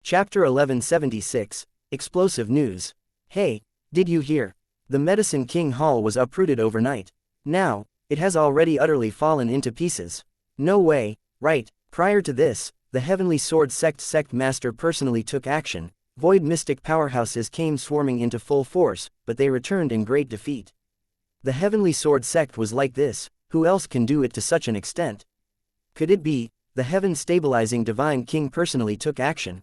Chapter 1176, Explosive News. Hey, did you hear? The Medicine King Hall was uprooted overnight. Now, it has already utterly fallen into pieces. No way, right? Prior to this, the Heavenly Sword sect master personally took action. Void mystic powerhouses came swarming into full force, but they returned in great defeat. The Heavenly Sword sect was like this. Who else can do it to such an extent? Could it be, the heaven-stabilizing Divine King personally took action?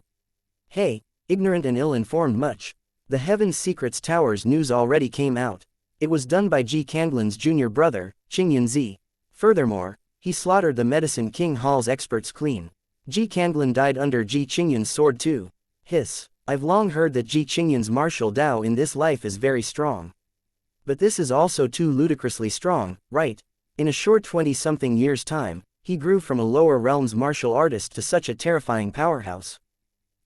Hey, ignorant and ill-informed much. The Heaven's Secrets Tower's news already came out. It was done by Ji Kanglin's junior brother, Qingyan Zi. Furthermore, he slaughtered the Medicine King Hall's experts clean. Ji Kanglin died under Ji Qingyan's sword too. Hiss. I've long heard that Ji Qingyan's martial Dao in this life is very strong. But this is also too ludicrously strong, right? In a short 20-something years' time, he grew from a lower realms martial artist to such a terrifying powerhouse.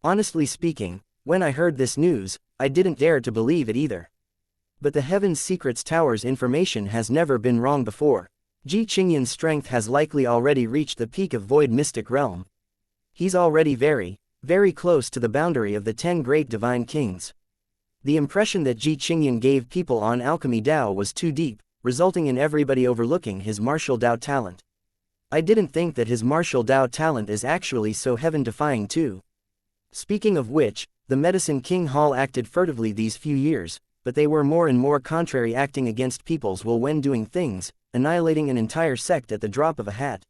Honestly speaking, when I heard this news, I didn't dare to believe it either. But the Heaven's Secrets Tower's information has never been wrong before. Ji Qingyan's strength has likely already reached the peak of Void Mystic Realm. He's already very, very close to the boundary of the 10 great Divine Kings. The impression that Ji Qingyan gave people on Alchemy Dao was too deep, resulting in everybody overlooking his martial Dao talent. I didn't think that his martial Dao talent is actually so heaven-defying too. Speaking of which, the Medicine King Hall acted furtively these few years, but they were more and more contrary, acting against people's will when doing things, annihilating an entire sect at the drop of a hat.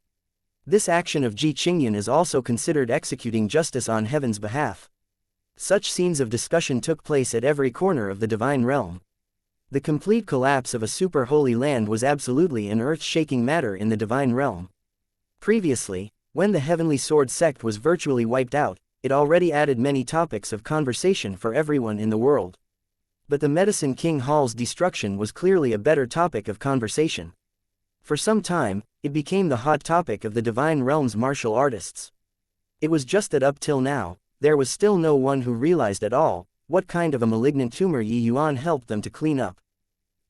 This action of Ji Qingyan is also considered executing justice on heaven's behalf. Such scenes of discussion took place at every corner of the divine realm. The complete collapse of a super holy land was absolutely an earth-shaking matter in the divine realm. Previously, when the Heavenly Sword sect was virtually wiped out, it already added many topics of conversation for everyone in the world. But the Medicine King Hall's destruction was clearly a better topic of conversation. For some time, it became the hot topic of the divine realm's martial artists. It was just that up till now, there was still no one who realized at all what kind of a malignant tumor Yuan helped them to clean up.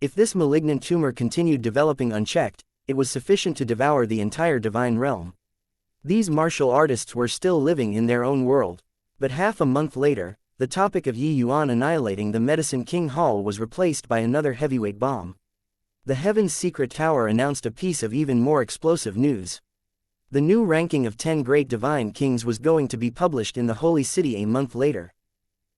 If this malignant tumor continued developing unchecked, it was sufficient to devour the entire divine realm. These martial artists were still living in their own world. But half a month later, the topic of Yuan annihilating the Medicine King Hall was replaced by another heavyweight bomb. The Heaven's Secret Tower announced a piece of even more explosive news. The new ranking of 10 great divine kings was going to be published in the Holy City a month later.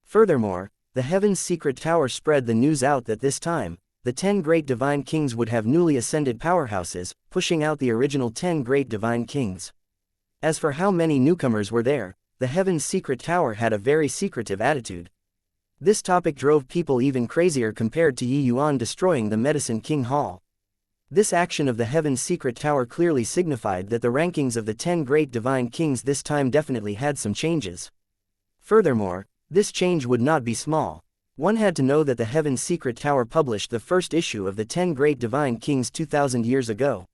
Furthermore, the Heaven's Secret Tower spread the news out that this time, the 10 great divine kings would have newly ascended powerhouses, pushing out the original 10 great divine kings. As for how many newcomers were there, the Heaven's Secret Tower had a very secretive attitude. This topic drove people even crazier compared to Yuan destroying the Medicine King Hall. This action of the Heaven's Secret Tower clearly signified that the rankings of the 10 great divine kings this time definitely had some changes. Furthermore, this change would not be small. One had to know that the Heaven's Secret Tower published the first issue of the 10 great divine kings 2,000 years ago.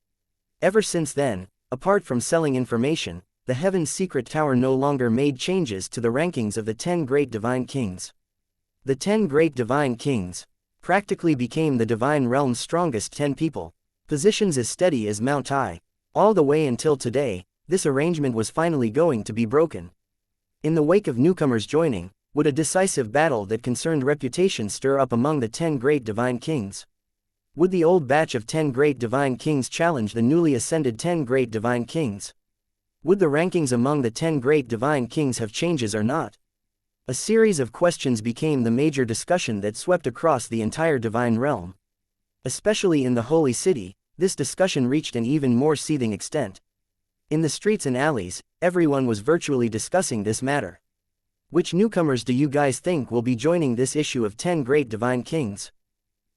Ever since then, apart from selling information, the Heaven's Secret Tower no longer made changes to the rankings of the 10 great divine kings. The 10 great divine kings practically became the divine realm's strongest 10 people, positions as steady as Mount I. All the way until today, this arrangement was finally going to be broken. In the wake of newcomers joining, would a decisive battle that concerned reputation stir up among the 10 great divine kings? Would the old batch of 10 great divine kings challenge the newly ascended 10 great divine kings? Would the rankings among the 10 great divine kings have changes or not? A series of questions became the major discussion that swept across the entire divine realm. Especially in the Holy City, this discussion reached an even more seething extent. In the streets and alleys, everyone was virtually discussing this matter. Which newcomers do you guys think will be joining this issue of 10 Great Divine Kings?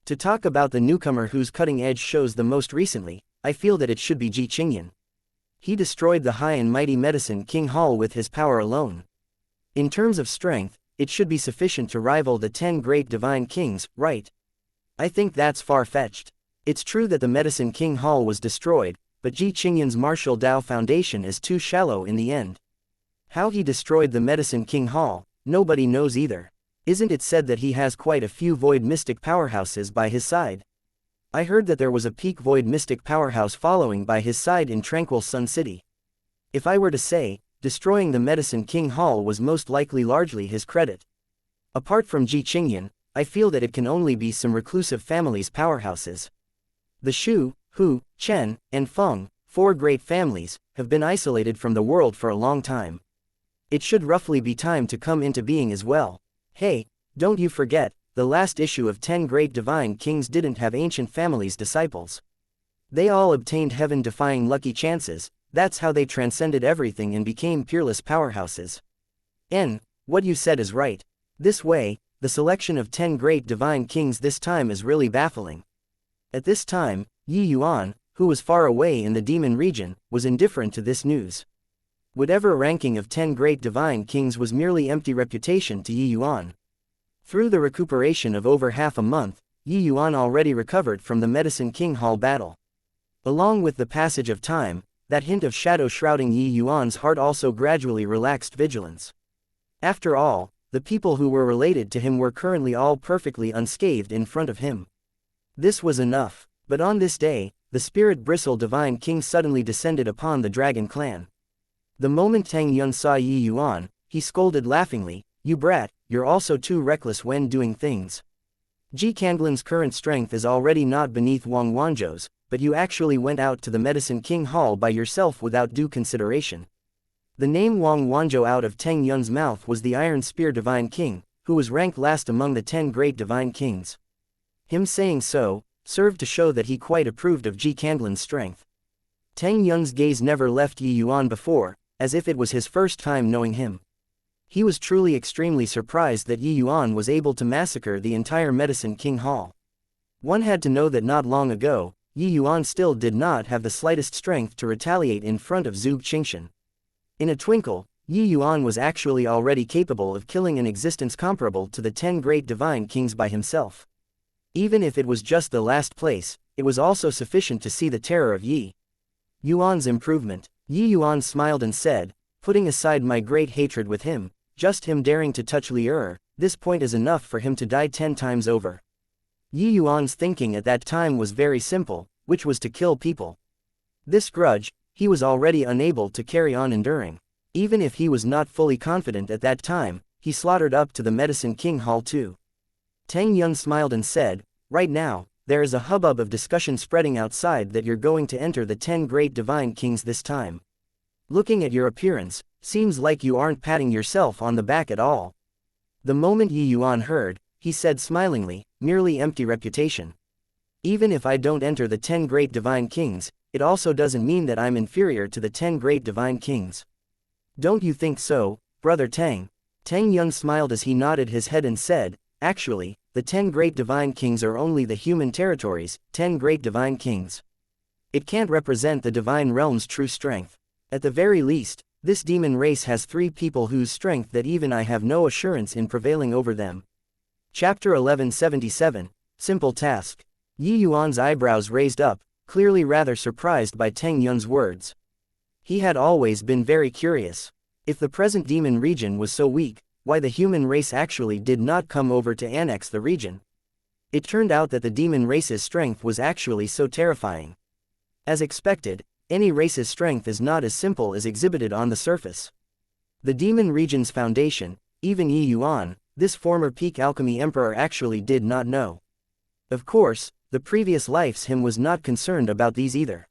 To talk about the newcomer whose cutting edge shows the most recently, I feel that it should be Ji Qingyan. He destroyed the high and mighty Medicine King Hall with his power alone. In terms of strength, it should be sufficient to rival the 10 Great Divine Kings, right? I think that's far-fetched. It's true that the Medicine King Hall was destroyed, but Ji Qingyan's martial Dao foundation is too shallow in the end. How he destroyed the Medicine King Hall, nobody knows either. Isn't it said that he has quite a few void mystic powerhouses by his side? I heard that there was a peak void mystic powerhouse following by his side in Tranquil Sun City. If I were to say, destroying the Medicine King Hall was most likely largely his credit. Apart from Ji Qingyan, I feel that it can only be some reclusive families' powerhouses. The Shu, Hu, Chen, and Feng, 4 great families, have been isolated from the world for a long time. It should roughly be time to come into being as well. Hey, don't you forget, the last issue of 10 Great Divine Kings didn't have ancient families' disciples. They all obtained heaven-defying lucky chances, that's how they transcended everything and became peerless powerhouses. What you said is right. This way, the selection of 10 Great Divine Kings this time is really baffling. At this time, Yuan, who was far away in the demon region, was indifferent to this news. Whatever ranking of 10 Great Divine Kings was merely empty reputation to Yuan. Through the recuperation of over half a month, Yuan already recovered from the Medicine King Hall battle. Along with the passage of time, that hint of shadow shrouding Yuan's heart also gradually relaxed vigilance. After all, the people who were related to him were currently all perfectly unscathed in front of him. This was enough, but on this day, the spirit bristle Divine King suddenly descended upon the Dragon Clan. The moment Tang Yun saw Yuan, he scolded laughingly, "You brat, you're also too reckless when doing things. Ji Canglan's current strength is already not beneath Wang Wanzhou's, but you actually went out to the Medicine King Hall by yourself without due consideration." The name Wang Wanzhou out of Tang Yun's mouth was the Iron Spear Divine King, who was ranked last among the 10 Great Divine Kings. Him saying so served to show that he quite approved of Ji Canglan's strength. Tang Yun's gaze never left Yuan before, as if it was his first time knowing him. He was truly extremely surprised that Yuan was able to massacre the entire Medicine King Hall. One had to know that not long ago, Yuan still did not have the slightest strength to retaliate in front of Zhuge Qingshan. In a twinkle, Yuan was actually already capable of killing an existence comparable to the 10 Great Divine Kings by himself. Even if it was just the last place, it was also sufficient to see the terror of Yuan's improvement. Yuan smiled and said, "Putting aside my great hatred with him, just him daring to touch Li, this point is enough for him to die 10 times over." Yuan's thinking at that time was very simple, which was to kill people. This grudge, he was already unable to carry on enduring. Even if he was not fully confident at that time, he slaughtered up to the Medicine King Hall too. Tang Yun smiled and said, "Right now, there is a hubbub of discussion spreading outside that you're going to enter the 10 Great Divine Kings this time. Looking at your appearance, seems like you aren't patting yourself on the back at all." The moment Yuan heard, he said smilingly, "Merely empty reputation. Even if I don't enter the 10 Great Divine Kings, it also doesn't mean that I'm inferior to the 10 Great Divine Kings. Don't you think so, Brother Tang?" Tang Yun smiled as he nodded his head and said, "Actually, the 10 Great Divine Kings are only the human territories, 10 Great Divine Kings. It can't represent the Divine Realm's true strength. At the very least, this demon race has 3 people whose strength that even I have no assurance in prevailing over them." Chapter 1177, Simple Task. Yuan's eyebrows raised up, clearly rather surprised by Tang Yun's words. He had always been very curious. If the present demon region was so weak, why the human race actually did not come over to annex the region. It turned out that the demon race's strength was actually so terrifying. As expected, any race's strength is not as simple as exhibited on the surface. The demon region's foundation, even Yuan, this former peak alchemy emperor, actually did not know. Of course, the previous life's him was not concerned about these either.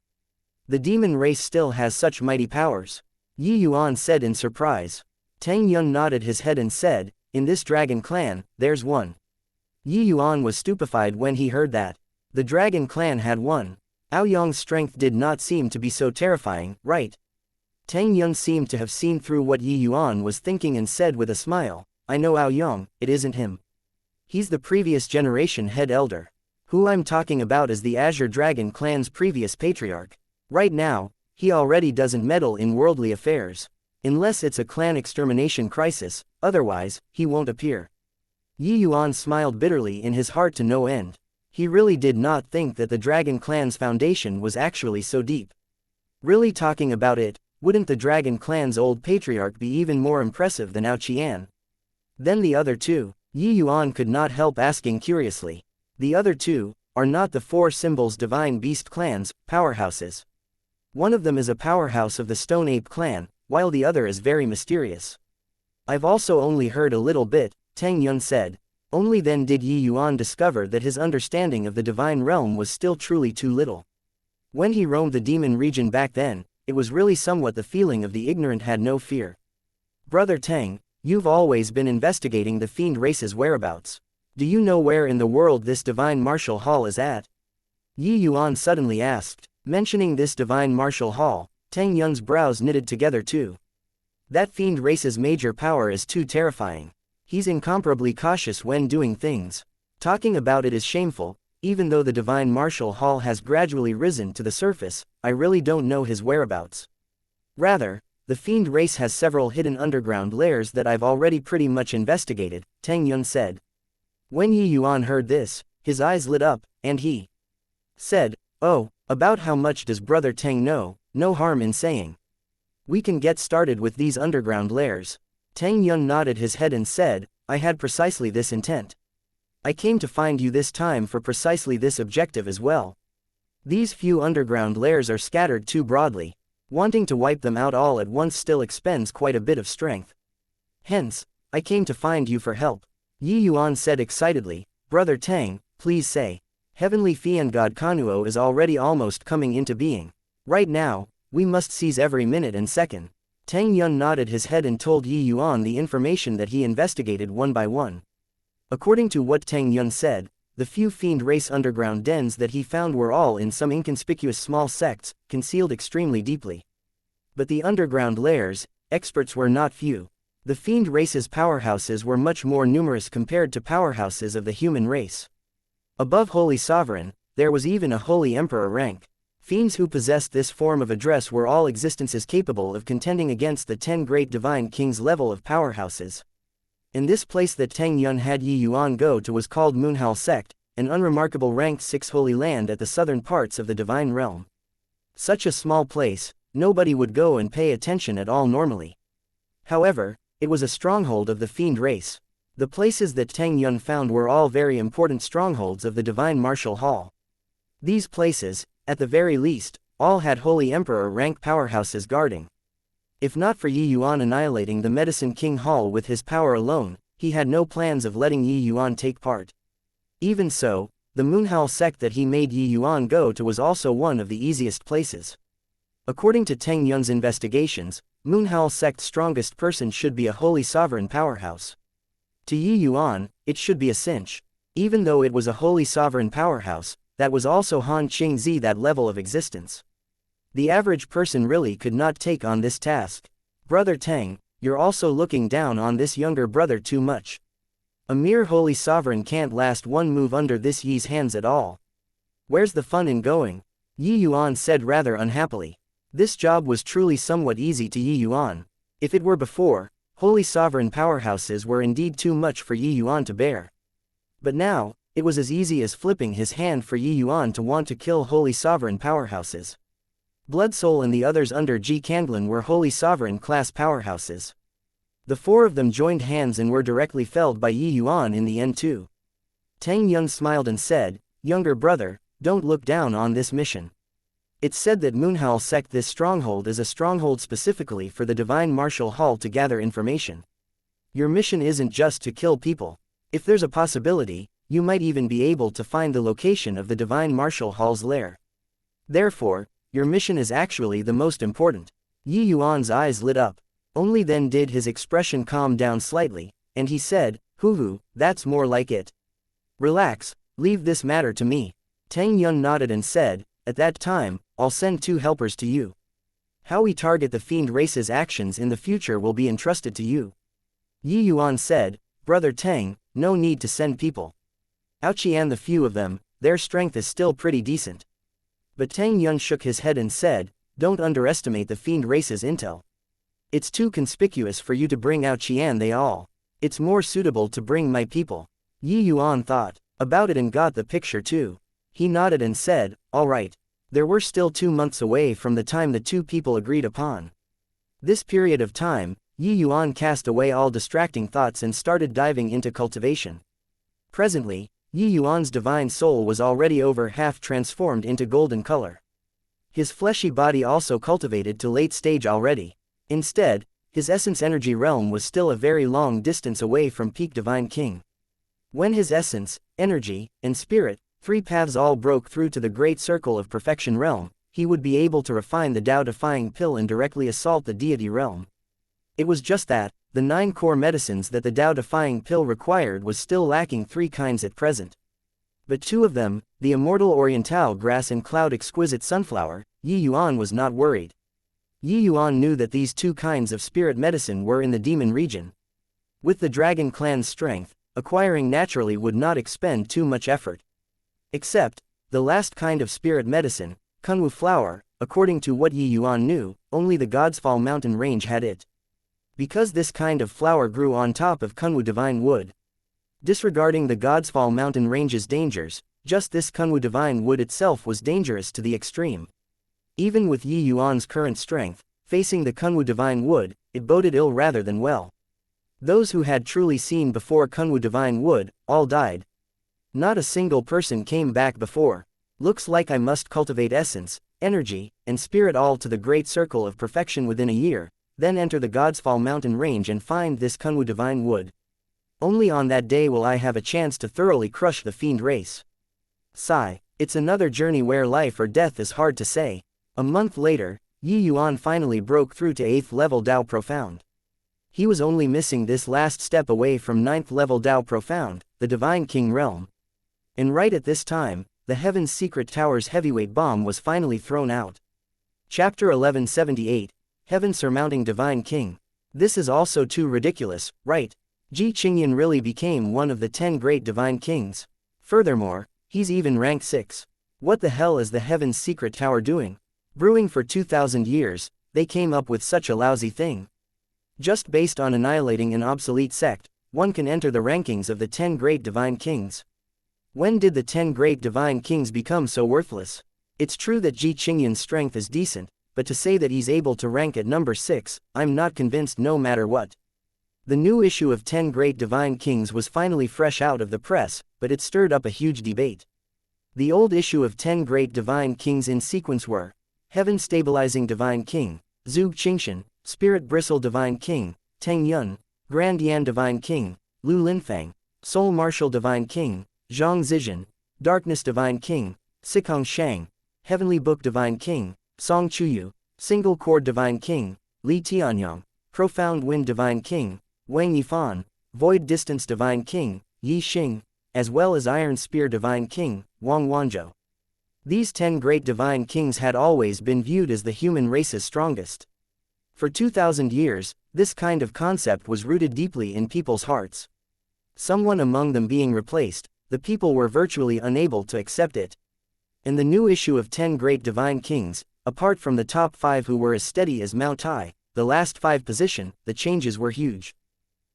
The demon race still has such mighty powers, Yuan said in surprise. Tang Yun nodded his head and said, "In this dragon clan, there's one." Yuan was stupefied when he heard that. The dragon clan had one. Aoyang's strength did not seem to be so terrifying, right? Tang Yun seemed to have seen through what Yuan was thinking and said with a smile, "I know Aoyang, it isn't him. He's the previous generation head elder. Who I'm talking about is the Azure Dragon clan's previous patriarch. Right now, he already doesn't meddle in worldly affairs. Unless it's a clan extermination crisis, otherwise, he won't appear." Yuan smiled bitterly in his heart to no end. He really did not think that the Dragon Clan's foundation was actually so deep. Really talking about it, wouldn't the Dragon Clan's old patriarch be even more impressive than Ao Qian? Then the other two, Yuan could not help asking curiously. The other two are not the 4 symbols Divine Beast clans, powerhouses. One of them is a powerhouse of the Stone Ape clan, while the other is very mysterious. I've also only heard a little bit, Tang Yun said. Only then did Yi Yuan discover that his understanding of the divine realm was still truly too little. When he roamed the demon region back then, it was really somewhat the feeling of the ignorant had no fear. Brother Tang, you've always been investigating the fiend race's whereabouts. Do you know where in the world this divine martial hall is at? Yi Yuan suddenly asked. Mentioning this divine martial hall, Tang Yun's brows knitted together too. That fiend race's major power is too terrifying. He's incomparably cautious when doing things. Talking about it is shameful. Even though the divine martial hall has gradually risen to the surface, I really don't know his whereabouts. Rather, the fiend race has several hidden underground lairs that I've already pretty much investigated, Tang Yun said. When Yi Yuan heard this, his eyes lit up, and he said, "Oh, about how much does Brother Tang know? No harm in saying. We can get started with these underground lairs." Tang Yun nodded his head and said, "I had precisely this intent. I came to find you this time for precisely this objective as well. These few underground lairs are scattered too broadly. Wanting to wipe them out all at once still expends quite a bit of strength. Hence, I came to find you for help." Yi Yuan said excitedly, "Brother Tang, please say. Heavenly Fian God Kanuo is already almost coming into being. Right now, we must seize every minute and second." Tang Yun nodded his head and told Yi Yuan the information that he investigated one by one. According to what Tang Yun said, the few fiend race underground dens that he found were all in some inconspicuous small sects, concealed extremely deeply. But the underground lairs, experts were not few. The fiend race's powerhouses were much more numerous compared to powerhouses of the human race. Above Holy Sovereign, there was even a Holy Emperor rank. Fiends who possessed this form of address were all existences capable of contending against the 10 great divine kings level of powerhouses. In this place that Tang Yun had Yi Yuan go to was called Moonhal Sect, an unremarkable ranked 6 holy land at the southern parts of the divine realm. Such a small place, nobody would go and pay attention at all normally. However, it was a stronghold of the fiend race. The places that Tang Yun found were all very important strongholds of the divine martial hall. These places, at the very least, all had Holy Emperor rank powerhouses guarding. If not for Yi Yuan annihilating the Medicine King Hall with his power alone, he had no plans of letting Yi Yuan take part. Even so, the Moonhal sect that he made Yi Yuan go to was also one of the easiest places. According to Tang Yun's investigations, Moonhal sect's strongest person should be a Holy Sovereign powerhouse. To Yi Yuan, it should be a cinch. Even though it was a Holy Sovereign powerhouse, that was also Han Qingzi that level of existence. The average person really could not take on this task. Brother Tang, you're also looking down on this younger brother too much. A mere Holy Sovereign can't last one move under this Yi's hands at all. Where's the fun in going? Yi Yuan said rather unhappily. This job was truly somewhat easy to Yi Yuan. If it were before, Holy Sovereign powerhouses were indeed too much for Yi Yuan to bear. But now, it was as easy as flipping his hand for Yi Yuan to want to kill Holy Sovereign powerhouses. Blood Soul and the others under Ji Kanglin were Holy Sovereign class powerhouses. The 4 of them joined hands and were directly felled by Yi Yuan in the end too. Tang Yun smiled and said, "Younger brother, don't look down on this mission. It's said that Moonhal sect this stronghold is a stronghold specifically for the Divine Martial Hall to gather information. Your mission isn't just to kill people. If there's a possibility, you might even be able to find the location of the Divine Martial Hall's lair. Therefore, your mission is actually the most important." Yi Yuan's eyes lit up. Only then did his expression calm down slightly, and he said, "Hoo, that's more like it. Relax, leave this matter to me." Tang Yun nodded and said, "At that time, I'll send 2 helpers to you. How we target the fiend race's actions in the future will be entrusted to you." Yi Yuan said, "Brother Tang, no need to send people. Ouchian the few of them, their strength is still pretty decent." But Tang Yun shook his head and said, "Don't underestimate the fiend race's intel. It's too conspicuous for you to bring out Qian they all. It's more suitable to bring my people." Yi Yuan thought about it and got the picture too. He nodded and said, "All right." There were still 2 months away from the time the 2 people agreed upon. This period of time, Yi Yuan cast away all distracting thoughts and started diving into cultivation. Presently, Yi Yuan's divine soul was already over half transformed into golden color. His fleshy body also cultivated to late stage already. Instead, his essence energy realm was still a very long distance away from peak Divine King. When his essence, energy, and spirit, three paths all broke through to the great circle of perfection realm, he would be able to refine the Tao-defying pill and directly assault the deity realm. It was just that, the 9 core medicines that the Tao-defying pill required was still lacking 3 kinds at present. But 2 of them, the immortal oriental grass and cloud exquisite sunflower, Yuan was not worried. Yuan knew that these 2 kinds of spirit medicine were in the demon region. With the dragon clan's strength, acquiring naturally would not expend too much effort. Except, the last kind of spirit medicine, Kunwu flower, according to what Yuan knew, only the Godsfall mountain range had it. Because this kind of flower grew on top of Kunwu divine wood. Disregarding the Godsfall mountain range's dangers, just this Kunwu divine wood itself was dangerous to the extreme. Even with Yuan's current strength, facing the Kunwu divine wood, it boded ill rather than well. Those who had truly seen before Kunwu divine wood, all died. Not a single person came back before. Looks like I must cultivate essence, energy, and spirit all to the great circle of perfection within a year, then enter the Godsfall mountain range and find this Kunwu divine wood. Only on that day will I have a chance to thoroughly crush the fiend race. Sigh, it's another journey where life or death is hard to say. A month later, Yuan finally broke through to 8th level Tao Profound. He was only missing this last step away from 9th level Tao Profound, the Divine King realm. And right at this time, the Heaven's Secret Tower's heavyweight bomb was finally thrown out. Chapter 1178, Heaven Surmounting Divine King. This is also too ridiculous, right? Ji Qingyan really became one of the 10 great Divine Kings. Furthermore, he's even ranked 6. What the hell is the Heaven's Secret Tower doing? Brewing for 2,000 years, they came up with such a lousy thing. Just based on annihilating an obsolete sect, one can enter the rankings of the 10 great Divine Kings. When did the 10 great Divine Kings become so worthless? It's true that Ji Qingyan's strength is decent, but to say that he's able to rank at number 6, I'm not convinced no matter what. The new issue of 10 Great Divine Kings was finally fresh out of the press, but it stirred up a huge debate. The old issue of 10 Great Divine Kings in sequence were Heaven Stabilizing Divine King, Zhuge Qingshan, Spirit Bristle Divine King, Teng Yun, Grand Yan Divine King, Lu Linfang, Soul Martial Divine King, Zhang Zizhan, Darkness Divine King, Sikong Shang, Heavenly Book Divine King, Song Chuyu, Single Chord Divine King, Li Tianyang, Profound Wind Divine King, Wang Yifan, Void Distance Divine King, Yi Xing, as well as Iron Spear Divine King, Wang Wanzhou. These 10 great Divine Kings had always been viewed as the human race's strongest. For 2,000 years, this kind of concept was rooted deeply in people's hearts. Someone among them being replaced, the people were virtually unable to accept it. In the new issue of 10 Great Divine Kings, apart from the top 5 who were as steady as Mount Tai, the last 5 position, the changes were huge.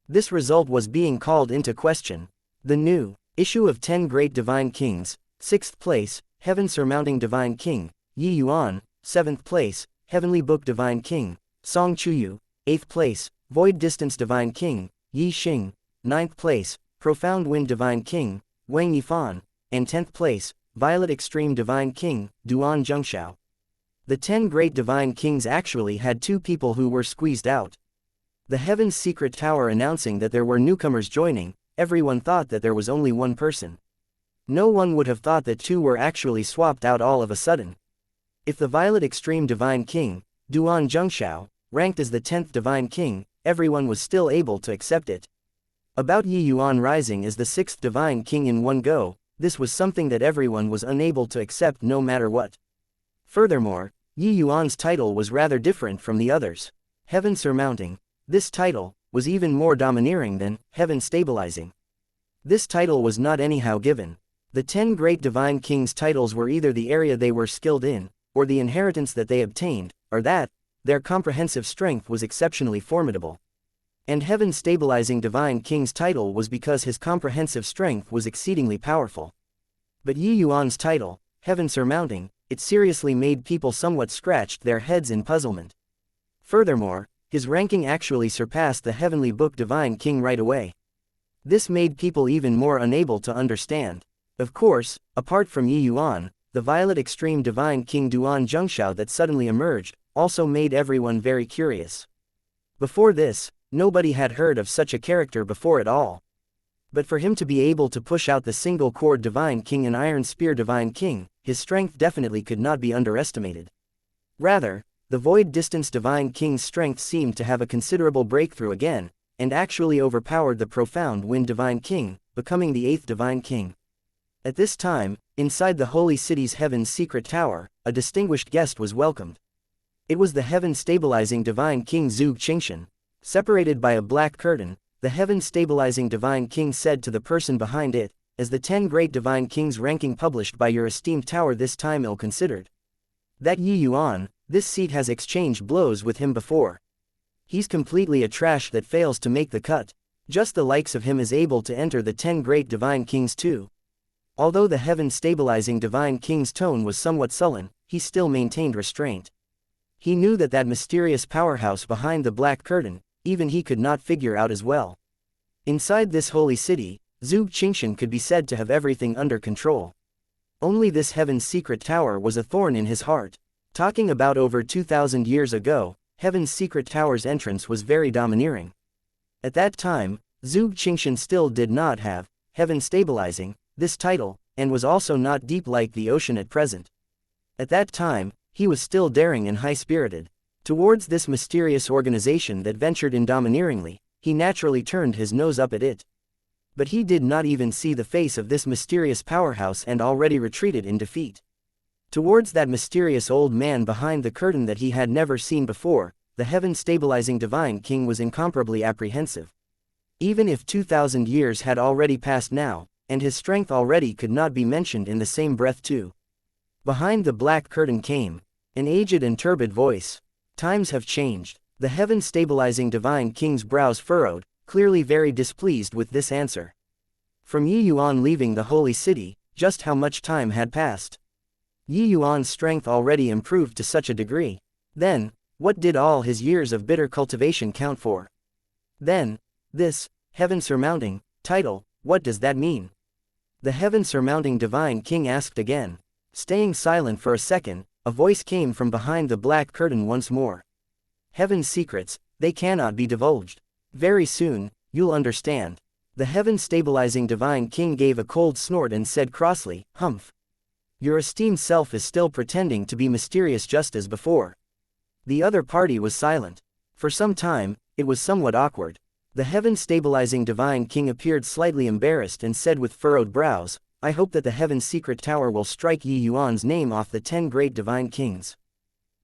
This result was being called into question. The new issue of 10 Great Divine Kings, 6th place, Heaven Surmounting Divine King, Yuan, 7th place, Heavenly Book Divine King, Song Chuyu, 8th place, Void Distance Divine King, Yi Xing, 9th place, Profound Wind Divine King, Wang Yifan, and 10th place, Violet Extreme Divine King, Duan Zhengshao. The 10 Great Divine Kings actually had 2 people who were squeezed out. The Heaven's Secret Tower announcing that there were newcomers joining, everyone thought that there was only 1 person. No one would have thought that 2 were actually swapped out all of a sudden. If the Violet Extreme Divine King, Duan Zhengshao, ranked as the 10th Divine King, everyone was still able to accept it. About Yuan rising as the 6th Divine King in one go, this was something that everyone was unable to accept no matter what. Furthermore, Yuan's title was rather different from the others. Heaven Surmounting. This title was even more domineering than Heaven Stabilizing. This title was not anyhow given. The 10 Great Divine Kings titles were either the area they were skilled in, or the inheritance that they obtained, or that their comprehensive strength was exceptionally formidable. And Heaven Stabilizing Divine King's title was because his comprehensive strength was exceedingly powerful. But Yuan's title, Heaven Surmounting, it seriously made people somewhat scratched their heads in puzzlement. Furthermore, his ranking actually surpassed the Heavenly Book Divine King right away. This made people even more unable to understand. Of course, apart from Yuan, the Violet Extreme Divine King Duan Zhengshao that suddenly emerged, also made everyone very curious. Before this, nobody had heard of such a character before at all. But for him to be able to push out the single cord Divine King and Iron Spear Divine King, his strength definitely could not be underestimated. Rather, the Void Distance Divine King's strength seemed to have a considerable breakthrough again, and actually overpowered the Profound Wind Divine King, becoming the 8th Divine King. At this time, inside the Holy City's Heaven's Secret Tower, a distinguished guest was welcomed. It was the Heaven-stabilizing Divine King Zhuge Qingshan. Separated by a black curtain, the Heaven-stabilizing Divine King said to the person behind it, "As the 10 great Divine Kings ranking published by your esteemed tower this time ill-considered. That Yuan, this seat has exchanged blows with him before. He's completely a trash that fails to make the cut. Just the likes of him is able to enter the 10 great Divine Kings too." Although the Heaven-stabilizing Divine King's tone was somewhat sullen, he still maintained restraint. He knew that mysterious powerhouse behind the black curtain, even he could not figure out as well. Inside this holy city, Zhuge Qingshan could be said to have everything under control. Only this Heaven's Secret Tower was a thorn in his heart. Talking about over 2,000 years ago, Heaven's Secret Tower's entrance was very domineering. At that time, Zhuge Qingshan still did not have Heaven Stabilizing this title, and was also not deep like the ocean at present. At that time, he was still daring and high-spirited. Towards this mysterious organization that ventured in domineeringly, he naturally turned his nose up at it. But he did not even see the face of this mysterious powerhouse and already retreated in defeat. Towards that mysterious old man behind the curtain that he had never seen before, the Heaven-stabilizing Divine King was incomparably apprehensive. Even if 2,000 years had already passed now, and his strength already could not be mentioned in the same breath too. Behind the black curtain came an aged and turbid voice. "Times have changed." The Heaven-stabilizing Divine King's brows furrowed, clearly very displeased with this answer. From Yuan leaving the holy city, just how much time had passed? Yuan's strength already improved to such a degree. Then, what did all his years of bitter cultivation count for? Then, this heaven-surmounting title, what does that mean? The heaven-surmounting Divine King asked again. Staying silent for a second, a voice came from behind the black curtain once more. "Heaven's secrets, they cannot be divulged. Very soon, you'll understand." The heaven-stabilizing Divine King gave a cold snort and said crossly, "Humph. Your esteemed self is still pretending to be mysterious just as before." The other party was silent. For some time, it was somewhat awkward. The heaven-stabilizing Divine King appeared slightly embarrassed and said with furrowed brows, "I hope that the Heaven's Secret Tower will strike Yuan's name off the 10 great Divine Kings.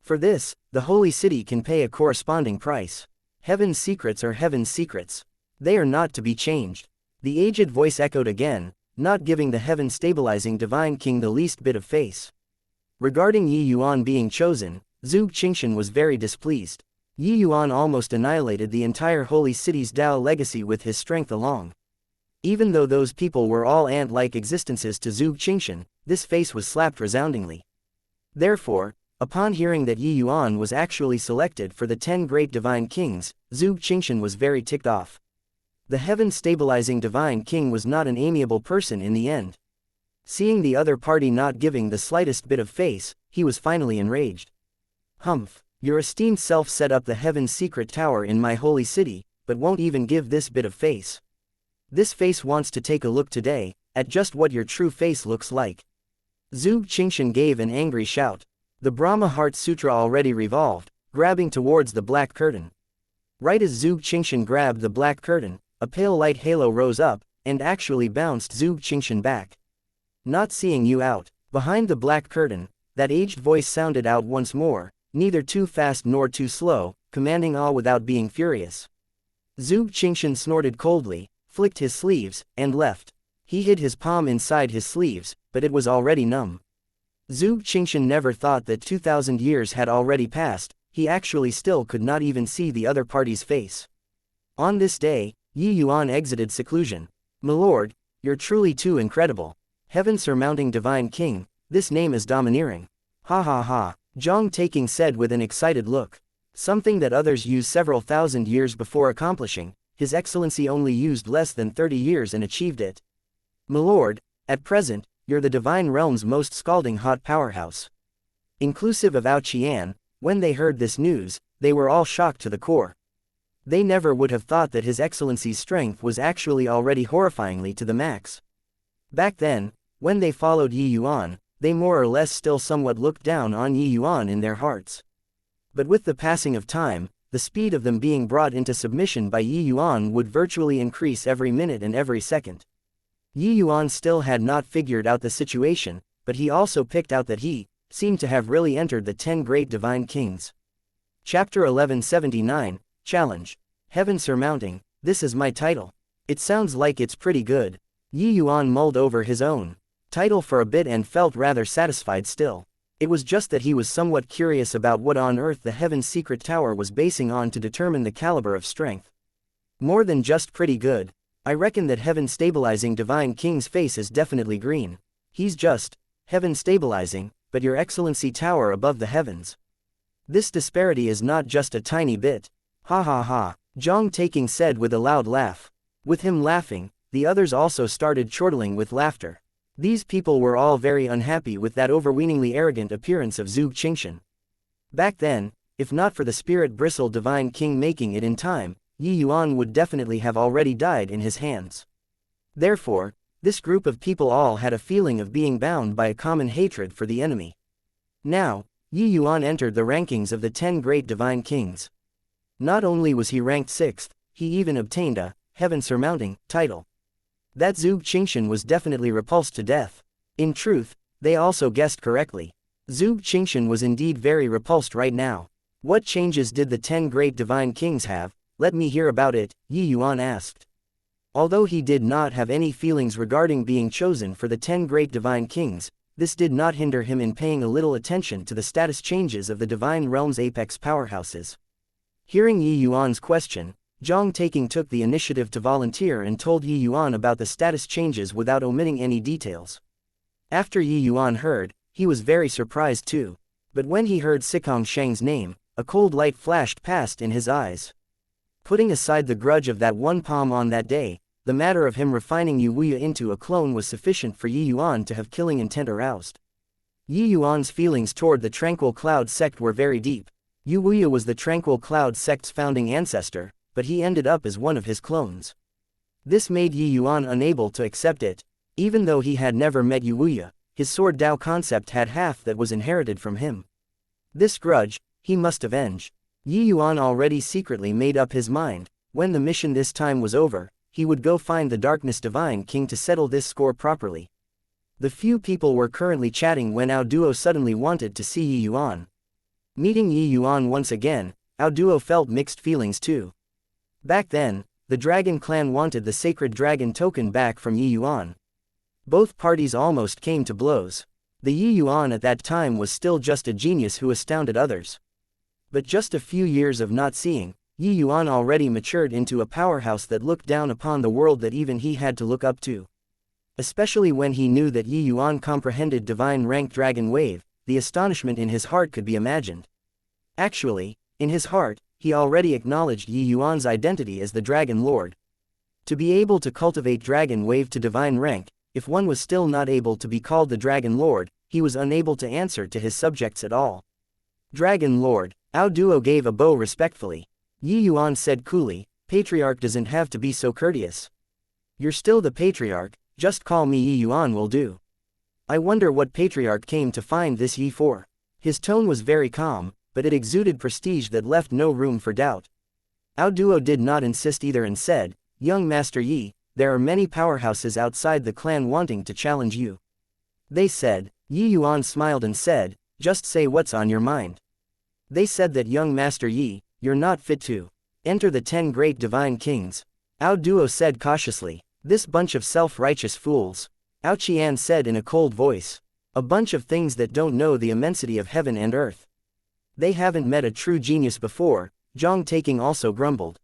For this, the Holy City can pay a corresponding price. Heaven's secrets are Heaven's secrets. They are not to be changed." The aged voice echoed again, not giving the Heaven-stabilizing Divine King the least bit of face. Regarding Yuan being chosen, Zhuge Qingshan was very displeased. Yuan almost annihilated the entire Holy City's Dao legacy with his strength alone. Even though those people were all ant-like existences to Zhuge Qingshan, this face was slapped resoundingly. Therefore, upon hearing that Yuan was actually selected for the 10 great Divine Kings, Zhuge Qingshan was very ticked off. The heaven-stabilizing Divine King was not an amiable person in the end. Seeing the other party not giving the slightest bit of face, he was finally enraged. "Humph, your esteemed self set up the Heaven's Secret Tower in my holy city, but won't even give this bit of face. This face wants to take a look today, at just what your true face looks like." Zhuge Qingshan gave an angry shout. The Brahma Heart Sutra already revolved, grabbing towards the black curtain. Right as Zhuge Qingshan grabbed the black curtain, a pale light halo rose up, and actually bounced Zhuge Qingshan back. "Not seeing you out." Behind the black curtain, that aged voice sounded out once more, neither too fast nor too slow, commanding all without being furious. Zhuge Qingshan snorted coldly, flicked his sleeves, and left. He hid his palm inside his sleeves, but it was already numb. Zhuge Qingshan never thought that 2,000 years had already passed. He actually still could not even see the other party's face. On this day, Yuan exited seclusion. "My lord, you're truly too incredible. Heaven-surmounting Divine King, this name is domineering." "Ha ha ha," Zhang Taking said with an excited look. "Something that others used several thousand years before accomplishing, His Excellency only used less than 30 years and achieved it. My lord, at present, you're the Divine Realm's most scalding hot powerhouse." Inclusive of Ao Qian, when they heard this news, they were all shocked to the core. They never would have thought that His Excellency's strength was actually already horrifyingly to the max. Back then, when they followed Yi Yuan, they more or less still somewhat looked down on Yi Yuan in their hearts. But with the passing of time, the speed of them being brought into submission by Yi Yuan would virtually increase every minute and every second. Yi Yuan still had not figured out the situation, but he also picked out that he seemed to have really entered the 10 Great Divine Kings. Chapter 1179, Challenge. Heaven Surmounting, this is my title. It sounds like it's pretty good. Yi Yuan mulled over his own title for a bit and felt rather satisfied still. It was just that he was somewhat curious about what on earth the Heaven's Secret Tower was basing on to determine the caliber of strength. More than just pretty good. I reckon that Heaven Stabilizing Divine King's face is definitely green. He's just Heaven Stabilizing, but Your Excellency Tower above the heavens. This disparity is not just a tiny bit. Ha ha ha, Zhang Taking said with a loud laugh. With him laughing, the others also started chortling with laughter. These people were all very unhappy with that overweeningly arrogant appearance of Zhuge Qingshan. Back then, if not for the spirit bristle Divine King making it in time, Yi Yuan would definitely have already died in his hands. Therefore, this group of people all had a feeling of being bound by a common hatred for the enemy. Now, Yi Yuan entered the rankings of the 10 Great Divine Kings. Not only was he ranked 6th, he even obtained a Heaven Surmounting title. That Zhuge Qingshan was definitely repulsed to death. In truth, they also guessed correctly. Zhuge Qingshan was indeed very repulsed right now. What changes did the 10 Great Divine Kings have? Let me hear about it, Yi Yuan asked. Although he did not have any feelings regarding being chosen for the 10 Great Divine Kings, this did not hinder him in paying a little attention to the status changes of the Divine Realm's apex powerhouses. Hearing Yi Yuan's question, Zhang Taking took the initiative to volunteer and told Yi Yuan about the status changes without omitting any details. After Yi Yuan heard, he was very surprised too. But when he heard Sikong Sheng's name, a cold light flashed past in his eyes. Putting aside the grudge of that one palm on that day, the matter of him refining Yu Wuya into a clone was sufficient for Yi Yuan to have killing intent aroused. Yi Yuan's feelings toward the Tranquil Cloud sect were very deep. Yu Wuya was the Tranquil Cloud sect's founding ancestor, but he ended up as one of his clones. This made Yi Yuan unable to accept it. Even though he had never met Yu Wuya, his sword Dao concept had half that was inherited from him. This grudge, he must avenge. Yi Yuan already secretly made up his mind. When the mission this time was over, he would go find the Darkness Divine King to settle this score properly. The few people were currently chatting when Ao Duo suddenly wanted to see Yi Yuan. Meeting Yi Yuan once again, Ao Duo felt mixed feelings too. Back then, the Dragon Clan wanted the Sacred Dragon token back from Yi Yuan. Both parties almost came to blows. The Yi Yuan at that time was still just a genius who astounded others. But just a few years of not seeing, Yi Yuan already matured into a powerhouse that looked down upon the world that even he had to look up to. Especially when he knew that Yi Yuan comprehended divine rank Dragon Wave, the astonishment in his heart could be imagined. Actually, in his heart, he already acknowledged Yi Yuan's identity as the Dragon Lord. To be able to cultivate Dragon Wave to divine rank, if one was still not able to be called the Dragon Lord, he was unable to answer to his subjects at all. Dragon Lord, Ao Duo gave a bow respectfully. Yi Yuan said coolly, Patriarch doesn't have to be so courteous. You're still the Patriarch, just call me Yi Yuan will do. I wonder what Patriarch came to find this Yi for. His tone was very calm, but it exuded prestige that left no room for doubt. Ao Duo did not insist either and said, Young Master Yi, there are many powerhouses outside the clan wanting to challenge you. They said. Yi Yuan smiled and said, just say what's on your mind. They said that Young Master Yi, you're not fit to enter the 10 Great Divine Kings. Ao Duo said cautiously, this bunch of self-righteous fools. Ao Qian said in a cold voice, a bunch of things that don't know the immensity of heaven and earth. They haven't met a true genius before, Zhang Taking also grumbled.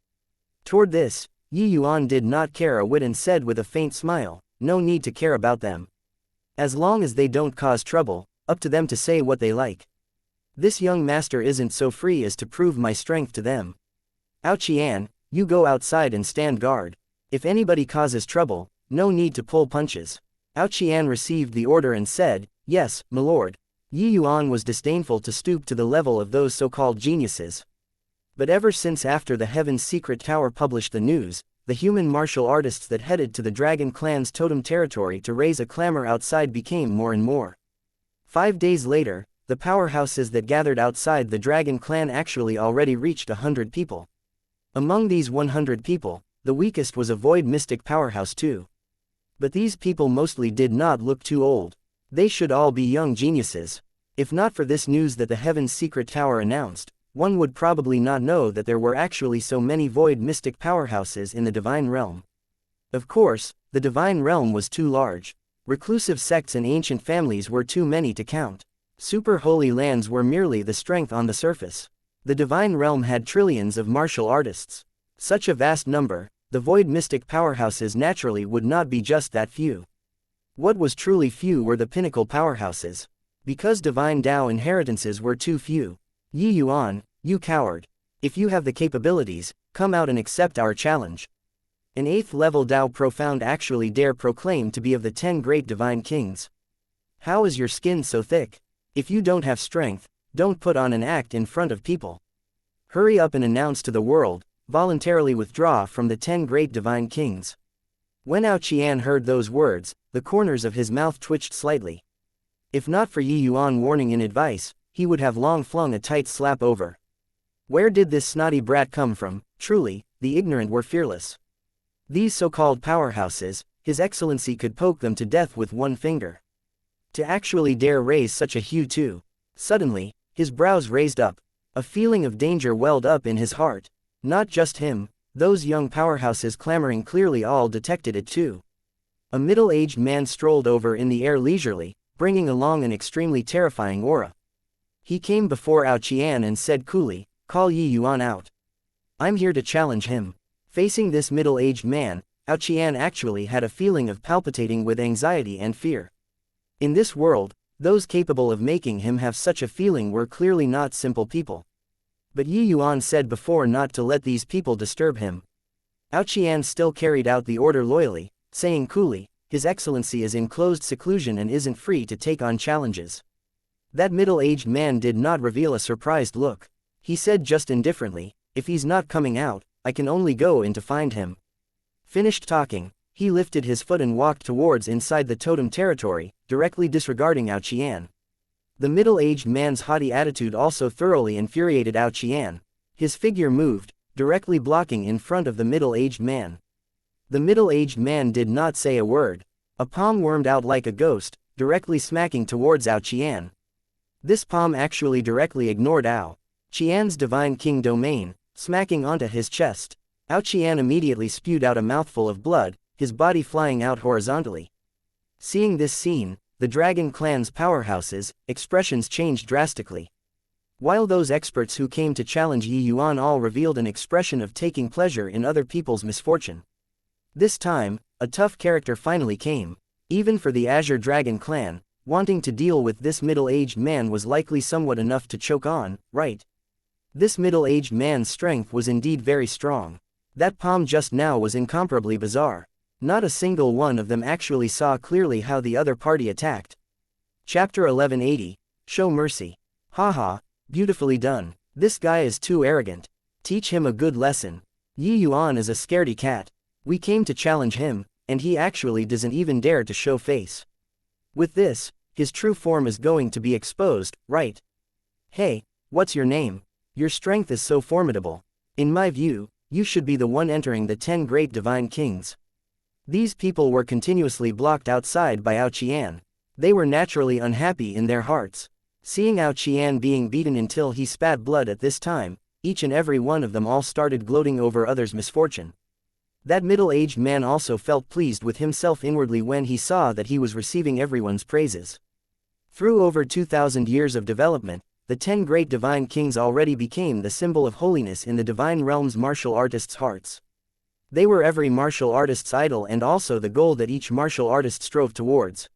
Toward this, Yi Yuan did not care a whit and said with a faint smile, no need to care about them. As long as they don't cause trouble, up to them to say what they like. This young master isn't so free as to prove my strength to them. Ao Qian, you go outside and stand guard. If anybody causes trouble, no need to pull punches. Ao Qian received the order and said, yes, my lord. Yi Yuan was disdainful to stoop to the level of those so-called geniuses. But ever since after the Heaven's Secret Tower published the news, the human martial artists that headed to the Dragon Clan's totem territory to raise a clamor outside became more and more. 5 days later, the powerhouses that gathered outside the Dragon Clan actually already reached 100 people. Among these 100 people, the weakest was a Void Mystic powerhouse too. But these people mostly did not look too old. They should all be young geniuses. If not for this news that the Heaven's Secret Tower announced, one would probably not know that there were actually so many Void Mystic powerhouses in the Divine Realm. Of course, the Divine Realm was too large. Reclusive sects and ancient families were too many to count. Super holy lands were merely the strength on the surface. The Divine Realm had trillions of martial artists. Such a vast number, the Void Mystic powerhouses naturally would not be just that few. What was truly few were the pinnacle powerhouses. Because Divine Tao inheritances were too few. Yi Yuan, you coward. If you have the capabilities, come out and accept our challenge. An 8th level Tao Profound actually dare proclaim to be of the 10 great Divine Kings. How is your skin so thick? If you don't have strength, don't put on an act in front of people. Hurry up and announce to the world, voluntarily withdraw from the 10 great Divine Kings. When Ao Qian heard those words, the corners of his mouth twitched slightly. If not for Yi Yuan warning and advice, he would have long flung a tight slap over. Where did this snotty brat come from? Truly, the ignorant were fearless. These so-called powerhouses, His Excellency could poke them to death with one finger. To actually dare raise such a hue too. Suddenly, his brows raised up. A feeling of danger welled up in his heart. Not just him, those young powerhouses clamoring clearly all detected it too. A middle-aged man strolled over in the air leisurely, bringing along an extremely terrifying aura. He came before Ao Qian and said coolly, "Call Yi Yuan out. I'm here to challenge him." Facing this middle-aged man, Ao Qian actually had a feeling of palpitating with anxiety and fear. In this world, those capable of making him have such a feeling were clearly not simple people. But Yi Yuan said before not to let these people disturb him. Ao Qian still carried out the order loyally, saying coolly, "His Excellency is in closed seclusion and isn't free to take on challenges." That middle-aged man did not reveal a surprised look. He said just indifferently, "If he's not coming out, I can only go in to find him." Finished talking, he lifted his foot and walked towards inside the totem territory, directly disregarding Ao Qian. The middle-aged man's haughty attitude also thoroughly infuriated Ao Qian. His figure moved, directly blocking in front of the middle-aged man. The middle-aged man did not say a word. A palm wormed out like a ghost, directly smacking towards Ao Qian. This palm actually directly ignored Ao Qian's Divine King domain, smacking onto his chest. Ao Qian immediately spewed out a mouthful of blood, his body flying out horizontally. Seeing this scene, the Dragon Clan's powerhouses' expressions changed drastically. While those experts who came to challenge Yi Yuan all revealed an expression of taking pleasure in other people's misfortune. This time, a tough character finally came. Even for the Azure Dragon Clan, wanting to deal with this middle-aged man was likely somewhat enough to choke on, right? This middle-aged man's strength was indeed very strong. That palm just now was incomparably bizarre. Not a single one of them actually saw clearly how the other party attacked. Chapter 1180, Show Mercy. Haha, beautifully done. This guy is too arrogant. Teach him a good lesson. Yi Yuan is a scaredy cat. We came to challenge him, and he actually doesn't even dare to show face. With this, his true form is going to be exposed, right? Hey, what's your name? Your strength is so formidable. In my view, you should be the one entering the 10 great Divine Kings. These people were continuously blocked outside by Ao Qian. They were naturally unhappy in their hearts. Seeing Ao Qian being beaten until he spat blood at this time, each and every one of them all started gloating over others' misfortune. That middle-aged man also felt pleased with himself inwardly when he saw that he was receiving everyone's praises. Through over 2,000 years of development, the 10 great Divine Kings already became the symbol of holiness in the Divine Realm's martial artists' hearts. They were every martial artist's idol and also the goal that each martial artist strove towards.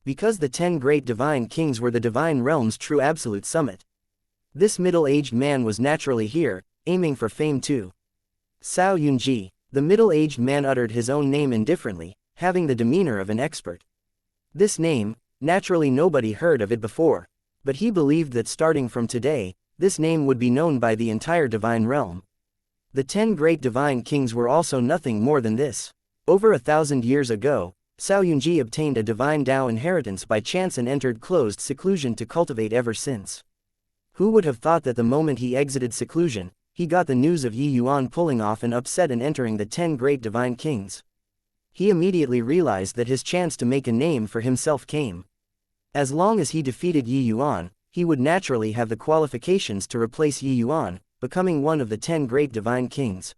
Because the 10 great Divine Kings were the Divine Realm's true absolute summit. This middle-aged man was naturally here, aiming for fame too. Cao Yunji, the middle-aged man uttered his own name indifferently, having the demeanor of an expert. This name, naturally nobody heard of it before, but he believed that starting from today, this name would be known by the entire divine realm. The 10 great divine kings were also nothing more than this. Over 1,000 years ago, Cao Yunji obtained a divine Dao inheritance by chance and entered closed seclusion to cultivate ever since. Who would have thought that the moment he exited seclusion, he got the news of Yuan pulling off an upset and entering the 10 great divine kings? He immediately realized that his chance to make a name for himself came. As long as he defeated Yuan, he would naturally have the qualifications to replace Yuan, becoming one of the 10 great divine kings.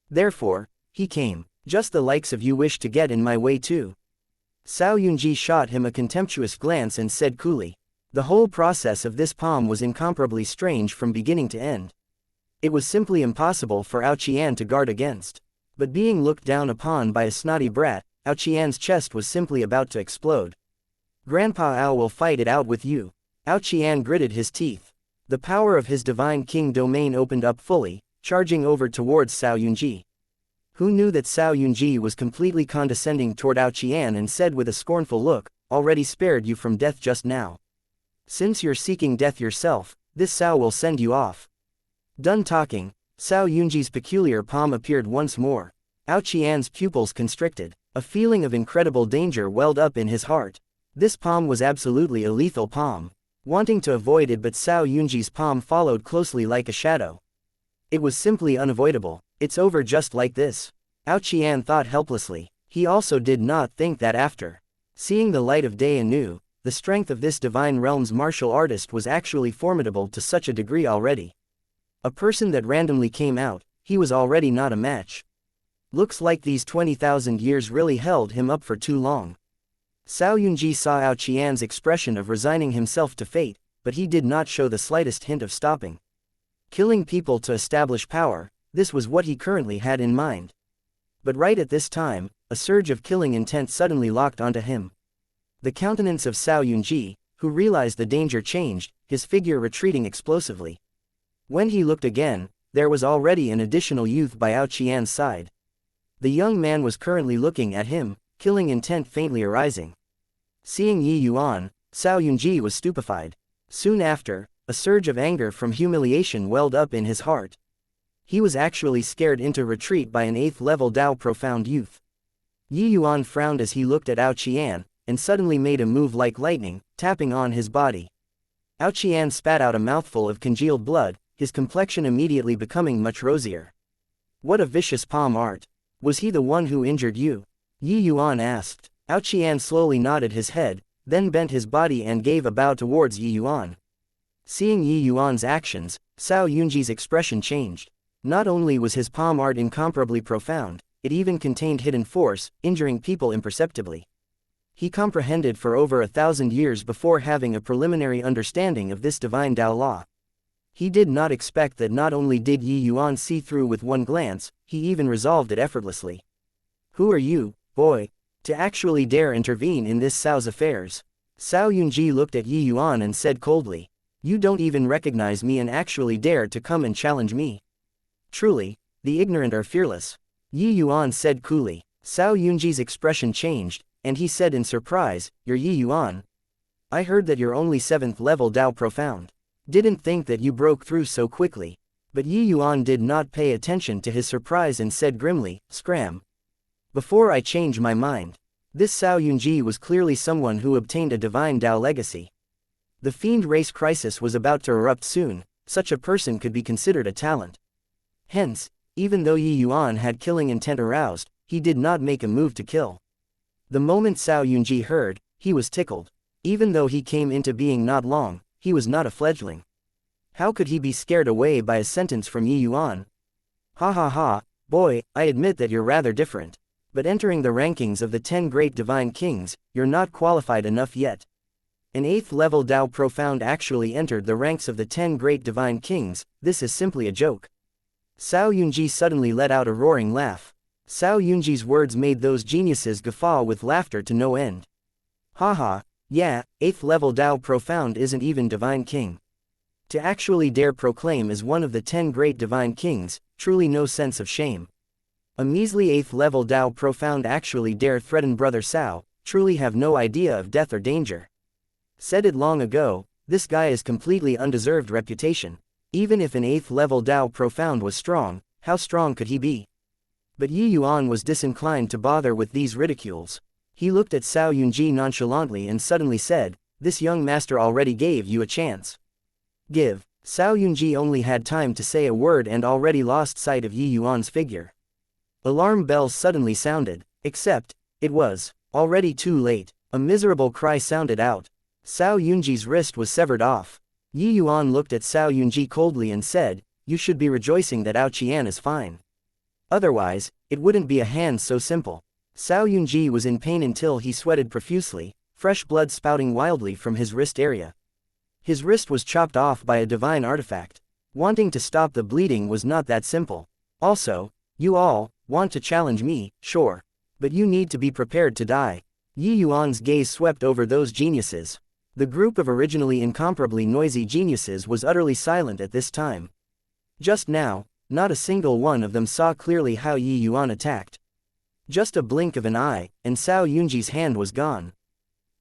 Therefore, he came. Just the likes of you wish to get in my way too. Cao Yunji shot him a contemptuous glance and said coolly. The whole process of this palm was incomparably strange from beginning to end. It was simply impossible for Qian to guard against. But being looked down upon by a snotty brat, Qian's chest was simply about to explode. Grandpa Ao will fight it out with you. Qian gritted his teeth. The power of his divine king domain opened up fully, charging over towards Cao Yunji. Who knew that Cao Yunji was completely condescending toward Qian and said with a scornful look, already spared you from death just now. Since you're seeking death yourself, this Cao will send you off. Done talking, Cao Yunji's peculiar palm appeared once more. Qian's pupils constricted. A feeling of incredible danger welled up in his heart. This palm was absolutely a lethal palm. Wanting to avoid it, but Cao Yunji's palm followed closely like a shadow. It was simply unavoidable. It's over just like this. Qian thought helplessly. He also did not think that after seeing the light of day anew, the strength of this divine realm's martial artist was actually formidable to such a degree already. A person that randomly came out, he was already not a match. Looks like these 20,000 years really held him up for too long. Cao Yunji saw Qian's expression of resigning himself to fate, but he did not show the slightest hint of stopping. Killing people to establish power, this was what he currently had in mind. But right at this time, a surge of killing intent suddenly locked onto him. The countenance of Cao Yunji, who realized the danger, changed, his figure retreating explosively. When he looked again, there was already an additional youth by Qian's side. The young man was currently looking at him, killing intent faintly arising. Seeing Yuan, Cao Yunji was stupefied. Soon after, a surge of anger from humiliation welled up in his heart. He was actually scared into retreat by an 8th level Dao profound youth. Yuan frowned as he looked at Qian, and suddenly made a move like lightning, tapping on his body. Qian spat out a mouthful of congealed blood, his complexion immediately becoming much rosier. What a vicious palm art. Was he the one who injured you? Yuan asked. Qian slowly nodded his head, then bent his body and gave a bow towards Yuan. Seeing Yuan's actions, Cao Yunji's expression changed. Not only was his palm art incomparably profound, it even contained hidden force, injuring people imperceptibly. He comprehended for over 1,000 years before having a preliminary understanding of this divine Dao law. He did not expect that not only did Yuan see through with one glance, he even resolved it effortlessly. Who are you, boy, to actually dare intervene in this Cao's affairs? Cao Yunji looked at Yuan and said coldly. You don't even recognize me and actually dare to come and challenge me. Truly, the ignorant are fearless. Yuan said coolly. Cao Yunji's expression changed, and he said in surprise, You're Yuan. I heard that you're only 7th level Dao profound. Didn't think that you broke through so quickly. But Yuan did not pay attention to his surprise and said grimly, Scram. Before I change my mind. This Cao Yunji was clearly someone who obtained a divine Dao legacy. The fiend race crisis was about to erupt soon. Such a person could be considered a talent. Hence, even though Yuan had killing intent aroused, he did not make a move to kill. The moment Cao Yunji heard, he was tickled. Even though he came into being not long, he was not a fledgling. How could he be scared away by a sentence from Yuan? Ha ha ha, boy, I admit that you're rather different. But entering the rankings of the 10 great divine kings, you're not qualified enough yet. An 8th level Dao profound actually entered the ranks of the 10 great divine kings. This is simply a joke. Cao Yunji suddenly let out a roaring laugh. Cao Yunji's words made those geniuses guffaw with laughter to no end. Haha, yeah, 8th level Dao profound isn't even divine king. To actually dare proclaim as one of the 10 great divine kings, truly no sense of shame. A measly 8th level Dao profound actually dare threaten brother Cao, truly have no idea of death or danger. Said it long ago, this guy is completely undeserved reputation. Even if an 8th level Dao Profound was strong, how strong could he be? But Yi Yuan was disinclined to bother with these ridicules. He looked at Cao Yunji nonchalantly and suddenly said, "This young master already gave you a chance." Give. Cao Yunji only had time to say a word and already lost sight of Yi Yuan's figure. Alarm bells suddenly sounded, except, it was already too late. A miserable cry sounded out. Cao Yunji's wrist was severed off. Yi Yuan looked at Cao Yunji coldly and said, "You should be rejoicing that Qian is fine. Otherwise, it wouldn't be a hand so simple." Cao Yunji was in pain until he sweated profusely, fresh blood spouting wildly from his wrist area. His wrist was chopped off by a divine artifact. Wanting to stop the bleeding was not that simple. Also, you all want to challenge me, sure. But you need to be prepared to die. Yi Yuan's gaze swept over those geniuses. The group of originally incomparably noisy geniuses was utterly silent at this time. Just now, not a single one of them saw clearly how Yi Yuan attacked. Just a blink of an eye, and Cao Yunji's hand was gone.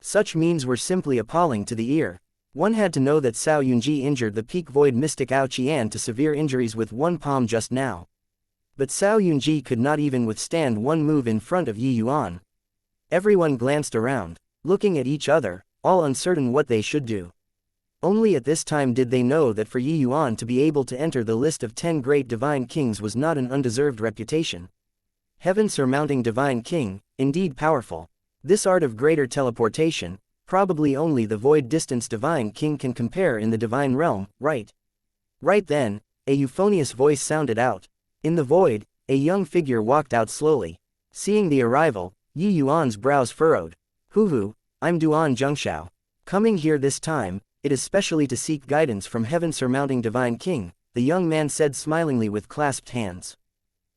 Such means were simply appalling to the ear. One had to know that Cao Yunji injured the peak void mystic Qian to severe injuries with one palm just now. But Cao Yunji could not even withstand one move in front of Yi Yuan. Everyone glanced around, looking at each other, all uncertain what they should do. Only at this time did they know that for Yi Yuan to be able to enter the list of 10 great divine kings was not an undeserved reputation. Heaven-surmounting divine king, indeed powerful. This art of greater teleportation, probably only the void-distance divine king can compare in the divine realm, right? Right then, a euphonious voice sounded out. In the void, a young figure walked out slowly. Seeing the arrival, Yi Yuan's brows furrowed. "Hu, I'm Duan Zhengshao. Coming here this time, it is specially to seek guidance from heaven-surmounting divine king," the young man said smilingly with clasped hands.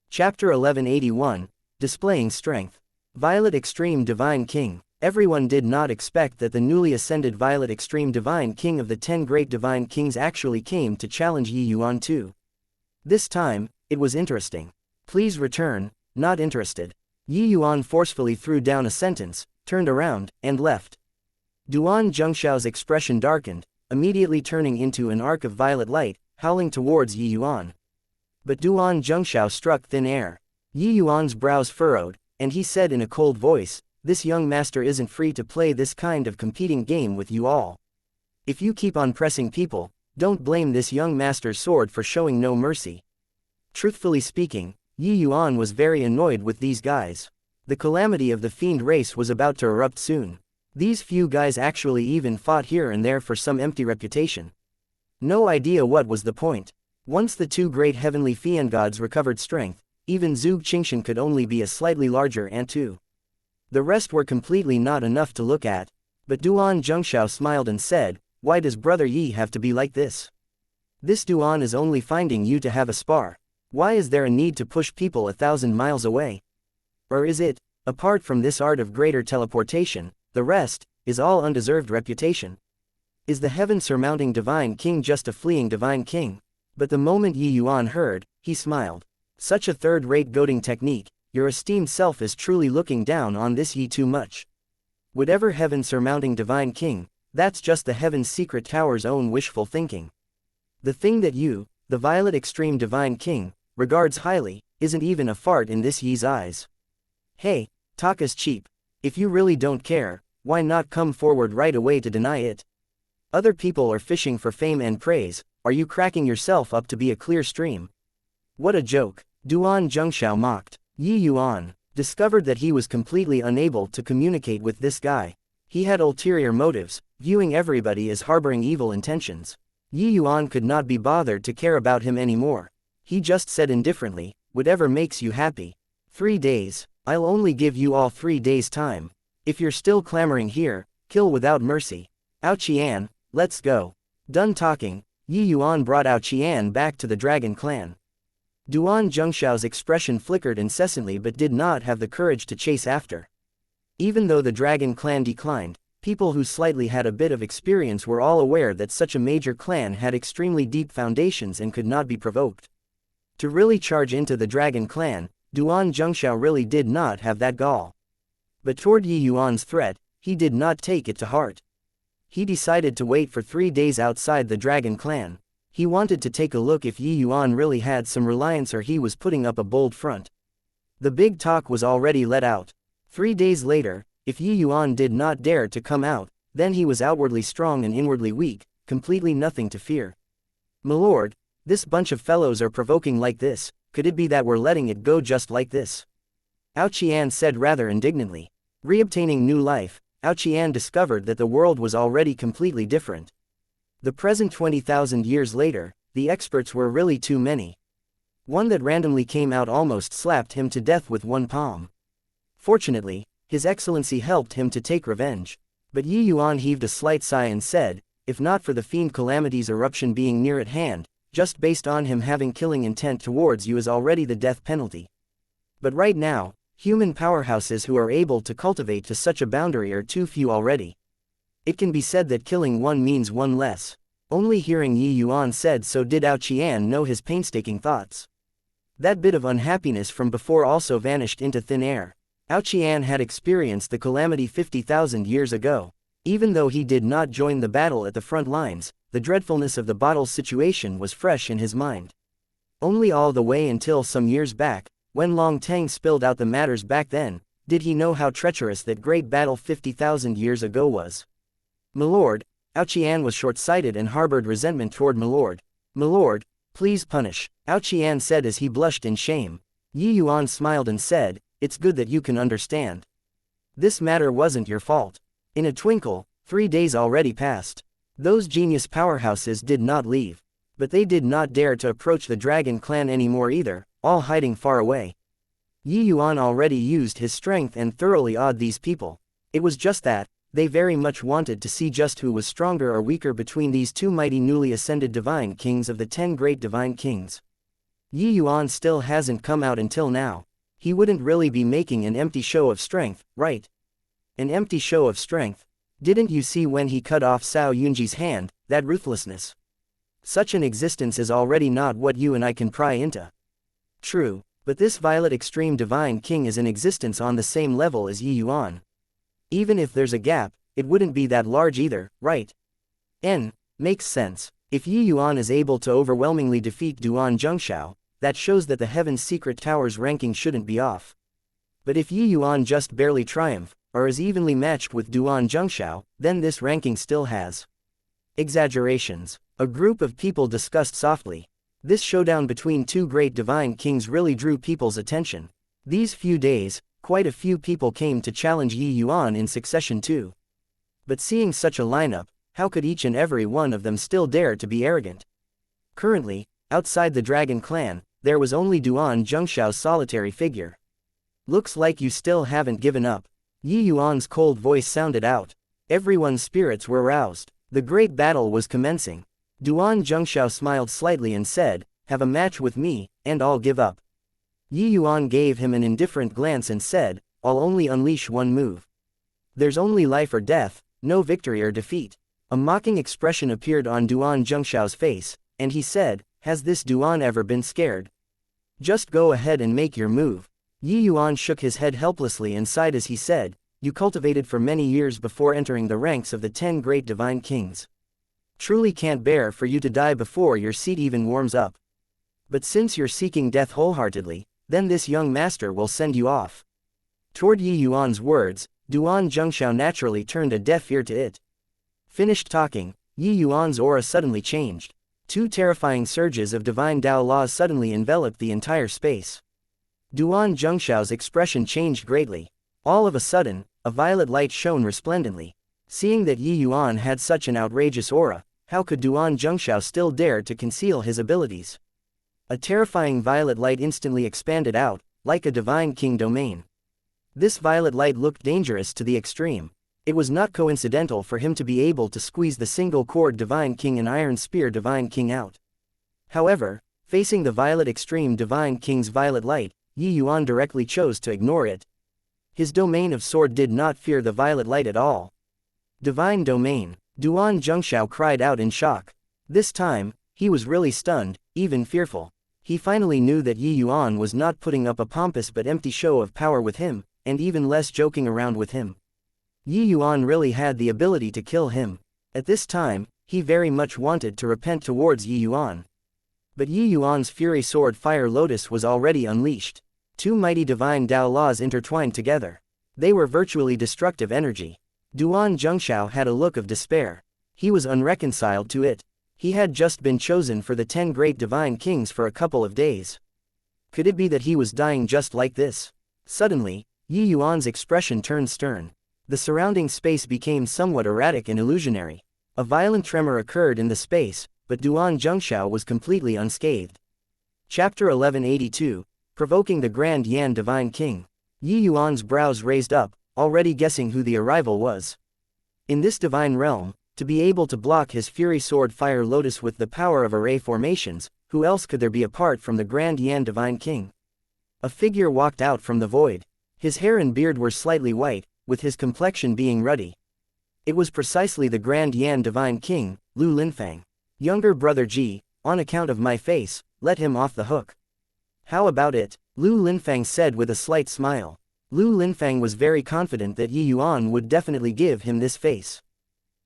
Chapter 1181, Displaying Strength. Violet Extreme Divine King. Everyone did not expect that the newly ascended Violet Extreme Divine King of the 10 Great Divine Kings actually came to challenge Yi Yuan too. This time, it was interesting. "Please return, not interested." Yi Yuan forcefully threw down a sentence, turned around, and left. Duan Zhengshao's expression darkened, immediately turning into an arc of violet light, howling towards Yi Yuan. But Duan Zhengshao struck thin air. Yi Yuan's brows furrowed, and he said in a cold voice, "This young master isn't free to play this kind of competing game with you all. If you keep on pressing people, don't blame this young master's sword for showing no mercy." Truthfully speaking, Yi Yuan was very annoyed with these guys. The calamity of the fiend race was about to erupt soon. These few guys actually even fought here and there for some empty reputation. No idea what was the point. Once the 2 great heavenly fiend gods recovered strength, even Zhuge Qingshan could only be a slightly larger ant too. The rest were completely not enough to look at. But Duan Zhengshao smiled and said, "Why does Brother Yi have to be like this? This Duan is only finding you to have a spar. Why is there a need to push people 1,000 miles away? Or is it, apart from this art of greater teleportation, the rest is all undeserved reputation? Is the heaven-surmounting divine king just a fleeing divine king?" But the moment Yi Yuan heard, he smiled. "Such a third-rate goading technique, your esteemed self is truly looking down on this Yi too much. Whatever heaven-surmounting divine king, that's just the Heaven's Secret Tower's own wishful thinking. The thing that you, the Violet Extreme Divine King, regards highly, isn't even a fart in this Yi's eyes. Hey, talk is cheap. If you really don't care, why not come forward right away to deny it? Other people are fishing for fame and praise, are you cracking yourself up to be a clear stream? What a joke." Duan Zhengshao mocked. Yi Yuan discovered that he was completely unable to communicate with this guy. He had ulterior motives, viewing everybody as harboring evil intentions. Yi Yuan could not be bothered to care about him anymore. He just said indifferently, "Whatever makes you happy. 3 days, I'll only give you all 3 days time. If you're still clamoring here, kill without mercy. Qian, let's go." Done talking, Yi Yuan brought Qian back to the Dragon Clan. Duan Zhengshao's expression flickered incessantly but did not have the courage to chase after. Even though the Dragon Clan declined, people who slightly had a bit of experience were all aware that such a major clan had extremely deep foundations and could not be provoked. To really charge into the Dragon Clan, Duan Zhengshao really did not have that gall. But toward Yi Yuan's threat, he did not take it to heart. He decided to wait for 3 days outside the Dragon Clan. He wanted to take a look if Yuan really had some reliance or he was putting up a bold front. The big talk was already let out. 3 days later, if Yuan did not dare to come out, then he was outwardly strong and inwardly weak, completely nothing to fear. "Milord, this bunch of fellows are provoking like this, could it be that we're letting it go just like this?" Ao Qian said rather indignantly. Reobtaining new life, Ao Qian discovered that the world was already completely different. The present 20,000 years later, the experts were really too many. One that randomly came out almost slapped him to death with one palm. Fortunately, His Excellency helped him to take revenge. But Yuan heaved a slight sigh and said, if not for the fiend calamity's eruption being near at hand, just based on him having killing intent towards you is already the death penalty. But right now, human powerhouses who are able to cultivate to such a boundary are too few already. It can be said that killing one means one less. Only hearing Yuan said so did Ao Qian know his painstaking thoughts. That bit of unhappiness from before also vanished into thin air. Ao Qian had experienced the calamity 50,000 years ago. Even though he did not join the battle at the front lines, the dreadfulness of the bottle's situation was fresh in his mind. Only all the way until some years back, when Long Teng spilled out the matters back then, did he know how treacherous that great battle 50,000 years ago was. "Milord," Ao Qian was short-sighted and harbored resentment toward Milord. "Milord, please punish," Ao Qian said as he blushed in shame. Yuan smiled and said, "It's good that you can understand. This matter wasn't your fault." In a twinkle, 3 days already passed. Those genius powerhouses did not leave. But they did not dare to approach the Dragon Clan anymore either, all hiding far away. Yuan already used his strength and thoroughly awed these people. It was just that, they very much wanted to see just who was stronger or weaker between these two mighty newly ascended divine kings of the 10 great divine kings. Yuan still hasn't come out until now. He wouldn't really be making an empty show of strength, right? An empty show of strength. Didn't you see when he cut off Cao Yunji's hand, that ruthlessness? Such an existence is already not what you and I can pry into. True, but this violet extreme divine king is in existence on the same level as Yuan. Even if there's a gap, it wouldn't be that large either, right? Makes sense. If Yuan is able to overwhelmingly defeat Duan Zhengshao, that shows that the Heaven's Secret Tower's ranking shouldn't be off. But if Yuan just barely triumph, or is evenly matched with Duan Zhengshao, then this ranking still has exaggerations. A group of people discussed softly. This showdown between two great divine kings really drew people's attention. These few days, quite a few people came to challenge Yuan in succession too. But seeing such a lineup, how could each and every one of them still dare to be arrogant? Currently, outside the Dragon Clan, there was only Duan Zhengshao's solitary figure. "Looks like you still haven't given up." Yuan's cold voice sounded out. Everyone's spirits were roused. The great battle was commencing. Duan Zhengshao smiled slightly and said, "Have a match with me, and I'll give up." Yuan gave him an indifferent glance and said, "I'll only unleash one move. There's only life or death, no victory or defeat." A mocking expression appeared on Duan Zhengshao's face, and he said, "Has this Duan ever been scared? Just go ahead and make your move." Yuan shook his head helplessly and sighed as he said, "You cultivated for many years before entering the ranks of the 10 great divine kings. Truly can't bear for you to die before your seat even warms up. But since you're seeking death wholeheartedly, then this young master will send you off." Toward Yuan's words, Duan Zhengshao naturally turned a deaf ear to it. Finished talking, Yuan's aura suddenly changed. 2 terrifying surges of divine Dao laws suddenly enveloped the entire space. Duan Zhengshao's expression changed greatly. All of a sudden, a violet light shone resplendently. Seeing that Yuan had such an outrageous aura, how could Duan Zhengshao still dare to conceal his abilities? A terrifying violet light instantly expanded out, like a divine king domain. This violet light looked dangerous to the extreme. It was not coincidental for him to be able to squeeze the single-cord divine king and iron spear divine king out. However, facing the violet extreme divine king's violet light, Yuan directly chose to ignore it. His domain of sword did not fear the violet light at all. Divine domain. Duan Zhengshao cried out in shock. This time, he was really stunned, even fearful. He finally knew that Yuan was not putting up a pompous but empty show of power with him, and even less joking around with him. Yuan really had the ability to kill him. At this time, he very much wanted to repent towards Yi Yuan. But Yi Yuan's Fury Sword Fire Lotus was already unleashed. Two mighty divine Tao laws intertwined together. They were virtually destructive energy. Duan Zhengxiao had a look of despair. He was unreconciled to it. He had just been chosen for the 10 great divine kings for a couple of days. Could it be that he was dying just like this? Suddenly, Yi Yuan's expression turned stern. The surrounding space became somewhat erratic and illusionary. A violent tremor occurred in the space, but Duan Zhengxiao was completely unscathed. Chapter 1182, Provoking the Grand Yan Divine King. Yi Yuan's brows raised up, already guessing who the arrival was. In this divine realm, to be able to block his Fury Sword Fire Lotus with the power of array formations, who else could there be apart from the Grand Yan Divine King? A figure walked out from the void. His hair and beard were slightly white, with his complexion being ruddy. It was precisely the Grand Yan Divine King, Lu Linfang. Younger brother Ji, on account of my face, let him off the hook. How about it? Lu Linfang said with a slight smile. Lu Linfang was very confident that Yi Yuan would definitely give him this face.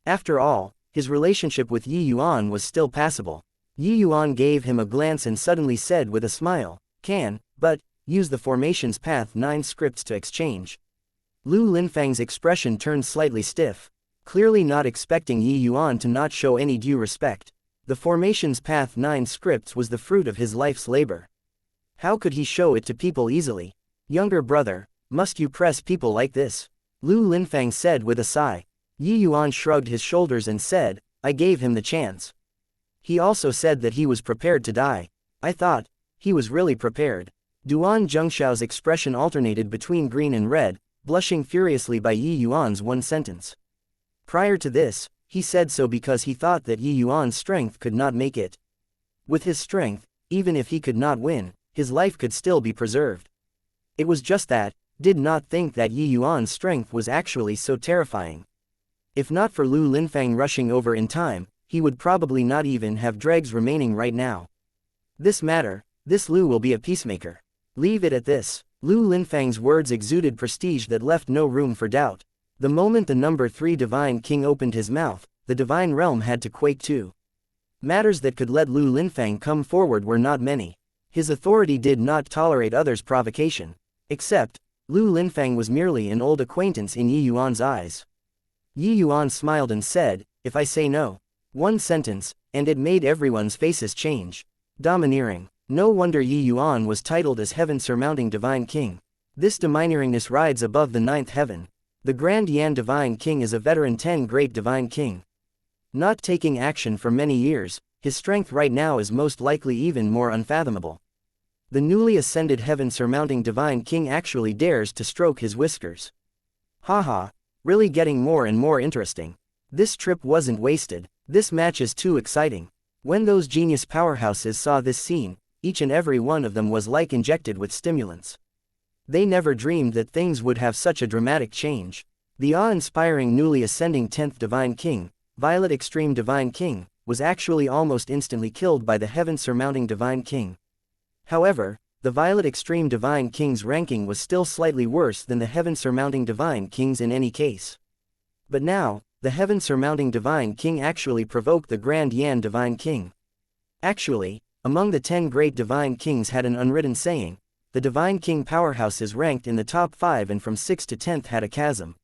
After all, his relationship with Yi Yuan was still passable. Yi Yuan gave him a glance and suddenly said with a smile, but, use the formation's Path 9 scripts to exchange. Lu Linfang's expression turned slightly stiff. Clearly not expecting Yi Yuan to not show any due respect. The formation's Path 9 scripts was the fruit of his life's labor. How could he show it to people easily? Younger brother, must you press people like this? Lu Linfang said with a sigh. Yi Yuan shrugged his shoulders and said, I gave him the chance. He also said that he was prepared to die. I thought, he was really prepared. Duan Zhengxiao's expression alternated between green and red, blushing furiously by Yi Yuan's one sentence. Prior to this, he said so because he thought that Yi Yuan's strength could not make it. With his strength, even if he could not win, his life could still be preserved. It was just that, did not think that Yi Yuan's strength was actually so terrifying. If not for Lu Linfang rushing over in time, he would probably not even have dregs remaining right now. This Lu will be a peacemaker. Leave it at this. Lu Linfang's words exuded prestige that left no room for doubt. The moment the number 3 divine king opened his mouth, the divine realm had to quake too. Matters that could let Lu Linfang come forward were not many. His authority did not tolerate others' provocation. Except, Lu Linfang was merely an old acquaintance in Yi Yuan's eyes. Yi Yuan smiled and said, if I say no. One sentence, and it made everyone's faces change. Domineering. No wonder Yi Yuan was titled as heaven-surmounting divine king. This domineeringness rides above the 9th heaven. The Grand Yan Divine King is a veteran 10 great divine king. Not taking action for many years, his strength right now is most likely even more unfathomable. The newly ascended heaven-surmounting divine king actually dares to stroke his whiskers. Haha, really getting more and more interesting. This trip wasn't wasted. This match is too exciting. When those genius powerhouses saw this scene, each and every one of them was like injected with stimulants. They never dreamed that things would have such a dramatic change. The awe-inspiring newly ascending 10th Divine King, Violet Extreme Divine King, was actually almost instantly killed by the heaven-surmounting Divine King. However, the Violet Extreme Divine King's ranking was still slightly worse than the heaven-surmounting Divine King's in any case. But now, the heaven-surmounting Divine King actually provoked the Grand Yan Divine King. Actually, among the 10 great Divine Kings had an unwritten saying, the Divine King powerhouses ranked in the top 5 and from 6th to 10th had a chasm.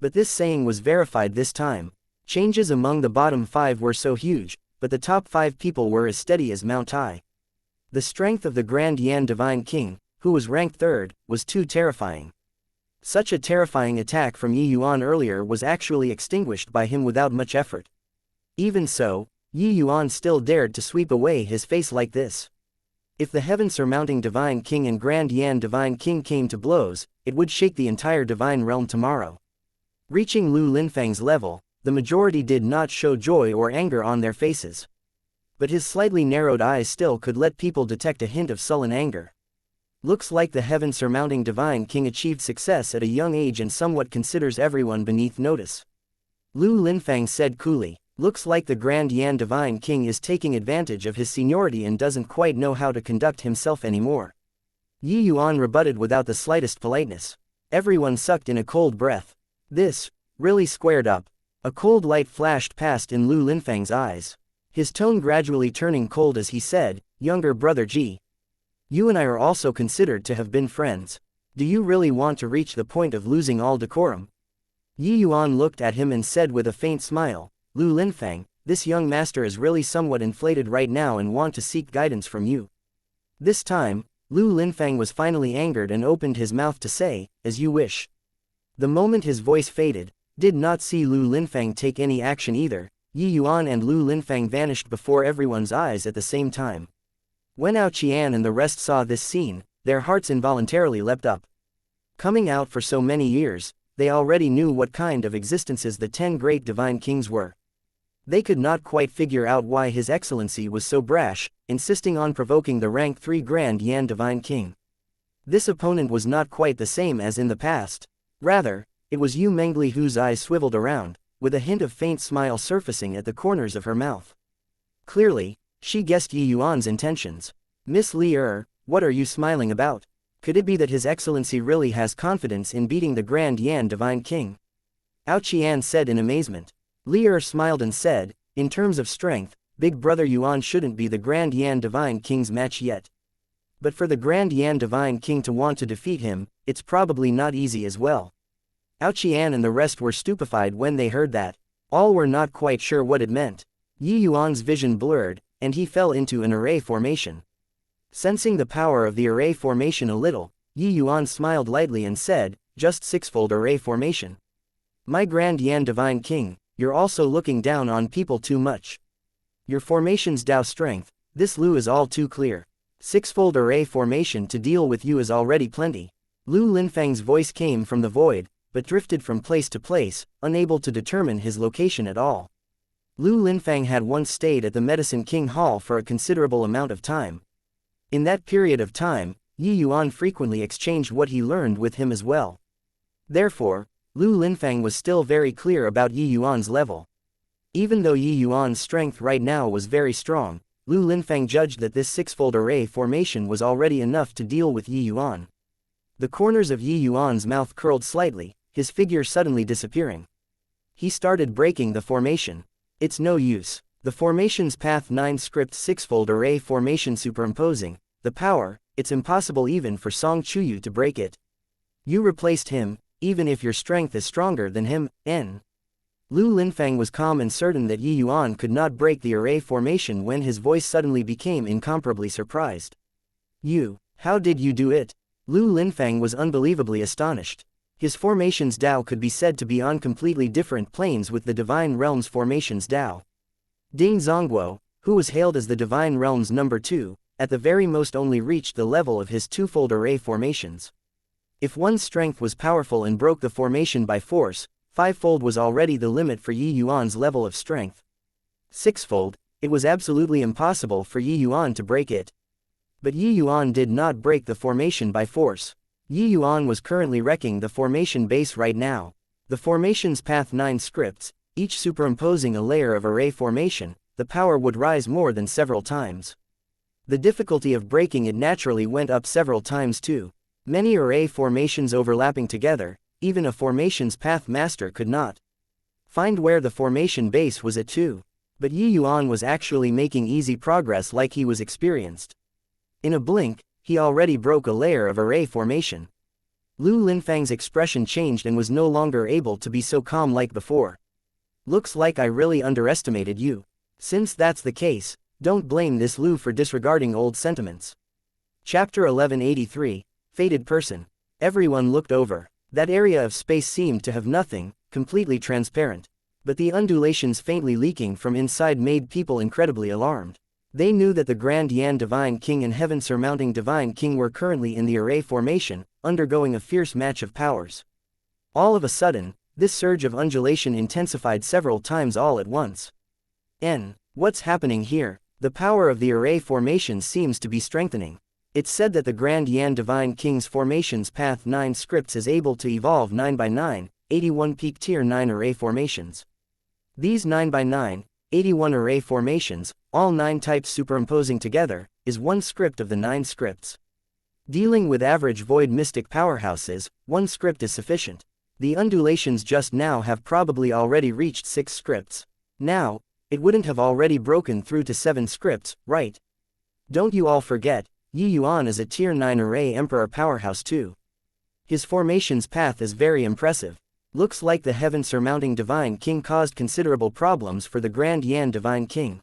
But this saying was verified this time. Changes among the bottom 5 were so huge, but the top 5 people were as steady as Mount Tai. The strength of the Grand Yan Divine King, who was ranked 3rd, was too terrifying. Such a terrifying attack from Yi Yuan earlier was actually extinguished by him without much effort. Even so, Yi Yuan still dared to sweep away his face like this. If the heaven-surmounting Divine King and Grand Yan Divine King came to blows, it would shake the entire divine realm tomorrow. Reaching Lu Linfang's level, the majority did not show joy or anger on their faces. But his slightly narrowed eyes still could let people detect a hint of sullen anger. Looks like the heaven-surmounting Divine King achieved success at a young age and somewhat considers everyone beneath notice. Lu Linfang said coolly, looks like the Grand Yan Divine King is taking advantage of his seniority and doesn't quite know how to conduct himself anymore. Yi Yuan rebutted without the slightest politeness. Everyone sucked in a cold breath. This, really squared up. A cold light flashed past in Lu Linfang's eyes. His tone gradually turning cold as he said, "Younger brother Ji. You and I are also considered to have been friends. Do you really want to reach the point of losing all decorum?" Yi Yuan looked at him and said with a faint smile, "Lu Linfang, this young master is really somewhat inflated right now and want to seek guidance from you." This time, Lu Linfang was finally angered and opened his mouth to say, "As you wish." The moment his voice faded, did not see Lu Linfang take any action either. Yi Yuan and Lu Linfang vanished before everyone's eyes at the same time. When Ao Qian and the rest saw this scene, their hearts involuntarily leapt up. Coming out for so many years, they already knew what kind of existences the 10 great divine kings were. They could not quite figure out why His Excellency was so brash, insisting on provoking the rank 3 Grand Yan Divine King. This opponent was not quite the same as in the past. Rather, it was Yu Mengli whose eyes swiveled around, with a hint of faint smile surfacing at the corners of her mouth. Clearly, she guessed Yi Yuan's intentions. "Miss Li what are you smiling about? Could it be that His Excellency really has confidence in beating the Grand Yan Divine King?" Ao Qian said in amazement. Li smiled and said, "In terms of strength, Big Brother Yuan shouldn't be the Grand Yan Divine King's match yet. But for the Grand Yan Divine King to want to defeat him, it's probably not easy as well." Ao Qian and the rest were stupefied when they heard that. All were not quite sure what it meant. Yi Yuan's vision blurred, and he fell into an array formation. Sensing the power of the array formation a little, Yi Yuan smiled lightly and said, "Just sixfold array formation. My Grand Yan Divine King, you're also looking down on people too much. Your formation's Dao strength, this Lu is all too clear. Sixfold array formation to deal with you is already plenty." Lu Linfang's voice came from the void, but drifted from place to place, unable to determine his location at all. Lu Linfang had once stayed at the Medicine King Hall for a considerable amount of time. In that period of time, Yi Yuan frequently exchanged what he learned with him as well. Therefore, Lu Linfang was still very clear about Yi Yuan's level. Even though Yi Yuan's strength right now was very strong, Lu Linfang judged that this sixfold array formation was already enough to deal with Yi Yuan. The corners of Yi Yuan's mouth curled slightly, his figure suddenly disappearing. He started breaking the formation. "It's no use. The formation's path 9 script sixfold array formation superimposing, the power, it's impossible even for Song Chuyu to break it. You replaced him, even if your strength is stronger than him, N." Lu Linfang was calm and certain that Yi Yuan could not break the array formation when his voice suddenly became incomparably surprised. How did you do it?" Lu Linfang was unbelievably astonished. His formation's Dao could be said to be on completely different planes with the Divine Realm's formation's Dao. Ding Zongguo, who was hailed as the Divine Realm's number 2, at the very most only reached the level of his twofold array formations. If one's strength was powerful and broke the formation by force, fivefold was already the limit for Yi Yuan's level of strength. Sixfold, it was absolutely impossible for Yi Yuan to break it. But Yi Yuan did not break the formation by force. Yi Yuan was currently wrecking the formation base right now. The formation's path 9 scripts, each superimposing a layer of array formation, the power would rise more than several times. The difficulty of breaking it naturally went up several times too. Many array formations overlapping together, even a formation's path master could not find where the formation base was at too. But Yi Yuan was actually making easy progress like he was experienced. In a blink, he already broke a layer of array formation. Lu Linfang's expression changed and was no longer able to be so calm like before. "Looks like I really underestimated you. Since that's the case, don't blame this Lu for disregarding old sentiments." Chapter 1183, Fated Person. Everyone looked over. That area of space seemed to have nothing, completely transparent. But the undulations faintly leaking from inside made people incredibly alarmed. They knew that the Grand Yan Divine King and Heaven Surmounting Divine King were currently in the array formation, undergoing a fierce match of powers. All of a sudden, this surge of undulation intensified several times all at once. What's happening here? The power of the array formation seems to be strengthening. It's said that the Grand Yan Divine King's formation's path 9 scripts is able to evolve 9x9, 81 peak tier 9 array formations. These 9x9, 81 array formations, all 9 types superimposing together, is one script of the 9 scripts. Dealing with average void mystic powerhouses, one script is sufficient. The undulations just now have probably already reached 6 scripts. Now, it wouldn't have already broken through to 7 scripts, right? Don't you all forget, Yuan is a tier 9 array emperor powerhouse too. His formations path is very impressive. Looks like the heaven-surmounting Divine King caused considerable problems for the Grand Yan Divine King.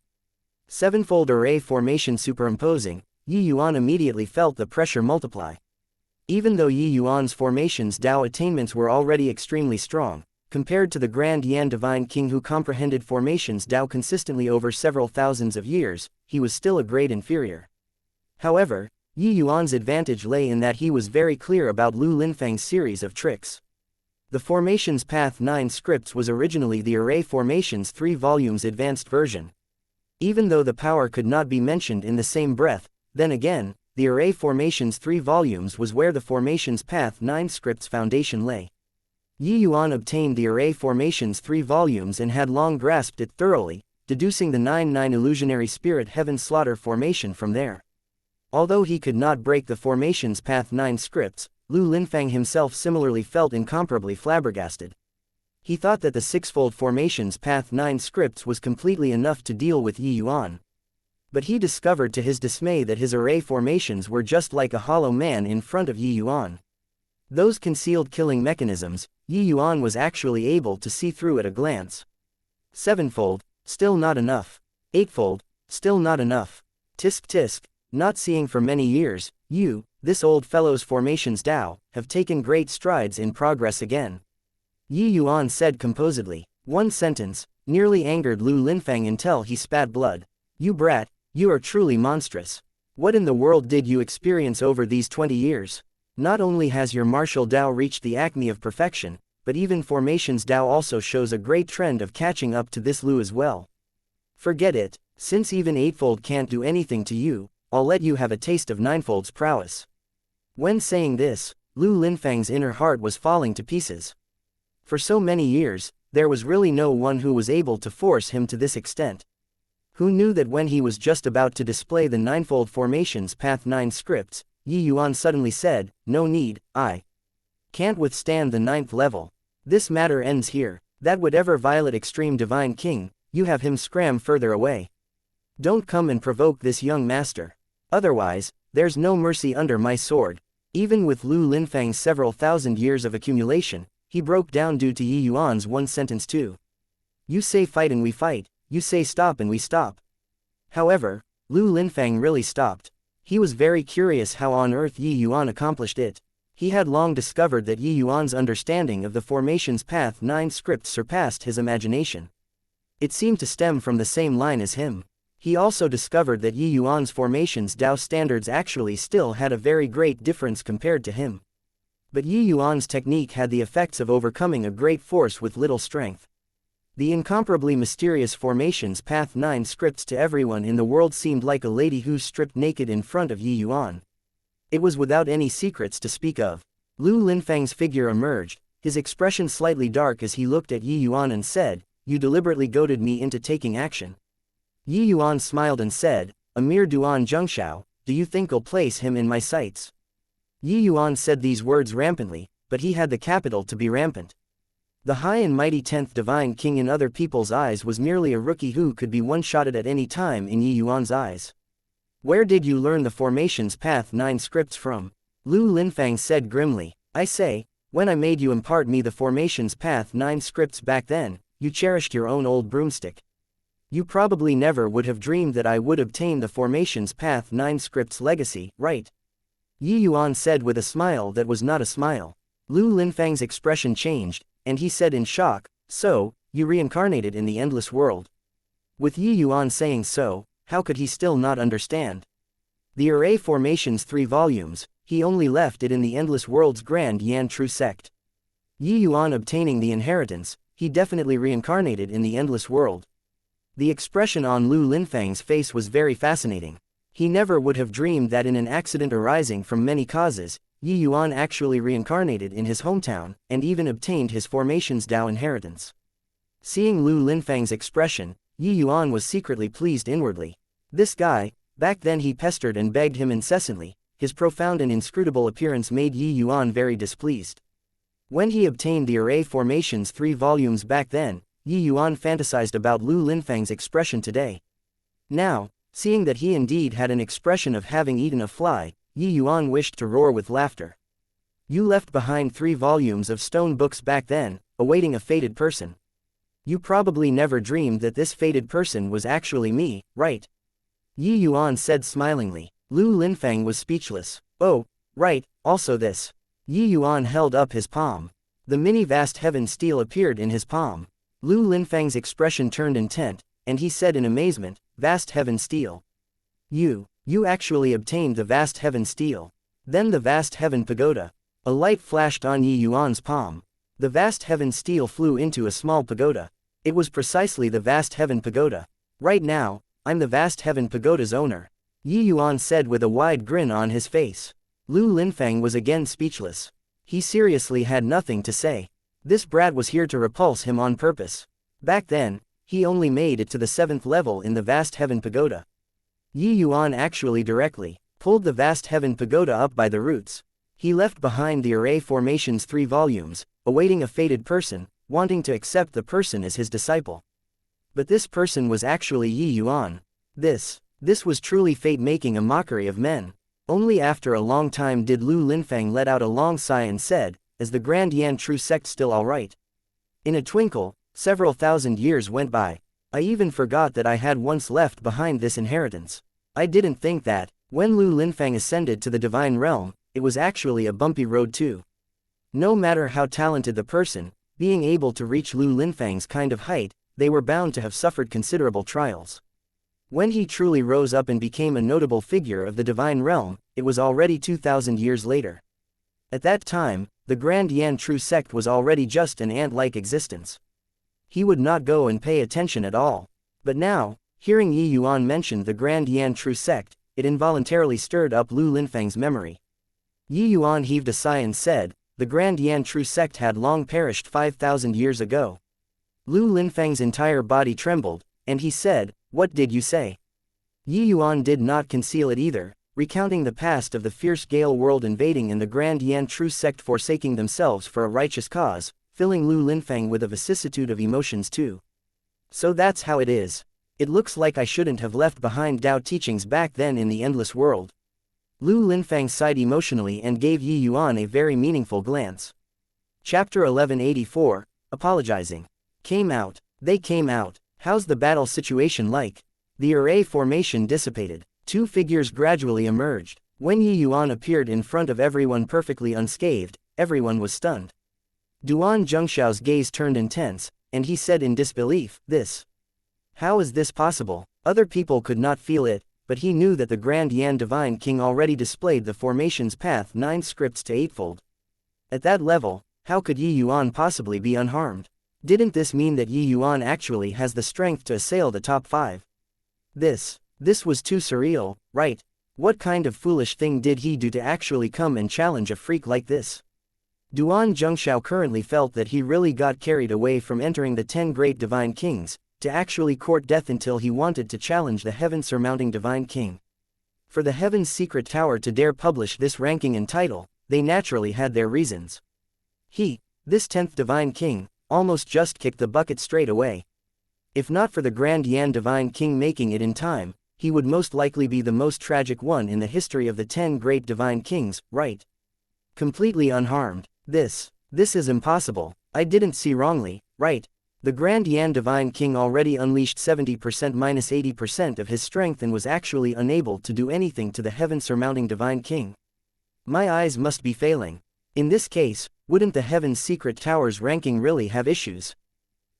Sevenfold array formation superimposing, Yuan immediately felt the pressure multiply. Even though Yuan's formations Dao attainments were already extremely strong, compared to the Grand Yan Divine King who comprehended formations Dao consistently over several thousands of years, he was still a grade inferior. However, Yuan's advantage lay in that he was very clear about Lu Linfang's series of tricks. The Formations Path 9 scripts was originally the Array Formations 3 volumes advanced version. Even though the power could not be mentioned in the same breath, then again, the Array Formations 3 volumes was where the Formations Path 9 scripts foundation lay. Yuan obtained the Array Formations 3 volumes and had long grasped it thoroughly, deducing the 9-9 Illusionary Spirit Heaven Slaughter formation from there. Although he could not break the Formations Path 9 scripts, Lu Linfang himself similarly felt incomparably flabbergasted. He thought that the sixfold Formations Path 9 scripts was completely enough to deal with Yuan. But he discovered to his dismay that his array formations were just like a hollow man in front of Yuan. Those concealed killing mechanisms, Yuan was actually able to see through at a glance. Sevenfold, still not enough. Eightfold, still not enough. Tisk tisk, not seeing for many years, this old fellow's formations Dao, have taken great strides in progress again. Yuan said composedly. One sentence, nearly angered Lu Linfang until he spat blood. You brat, you are truly monstrous. What in the world did you experience over these 20 years? Not only has your martial Dao reached the acme of perfection, but even Formations Dao also shows a great trend of catching up to this Lu as well. Forget it, since even Eightfold can't do anything to you, I'll let you have a taste of Ninefold's prowess. When saying this, Lu Linfang's inner heart was falling to pieces. For so many years, there was really no one who was able to force him to this extent. Who knew that when he was just about to display the Ninefold Formations Path 9 scripts, Yuan suddenly said, no need, I can't withstand the 9th level. This matter ends here, that whatever Violet Extreme Divine King, you have him scram further away. Don't come and provoke this young master. Otherwise, there's no mercy under my sword. Even with Lu Linfang's several thousand years of accumulation, he broke down due to Yuan's one sentence too. You say fight and we fight, you say stop and we stop. However, Lu Linfang really stopped. He was very curious how on earth Yuan accomplished it. He had long discovered that Yuan's understanding of the Formations Path 9 script surpassed his imagination. It seemed to stem from the same line as him. He also discovered that Yuan's Formations Dao standards actually still had a very great difference compared to him. But Yuan's technique had the effects of overcoming a great force with little strength. The incomparably mysterious Formations Path 9 scripts to everyone in the world seemed like a lady who stripped naked in front of Yuan. It was without any secrets to speak of. Lu Linfang's figure emerged, his expression slightly dark as he looked at Yuan and said, you deliberately goaded me into taking action. Yuan smiled and said, a mere Duan Zhengshao, do you think I'll place him in my sights? Yuan said these words rampantly, but he had the capital to be rampant. The high and mighty 10th Divine King in other people's eyes was merely a rookie who could be one-shotted at any time in Yuan's eyes. Where did you learn the Formations Path 9 scripts from? Lu Linfang said grimly, I say, when I made you impart me the Formations Path 9 scripts back then, you cherished your own old broomstick. You probably never would have dreamed that I would obtain the Formations Path 9 scripts legacy, right? Yuan said with a smile that was not a smile. Lu Linfang's expression changed, and he said in shock, so, you reincarnated in the endless world. With Yuan saying so, how could he still not understand? The Array Formations 3 volumes, he only left it in the endless world's Grand Yan True Sect. Yuan obtaining the inheritance, he definitely reincarnated in the endless world. The expression on Lu Linfang's face was very fascinating. He never would have dreamed that in an accident arising from many causes, Yuan actually reincarnated in his hometown, and even obtained his Formations Dao inheritance. Seeing Lu Linfang's expression, Yuan was secretly pleased inwardly. This guy, back then he pestered and begged him incessantly, his profound and inscrutable appearance made Yuan very displeased. When he obtained the Array Formations 3 volumes back then, Yuan fantasized about Lu Linfang's expression today. Now, seeing that he indeed had an expression of having eaten a fly, Yuan wished to roar with laughter. You left behind 3 volumes of stone books back then, awaiting a fated person. You probably never dreamed that this fated person was actually me, right? Yuan said smilingly. Lu Linfang was speechless. Oh, right, also this. Yuan held up his palm. The mini vast heaven steel appeared in his palm. Lu Linfang's expression turned intent, and he said in amazement, vast heaven steel. You actually obtained the vast heaven steel. Then the vast heaven pagoda. A light flashed on Yuan's palm. The vast heaven steel flew into a small pagoda. It was precisely the vast heaven pagoda. Right now, I'm the vast heaven pagoda's owner. Yuan said with a wide grin on his face. Lu Linfang was again speechless. He seriously had nothing to say. This brat was here to repulse him on purpose. Back then, he only made it to the 7th level in the vast heaven pagoda. Yuan actually directly pulled the vast heaven pagoda up by the roots. He left behind the Array Formations 3 volumes, awaiting a fated person, wanting to accept the person as his disciple. But this person was actually Yuan. This was truly fate making a mockery of men. Only after a long time did Lu Linfang let out a long sigh and said, "Is the Grand Yan true sect still alright?" In a twinkle, several thousand years went by. I even forgot that I had once left behind this inheritance. I didn't think that, when Lu Linfang ascended to the divine realm, it was actually a bumpy road too. No matter how talented the person, being able to reach Lu Linfang's kind of height, they were bound to have suffered considerable trials. When he truly rose up and became a notable figure of the divine realm, it was already 2,000 years later. At that time, the Grand Yan true sect was already just an ant-like existence. He would not go and pay attention at all. But now, hearing Yuan mention the Grand Yan true sect, it involuntarily stirred up Lu Linfang's memory. Yuan heaved a sigh and said, "The Grand Yan true sect had long perished 5,000 years ago." Lu Linfang's entire body trembled, and he said, "What did you say?" Yuan did not conceal it either, recounting the past of the fierce Gale world invading and the Grand Yan true sect forsaking themselves for a righteous cause, filling Lu Linfang with a vicissitude of emotions too. "So that's how it is. It looks like I shouldn't have left behind Tao teachings back then in the endless world." Lu Linfang sighed emotionally and gave Yuan a very meaningful glance. Chapter 1184, Apologizing. They came out. How's the battle situation like? The array formation dissipated. 2 figures gradually emerged. When Yuan appeared in front of everyone perfectly unscathed, everyone was stunned. Duan Zhengxiao's gaze turned intense, and he said in disbelief, "This. How is this possible?" Other people could not feel it, but he knew that the Grand Yan Divine King already displayed the formation's path 9 scripts to 8-fold. At that level, how could Yuan possibly be unharmed? Didn't this mean that Yuan actually has the strength to assail the top 5? This was too surreal, right? What kind of foolish thing did he do to actually come and challenge a freak like this? Duan Zhengxiao currently felt that he really got carried away from entering the 10 great Divine Kings, to actually court death until he wanted to challenge the heaven-surmounting Divine King. For the Heaven's Secret Tower to dare publish this ranking and title, they naturally had their reasons. This 10th Divine King, almost just kicked the bucket straight away. If not for the Grand Yan Divine King making it in time, he would most likely be the most tragic one in the history of the 10 great Divine Kings, right? Completely unharmed. This is impossible. I didn't see wrongly, right? The Grand Yan Divine King already unleashed 70% minus 80% of his strength and was actually unable to do anything to the heaven-surmounting Divine King. My eyes must be failing. In this case, wouldn't the Heaven's Secret Tower's ranking really have issues?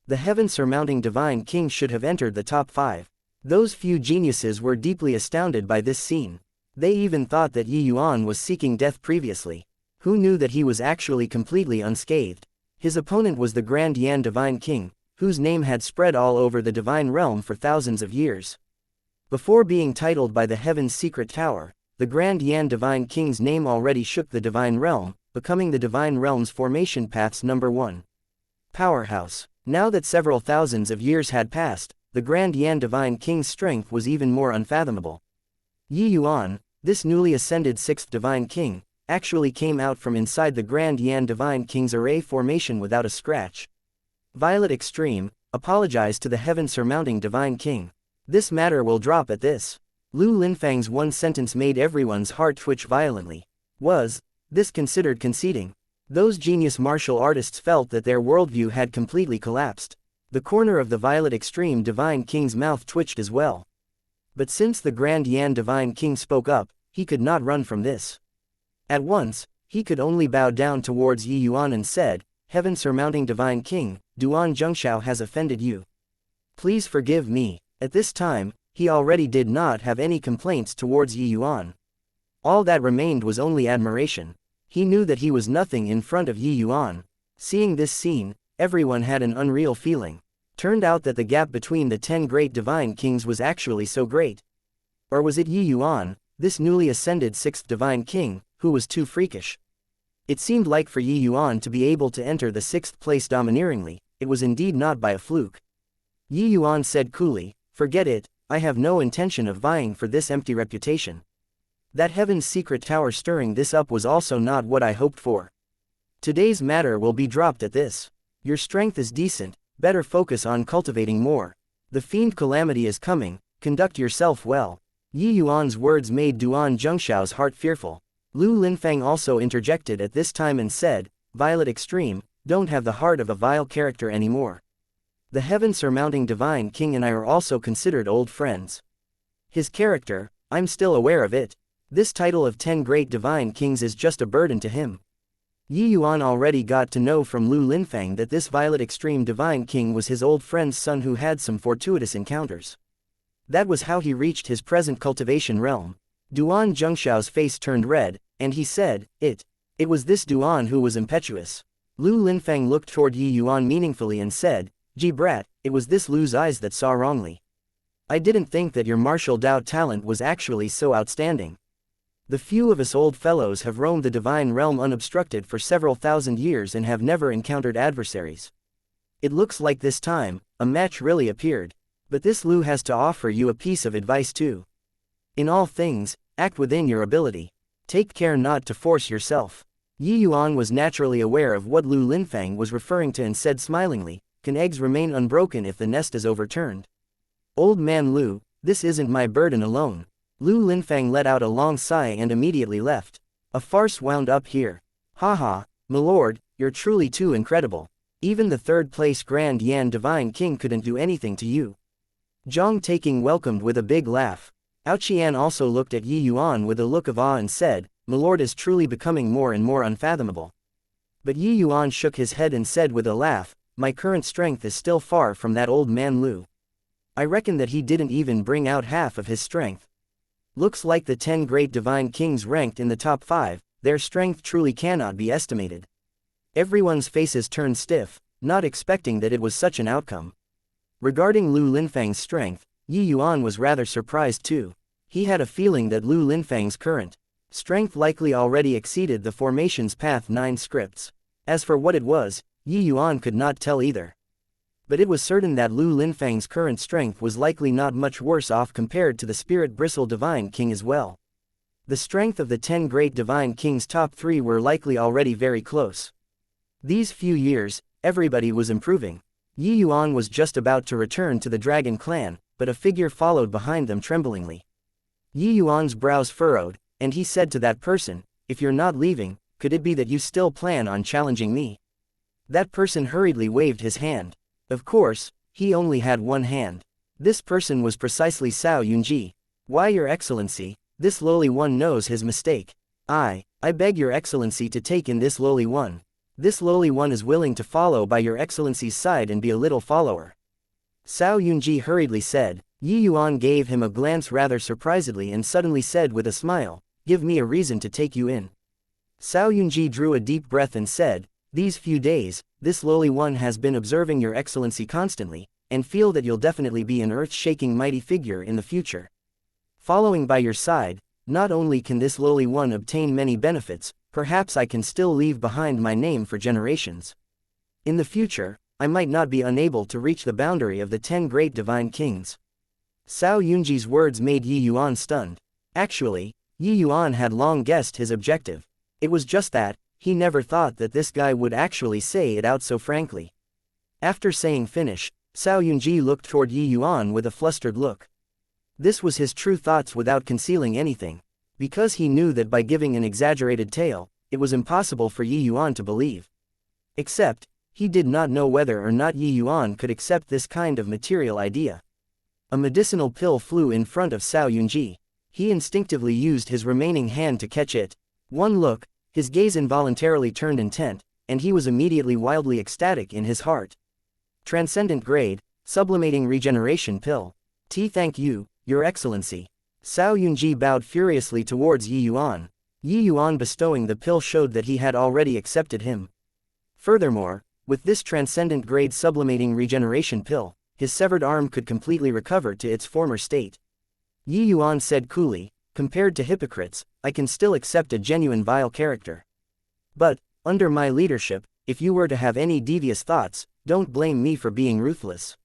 The heaven-surmounting Divine King should have entered the top 5. Those few geniuses were deeply astounded by this scene. They even thought that Yuan was seeking death previously. Who knew that he was actually completely unscathed? His opponent was the Grand Yan Divine King, whose name had spread all over the divine realm for thousands of years. Before being titled by the Heaven's Secret Tower, the Grand Yan Divine King's name already shook the divine realm, becoming the divine realm's formation path's #1 powerhouse. Now that several thousands of years had passed, the Grand Yan Divine King's strength was even more unfathomable. Yuan, this newly ascended 6th Divine King, actually came out from inside the Grand Yan Divine King's array formation without a scratch. Violet Extreme, apologize to the heaven-surmounting Divine King. This matter will drop at this. Lu Linfang's one sentence made everyone's heart twitch violently. Was this considered conceding? Those genius martial artists felt that their worldview had completely collapsed. The corner of the Violet Extreme Divine King's mouth twitched as well. But since the Grand Yan Divine King spoke up, he could not run from this. At once, he could only bow down towards Yi Yuan and said, "Heaven-surmounting Divine King, Duan Zhengshao has offended you. Please forgive me." At this time, he already did not have any complaints towards Yi Yuan. All that remained was only admiration. He knew that he was nothing in front of Yi Yuan. Seeing this scene, everyone had an unreal feeling. Turned out that the gap between the 10 great Divine Kings was actually so great. Or was it Yi Yuan, this newly ascended 6th Divine King, who was too freakish? It seemed like for Yi Yuan to be able to enter the 6th place domineeringly, it was indeed not by a fluke. Yi Yuan said coolly, "Forget it, I have no intention of vying for this empty reputation. That heaven's secret tower stirring this up was also not what I hoped for. Today's matter will be dropped at this. Your strength is decent, better focus on cultivating more. The fiend calamity is coming, conduct yourself well." Yi Yuan's words made Duan Zhengshao's heart fearful. Lu Linfang also interjected at this time and said, "Violet Extreme, don't have the heart of a vile character anymore. The heaven-surmounting Divine King and I are also considered old friends. His character, I'm still aware of it. This title of 10 great Divine Kings is just a burden to him." Yi Yuan already got to know from Lu Linfang that this Violet Extreme Divine King was his old friend's son who had some fortuitous encounters. That was how he reached his present cultivation realm. Duan Zhengshao's face turned red, and he said, It was this Duan who was impetuous." Lu Linfang looked toward Yi Yuan meaningfully and said, "Ji brat, it was this Lu's eyes that saw wrongly. I didn't think that your martial Dao talent was actually so outstanding. The few of us old fellows have roamed the divine realm unobstructed for several thousand years and have never encountered adversaries. It looks like this time, a match really appeared. But this Lu has to offer you a piece of advice too. In all things, act within your ability. Take care not to force yourself." Yi Yuan was naturally aware of what Lu Linfang was referring to and said smilingly, "Can eggs remain unbroken if the nest is overturned? Old man Lu, this isn't my burden alone." Lu Linfang let out a long sigh and immediately left. A farce wound up here. "Haha, milord, you're truly too incredible. Even the 3rd place Grand Yan Divine King couldn't do anything to you." Zhang Taking welcomed with a big laugh. Aoqian also looked at Yi Yuan with a look of awe and said, "Milord is truly becoming more and more unfathomable." But Yi Yuan shook his head and said with a laugh, "My current strength is still far from that old man Lu. I reckon that he didn't even bring out half of his strength. Looks like the 10 great Divine Kings ranked in the top 5, their strength truly cannot be estimated." Everyone's faces turned stiff, not expecting that it was such an outcome. Regarding Lu Linfang's strength, Yi Yuan was rather surprised too. He had a feeling that Lu Linfang's current strength likely already exceeded the formation's Path 9 scripts. As for what it was, Yi Yuan could not tell either. But it was certain that Lu Linfang's current strength was likely not much worse off compared to the Spirit Bristle Divine King as well. The strength of the 10 great Divine Kings top 3 were likely already very close. These few years, everybody was improving. Yi Yuan was just about to return to the Dragon Clan, but a figure followed behind them tremblingly. Yi Yuan's brows furrowed, and he said to that person, "If you're not leaving, could it be that you still plan on challenging me?" That person hurriedly waved his hand. Of course, he only had one hand. This person was precisely Cao Yunji. "Why, Your Excellency, this lowly one knows his mistake. I beg Your Excellency to take in this lowly one. This lowly one is willing to follow by Your Excellency's side and be a little follower." Cao Yunji hurriedly said. Yi Yuan gave him a glance rather surprisedly and suddenly said with a smile, "Give me a reason to take you in." Cao Yunji drew a deep breath and said, "These few days, this lowly one has been observing Your Excellency constantly, and feel that you'll definitely be an earth-shaking mighty figure in the future. Following by your side, not only can this lowly one obtain many benefits, perhaps I can still leave behind my name for generations. In the future, I might not be unable to reach the boundary of the 10 great Divine Kings." Cao Yunji's words made Yi Yuan stunned. Actually, Yi Yuan had long guessed his objective. It was just that, he never thought that this guy would actually say it out so frankly. After saying finish, Cao Yunji looked toward Yi Yuan with a flustered look. This was his true thoughts without concealing anything. Because he knew that by giving an exaggerated tale, it was impossible for Yi Yuan to believe. Except, he did not know whether or not Yi Yuan could accept this kind of material idea. A medicinal pill flew in front of Cao Yunji. He instinctively used his remaining hand to catch it. One look, his gaze involuntarily turned intent, and he was immediately wildly ecstatic in his heart. Transcendent grade, sublimating regeneration pill. Thank you, Your Excellency. Cao Yunji bowed furiously towards Yi Yuan. Yi Yuan bestowing the pill showed that he had already accepted him. Furthermore, with this transcendent grade sublimating regeneration pill, his severed arm could completely recover to its former state. Yi Yuan said coolly, compared to hypocrites, I can still accept a genuine vile character. But, under my leadership, if you were to have any devious thoughts, don't blame me for being ruthless.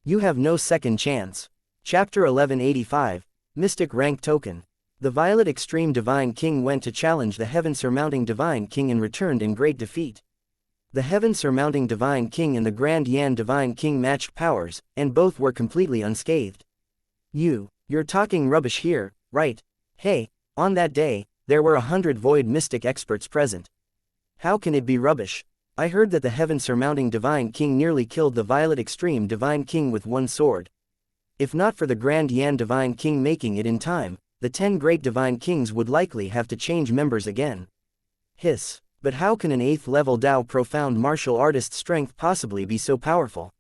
You have no second chance. Chapter 1185, Mystic Rank Token. The Violet Extreme Divine King went to challenge the Heaven-surmounting Divine King and returned in great defeat. The Heaven-surmounting Divine King and the Grand Yan Divine King matched powers, and both were completely unscathed. You're talking rubbish here, right? Hey, on that day, there were 100 Void Mystic experts present. How can it be rubbish? I heard that the Heaven-surmounting Divine King nearly killed the Violet Extreme Divine King with one sword. If not for the Grand Yan Divine King making it in time, the 10 Great Divine Kings would likely have to change members again. Hiss. But how can an 8th level Dao profound martial artist's strength possibly be so powerful?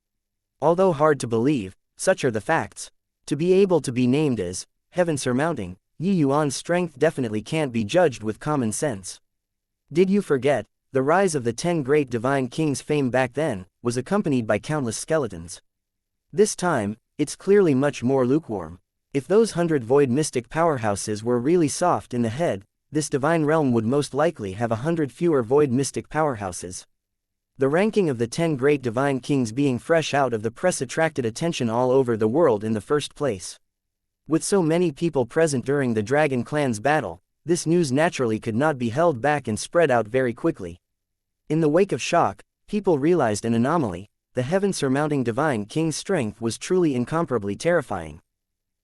Although hard to believe, such are the facts. To be able to be named as Heaven-surmounting, Yi Yuan's strength definitely can't be judged with common sense. Did you forget, the rise of the 10 Great Divine Kings' fame back then was accompanied by countless skeletons. This time, it's clearly much more lukewarm. If those 100 Void Mystic powerhouses were really soft in the head, this divine realm would most likely have 100 fewer Void Mystic powerhouses. The ranking of the 10 Great Divine Kings being fresh out of the press attracted attention all over the world in the first place. With so many people present during the Dragon Clan's battle, this news naturally could not be held back and spread out very quickly. In the wake of shock, people realized an anomaly. The Heaven-surmounting Divine King's strength was truly incomparably terrifying.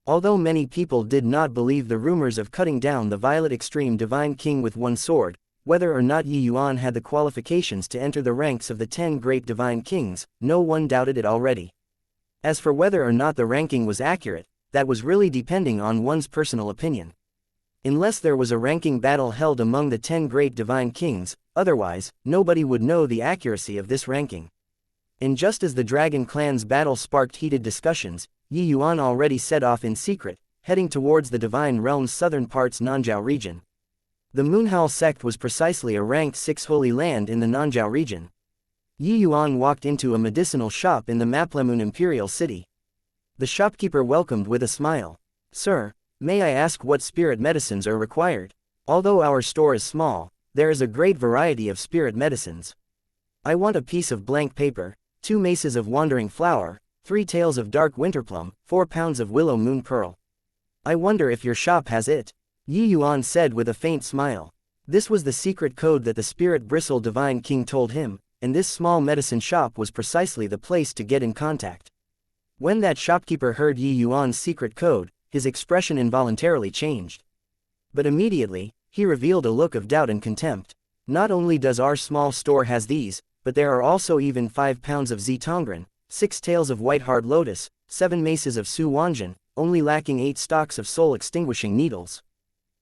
Although many people did not believe the rumors of cutting down the Violet Extreme Divine King with one sword, whether or not Yi Yuan had the qualifications to enter the ranks of the 10 Great Divine Kings, no one doubted it already. As for whether or not the ranking was accurate, that was really depending on one's personal opinion. Unless there was a ranking battle held among the 10 Great Divine Kings, otherwise, nobody would know the accuracy of this ranking. And just as the Dragon Clan's battle sparked heated discussions, Yi Yuan already set off in secret, heading towards the Divine Realm's southern parts Nanjiao region. The Moonhowl sect was precisely a ranked 6 holy land in the Nanjiao region. Yi Yuan walked into a medicinal shop in the Maplemoon Imperial City. The shopkeeper welcomed with a smile. Sir, may I ask what spirit medicines are required? Although our store is small, there is a great variety of spirit medicines. I want a piece of blank paper, 2 maces of wandering flower, 3 tails of dark winterplum, 4 pounds of willow moon pearl. I wonder if your shop has it? Yi Yuan said with a faint smile. This was the secret code that the Spirit Bristle Divine King told him, and this small medicine shop was precisely the place to get in contact. When that shopkeeper heard Yi Yuan's secret code, his expression involuntarily changed. But immediately, he revealed a look of doubt and contempt. Not only does our small store has these, but there are also even 5 pounds of Zitongren, 6 tails of white hard lotus, 7 maces of Su Wanjin, only lacking 8 stalks of soul-extinguishing needles.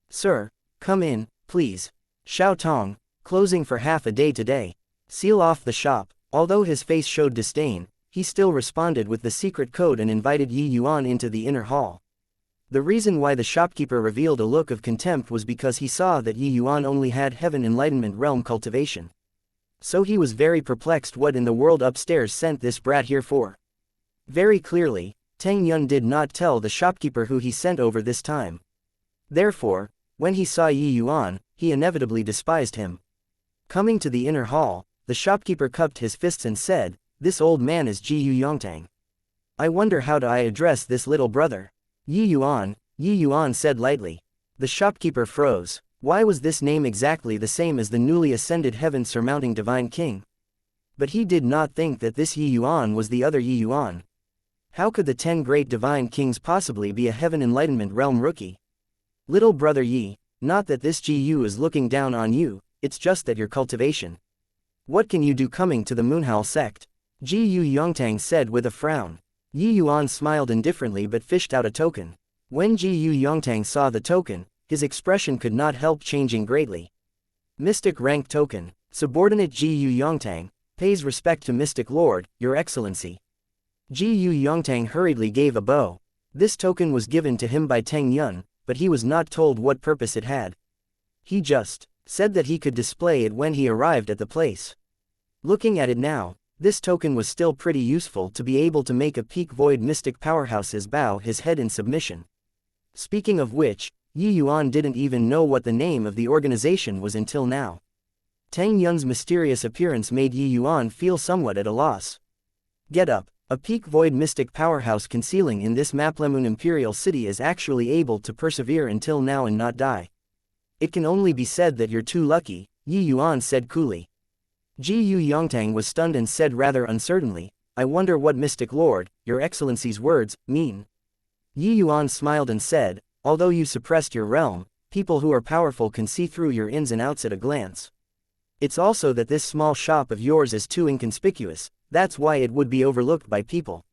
Sir, come in, please. Xiao Tong, closing for half a day today. Seal off the shop. Although his face showed disdain, he still responded with the secret code and invited Yi Yuan into the inner hall. The reason why the shopkeeper revealed a look of contempt was because he saw that Yi Yuan only had Heaven Enlightenment Realm cultivation. So he was very perplexed what in the world upstairs sent this brat here for. Very clearly, Teng Yun did not tell the shopkeeper who he sent over this time. Therefore, when he saw Yi Yuan, he inevitably despised him. Coming to the inner hall, the shopkeeper cupped his fists and said, "This old man is Ji Yongtang. I wonder how do I address this little brother?" Yi Yuan said lightly. The shopkeeper froze. Why was this name exactly the same as the newly ascended heaven-surmounting divine king? But he did not think that this Yi Yuan was the other Yi Yuan. How could the 10 great divine kings possibly be a heaven enlightenment realm rookie? Little brother Yi, not that this Gu is looking down on you, it's just that your cultivation. What can you do coming to the Moonhowl sect? Gu Yongtang said with a frown. Yi Yuan smiled indifferently but fished out a token. When Gu Yongtang saw the token, his expression could not help changing greatly. Mystic rank token, subordinate Gu Yongtang, pays respect to Mystic Lord, Your Excellency. Gu Yongtang hurriedly gave a bow. This token was given to him by Teng Yun, but he was not told what purpose it had. He just said that he could display it when he arrived at the place. Looking at it now, this token was still pretty useful to be able to make a peak void mystic powerhouses bow his head in submission. Speaking of which, Yi Yuan didn't even know what the name of the organization was until now. Teng Yun's mysterious appearance made Yi Yuan feel somewhat at a loss. Get up. A peak void mystic powerhouse concealing in this Maplemoon Imperial City is actually able to persevere until now and not die. It can only be said that you're too lucky, Yi Yuan said coolly. Gu Yongtang was stunned and said rather uncertainly, I wonder what Mystic Lord, Your Excellency's words, mean. Yi Yuan smiled and said, although you suppressed your realm, people who are powerful can see through your ins and outs at a glance. It's also that this small shop of yours is too inconspicuous, that's why it would be overlooked by people.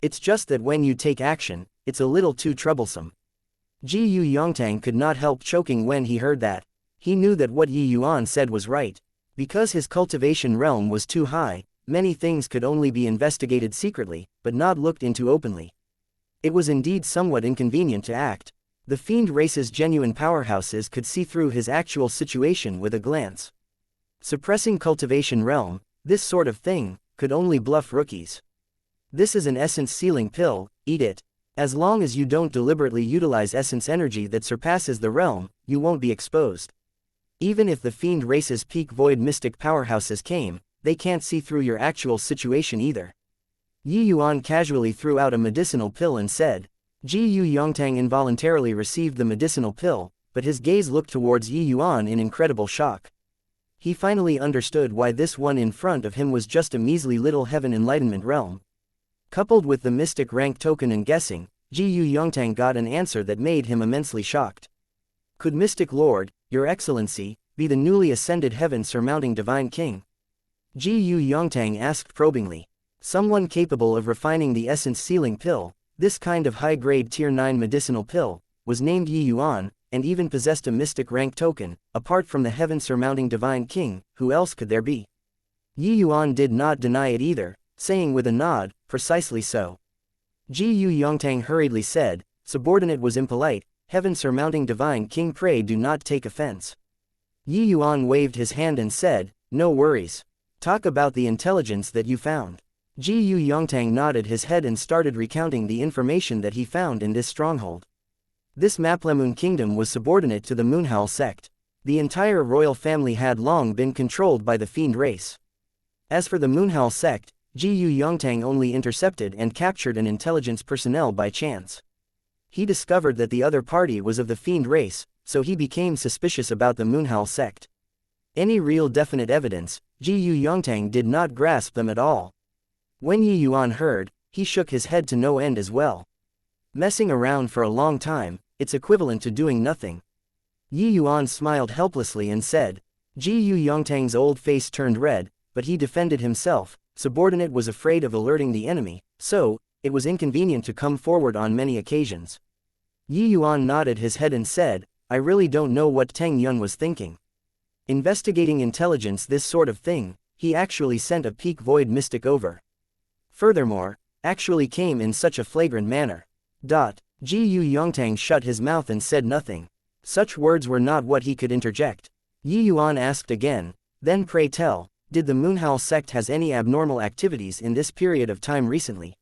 It's just that when you take action, it's a little too troublesome. Gu Yongtang could not help choking when he heard that. He knew that what Yi Yuan said was right. Because his cultivation realm was too high, many things could only be investigated secretly, but not looked into openly. It was indeed somewhat inconvenient to act. The fiend race's genuine powerhouses could see through his actual situation with a glance. Suppressing cultivation realm, this sort of thing, could only bluff rookies. This is an essence sealing pill, eat it. As long as you don't deliberately utilize essence energy that surpasses the realm, you won't be exposed. Even if the fiend race's peak void mystic powerhouses came, they can't see through your actual situation either. Yi Yuan casually threw out a medicinal pill and said. Gu Yongtang involuntarily received the medicinal pill, but his gaze looked towards Yi Yuan in incredible shock. He finally understood why this one in front of him was just a measly little heaven enlightenment realm. Coupled with the mystic rank token and guessing, Gu Yongtang got an answer that made him immensely shocked. Could Mystic Lord, Your Excellency, be the newly ascended heaven-surmounting divine king? Gu Yongtang asked probingly. Someone capable of refining the essence-sealing pill, this kind of high-grade Tier 9 medicinal pill, was named Yi Yuan, and even possessed a mystic rank token. Apart from the heaven-surmounting divine king, who else could there be? Yi Yuan did not deny it either, saying with a nod, precisely so. Gu Yongtang hurriedly said, subordinate was impolite, heaven-surmounting divine king, pray do not take offense. Yi Yuan waved his hand and said, no worries. Talk about the intelligence that you found. Gu Yongtang nodded his head and started recounting the information that he found in this stronghold. This Maplemoon kingdom was subordinate to the Moonhowl sect. The entire royal family had long been controlled by the fiend race. As for the Moonhowl sect, Gu Yongtang only intercepted and captured an intelligence personnel by chance. He discovered that the other party was of the fiend race, so he became suspicious about the Moonhowl sect. Any real definite evidence, Gu Yongtang did not grasp them at all. When Yi Yuan heard, he shook his head to no end as well. Messing around for a long time, it's equivalent to doing nothing. Yi Yuan smiled helplessly and said. Gu Yongtang's old face turned red, but he defended himself. Subordinate was afraid of alerting the enemy, so it was inconvenient to come forward on many occasions. Yi Yuan nodded his head and said, I really don't know what Teng Yun was thinking. Investigating intelligence, this sort of thing, he actually sent a peak void mystic over. Furthermore, actually came in such a flagrant manner. Gu Yongtang shut his mouth and said nothing. Such words were not what he could interject. Yi Yuan asked again, then pray tell, did the Moonhowl sect has any abnormal activities in this period of time recently?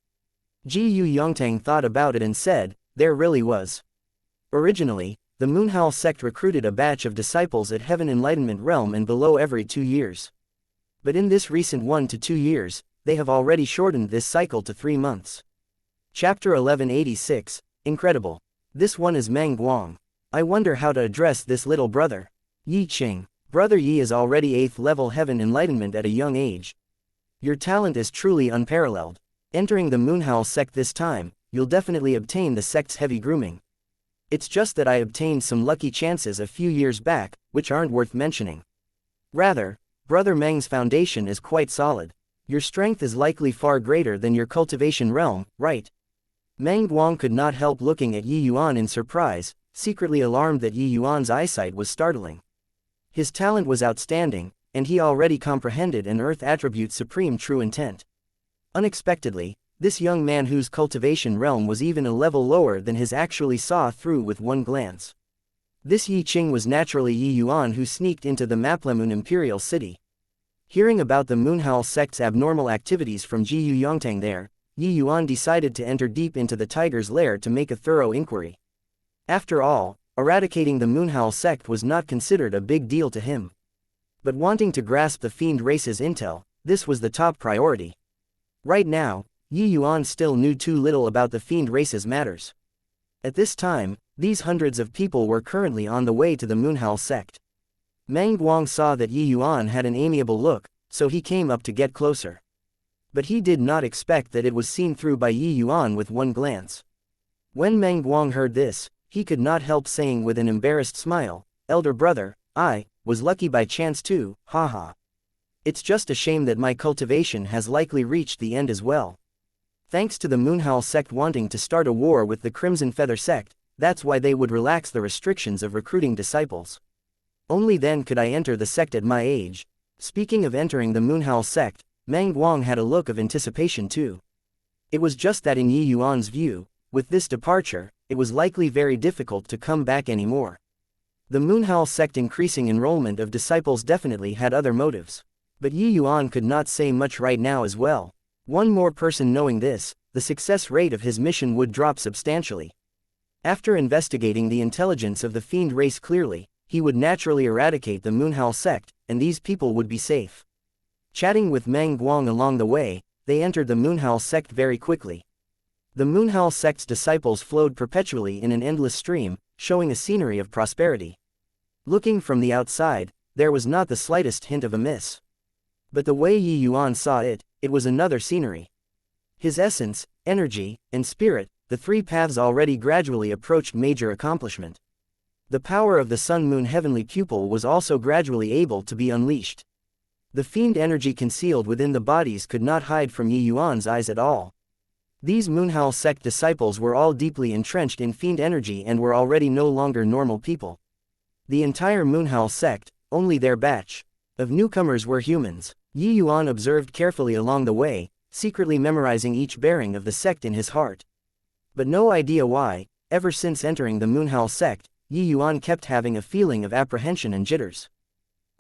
Gu Yongtang thought about it and said, there really was. Originally, the Moonhowl sect recruited a batch of disciples at Heaven Enlightenment Realm and below every 2 years. But in this recent 1 to 2 years, they have already shortened this cycle to 3 months. Chapter 1186, Incredible. This one is Meng Guang. I wonder how to address this little brother. Yi Qing. Brother Yi is already 8th level heaven enlightenment at a young age. Your talent is truly unparalleled. Entering the Moonhowl sect this time, you'll definitely obtain the sect's heavy grooming. It's just that I obtained some lucky chances a few years back, which aren't worth mentioning. Rather, Brother Meng's foundation is quite solid. Your strength is likely far greater than your cultivation realm, right? Meng Guang could not help looking at Yi Yuan in surprise, secretly alarmed that Yi Yuan's eyesight was startling. His talent was outstanding, and he already comprehended an earth attribute's supreme true intent. Unexpectedly, this young man whose cultivation realm was even a level lower than his actually saw through with one glance. This Yi Qing was naturally Yi Yuan who sneaked into the Maplemoon Imperial City. Hearing about the Moonhowl sect's abnormal activities from Ji Yongtang there, Yi Yuan decided to enter deep into the tiger's lair to make a thorough inquiry. After all, eradicating the Moonhowl sect was not considered a big deal to him. But wanting to grasp the fiend race's intel, this was the top priority. Right now, Yi Yuan still knew too little about the fiend race's matters. At this time, these hundreds of people were currently on the way to the Moonhowl sect. Meng Guang saw that Yi Yuan had an amiable look, so he came up to get closer. But he did not expect that it was seen through by Yi Yuan with one glance. When Meng Guang heard this, he could not help saying with an embarrassed smile, "Elder brother, I was lucky by chance too, haha. It's just a shame that my cultivation has likely reached the end as well. Thanks to the Moonhowl sect wanting to start a war with the Crimson Feather sect, that's why they would relax the restrictions of recruiting disciples. Only then could I enter the sect at my age." Speaking of entering the Moonhowl sect, Meng Guang had a look of anticipation too. It was just that in Yi Yuan's view, with this departure, it was likely very difficult to come back anymore. The Moonhowl sect increasing enrollment of disciples definitely had other motives. But Yi Yuan could not say much right now as well. One more person knowing this, the success rate of his mission would drop substantially. After investigating the intelligence of the fiend race clearly, he would naturally eradicate the Moonhowl sect, and these people would be safe. Chatting with Meng Guang along the way, they entered the Moonhowl sect very quickly. The Moonhowl sect's disciples flowed perpetually in an endless stream, showing a scenery of prosperity. Looking from the outside, there was not the slightest hint of a miss. But the way Yi Yuan saw it, it was another scenery. His essence, energy, and spirit, the three paths already gradually approached major accomplishment. The power of the Sun-Moon heavenly pupil was also gradually able to be unleashed. The fiend energy concealed within the bodies could not hide from Yi Yuan's eyes at all. These Moonhowl sect disciples were all deeply entrenched in fiend energy and were already no longer normal people. The entire Moonhowl sect, only their batch of newcomers were humans. Yi Yuan observed carefully along the way, secretly memorizing each bearing of the sect in his heart. But no idea why, ever since entering the Moonhowl sect, Yi Yuan kept having a feeling of apprehension and jitters.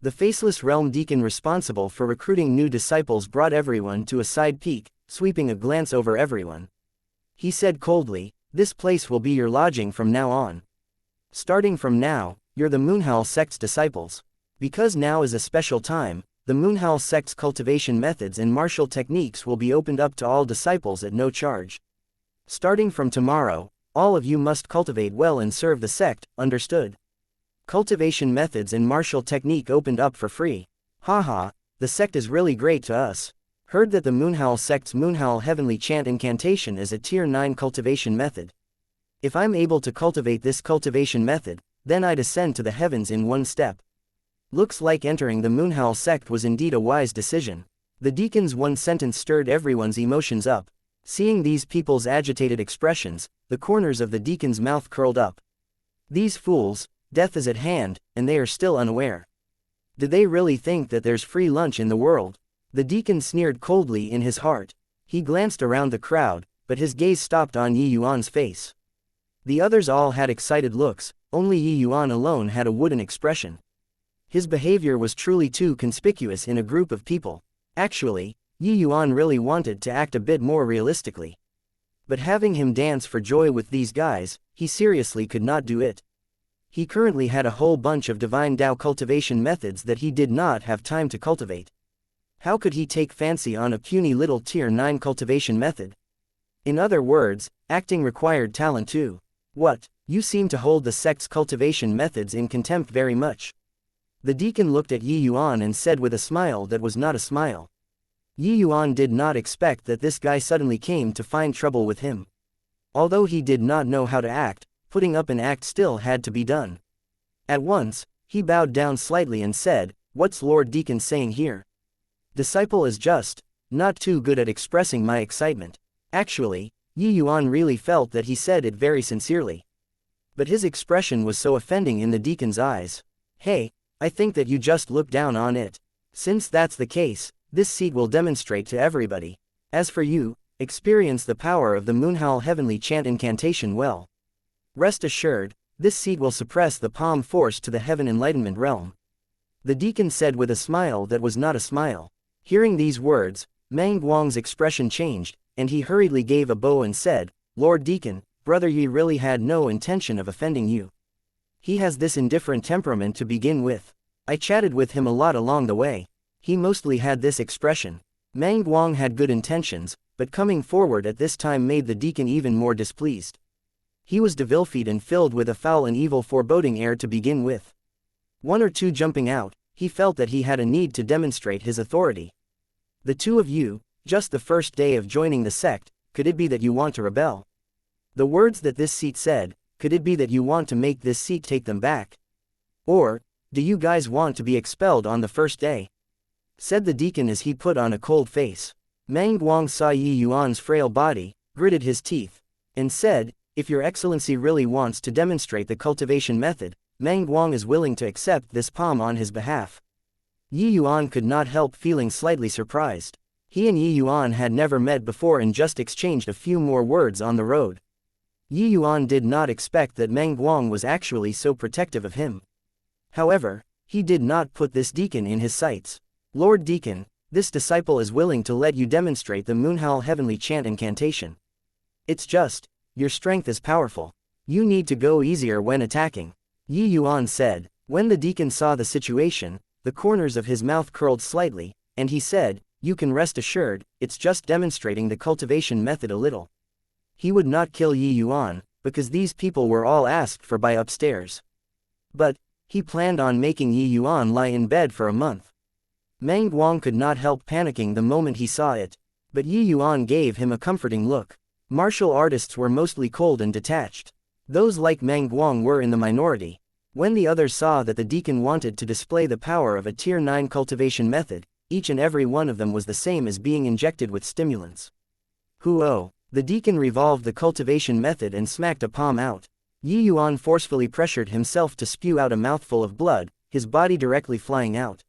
The faceless realm deacon responsible for recruiting new disciples brought everyone to a side peek, sweeping a glance over everyone. He said coldly, "This place will be your lodging from now on. Starting from now, you're the Moonhowl sect's disciples. Because now is a special time, the Moonhowl sect's cultivation methods and martial techniques will be opened up to all disciples at no charge. Starting from tomorrow, all of you must cultivate well and serve the sect, understood? Cultivation methods and martial technique opened up for free. Haha, the sect is really great to us. Heard that the Moonhowl sect's Moonhowl heavenly chant incantation is a tier 9 cultivation method. If I'm able to cultivate this cultivation method, then I'd ascend to the heavens in one step. Looks like entering the Moonhowl sect was indeed a wise decision." The deacon's one sentence stirred everyone's emotions up. Seeing these people's agitated expressions, the corners of the deacon's mouth curled up. These fools, death is at hand, and they are still unaware. Do they really think that there's free lunch in the world? The deacon sneered coldly in his heart. He glanced around the crowd, but his gaze stopped on Yi Yuan's face. The others all had excited looks, only Yi Yuan alone had a wooden expression. His behavior was truly too conspicuous in a group of people. Actually, Yi Yuan really wanted to act a bit more realistically. But having him dance for joy with these guys, he seriously could not do it. He currently had a whole bunch of divine Tao cultivation methods that he did not have time to cultivate. How could he take fancy on a puny little tier 9 cultivation method? In other words, acting required talent too. What? You seem to hold the sect's cultivation methods in contempt very much. The deacon looked at Yi Yuan and said with a smile that was not a smile. Yi Yuan did not expect that this guy suddenly came to find trouble with him. Although he did not know how to act, putting up an act still had to be done. At once, he bowed down slightly and said, "What's Lord Deacon saying here? Disciple is just not too good at expressing my excitement." Actually, Yi Yuan really felt that he said it very sincerely. But his expression was so offending in the deacon's eyes. "Hey, I think that you just look down on it. Since that's the case, this seat will demonstrate to everybody. As for you, experience the power of the Moonhowl Heavenly Chant incantation well. Rest assured, this seat will suppress the palm force to the Heaven Enlightenment realm." The deacon said with a smile that was not a smile. Hearing these words, Mang Guang's expression changed, and he hurriedly gave a bow and said, "Lord Deacon, Brother Yi really had no intention of offending you. He has this indifferent temperament to begin with. I chatted with him a lot along the way. He mostly had this expression." Mang Guang had good intentions, but coming forward at this time made the deacon even more displeased. He was devilfied and filled with a foul and evil foreboding air to begin with. One or two jumping out, he felt that he had a need to demonstrate his authority. "The two of you, just the first day of joining the sect, could it be that you want to rebel? The words that this seat said, could it be that you want to make this seat take them back? Or, do you guys want to be expelled on the first day?" said the deacon as he put on a cold face. Mang Guang saw Yi Yuan's frail body, gritted his teeth, and said, "If your excellency really wants to demonstrate the cultivation method, Mang Guang is willing to accept this palm on his behalf." Yi Yuan could not help feeling slightly surprised. He and Yi Yuan had never met before and just exchanged a few more words on the road. Yi Yuan did not expect that Mang Guang was actually so protective of him. However, he did not put this deacon in his sights. "Lord Deacon, this disciple is willing to let you demonstrate the Moonhowl Heavenly Chant incantation. It's just, your strength is powerful. You need to go easier when attacking," Yi Yuan said. When the deacon saw the situation, the corners of his mouth curled slightly, and he said, "You can rest assured, it's just demonstrating the cultivation method a little." He would not kill Yi Yuan, because these people were all asked for by upstairs. But, he planned on making Yi Yuan lie in bed for a month. Mang Guang could not help panicking the moment he saw it, but Yi Yuan gave him a comforting look. Martial artists were mostly cold and detached. Those like Mang Guang were in the minority. When the others saw that the deacon wanted to display the power of a Tier 9 cultivation method, each and every one of them was the same as being injected with stimulants. "Huo!" The deacon revolved the cultivation method and smacked a palm out. Yi Yuan forcefully pressured himself to spew out a mouthful of blood, his body directly flying out.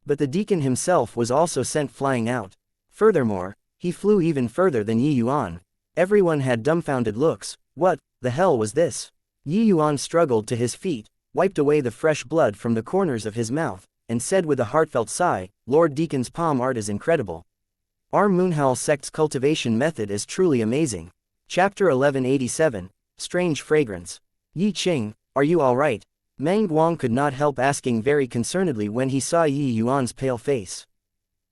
But the deacon himself was also sent flying out. Furthermore, he flew even further than Yi Yuan. Everyone had dumbfounded looks. What the hell was this? Yi Yuan struggled to his feet, wiped away the fresh blood from the corners of his mouth, and said with a heartfelt sigh, "Lord Deacon's palm art is incredible. Our Moonhowl sect's cultivation method is truly amazing." Chapter 1187, Strange Fragrance. "Yi Qing, are you alright?" Mang Guang could not help asking very concernedly when he saw Yi Yuan's pale face.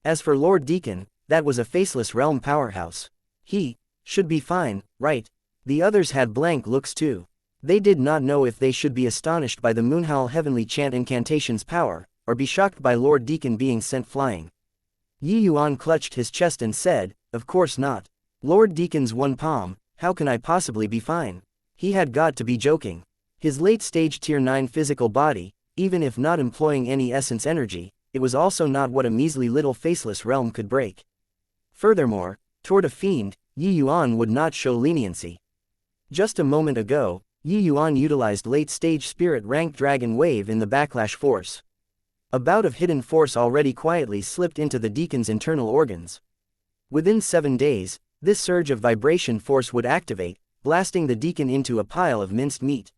As for Lord Deacon, that was a faceless realm powerhouse. He should be fine, right? The others had blank looks too. They did not know if they should be astonished by the Moonhowl Heavenly Chant incantation's power, or be shocked by Lord Deacon being sent flying. Yi Yuan clutched his chest and said, "Of course not. Lord Deacon's one palm, how can I possibly be fine?" He had got to be joking. His late-stage Tier 9 physical body, even if not employing any essence energy, it was also not what a measly little faceless realm could break. Furthermore, toward a fiend, Yi Yuan would not show leniency. Just a moment ago, Yi Yuan utilized late-stage spirit rank dragon wave in the backlash force. A bout of hidden force already quietly slipped into the deacon's internal organs. Within 7 days, this surge of vibration force would activate, blasting the deacon into a pile of minced meat.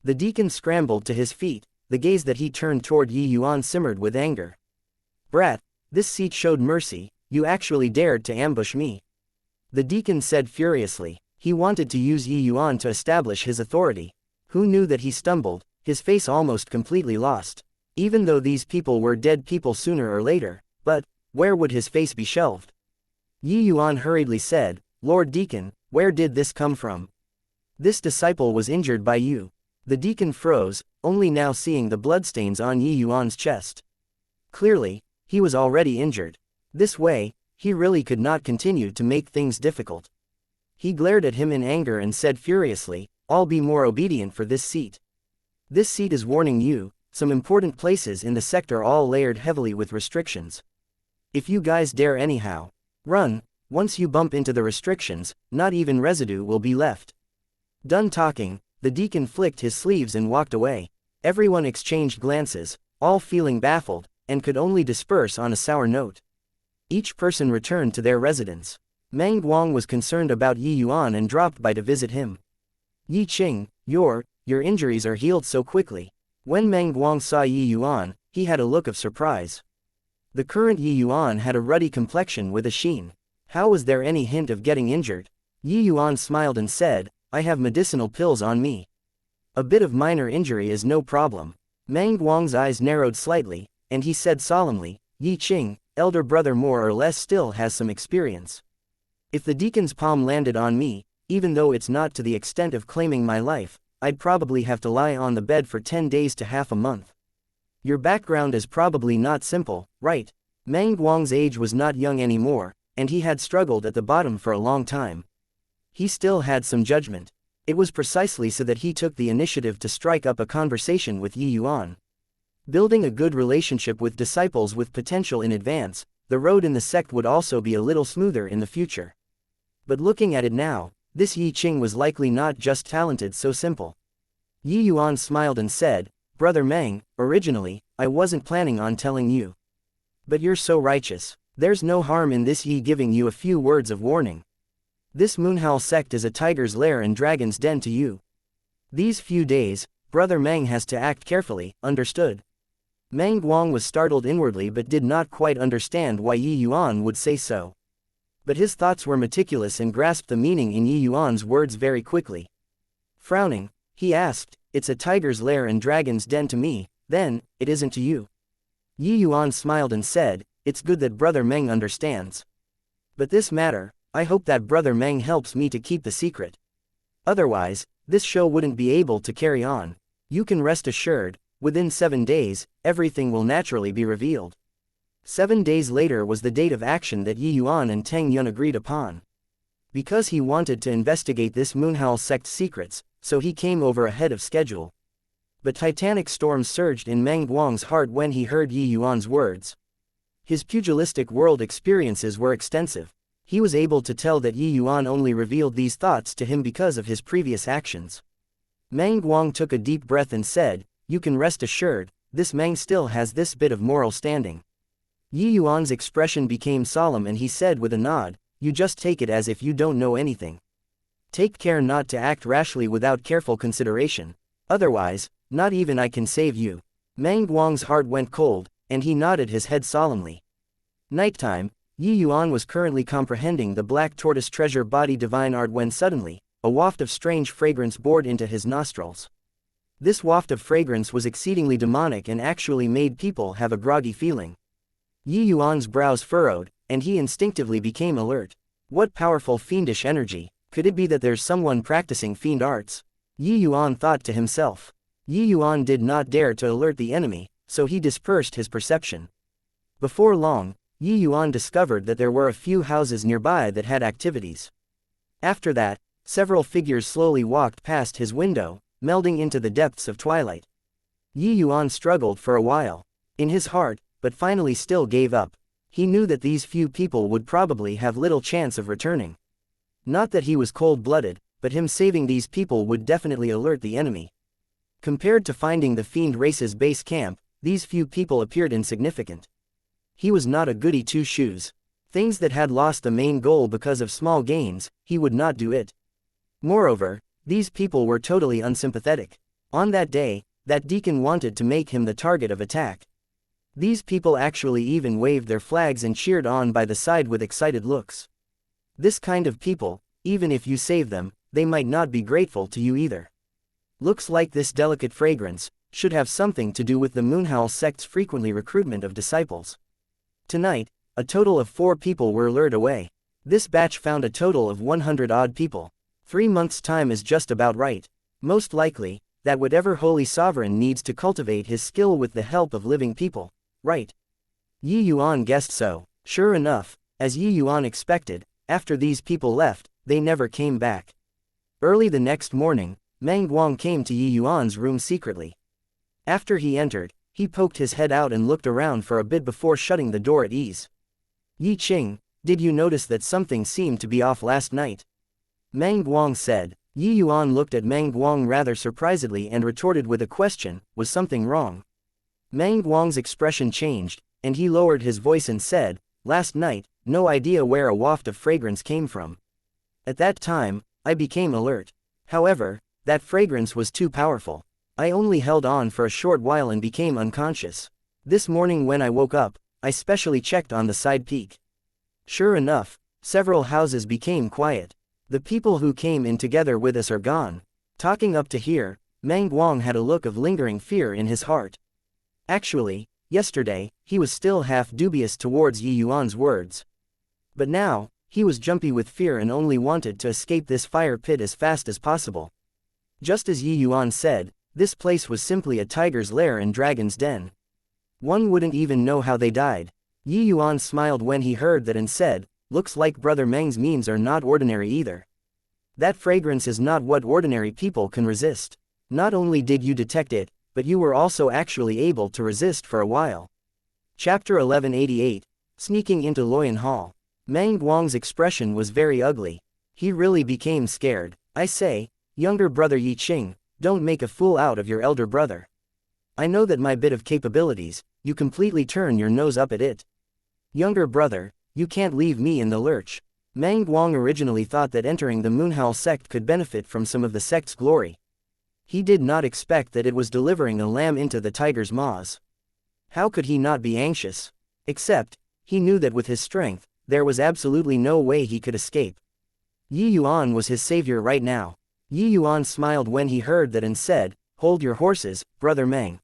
The deacon scrambled to his feet, the gaze that he turned toward Yi Yuan simmered with anger. "Brat, this seat showed mercy, you actually dared to ambush me," the deacon said furiously. He wanted to use Yi Yuan to establish his authority. Who knew that he stumbled, his face almost completely lost. Even though these people were dead people sooner or later, but where would his face be shelved? Yi Yuan hurriedly said, "Lord Deacon, where did this come from?" This disciple was injured by you. The deacon froze, only now seeing the bloodstains on Yuan's chest. Clearly, he was already injured. This way, he really could not continue to make things difficult. He glared at him in anger and said furiously, "I'll be more obedient for this seat. This seat is warning you, some important places in the sect are all layered heavily with restrictions. If you guys dare anyhow run, once you bump into the restrictions, not even residue will be left." Done talking, the deacon flicked his sleeves and walked away. Everyone exchanged glances, all feeling baffled, and could only disperse on a sour note. Each person returned to their residence. Meng Guang was concerned about Yuan and dropped by to visit him. "Yi Qing, your injuries are healed so quickly." When Meng Guang saw Yuan, he had a look of surprise. The current Yuan had a ruddy complexion with a sheen. How was there any hint of getting injured? Yuan smiled and said, "I have medicinal pills on me. A bit of minor injury is no problem." Meng Guang's eyes narrowed slightly, and he said solemnly, "Yi Qing, elder brother more or less still has some experience. If the deacon's palm landed on me, even though it's not to the extent of claiming my life, I'd probably have to lie on the bed for 10 days to half a month. Your background is probably not simple, right?" Meng Guang's age was not young anymore, and he had struggled at the bottom for a long time. He still had some judgment. It was precisely so that he took the initiative to strike up a conversation with Yuan. Building a good relationship with disciples with potential in advance, the road in the sect would also be a little smoother in the future. But looking at it now, this Yi Qing was likely not just talented so simple. Yuan smiled and said, "Brother Meng, originally, I wasn't planning on telling you. But you're so righteous. There's no harm in this Yi giving you a few words of warning. This Moonhowl sect is a tiger's lair and dragon's den to you. These few days, Brother Meng has to act carefully, understood?" Meng Guang was startled inwardly but did not quite understand why Yuan would say so. But his thoughts were meticulous and grasped the meaning in Yuan's words very quickly. Frowning, he asked, "It's a tiger's lair and dragon's den to me, then, it isn't to you?" Yuan smiled and said, "It's good that Brother Meng understands. But this matter, I hope that Brother Meng helps me to keep the secret. Otherwise, this show wouldn't be able to carry on. You can rest assured, within 7 days, everything will naturally be revealed." 7 days later was the date of action that Yuan and Teng Yun agreed upon. Because he wanted to investigate this Moonhowl sect's secrets, so he came over ahead of schedule. But titanic storms surged in Meng Guang's heart when he heard Yuan's words. His pugilistic world experiences were extensive. He was able to tell that Yuan only revealed these thoughts to him because of his previous actions. Meng Guang took a deep breath and said, "You can rest assured, this Meng still has this bit of moral standing." Yuan's expression became solemn and he said with a nod, "You just take it as if you don't know anything. Take care not to act rashly without careful consideration. Otherwise, not even I can save you." Meng Guang's heart went cold, and he nodded his head solemnly. Nighttime, Yuan was currently comprehending the black tortoise treasure body divine art when suddenly, a waft of strange fragrance bored into his nostrils. This waft of fragrance was exceedingly demonic and actually made people have a groggy feeling. Yuan's brows furrowed, and he instinctively became alert. What powerful fiendish energy! Could it be that there's someone practicing fiend arts? Yuan thought to himself. Yuan did not dare to alert the enemy, so he dispersed his perception. Before long, Yuan discovered that there were a few houses nearby that had activities. After that, several figures slowly walked past his window, melding into the depths of twilight. Yuan struggled for a while in his heart, but finally still gave up. He knew that these few people would probably have little chance of returning. Not that he was cold-blooded, but him saving these people would definitely alert the enemy. Compared to finding the fiend race's base camp, these few people appeared insignificant. He was not a goody two-shoes. Things that had lost the main goal because of small gains, he would not do it. Moreover, these people were totally unsympathetic. On that day, that deacon wanted to make him the target of attack. These people actually even waved their flags and cheered on by the side with excited looks. This kind of people, even if you save them, they might not be grateful to you either. Looks like this delicate fragrance should have something to do with the Moonhowl sect's frequently recruitment of disciples. Tonight, a total of 4 people were lured away. This batch found a total of 100-odd people. 3 months' time is just about right. Most likely, that whatever holy sovereign needs to cultivate his skill with the help of living people, right? Yi Yuan guessed so. Sure enough, as Yi Yuan expected, after these people left, they never came back. Early the next morning, Meng Guang came to Yi Yuan's room secretly. After he entered, he poked his head out and looked around for a bit before shutting the door at ease. Yi Qing, did you notice that something seemed to be off last night? Meng Guang said. Yi Yuan looked at Meng Guang rather surprisedly and retorted with a question, was something wrong? Meng Guang's expression changed, and he lowered his voice and said, last night, no idea where a waft of fragrance came from. At that time, I became alert. However, that fragrance was too powerful. I only held on for a short while and became unconscious. This morning when I woke up, I specially checked on the side peak. Sure enough, several houses became quiet. The people who came in together with us are gone. Talking up to here, Meng Guang had a look of lingering fear in his heart. Actually, yesterday, he was still half dubious towards Yi Yuan's words. But now, he was jumpy with fear and only wanted to escape this fire pit as fast as possible. Just as Yi Yuan said, this place was simply a tiger's lair and dragon's den. One wouldn't even know how they died. Yi Yuan smiled when he heard that and said, looks like Brother Meng's means are not ordinary either. That fragrance is not what ordinary people can resist. Not only did you detect it, but you were also actually able to resist for a while. Chapter 1188, Sneaking into Luoyan Hall. Meng Guang's expression was very ugly. He really became scared. I say, younger brother Yi Qing, don't make a fool out of your elder brother. I know that my bit of capabilities, you completely turn your nose up at it. Younger brother, you can't leave me in the lurch. Meng Guang originally thought that entering the Moonhowl sect could benefit from some of the sect's glory. He did not expect that it was delivering a lamb into the tiger's maws. How could he not be anxious? Except, he knew that with his strength, there was absolutely no way he could escape. Yi Yuan was his savior right now. Yi Yuan smiled when he heard that and said, hold your horses, Brother Meng.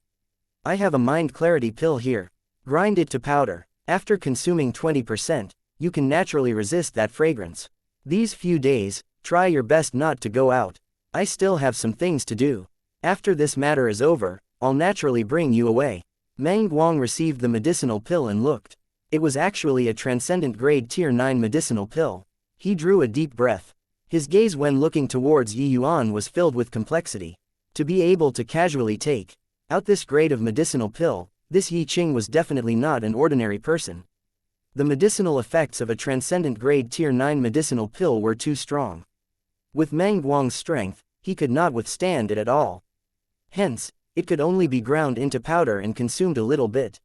I have a mind clarity pill here. Grind it to powder. After consuming 20%, you can naturally resist that fragrance. These few days, try your best not to go out. I still have some things to do. After this matter is over, I'll naturally bring you away. Meng Guang received the medicinal pill and looked. It was actually a transcendent grade tier 9 medicinal pill. He drew a deep breath. His gaze when looking towards Yi Yuan was filled with complexity. To be able to casually take out this grade of medicinal pill, this Yi Qing was definitely not an ordinary person. The medicinal effects of a transcendent grade tier 9 medicinal pill were too strong. With Meng Guang's strength, he could not withstand it at all. Hence, it could only be ground into powder and consumed a little bit.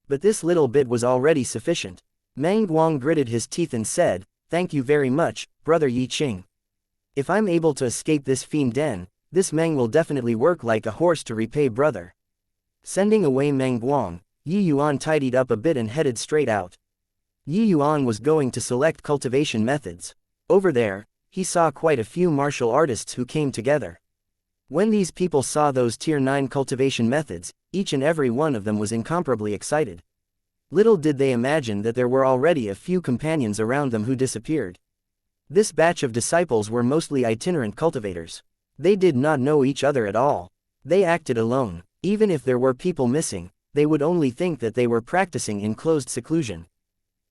But this little bit was already sufficient. Meng Guang gritted his teeth and said, thank you very much, Brother Yi Qing. If I'm able to escape this fiend den, this Meng will definitely work like a horse to repay brother. Sending away Meng Guang, Yi Yuan tidied up a bit and headed straight out. Yi Yuan was going to select cultivation methods. Over there, he saw quite a few martial artists who came together. When these people saw those tier 9 cultivation methods, each and every one of them was incomparably excited. Little did they imagine that there were already a few companions around them who disappeared. This batch of disciples were mostly itinerant cultivators. They did not know each other at all. They acted alone. Even if there were people missing, they would only think that they were practicing in closed seclusion.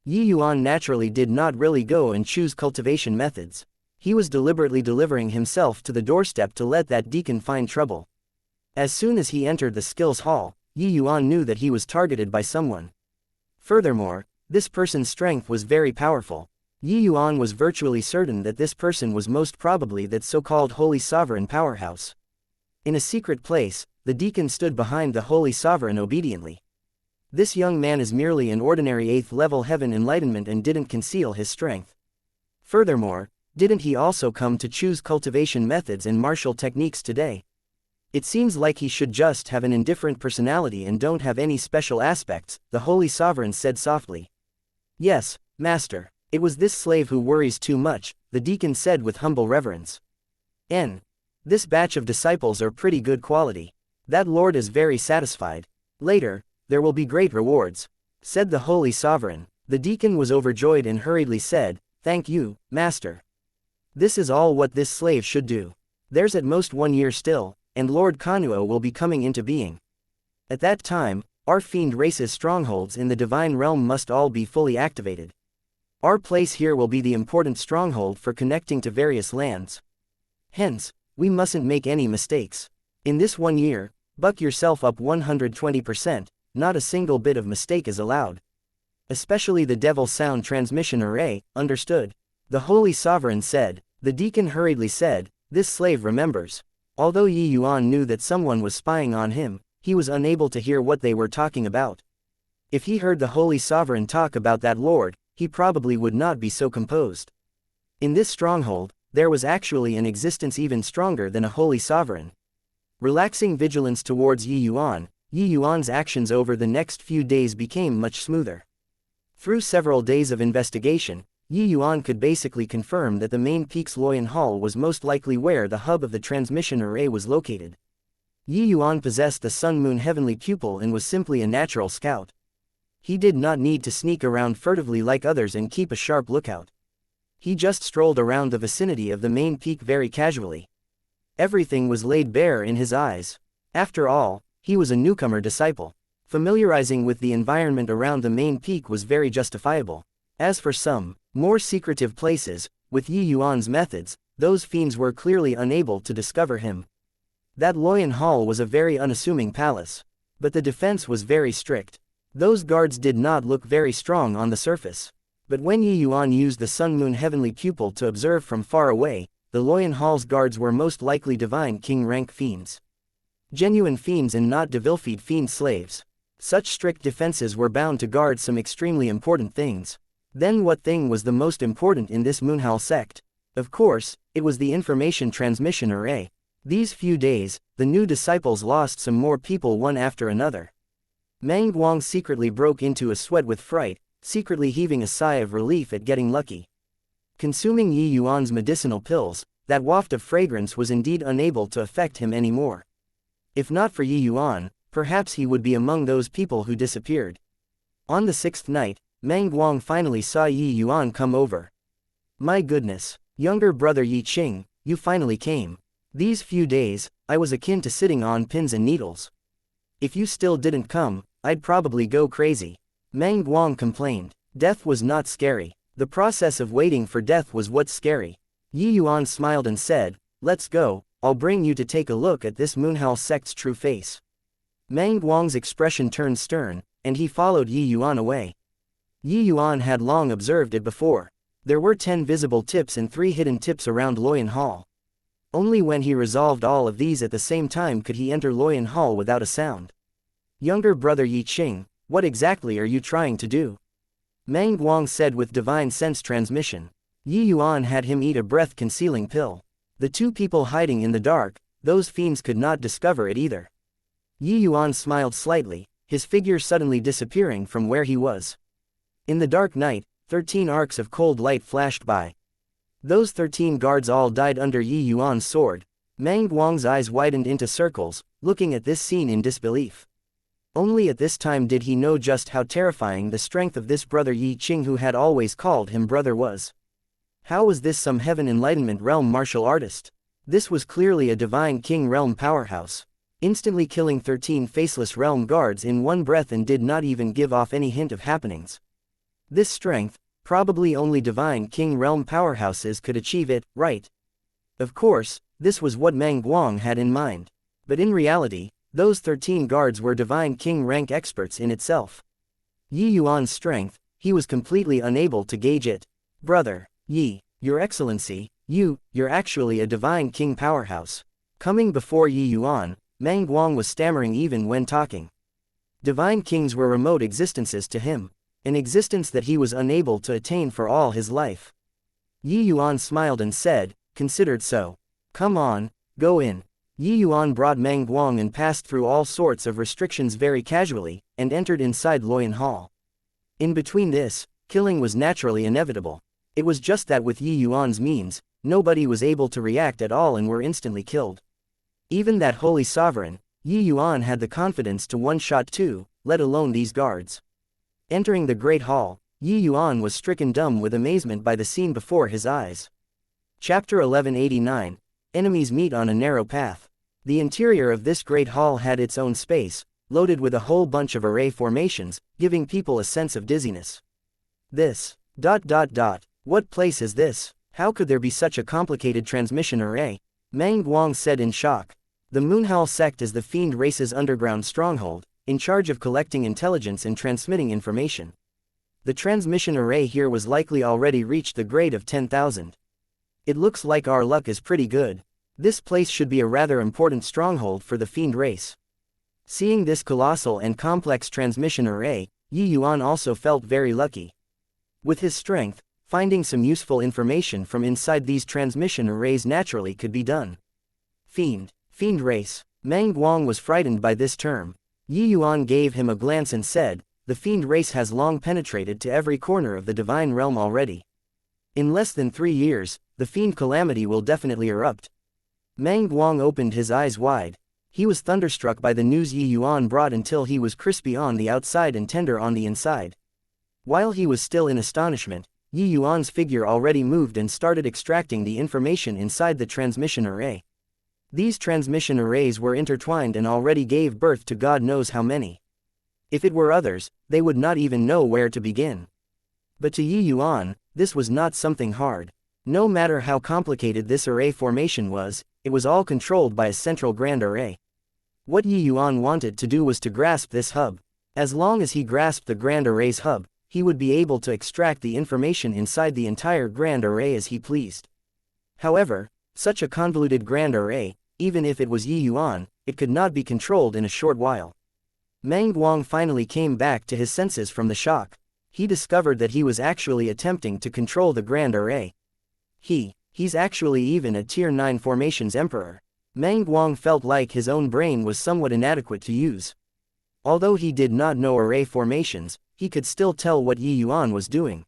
Yi Yuan naturally did not really go and choose cultivation methods. He was deliberately delivering himself to the doorstep to let that deacon find trouble. As soon as he entered the skills hall, Yi Yuan knew that he was targeted by someone. Furthermore, this person's strength was very powerful. Yi Yuan was virtually certain that this person was most probably that so-called Holy Sovereign powerhouse. In a secret place, the deacon stood behind the Holy Sovereign obediently. This young man is merely an ordinary 8th level heaven enlightenment and didn't conceal his strength. Furthermore, didn't he also come to choose cultivation methods and martial techniques today? It seems like he should just have an indifferent personality and don't have any special aspects, the Holy Sovereign said softly. Yes, Master. It was this slave who worries too much, the deacon said with humble reverence. This batch of disciples are pretty good quality. That lord is very satisfied. Later, there will be great rewards, said the Holy Sovereign. The deacon was overjoyed and hurriedly said, thank you, Master. This is all what this slave should do. There's at most 1 year still, and Lord Kanuo will be coming into being. At that time, our fiend race's strongholds in the divine realm must all be fully activated. Our place here will be the important stronghold for connecting to various lands. Hence, we mustn't make any mistakes. In this 1 year, buck yourself up 120%, not a single bit of mistake is allowed. Especially the devil sound transmission array, understood? The Holy Sovereign said. The deacon hurriedly said, this slave remembers. Although Yi Yuan knew that someone was spying on him, he was unable to hear what they were talking about. If he heard the Holy Sovereign talk about that lord, he probably would not be so composed. In this stronghold, there was actually an existence even stronger than a Holy Sovereign. Relaxing vigilance towards Yi Yuan's actions over the next few days became much smoother. Through several days of investigation, Yi Yuan could basically confirm that the main peak's Loyan Hall was most likely where the hub of the transmission array was located. Yi Yuan possessed the Sun-Moon Heavenly Pupil and was simply a natural scout. He did not need to sneak around furtively like others and keep a sharp lookout. He just strolled around the vicinity of the main peak very casually. Everything was laid bare in his eyes. After all, he was a newcomer disciple. Familiarizing with the environment around the main peak was very justifiable. As for some more secretive places, with Yi Yuan's methods, those fiends were clearly unable to discover him. That Loyan Hall was a very unassuming palace. But the defense was very strict. Those guards did not look very strong on the surface. But when Yi Yuan used the Sun-Moon Heavenly Pupil to observe from far away, the Loyan Hall's guards were most likely divine king rank fiends. Genuine fiends and not devilfied fiend slaves. Such strict defenses were bound to guard some extremely important things. Then what thing was the most important in this Moonhowl sect? Of course, it was the information transmission array. These few days, the new disciples lost some more people one after another. Mang Guang secretly broke into a sweat with fright, secretly heaving a sigh of relief at getting lucky. Consuming Yi Yuan's medicinal pills, that waft of fragrance was indeed unable to affect him anymore. If not for Yi Yuan, perhaps he would be among those people who disappeared. On the 6th night, Mang Guang finally saw Yi Yuan come over. My goodness, younger brother Yi Qing, you finally came. These few days, I was akin to sitting on pins and needles. If you still didn't come, I'd probably go crazy. Mang Guang complained. Death was not scary. The process of waiting for death was what's scary. Yi Yuan smiled and said, let's go, I'll bring you to take a look at this Moonhowl sect's true face. Mang Guang's expression turned stern, and he followed Yi Yuan away. Yi Yuan had long observed it before. There were 10 visible tips and 3 hidden tips around Loyan Hall. Only when he resolved all of these at the same time could he enter Loyan Hall without a sound. Younger brother Yi Qing, what exactly are you trying to do? Mang Guang said with divine sense transmission. Yi Yuan had him eat a breath-concealing pill. The two people hiding in the dark, those fiends could not discover it either. Yi Yuan smiled slightly, his figure suddenly disappearing from where he was. In the dark night, 13 arcs of cold light flashed by. Those 13 guards all died under Yi Yuan's sword. Mang Guang's eyes widened into circles, looking at this scene in disbelief. Only at this time did he know just how terrifying the strength of this brother Yi Qing who had always called him brother was. How was this some heaven enlightenment realm martial artist? This was clearly a divine king realm powerhouse. Instantly killing 13 faceless realm guards in one breath and did not even give off any hint of happenings. This strength, probably only divine king realm powerhouses could achieve it, right? Of course, this was what Mang Guang had in mind. But in reality, those 13 guards were divine king rank experts in itself. Yi Yuan's strength, he was completely unable to gauge it. Brother, Yi, your excellency, you're actually a divine king powerhouse. Coming before Yi Yuan, Mang Guang was stammering even when talking. Divine kings were remote existences to him. An existence that he was unable to attain for all his life. Yi Yuan smiled and said, considered so. Come on, go in. Yi Yuan brought Mang Guang and passed through all sorts of restrictions very casually, and entered inside Loyan Hall. In between this, killing was naturally inevitable. It was just that with Yi Yuan's means, nobody was able to react at all and were instantly killed. Even that holy sovereign, Yi Yuan had the confidence to one-shot two, let alone these guards. Entering the Great Hall, Yi Yuan was stricken dumb with amazement by the scene before his eyes. Chapter 1189, Enemies Meet on a Narrow Path. The interior of this great hall had its own space, loaded with a whole bunch of array formations, giving people a sense of dizziness. This. What place is this? How could there be such a complicated transmission array? Meng Guang said in shock. The Moonhal sect is the fiend race's underground stronghold, in charge of collecting intelligence and transmitting information. The transmission array here was likely already reached the grade of 10,000. It looks like our luck is pretty good. This place should be a rather important stronghold for the fiend race. Seeing this colossal and complex transmission array, Yi Yuan also felt very lucky. With his strength, finding some useful information from inside these transmission arrays naturally could be done. Fiend race. Meng Guang was frightened by this term. Yi Yuan gave him a glance and said, the fiend race has long penetrated to every corner of the divine realm already. In less than 3 years, the fiend calamity will definitely erupt. Meng Guang opened his eyes wide. He was thunderstruck by the news Yi Yuan brought until he was crispy on the outside and tender on the inside. While he was still in astonishment, Yi Yuan's figure already moved and started extracting the information inside the transmission array. These transmission arrays were intertwined and already gave birth to God knows how many. If it were others, they would not even know where to begin. But to Yi Yuan, this was not something hard. No matter how complicated this array formation was, it was all controlled by a central grand array. What Yi Yuan wanted to do was to grasp this hub. As long as he grasped the grand array's hub, he would be able to extract the information inside the entire grand array as he pleased. However, such a convoluted grand array, even if it was Yi Yuan, it could not be controlled in a short while. Meng Guang finally came back to his senses from the shock. He discovered that he was actually attempting to control the grand array. He's actually even a Tier 9 formation's emperor. Meng Guang felt like his own brain was somewhat inadequate to use. Although he did not know array formations, he could still tell what Yi Yuan was doing.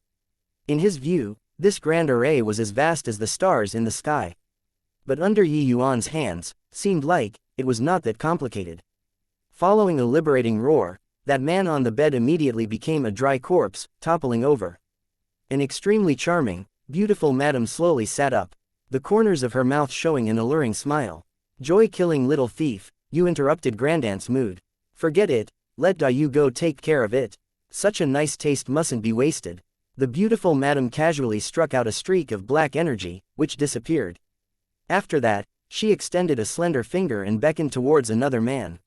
In his view, this grand array was as vast as the stars in the sky. But under Yi Yuan's hands, seemed like, it was not that complicated. Following a liberating roar, that man on the bed immediately became a dry corpse, toppling over. An extremely charming, beautiful madam slowly sat up, the corners of her mouth showing an alluring smile. Joy-killing little thief, you interrupted Grandaunt's mood. Forget it, let Dayu go take care of it. Such a nice taste mustn't be wasted. The beautiful madam casually struck out a streak of black energy, which disappeared. After that, she extended a slender finger and beckoned towards another man.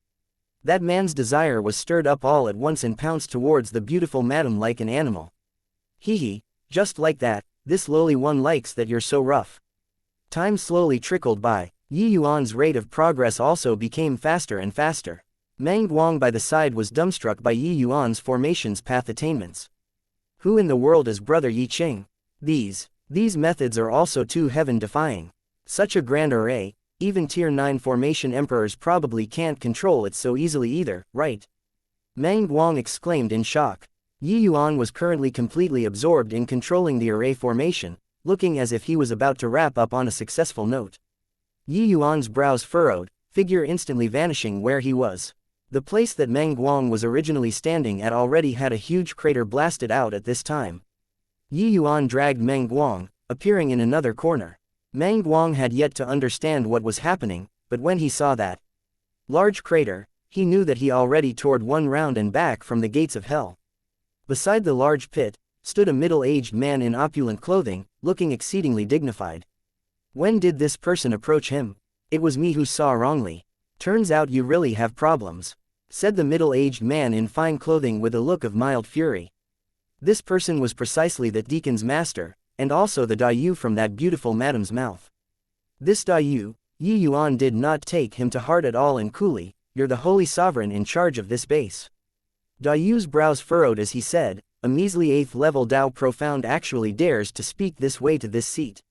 That man's desire was stirred up all at once and pounced towards the beautiful madam like an animal. Hee, just like that, this lowly one likes that you're so rough. Time slowly trickled by. Yi Yuan's rate of progress also became faster and faster. Meng Guang by the side was dumbstruck by Yi Yuan's formation's path attainments. Who in the world is Brother Yi Qing? These methods are also too heaven-defying. Such a grand array, even Tier 9 formation emperors probably can't control it so easily either, right? Meng Guang exclaimed in shock. Yi Yuan was currently completely absorbed in controlling the array formation, looking as if he was about to wrap up on a successful note. Yi Yuan's brows furrowed, figure instantly vanishing where he was. The place that Meng Guang was originally standing at already had a huge crater blasted out at this time. Yi Yuan dragged Meng Guang, appearing in another corner. Meng Guang had yet to understand what was happening, but when he saw that large crater, he knew that he already toured one round and back from the gates of hell. Beside the large pit, stood a middle-aged man in opulent clothing, looking exceedingly dignified. When did this person approach him? It was me who saw wrongly. Turns out you really have problems, said the middle-aged man in fine clothing with a look of mild fury. This person was precisely that deacon's master, and also the Dayu from that beautiful madam's mouth. This Dayu, Yi Yuan did not take him to heart at all and coolly, you're the holy sovereign in charge of this base. Dayu's brows furrowed as he said, a measly 8th level Dao profound actually dares to speak this way to this seat.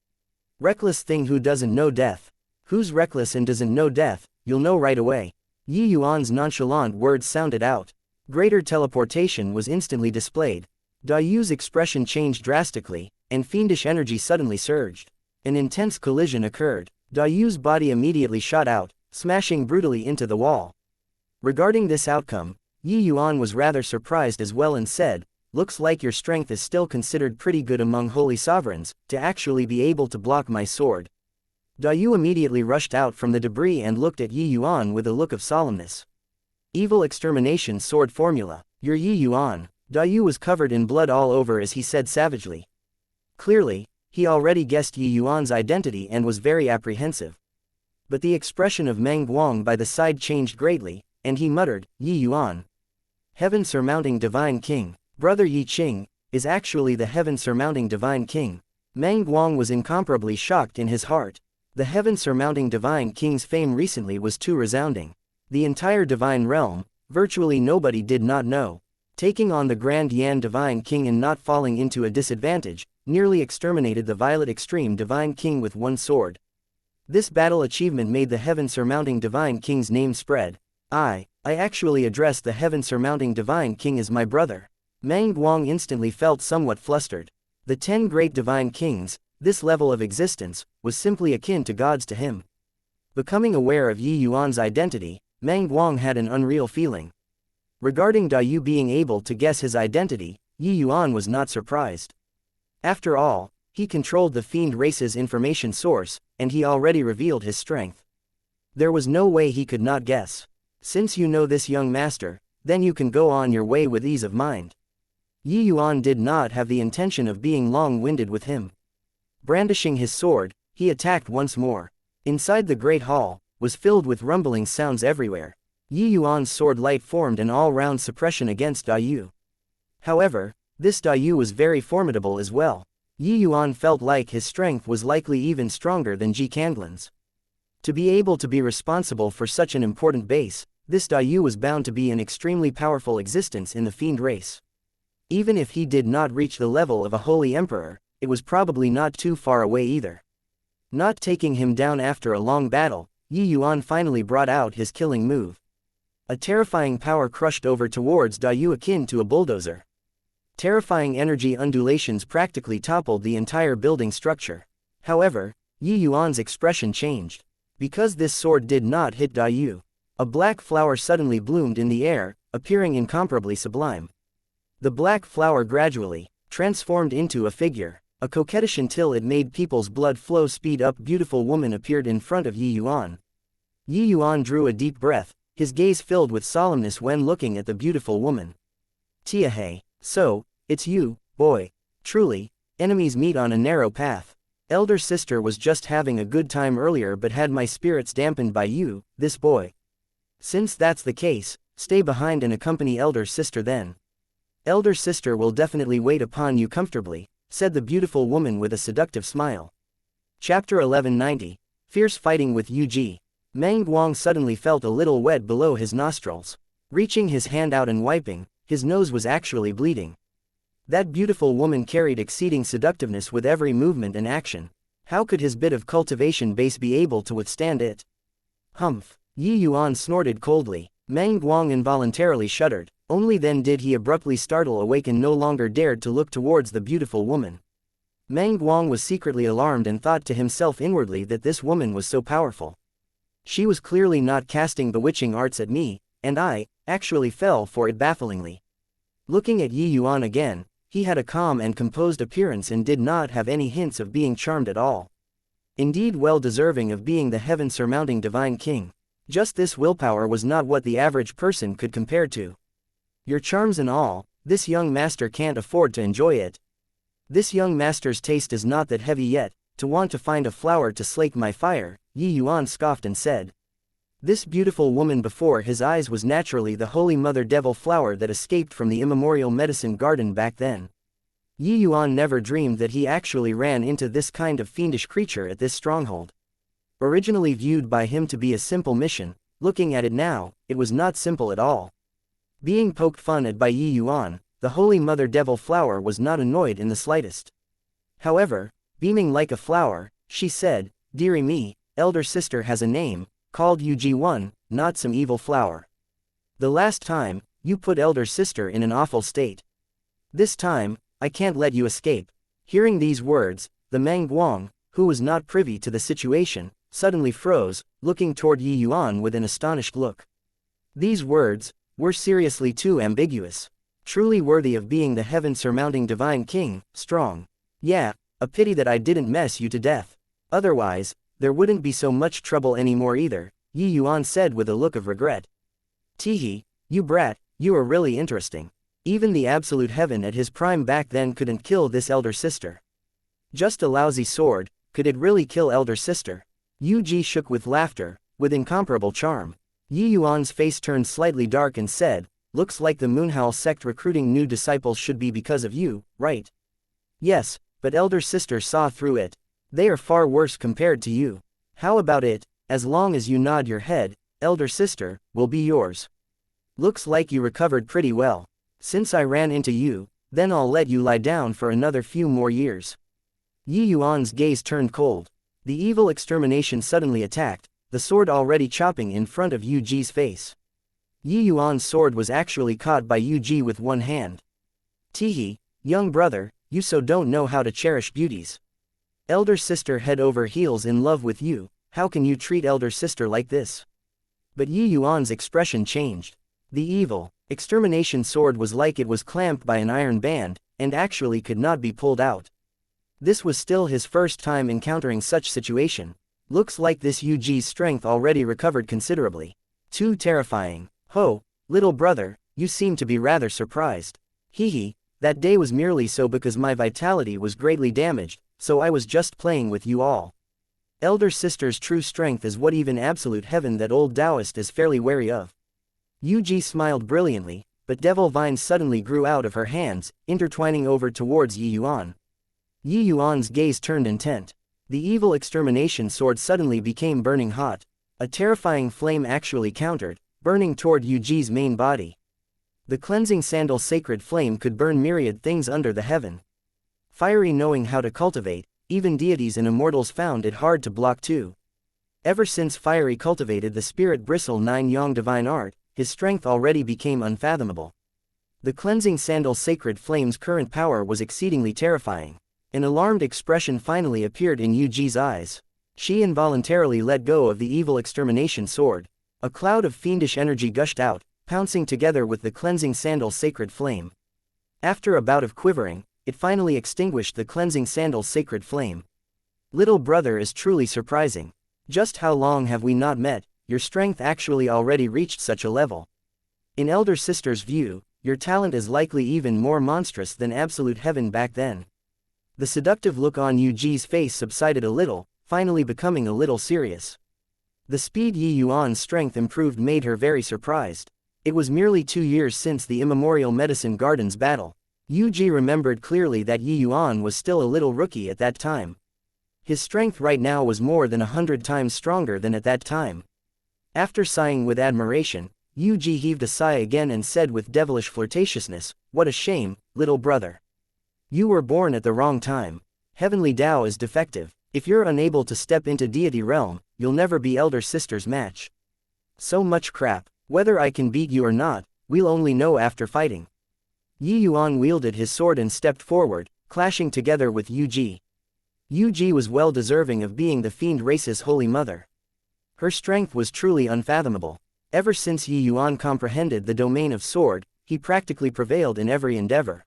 Reckless thing who doesn't know death. Who's reckless and doesn't know death, you'll know right away. Yi Yuan's nonchalant words sounded out. Greater teleportation was instantly displayed. Dayu's expression changed drastically, and fiendish energy suddenly surged. An intense collision occurred. Dayu's body immediately shot out, smashing brutally into the wall. Regarding this outcome, Yi Yuan was rather surprised as well and said, looks like your strength is still considered pretty good among holy sovereigns, to actually be able to block my sword. Yu immediately rushed out from the debris and looked at Yuan with a look of solemnness. Evil extermination sword formula. You're Yuan. Yu was covered in blood all over as he said savagely. Clearly, he already guessed Yuan's identity and was very apprehensive. But the expression of Meng Guang by the side changed greatly, and he muttered, Yuan. Heaven-surmounting divine king. Brother Yi Qing is actually the heaven-surmounting divine king. Meng Guang was incomparably shocked in his heart. The heaven-surmounting divine king's fame recently was too resounding. The entire divine realm, virtually nobody did not know. Taking on the Grand Yan divine king and not falling into a disadvantage, nearly exterminated the Violet Extreme divine king with one sword. This battle achievement made the heaven-surmounting divine king's name spread. I actually addressed the heaven-surmounting divine king as my brother. Meng Guang instantly felt somewhat flustered. The 10 great divine kings, this level of existence, was simply akin to gods to him. Becoming aware of Yuan's identity, Meng Guang had an unreal feeling. Regarding Yu being able to guess his identity, Yuan was not surprised. After all, he controlled the fiend race's information source, and he already revealed his strength. There was no way he could not guess. Since you know this young master, then you can go on your way with ease of mind. Yuan did not have the intention of being long-winded with him. Brandishing his sword, he attacked once more. Inside the great hall, was filled with rumbling sounds everywhere. Yuan's sword light formed an all-round suppression against Yu. However, this Yu was very formidable as well. Yuan felt like his strength was likely even stronger than Ji Kanglin's. To be able to be responsible for such an important base, this Yu was bound to be an extremely powerful existence in the fiend race. Even if he did not reach the level of a holy emperor, it was probably not too far away either. Not taking him down after a long battle, Yuan finally brought out his killing move. A terrifying power crushed over towards Yu akin to a bulldozer. Terrifying energy undulations practically toppled the entire building structure. However, Yuan's expression changed. Because this sword did not hit Yu, a black flower suddenly bloomed in the air, appearing incomparably sublime. The black flower gradually transformed into a figure, a coquettish until it made people's blood flow speed up. Beautiful woman appeared in front of Yuan. Yuan drew a deep breath, his gaze filled with solemnness when looking at the beautiful woman. Tiahe, so, it's you, boy. Truly, enemies meet on a narrow path. Elder sister was just having a good time earlier but had my spirits dampened by you, this boy. Since that's the case, stay behind and accompany elder sister then. Elder sister will definitely wait upon you comfortably, said the beautiful woman with a seductive smile. Chapter 1190. Fierce fighting with Yu. Meng Guang suddenly felt a little wet below his nostrils. Reaching his hand out and wiping, his nose was actually bleeding. That beautiful woman carried exceeding seductiveness with every movement and action. How could his bit of cultivation base be able to withstand it? Humph. Yuan snorted coldly. Meng Guang involuntarily shuddered. Only then did he abruptly startle awake and no longer dared to look towards the beautiful woman. Meng Guang was secretly alarmed and thought to himself inwardly that this woman was so powerful. She was clearly not casting bewitching arts at me, and I actually fell for it bafflingly. Looking at Yuan again, he had a calm and composed appearance and did not have any hints of being charmed at all. Indeed, well deserving of being the heaven-surmounting divine king. Just this willpower was not what the average person could compare to. Your charms and all, this young master can't afford to enjoy it. This young master's taste is not that heavy yet, to want to find a flower to slake my fire, Yuan scoffed and said. This beautiful woman before his eyes was naturally the holy mother devil flower that escaped from the immemorial medicine garden back then. Yuan never dreamed that he actually ran into this kind of fiendish creature at this stronghold. Originally viewed by him to be a simple mission, looking at it now, it was not simple at all. Being poked fun at by Yuan, the holy mother devil flower was not annoyed in the slightest. However, beaming like a flower, she said, "Dearie me, elder sister has a name, called Yuji-1, not some evil flower. The last time, you put elder sister in an awful state. This time, I can't let you escape." Hearing these words, the Meng Guang, who was not privy to the situation, suddenly froze, looking toward Yuan with an astonished look. These words were seriously too ambiguous. Truly worthy of being the heaven-surmounting divine king, strong. Yeah, a pity that I didn't mess you to death. Otherwise, there wouldn't be so much trouble anymore either, Yuan said with a look of regret. Teehee, you brat, you are really interesting. Even the absolute heaven at his prime back then couldn't kill this elder sister. Just a lousy sword, could it really kill elder sister? Yu shook with laughter, with incomparable charm. Yuan's face turned slightly dark and said, looks like the Moonhowl sect recruiting new disciples should be because of you, right? Yes, but elder sister saw through it. They are far worse compared to you. How about it, as long as you nod your head, elder sister, will be yours. Looks like you recovered pretty well. Since I ran into you, then I'll let you lie down for another few more years. Yuan's gaze turned cold. The evil extermination suddenly attacked, the sword already chopping in front of Yu's face. Yuan's sword was actually caught by Yu with one hand. Teehee, young brother, you so don't know how to cherish beauties. Elder sister head over heels in love with you, how can you treat elder sister like this? But Yuan's expression changed. The evil extermination sword was like it was clamped by an iron band, and actually could not be pulled out. This was still his first time encountering such situation. Looks like this Yu's strength already recovered considerably. Too terrifying. Ho, little brother, you seem to be rather surprised. Hehe, that day was merely so because my vitality was greatly damaged, so I was just playing with you all. Elder sister's true strength is what even absolute heaven that old Taoist is fairly wary of. Yu smiled brilliantly, but devil vines suddenly grew out of her hands, intertwining over towards Yuan. Yuan's gaze turned intent. The evil extermination sword suddenly became burning hot. A terrifying flame actually countered, burning toward Yu's main body. The cleansing sandal sacred flame could burn myriad things under the heaven. Fiery knowing how to cultivate, even deities and immortals found it hard to block too. Ever since Fiery cultivated the spirit bristle 9 Yang divine art, his strength already became unfathomable. The cleansing sandal sacred flame's current power was exceedingly terrifying. An alarmed expression finally appeared in Yu's eyes. She involuntarily let go of the evil extermination sword. A cloud of fiendish energy gushed out, pouncing together with the cleansing sandal's sacred flame. After a bout of quivering, it finally extinguished the cleansing sandal's sacred flame. Little brother is truly surprising. Just how long have we not met, your strength actually already reached such a level. In elder sister's view, your talent is likely even more monstrous than absolute heaven back then. The seductive look on Yu's face subsided a little, finally becoming a little serious. The speed Yuan's strength improved made her very surprised. It was merely 2 years since the immemorial Medicine Gardens battle. Yu remembered clearly that Yuan was still a little rookie at that time. His strength right now was more than 100 times stronger than at that time. After sighing with admiration, Yu heaved a sigh again and said with devilish flirtatiousness, "What a shame, little brother. You were born at the wrong time. Heavenly Tao is defective. If you're unable to step into deity realm, you'll never be elder sister's match. So much crap. Whether I can beat you or not, we'll only know after fighting." Yuan wielded his sword and stepped forward, clashing together with Yu. Yu was well deserving of being the fiend race's holy mother. Her strength was truly unfathomable. Ever since Yuan comprehended the domain of sword, he practically prevailed in every endeavor.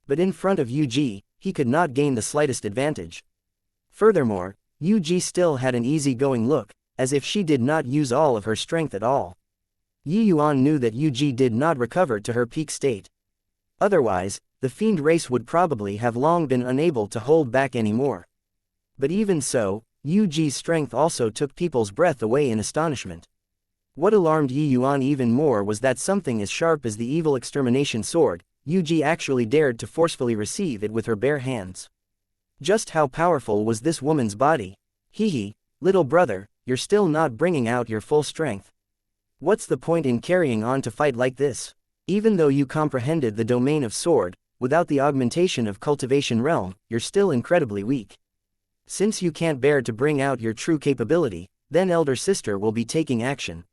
But in front of Yu, he could not gain the slightest advantage. Furthermore, Yu still had an easy-going look, as if she did not use all of her strength at all. Yuan knew that Yu did not recover to her peak state. Otherwise, the fiend race would probably have long been unable to hold back anymore. But even so, Yu's strength also took people's breath away in astonishment. What alarmed Yuan even more was that something as sharp as the evil extermination sword, Yu actually dared to forcefully receive it with her bare hands. Just how powerful was this woman's body? Hehe, little brother, you're still not bringing out your full strength. What's the point in carrying on to fight like this? Even though you comprehended the domain of sword, without the augmentation of cultivation realm, you're still incredibly weak. Since you can't bear to bring out your true capability, then elder sister will be taking action.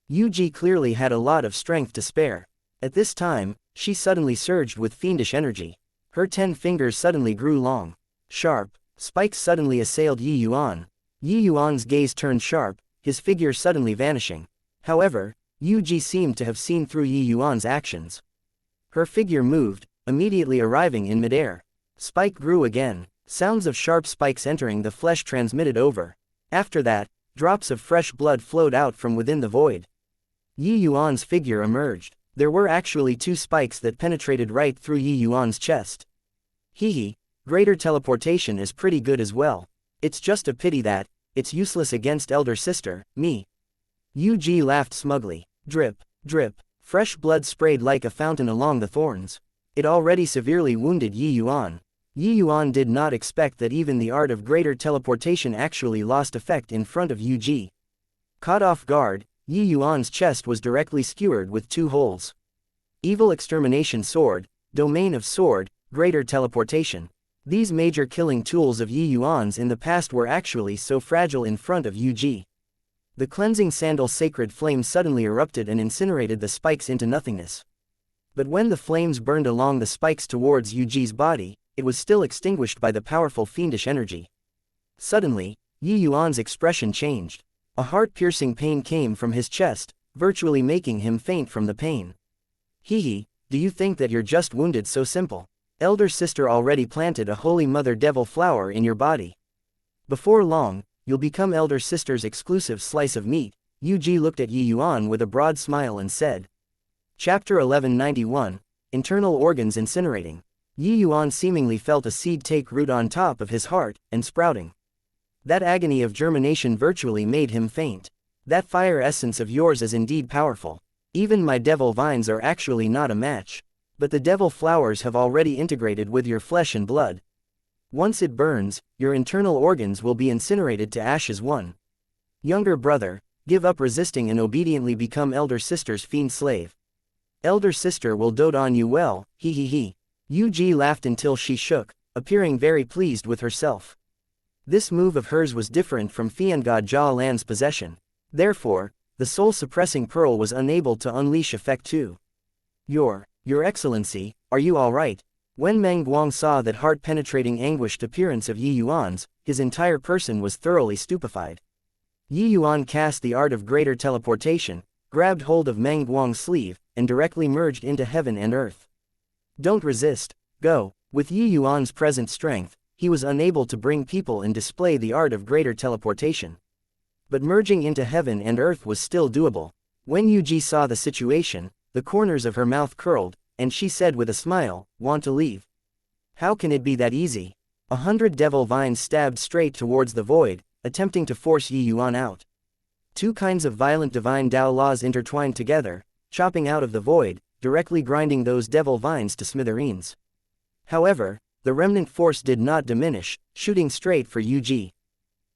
Yu clearly had a lot of strength to spare. At this time, she suddenly surged with fiendish energy. Her 10 fingers suddenly grew long. Sharp spikes suddenly assailed Yuan. Yuan's gaze turned sharp, his figure suddenly vanishing. However, Yu seemed to have seen through Yuan's actions. Her figure moved, immediately arriving in midair. Spike grew again. Sounds of sharp spikes entering the flesh transmitted over. After that, drops of fresh blood flowed out from within the void. Yi Yuan's figure emerged. There were actually 2 spikes that penetrated right through Yi Yuan's chest. Hehe, greater teleportation is pretty good as well. It's just a pity that it's useless against elder sister, me. Yu Ji laughed smugly. Drip, drip, fresh blood sprayed like a fountain along the thorns. It already severely wounded Yi Yuan. Yi Yuan did not expect that even the art of greater teleportation actually lost effect in front of Yu Ji. Caught off guard, Yi Yuan's chest was directly skewered with 2 holes. Evil extermination sword, domain of sword, greater teleportation. These major killing tools of Yi Yuan's in the past were actually so fragile in front of Yu Ji. The cleansing sandal sacred flame suddenly erupted and incinerated the spikes into nothingness. But when the flames burned along the spikes towards Yu Ji's body, it was still extinguished by the powerful fiendish energy. Suddenly, Yi Yuan's expression changed. A heart-piercing pain came from his chest, virtually making him faint from the pain. Hehe, do you think that you're just wounded so simple? Elder sister already planted a holy mother devil flower in your body. Before long, you'll become elder sister's exclusive slice of meat. Yu Ji looked at Yi Yuan with a broad smile and said. Chapter 1191, Internal Organs Incinerating. Yi Yuan seemingly felt a seed take root on top of his heart, and sprouting. That agony of germination virtually made him faint. That fire essence of yours is indeed powerful. Even my devil vines are actually not a match. But the devil flowers have already integrated with your flesh and blood. Once it burns, your internal organs will be incinerated to ashes. One. Younger brother, give up resisting and obediently become elder sister's fiend slave. Elder sister will dote on you well, he. Yu Ji laughed until she shook, appearing very pleased with herself. This move of hers was different from Fiangad Jia Lan's possession. Therefore, the soul-suppressing pearl was unable to unleash effect too. Your Excellency, are you all right? When Meng Guang saw that heart-penetrating anguished appearance of Yi Yuan's, his entire person was thoroughly stupefied. Yi Yuan cast the art of greater teleportation, grabbed hold of Meng Guang's sleeve, and directly merged into heaven and earth. Don't resist, go. With Yi Yuan's present strength, he was unable to bring people and display the art of greater teleportation. But merging into heaven and earth was still doable. When Yu Ji saw the situation, the corners of her mouth curled, and she said with a smile, want to leave? How can it be that easy? 100 devil vines stabbed straight towards the void, attempting to force Yi Yuan out. 2 kinds of violent divine Dao laws intertwined together, chopping out of the void, directly grinding those devil vines to smithereens. However, the remnant force did not diminish, shooting straight for Yu Ji.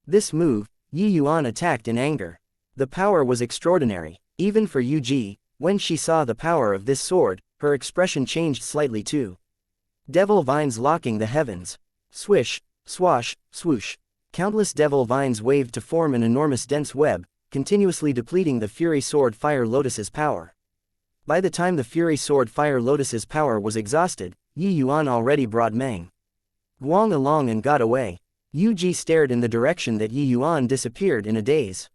This move, Yi Yuan attacked in anger. The power was extraordinary, even for Yu Ji. When she saw the power of this sword, her expression changed slightly too. Devil vines locking the heavens. Swish, swash, swoosh. Countless devil vines waved to form an enormous dense web, continuously depleting the Fury Sword Fire Lotus's power. By the time the Fury Sword Fire Lotus's power was exhausted, Yi Yuan already brought Meng Guang along and got away. Yu Ji stared in the direction that Yi Yuan disappeared in a daze.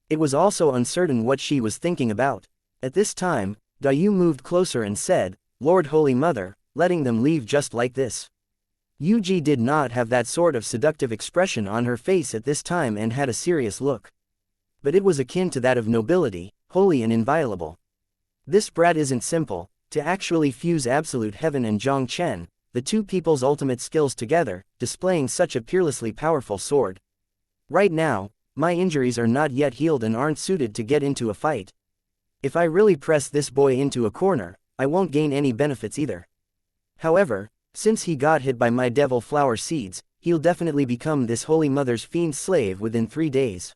It was also uncertain what she was thinking about. At this time, Dayu moved closer and said, Lord Holy Mother, letting them leave just like this. Yu Ji did not have that sort of seductive expression on her face at this time and had a serious look. But it was akin to that of nobility, holy and inviolable. This brat isn't simple. To actually fuse absolute heaven and Zhang Chen, the 2 people's ultimate skills together, displaying such a peerlessly powerful sword. Right now, my injuries are not yet healed and aren't suited to get into a fight. If I really press this boy into a corner, I won't gain any benefits either. However, since he got hit by my devil flower seeds, he'll definitely become this Holy Mother's fiend slave within 3 days.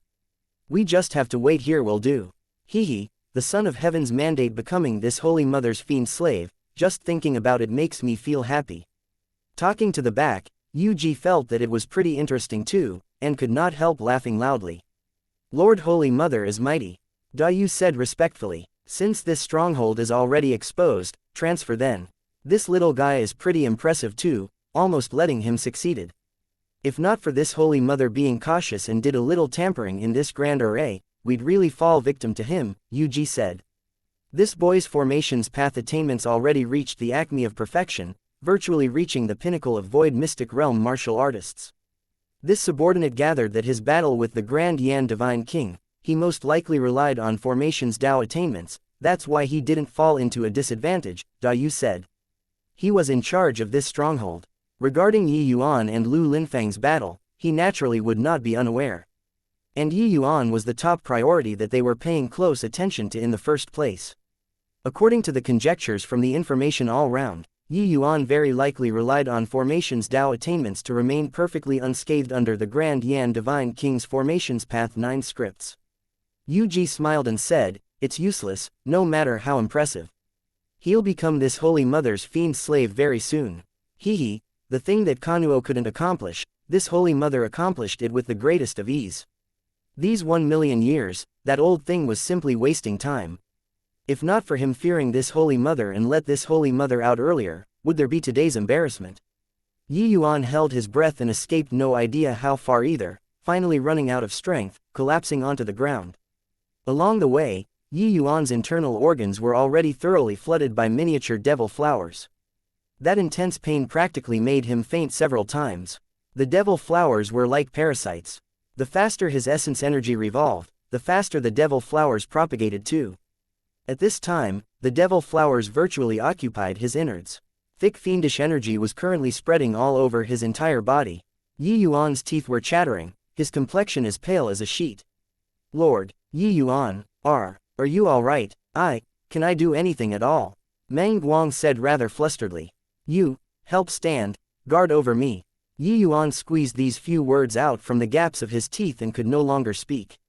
We just have to wait here will do. Hehe. The Son of Heaven's mandate becoming this Holy Mother's fiend slave, just thinking about it makes me feel happy. Talking to the back, Yu Ji felt that it was pretty interesting too, and could not help laughing loudly. Lord Holy Mother is mighty. Dayu said respectfully. Since this stronghold is already exposed, transfer then. This little guy is pretty impressive too, almost letting him succeeded. If not for this Holy Mother being cautious and did a little tampering in this grand array, we'd really fall victim to him, Yu Ji said. This boy's formations path attainments already reached the acme of perfection, virtually reaching the pinnacle of void mystic realm martial artists. This subordinate gathered that his battle with the Grand Yan Divine King, he most likely relied on formations Dao attainments, that's why he didn't fall into a disadvantage, Da Yu said. He was in charge of this stronghold. Regarding Yi Yuan and Lu Linfang's battle, he naturally would not be unaware. And Yi Yuan was the top priority that they were paying close attention to in the first place. According to the conjectures from the information all round, Yi Yuan very likely relied on formations Dao attainments to remain perfectly unscathed under the Grand Yan Divine King's formations path 9 scripts. Yu Ji smiled and said, "It's useless, no matter how impressive. He'll become this Holy Mother's fiend slave very soon. Hee, the thing that Kanuo couldn't accomplish, this Holy Mother accomplished it with the greatest of ease. These 1,000,000 years, that old thing was simply wasting time. If not for him fearing this Holy Mother and let this Holy Mother out earlier, would there be today's embarrassment?" Yi Yuan held his breath and escaped no idea how far either, finally running out of strength, collapsing onto the ground. Along the way, Yi Yuan's internal organs were already thoroughly flooded by miniature devil flowers. That intense pain practically made him faint several times. The devil flowers were like parasites. The faster his essence energy revolved, the faster the devil flowers propagated too. At this time, the devil flowers virtually occupied his innards. Thick fiendish energy was currently spreading all over his entire body. Yi Yuan's teeth were chattering, his complexion as pale as a sheet. "Lord, Yi Yuan, are you alright? Can I do anything at all?" Meng Guang said rather flusteredly. "You, help stand, guard over me." Yi Yuan squeezed these few words out from the gaps of his teeth and could no longer speak.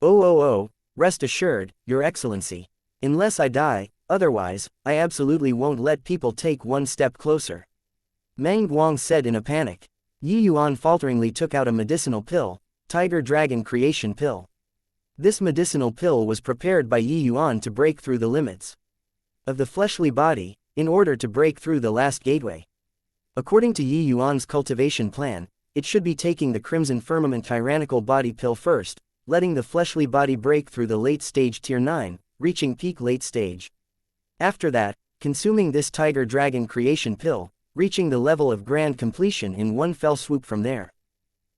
Oh, rest assured, Your Excellency. Unless I die, otherwise, I absolutely won't let people take one step closer," Meng Guang said in a panic. Yi Yuan falteringly took out a medicinal pill, Tiger Dragon Creation Pill. This medicinal pill was prepared by Yi Yuan to break through the limits of the fleshly body, in order to break through the last gateway. According to Yi Yuan's cultivation plan, it should be taking the Crimson Firmament Tyrannical Body Pill first, letting the fleshly body break through the late stage Tier 9, reaching peak late stage. After that, consuming this Tiger Dragon Creation Pill, reaching the level of grand completion in one fell swoop from there.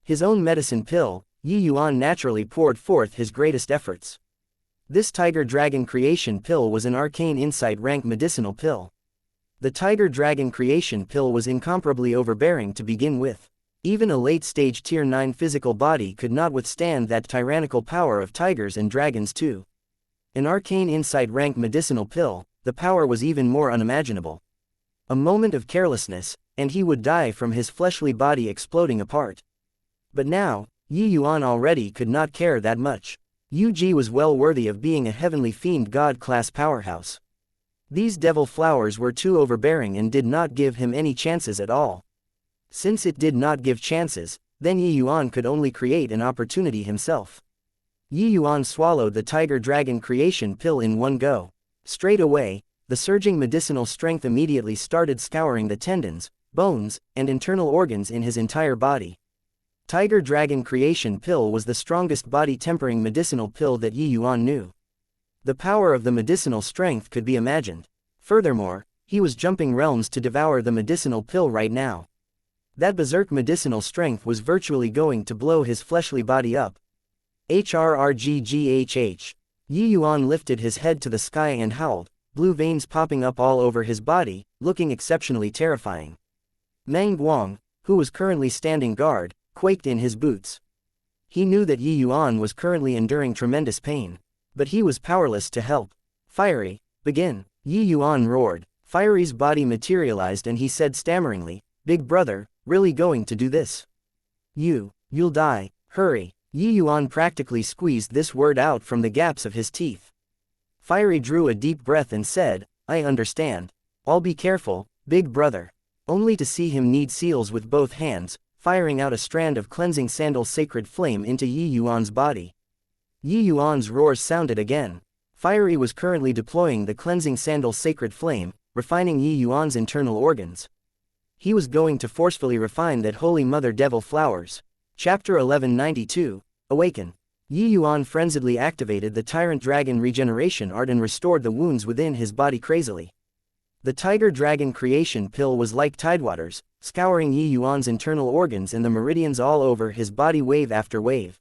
His own medicine pill, Yi Yuan naturally poured forth his greatest efforts. This Tiger Dragon Creation Pill was an arcane insight rank medicinal pill. The Tiger Dragon Creation Pill was incomparably overbearing to begin with. Even a late-stage Tier 9 physical body could not withstand that tyrannical power of tigers and dragons too. An arcane insight rank medicinal pill, the power was even more unimaginable. A moment of carelessness, and he would die from his fleshly body exploding apart. But now, Yi Yuan already could not care that much. Yu Ji was well worthy of being a heavenly fiend god-class powerhouse. These devil flowers were too overbearing and did not give him any chances at all. Since it did not give chances, then Yi Yuan could only create an opportunity himself. Yi Yuan swallowed the Tiger Dragon Creation Pill in one go. Straight away, the surging medicinal strength immediately started scouring the tendons, bones, and internal organs in his entire body. Tiger Dragon Creation Pill was the strongest body-tempering medicinal pill that Yi Yuan knew. The power of the medicinal strength could be imagined. Furthermore, he was jumping realms to devour the medicinal pill right now. That berserk medicinal strength was virtually going to blow his fleshly body up. HRRGGHH. Yi Yuan lifted his head to the sky and howled, blue veins popping up all over his body, looking exceptionally terrifying. Meng Guang, who was currently standing guard, quaked in his boots. He knew that Yi Yuan was currently enduring tremendous pain. But he was powerless to help. "Fiery, begin," Yi Yuan roared. Fiery's body materialized and he said stammeringly, "Big brother, really going to do this? You'll die, hurry." Yi Yuan practically squeezed this word out from the gaps of his teeth. Fiery drew a deep breath and said, "I understand. I'll be careful, big brother." Only to see him knead seals with both hands, firing out a strand of cleansing sandal sacred flame into Yi Yuan's body. Yi Yuan's roars sounded again. Fiery was currently deploying the cleansing sandal sacred flame, refining Yi Yuan's internal organs. He was going to forcefully refine that Holy Mother Devil Flowers. Chapter 1192, Awaken. Yi Yuan frenziedly activated the Tyrant Dragon regeneration art and restored the wounds within his body crazily. The Tiger Dragon creation pill was like tidewaters, scouring Yi Yuan's internal organs and the meridians all over his body wave after wave.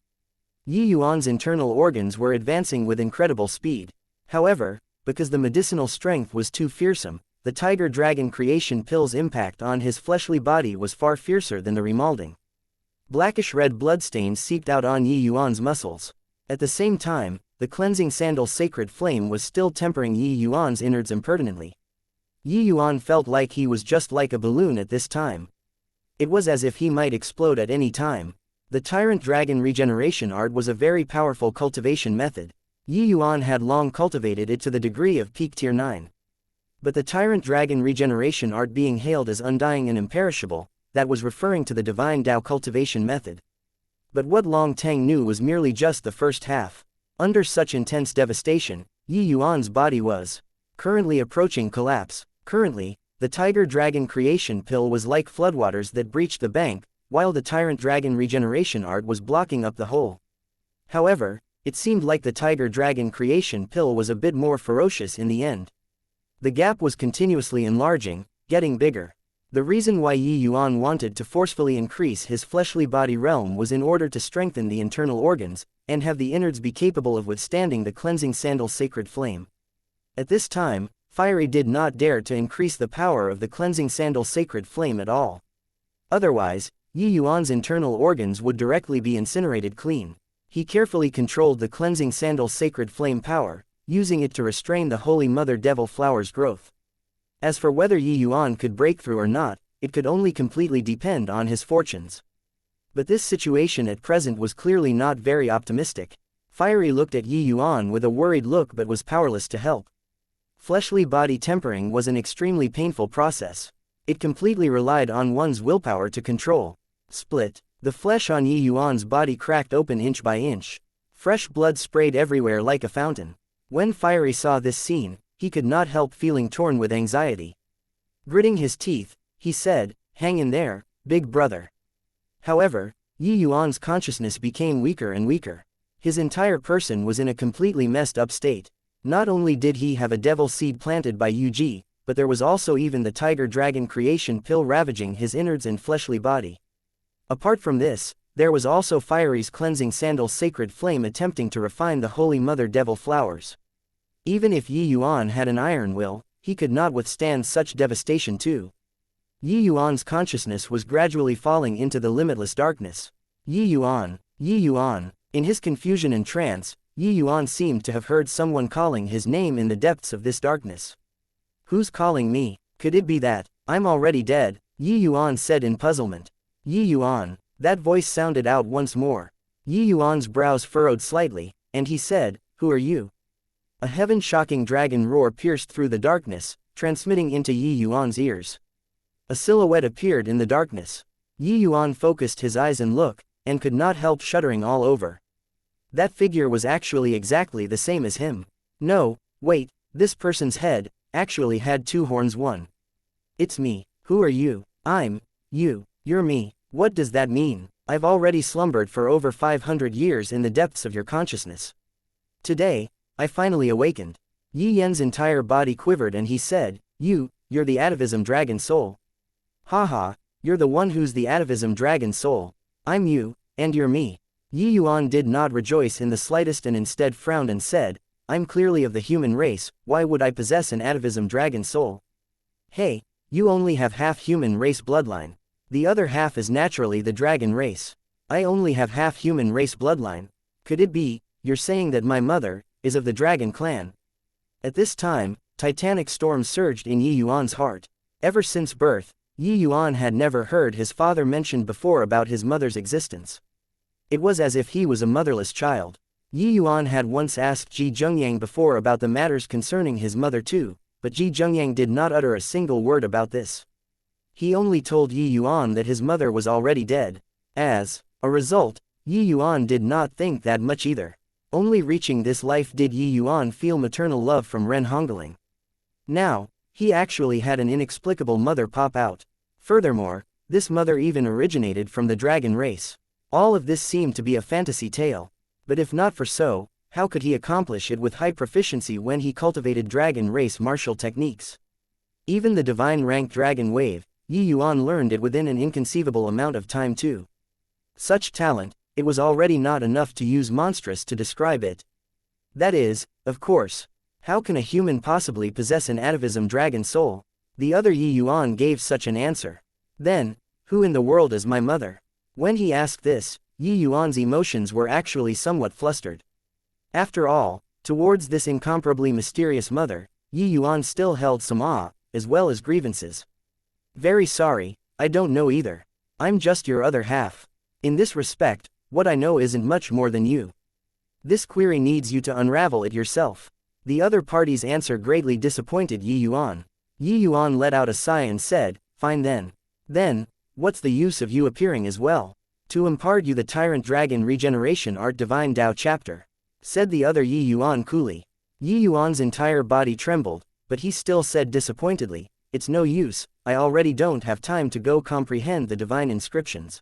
Yi Yuan's internal organs were advancing with incredible speed. However, because the medicinal strength was too fearsome, the Tiger Dragon creation pill's impact on his fleshly body was far fiercer than the remolding. Blackish-red bloodstains seeped out on Yi Yuan's muscles. At the same time, the cleansing sandal's sacred flame was still tempering Yi Yuan's innards impertinently. Yi Yuan felt like he was just like a balloon at this time. It was as if he might explode at any time. The Tyrant Dragon regeneration art was a very powerful cultivation method. Yi Yuan had long cultivated it to the degree of peak tier 9. But the Tyrant Dragon regeneration art being hailed as undying and imperishable, that was referring to the divine Tao cultivation method. But what Long Teng knew was merely just the first half. Under such intense devastation, Yi Yuan's body was currently approaching collapse. Currently, the Tiger Dragon creation pill was like floodwaters that breached the bank, while the Tyrant Dragon regeneration art was blocking up the hole. However, it seemed like the Tiger Dragon creation pill was a bit more ferocious in the end. The gap was continuously enlarging, getting bigger. The reason why Yi Yuan wanted to forcefully increase his fleshly body realm was in order to strengthen the internal organs, and have the innards be capable of withstanding the cleansing sandal's sacred flame. At this time, Fiery did not dare to increase the power of the cleansing sandal's sacred flame at all. Otherwise, Yi Yuan's internal organs would directly be incinerated clean. He carefully controlled the cleansing sandal's sacred flame power, using it to restrain the Holy Mother Devil Flower's growth. As for whether Yi Yuan could break through or not, it could only completely depend on his fortunes. But this situation at present was clearly not very optimistic. Fiery looked at Yi Yuan with a worried look but was powerless to help. Fleshly body tempering was an extremely painful process. It completely relied on one's willpower to control. Split. The flesh on Yi Yuan's body cracked open inch by inch. Fresh blood sprayed everywhere like a fountain. When Fiery saw this scene, he could not help feeling torn with anxiety. Gritting his teeth, he said, "Hang in there, big brother." However, Yi Yuan's consciousness became weaker and weaker. His entire person was in a completely messed up state. Not only did he have a devil seed planted by Yu, but there was also even the Tiger Dragon creation pill ravaging his innards and fleshly body. Apart from this, there was also Fiery's cleansing sandal's sacred flame attempting to refine the Holy Mother Devil Flowers. Even if Yi Yuan had an iron will, he could not withstand such devastation too. Yi Yuan's consciousness was gradually falling into the limitless darkness. Yi Yuan, Yi Yuan. In his confusion and trance, Yi Yuan seemed to have heard someone calling his name in the depths of this darkness. "Who's calling me? Could it be that I'm already dead?" Yi Yuan said in puzzlement. "Yi Yuan." That voice sounded out once more. Yi Yuan's brows furrowed slightly, and he said, "Who are you?" A heaven-shocking dragon roar pierced through the darkness, transmitting into Yi Yuan's ears. A silhouette appeared in the darkness. Yi Yuan focused his eyes and looked, and could not help shuddering all over. That figure was actually exactly the same as him. No, wait, this person's head actually had two horns. One. "It's me. Who are you?" "I'm you. You're me. What does that mean? I've already slumbered for over 500 years in the depths of your consciousness. Today, I finally awakened." Yi Yan's entire body quivered and he said, You're the atavism dragon soul." "Haha, you're the one who's the atavism dragon soul. I'm you, and you're me." Yi Yuan did not rejoice in the slightest and instead frowned and said, "I'm clearly of the human race, why would I possess an atavism dragon soul?" "Hey, you only have half human race bloodline. The other half is naturally the dragon race. I only have half human race bloodline. Could it be, you're saying that my mother is of the dragon clan?" At this time, titanic storms surged in Yi Yuan's heart. Ever since birth, Yi Yuan had never heard his father mentioned before about his mother's existence. It was as if he was a motherless child. Yi Yuan had once asked Ji Zhengyang before about the matters concerning his mother too, but Ji Zhengyang did not utter a single word about this. He only told Yi Yuan that his mother was already dead. As a result, Yi Yuan did not think that much either. Only reaching this life did Yi Yuan feel maternal love from Ren Hongling. Now, he actually had an inexplicable mother pop out. Furthermore, this mother even originated from the dragon race. All of this seemed to be a fantasy tale. But if not for so, how could he accomplish it with high proficiency when he cultivated dragon race martial techniques? Even the divine rank dragon wave, Yuan learned it within an inconceivable amount of time too. Such talent, it was already not enough to use monstrous to describe it. That is, of course. How can a human possibly possess an atavism dragon soul? The other Yuan gave such an answer. Then, who in the world is my mother? When he asked this, Yuan's emotions were actually somewhat flustered. After all, towards this incomparably mysterious mother, Yuan still held some awe, as well as grievances. Very sorry, I don't know either. I'm just your other half. In this respect, what I know isn't much more than you. This query needs you to unravel it yourself. The other party's answer greatly disappointed Yuan. Yuan let out a sigh and said, fine then. Then, what's the use of you appearing as well? To impart you the tyrant dragon regeneration art divine Tao chapter, said the other Yuan coolly. Yuan's entire body trembled, but he still said disappointedly, it's no use, I already don't have time to go comprehend the divine inscriptions.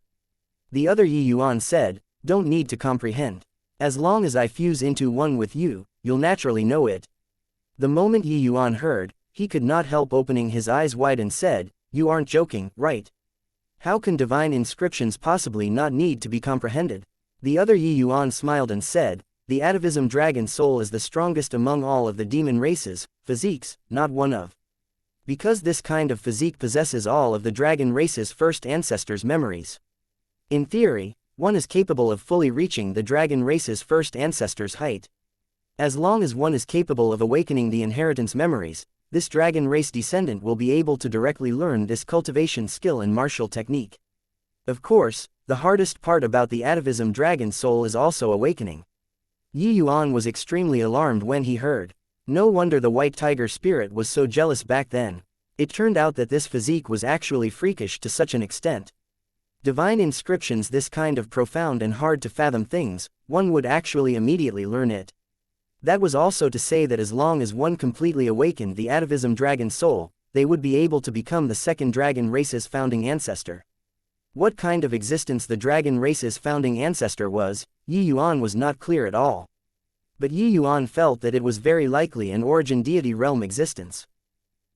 The other Yuan said, don't need to comprehend. As long as I fuse into one with you, you'll naturally know it. The moment Yuan heard, he could not help opening his eyes wide and said, you aren't joking, right? How can divine inscriptions possibly not need to be comprehended? The other Yuan smiled and said, the atavism dragon soul is the strongest among all of the demon races, physiques, not one of. Because this kind of physique possesses all of the dragon race's first ancestors' memories. In theory, one is capable of fully reaching the dragon race's first ancestors' height. As long as one is capable of awakening the inheritance memories, this dragon race descendant will be able to directly learn this cultivation skill and martial technique. Of course, the hardest part about the atavism dragon soul is also awakening. Yuan was extremely alarmed when he heard. No wonder the white tiger spirit was so jealous back then. It turned out that this physique was actually freakish to such an extent. Divine inscriptions, this kind of profound and hard to fathom things, one would actually immediately learn it. That was also to say that as long as one completely awakened the atavism dragon soul, they would be able to become the second dragon race's founding ancestor. What kind of existence the dragon race's founding ancestor was, Yuan was not clear at all. But Yuan felt that it was very likely an origin deity realm existence.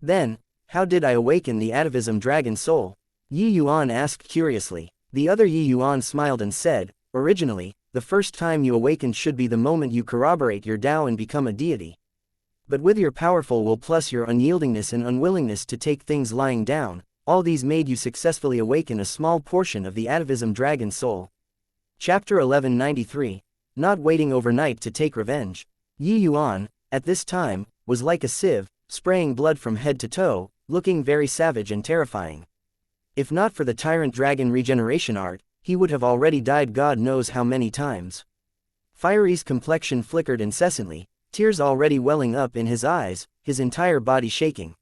Then, how did I awaken the atavism dragon soul? Yuan asked curiously. The other Yuan smiled and said, originally, the first time you awaken should be the moment you corroborate your Tao and become a deity. But with your powerful will plus your unyieldingness and unwillingness to take things lying down, all these made you successfully awaken a small portion of the atavism dragon soul. Chapter 1193. Not waiting overnight to take revenge. Yuan, at this time, was like a sieve, spraying blood from head to toe, looking very savage and terrifying. If not for the tyrant dragon regeneration art, he would have already died God knows how many times. Fiery's complexion flickered incessantly, tears already welling up in his eyes, his entire body shaking.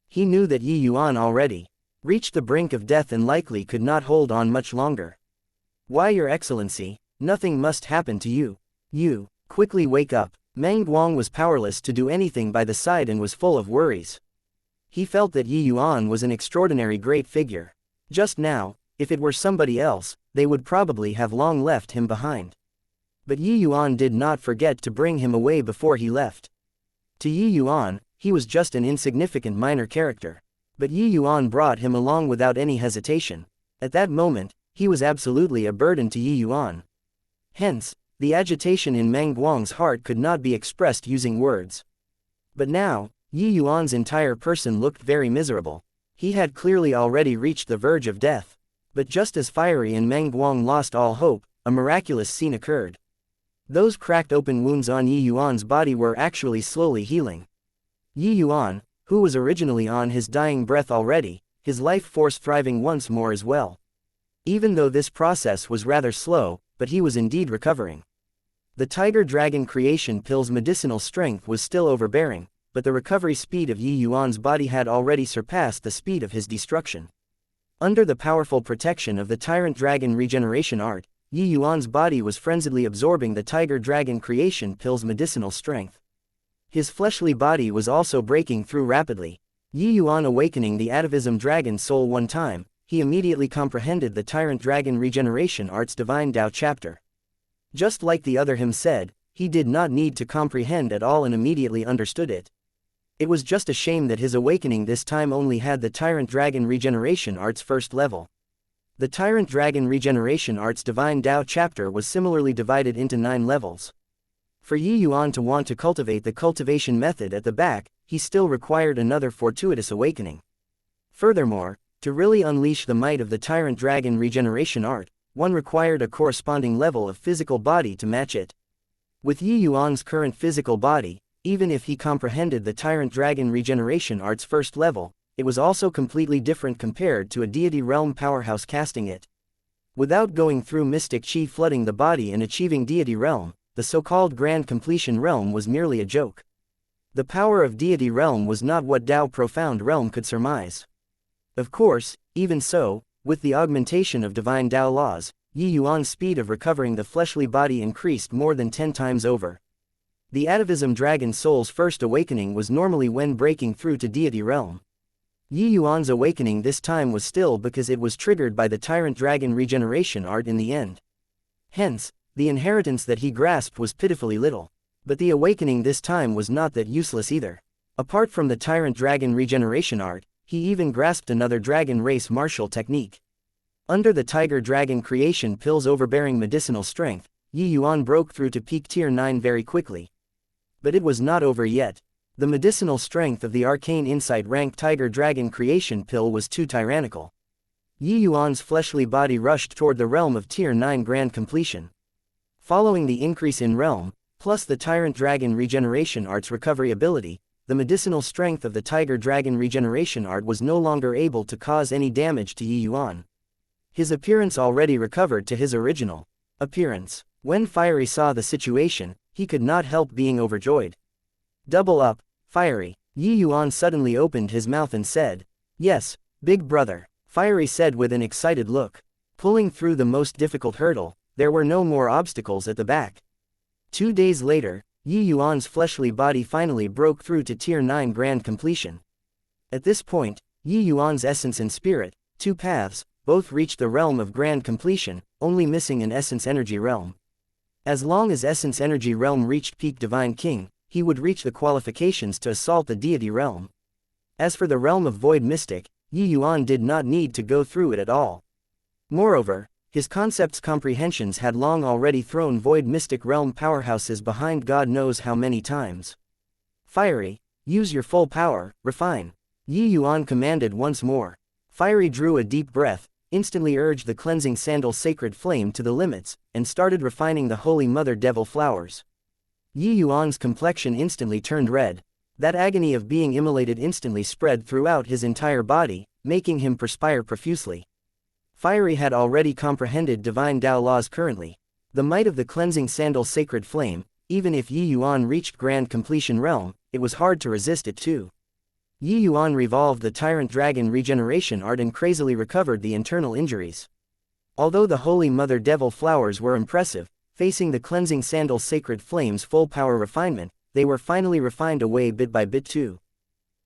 He knew that Yuan already reached the brink of death and likely could not hold on much longer. Why, Your Excellency, nothing must happen to you. You, quickly wake up. Meng Guang was powerless to do anything by the side and was full of worries. He felt that Yuan was an extraordinary great figure. Just now, if it were somebody else, they would probably have long left him behind. But Yuan did not forget to bring him away before he left. To Yuan, he was just an insignificant minor character. But Yuan brought him along without any hesitation. At that moment, he was absolutely a burden to Yuan. Hence, the agitation in Meng Guang's heart could not be expressed using words. But now, Yuan's entire person looked very miserable. He had clearly already reached the verge of death. But just as Fiery and Meng Guang lost all hope, a miraculous scene occurred. Those cracked open wounds on Yuan's body were actually slowly healing. Yuan, who was originally on his dying breath already, his life force thriving once more as well. Even though this process was rather slow, but he was indeed recovering. The Tiger Dragon creation pill's medicinal strength was still overbearing, but the recovery speed of Yuan's body had already surpassed the speed of his destruction. Under the powerful protection of the Tyrant Dragon regeneration art, Yuan's body was frenziedly absorbing the Tiger Dragon creation pill's medicinal strength. His fleshly body was also breaking through rapidly. Yuan awakening the atavism dragon soul one time, he immediately comprehended the Tyrant Dragon regeneration art's divine Tao chapter. Just like the other him said, he did not need to comprehend at all and immediately understood it. It was just a shame that his awakening this time only had the Tyrant Dragon Regeneration Art's first level. The Tyrant Dragon Regeneration Art's Divine Tao chapter was similarly divided into 9 levels. For Yi Yuan to want to cultivate the cultivation method at the back, he still required another fortuitous awakening. Furthermore, to really unleash the might of the Tyrant Dragon Regeneration Art, one required a corresponding level of physical body to match it. With Yi Yuan's current physical body, even if he comprehended the Tyrant Dragon Regeneration Art's first level, it was also completely different compared to a deity realm powerhouse casting it. Without going through mystic chi flooding the body and achieving deity realm, the so-called grand completion realm was merely a joke. The power of deity realm was not what Tao profound realm could surmise. Of course, even so, with the augmentation of divine Tao laws, Yi Yuan's speed of recovering the fleshly body increased more than 10 times over. The atavism dragon soul's first awakening was normally when breaking through to deity realm. Yi Yuan's awakening this time was still because it was triggered by the Tyrant Dragon Regeneration Art in the end. Hence, the inheritance that he grasped was pitifully little. But the awakening this time was not that useless either. Apart from the Tyrant Dragon Regeneration Art, he even grasped another dragon race martial technique. Under the Tiger Dragon Creation Pill's overbearing medicinal strength, Yi Yuan broke through to peak tier 9 very quickly. But it was not over yet. The medicinal strength of the Arcane Insight rank Tiger Dragon Creation Pill was too tyrannical. Yi Yuan's fleshly body rushed toward the realm of tier 9 grand completion. Following the increase in realm, plus the Tyrant Dragon Regeneration Art's recovery ability, the medicinal strength of the Tiger Dragon Regeneration Art was no longer able to cause any damage to Yi Yuan. His appearance already recovered to his original appearance. When Fiery saw the situation, he could not help being overjoyed. Double up, Fiery. Yi Yuan suddenly opened his mouth and said, "Yes, big brother," Fiery said with an excited look. Pulling through the most difficult hurdle, there were no more obstacles at the back. 2 days later, Yi Yuan's fleshly body finally broke through to tier 9 grand completion. At this point, Yi Yuan's essence and spirit, 2 paths, both reached the realm of grand completion, only missing an essence energy realm. As long as essence energy realm reached peak divine king, he would reach the qualifications to assault the deity realm. As for the realm of void mystic, Yi Yuan did not need to go through it at all. Moreover, his concept's comprehensions had long already thrown void mystic realm powerhouses behind God knows how many times. Fiery, use your full power, refine. Yi Yuan commanded once more. Fiery drew a deep breath, instantly urged the cleansing sandal sacred flame to the limits, and started refining the holy mother devil flowers. Yi Yuan's complexion instantly turned red. That agony of being immolated instantly spread throughout his entire body, making him perspire profusely. Fiery had already comprehended divine Tao laws currently. The might of the cleansing sandal sacred flame, even if Yi Yuan reached grand completion realm, it was hard to resist it too. Yi Yuan revolved the Tyrant Dragon Regeneration Art and crazily recovered the internal injuries. Although the holy mother devil flowers were impressive, facing the cleansing sandal sacred flame's full power refinement, they were finally refined away bit by bit too.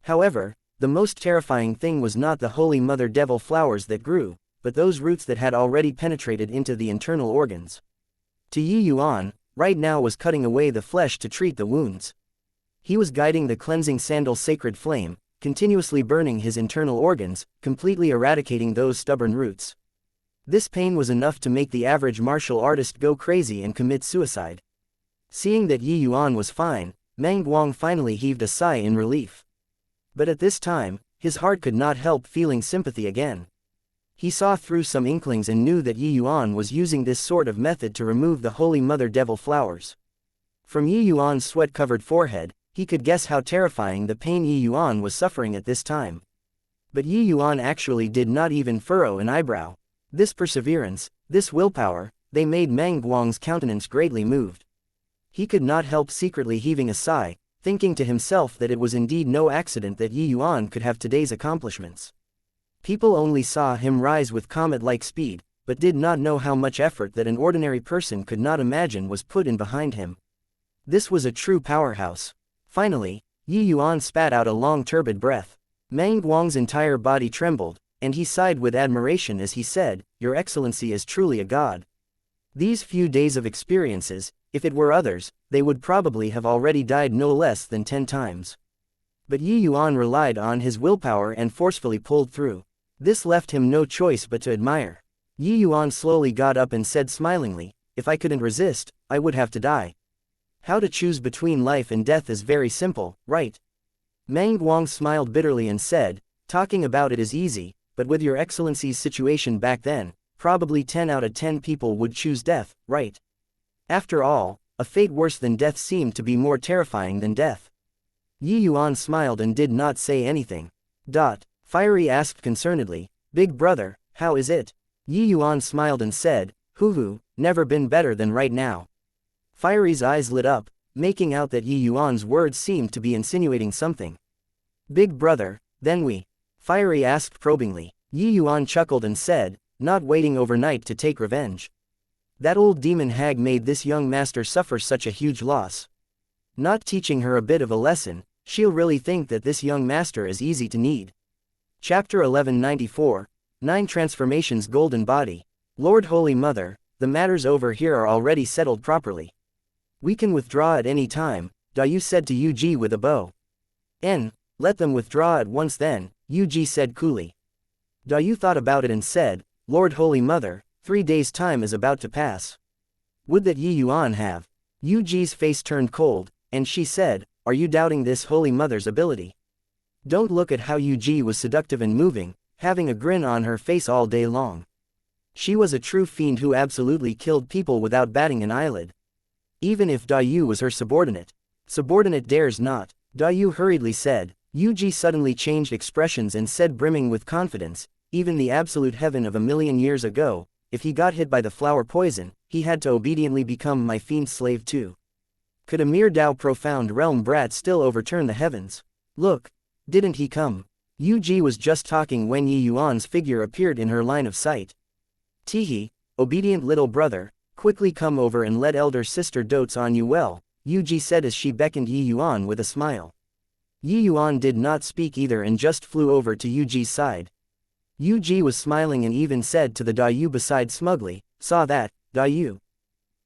However, the most terrifying thing was not the holy mother devil flowers that grew, but those roots that had already penetrated into the internal organs. To Yi Yuan, right now was cutting away the flesh to treat the wounds. He was guiding the cleansing sandal sacred flame, continuously burning his internal organs, completely eradicating those stubborn roots. This pain was enough to make the average martial artist go crazy and commit suicide. Seeing that Yi Yuan was fine, Meng Guang finally heaved a sigh in relief. But at this time, his heart could not help feeling sympathy again. He saw through some inklings and knew that Yi Yuan was using this sort of method to remove the holy mother devil flowers. From Yi Yuan's sweat-covered forehead, he could guess how terrifying the pain Yi Yuan was suffering at this time. But Yi Yuan actually did not even furrow an eyebrow. This perseverance, this willpower, they made Meng Guang's countenance greatly moved. He could not help secretly heaving a sigh, thinking to himself that it was indeed no accident that Yi Yuan could have today's accomplishments. People only saw him rise with comet-like speed, but did not know how much effort that an ordinary person could not imagine was put in behind him. This was a true powerhouse. Finally, Yi Yuan spat out a long turbid breath. Meng Guang's entire body trembled, and he sighed with admiration as he said, "Your Excellency is truly a god." These few days of experiences, if it were others, they would probably have already died no less than 10 times. But Yuan relied on his willpower and forcefully pulled through. This left him no choice but to admire. Yuan slowly got up and said smilingly, "If I couldn't resist, I would have to die. How to choose between life and death is very simple, right?" Meng Guang smiled bitterly and said, "Talking about it is easy, but with your excellency's situation back then, probably 10 out of 10 people would choose death, right? After all, a fate worse than death seemed to be more terrifying than death." Yuan smiled and did not say anything. Fiery asked concernedly, "Big brother, how is it?" Yuan smiled and said, "Hoo, never been better than right now." Fiery's eyes lit up, making out that Yuan's words seemed to be insinuating something. "Big brother, then we?" Fiery asked probingly. Yuan chuckled and said, "Not waiting overnight to take revenge. That old demon hag made this young master suffer such a huge loss. Not teaching her a bit of a lesson, she'll really think that this young master is easy to knead." Chapter 1194, 9 Transformations Golden Body. "Lord Holy Mother, the matters over here are already settled properly. We can withdraw at any time," Dayu said to Yu with a bow. Let them withdraw at once then," Yu said coolly. Dayu thought about it and said, "Lord Holy Mother, 3 days' time is about to pass. Would that Yuan have." Yu's face turned cold, and she said, "Are you doubting this Holy Mother's ability? Don't look at how Yu was seductive and moving, having a grin on her face all day long. She was a true fiend who absolutely killed people without batting an eyelid. Even if Dayu was her subordinate. Subordinate dares not," Dayu hurriedly said. Yu suddenly changed expressions and said brimming with confidence, "Even the absolute heaven of a million years ago, if he got hit by the flower poison, he had to obediently become my fiend slave too. Could a mere Dao profound realm brat still overturn the heavens? Look, didn't he come?" Yu was just talking when Yuan's figure appeared in her line of sight. "Teehee, obedient little brother, quickly come over and let elder sister dotes on you well," Yu said as she beckoned Yuan with a smile. Yuan did not speak either and just flew over to Yu's side. Yu was smiling and even said to the Dayu beside smugly, "Saw that, Dayu?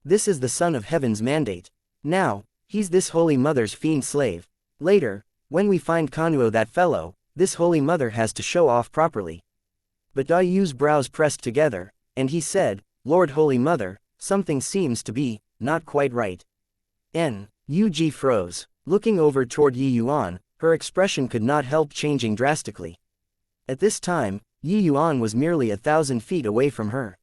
This is the son of heaven's mandate. Now, he's this holy mother's fiend slave. Later, when we find Kanuo that fellow, this holy mother has to show off properly." But Dayu's brows pressed together, and he said, "Lord Holy Mother, something seems to be not quite right." Yu froze. Looking over toward Yuan, her expression could not help changing drastically. At this time, Yuan was merely 1,000 feet away from her.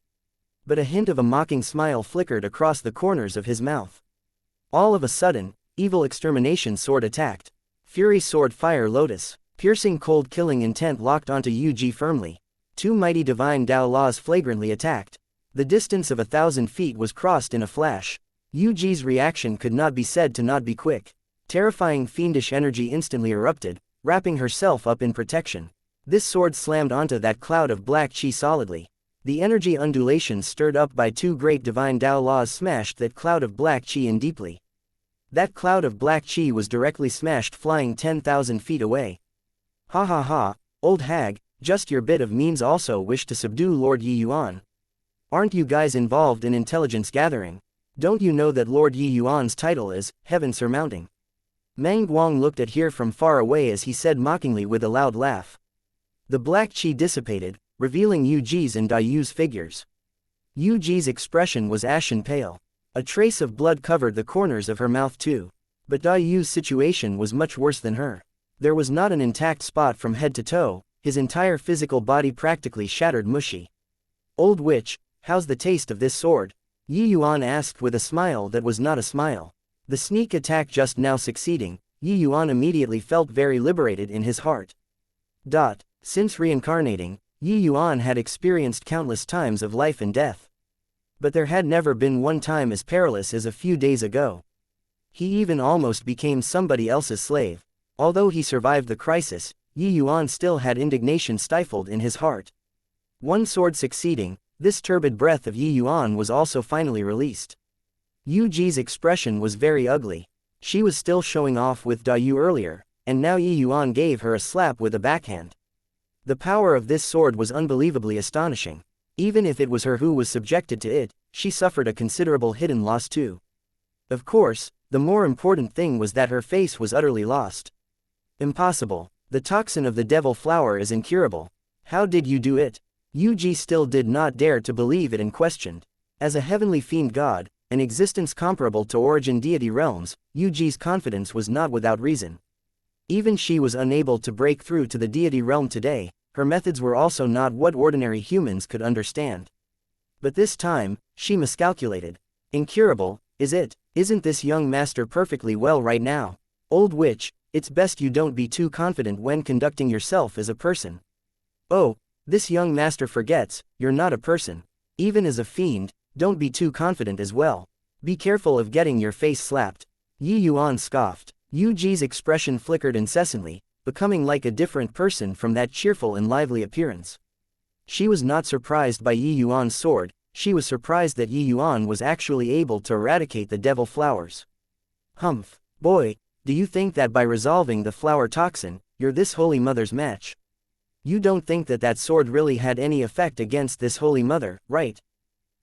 But a hint of a mocking smile flickered across the corners of his mouth. All of a sudden, evil extermination sword attacked. Fury sword fire lotus, piercing cold killing intent locked onto Yu firmly. 2 mighty divine Dao laws flagrantly attacked. The distance of 1,000 feet was crossed in a flash. Yu's reaction could not be said to not be quick. Terrifying fiendish energy instantly erupted, wrapping herself up in protection. This sword slammed onto that cloud of black chi solidly. The energy undulations stirred up by 2 great divine Dao laws smashed that cloud of black chi in deeply. That cloud of black chi was directly smashed flying 10,000 feet away. "Ha ha ha, old hag, just your bit of means also wish to subdue Lord Yuan. Aren't you guys involved in intelligence gathering? Don't you know that Lord Yuan's title is Heaven Surmounting?" Meng Guang looked at her from far away as he said mockingly with a loud laugh. The black chi dissipated, revealing Yu's and Dayu's figures. Yu's expression was ashen pale. A trace of blood covered the corners of her mouth too. But Dayu's situation was much worse than her. There was not an intact spot from head to toe, his entire physical body practically shattered mushy. "Old witch, how's the taste of this sword?" Yuan asked with a smile that was not a smile. The sneak attack just now succeeding, Yuan immediately felt very liberated in his heart. Since reincarnating, Yuan had experienced countless times of life and death. But there had never been one time as perilous as a few days ago. He even almost became somebody else's slave. Although he survived the crisis, Yuan still had indignation stifled in his heart. One sword succeeding, this turbid breath of Yuan was also finally released. Yu's expression was very ugly. She was still showing off with Dayu earlier, and now Yuan gave her a slap with a backhand. The power of this sword was unbelievably astonishing. Even if it was her who was subjected to it, she suffered a considerable hidden loss too. Of course, the more important thing was that her face was utterly lost. Impossible. The toxin of the devil flower is incurable. How did you do it? Yu still did not dare to believe it and questioned. As a heavenly fiend god, an existence comparable to origin deity realms, Yuji's confidence was not without reason. Even she was unable to break through to the deity realm today, her methods were also not what ordinary humans could understand. But this time, she miscalculated. Incurable, is it? Isn't this young master perfectly well right now? Old witch, it's best you don't be too confident when conducting yourself as a person. Oh, this young master forgets, you're not a person. Even as a fiend, don't be too confident as well. Be careful of getting your face slapped. Yuan scoffed. Yuji's expression flickered incessantly, becoming like a different person from that cheerful and lively appearance. She was not surprised by Yuan's sword, she was surprised that Yuan was actually able to eradicate the devil flowers. Humph, boy, do you think that by resolving the flower toxin, you're this holy mother's match? You don't think that that sword really had any effect against this holy mother, right?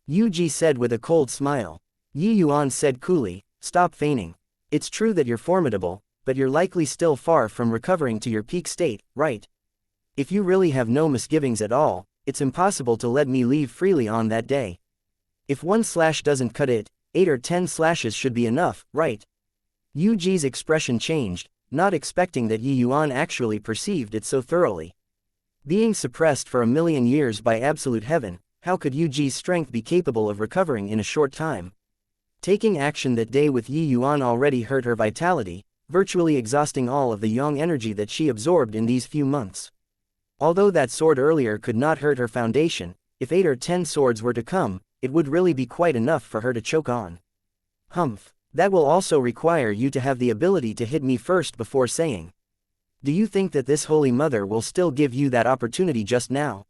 Yuji said with a cold smile. Yuan said coolly, stop feigning. It's true that you're formidable, but you're likely still far from recovering to your peak state, right? If you really have no misgivings at all, it's impossible to let me leave freely on that day. If one slash doesn't cut it, 8 or 10 slashes should be enough, right? Yuji's expression changed, not expecting that Yuan actually perceived it so thoroughly. Being suppressed for 1,000,000 years by absolute heaven, how could Yuji's strength be capable of recovering in a short time? Taking action that day with Yuan already hurt her vitality, virtually exhausting all of the yang energy that she absorbed in these few months. Although that sword earlier could not hurt her foundation, if 8 or 10 swords were to come, it would really be quite enough for her to choke on. Humph, that will also require you to have the ability to hit me first before saying. Do you think that this holy mother will still give you that opportunity just now?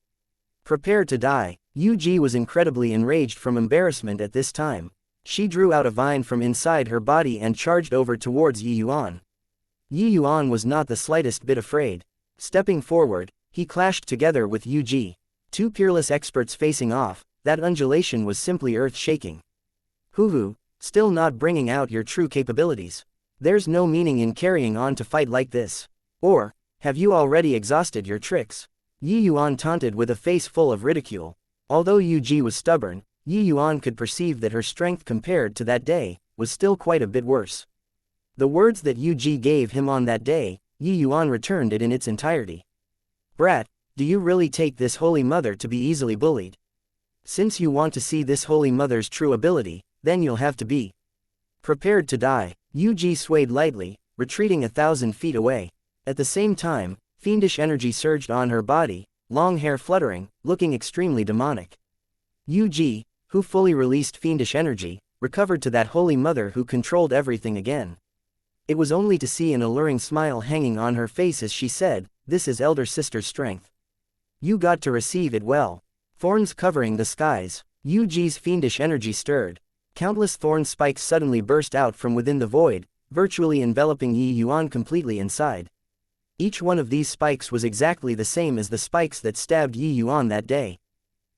Prepare to die. Yuji was incredibly enraged from embarrassment at this time. She drew out a vine from inside her body and charged over towards Yuan. Yuan was not the slightest bit afraid. Stepping forward, he clashed together with Yuji. Two peerless experts facing off, that undulation was simply earth-shaking. Hoo-hoo, still not bringing out your true capabilities. There's no meaning in carrying on to fight like this. Or, have you already exhausted your tricks? Yuan taunted with a face full of ridicule. Although Yuji was stubborn, Yuan could perceive that her strength compared to that day was still quite a bit worse. The words that Yuji gave him on that day, Yuan returned it in its entirety. Brat, do you really take this holy mother to be easily bullied? Since you want to see this holy mother's true ability, then you'll have to be prepared to die. Yuji swayed lightly, retreating 1,000 feet away. At the same time, fiendish energy surged on her body, long hair fluttering, looking extremely demonic. Yuji, who fully released fiendish energy, recovered to that holy mother who controlled everything again. It was only to see an alluring smile hanging on her face as she said, "This is elder sister's strength. You got to receive it well." Thorns covering the skies. Yuji's fiendish energy stirred. Countless thorn spikes suddenly burst out from within the void, virtually enveloping Yuan completely inside. Each one of these spikes was exactly the same as the spikes that stabbed Yuan that day.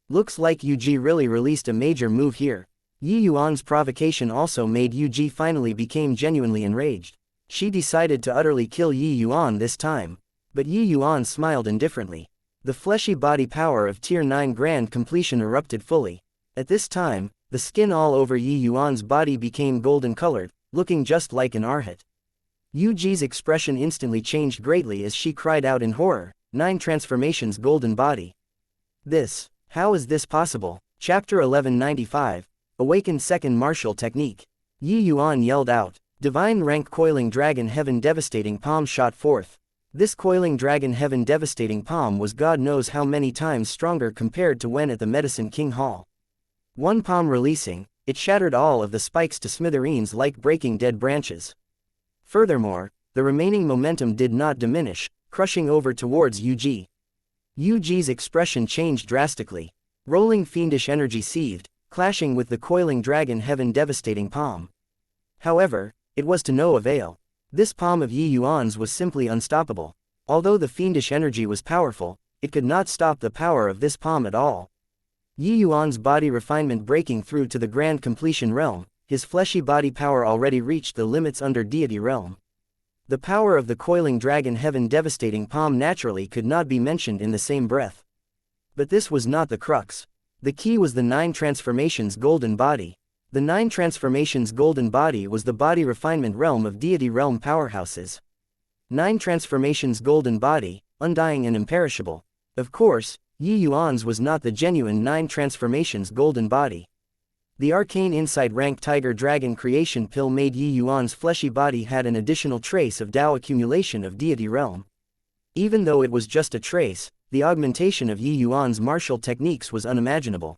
Looks like Yuji really released a major move here. Yuan's provocation also made Yuji finally became genuinely enraged. She decided to utterly kill Yuan this time. But Yuan smiled indifferently. The fleshy body power of Tier 9 Grand Completion erupted fully. At this time, the skin all over Yuan's body became golden colored, looking just like an arhat. Yuji's expression instantly changed greatly as she cried out in horror, 9 transformations golden body. How is this possible? Chapter 1195, Awakened Second Martial Technique. Yuan yelled out. Divine rank Coiling Dragon Heaven Devastating Palm shot forth. This Coiling Dragon Heaven Devastating Palm was God knows how many times stronger compared to when at the Medicine King Hall. One palm releasing, it shattered all of the spikes to smithereens like breaking dead branches. Furthermore, the remaining momentum did not diminish, crushing over towards Yuji. Yuji's expression changed drastically. Rolling fiendish energy seethed, clashing with the Coiling Dragon Heaven Devastating Palm. However, it was to no avail. This palm of Yuan's was simply unstoppable. Although the fiendish energy was powerful, it could not stop the power of this palm at all. Yi Yuan's body refinement breaking through to the grand completion realm, his fleshy body power already reached the limits under deity realm. The power of the coiling dragon heaven devastating palm naturally could not be mentioned in the same breath. But this was not the crux. The key was the 9 transformations golden body. The 9 transformations golden body was the body refinement realm of deity realm powerhouses. 9 transformations golden body, undying and imperishable. Of course, Yi Yuan's was not the genuine 9 transformations golden body. The arcane insight rank tiger dragon creation pill made Yi Yuan's fleshy body had an additional trace of Tao accumulation of deity realm. Even though it was just a trace, the augmentation of Yi Yuan's martial techniques was unimaginable.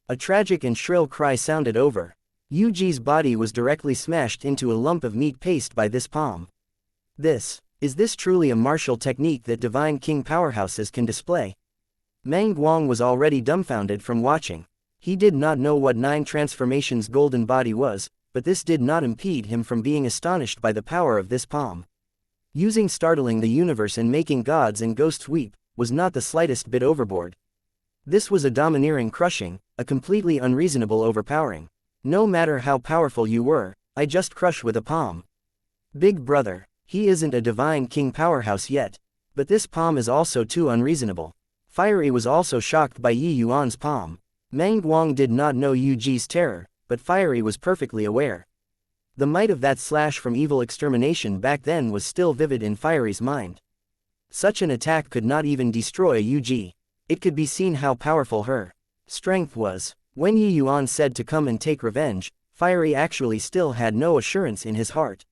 A tragic and shrill cry sounded over. Yu Ji's body was directly smashed into a lump of meat paste by this palm. Is this truly a martial technique that divine king powerhouses can display? Meng Guang was already dumbfounded from watching. He did not know what 9 transformations golden body was, but this did not impede him from being astonished by the power of this palm. Using startling the universe and making gods and ghosts weep, was not the slightest bit overboard. This was a domineering crushing, a completely unreasonable overpowering. No matter how powerful you were, I just crush with a palm. Big brother, he isn't a divine king powerhouse yet. But this palm is also too unreasonable. Fiery was also shocked by Yi Yuan's palm. Meng Guang did not know Yu Ji's terror, but Fiery was perfectly aware. The might of that slash from evil extermination back then was still vivid in Fiery's mind. Such an attack could not even destroy Yu Ji. It could be seen how powerful her strength was. When Yi Yuan said to come and take revenge, Fiery actually still had no assurance in his heart.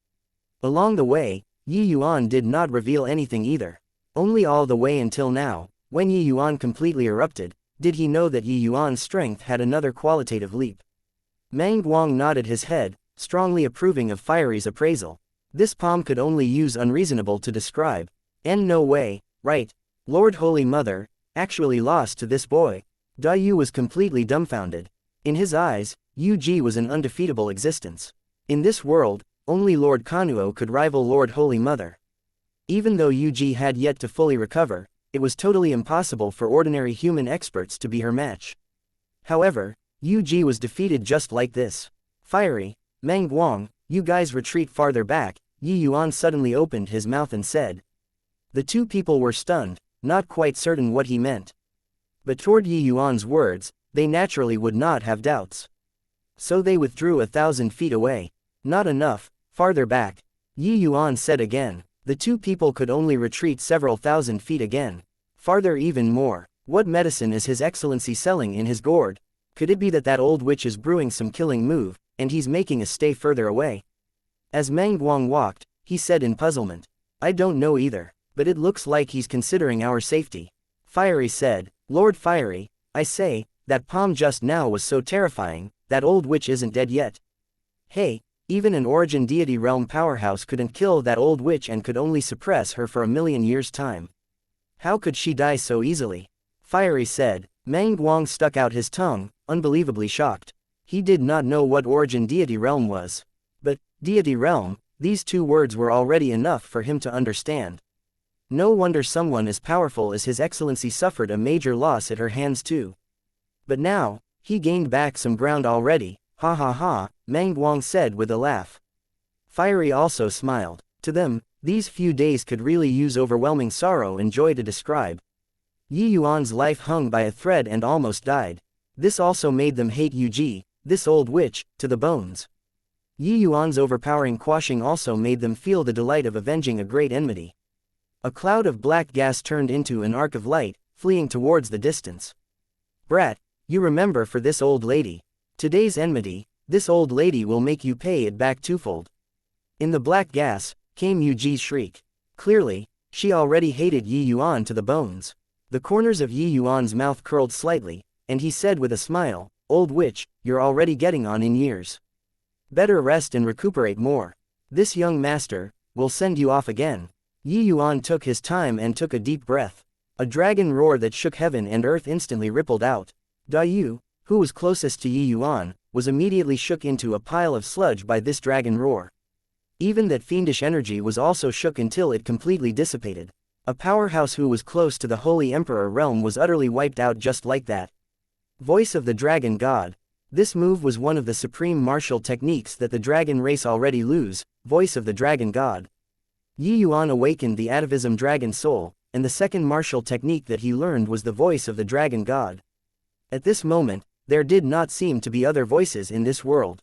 Along the way, Yi Yuan did not reveal anything either. Only all the way until now, when Yi Yuan completely erupted, did he know that Yi Yuan's strength had another qualitative leap. Meng Guang nodded his head, strongly approving of Fiery's appraisal. This palm could only use unreasonable to describe. And no way, right, Lord Holy Mother, actually lost to this boy. Da Yu was completely dumbfounded. In his eyes, Yu Ji was an undefeatable existence. In this world, only Lord Kanuo could rival Lord Holy Mother. Even though Yu Ji had yet to fully recover, it was totally impossible for ordinary human experts to be her match. However, Yu Ji was defeated just like this. Fiery, Meng Guang, you guys retreat farther back. Yi Yuan suddenly opened his mouth and said. The two people were stunned, not quite certain what he meant. But toward Yi Yuan's words, they naturally would not have doubts. So they withdrew 1,000 feet away. Not enough, farther back. Yi Yuan said again. The two people could only retreat several thousand feet again. Farther even more. What medicine is His Excellency selling in his gourd? Could it be that old witch is brewing some killing move, and he's making us stay further away? As Meng Guang walked, he said in puzzlement. I don't know either, but it looks like he's considering our safety. Fiery said, Lord Fiery, I say, that palm just now was so terrifying, that old witch isn't dead yet. Hey, even an origin deity realm powerhouse couldn't kill that old witch and could only suppress her for 1,000,000 years' time. How could she die so easily? Fiery said. Meng Guang stuck out his tongue, unbelievably shocked. He did not know what origin deity realm was. But, deity realm, these two words were already enough for him to understand. No wonder someone as powerful as His Excellency suffered a major loss at her hands too. But now, he gained back some ground already. Ha ha ha, Meng Guang said with a laugh. Fiery also smiled. To them, these few days could really use overwhelming sorrow and joy to describe. Yi Yuan's life hung by a thread and almost died. This also made them hate Yu Ji, this old witch, to the bones. Yi Yuan's overpowering quashing also made them feel the delight of avenging a great enmity. A cloud of black gas turned into an arc of light, fleeing towards the distance. Brat, you remember for this old lady. Today's enmity, this old lady will make you pay it back twofold. In the black gas, came Yu Ji's shriek. Clearly, she already hated Yi Yuan to the bones. The corners of Yi Yuan's mouth curled slightly, and he said with a smile, Old witch, you're already getting on in years. Better rest and recuperate more. This young master will send you off again. Yi Yuan took his time and took a deep breath. A dragon roar that shook heaven and earth instantly rippled out. Da Yu, who was closest to Yi Yuan, was immediately shook into a pile of sludge by this dragon roar. Even that fiendish energy was also shook until it completely dissipated. A powerhouse who was close to the Holy Emperor realm was utterly wiped out just like that. Voice of the Dragon God. This move was one of the supreme martial techniques that the dragon race already lose, Voice of the Dragon God. Yuan awakened the atavism dragon soul, and the second martial technique that he learned was the Voice of the Dragon God. At this moment, there did not seem to be other voices in this world.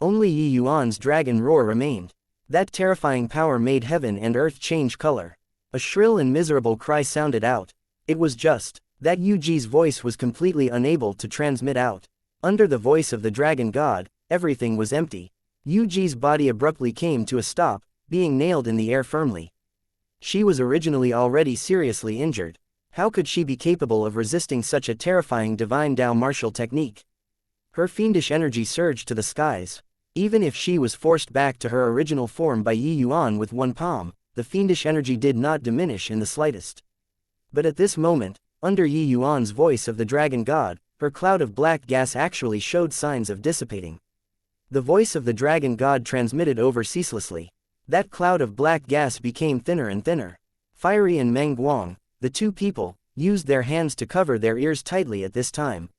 Only Yuan's dragon roar remained. That terrifying power made heaven and earth change color. A shrill and miserable cry sounded out. It was just that Yuji's voice was completely unable to transmit out. Under the Voice of the Dragon God, everything was empty. Yuji's body abruptly came to a stop, being nailed in the air firmly. She was originally already seriously injured. How could she be capable of resisting such a terrifying divine Dao martial technique? Her fiendish energy surged to the skies. Even if she was forced back to her original form by Yuan with one palm, the fiendish energy did not diminish in the slightest. But at this moment, under Yuan's Voice of the Dragon God, her cloud of black gas actually showed signs of dissipating. The Voice of the Dragon God transmitted over ceaselessly. That cloud of black gas became thinner and thinner. Fiery and Meng Guang, the two people, used their hands to cover their ears tightly at this time.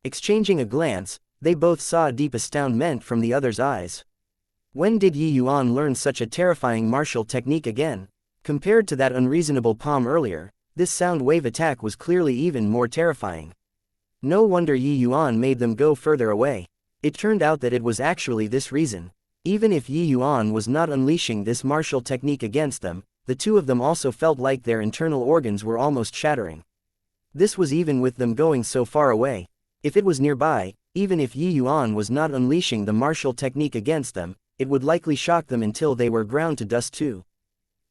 Exchanging a glance, they both saw deep astoundment from the other's eyes. When did Yuan learn such a terrifying martial technique again? Compared to that unreasonable palm earlier, this sound wave attack was clearly even more terrifying. No wonder Yuan made them go further away. It turned out that it was actually this reason. Even if Yuan was not unleashing this martial technique against them, the two of them also felt like their internal organs were almost shattering. This was even with them going so far away. If it was nearby, even if Yuan was not unleashing the martial technique against them, it would likely shock them until they were ground to dust too.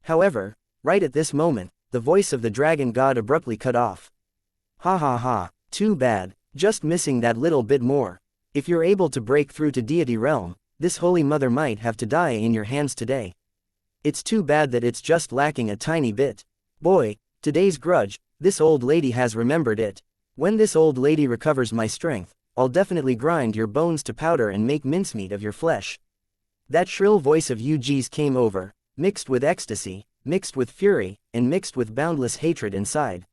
However, right at this moment, the Voice of the Dragon God abruptly cut off. Ha ha ha, too bad, just missing that little bit more. If you're able to break through to deity realm, this holy mother might have to die in your hands today. It's too bad that it's just lacking a tiny bit. Boy, today's grudge, this old lady has remembered it. When this old lady recovers my strength, I'll definitely grind your bones to powder and make mincemeat of your flesh. That shrill voice of Yuji's came over, mixed with ecstasy, mixed with fury, and mixed with boundless hatred inside.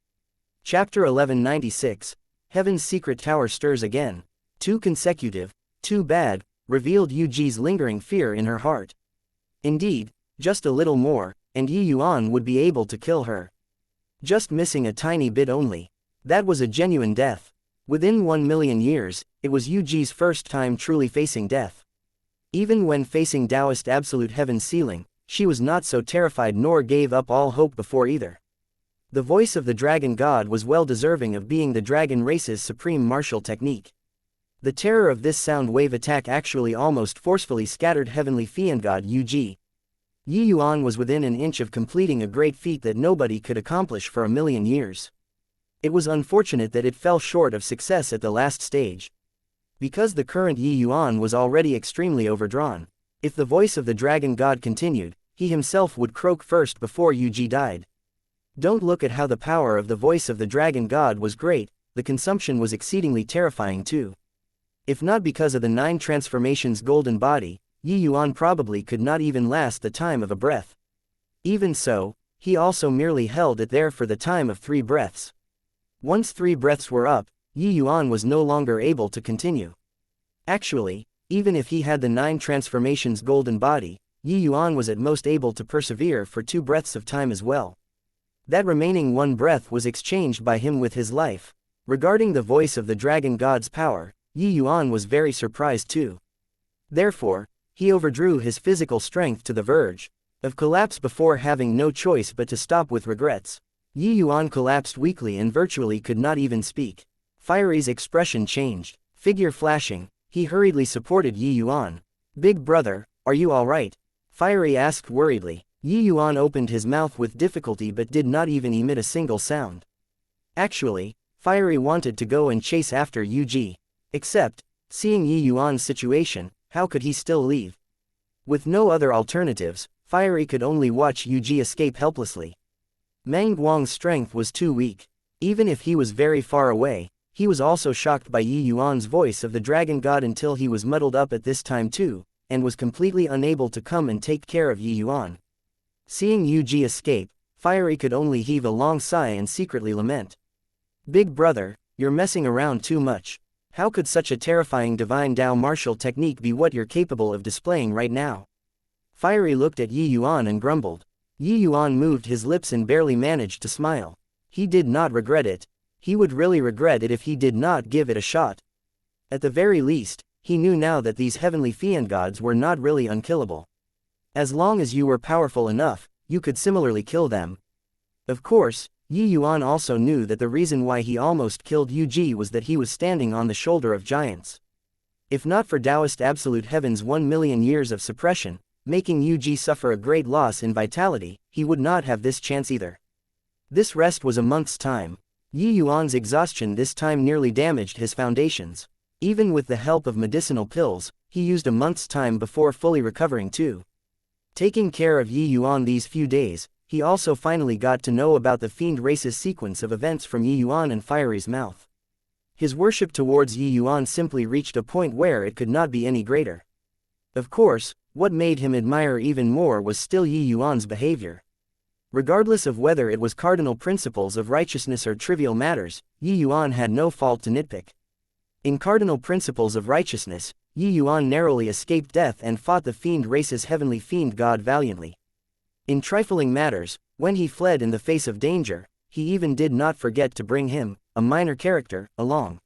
Chapter 1196, Heaven's Secret Tower stirs again. Too consecutive, too bad, revealed Yuji's lingering fear in her heart. Indeed, just a little more, and Yuan would be able to kill her. Just missing a tiny bit only. That was a genuine death. Within 1,000,000 years, it was Yuji's first time truly facing death. Even when facing Taoist absolute heaven's ceiling, she was not so terrified nor gave up all hope before either. The Voice of the Dragon God was well deserving of being the dragon race's supreme martial technique. The terror of this sound wave attack actually almost forcefully scattered heavenly fiend god Yuji. Yuan was within an inch of completing a great feat that nobody could accomplish for 1,000,000 years. It was unfortunate that it fell short of success at the last stage. Because the current Yuan was already extremely overdrawn. If the Voice of the Dragon God continued, he himself would croak first before Yuji died. Don't look at how the power of the Voice of the Dragon God was great, the consumption was exceedingly terrifying too. If not because of the 9 transformations golden body, Yuan probably could not even last the time of a breath. Even so, he also merely held it there for the time of 3 breaths. Once 3 breaths were up, Yuan was no longer able to continue. Actually, even if he had the 9 transformations golden body, Yuan was at most able to persevere for 2 breaths of time as well. That remaining 1 breath was exchanged by him with his life. Regarding the Voice of the Dragon God's power, Yuan was very surprised too. Therefore, he overdrew his physical strength to the verge of collapse before having no choice but to stop with regrets. Yuan collapsed weakly and virtually could not even speak. Fiery's expression changed. Figure flashing, he hurriedly supported Yuan. Big brother, are you alright? Fiery asked worriedly. Yuan opened his mouth with difficulty but did not even emit a single sound. Actually, Fiery wanted to go and chase after Yuji. Except, seeing Yuan's situation, how could he still leave? With no other alternatives, Fiery could only watch Yuji escape helplessly. Meng Guang's strength was too weak. Even if he was very far away, he was also shocked by Yuan's Voice of the Dragon God until he was muddled up at this time too, and was completely unable to come and take care of Yuan. Seeing Yuji escape, Fiery could only heave a long sigh and secretly lament. Big brother, you're messing around too much. How could such a terrifying divine Tao martial technique be what you're capable of displaying right now? Fiery looked at Yi Yuan and grumbled. Yi Yuan moved his lips and barely managed to smile. He did not regret it. He would really regret it if he did not give it a shot. At the very least, he knew now that these heavenly fiend gods were not really unkillable. As long as you were powerful enough, you could similarly kill them. Of course, Yi Yuan also knew that the reason why he almost killed Yu Ji was that he was standing on the shoulder of giants. If not for Taoist Absolute Heaven's 1 million years of suppression, making Yu Ji suffer a great loss in vitality, he would not have this chance either. This rest was a month's time. Yi Yuan's exhaustion this time nearly damaged his foundations. Even with the help of medicinal pills, he used a month's time before fully recovering too. Taking care of Yi Yuan these few days, he also finally got to know about the fiend race's sequence of events from Yi Yuan and Fiery's mouth. His worship towards Yi Yuan simply reached a point where it could not be any greater. Of course, what made him admire even more was still Yi Yuan's behavior. Regardless of whether it was cardinal principles of righteousness or trivial matters, Yi Yuan had no fault to nitpick. In cardinal principles of righteousness, Yi Yuan narrowly escaped death and fought the fiend race's heavenly fiend god valiantly. In trifling matters, when he fled in the face of danger, he even did not forget to bring him, a minor character, along.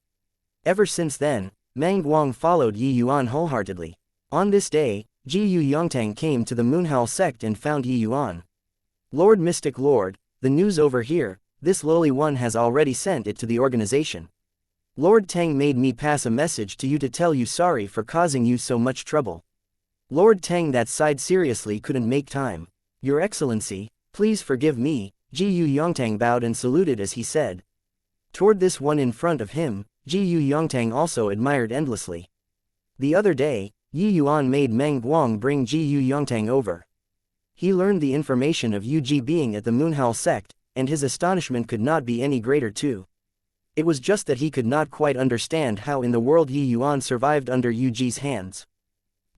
Ever since then, Meng Guang followed Yi Yuan wholeheartedly. On this day, Ji Yu Yongtang came to the Moonhowl sect and found Yi Yuan. Lord Mystic Lord, the news over here, this lowly one has already sent it to the organization. Lord Tang made me pass a message to you to tell you sorry for causing you so much trouble. Lord Tang that side seriously couldn't make time. Your Excellency, please forgive me, Ji Yu Yongtang bowed and saluted as he said. Toward this one in front of him, Ji Yu Yongtang also admired endlessly. The other day, Yi Yuan made Meng Guang bring Ji Yu Yongtang over. He learned the information of Yu Ji being at the Moonhowl sect, and his astonishment could not be any greater too. It was just that he could not quite understand how in the world Yi Yuan survived under Yu Ji's hands.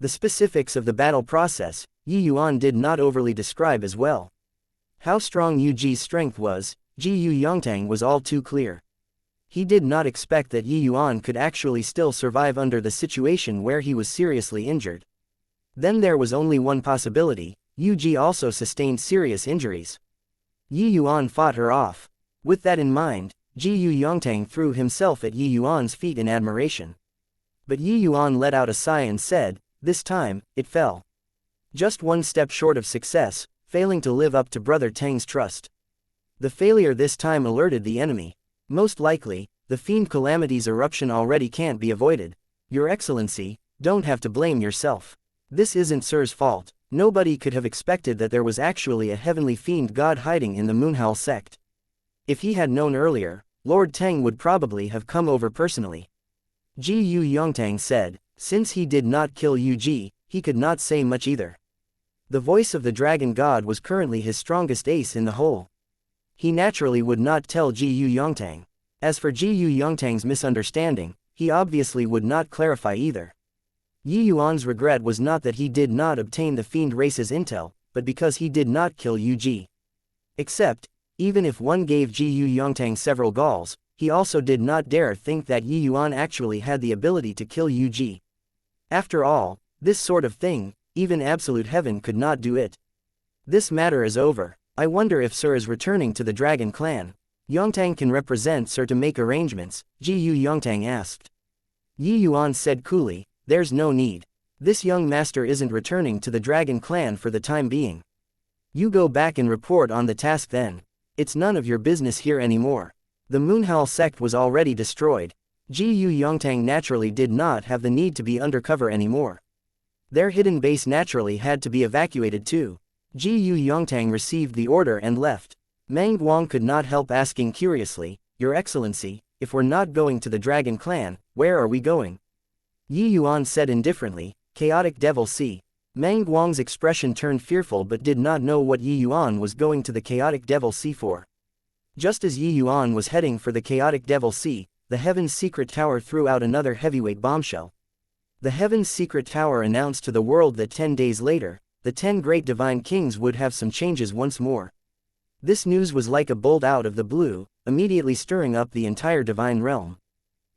The specifics of the battle process, Yi Yuan did not overly describe as well. How strong Yu Ji's strength was, Ji Yu Yongtang was all too clear. He did not expect that Yi Yuan could actually still survive under the situation where he was seriously injured. Then there was only one possibility, Yu Ji also sustained serious injuries. Yi Yuan fought her off. With that in mind, Ji Yu Yongtang threw himself at Yi Yuan's feet in admiration. But Yi Yuan let out a sigh and said, this time, it fell. Just one step short of success, failing to live up to Brother Tang's trust. The failure this time alerted the enemy. Most likely, the fiend calamity's eruption already can't be avoided. Your Excellency, don't have to blame yourself. This isn't Sir's fault. Nobody could have expected that there was actually a heavenly fiend god hiding in the Moonhowl sect. If he had known earlier, Lord Tang would probably have come over personally. Ji Yu Yongtang said, since he did not kill Yu Ji, he could not say much either. The voice of the dragon god was currently his strongest ace in the hole. He naturally would not tell Ji Yu Yongtang. As for Ji Yu Yongtang's misunderstanding, he obviously would not clarify either. Yi Yuan's regret was not that he did not obtain the fiend race's intel, but because he did not kill Yu Ji. Except, even if one gave Ji Yu Yongtang several galls, he also did not dare think that Yi Yuan actually had the ability to kill Yu Ji. After all, this sort of thing, even absolute heaven could not do it. This matter is over. I wonder if Sir is returning to the Dragon Clan. Yongtang can represent Sir to make arrangements, Ji Yu Yongtang asked. Yi Yuan said coolly, there's no need. This young master isn't returning to the Dragon Clan for the time being. You go back and report on the task then. It's none of your business here anymore. The Moonhowl sect was already destroyed. Ji Yu Yongtang naturally did not have the need to be undercover anymore. Their hidden base naturally had to be evacuated too. Ji Yu Yongtang received the order and left. Meng Guang could not help asking curiously, Your Excellency, if we're not going to the Dragon Clan, where are we going? Yi Yuan said indifferently, Chaotic Devil Sea. Meng Guang's expression turned fearful but did not know what Yi Yuan was going to the Chaotic Devil Sea for. Just as Yi Yuan was heading for the Chaotic Devil Sea, the Heaven's Secret Tower threw out another heavyweight bombshell. The Heaven's Secret Tower announced to the world that 10 days later, the 10 great divine kings would have some changes once more. This news was like a bolt out of the blue, immediately stirring up the entire divine realm.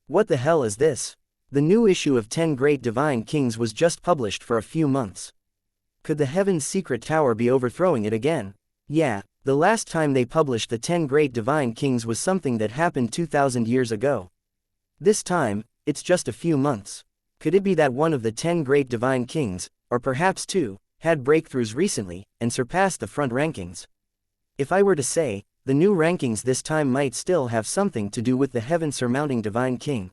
What the hell is this? The new issue of 10 Great Divine Kings was just published for a few months. Could the Heaven's Secret Tower be overthrowing it again? Yeah, the last time they published the 10 Great Divine Kings was something that happened 2,000 years ago. This time, it's just a few months. Could it be that one of the 10 Great Divine Kings, or perhaps two, had breakthroughs recently, and surpassed the front rankings? If I were to say, the new rankings this time might still have something to do with the heaven-surmounting Divine King.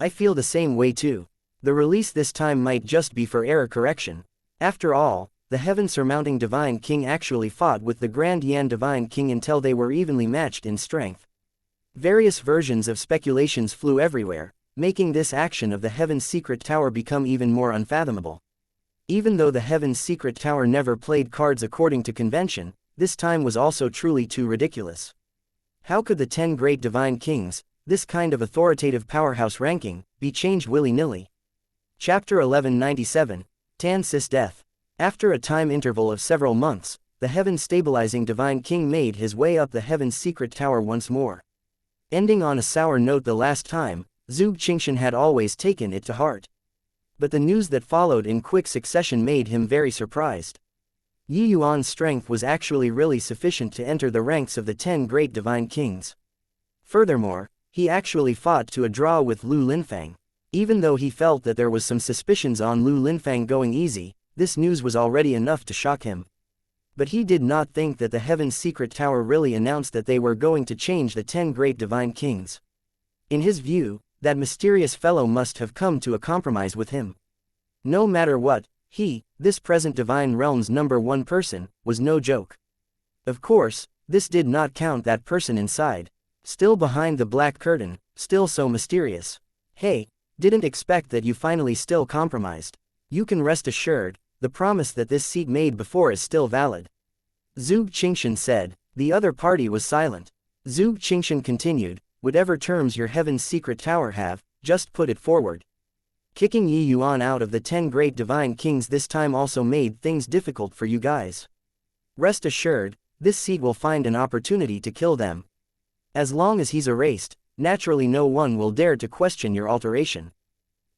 I feel the same way too. The release this time might just be for error correction. After all, the heaven-surmounting Divine King actually fought with the Grand Yan Divine King until they were evenly matched in strength. Various versions of speculations flew everywhere, making this action of the Heaven's Secret Tower become even more unfathomable. Even though the Heaven's Secret Tower never played cards according to convention, this time was also truly too ridiculous. How could the 10 Great Divine Kings, this kind of authoritative powerhouse ranking, be changed willy-nilly? Chapter 1197, Tan Sis Death. After a time interval of several months, the heaven-stabilizing Divine King made his way up the Heaven's Secret Tower once more. Ending on a sour note the last time, Zhuge Qingshan had always taken it to heart. But the news that followed in quick succession made him very surprised. Yi Yuan's strength was actually really sufficient to enter the ranks of the 10 Great Divine Kings. Furthermore, he actually fought to a draw with Lu Linfang. Even though he felt that there was some suspicions on Lu Linfang going easy, this news was already enough to shock him. But he did not think that the Heaven's Secret Tower really announced that they were going to change the 10 Great Divine Kings. In his view, that mysterious fellow must have come to a compromise with him. No matter what, this present Divine Realm's #1 person, was no joke. Of course, this did not count that person inside. Still behind the black curtain, still so mysterious. Hey, didn't expect that you finally still compromised. You can rest assured, the promise that this seat made before is still valid. Zhuge Qingshan said. The other party was silent. Zhuge Qingshan continued, whatever terms your Heaven's Secret Tower have, just put it forward. Kicking Yi Yuan out of the 10 Great Divine Kings this time also made things difficult for you guys. Rest assured, this seat will find an opportunity to kill them. As long as he's erased, naturally no one will dare to question your alteration.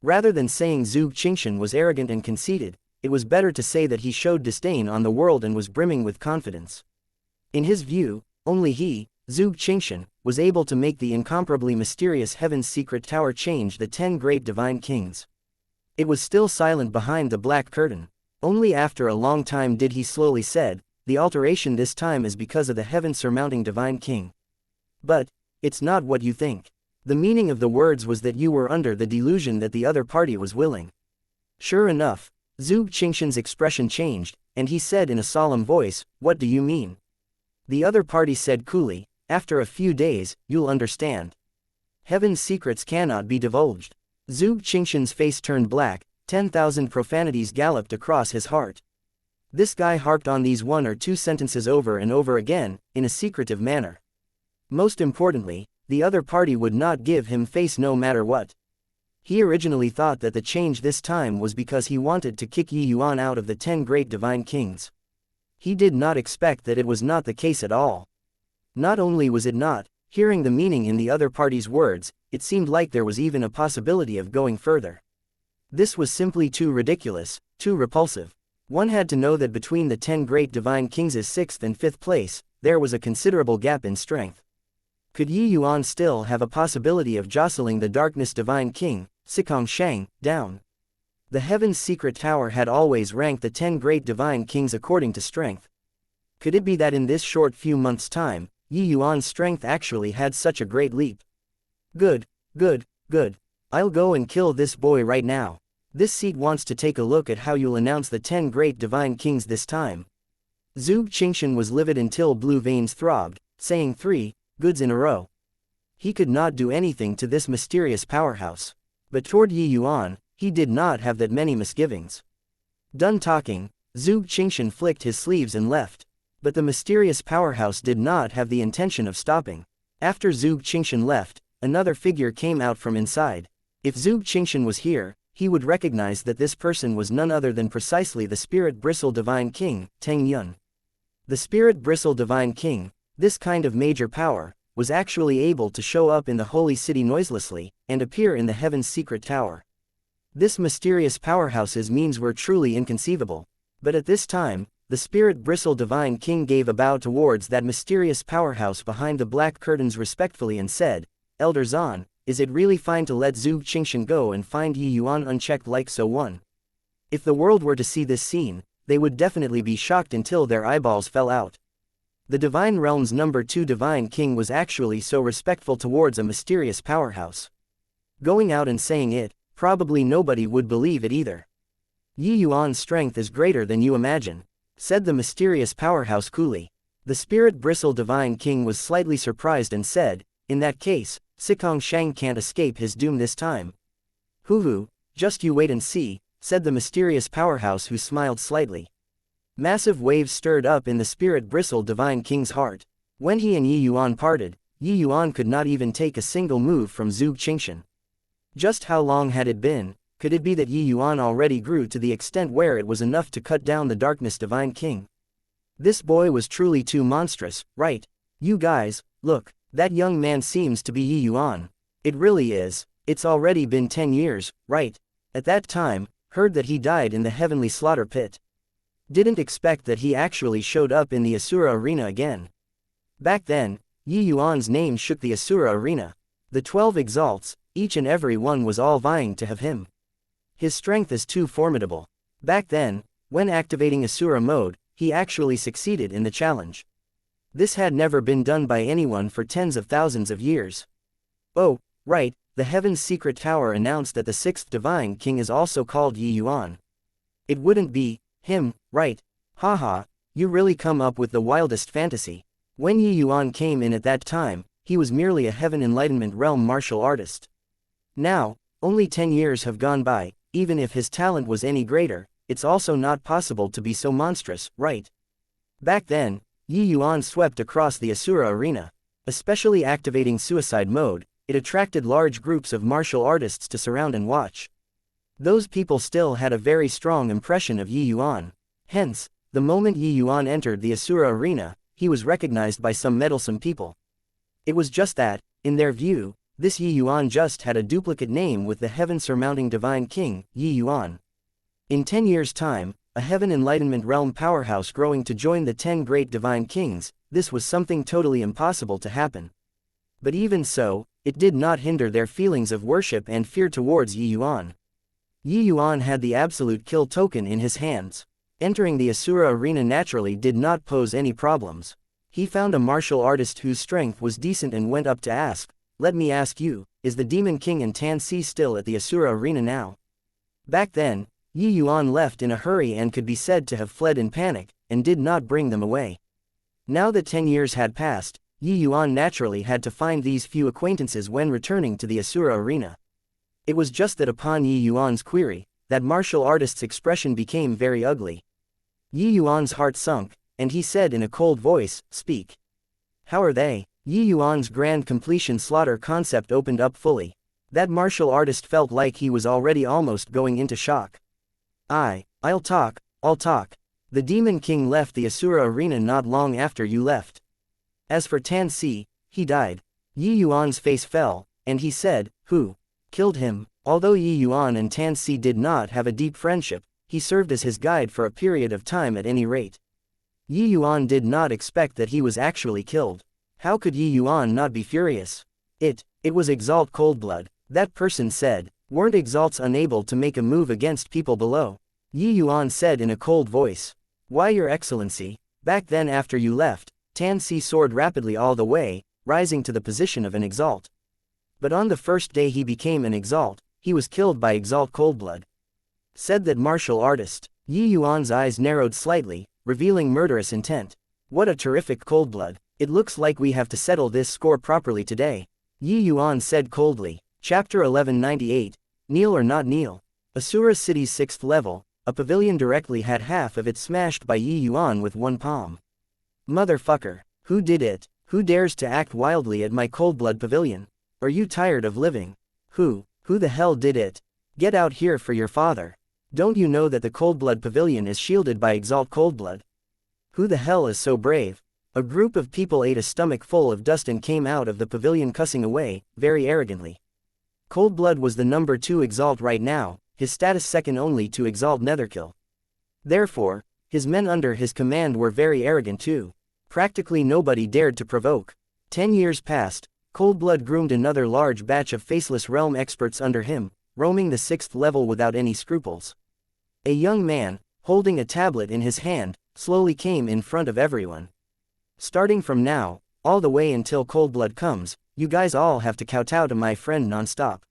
Rather than saying Zhuge Qingshan was arrogant and conceited, it was better to say that he showed disdain on the world and was brimming with confidence. In his view, only he, Zhuge Qingshan, was able to make the incomparably mysterious Heaven's Secret Tower change the 10 Great Divine Kings. It was still silent behind the black curtain. Only after a long time did he slowly said, the alteration this time is because of the heaven-surmounting Divine King. But, it's not what you think. The meaning of the words was that you were under the delusion that the other party was willing. Sure enough, Zhuge Qingshan's expression changed, and he said in a solemn voice, what do you mean? The other party said coolly, after a few days, you'll understand. Heaven's secrets cannot be divulged. Zhuge Qingshan's face turned black, 10,000 profanities galloped across his heart. This guy harped on these one or two sentences over and over again, in a secretive manner. Most importantly, the other party would not give him face no matter what. He originally thought that the change this time was because he wanted to kick Yi Yuan out of the 10 Great Divine Kings. He did not expect that it was not the case at all. Not only was it not, hearing the meaning in the other party's words, it seemed like there was even a possibility of going further. This was simply too ridiculous, too repulsive. One had to know that between the 10 Great Divine Kings' 6th and 5th place, there was a considerable gap in strength. Could Yi Yuan still have a possibility of jostling the Darkness Divine King, Sikong Shang, down? The Heaven's Secret Tower had always ranked the 10 Great Divine Kings according to strength. Could it be that in this short few months' time, Yi Yuan's strength actually had such a great leap? Good, good, good. I'll go and kill this boy right now. This seat wants to take a look at how you'll announce the 10 Great Divine Kings this time. Zhuge Qingshan was livid until blue veins throbbed, saying 3 goods in a row. He could not do anything to this mysterious powerhouse. But toward Yi Yuan, he did not have that many misgivings. Done talking, Zhuge Qingshan flicked his sleeves and left. But the mysterious powerhouse did not have the intention of stopping. After Zhuge Qingshan left, another figure came out from inside. If Zhuge Qingshan was here, he would recognize that this person was none other than precisely the Spirit Bristle Divine King, Teng Yun. The Spirit Bristle Divine King, this kind of major power, was actually able to show up in the holy city noiselessly, and appear in the heaven's secret tower. This mysterious powerhouse's means were truly inconceivable. But at this time, the spirit-bristled divine king gave a bow towards that mysterious powerhouse behind the black curtains respectfully and said, "Elder Zan, is it really fine to let Zhuge Qingshan go and find Yi Yuan unchecked like so one?" If the world were to see this scene, they would definitely be shocked until their eyeballs fell out. The Divine Realm's number 2 divine king was actually so respectful towards a mysterious powerhouse. Going out and saying it, probably nobody would believe it either. "Yi Yuan's strength is greater than you imagine," said the mysterious powerhouse coolly. The spirit-bristled divine king was slightly surprised and said, "In that case, Sikong Shang can't escape his doom this time." "Hoo-hoo, just you wait and see," said the mysterious powerhouse who smiled slightly. Massive waves stirred up in the spirit-bristled divine king's heart. When he and Yi Yuan parted, Yi Yuan could not even take a single move from Zhuge Qingshan. Just how long had it been? Could it be that Yi Yuan already grew to the extent where it was enough to cut down the darkness divine king? This boy was truly too monstrous, right? You guys, look, that young man seems to be Yi Yuan. It really is. It's already been 10 years, right? At that time, heard that he died in the heavenly slaughter pit. Didn't expect that he actually showed up in the Asura arena again. Back then, Yi Yuan's name shook the Asura arena. The 12 exalts, each and every one was all vying to have him. His strength is too formidable. Back then, when activating Asura mode, he actually succeeded in the challenge. This had never been done by anyone for tens of thousands of years. Oh, right, the Heaven's Secret Tower announced that the 6th Divine King is also called Yi Yuan. It wouldn't be him, right? Haha, you really come up with the wildest fantasy. When Yi Yuan came in at that time, he was merely a Heaven Enlightenment Realm martial artist. Now, only 10 years have gone by. Even if his talent was any greater, it's also not possible to be so monstrous, right? Back then, Yi Yuan swept across the Asura arena. Especially activating suicide mode, it attracted large groups of martial artists to surround and watch. Those people still had a very strong impression of Yi Yuan. Hence, the moment Yi Yuan entered the Asura arena, he was recognized by some meddlesome people. It was just that, in their view, this Yi Yuan just had a duplicate name with the heaven-surmounting divine king, Yi Yuan. In 10 years' time, a Heaven Enlightenment Realm powerhouse growing to join the 10 great divine kings, this was something totally impossible to happen. But even so, it did not hinder their feelings of worship and fear towards Yi Yuan. Yi Yuan had the absolute kill token in his hands. Entering the Asura arena naturally did not pose any problems. He found a martial artist whose strength was decent and went up to ask, "Let me ask you, is the Demon King and Tan Si still at the Asura arena now?" Back then, Yi Yuan left in a hurry and could be said to have fled in panic, and did not bring them away. Now that 10 years had passed, Yi Yuan naturally had to find these few acquaintances when returning to the Asura arena. It was just that upon Yi Yuan's query, that martial artist's expression became very ugly. Yi Yuan's heart sunk, and he said in a cold voice, "Speak. How are they?" Yi Yuan's grand completion slaughter concept opened up fully. That martial artist felt like he was already almost going into shock. I'll talk. The Demon King left the Asura arena not long after you left. As for Tan Si, he died. Yi Yuan's face fell, and he said, "Who killed him?" Although Yi Yuan and Tan Si did not have a deep friendship, he served as his guide for a period of time at any rate. Yi Yuan did not expect that he was actually killed. How could Yi Yuan not be furious? It was Exalt Coldblood, that person said. Weren't Exalts unable to make a move against people below? Yi Yuan said in a cold voice. Why, Your Excellency, back then after you left, Tan Si soared rapidly all the way, rising to the position of an Exalt. But on the first day he became an Exalt, he was killed by Exalt Coldblood. Said that martial artist. Yi Yuan's eyes narrowed slightly, revealing murderous intent. What a terrific Coldblood. It looks like we have to settle this score properly today. Yi Yuan said coldly. Chapter 1198, Kneel or Not Kneel. Asura City's 6th level, a pavilion directly had half of it smashed by Yi Yuan with one palm. Motherfucker. Who did it? Who dares to act wildly at my Coldblood pavilion? Are you tired of living? Who the hell did it? Get out here for your father. Don't you know that the Coldblood pavilion is shielded by Exalt Coldblood? Who the hell is so brave? A group of people ate a stomach full of dust and came out of the pavilion cussing away, very arrogantly. Coldblood was the number 2 exalt right now, his status second only to exalt Netherkill. Therefore, his men under his command were very arrogant too. Practically nobody dared to provoke. 10 years passed, Coldblood groomed another large batch of faceless realm experts under him, roaming the 6th level without any scruples. A young man, holding a tablet in his hand, slowly came in front of everyone. Starting from now, all the way until Coldblood comes, you guys all have to kowtow to my friend non-stop.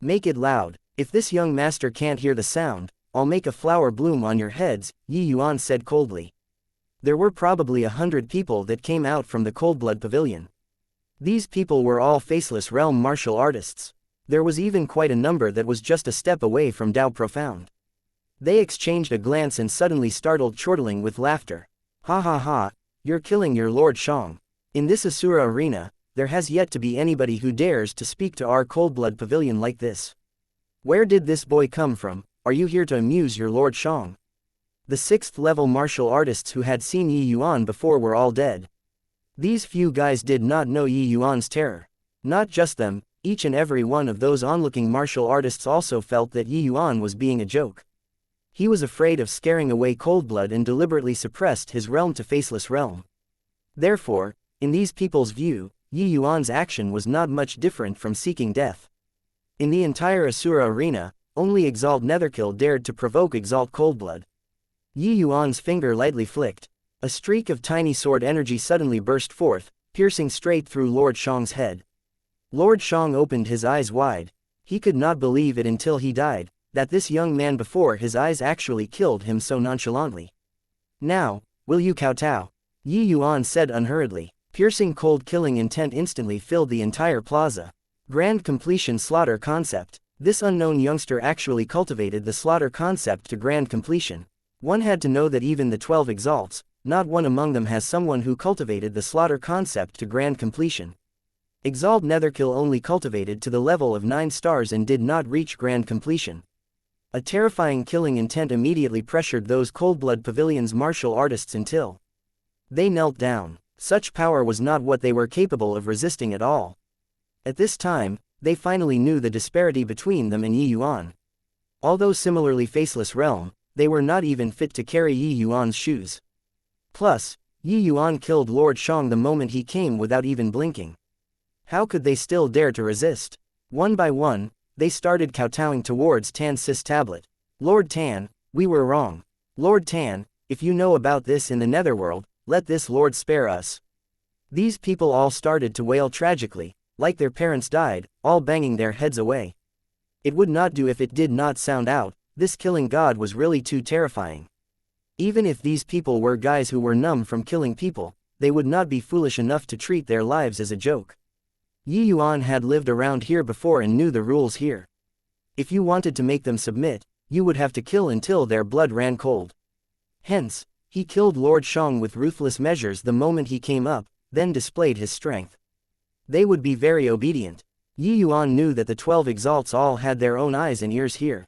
Make it loud. If this young master can't hear the sound, I'll make a flower bloom on your heads, Yuan said coldly. There were probably 100 people that came out from the Coldblood pavilion. These people were all faceless realm martial artists. There was even quite a number that was just a step away from Dao Profound. They exchanged a glance and suddenly startled chortling with laughter. Ha ha ha, you're killing your Lord Shang. In this Asura arena, there has yet to be anybody who dares to speak to our Coldblood pavilion like this. Where did this boy come from? Are you here to amuse your Lord Shang? The 6th level martial artists who had seen Yuan before were all dead. These few guys did not know Yuan's terror. Not just them, each and every one of those onlooking martial artists also felt that Yuan was being a joke. He was afraid of scaring away Coldblood and deliberately suppressed his realm to faceless realm. Therefore, in these people's view, Yuan's action was not much different from seeking death. In the entire Asura arena, only Exalt Netherkill dared to provoke Exalt Coldblood. Yuan's finger lightly flicked. A streak of tiny sword energy suddenly burst forth, piercing straight through Lord Shang's head. Lord Shang opened his eyes wide. He could not believe it until he died, that this young man before his eyes actually killed him so nonchalantly. Now, will you kowtow? Yuan said unhurriedly. Piercing cold killing intent instantly filled the entire plaza. Grand completion slaughter concept. This unknown youngster actually cultivated the slaughter concept to grand completion. One had to know that even the 12 exalts, not one among them has someone who cultivated the slaughter concept to grand completion. Exalt Netherkill only cultivated to the level of 9 stars and did not reach grand completion. A terrifying killing intent immediately pressured those Coldblood Pavilion's martial artists until they knelt down. Such power was not what they were capable of resisting at all. At this time, they finally knew the disparity between them and Yuan. Although similarly faceless realm, they were not even fit to carry Yuan's shoes. Plus, Yuan killed Lord Shang the moment he came without even blinking. How could they still dare to resist? One by one, they started kowtowing towards Tan's Sis tablet. Lord Tan, we were wrong. Lord Tan, if you know about this in the netherworld, let this Lord spare us. These people all started to wail tragically, like their parents died, all banging their heads away. It would not do if it did not sound out, this killing god was really too terrifying. Even if these people were guys who were numb from killing people, they would not be foolish enough to treat their lives as a joke. Yuan had lived around here before and knew the rules here. If you wanted to make them submit, you would have to kill until their blood ran cold. Hence, he killed Lord Shang with ruthless measures the moment he came up, then displayed his strength. They would be very obedient. Yuan knew that the 12 exalts all had their own eyes and ears here.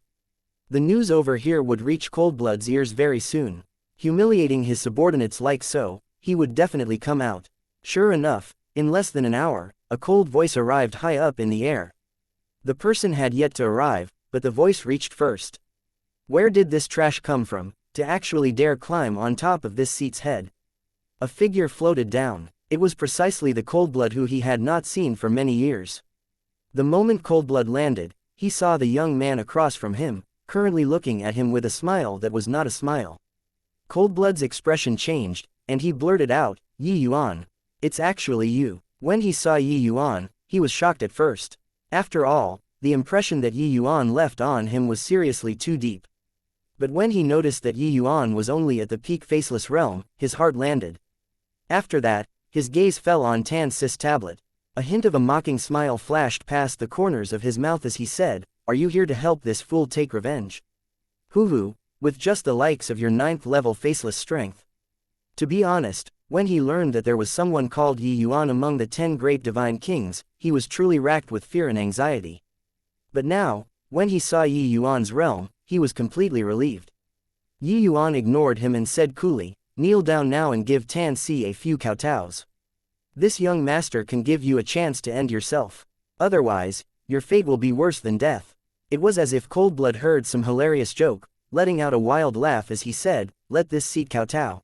The news over here would reach Coldblood's ears very soon. Humiliating his subordinates like so, he would definitely come out. Sure enough, in less than an hour, a cold voice arrived high up in the air. The person had yet to arrive, but the voice reached first. Where did this trash come from, to actually dare climb on top of this seat's head? A figure floated down. It was precisely the Coldblood who he had not seen for many years. The moment Coldblood landed, he saw the young man across from him, currently looking at him with a smile that was not a smile. Coldblood's expression changed, and he blurted out, Yuan, it's actually you. When he saw Yuan, he was shocked at first. After all, the impression that Yuan left on him was seriously too deep. But when he noticed that Yuan was only at the peak faceless realm, his heart landed. After that, his gaze fell on Tan's Sis tablet. A hint of a mocking smile flashed past the corners of his mouth as he said, "Are you here to help this fool take revenge? Hoo-hoo, with just the likes of your 9th level faceless strength." To be honest, when he learned that there was someone called Yuan among the 10 great divine kings, he was truly racked with fear and anxiety. But now, when he saw Yuan's realm, he was completely relieved. Yuan ignored him and said coolly, kneel down now and give Tan Si a few kowtows. This young master can give you a chance to end yourself. Otherwise, your fate will be worse than death. It was as if Coldblood heard some hilarious joke, letting out a wild laugh as he said, let this seat kowtow.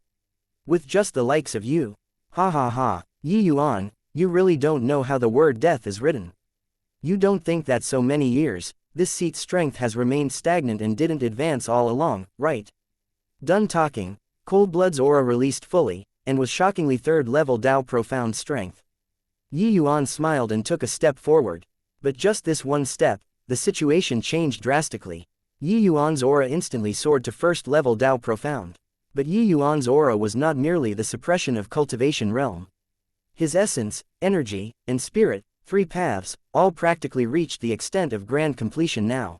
With just the likes of you. Ha ha ha, Yi Yuan, you really don't know how the word death is written. You don't think that so many years, this seat's strength has remained stagnant and didn't advance all along, right? Done talking, Coldblood's aura released fully, and was shockingly third-level Dao profound strength. Yi Yuan smiled and took a step forward. But just this one step, the situation changed drastically. Yi Yuan's aura instantly soared to first-level Dao profound. But Yi Yuan's aura was not merely the suppression of cultivation realm. His essence, energy, and spirit, 3 paths, all practically reached the extent of grand completion now.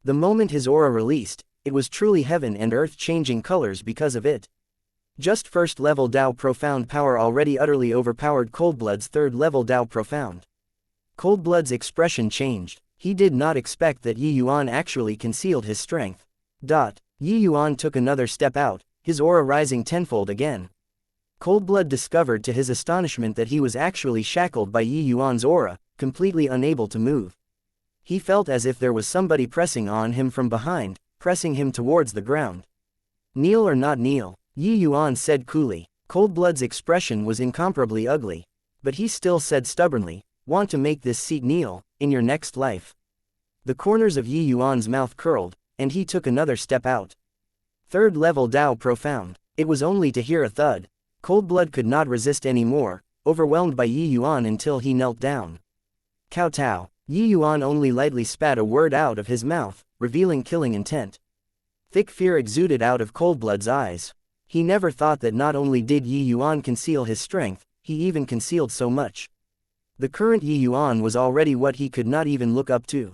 The moment his aura released, it was truly heaven and earth changing colors because of it. Just first-level Dao profound power already utterly overpowered Coldblood's third-level Dao profound. Coldblood's expression changed. He did not expect that Yi Yuan actually concealed his strength. Yi Yuan took another step out, his aura rising tenfold again. Coldblood discovered to his astonishment that he was actually shackled by Yi Yuan's aura, completely unable to move. He felt as if there was somebody pressing on him from behind, pressing him towards the ground. Kneel or not kneel, Yi Yuan said coolly. Coldblood's expression was incomparably ugly. But he still said stubbornly, want to make this seat kneel, in your next life. The corners of Yi Yuan's mouth curled, and he took another step out. Third-level Dao profound. It was only to hear a thud. Coldblood could not resist any more, overwhelmed by Yi Yuan until he knelt down. Kowtow. Yi Yuan only lightly spat a word out of his mouth, revealing killing intent. Thick fear exuded out of Coldblood's eyes. He never thought that not only did Yi Yuan conceal his strength, he even concealed so much. The current Yi Yuan was already what he could not even look up to.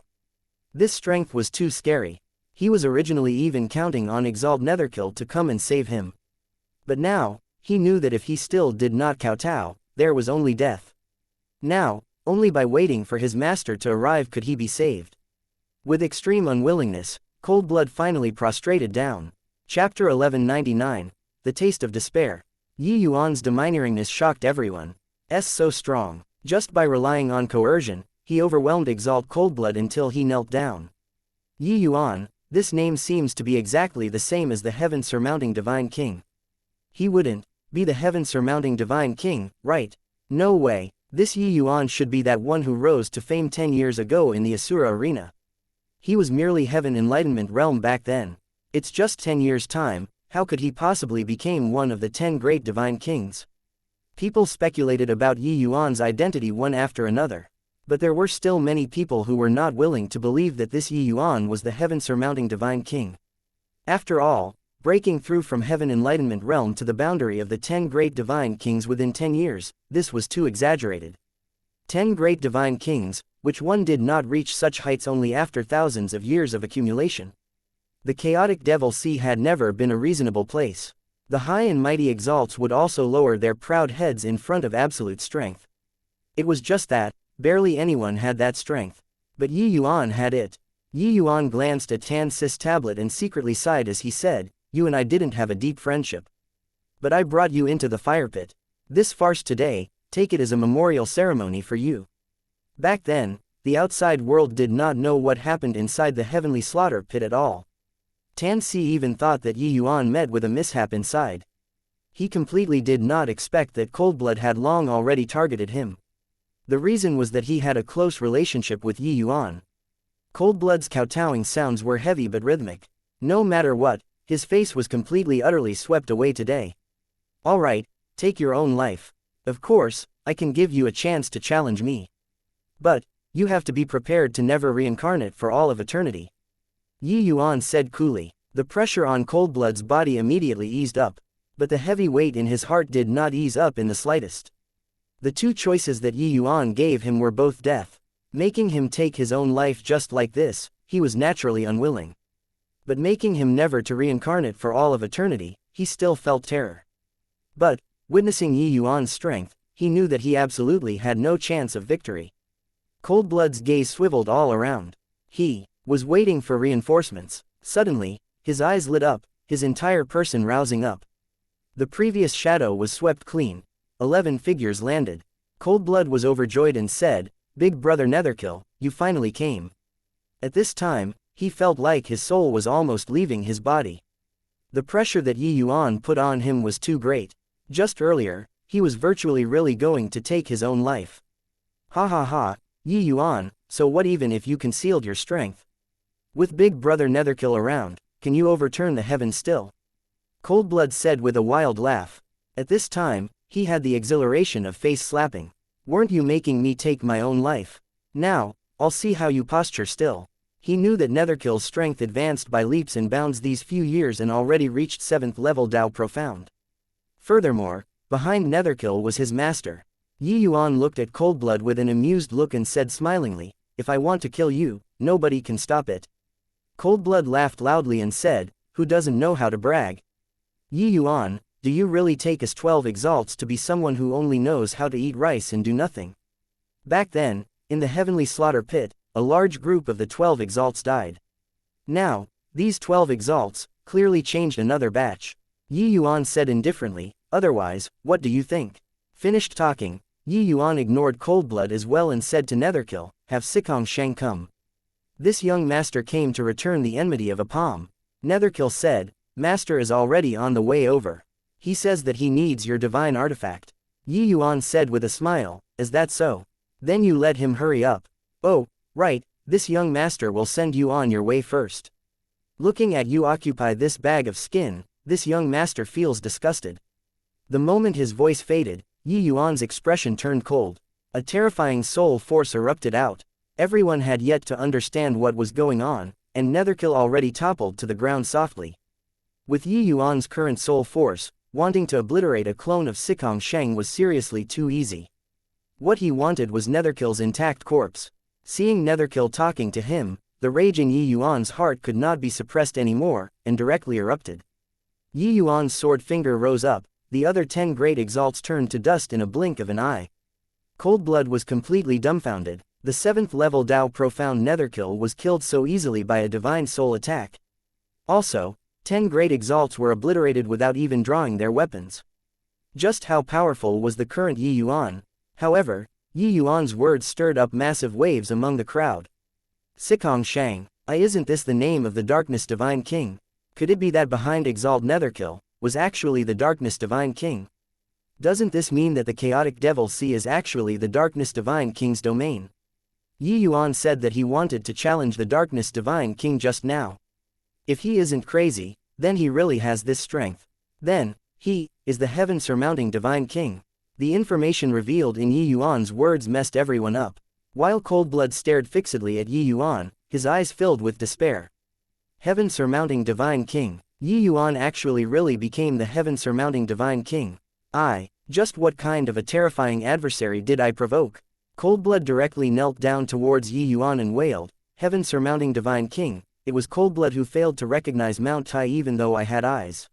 This strength was too scary. He was originally even counting on Exalt Netherkill to come and save him. But now, he knew that if he still did not kowtow, there was only death. Now, only by waiting for his master to arrive could he be saved. With extreme unwillingness, Coldblood finally prostrated down. Chapter 1199, The Taste of Despair. Yi Yuan's domineeringness shocked everyone. So strong. Just by relying on coercion, he overwhelmed Exalt Coldblood until he knelt down. Yi Yuan, this name seems to be exactly the same as the heaven-surmounting Divine King. He wouldn't be the heaven-surmounting Divine King, right? No way, this Yi Yuan should be that one who rose to fame 10 years ago in the Asura arena. He was merely heaven enlightenment realm back then. It's just 10 years' time, how could he possibly become one of the 10 great Divine Kings? People speculated about Yi Yuan's identity one after another. But there were still many people who were not willing to believe that this Yi Yuan was the heaven-surmounting Divine King. After all, breaking through from heaven enlightenment realm to the boundary of the 10 great Divine Kings within 10 years, this was too exaggerated. 10 great Divine Kings, which one did not reach such heights only after thousands of years of accumulation. The chaotic Devil Sea had never been a reasonable place. The high and mighty exalts would also lower their proud heads in front of absolute strength. It was just that, barely anyone had that strength. But Yi Yuan had it. Yi Yuan glanced at Tan Si's tablet and secretly sighed as he said, you and I didn't have a deep friendship. But I brought you into the fire pit. This farce today, take it as a memorial ceremony for you. Back then, the outside world did not know what happened inside the heavenly slaughter pit at all. Tan Si even thought that Yi Yuan met with a mishap inside. He completely did not expect that Coldblood had long already targeted him. The reason was that he had a close relationship with Yi Yuan. Coldblood's kowtowing sounds were heavy but rhythmic. No matter what, his face was completely utterly swept away today. Alright, take your own life. Of course, I can give you a chance to challenge me. But, you have to be prepared to never reincarnate for all of eternity. Yi Yuan said coolly. The pressure on Coldblood's body immediately eased up. But the heavy weight in his heart did not ease up in the slightest. The two choices that Yi Yuan gave him were both death. Making him take his own life just like this, he was naturally unwilling. But making him never to reincarnate for all of eternity, he still felt terror. But, witnessing Yi Yuan's strength, he knew that he absolutely had no chance of victory. Coldblood's gaze swiveled all around. He was waiting for reinforcements. Suddenly, his eyes lit up, his entire person rousing up. The previous shadow was swept clean. 11 figures landed. Coldblood was overjoyed and said, "Big brother Netherkill, you finally came." At this time, he felt like his soul was almost leaving his body. The pressure that Yuan put on him was too great. Just earlier, he was virtually really going to take his own life. Ha ha ha, Yuan, so what even if you concealed your strength? With Big Brother Netherkill around, can you overturn the heavens still? Coldblood said with a wild laugh. At this time, he had the exhilaration of face slapping. Weren't you making me take my own life? Now, I'll see how you posture still. He knew that Netherkill's strength advanced by leaps and bounds these few years and already reached 7th level Dao Profound. Furthermore, behind Netherkill was his master. Yuan looked at Coldblood with an amused look and said smilingly, "If I want to kill you, nobody can stop it." Coldblood laughed loudly and said, "Who doesn't know how to brag? Yuan, do you really take us 12 exalts to be someone who only knows how to eat rice and do nothing?" Back then, in the heavenly slaughter pit, a large group of the 12 exalts died. Now, these 12 exalts clearly changed another batch. Yuan said indifferently, "Otherwise, what do you think?" Finished talking, Yuan ignored Coldblood as well and said to Netherkill, "Have Sikong Shang come." This young master came to return the enmity of a palm. Netherkill said, "Master is already on the way over. He says that he needs your divine artifact." Yuan said with a smile, "Is that so? Then you let him hurry up." "Oh, right, this young master will send you on your way first. Looking at you occupy this bag of skin, this young master feels disgusted." The moment his voice faded, Yuan's expression turned cold. A terrifying soul force erupted out. Everyone had yet to understand what was going on, and Netherkill already toppled to the ground softly. With Yuan's current soul force, wanting to obliterate a clone of Sikong Sheng was seriously too easy. What he wanted was Netherkill's intact corpse. Seeing Netherkill talking to him, the rage in Yuan's heart could not be suppressed anymore, and directly erupted. Yuan's sword finger rose up, the other 10 great exalts turned to dust in a blink of an eye. Coldblood was completely dumbfounded. The 7th level Dao Profound Netherkill was killed so easily by a divine soul attack. Also, 10 great exalts were obliterated without even drawing their weapons. Just how powerful was the current Yuan? However, Yuan's words stirred up massive waves among the crowd. Sikong Shang, isn't this the name of the Darkness Divine King? Could it be that behind Exalt Netherkill was actually the Darkness Divine King? Doesn't this mean that the chaotic Devil Sea is actually the Darkness Divine King's domain? Yuan said that he wanted to challenge the Darkness Divine King just now. If he isn't crazy, then he really has this strength. Then, he is the heaven-surmounting Divine King. The information revealed in Yuan's words messed everyone up. While Coldblood stared fixedly at Yuan, his eyes filled with despair. Heaven-surmounting Divine King. Yuan actually really became the heaven-surmounting Divine King. Just what kind of a terrifying adversary did I provoke? Coldblood directly knelt down towards Yuan and wailed, "Heaven-surmounting Divine King, it was Coldblood who failed to recognize Mount Tai even though I had eyes.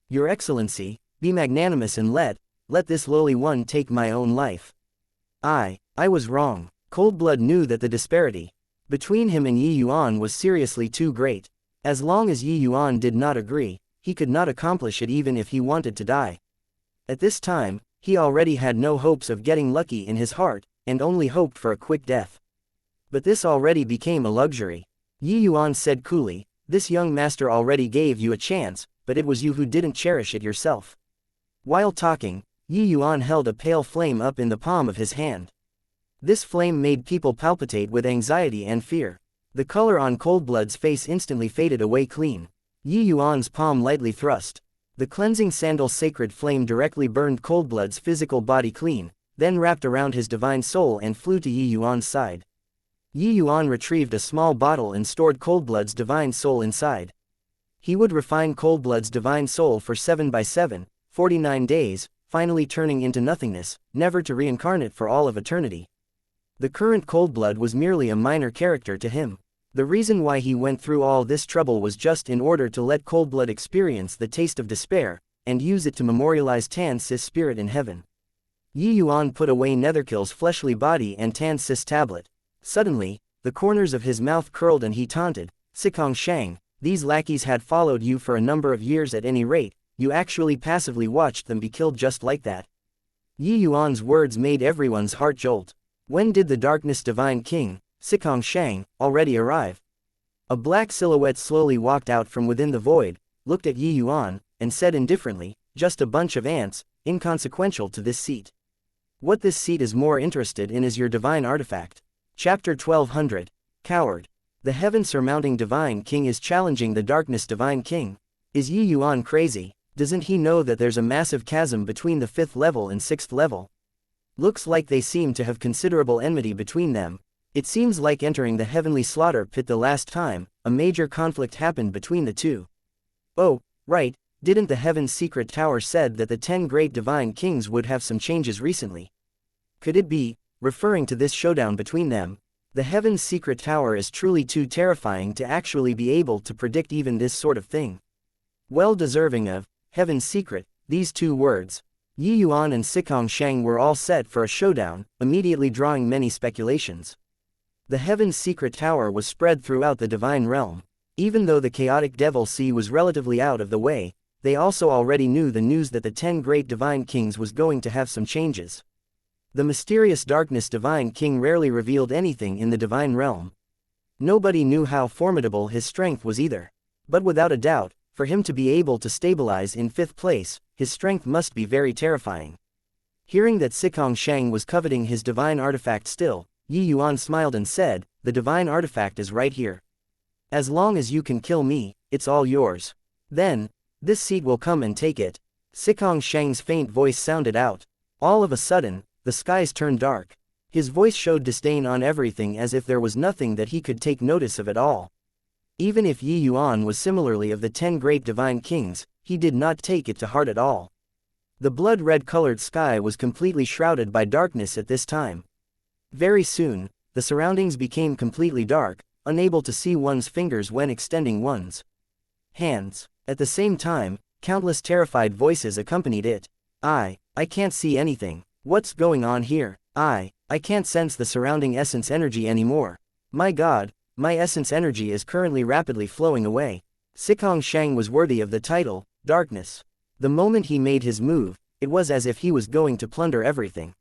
Your Excellency, be magnanimous and let this lowly one take my own life." I was wrong. Coldblood knew that the disparity between him and Yuan was seriously too great. As long as Yuan did not agree, he could not accomplish it even if he wanted to die. At this time, he already had no hopes of getting lucky in his heart, and only hoped for a quick death. But this already became a luxury. Yuan said coolly, "This young master already gave you a chance, but it was you who didn't cherish it yourself." While talking, Yuan held a pale flame up in the palm of his hand. This flame made people palpitate with anxiety and fear. The color on Coldblood's face instantly faded away clean. Yuan's palm lightly thrust. The cleansing sandal sacred flame directly burned Coldblood's physical body clean, then wrapped around his divine soul and flew to Yuan's side. Yuan retrieved a small bottle and stored Coldblood's divine soul inside. He would refine Coldblood's divine soul for 7 by 7, 49 days, finally turning into nothingness, never to reincarnate for all of eternity. The current Coldblood was merely a minor character to him. The reason why he went through all this trouble was just in order to let Coldblood experience the taste of despair, and use it to memorialize Tan Sis' spirit in heaven. Yuan put away Netherkill's fleshly body and Tan Sis' tablet. Suddenly, the corners of his mouth curled and he taunted, "Sikong Shang, these lackeys had followed you for a number of years at any rate, you actually passively watched them be killed just like that. Yi Yuan's words made everyone's heart jolt. When did the Darkness Divine King, Sikong Shang, already arrive? A black silhouette slowly walked out from within the void, looked at Yi Yuan, and said indifferently, just a bunch of ants, inconsequential to this seat. What this seat is more interested in is your divine artifact. Chapter 1200. Coward. The heaven surmounting Divine King is challenging the Darkness Divine King. Is Yi Yuan crazy? Doesn't he know that there's a massive chasm between the 5th level and 6th level? Looks like they seem to have considerable enmity between them. It seems like entering the heavenly slaughter pit the last time, a major conflict happened between the two. Oh, right, didn't the Heaven's Secret Tower said that the 10 great Divine Kings would have some changes recently? Could it be, referring to this showdown between them? The Heaven's Secret Tower is truly too terrifying to actually be able to predict even this sort of thing. Well deserving of Heaven's Secret, these two words. Yi Yuan and Sikong Shang were all set for a showdown, immediately drawing many speculations. The Heaven's Secret Tower was spread throughout the divine realm. Even though the chaotic Devil Sea was relatively out of the way, they also already knew the news that the 10 great Divine Kings was going to have some changes. The mysterious Darkness Divine King rarely revealed anything in the divine realm. Nobody knew how formidable his strength was either. But without a doubt, for him to be able to stabilize in 5th place, his strength must be very terrifying. Hearing that Sikong Shang was coveting his divine artifact still, Yi Yuan smiled and said, "The divine artifact is right here. As long as you can kill me, it's all yours. Then, this seat will come and take it." Sikong Shang's faint voice sounded out. All of a sudden, the skies turned dark. His voice showed disdain on everything as if there was nothing that he could take notice of at all. Even if Yi Yuan was similarly of the 10 great Divine Kings, he did not take it to heart at all. The blood-red colored sky was completely shrouded by darkness at this time. Very soon, the surroundings became completely dark, unable to see one's fingers when extending one's hands. At the same time, countless terrified voices accompanied it. I can't see anything. What's going on here? I can't sense the surrounding essence energy anymore. My God, my essence energy is currently rapidly flowing away. Sikong Shang was worthy of the title, Darkness. The moment he made his move, it was as if he was going to plunder everything.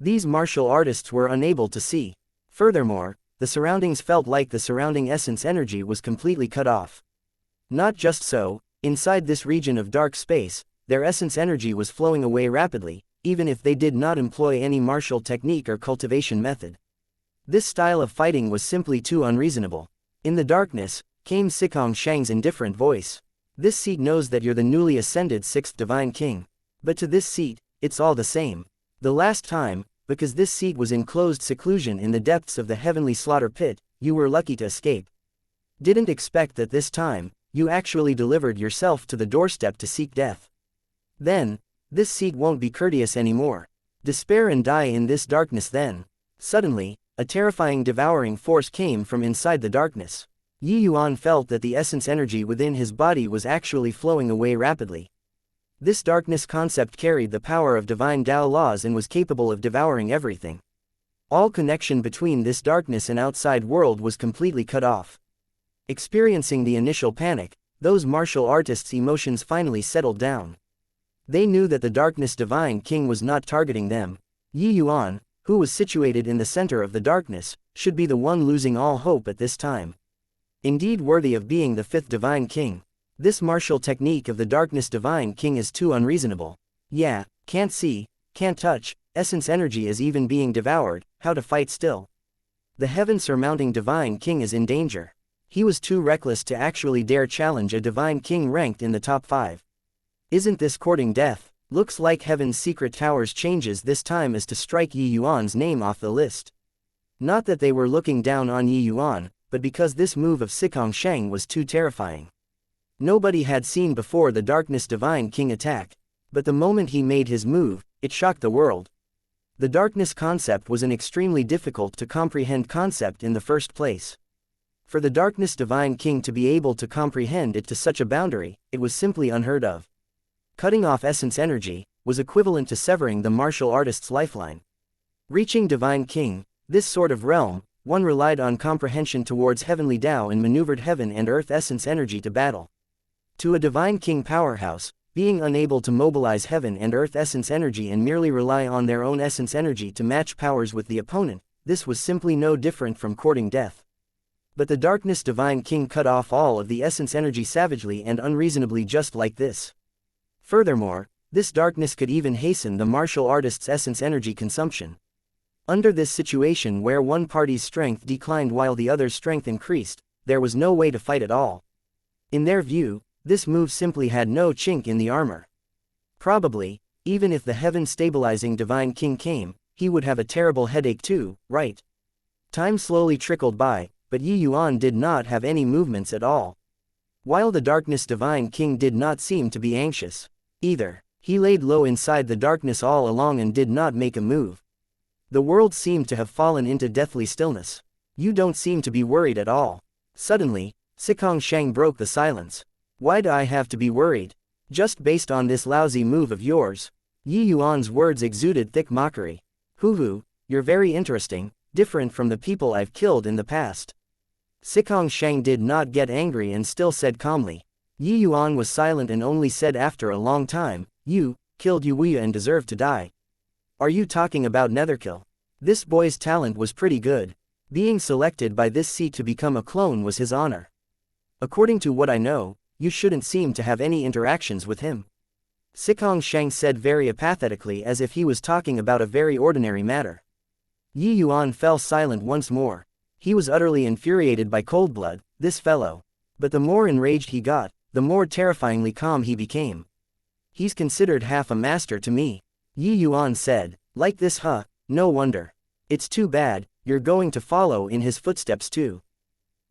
These martial artists were unable to see. Furthermore, the surroundings felt like the surrounding essence energy was completely cut off. Not just so, inside this region of dark space, their essence energy was flowing away rapidly, even if they did not employ any martial technique or cultivation method. This style of fighting was simply too unreasonable. In the darkness, came Sikong Shang's indifferent voice. This seat knows that you're the newly ascended 6th Divine King. But to this seat, it's all the same. The last time, because this seat was in closed seclusion in the depths of the heavenly slaughter pit, you were lucky to escape. Didn't expect that this time, you actually delivered yourself to the doorstep to seek death. Then, this seat won't be courteous anymore. Despair and die in this darkness then. Suddenly, a terrifying devouring force came from inside the darkness. Yi Yuan felt that the essence energy within his body was actually flowing away rapidly. This darkness concept carried the power of divine Tao laws and was capable of devouring everything. All connection between this darkness and outside world was completely cut off. Experiencing the initial panic, those martial artists' emotions finally settled down. They knew that the Darkness Divine King was not targeting them. Yi Yuan, who was situated in the center of the darkness, should be the one losing all hope at this time. Indeed worthy of being the 5th Divine King. This martial technique of the Darkness Divine King is too unreasonable. Yeah, can't see, can't touch, essence energy is even being devoured, how to fight still? The heaven surmounting Divine King is in danger. He was too reckless to actually dare challenge a Divine King ranked in the top 5. Isn't this courting death? Looks like Heaven's Secret Tower's changes this time is to strike Yi Yuan's name off the list. Not that they were looking down on Yi Yuan, but because this move of Sikong Shang was too terrifying. Nobody had seen before the Darkness Divine King attack. But the moment he made his move, it shocked the world. The darkness concept was an extremely difficult to comprehend concept in the first place. For the Darkness Divine King to be able to comprehend it to such a boundary, it was simply unheard of. Cutting off essence energy was equivalent to severing the martial artist's lifeline. Reaching Divine King, this sort of realm, one relied on comprehension towards heavenly Tao and maneuvered heaven and earth essence energy to battle. To a Divine King powerhouse, being unable to mobilize heaven and earth essence energy and merely rely on their own essence energy to match powers with the opponent. This was simply no different from courting death. But the darkness divine king cut off all of the essence energy savagely and unreasonably just like this. Furthermore, this darkness could even hasten the martial artist's essence energy consumption. Under this situation where one party's strength declined while the other's strength increased, there was no way to fight at all. In their view, this move simply had no chink in the armor. Probably, even if the heaven-stabilizing divine king came, he would have a terrible headache too, right? Time slowly trickled by, but Yuan did not have any movements at all. While the darkness divine king did not seem to be anxious, either. He laid low inside the darkness all along and did not make a move. The world seemed to have fallen into deathly stillness. You don't seem to be worried at all. Suddenly, Sikong Shang broke the silence. Why do I have to be worried? Just based on this lousy move of yours? Yuan's words exuded thick mockery. Hoo, you're very interesting, different from the people I've killed in the past. Sikong Shang did not get angry and still said calmly. Yuan was silent and only said after a long time, you killed Yuya and deserve to die. Are you talking about Netherkill? This boy's talent was pretty good. Being selected by this seat to become a clone was his honor. According to what I know, you shouldn't seem to have any interactions with him. Sikong Shang said very apathetically as if he was talking about a very ordinary matter. Yuan fell silent once more. He was utterly infuriated by Coldblood, this fellow. But the more enraged he got, the more terrifyingly calm he became. He's considered half a master to me. Yuan said, like this huh, no wonder. It's too bad, you're going to follow in his footsteps too.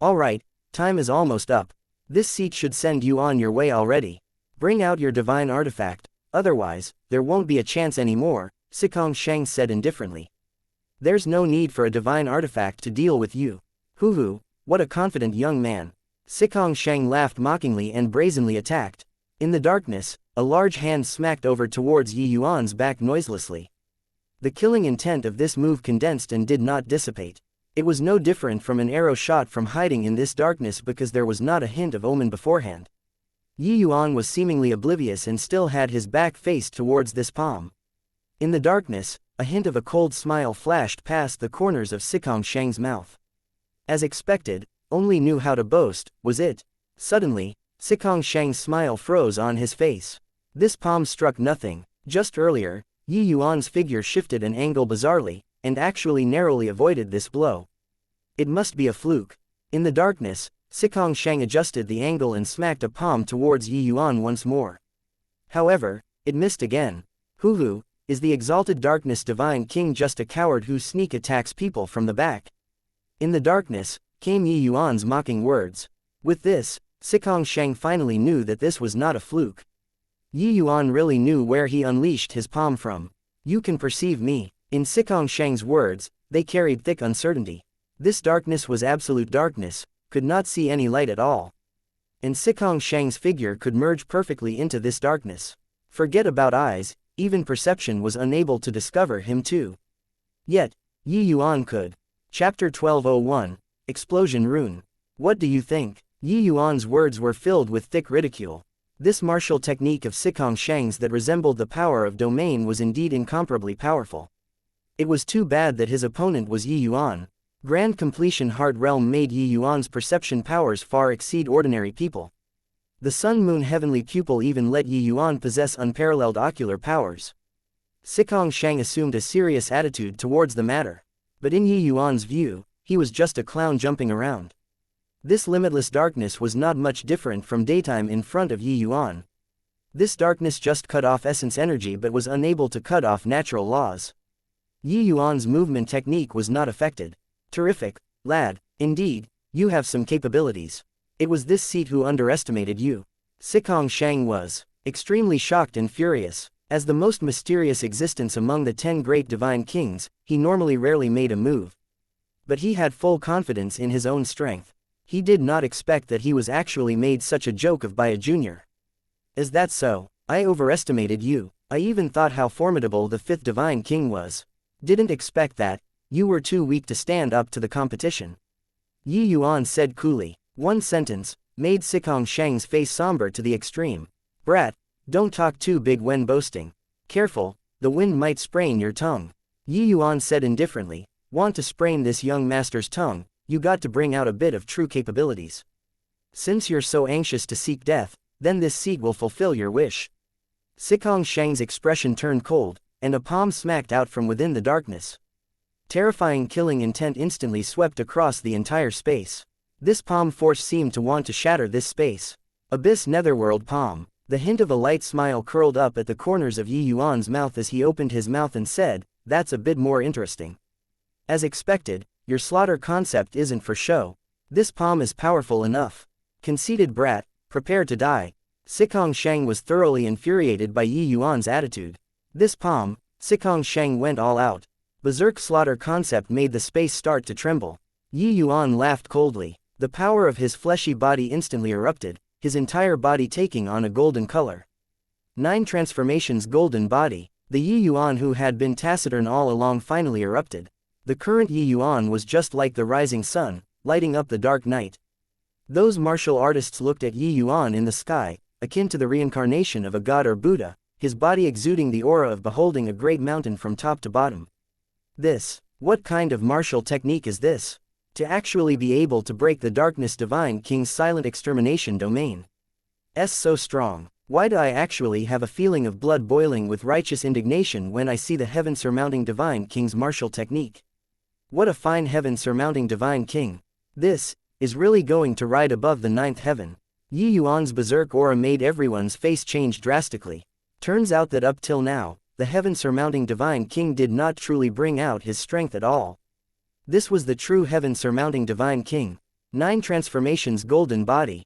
Alright, time is almost up. This seat should send you on your way already. Bring out your divine artifact, otherwise, there won't be a chance anymore, Sikong Shang said indifferently. There's no need for a divine artifact to deal with you. Hoo, what a confident young man. Sikong Shang laughed mockingly and brazenly attacked. In the darkness, a large hand smacked over towards Yuan's back noiselessly. The killing intent of this move condensed and did not dissipate. It was no different from an arrow shot from hiding in this darkness because there was not a hint of omen beforehand. Yuan was seemingly oblivious and still had his back faced towards this palm. In the darkness, a hint of a cold smile flashed past the corners of Sikong Shang's mouth. As expected, only knew how to boast, was it? Suddenly, Sikong Shang's smile froze on his face. This palm struck nothing. Just earlier, Yuan's figure shifted an angle bizarrely, and actually narrowly avoided this blow. It must be a fluke. In the darkness, Sikong Shang adjusted the angle and smacked a palm towards Yuan once more. However, it missed again. Hoo, is the exalted darkness divine king just a coward who sneak attacks people from the back? In the darkness, came Yuan's mocking words. With this, Sikong Shang finally knew that this was not a fluke. Yuan really knew where he unleashed his palm from. You can perceive me. In Sikong Shang's words, they carried thick uncertainty. This darkness was absolute darkness, could not see any light at all. And Sikong Shang's figure could merge perfectly into this darkness. Forget about eyes, even perception was unable to discover him too. Yet, Yuan could. Chapter 1201, Explosion Rune. What do you think? Yuan's words were filled with thick ridicule. This martial technique of Sikong Shang's that resembled the power of domain was indeed incomparably powerful. It was too bad that his opponent was Yuan. Grand completion Heart Realm made Yuan's perception powers far exceed ordinary people. The Sun-Moon Heavenly Pupil even let Yuan possess unparalleled ocular powers. Sikong Shang assumed a serious attitude towards the matter. But in Yuan's view, he was just a clown jumping around. This limitless darkness was not much different from daytime in front of Yuan. This darkness just cut off essence energy but was unable to cut off natural laws. Yuan's movement technique was not affected. Terrific, lad, indeed, you have some capabilities. It was this seat who underestimated you. Sikong Shang was extremely shocked and furious. As the most mysterious existence among the 10 great divine kings, he normally rarely made a move. But he had full confidence in his own strength. He did not expect that he was actually made such a joke of by a junior. Is that so? I overestimated you. I even thought how formidable the 5th divine king was. Didn't expect that. You were too weak to stand up to the competition. Yuan said coolly. One sentence made Sikong Shang's face somber to the extreme. Brat, Don't talk too big when boasting. Careful, the wind might sprain your tongue. Yi Yuan said indifferently. Want to sprain this young master's tongue, you got to bring out a bit of true capabilities. Since you're so anxious to seek death, then this seat will fulfill your wish. Sikong Shang's expression turned cold, and a palm smacked out from within the darkness. Terrifying killing intent instantly swept across the entire space. This palm force seemed to want to shatter this space. Abyss Netherworld palm. The hint of a light smile curled up at the corners of Yi Yuan's mouth as he opened his mouth and said, "That's a bit more interesting. As expected, your slaughter concept isn't for show. This palm is powerful enough. Conceited brat, prepare to die." Sikong Shang was thoroughly infuriated by Yi Yuan's attitude. This palm, Sikong Shang went all out. Berserk slaughter concept made the space start to tremble. Yi Yuan laughed coldly. The power of his fleshy body instantly erupted, his entire body taking on a golden color. 9 transformations golden body. The Yi Yuan who had been taciturn all along finally erupted. The current Yi Yuan was just like the rising sun, lighting up the dark night. Those martial artists looked at Yi Yuan in the sky, akin to the reincarnation of a god or Buddha, his body exuding the aura of beholding a great mountain from top to bottom. What kind of martial technique is this? To actually be able to break the darkness divine king's silent extermination domain. So strong. Why do I actually have a feeling of blood boiling with righteous indignation when I see the heaven surmounting divine king's martial technique? What a fine heaven surmounting divine king. This is really going to ride above the 9th heaven. Yi Yuan's berserk aura made everyone's face change drastically. Turns out that up till now, the heaven surmounting divine king did not truly bring out his strength at all. This was the true heaven surmounting divine king. 9 transformations golden body.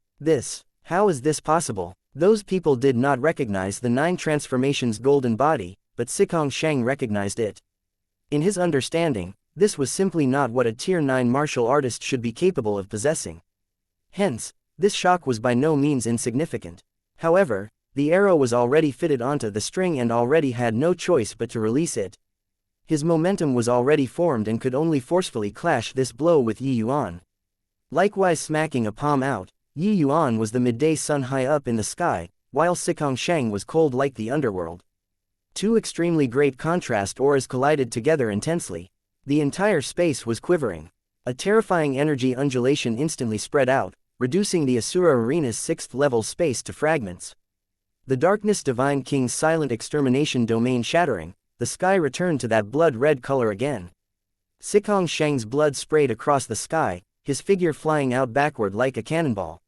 How is this possible? Those people did not recognize the 9 transformations golden body, but Sikong Shang recognized it. In his understanding, this was simply not what a tier 9 martial artist should be capable of possessing. Hence, this shock was by no means insignificant. However, the arrow was already fitted onto the string and already had no choice but to release it. His momentum was already formed and could only forcefully clash this blow with Yi Yuan. Likewise smacking a palm out, Yi Yuan was the midday sun high up in the sky, while Sikong Shang was cold like the underworld. 2 extremely great contrast auras collided together intensely. The entire space was quivering. A terrifying energy undulation instantly spread out, reducing the Asura Arena's 6th level space to fragments. The darkness divine king's silent extermination domain shattering, the sky returned to that blood-red color again. Sikong Shang's blood sprayed across the sky, his figure flying out backward like a cannonball.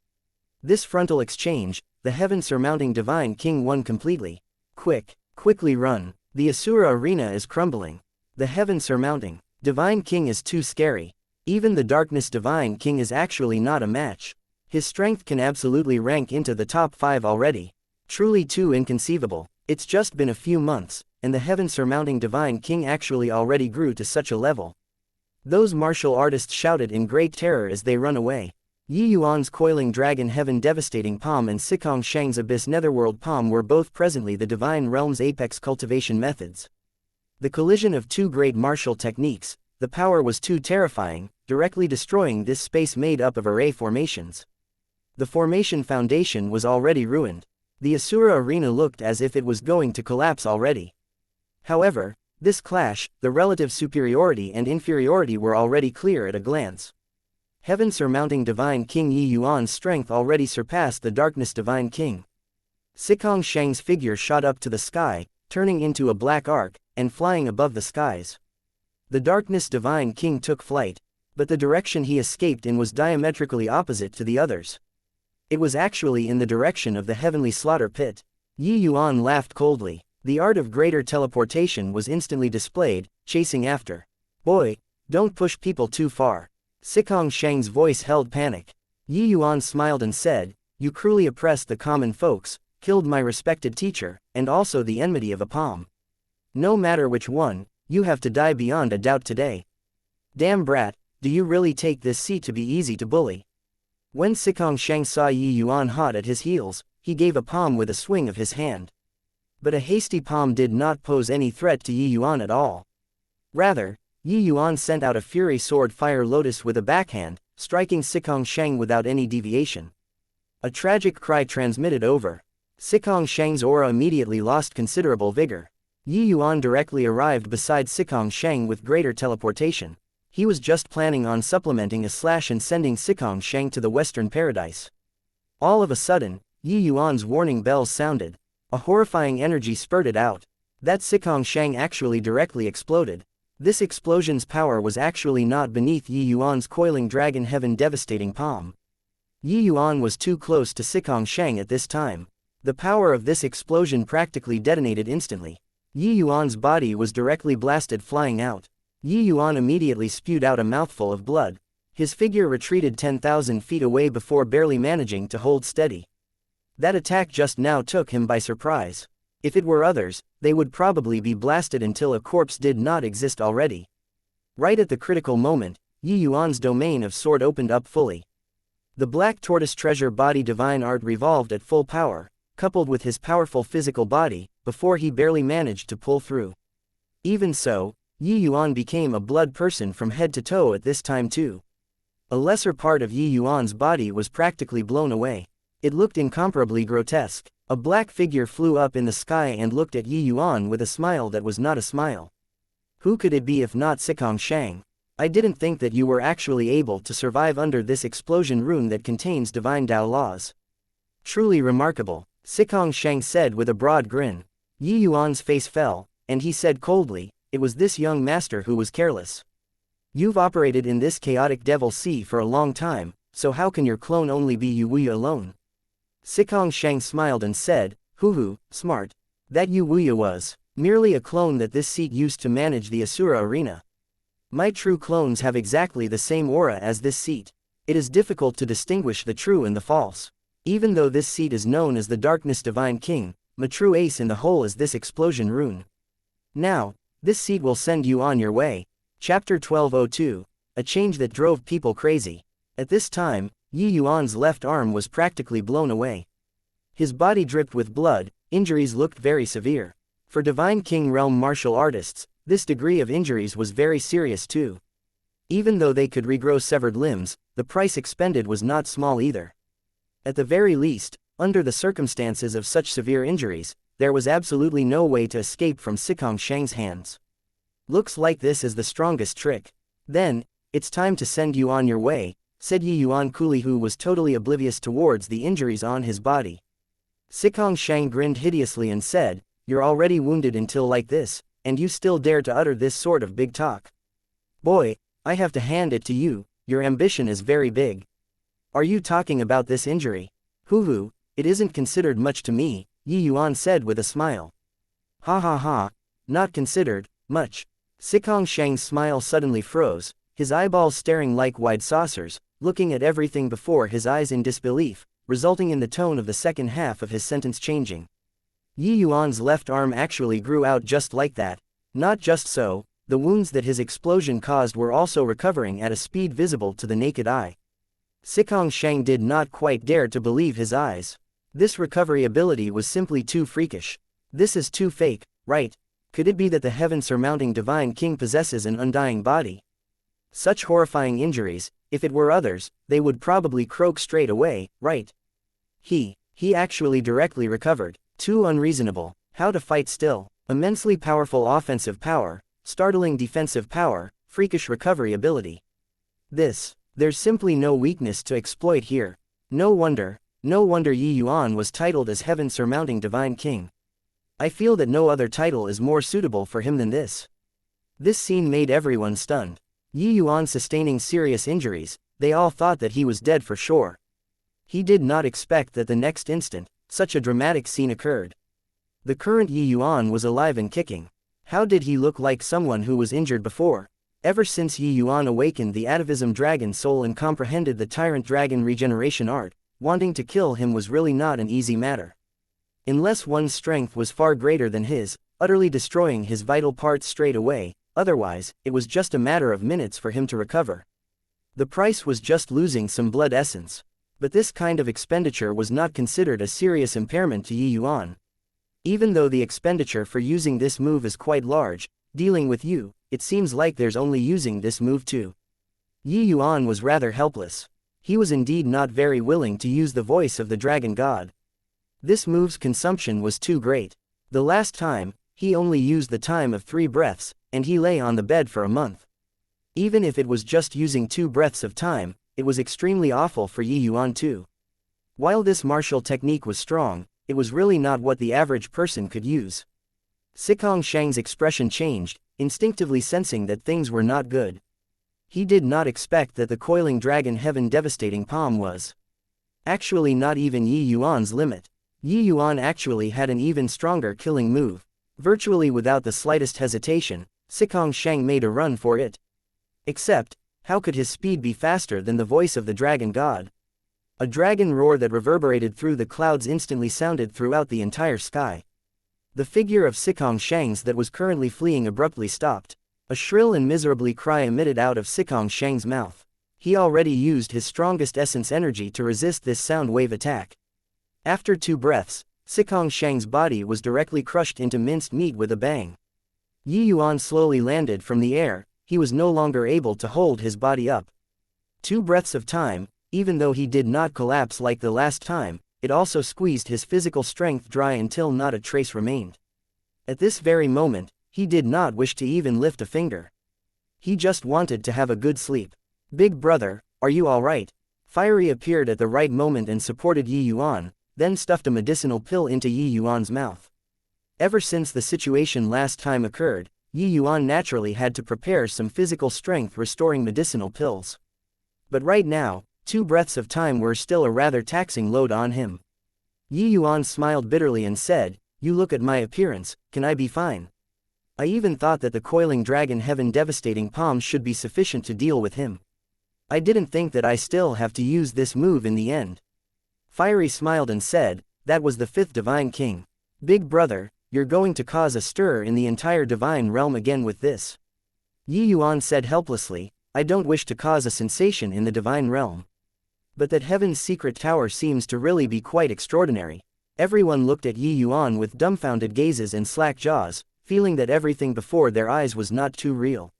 This frontal exchange, the heaven surmounting divine king won completely. Quickly run. The Asura arena is crumbling. The heaven surmounting divine king is too scary. Even the darkness divine king is actually not a match. His strength can absolutely rank into the top 5 already. Truly too inconceivable. It's just been a few months, and the heaven surmounting divine king actually already grew to such a level. Those martial artists shouted in great terror as they run away. Yi Yuan's coiling dragon heaven devastating palm and Sikong Shang's abyss netherworld palm were both presently the divine realm's apex cultivation methods. The collision of 2 great martial techniques, the power was too terrifying, directly destroying this space made up of array formations. The formation foundation was already ruined. The Asura arena looked as if it was going to collapse already. However, this clash, the relative superiority and inferiority were already clear at a glance. Heaven surmounting divine king Yi Yuan's strength already surpassed the darkness divine king. Sikong Shang's figure shot up to the sky, turning into a black arc, and flying above the skies. The darkness divine king took flight, but the direction he escaped in was diametrically opposite to the others. It was actually in the direction of the heavenly slaughter pit. Yi Yuan laughed coldly. The art of greater teleportation was instantly displayed, chasing after. Boy, don't push people too far. Sikong Shang's voice held panic. Yi Yuan smiled and said, "You cruelly oppressed the common folks, killed my respected teacher, and also the enmity of a palm. No matter which one, you have to die beyond a doubt today. Damn brat, do you really take this seat to be easy to bully?" When Sikong Shang saw Yi Yuan hot at his heels, he gave a palm with a swing of his hand. But a hasty palm did not pose any threat to Yi Yuan at all. Rather, Yi Yuan sent out a fury sword fire lotus with a backhand, striking Sikong Shang without any deviation. A tragic cry transmitted over. Sikong Shang's aura immediately lost considerable vigor. Yi Yuan directly arrived beside Sikong Shang with greater teleportation. He was just planning on supplementing a slash and sending Sikong Shang to the Western Paradise. All of a sudden, Yi Yuan's warning bells sounded. A horrifying energy spurted out. That Sikong Shang actually directly exploded. This explosion's power was actually not beneath Yi Yuan's coiling dragon heaven devastating palm. Yi Yuan was too close to Sikong Shang at this time. The power of this explosion practically detonated instantly. Yi Yuan's body was directly blasted flying out. Yi Yuan immediately spewed out a mouthful of blood. His figure retreated 10,000 feet away before barely managing to hold steady. That attack just now took him by surprise. If it were others, they would probably be blasted until a corpse did not exist already. Right at the critical moment, Yi Yuan's domain of sword opened up fully. The black tortoise treasure body divine art revolved at full power, coupled with his powerful physical body, before he barely managed to pull through. Even so, Yi Yuan became a blood person from head to toe at this time too. A lesser part of Yi Yuan's body was practically blown away. It looked incomparably grotesque. A black figure flew up in the sky and looked at Yi Yuan with a smile that was not a smile. Who could it be if not Sikong Shang? I didn't think that you were actually able to survive under this explosion rune that contains divine Dao laws. Truly remarkable, Sikong Shang said with a broad grin. Yi Yuan's face fell, and he said coldly, it was this young master who was careless. You've operated in this chaotic devil sea for a long time, so how can your clone only be Yu Wuya alone? Sikong Shang smiled and said, hoo, smart. That Yu Wuya was merely a clone that this seat used to manage the Asura arena. My true clones have exactly the same aura as this seat. It is difficult to distinguish the true and the false. Even though this seat is known as the Darkness Divine King, my true ace in the hole is this explosion rune. Now, this seat will send you on your way. Chapter 1202, a change that drove people crazy. At this time, Yi Yuan's left arm was practically blown away. His body dripped with blood, injuries looked very severe. For Divine King realm martial artists, this degree of injuries was very serious too. Even though they could regrow severed limbs, the price expended was not small either. At the very least, under the circumstances of such severe injuries, there was absolutely no way to escape from Sikong Shang's hands. Looks like this is the strongest trick. Then, it's time to send you on your way, said Yi Yuan coolly, who was totally oblivious towards the injuries on his body. Sikong Shang grinned hideously and said, you're already wounded until like this, and you still dare to utter this sort of big talk. Boy, I have to hand it to you, your ambition is very big. Are you talking about this injury? Hoo, it isn't considered much to me, Yi Yuan said with a smile. Ha, not considered much. Sikong Shang's smile suddenly froze, his eyeballs staring like wide saucers, looking at everything before his eyes in disbelief, resulting in the tone of the second half of his sentence changing. Yi Yuan's left arm actually grew out just like that. Not just so, the wounds that his explosion caused were also recovering at a speed visible to the naked eye. Sikong Shang did not quite dare to believe his eyes. This recovery ability was simply too freakish. This is too fake, right? Could it be that the heaven-surmounting Divine King possesses an undying body? Such horrifying injuries, if it were others, they would probably croak straight away, right? He actually directly recovered. Too unreasonable. How to fight still. Immensely powerful offensive power, startling defensive power, freakish recovery ability. There's simply no weakness to exploit here. No wonder Yi Yuan was titled as heaven-surmounting Divine King. I feel that no other title is more suitable for him than this. This scene made everyone stunned. Yi Yuan sustaining serious injuries, they all thought that he was dead for sure. He did not expect that the next instant, such a dramatic scene occurred. The current Yi Yuan was alive and kicking. How did he look like someone who was injured before? Ever since Yi Yuan awakened the atavism dragon soul and comprehended the tyrant dragon regeneration art, wanting to kill him was really not an easy matter. Unless one's strength was far greater than his, utterly destroying his vital parts straight away, otherwise, it was just a matter of minutes for him to recover. The price was just losing some blood essence. But this kind of expenditure was not considered a serious impairment to Yi Yuan. Even though the expenditure for using this move is quite large, dealing with you, it seems like there's only using this move too. Yi Yuan was rather helpless. He was indeed not very willing to use the voice of the dragon god. This move's consumption was too great. The last time, he only used the time of 3 breaths, and he lay on the bed for a month. Even if it was just using 2 breaths of time, it was extremely awful for Yuan too. While this martial technique was strong, it was really not what the average person could use. Sikong Shang's expression changed, instinctively sensing that things were not good. He did not expect that the coiling dragon heaven devastating palm was actually not even Yuan's limit. Yuan actually had an even stronger killing move. Virtually without the slightest hesitation, Sikong Shang made a run for it. Except, how could his speed be faster than the voice of the dragon god? A dragon roar that reverberated through the clouds instantly sounded throughout the entire sky. The figure of Sikong Shang's that was currently fleeing abruptly stopped. A shrill and miserably cry emitted out of Sikong Shang's mouth. He already used his strongest essence energy to resist this sound wave attack. After 2 breaths, Sikong Shang's body was directly crushed into minced meat with a bang. Yuan slowly landed from the air. He was no longer able to hold his body up. 2 breaths of time, even though he did not collapse like the last time, it also squeezed his physical strength dry until not a trace remained. At this very moment, he did not wish to even lift a finger. He just wanted to have a good sleep. "Big brother, are you alright?" Fiery appeared at the right moment and supported Yuan, then stuffed a medicinal pill into Yuan's mouth. Ever since the situation last time occurred, Yuan naturally had to prepare some physical strength restoring medicinal pills. But right now, 2 breaths of time were still a rather taxing load on him. Yuan smiled bitterly and said, "You look at my appearance, can I be fine? I even thought that the coiling dragon heaven devastating palm should be sufficient to deal with him. I didn't think that I still have to use this move in the end." Fiery smiled and said, "That was the 5th divine king. Big brother, you're going to cause a stir in the entire divine realm again with this." Yuan said helplessly, "I don't wish to cause a sensation in the divine realm. But that heaven's secret tower seems to really be quite extraordinary." Everyone looked at Yuan with dumbfounded gazes and slack jaws, feeling that everything before their eyes was not too real.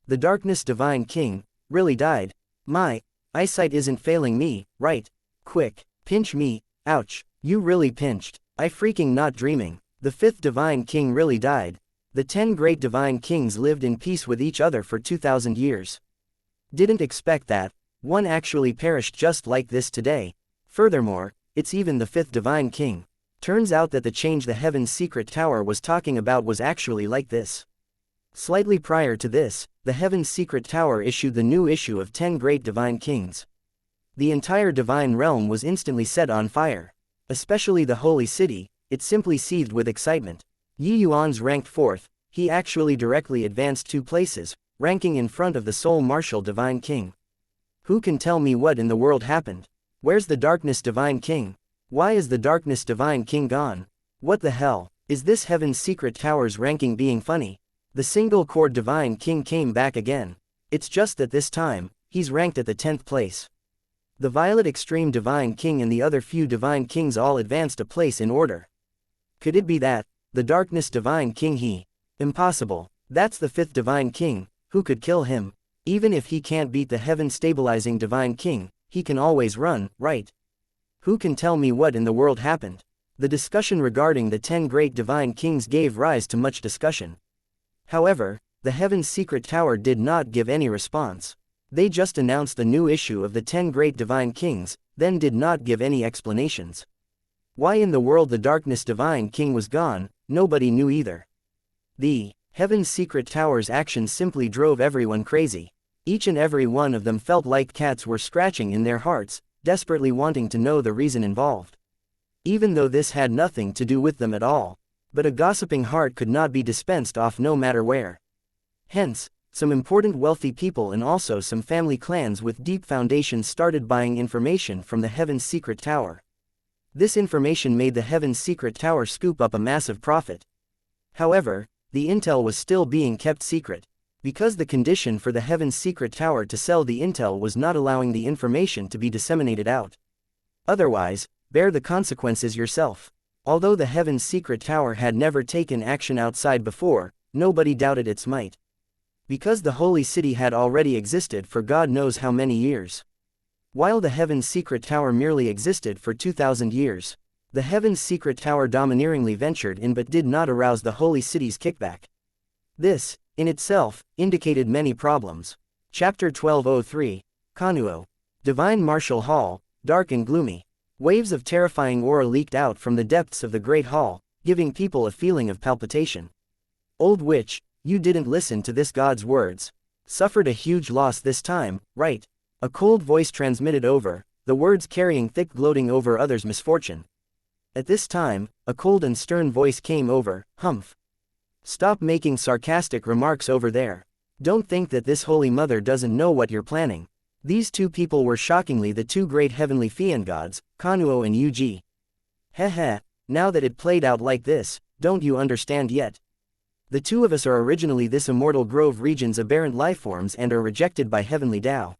The darkness divine king really died. My eyesight isn't failing me, right? Quick, pinch me. Ouch, you really pinched. I freaking not dreaming. The 5th divine king really died. The 10 great divine kings lived in peace with each other for 2,000 years. Didn't expect that. One actually perished just like this today. Furthermore, it's even the 5th divine king. Turns out that the change the heaven's secret tower was talking about was actually like this. Slightly prior to this, the heaven's secret tower issued the new issue of 10 great divine kings. The entire divine realm was instantly set on fire. Especially the holy city, it simply seethed with excitement. Yuan's ranked 4th, he actually directly advanced 2 places, ranking in front of the sole martial divine king. Who can tell me what in the world happened? Where's the darkness divine king? Why is the darkness divine king gone? What the hell? Is this heaven's secret tower's ranking being funny? The single core divine king came back again. It's just that this time, he's ranked at the 10th place. The violet extreme divine king and the other few divine kings all advanced a place in order. Could it be that, the darkness divine king Impossible. That's the 5th divine king. Who could kill him? Even if he can't beat the heaven stabilizing divine king, he can always run, right? Who can tell me what in the world happened? The discussion regarding the 10 great divine kings gave rise to much discussion. However, the heaven's secret tower did not give any response. They just announced the new issue of the 10 great divine kings, then did not give any explanations. Why in the world the darkness divine king was gone, nobody knew either. The heaven's secret tower's actions simply drove everyone crazy. Each and every one of them felt like cats were scratching in their hearts, desperately wanting to know the reason involved. Even though this had nothing to do with them at all. But a gossiping heart could not be dispensed off no matter where. Hence, some important wealthy people and also some family clans with deep foundations started buying information from the heaven's secret tower. This information made the heaven's secret tower scoop up a massive profit. However, the intel was still being kept secret, because the condition for the heaven's secret tower to sell the intel was not allowing the information to be disseminated out. Otherwise, bear the consequences yourself. Although the heaven's secret tower had never taken action outside before, nobody doubted its might. Because the holy city had already existed for God knows how many years. While the heaven's secret tower merely existed for 2,000 years. The heaven's secret tower domineeringly ventured in but did not arouse the holy city's kickback. This, in itself, indicated many problems. Chapter 1203, Kanuo. Divine Martial Hall, dark and gloomy. Waves of terrifying aura leaked out from the depths of the great hall, giving people a feeling of palpitation. Old witch, you didn't listen to this god's words. Suffered a huge loss this time, right? A cold voice transmitted over, the words carrying thick gloating over others' misfortune. At this time, a cold and stern voice came over, humph. Stop making sarcastic remarks over there. Don't think that this holy mother doesn't know what you're planning. These two people were shockingly the two great heavenly fiend gods, Kanuo and Yuji. Heh, now that it played out like this, don't you understand yet? The two of us are originally this immortal grove region's aberrant lifeforms and are rejected by heavenly Tao.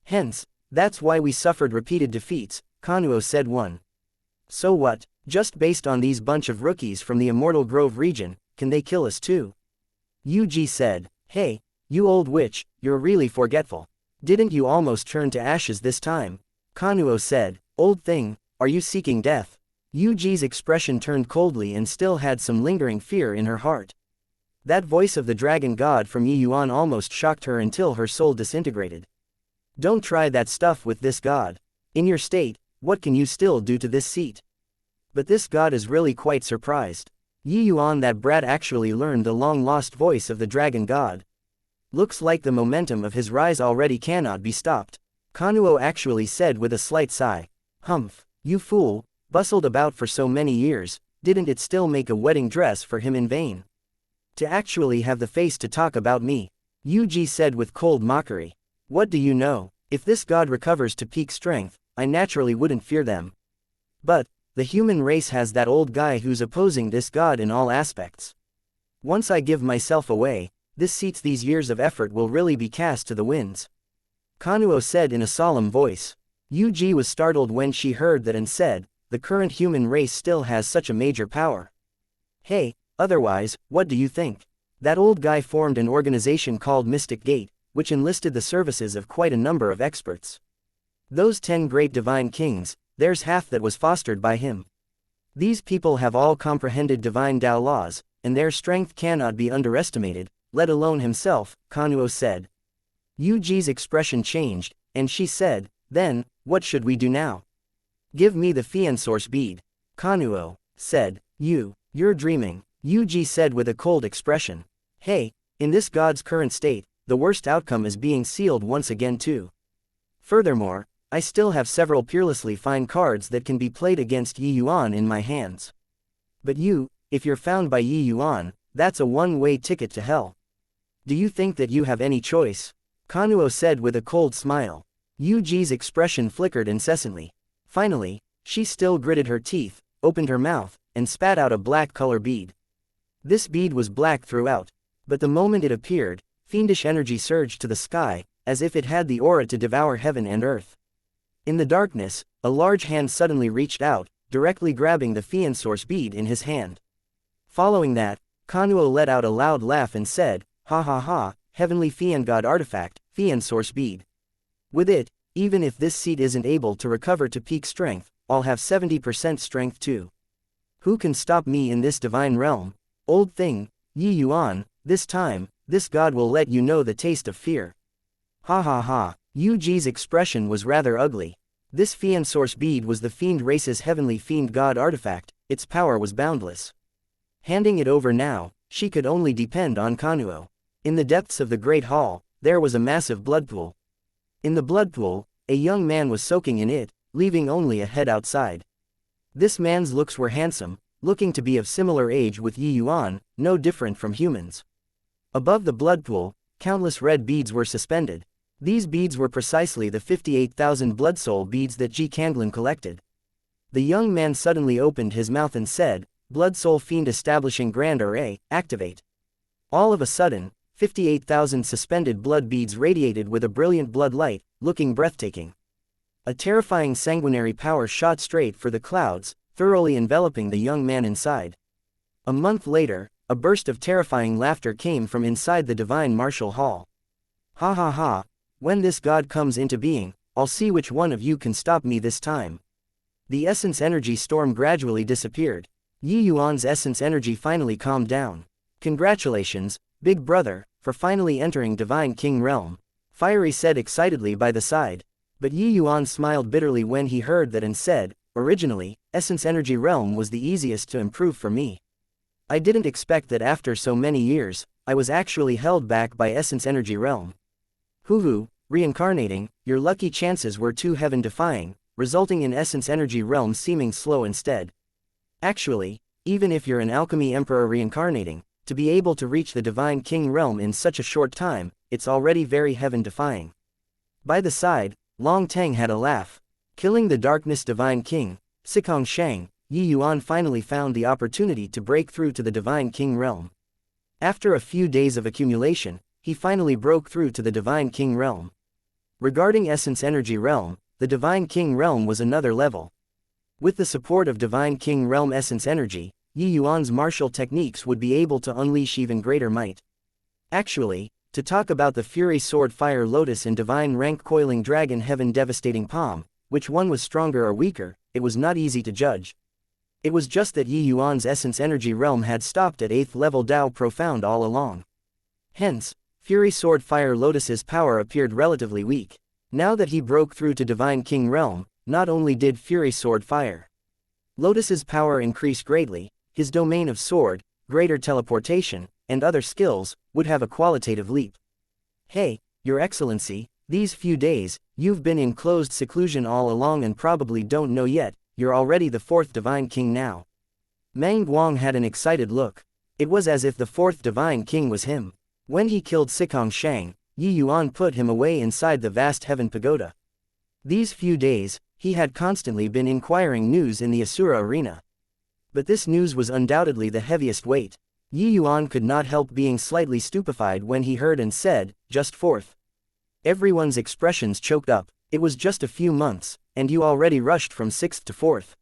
Hence, that's why we suffered repeated defeats, Kanuo said one. So what, just based on these bunch of rookies from the immortal grove region, can they kill us too? Yuji said, hey, you old witch, you're really forgetful. Didn't you almost turn to ashes this time? Kanuo said, old thing, are you seeking death? Yuji's expression turned coldly and still had some lingering fear in her heart. That voice of the dragon god from Yuan almost shocked her until her soul disintegrated. Don't try that stuff with this god. In your state, what can you still do to this seat? But this god is really quite surprised. Yuan, that brat, actually learned the long-lost voice of the dragon god. Looks like the momentum of his rise already cannot be stopped. Kanuo actually said with a slight sigh. Humph, you fool, bustled about for so many years, didn't it still make a wedding dress for him in vain? To actually have the face to talk about me, Yuji said with cold mockery. What do you know? If this god recovers to peak strength, I naturally wouldn't fear them. But, the human race has that old guy who's opposing this god in all aspects. Once I give myself away, this seat's these years of effort will really be cast to the winds. Kanuo said in a solemn voice. Yuji was startled when she heard that and said, the current human race still has such a major power. Hey, otherwise, what do you think? That old guy formed an organization called Mystic Gate, which enlisted the services of quite a number of experts. Those 10 great divine kings, there's half that was fostered by him. These people have all comprehended divine Tao laws, and their strength cannot be underestimated, let alone himself, Kanuo said. Yuji's expression changed, and she said, then, what should we do now? Give me the Fian source bead. Kanuo said, you're dreaming, Yuji said with a cold expression. Hey, in this god's current state, the worst outcome is being sealed once again too. Furthermore, I still have several peerlessly fine cards that can be played against Yuan in my hands. But if you're found by Yuan, that's a one-way ticket to hell. Do you think that you have any choice? Kanuo said with a cold smile. Yuji's expression flickered incessantly. Finally, she still gritted her teeth, opened her mouth, and spat out a black color bead. This bead was black throughout, but the moment it appeared, fiendish energy surged to the sky, as if it had the aura to devour heaven and earth. In the darkness, a large hand suddenly reached out, directly grabbing the Fian source bead in his hand. Following that, Kanuo let out a loud laugh and said, ha ha ha, heavenly Fian god artifact, Fian source bead. With it, even if this seat isn't able to recover to peak strength, I'll have 70% strength too. Who can stop me in this divine realm? Old thing, Yuan, this time, this god will let you know the taste of fear. Ha ha ha, Yuji's expression was rather ugly. This Fian source bead was the fiend race's heavenly fiend god artifact, its power was boundless. Handing it over now, she could only depend on Kanuo. In the depths of the great hall, there was a massive blood pool. In the blood pool, a young man was soaking in it, leaving only a head outside. This man's looks were handsome, looking to be of similar age with Yuan, no different from humans. Above the blood pool, countless red beads were suspended. These beads were precisely the 58,000 blood soul beads that Ji Kanglin collected. The young man suddenly opened his mouth and said, Blood soul fiend establishing grand array, activate. All of a sudden, 58,000 suspended blood beads radiated with a brilliant blood light, looking breathtaking. A terrifying sanguinary power shot straight for the clouds, thoroughly enveloping the young man inside. A month later, a burst of terrifying laughter came from inside the divine martial hall. Ha ha ha, when this god comes into being, I'll see which one of you can stop me this time. The essence energy storm gradually disappeared. Yi Yuan's essence energy finally calmed down. Congratulations, big brother, for finally entering Divine King realm, Fiery said excitedly by the side. But Yi Yuan smiled bitterly when he heard that and said, originally, essence energy realm was the easiest to improve for me. I didn't expect that after so many years, I was actually held back by essence energy realm. Hoo-hoo, reincarnating, your lucky chances were too heaven-defying, resulting in essence energy realm seeming slow instead. Actually, even if you're an alchemy emperor reincarnating, to be able to reach the Divine King realm in such a short time, it's already very heaven-defying. By the side, Long Teng had a laugh. Killing the Darkness Divine King, Sikong Shang, Yi Yuan finally found the opportunity to break through to the Divine King realm. After a few days of accumulation, he finally broke through to the Divine King realm. Regarding Essence Energy realm, the Divine King realm was another level. With the support of Divine King realm Essence Energy, Yi Yuan's martial techniques would be able to unleash even greater might. Actually, to talk about the Fury Sword Fire Lotus and Divine Rank Coiling Dragon Heaven Devastating Palm, which one was stronger or weaker, it was not easy to judge. It was just that Yi Yuan's Essence Energy realm had stopped at 8th level Dao Profound all along. Hence, Fury Sword Fire Lotus's power appeared relatively weak. Now that he broke through to Divine King realm, not only did Fury Sword Fire Lotus's power increase greatly, his domain of sword, greater teleportation, and other skills, would have a qualitative leap. Hey, Your Excellency, these few days, you've been in closed seclusion all along and probably don't know yet, you're already the 4th Divine King now. Meng Guang had an excited look. It was as if the 4th Divine King was him. When he killed Sikong Shang, Yi Yuan put him away inside the vast heaven pagoda. These few days, he had constantly been inquiring news in the Asura arena. But this news was undoubtedly the heaviest weight. Yi Yuan could not help being slightly stupefied when he heard and said, just 4th. Everyone's expressions choked up. It was just a few months, and you already rushed from 6th to 4th.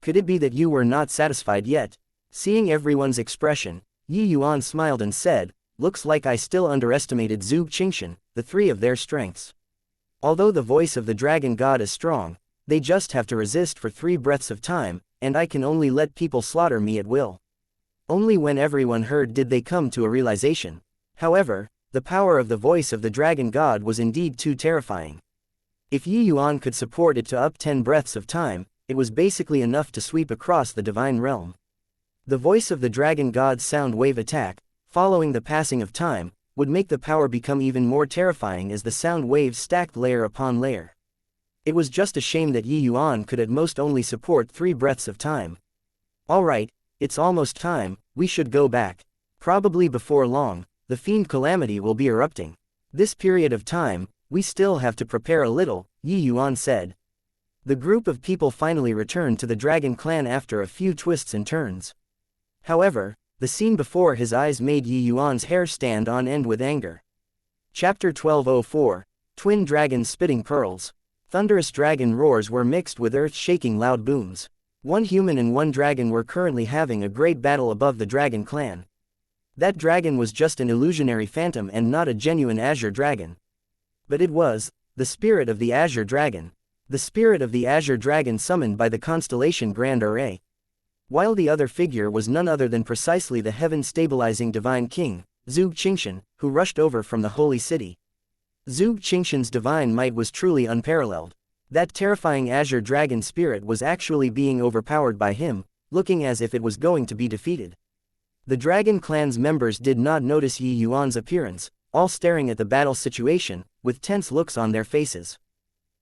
Could it be that you were not satisfied yet? Seeing everyone's expression, Yi Yuan smiled and said, looks like I still underestimated Zhuge Qingshan, the 3 of their strengths. Although the voice of the dragon god is strong, they just have to resist for 3 breaths of time, and I can only let people slaughter me at will. Only when everyone heard did they come to a realization. However, the power of the voice of the dragon god was indeed too terrifying. If Yi Yuan could support it to up 10 breaths of time, it was basically enough to sweep across the divine realm. The voice of the dragon god's sound wave attack, following the passing of time, would make the power become even more terrifying as the sound waves stacked layer upon layer. It was just a shame that Yi Yuan could at most only support 3 breaths of time. Alright, it's almost time, we should go back. Probably before long, the fiend calamity will be erupting. This period of time, we still have to prepare a little, Yi Yuan said. The group of people finally returned to the Dragon Clan after a few twists and turns. However, the scene before his eyes made Yi Yuan's hair stand on end with anger. Chapter 1204, Twin Dragons Spitting Pearls. Thunderous dragon roars were mixed with earth-shaking loud booms. One human and one dragon were currently having a great battle above the Dragon Clan. That dragon was just an illusionary phantom and not a genuine azure dragon. But it was the spirit of the Azure Dragon. The spirit of the Azure Dragon summoned by the constellation Grand Array. While the other figure was none other than precisely the heaven-stabilizing Divine King, Zhuge Qingshan, who rushed over from the Holy City. Zhuge Qingshan's divine might was truly unparalleled. That terrifying Azure Dragon spirit was actually being overpowered by him, looking as if it was going to be defeated. The Dragon Clan's members did not notice Yi Yuan's appearance, all staring at the battle situation, with tense looks on their faces.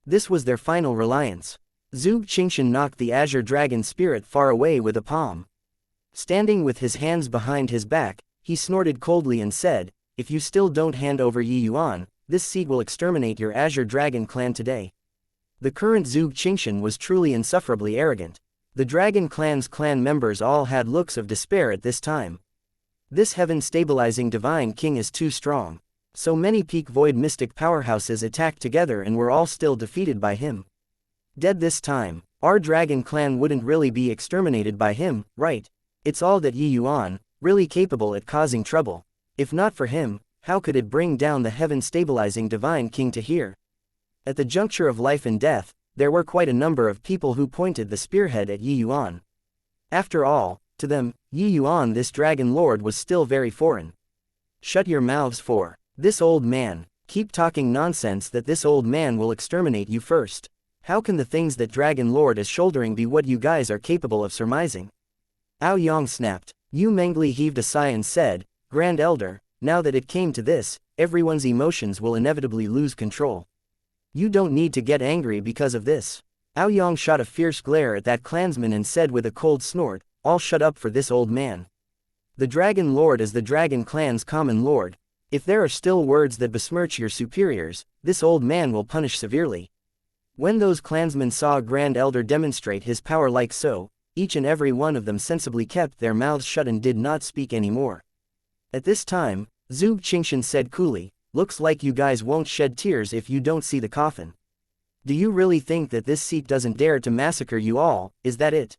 This was their final reliance. Zhuge Qingshan knocked the Azure Dragon spirit far away with a palm. Standing with his hands behind his back, he snorted coldly and said, if you still don't hand over Yi Yuan, this seed will exterminate your Azure Dragon Clan today. The current Zhuge Qingshan was truly insufferably arrogant. The Dragon Clan's clan members all had looks of despair at this time. This heaven-stabilizing Divine King is too strong. So many peak void mystic powerhouses attacked together and were all still defeated by him. Dead this time, our Dragon Clan wouldn't really be exterminated by him, right? It's all that Yi Yuan, really capable at causing trouble. If not for him, how could it bring down the heaven-stabilizing Divine King to here? At the juncture of life and death, there were quite a number of people who pointed the spearhead at Yuan. After all, to them, Yuan, this dragon lord, was still very foreign. Shut your mouths for this old man. Keep talking nonsense that this old man will exterminate you first. How can the things that dragon lord is shouldering be what you guys are capable of surmising? Aoyang snapped. Yu Mengli heaved a sigh and said, Grand Elder, now that it came to this, everyone's emotions will inevitably lose control. You don't need to get angry because of this. Aoyang shot a fierce glare at that clansman and said with a cold snort, all shut up for this old man. The dragon lord is the dragon clan's common lord. If there are still words that besmirch your superiors, this old man will punish severely. When those clansmen saw Grand Elder demonstrate his power like so, each and every one of them sensibly kept their mouths shut and did not speak anymore. At this time, Zhuge Qingshan said coolly, looks like you guys won't shed tears if you don't see the coffin. Do you really think that this seat doesn't dare to massacre you all, is that it?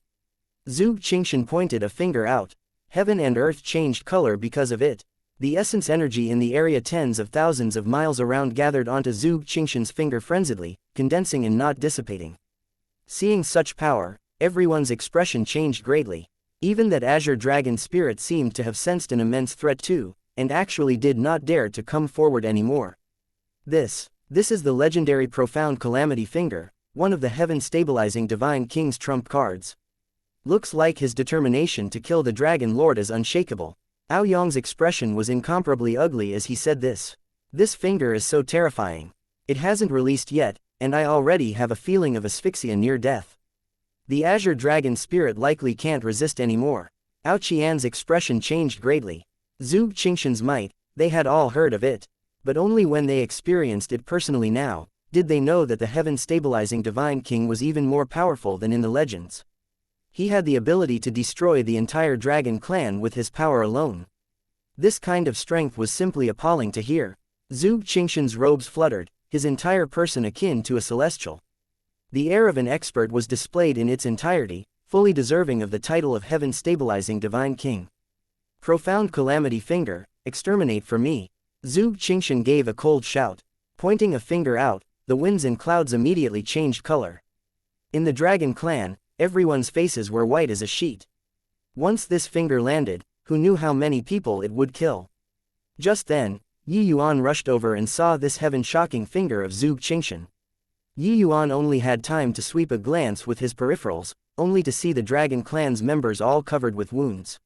Zhuge Qingshan pointed a finger out. Heaven and earth changed color because of it. The essence energy in the area tens of thousands of miles around gathered onto Zhuge Qingshan's finger frenziedly, condensing and not dissipating. Seeing such power, everyone's expression changed greatly. Even that azure dragon spirit seemed to have sensed an immense threat too, and actually did not dare to come forward anymore. This is the legendary profound calamity finger, one of the heaven-stabilizing divine king's trump cards. Looks like his determination to kill the dragon lord is unshakable. Aoyang's expression was incomparably ugly as he said this. This finger is so terrifying. It hasn't released yet, and I already have a feeling of asphyxia near death. The azure dragon spirit likely can't resist anymore. Ao Qian's expression changed greatly. Zhuge Qingshan's might, they had all heard of it. But only when they experienced it personally now, did they know that the heaven-stabilizing divine king was even more powerful than in the legends. He had the ability to destroy the entire dragon clan with his power alone. This kind of strength was simply appalling to hear. Zhuge Qingshan's robes fluttered, his entire person akin to a celestial. The air of an expert was displayed in its entirety, fully deserving of the title of heaven-stabilizing divine king. Profound calamity finger, exterminate for me. Zhuge Qingshan gave a cold shout. Pointing a finger out, the winds and clouds immediately changed color. In the dragon clan, everyone's faces were white as a sheet. Once this finger landed, who knew how many people it would kill? Just then, Yuan rushed over and saw this heaven-shocking finger of Zhuge Qingshan. Yuan only had time to sweep a glance with his peripherals, only to see the dragon clan's members all covered with wounds.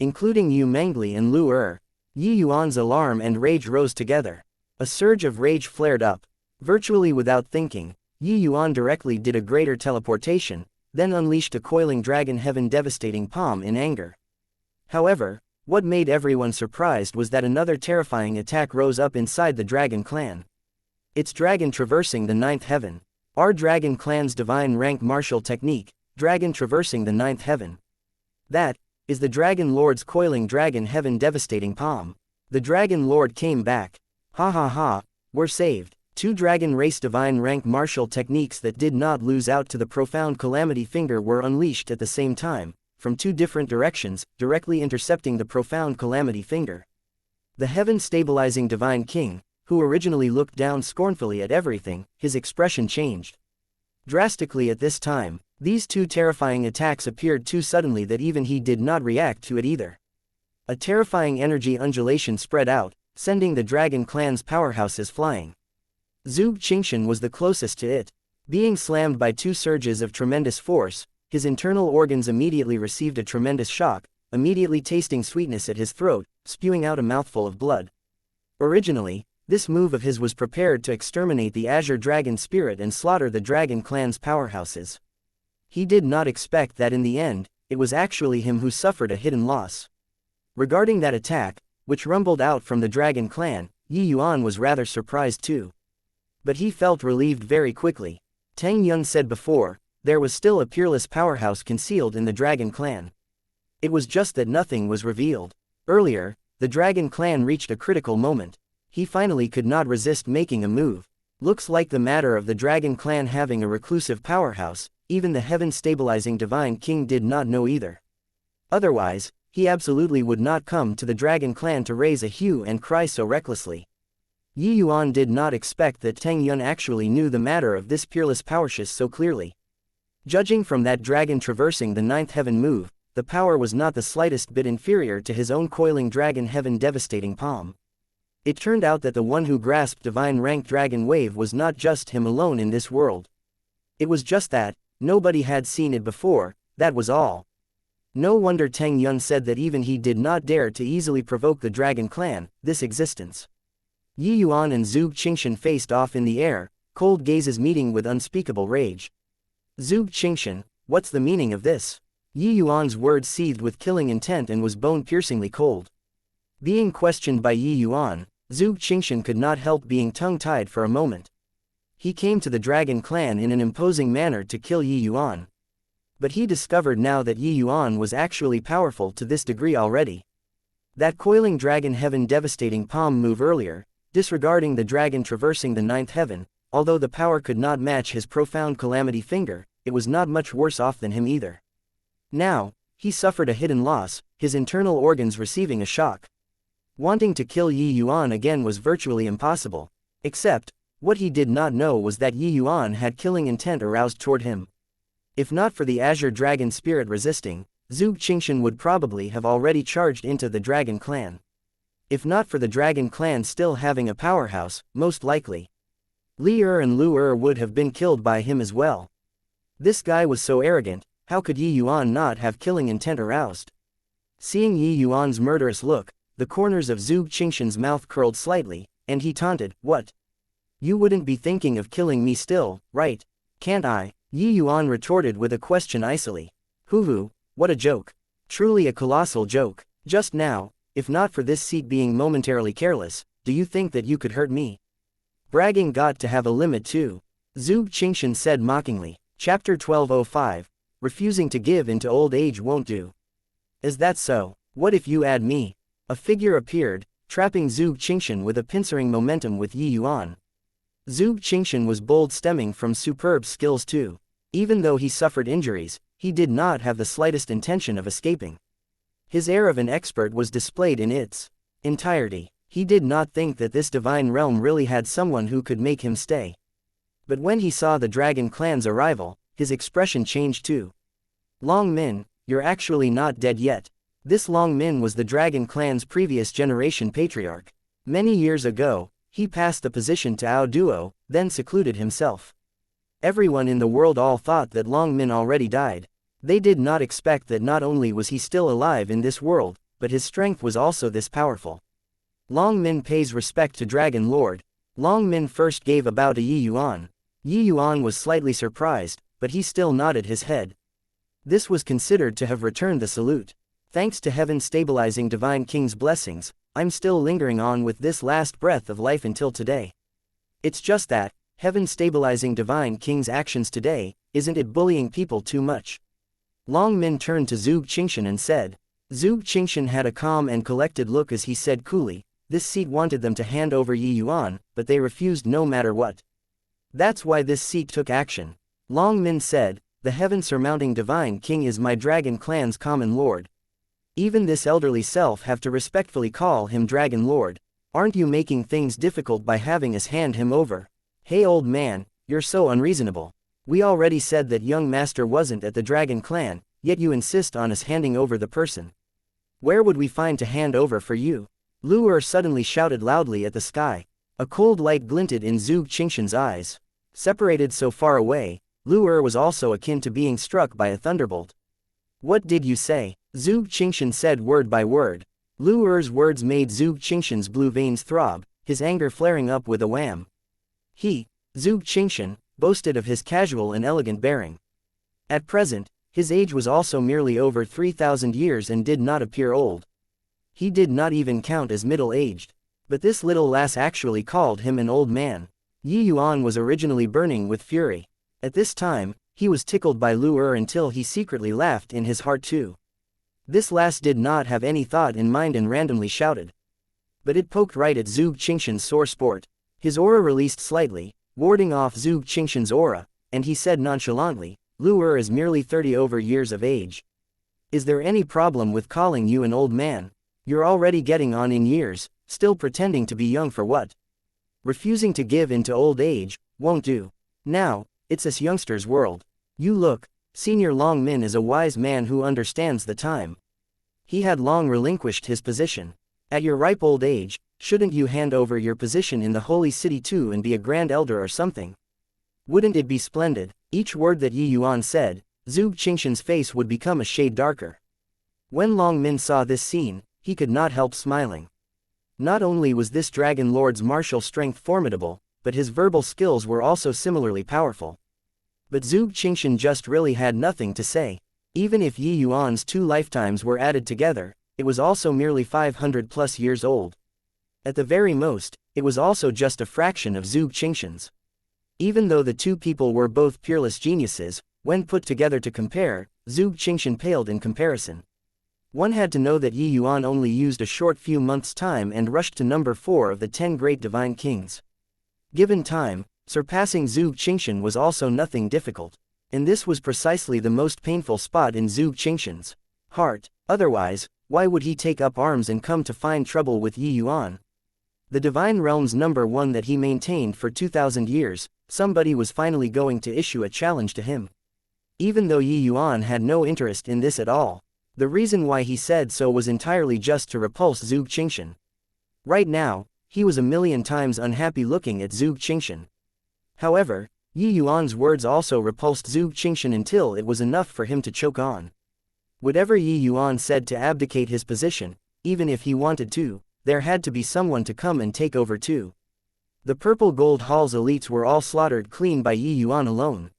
Including Yu Mengli and Lu Er. Yuan's alarm and rage rose together. A surge of rage flared up. Virtually without thinking, Yuan directly did a greater teleportation, then unleashed a coiling dragon heaven devastating palm in anger. However, what made everyone surprised was that another terrifying attack rose up inside the dragon clan. It's dragon traversing the ninth heaven. Our dragon clan's divine rank martial technique, dragon traversing the ninth heaven. That is the dragon lord's coiling dragon heaven devastating palm. The dragon lord came back. Ha ha ha, we're saved. Two dragon race divine rank martial techniques that did not lose out to the profound calamity finger were unleashed at the same time, from two different directions, directly intercepting the profound calamity finger. The heaven-stabilizing divine king, who originally looked down scornfully at everything, his expression changed drastically at this time. These two terrifying attacks appeared too suddenly that even he did not react to it either. A terrifying energy undulation spread out, sending the dragon clan's powerhouses flying. Zhuge Qingshan was the closest to it. Being slammed by two surges of tremendous force, his internal organs immediately received a tremendous shock, immediately tasting sweetness at his throat, spewing out a mouthful of blood. Originally, this move of his was prepared to exterminate the azure dragon spirit and slaughter the dragon clan's powerhouses. He did not expect that in the end, it was actually him who suffered a hidden loss. Regarding that attack, which rumbled out from the dragon clan, Yuan was rather surprised too. But he felt relieved very quickly. Tang Yun said before, there was still a peerless powerhouse concealed in the dragon clan. It was just that nothing was revealed. Earlier, the dragon clan reached a critical moment. He finally could not resist making a move. Looks like the matter of the dragon clan having a reclusive powerhouse, even the heaven-stabilizing divine king did not know either. Otherwise, he absolutely would not come to the dragon clan to raise a hue and cry so recklessly. Yi Yuan did not expect that Tang Yun actually knew the matter of this peerless Ferocious so clearly. Judging from that dragon traversing the ninth heaven move, the power was not the slightest bit inferior to his own coiling dragon heaven devastating palm. It turned out that the one who grasped divine rank dragon wave was not just him alone in this world. It was just that, nobody had seen it before, that was all. No wonder Tang Yun said that even he did not dare to easily provoke the dragon clan, this existence. Yi Yuan and Zhuge Qingshan faced off in the air, cold gazes meeting with unspeakable rage. Zhuge Qingshan, what's the meaning of this? Yi Yuan's words seethed with killing intent and was bone-piercingly cold. Being questioned by Yi Yuan, Zhuge Qingshan could not help being tongue-tied for a moment. He came to the dragon clan in an imposing manner to kill Yi Yuan. But he discovered now that Yi Yuan was actually powerful to this degree already. That coiling dragon heaven devastating palm move earlier, disregarding the dragon traversing the ninth heaven, although the power could not match his profound calamity finger, it was not much worse off than him either. Now, he suffered a hidden loss, his internal organs receiving a shock. Wanting to kill Yi Yuan again was virtually impossible. Except, what he did not know was that Yi Yuan had killing intent aroused toward him. If not for the Azure Dragon spirit resisting, Zhuge Qingshan would probably have already charged into the Dragon Clan. If not for the Dragon Clan still having a powerhouse, most likely Li and Lu would have been killed by him as well. This guy was so arrogant, how could Yi Yuan not have killing intent aroused? Seeing Yi Yuan's murderous look, the corners of Zhuge Qingshan's mouth curled slightly, and he taunted, "What? You wouldn't be thinking of killing me still, right? Can't I?" Yi Yuan retorted with a question icily. Hoo, what a joke. Truly a colossal joke. Just now, if not for this seat being momentarily careless, do you think that you could hurt me? Bragging got to have a limit too. Zhuge Qingshan said mockingly. Chapter 1205. Refusing to give into old age won't do. Is that so? What if you add me? A figure appeared, trapping Zhuge Qingshan with a pincering momentum with Yi Yuan. Zhuge Qingshan was bold stemming from superb skills too. Even though he suffered injuries, he did not have the slightest intention of escaping. His air of an expert was displayed in its entirety. He did not think that this divine realm really had someone who could make him stay. But when he saw the Dragon Clan's arrival, his expression changed too. Long Min, you're actually not dead yet. This Long Min was the Dragon Clan's previous generation patriarch. Many years ago, he passed the position to Ao Duo, then secluded himself. Everyone in the world all thought that Long Min already died. They did not expect that not only was he still alive in this world, but his strength was also this powerful. Long Min pays respect to Dragon Lord. Long Min first gave a bow to Yi Yuan. Yi Yuan was slightly surprised, but he still nodded his head. This was considered to have returned the salute. Thanks to Heaven stabilizing Divine King's blessings, I'm still lingering on with this last breath of life until today. It's just that, Heaven stabilizing Divine King's actions today, isn't it bullying people too much? Long Min turned to Zhuge Qingshan and said. Zhuge Qingshan had a calm and collected look as he said coolly, this seat wanted them to hand over Yi Yuan, but they refused no matter what. That's why this seat took action. Long Min said, the heaven surmounting Divine King is my Dragon Clan's common lord. Even this elderly self have to respectfully call him Dragon Lord. Aren't you making things difficult by having us hand him over? Hey old man, you're so unreasonable. We already said that young master wasn't at the Dragon Clan, yet you insist on us handing over the person. Where would we find to hand over for you? Lu suddenly shouted loudly at the sky. A cold light glinted in Zhuge Qingshan's eyes. Separated so far away, Lu was also akin to being struck by a thunderbolt. What did you say? Zhuge Qingshan said word by word. Lu's words made Zhuge Qingshan's blue veins throb, his anger flaring up with a wham. He, Zhuge Qingshan, boasted of his casual and elegant bearing. At present, his age was also merely over 3,000 years and did not appear old. He did not even count as middle-aged. But this little lass actually called him an old man. Yi Yuan was originally burning with fury. At this time, he was tickled by Lu until he secretly laughed in his heart too. This lass did not have any thought in mind and randomly shouted. But it poked right at Zhuge Qingshan's sore sport. His aura released slightly, warding off Zhuge Qingshan's aura, and he said nonchalantly, Lu is merely 30 over years of age. Is there any problem with calling you an old man? You're already getting on in years, still pretending to be young for what? Refusing to give in to old age won't do. Now, it's this youngster's world. You look, Senior Long Min is a wise man who understands the time. He had long relinquished his position. At your ripe old age, shouldn't you hand over your position in the holy city too and be a grand elder or something? Wouldn't it be splendid? Each word that Yi Yuan said, Zhuge Qingshan's face would become a shade darker. When Long Min saw this scene, he could not help smiling. Not only was this Dragon Lord's martial strength formidable, but his verbal skills were also similarly powerful. But Zhuge Qingshan just really had nothing to say. Even if Yi Yuan's 2 lifetimes were added together, it was also merely 500 plus years old. At the very most, it was also just a fraction of Zhuge Qingshan's. Even though the 2 people were both peerless geniuses, when put together to compare, Zhuge Qingshan paled in comparison. One had to know that Yi Yuan only used a short few months' time and rushed to number 4 of the 10 great divine kings. Given time, surpassing Zhuge Qingshan was also nothing difficult. And this was precisely the most painful spot in Zhuge Qingshan's heart. Otherwise, why would he take up arms and come to find trouble with Yi Yuan? The divine realm's number 1 that he maintained for 2,000 years, somebody was finally going to issue a challenge to him. Even though Yi Yuan had no interest in this at all, the reason why he said so was entirely just to repulse Zhuge Qingshan. Right now, he was a million times unhappy looking at Zhuge Qingshan. However, Yi Yuan's words also repulsed Zhuge Qingshan until it was enough for him to choke on. Whatever Yi Yuan said to abdicate his position, even if he wanted to, there had to be someone to come and take over too. The Purple Gold Hall's elites were all slaughtered clean by Yi Yuan alone.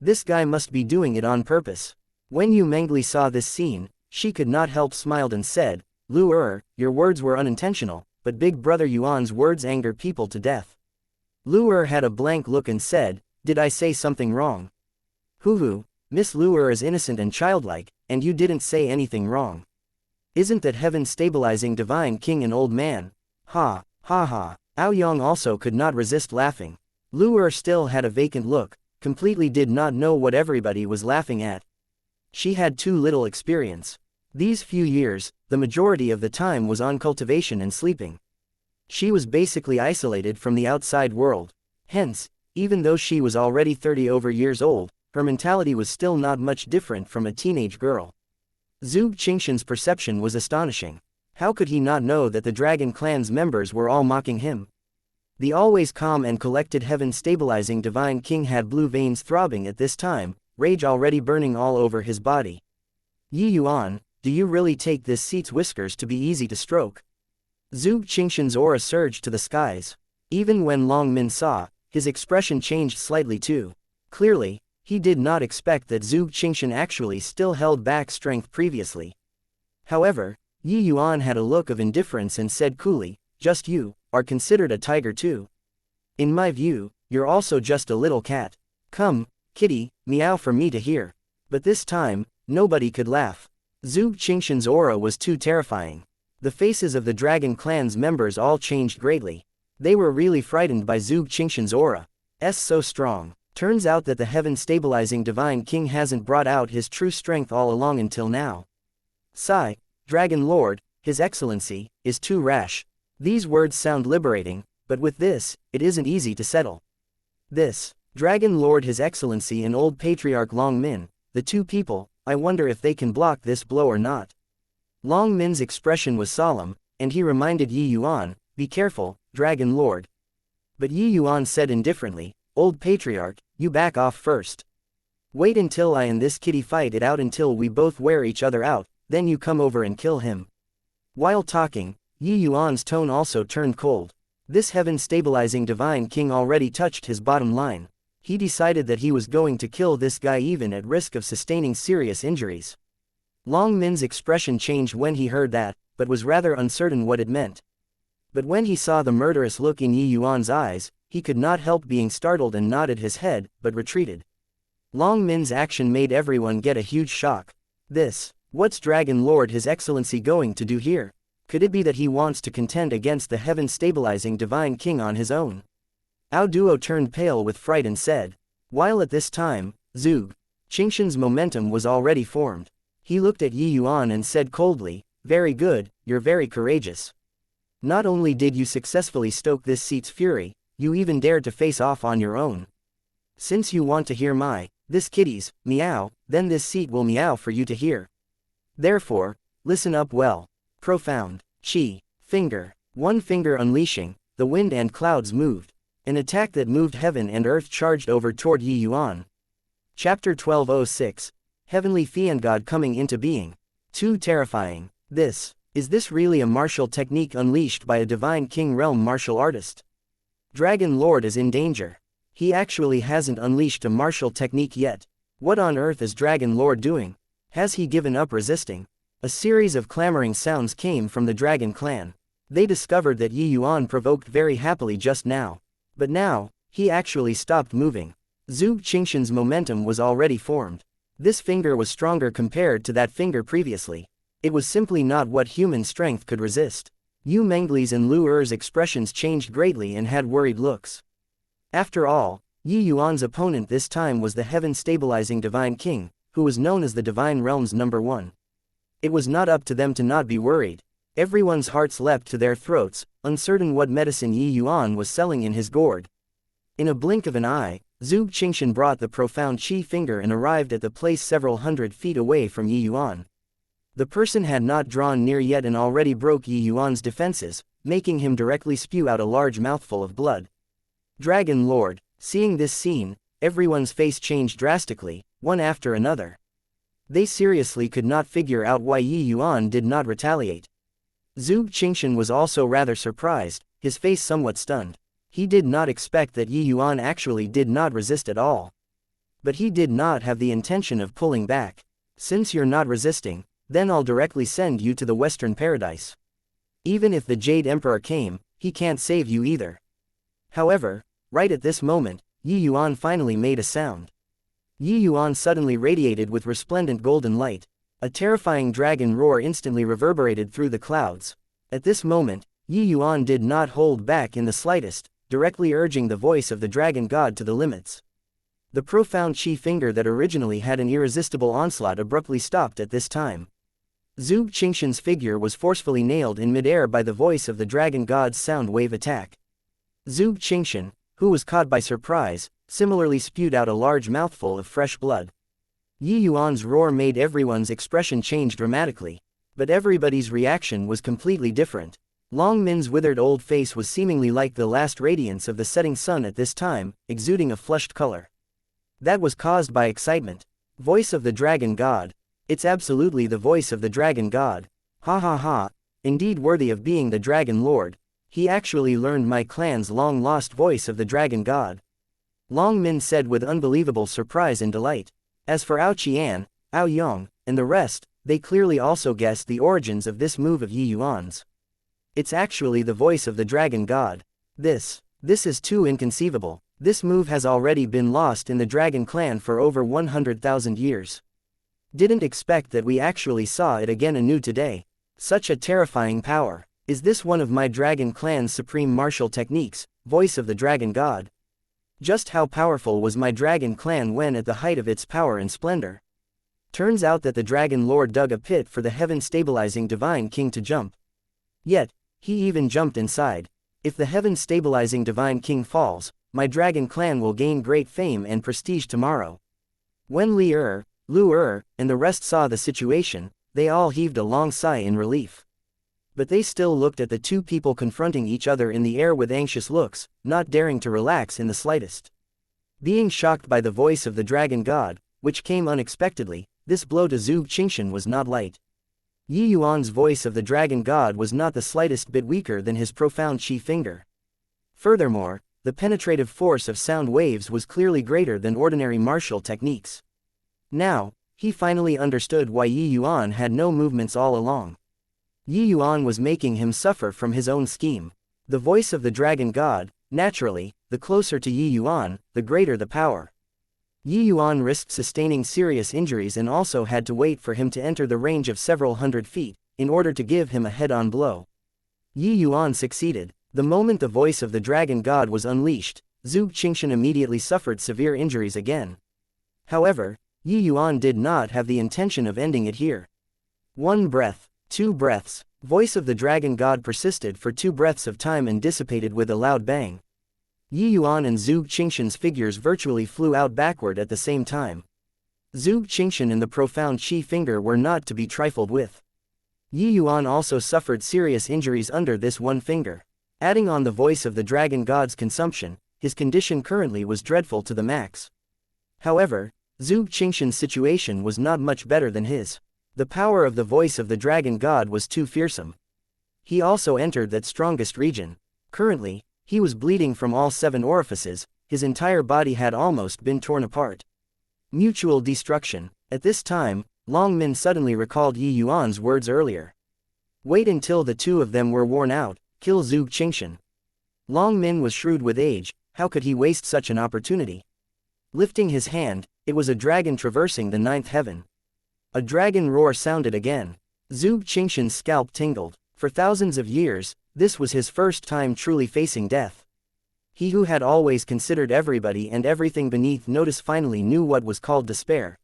This guy must be doing it on purpose. When Yu Mengli saw this scene, she could not help smiled and said, Lu your words were unintentional, but Big Brother Yuan's words anger people to death. Lu had a blank look and said, did I say something wrong? Hoo, Miss Lu is innocent and childlike, and you didn't say anything wrong. Isn't that heaven stabilizing divine king an old man? Ha, ha ha. Aoyang also could not resist laughing. Lu still had a vacant look, completely did not know what everybody was laughing at. She had too little experience. These few years, the majority of the time was on cultivation and sleeping. She was basically isolated from the outside world. Hence, even though she was already 30 over years old, her mentality was still not much different from a teenage girl. Zhuge Qingshan's perception was astonishing. How could he not know that the Dragon Clan's members were all mocking him? The always calm and collected heaven-stabilizing divine king had blue veins throbbing at this time, rage already burning all over his body. Yi Yuan, do you really take this seat's whiskers to be easy to stroke? Zhuge Qingshan's aura surged to the skies. Even when Long Min saw, his expression changed slightly too. Clearly, he did not expect that Zhuge Qingshan actually still held back strength previously. However, Yi Yuan had a look of indifference and said coolly, just you, are considered a tiger too. In my view, you're also just a little cat. Come, kitty, meow for me to hear. But this time, nobody could laugh. Zhuge Qingshan's aura was too terrifying. The faces of the Dragon Clan's members all changed greatly. They were really frightened by Zhuge Qingshan's aura. So strong. Turns out that the heaven-stabilizing divine king hasn't brought out his true strength all along until now. Sigh, Dragon Lord, His Excellency, is too rash. These words sound liberating, but with this, it isn't easy to settle. This, Dragon Lord His Excellency and Old Patriarch Long Min, the 2 people, I wonder if they can block this blow or not. Long Min's expression was solemn, and he reminded Yi Yuan, be careful, Dragon Lord. But Yi Yuan said indifferently, Old Patriarch, you back off first. Wait until I and this kitty fight it out until we both wear each other out, then you come over and kill him. While talking, Yi Yuan's tone also turned cold. This heaven-stabilizing divine king already touched his bottom line. He decided that he was going to kill this guy even at risk of sustaining serious injuries. Long Min's expression changed when he heard that, but was rather uncertain what it meant. But when he saw the murderous look in Yi Yuan's eyes, he could not help being startled and nodded his head, but retreated. Long Min's action made everyone get a huge shock. What's Dragon Lord His Excellency going to do here? Could it be that he wants to contend against the heaven-stabilizing divine king on his own? Ao Duo turned pale with fright and said. While at this time, Zhuge Qingshan's momentum was already formed. He looked at Yi Yuan and said coldly, very good, you're very courageous. Not only did you successfully stoke this seat's fury, you even dared to face off on your own. Since you want to hear this kitty's, meow, then this seat will meow for you to hear. Therefore, listen up well. Profound. Chi. Finger. One finger unleashing, the wind and clouds moved. An attack that moved heaven and earth charged over toward Yuan. Chapter 1206. Heavenly Fiend God coming into being. Too terrifying. Is this really a martial technique unleashed by a divine king realm martial artist? Dragon Lord is in danger. He actually hasn't unleashed a martial technique yet. What on earth is Dragon Lord doing? Has he given up resisting? A series of clamoring sounds came from the Dragon clan. They discovered that Yuan provoked very happily just now. But now, he actually stopped moving. Zhuge Qingshan's momentum was already formed. This finger was stronger compared to that finger previously. It was simply not what human strength could resist. Yu Mengli's and Lu Er's expressions changed greatly and had worried looks. After all, Yuan's opponent this time was the heaven-stabilizing Divine King, who was known as the Divine Realm's #1. It was not up to them to not be worried. Everyone's hearts leapt to their throats, uncertain what medicine Yuan was selling in his gourd. In a blink of an eye, Zhuge Qingshan brought the profound Qi finger and arrived at the place several hundred feet away from Yuan. The person had not drawn near yet and already broke Yuan's defenses, making him directly spew out a large mouthful of blood. Dragon Lord. Seeing this scene, everyone's face changed drastically, one after another. They seriously could not figure out why Yuan did not retaliate. Zhuge Qingshan was also rather surprised, his face somewhat stunned. He did not expect that Yuan actually did not resist at all. But he did not have the intention of pulling back. Since you're not resisting, then I'll directly send you to the Western Paradise. Even if the Jade Emperor came, he can't save you either. However, right at this moment, Yuan finally made a sound. Yuan suddenly radiated with resplendent golden light. A terrifying dragon roar instantly reverberated through the clouds. At this moment, Yuan did not hold back in the slightest, directly urging the voice of the dragon god to the limits. The profound Qi finger that originally had an irresistible onslaught abruptly stopped at this time. Zhuge Qingshan's figure was forcefully nailed in midair by the voice of the dragon god's sound wave attack. Zhuge Qingshan, who was caught by surprise, similarly spewed out a large mouthful of fresh blood. Yuan's roar made everyone's expression change dramatically. But everybody's reaction was completely different. Long Min's withered old face was seemingly like the last radiance of the setting sun at this time, exuding a flushed color. That was caused by excitement. Voice of the dragon god. It's absolutely the voice of the dragon god. Ha ha ha, indeed worthy of being the dragon lord. He actually learned my clan's long-lost voice of the dragon god. Long Min said with unbelievable surprise and delight. As for Ao Qian, Ao Yong, and the rest, they clearly also guessed the origins of this move of Yuan's. It's actually the voice of the dragon god. This is too inconceivable. This move has already been lost in the dragon clan for over 100,000 years. Didn't expect that we actually saw it again anew today. Such a terrifying power. Is this one of my dragon clan's supreme martial techniques, voice of the dragon god? Just how powerful was my dragon clan when at the height of its power and splendor? Turns out that the dragon lord dug a pit for the heaven-stabilizing divine king to jump. Yet, he even jumped inside. If the heaven-stabilizing divine king falls, my dragon clan will gain great fame and prestige tomorrow. When Lu Er, and the rest saw the situation, they all heaved a long sigh in relief. But they still looked at the two people confronting each other in the air with anxious looks, not daring to relax in the slightest. Being shocked by the voice of the dragon god, which came unexpectedly, this blow to Zhuge Qingshan was not light. Yuan's voice of the dragon god was not the slightest bit weaker than his profound Qi finger. Furthermore, the penetrative force of sound waves was clearly greater than ordinary martial techniques. Now, he finally understood why Yuan had no movements all along. Yuan was making him suffer from his own scheme. The voice of the dragon god, naturally, the closer to Yuan, the greater the power. Yuan risked sustaining serious injuries and also had to wait for him to enter the range of several hundred feet, in order to give him a head-on blow. Yuan succeeded. The moment the voice of the dragon god was unleashed, Zhuge Qingshan immediately suffered severe injuries again. However, Yuan did not have the intention of ending it here. 1 breath, 2 breaths, Voice of the dragon god persisted for 2 breaths of time and dissipated with a loud bang. Yi Yuan and Zhuge Qingshan's figures virtually flew out backward at the same time. Zhuge Qingshan and the profound Qi finger were not to be trifled with. Yi Yuan also suffered serious injuries under this one finger. Adding on the voice of the dragon god's consumption, his condition currently was dreadful to the max. However, Zhuge Qingshan's situation was not much better than his. The power of the voice of the dragon god was too fearsome. He also entered that strongest region. Currently, he was bleeding from all 7 orifices, his entire body had almost been torn apart. Mutual destruction. At this time, Long Min suddenly recalled Yi Yuan's words earlier. Wait until the 2 of them were worn out, kill Zhuge Qingshan. Long Min was shrewd with age, how could he waste such an opportunity? Lifting his hand, it was a dragon traversing the 9th heaven. A dragon roar sounded again. Zhuge Qingshan's scalp tingled. For thousands of years, this was his first time truly facing death. He who had always considered everybody and everything beneath notice finally knew what was called despair.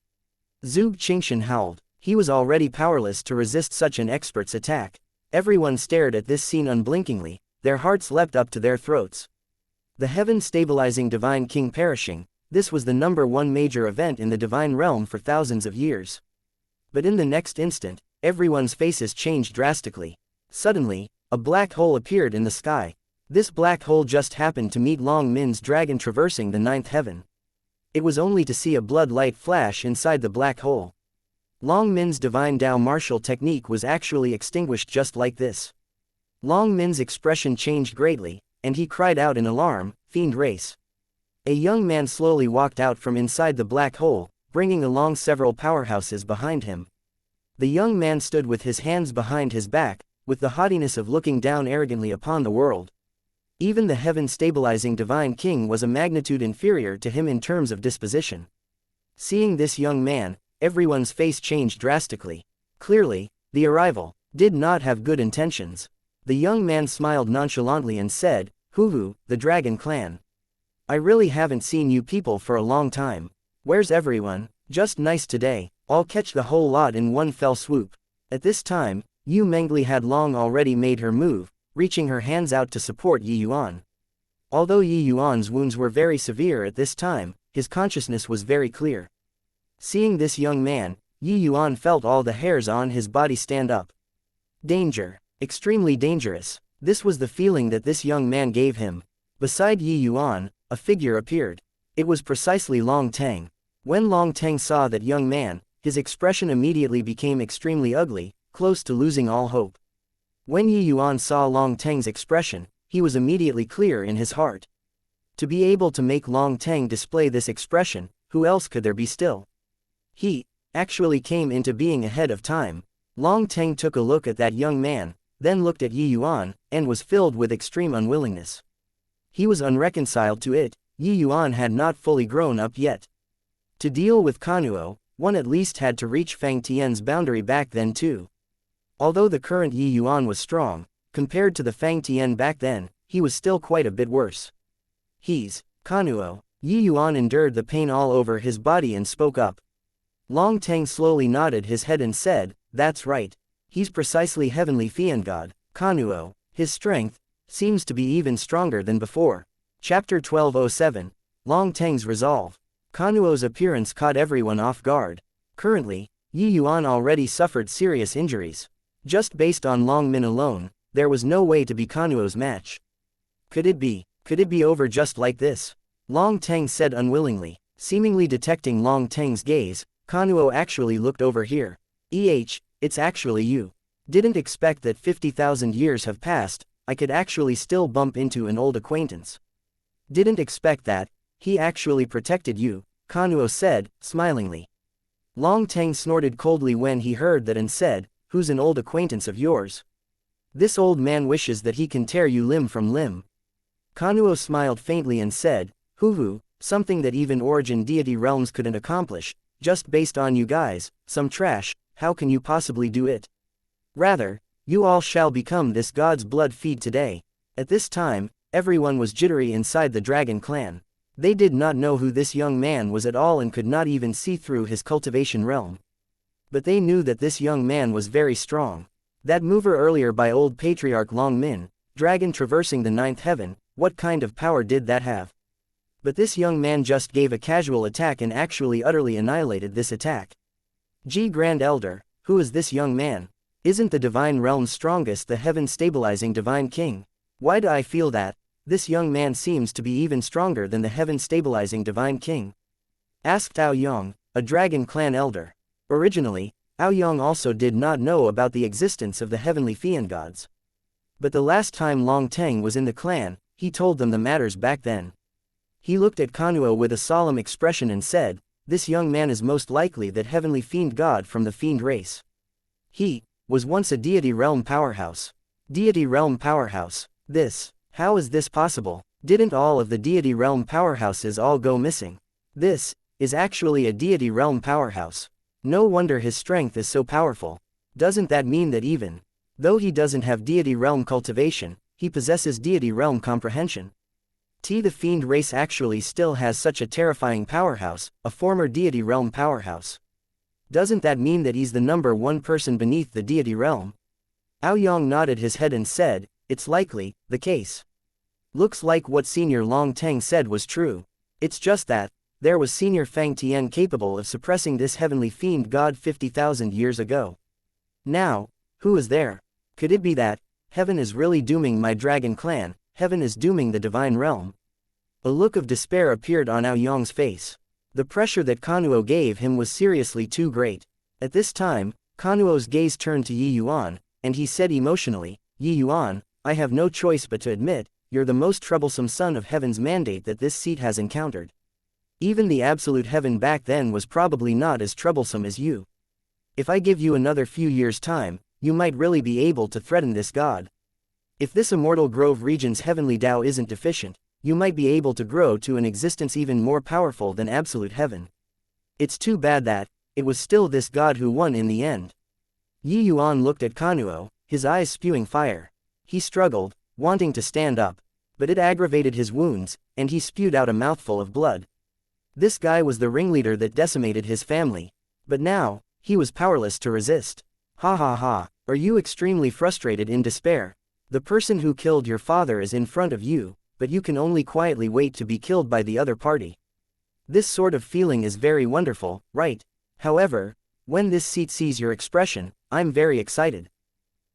Zhuge Qingshan howled. He was already powerless to resist such an expert's attack. Everyone stared at this scene unblinkingly, their hearts leapt up to their throats. The heaven-stabilizing divine king perishing, this was the #1 major event in the divine realm for thousands of years. But in the next instant, everyone's faces changed drastically. Suddenly, a black hole appeared in the sky. This black hole just happened to meet Long Min's dragon traversing the 9th heaven. It was only to see a blood light flash inside the black hole. Long Min's divine Dao martial technique was actually extinguished just like this. Long Min's expression changed greatly, and he cried out in alarm, "Fiend race." A young man slowly walked out from inside the black hole, bringing along several powerhouses behind him. The young man stood with his hands behind his back, with the haughtiness of looking down arrogantly upon the world. Even the heaven-stabilizing divine king was a magnitude inferior to him in terms of disposition. Seeing this young man, everyone's face changed drastically. Clearly, the arrival did not have good intentions. The young man smiled nonchalantly and said, "Hoo-hoo, the dragon clan. I really haven't seen you people for a long time. Where's everyone? Just nice today, I'll catch the whole lot in one fell swoop." At this time, Yu Mengli had long already made her move, reaching her hands out to support Yi Yuan. Although Yi Yuan's wounds were very severe at this time, his consciousness was very clear. Seeing this young man, Yi Yuan felt all the hairs on his body stand up. Danger. Extremely dangerous. This was the feeling that this young man gave him. Beside Yi Yuan, a figure appeared. It was precisely Long Teng. When Long Teng saw that young man, his expression immediately became extremely ugly, close to losing all hope. When Yi Yuan saw Long Teng's expression, he was immediately clear in his heart. To be able to make Long Teng display this expression, who else could there be still? He actually came into being ahead of time. Long Teng took a look at that young man, then looked at Yi Yuan, and was filled with extreme unwillingness. He was unreconciled to it. Yi Yuan had not fully grown up yet. To deal with Kanuo, one at least had to reach Fang Tian's boundary back then too. Although the current Yi Yuan was strong, compared to the Fang Tian back then, he was still quite a bit worse. He's Kanuo. Yi Yuan endured the pain all over his body and spoke up. Long Teng slowly nodded his head and said, "That's right. He's precisely heavenly fiend god, Kanuo. His strength seems to be even stronger than before." Chapter 1207. Long Teng's resolve. Kanuo's appearance caught everyone off guard. Currently, Yi Yuan already suffered serious injuries. Just based on Long Min alone, there was no way to be Kanuo's match. Could it be over just like this? Long Teng said unwillingly. Seemingly detecting Long Teng's gaze, Kanuo actually looked over here. It's actually you. Didn't expect that 50,000 years have passed, I could actually still bump into an old acquaintance. Didn't expect that, he actually protected you, Kanuo said, smilingly. Long Teng snorted coldly when he heard that and said, "Who's an old acquaintance of yours? This old man wishes that he can tear you limb from limb." Kanuo smiled faintly and said, "Hoo-hoo, something that even origin deity realms couldn't accomplish, just based on you guys, some trash, how can you possibly do it? Rather, you all shall become this god's blood feed today." At this time, everyone was jittery inside the dragon clan. They did not know who this young man was at all and could not even see through his cultivation realm. But they knew that this young man was very strong. That mover earlier by old patriarch Long Min, dragon traversing the ninth heaven, what kind of power did that have? But this young man just gave a casual attack and actually utterly annihilated this attack. Grand Elder, who is this young man? Isn't the divine realm strongest the heaven-stabilizing divine king? Why do I feel that this young man seems to be even stronger than the heaven-stabilizing divine king? Asked Aoyang, a dragon clan elder. Originally, Aoyang also did not know about the existence of the heavenly fiend gods. But the last time Long Teng was in the clan, he told them the matters back then. He looked at Kanuo with a solemn expression and said, "This young man is most likely that heavenly fiend god from the fiend race. He was once a deity realm powerhouse." Deity realm powerhouse. How is this possible? Didn't all of the deity realm powerhouses all go missing? This is actually a deity realm powerhouse. No wonder his strength is so powerful. Doesn't that mean that even though he doesn't have deity realm cultivation, he possesses deity realm comprehension? The fiend race actually still has such a terrifying powerhouse, a former deity realm powerhouse. Doesn't that mean that he's the number one person beneath the deity realm? Aoyang nodded his head and said, "It's likely the case. Looks like what Senior Long Teng said was true. It's just that there was Senior Fang Tian capable of suppressing this heavenly fiend god 50,000 years ago. Now, who is there? Could it be that heaven is really dooming my dragon clan? Heaven is dooming the divine realm?" A look of despair appeared on Aoyang's face. The pressure that Kanuo gave him was seriously too great. At this time, Kanuo's gaze turned to Yuan, and he said emotionally, "Yuan, I have no choice but to admit, you're the most troublesome son of heaven's mandate that this seat has encountered. Even the absolute heaven back then was probably not as troublesome as you. If I give you another few years' time, you might really be able to threaten this god. If this immortal grove region's heavenly Tao isn't deficient, you might be able to grow to an existence even more powerful than absolute heaven. It's too bad that it was still this god who won in the end." Yuan looked at Kanuo, his eyes spewing fire. He struggled, wanting to stand up, but it aggravated his wounds, and he spewed out a mouthful of blood. This guy was the ringleader that decimated his family, but now he was powerless to resist. "Ha ha ha, are you extremely frustrated in despair? The person who killed your father is in front of you, but you can only quietly wait to be killed by the other party. This sort of feeling is very wonderful, right? However, when this seat sees your expression, I'm very excited."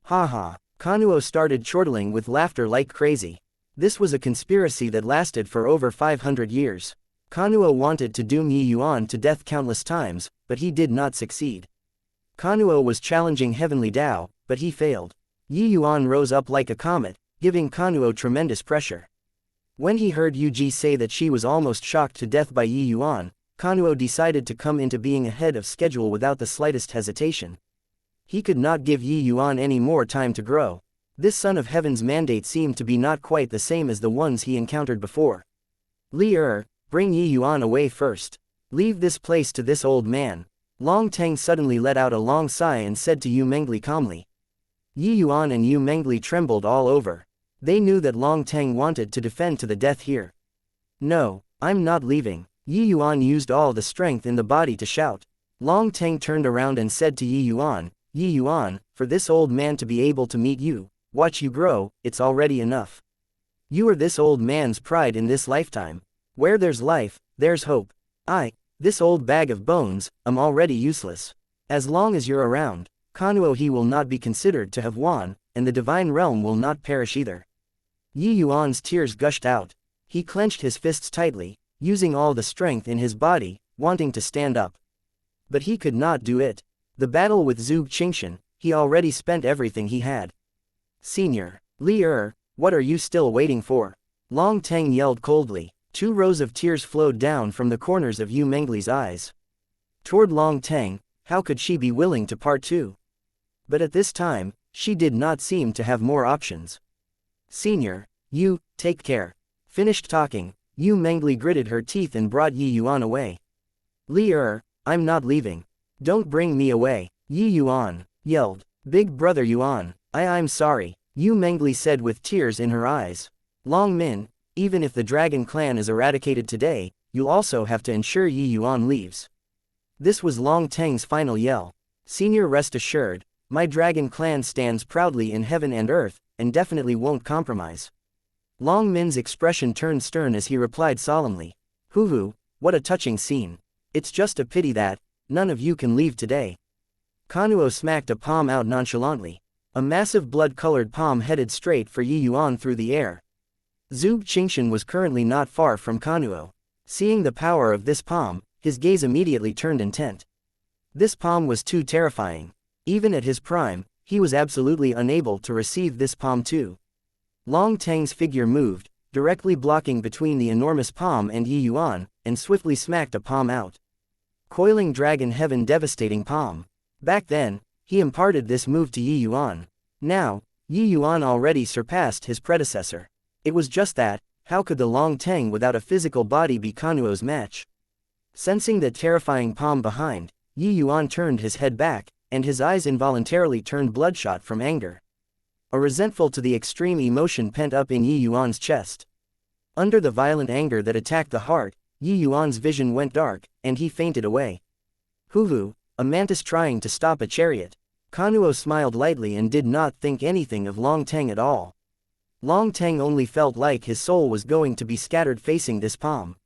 "Ha ha." Kanuo started chortling with laughter like crazy. This was a conspiracy that lasted for over 500 years. Kanuo wanted to doom Yuan to death countless times, but he did not succeed. Kanuo was challenging heavenly Tao, but he failed. Yuan rose up like a comet, giving Kanuo tremendous pressure. When he heard Yuji say that she was almost shocked to death by Yuan, Kanuo decided to come into being ahead of schedule without the slightest hesitation. He could not give Yuan any more time to grow. This son of heaven's mandate seemed to be not quite the same as the ones he encountered before. Bring Yuan away first. Leave this place to this old man." Long Teng suddenly let out a long sigh and said to Yu Mengli calmly. Yuan and Yu Mengli trembled all over. They knew that Long Teng wanted to defend to the death here. "No, I'm not leaving." Yuan used all the strength in the body to shout. Long Teng turned around and said to Yuan, "For this old man to be able to meet you, watch you grow, it's already enough. You are this old man's pride in this lifetime. Where there's life, there's hope. This old bag of bones, I'm already useless. As long as you're around, Kanuo he will not be considered to have won, and the divine realm will not perish either." Yuan's tears gushed out. He clenched his fists tightly, using all the strength in his body, wanting to stand up. But he could not do it. The battle with Zhuge Qingshan, he already spent everything he had. "Senior what are you still waiting for?" Long Teng yelled coldly. 2 rows of tears flowed down from the corners of Yu Mengli's eyes. Toward Long Teng, how could she be willing to part too? But at this time, she did not seem to have more options. "Senior, you, take care." Finished talking, Yu Mengli gritted her teeth and brought Yuan away. I'm not leaving. Don't bring me away." Yuan yelled. "Big brother Yuan, I'm sorry," Yu Mengli said with tears in her eyes. "Long Min, even if the dragon clan is eradicated today, you'll also have to ensure Yuan leaves." This was Long Teng's final yell. "Senior, rest assured, my dragon clan stands proudly in heaven and earth, and definitely won't compromise. Long Min's expression turned stern as he replied solemnly. Hoo, what a touching scene. It's just a pity that none of you can leave today. Kanuo smacked a palm out nonchalantly. A massive blood-colored palm headed straight for Yi Yuan through the air. Zhuge Qingshan was currently not far from Kanuo. Seeing the power of this palm, his gaze immediately turned intent. This palm was too terrifying. Even at his prime, he was absolutely unable to receive this palm too. Long Tang's figure moved, directly blocking between the enormous palm and Yi Yuan, and swiftly smacked a palm out. Coiling Dragon Heaven devastating palm. Back then, he imparted this move to Yi Yuan. Now, Yi Yuan already surpassed his predecessor. It was just that, how could the Long Tang without a physical body be Kanuo's match? Sensing the terrifying palm behind, Yi Yuan turned his head back, and his eyes involuntarily turned bloodshot from anger. A resentful to the extreme emotion pent up in Yi Yuan's chest. Under the violent anger that attacked the heart, Yi Yuan's vision went dark, and he fainted away. Hoo, a mantis trying to stop a chariot. Kanuo smiled lightly and did not think anything of Long Tang at all. Long Tang only felt like his soul was going to be scattered facing this palm.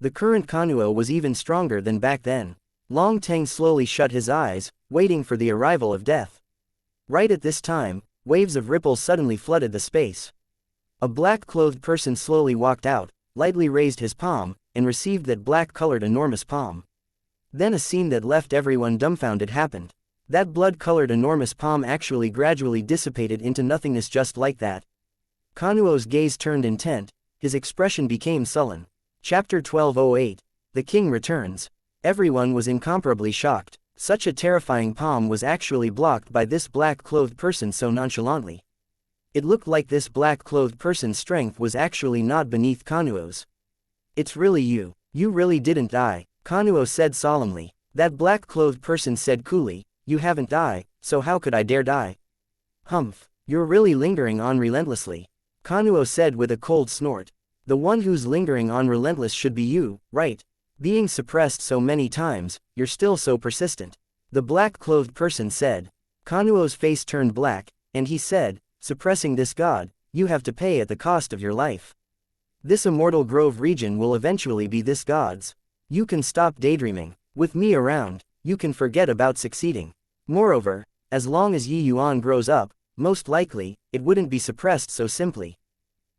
The current Kanuo was even stronger than back then. Long Tang slowly shut his eyes, waiting for the arrival of death. Right at this time, waves of ripples suddenly flooded the space. A black-clothed person slowly walked out, lightly raised his palm, and received that black-colored enormous palm. Then a scene that left everyone dumbfounded happened. That blood-colored enormous palm actually gradually dissipated into nothingness just like that. Kanuo's gaze turned intent, his expression became sullen. Chapter 1208. The King Returns. Everyone was incomparably shocked. Such a terrifying palm was actually blocked by this black-clothed person so nonchalantly. It looked like this black-clothed person's strength was actually not beneath Kanuo's. It's really you. You really didn't die, Kanuo said solemnly. That black-clothed person said coolly, you haven't died, so how could I dare die? Humph, you're really lingering on relentlessly, Kanuo said with a cold snort. The one who's lingering on relentless should be you, right? Being suppressed so many times, you're still so persistent. The black-clothed person said. Kanuo's face turned black, and he said, suppressing this god, you have to pay at the cost of your life. This immortal grove region will eventually be this god's. You can stop daydreaming. With me around, you can forget about succeeding. Moreover, as long as Yi Yuan grows up, most likely, it wouldn't be suppressed so simply.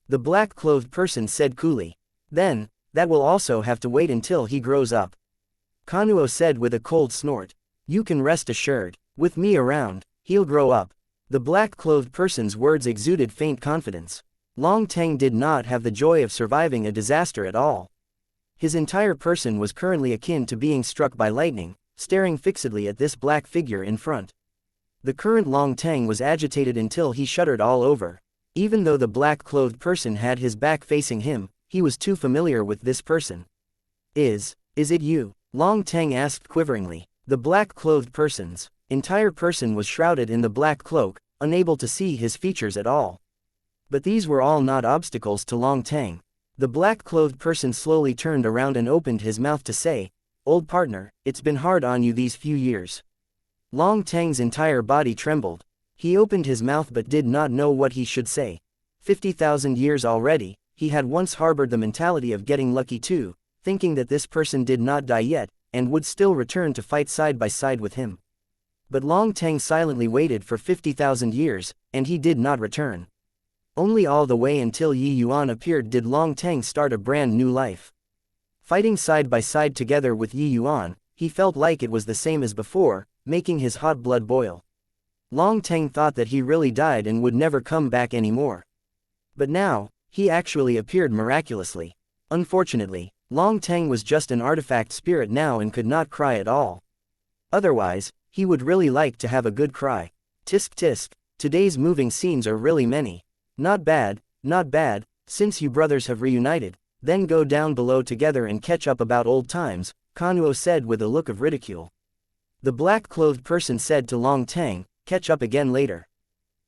The black-clothed person said coolly. Then, that will also have to wait until he grows up. Kanuo said with a cold snort. You can rest assured, with me around, he'll grow up. The black-clothed person's words exuded faint confidence. Long Tang did not have the joy of surviving a disaster at all. His entire person was currently akin to being struck by lightning, staring fixedly at this black figure in front. The current Long Tang was agitated until he shuddered all over. Even though the black-clothed person had his back facing him, he was too familiar with this person. Is it you? Long Tang asked quiveringly. The black-clothed person's entire person was shrouded in the black cloak, unable to see his features at all. But these were all not obstacles to Long Tang. The black-clothed person slowly turned around and opened his mouth to say, Old partner, it's been hard on you these few years. Long Tang's entire body trembled. He opened his mouth but did not know what he should say. 50,000 years already, he had once harbored the mentality of getting lucky too, thinking that this person did not die yet, and would still return to fight side by side with him. But Long Tang silently waited for 50,000 years, and he did not return. Only all the way until Yi Yuan appeared did Long Tang start a brand new life. Fighting side by side together with Yi Yuan, he felt like it was the same as before, making his hot blood boil. Long Tang thought that he really died and would never come back anymore. But now, he actually appeared miraculously. Unfortunately, Long Tang was just an artifact spirit now and could not cry at all. Otherwise, he would really like to have a good cry. Tisk tisk, today's moving scenes are really many. Not bad, since you brothers have reunited, then go down below together and catch up about old times, Kanuo said with a look of ridicule. The black-clothed person said to Long Tang, catch up again later.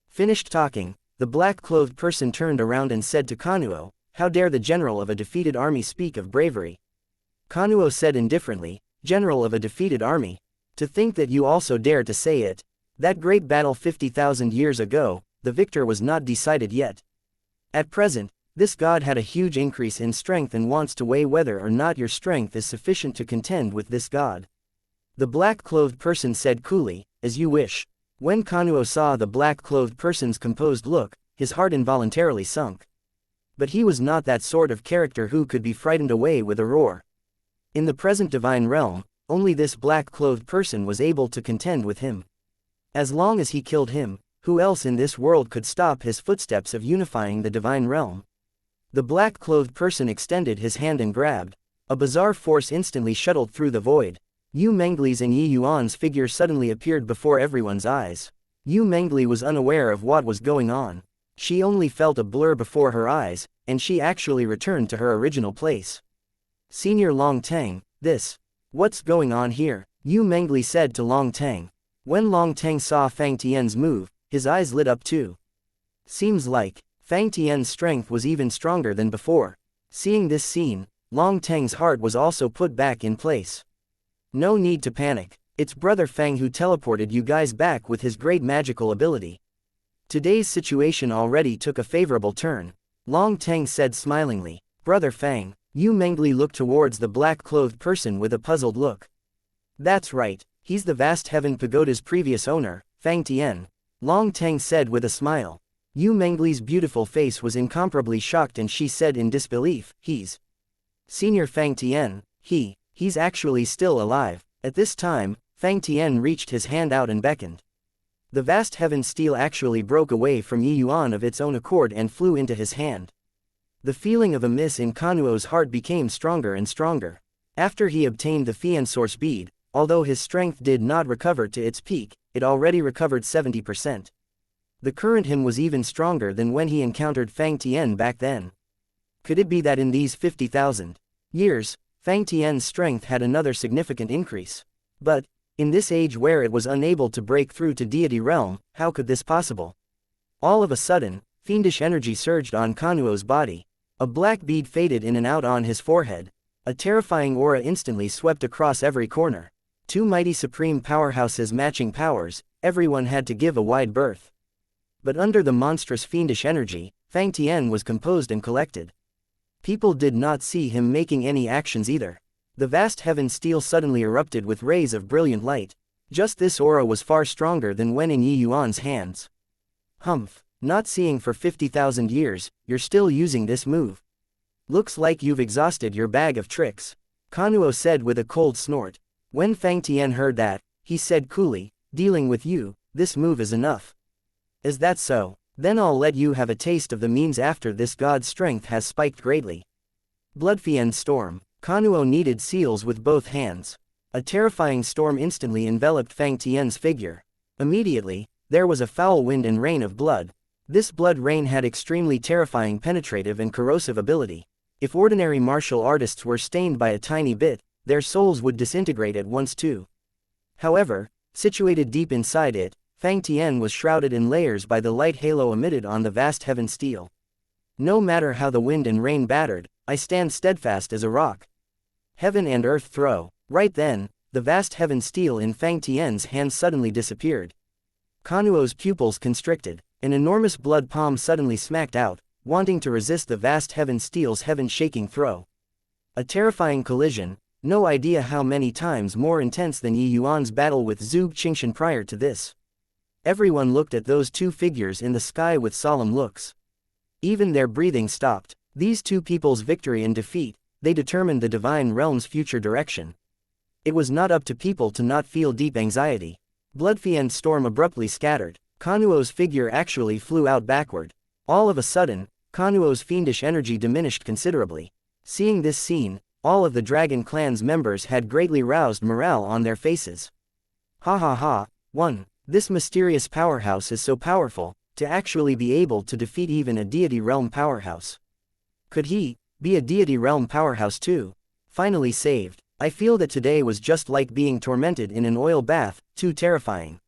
Finished talking, the black-clothed person turned around and said to Kanuo, how dare the general of a defeated army speak of bravery? Kanuo said indifferently, general of a defeated army. To think that you also dare to say it. That great battle 50,000 years ago, the victor was not decided yet. At present, this god had a huge increase in strength and wants to weigh whether or not your strength is sufficient to contend with this god. The black-clothed person said coolly, as you wish. When Kanuo saw the black-clothed person's composed look, his heart involuntarily sunk. But he was not that sort of character who could be frightened away with a roar. In the present divine realm, only this black-clothed person was able to contend with him. As long as he killed him, who else in this world could stop his footsteps of unifying the divine realm? The black-clothed person extended his hand and grabbed. A bizarre force instantly shuttled through the void. Yu Mengli's and Yi Yuan's figure suddenly appeared before everyone's eyes. Yu Mengli was unaware of what was going on. She only felt a blur before her eyes, and she actually returned to her original place. Senior Long Tang, what's going on here? Yu Mengli said to Long Tang. When Long Tang saw Fang Tian's move, his eyes lit up too. Seems like Fang Tian's strength was even stronger than before. Seeing this scene, Long Tang's heart was also put back in place. No need to panic. It's Brother Fang who teleported you guys back with his great magical ability. Today's situation already took a favorable turn. Long Tang said smilingly. Brother Fang. Yu Mengli looked towards the black-clothed person with a puzzled look. That's right, he's the Vast Heaven Pagoda's previous owner, Fang Tian. Long Tang said with a smile. Yu Mengli's beautiful face was incomparably shocked and she said in disbelief, he's Senior Fang Tian, he's actually still alive. At this time, Fang Tian reached his hand out and beckoned. The vast heaven steel actually broke away from Yi Yuan of its own accord and flew into his hand. The feeling of amiss in Kanuo's heart became stronger and stronger. After he obtained the Fian Source bead, although his strength did not recover to its peak, it already recovered 70%. The current him was even stronger than when he encountered Fang Tian back then. Could it be that in these 50,000 years, Fang Tian's strength had another significant increase? But, in this age where it was unable to break through to deity realm, how could this possible? All of a sudden, fiendish energy surged on Kanuo's body. A black bead faded in and out on his forehead. A terrifying aura instantly swept across every corner. Two mighty supreme powerhouses matching powers, everyone had to give a wide berth. But under the monstrous fiendish energy, Fang Tian was composed and collected. People did not see him making any actions either. The vast heaven steel suddenly erupted with rays of brilliant light. Just this aura was far stronger than when in Yi Yuan's hands. Humph, not seeing for 50,000 years, you're still using this move. Looks like you've exhausted your bag of tricks. Kanuo said with a cold snort. When Fang Tian heard that, he said coolly, dealing with you, this move is enough. Is that so? Then I'll let you have a taste of the means after this god's strength has spiked greatly. Bloodfiend storm. Kanuo kneaded seals with both hands. A terrifying storm instantly enveloped Fang Tian's figure. Immediately, there was a foul wind and rain of blood. This blood rain had extremely terrifying penetrative and corrosive ability. If ordinary martial artists were stained by a tiny bit, their souls would disintegrate at once too. However, situated deep inside it, Fang Tian was shrouded in layers by the light halo emitted on the vast heaven steel. No matter how the wind and rain battered, I stand steadfast as a rock. Heaven and earth throw. Right then, the vast heaven steel in Fang Tian's hand suddenly disappeared. Kanuo's pupils constricted. An enormous blood palm suddenly smacked out, wanting to resist the vast heaven steel's heaven-shaking throw. A terrifying collision, no idea how many times more intense than Yi Yuan's battle with Zhuge Qingshan prior to this. Everyone looked at those two figures in the sky with solemn looks. Even their breathing stopped. These two people's victory and defeat, they determined the divine realm's future direction. It was not up to people to not feel deep anxiety. Bloodfiend storm abruptly scattered. Kanuo's figure actually flew out backward. All of a sudden, Kanuo's fiendish energy diminished considerably. Seeing this scene, all of the Dragon Clan's members had greatly roused morale on their faces. Ha ha ha, this mysterious powerhouse is so powerful, to actually be able to defeat even a deity realm powerhouse. Could he be a deity realm powerhouse too? Finally saved. I feel that today was just like being tormented in an oil bath, too terrifying.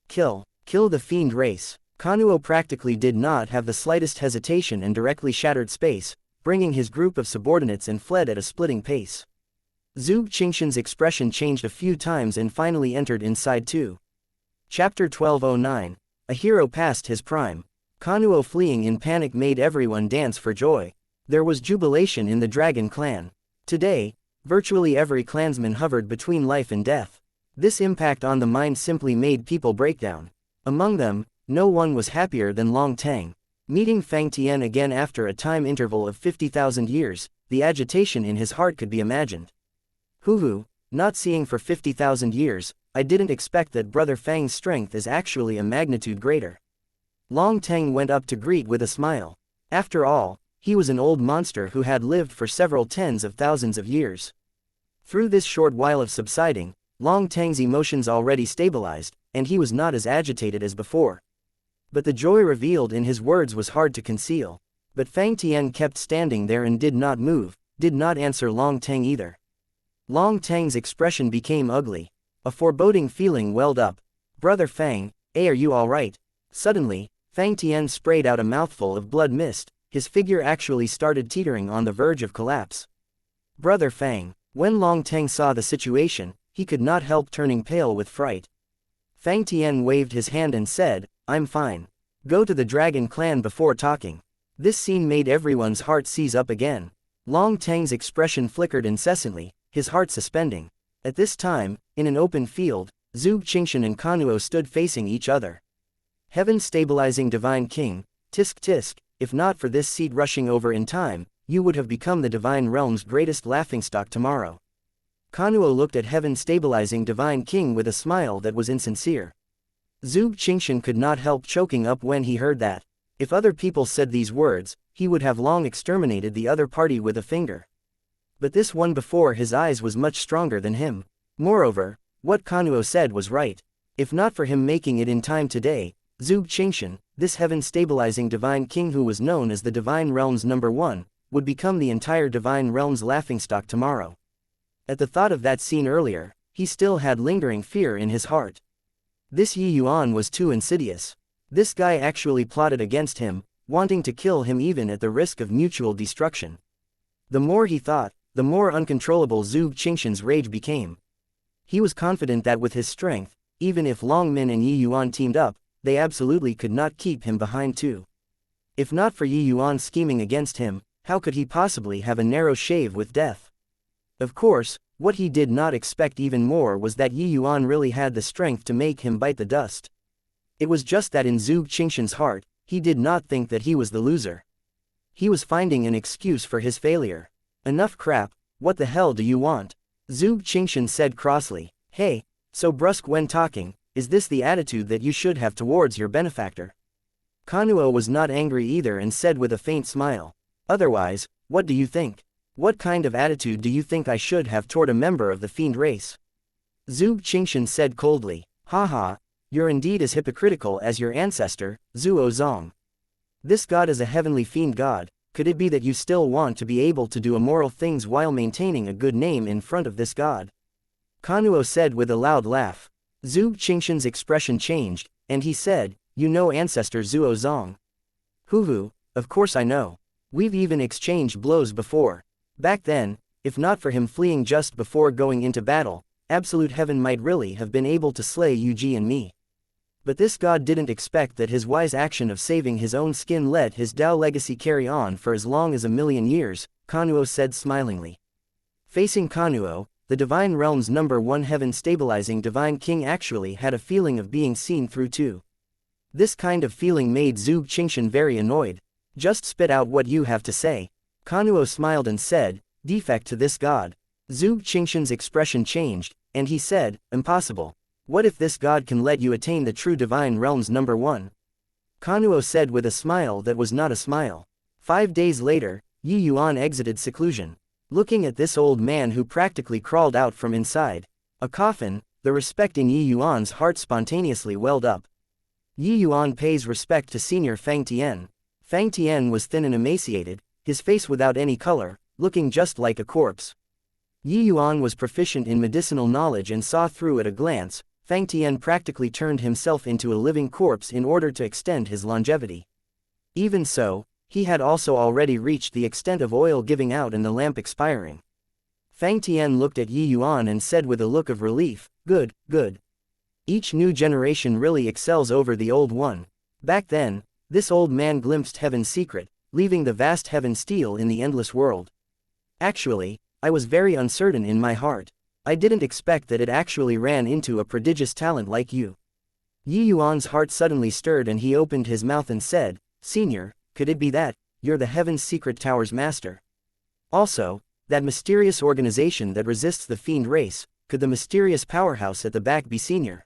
Kill the fiend race. Kanuo practically did not have the slightest hesitation and directly shattered space, bringing his group of subordinates and fled at a splitting pace. Zhuge Qingshan's expression changed a few times and finally entered inside too. Chapter 1209. A hero past his prime. Kanuo fleeing in panic made everyone dance for joy. There was jubilation in the dragon clan. Today, virtually every clansman hovered between life and death. This impact on the mind simply made people break down. Among them, no one was happier than Long Tang. Meeting Fang Tian again after a time interval of 50,000 years, the agitation in his heart could be imagined. Hoo, not seeing for 50,000 years, I didn't expect that Brother Fang's strength is actually a magnitude greater. Long Tang went up to greet with a smile. After all, he was an old monster who had lived for several tens of thousands of years. Through this short while of subsiding, Long Tang's emotions already stabilized, and he was not as agitated as before. But the joy revealed in his words was hard to conceal. But Fang Tian kept standing there and did not move, did not answer Long Tang either. Long Tang's expression became ugly. A foreboding feeling welled up. Brother Fang, are you alright? Suddenly, Fang Tian sprayed out a mouthful of blood mist. His figure actually started teetering on the verge of collapse. Brother Fang. When Long Tang saw the situation, he could not help turning pale with fright. Fang Tian waved his hand and said, I'm fine. Go to the dragon clan before talking. This scene made everyone's heart seize up again. Long Tang's expression flickered incessantly, his heart suspending. At this time, in an open field, Zhuge Qingshan and Kanuo stood facing each other. Heaven stabilizing divine king, tisk tisk, if not for this seed rushing over in time, you would have become the divine realm's greatest laughingstock tomorrow. Kanuo looked at heaven stabilizing divine king with a smile that was insincere. Zhuge Qingshan could not help choking up when he heard that. If other people said these words, he would have long exterminated the other party with a finger. But this one before his eyes was much stronger than him. Moreover, what Kanuo said was right. If not for him making it in time today, Zhuge Qingshan, this heaven-stabilizing divine king who was known as the divine realm's #1, would become the entire divine realm's laughingstock tomorrow. At the thought of that scene earlier, he still had lingering fear in his heart. This Yuan was too insidious. This guy actually plotted against him, wanting to kill him even at the risk of mutual destruction. The more he thought, the more uncontrollable Zhuge Qingshan's rage became. He was confident that with his strength, even if Long Min and Yuan teamed up, they absolutely could not keep him behind too. If not for Yuan scheming against him, how could he possibly have a narrow shave with death? Of course, what he did not expect even more was that Yuan really had the strength to make him bite the dust. It was just that in Zhuge Qingshan's heart, he did not think that he was the loser. He was finding an excuse for his failure. Enough crap, what the hell do you want? Zhuge Qingshan said crossly. Hey, so brusque when talking, is this the attitude that you should have towards your benefactor? Kanuo was not angry either and said with a faint smile. Otherwise, what do you think? What kind of attitude do you think I should have toward a member of the fiend race? Zhuge Qingshan said coldly. Haha, you're indeed as hypocritical as your ancestor, Zuo Zong. This god is a heavenly fiend god. Could it be that you still want to be able to do immoral things while maintaining a good name in front of this god? Kanuo said with a loud laugh. Zhuge Qingshan's expression changed, and he said, you know ancestor Zuo Zong. Hoo, of course I know. We've even exchanged blows before. Back then, if not for him fleeing just before going into battle, absolute heaven might really have been able to slay Yuji and me. But this god didn't expect that his wise action of saving his own skin let his Dao legacy carry on for as long as 1,000,000 years, Kanuo said smilingly. Facing Kanuo, the divine realm's #1 heaven-stabilizing divine king actually had a feeling of being seen through too. This kind of feeling made Zhuge Qingshan very annoyed. Just spit out what you have to say. Kanuo smiled and said, defect to this god. Zhuge Qingshan's expression changed, and he said, impossible. What if this god can let you attain the true divine realm's #1? Kanuo said with a smile that was not a smile. 5 days later, Yuan exited seclusion. Looking at this old man who practically crawled out from inside a coffin, the respect in Yuan's heart spontaneously welled up. Yuan pays respect to senior Fang Tian. Fang Tian was thin and emaciated, his face without any color, looking just like a corpse. Yuan was proficient in medicinal knowledge and saw through at a glance. Fang Tian practically turned himself into a living corpse in order to extend his longevity. Even so, he had also already reached the extent of oil giving out and the lamp expiring. Fang Tian looked at Yuan and said with a look of relief, good, good. Each new generation really excels over the old one. Back then, this old man glimpsed heaven's secret, leaving the vast heaven still in the endless world. Actually, I was very uncertain in my heart. I didn't expect that it actually ran into a prodigious talent like you. Yi Yuan's heart suddenly stirred and he opened his mouth and said, Senior, could it be that, you're the Heaven's Secret Tower's master? Also, that mysterious organization that resists the fiend race, could the mysterious powerhouse at the back be Senior?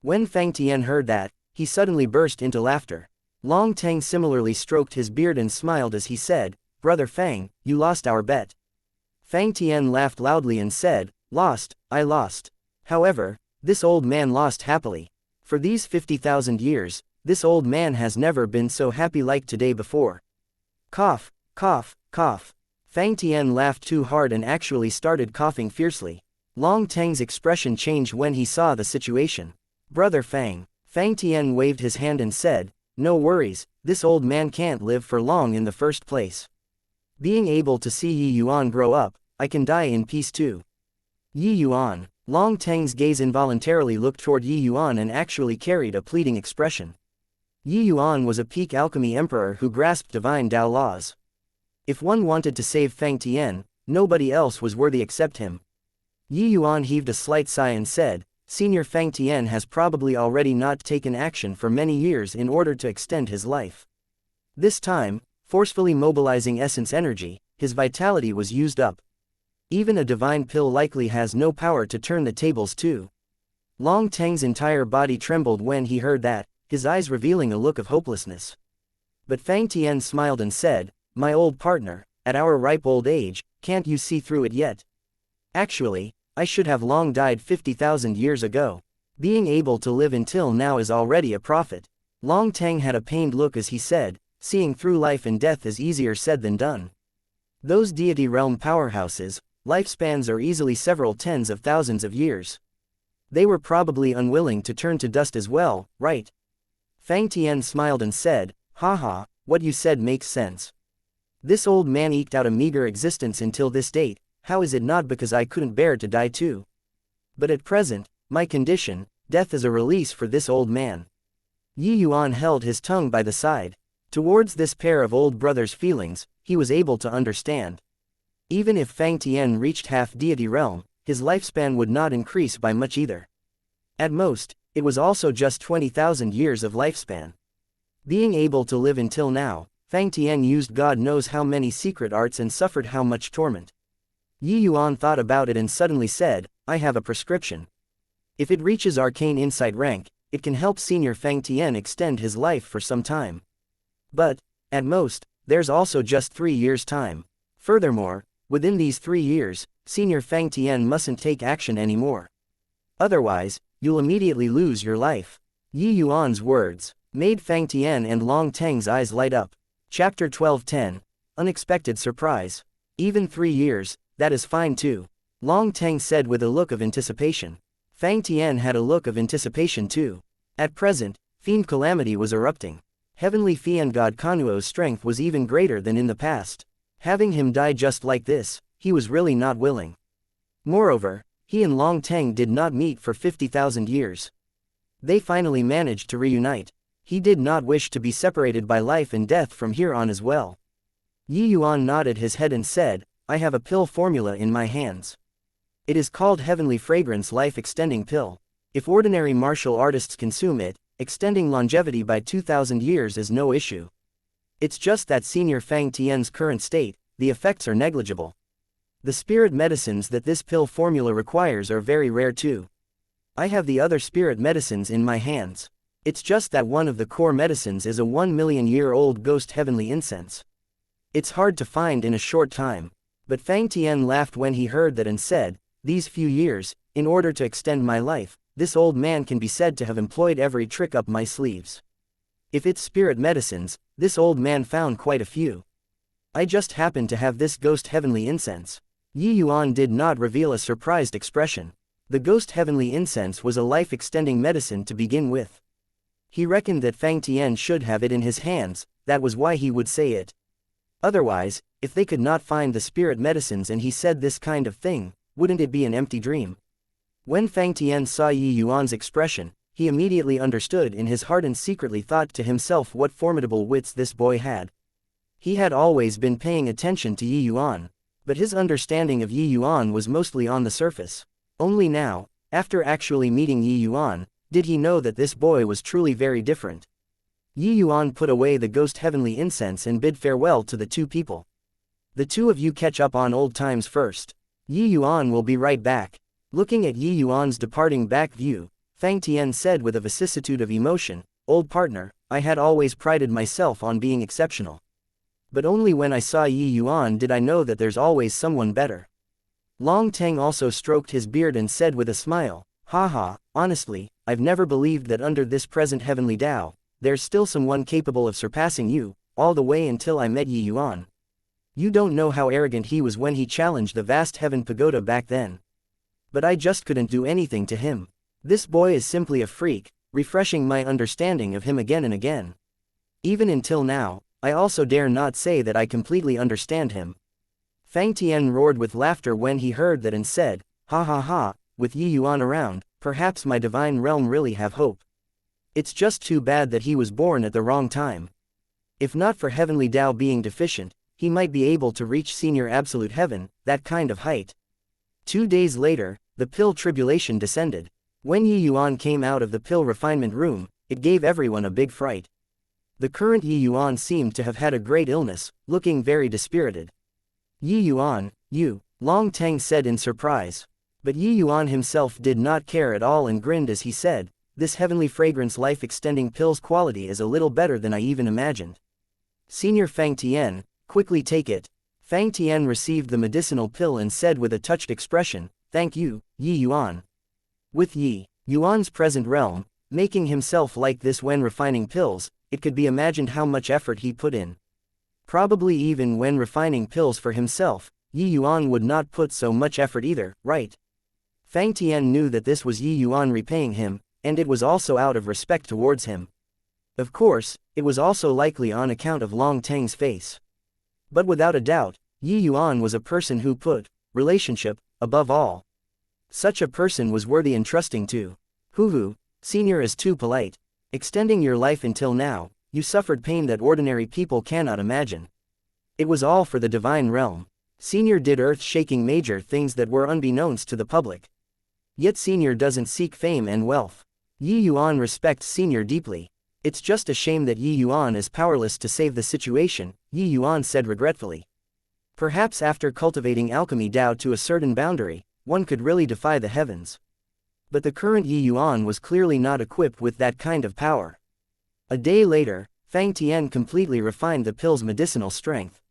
When Fang Tian heard that, he suddenly burst into laughter. Long Teng similarly stroked his beard and smiled as he said, Brother Fang, you lost our bet. Fang Tian laughed loudly and said, Lost, I lost. However, this old man lost happily. For these 50,000 years, this old man has never been so happy like today before. Cough, cough, cough. Fang Tian laughed too hard and actually started coughing fiercely. Long Teng's expression changed when he saw the situation. Brother Fang. Fang Tian waved his hand and said, No worries, this old man can't live for long in the first place. Being able to see Yi Yuan grow up, I can die in peace too. Yi Yuan. Long Teng's gaze involuntarily looked toward Yi Yuan and actually carried a pleading expression. Yi Yuan was a peak alchemy emperor who grasped divine Tao laws. If one wanted to save Fang Tian, nobody else was worthy except him. Yi Yuan heaved a slight sigh and said, Senior Fang Tian has probably already not taken action for many years in order to extend his life. This time, forcefully mobilizing essence energy, his vitality was used up. Even a divine pill likely has no power to turn the tables too. Long Teng's entire body trembled when he heard that, his eyes revealing a look of hopelessness. But Fang Tian smiled and said, My old partner, at our ripe old age, can't you see through it yet? Actually, I should have long died 50,000 years ago. Being able to live until now is already a profit. Long Teng had a pained look as he said, Seeing through life and death is easier said than done. Those deity realm powerhouses, lifespans are easily several tens of thousands of years. They were probably unwilling to turn to dust as well, right? Fang Tian smiled and said, Haha, what you said makes sense. This old man eked out a meager existence until this date, how is it not because I couldn't bear to die too? But at present, my condition, death is a release for this old man. Yi Yuan held his tongue by the side. Towards this pair of old brothers' feelings, he was able to understand. Even if Fang Tian reached half deity realm, his lifespan would not increase by much either. At most, it was also just 20,000 years of lifespan. Being able to live until now, Fang Tian used God knows how many secret arts and suffered how much torment. Yi Yuan thought about it and suddenly said, I have a prescription. If it reaches arcane insight rank, it can help Senior Fang Tian extend his life for some time. But, at most, there's also just 3 years' time. Furthermore, within these 3 years, Senior Fang Tian mustn't take action anymore. Otherwise, you'll immediately lose your life. Yi Yuan's words made Fang Tian and Long Teng's eyes light up. Chapter 12:10. Unexpected surprise. Even 3 years, that is fine too. Long Teng said with a look of anticipation. Fang Tian had a look of anticipation too. At present, fiend calamity was erupting. Heavenly Fiend God Kanuo's strength was even greater than in the past. Having him die just like this, he was really not willing. Moreover, he and Long Teng did not meet for 50,000 years. They finally managed to reunite. He did not wish to be separated by life and death from here on as well. Yi Yuan nodded his head and said, I have a pill formula in my hands. It is called Heavenly Fragrance Life Extending Pill. If ordinary martial artists consume it, extending longevity by 2,000 years is no issue. It's just that Senior Fang Tian's current state, the effects are negligible. The spirit medicines that this pill formula requires are very rare too. I have the other spirit medicines in my hands. It's just that one of the core medicines is a 1,000,000-year-old ghost heavenly incense. It's hard to find in a short time. But Fang Tian laughed when he heard that and said, These few years, in order to extend my life, this old man can be said to have employed every trick up my sleeves. If it's spirit medicines, this old man found quite a few. I just happen to have this ghost heavenly incense. Yi Yuan did not reveal a surprised expression. The ghost heavenly incense was a life-extending medicine to begin with. He reckoned that Fang Tian should have it in his hands, that was why he would say it. Otherwise, if they could not find the spirit medicines and he said this kind of thing, wouldn't it be an empty dream? When Fang Tian saw Yi Yuan's expression, he immediately understood in his heart and secretly thought to himself what formidable wits this boy had. He had always been paying attention to Yi Yuan, but his understanding of Yi Yuan was mostly on the surface. Only now, after actually meeting Yi Yuan, did he know that this boy was truly very different. Yi Yuan put away the ghost heavenly incense and bid farewell to the two people. The two of you catch up on old times first. Yi Yuan will be right back. Looking at Yi Yuan's departing back view, Fang Tian said with a vicissitude of emotion, "Old partner, I had always prided myself on being exceptional. But only when I saw Yi Yuan did I know that there's always someone better." Long Teng also stroked his beard and said with a smile, "Haha, honestly, I've never believed that under this present heavenly Tao, there's still someone capable of surpassing you, all the way until I met Yi Yuan. You don't know how arrogant he was when he challenged the vast heaven pagoda back then. But I just couldn't do anything to him. This boy is simply a freak, refreshing my understanding of him again and again. Even until now, I also dare not say that I completely understand him." Fang Tian roared with laughter when he heard that and said, "Ha ha ha, with Yi Yuan around, perhaps my divine realm really have hope. It's just too bad that he was born at the wrong time. If not for heavenly Tao being deficient, he might be able to reach senior absolute heaven, that kind of height." 2 days later, the pill tribulation descended. When Yi Yuan came out of the pill refinement room, it gave everyone a big fright. The current Yi Yuan seemed to have had a great illness, looking very dispirited. "Yi Yuan, you," Long Teng said in surprise. But Yi Yuan himself did not care at all and grinned as he said, "This heavenly fragrance life-extending pill's quality is a little better than I even imagined. Senior Fang Tian, quickly take it." Fang Tian received the medicinal pill and said with a touched expression, "Thank you, Yi Yuan." With Yi Yuan's present realm, making himself like this when refining pills, it could be imagined how much effort he put in. Probably even when refining pills for himself, Yi Yuan would not put so much effort either, right? Fang Tian knew that this was Yi Yuan repaying him, and it was also out of respect towards him. Of course, it was also likely on account of Long Teng's face. But without a doubt, Yi Yuan was a person who put relationship above all. Such a person was worthy entrusting to. Hoo, senior is too polite. Extending your life until now, you suffered pain that ordinary people cannot imagine. It was all for the divine realm. Senior did earth-shaking major things that were unbeknownst to the public. Yet Senior doesn't seek fame and wealth. Yi Yuan respects Senior deeply. It's just a shame that Yi Yuan is powerless to save the situation, Yi Yuan said regretfully. Perhaps after cultivating alchemy Tao to a certain boundary, one could really defy the heavens. But the current Yi Yuan was clearly not equipped with that kind of power. A day later, Fang Tian completely refined the pill's medicinal strength.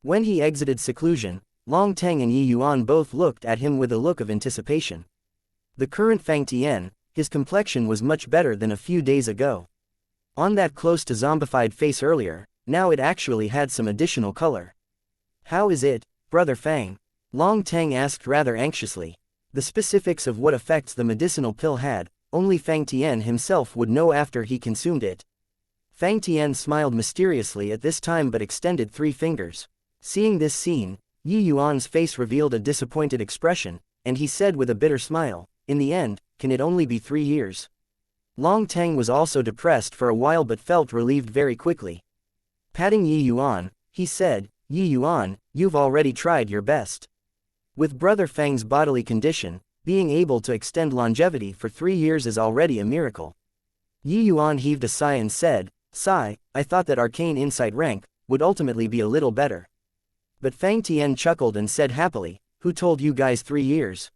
When he exited seclusion, Long Teng and Yi Yuan both looked at him with a look of anticipation. The current Fang Tian, his complexion was much better than a few days ago. On that close to zombified face earlier, now it actually had some additional color. "How is it, Brother Fang?" Long Teng asked rather anxiously. The specifics of what effects the medicinal pill had, only Fang Tian himself would know after he consumed it. Fang Tian smiled mysteriously at this time but extended 3 fingers. Seeing this scene, Yi Yuan's face revealed a disappointed expression, and he said with a bitter smile, "In the end, can it only be 3 years?" Long Teng was also depressed for a while but felt relieved very quickly. Patting Yi Yuan, he said, "Yi Yuan, you've already tried your best. With Brother Fang's bodily condition, being able to extend longevity for 3 years is already a miracle." Yi Yuan heaved a sigh and said, "Sigh, I thought that arcane insight rank would ultimately be a little better." But Fang Tian chuckled and said happily, "Who told you guys 3 years?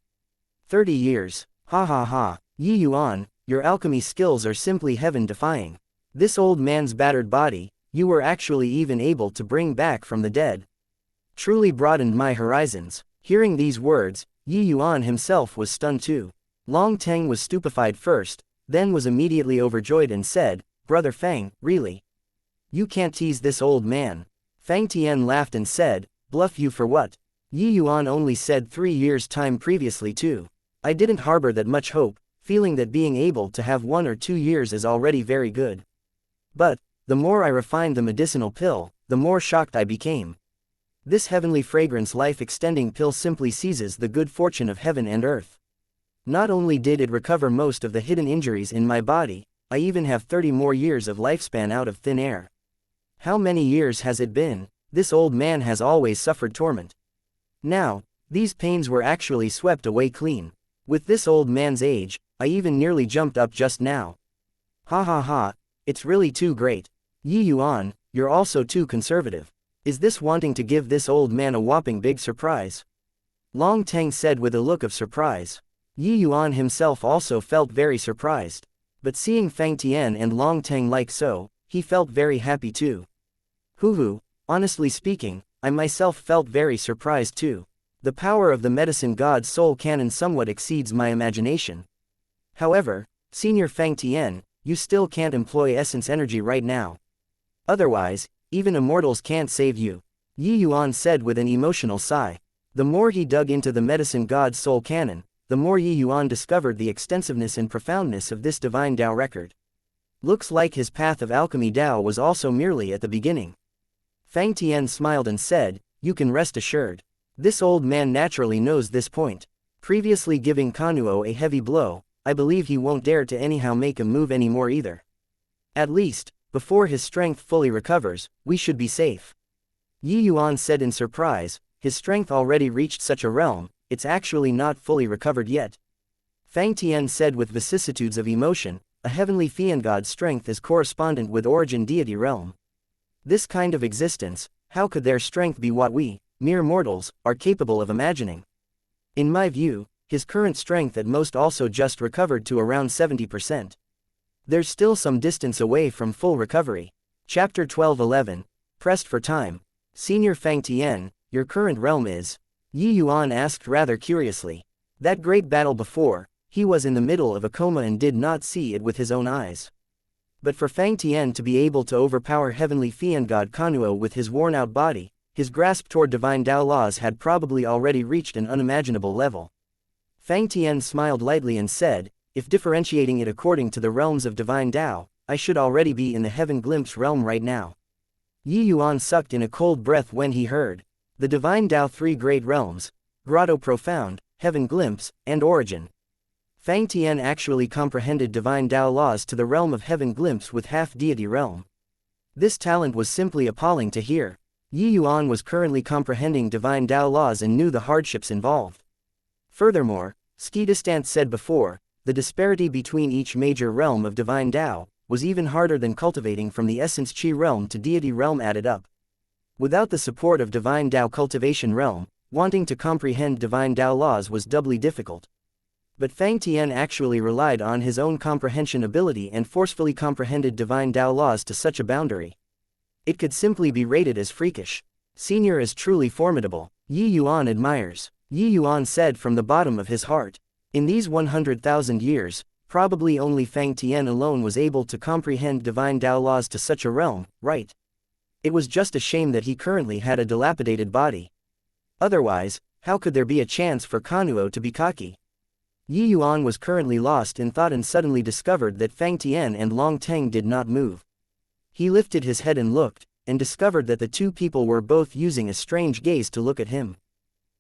30 years, ha ha ha, Yi Yuan, your alchemy skills are simply heaven-defying. This old man's battered body, you were actually even able to bring back from the dead. Truly broadened my horizons." Hearing these words, Yi Yuan himself was stunned too. Long Teng was stupefied first, then was immediately overjoyed and said, "Brother Fang, really? You can't tease this old man." Fang Tian laughed and said, "Bluff you for what? Yi Yuan only said 3 years' time previously too. I didn't harbor that much hope, feeling that being able to have 1 or 2 years is already very good. But, the more I refined the medicinal pill, the more shocked I became. This heavenly fragrance life-extending pill simply seizes the good fortune of heaven and earth. Not only did it recover most of the hidden injuries in my body, I even have 30 more years of lifespan out of thin air. How many years has it been? This old man has always suffered torment. Now, these pains were actually swept away clean. With this old man's age, I even nearly jumped up just now. Ha ha ha, it's really too great. Yi Yuan, you're also too conservative. Is this wanting to give this old man a whopping big surprise? Long Teng said with a look of surprise. Yi Yuan himself also felt very surprised. But seeing Fang Tian and Long Teng like so, he felt very happy too. Hoo, honestly speaking, I myself felt very surprised too. The power of the medicine god's soul cannon somewhat exceeds my imagination. However, Senior Fang Tian, you still can't employ essence energy right now. Otherwise, even immortals can't save you. Yi Yuan said with an emotional sigh. The more he dug into the medicine god's soul cannon, the more Yi Yuan discovered the extensiveness and profoundness of this divine Tao record. Looks like his path of alchemy Tao was also merely at the beginning. Fang Tian smiled and said, you can rest assured. This old man naturally knows this point. Previously giving Kanuo a heavy blow, I believe he won't dare to anyhow make a move anymore either. At least, before his strength fully recovers, we should be safe. Yi Yuan said in surprise, his strength already reached such a realm, it's actually not fully recovered yet. Fang Tian said with vicissitudes of emotion, a heavenly fiend god's strength is correspondent with origin deity realm. This kind of existence, how could their strength be what we, mere mortals, are capable of imagining? In my view, his current strength at most also just recovered to around 70%. There's still some distance away from full recovery. Chapter 12:11, Pressed for time. Senior Fang Tian, your current realm is? Yi Yuan asked rather curiously. That great battle before, he was in the middle of a coma and did not see it with his own eyes. But for Fang Tian to be able to overpower heavenly fiend god Kanuo with his worn-out body, his grasp toward divine Tao laws had probably already reached an unimaginable level. Fang Tian smiled lightly and said, if differentiating it according to the realms of divine Tao, I should already be in the heaven glimpse realm right now. Yi Yuan sucked in a cold breath when he heard. The divine Tao three great realms, Grotto Profound, Heaven Glimpse, and Origin. Fang Tian actually comprehended divine Tao laws to the realm of Heaven Glimpse with half-deity realm. This talent was simply appalling to hear. Yi Yuan was currently comprehending divine Tao laws and knew the hardships involved. Furthermore, Skidistant said before, the disparity between each major realm of divine Tao was even harder than cultivating from the essence Qi realm to deity realm added up. Without the support of divine Tao cultivation realm, wanting to comprehend divine Tao laws was doubly difficult. But Fang Tian actually relied on his own comprehension ability and forcefully comprehended divine Tao laws to such a boundary. It could simply be rated as freakish. Senior is truly formidable. Yi Yuan admires. Yi Yuan said from the bottom of his heart. In these 100,000 years, probably only Fang Tian alone was able to comprehend divine Tao laws to such a realm, right? It was just a shame that he currently had a dilapidated body. Otherwise, how could there be a chance for Kanuo to be cocky? Yi Yuan was currently lost in thought and suddenly discovered that Fang Tian and Long Teng did not move. He lifted his head and looked, and discovered that the two people were both using a strange gaze to look at him.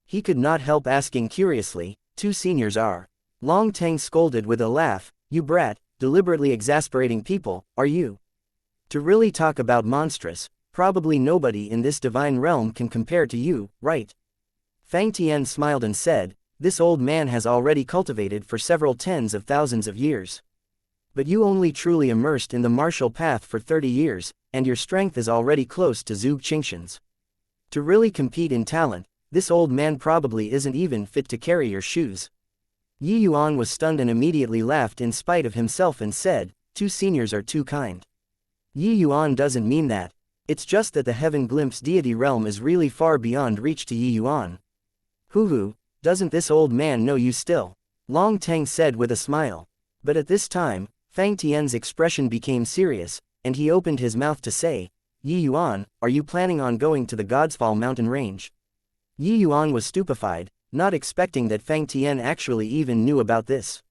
He could not help asking curiously, two seniors are? Long Teng scolded with a laugh, you brat, deliberately exasperating people, are you? To really talk about monstrous, probably nobody in this divine realm can compare to you, right? Fang Tian smiled and said, this old man has already cultivated for several tens of thousands of years. But you only truly immersed in the martial path for 30 years, and your strength is already close to Zhuge Qingshan's. To really compete in talent, this old man probably isn't even fit to carry your shoes. Yi Yuan was stunned and immediately laughed in spite of himself and said, two seniors are too kind. Yi Yuan doesn't mean that. It's just that the Heaven Glimpse deity realm is really far beyond reach to Yi Yuan. Hoo, doesn't this old man know you still? Long Teng said with a smile. But at this time, Fang Tian's expression became serious, and he opened his mouth to say, Yi Yuan, are you planning on going to the Godsfall mountain range? Yi Yuan was stupefied, not expecting that Fang Tian actually even knew about this.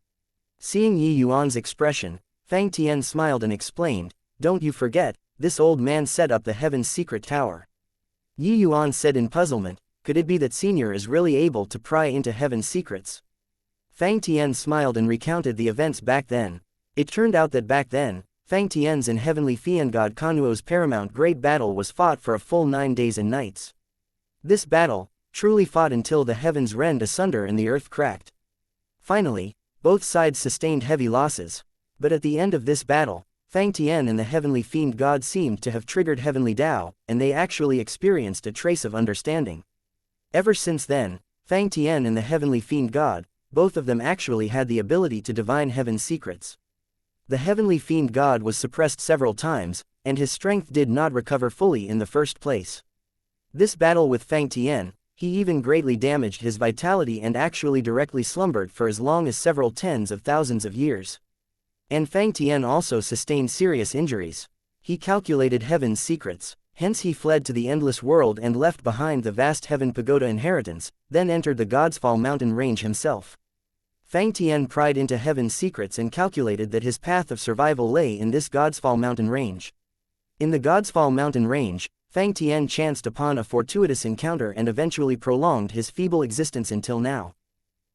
Seeing Yi Yuan's expression, Fang Tian smiled and explained, don't you forget, this old man set up the Heaven's secret tower. Yi Yuan said in puzzlement, could it be that Senior is really able to pry into Heaven's secrets? Fang Tian smiled and recounted the events back then. It turned out that back then, Fang Tian's and Heavenly Fiend God Kanuo's paramount great battle was fought for a full 9 days and nights. This battle, truly fought until the heavens rend asunder and the earth cracked. Finally, both sides sustained heavy losses. But at the end of this battle, Fang Tian and the Heavenly Fiend God seemed to have triggered Heavenly Tao, and they actually experienced a trace of understanding. Ever since then, Fang Tian and the Heavenly Fiend God, both of them actually had the ability to divine heaven's secrets. The Heavenly Fiend God was suppressed several times, and his strength did not recover fully in the first place. This battle with Fang Tian, he even greatly damaged his vitality and actually directly slumbered for as long as several tens of thousands of years. And Fang Tian also sustained serious injuries. He calculated heaven's secrets, hence he fled to the endless world and left behind the vast heaven pagoda inheritance, then entered the Godsfall mountain range himself. Fang Tian pried into heaven's secrets and calculated that his path of survival lay in this Godsfall mountain range. In the Godsfall mountain range, Fang Tian chanced upon a fortuitous encounter and eventually prolonged his feeble existence until now.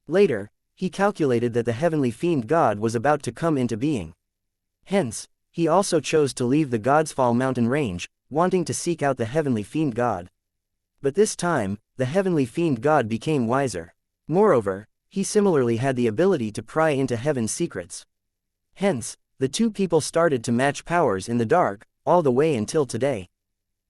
Later, he calculated that the Heavenly Fiend God was about to come into being. Hence, he also chose to leave the Godsfall mountain range, wanting to seek out the Heavenly Fiend God. But this time, the Heavenly Fiend God became wiser. Moreover, he similarly had the ability to pry into heaven's secrets. Hence, the two people started to match powers in the dark, all the way until today.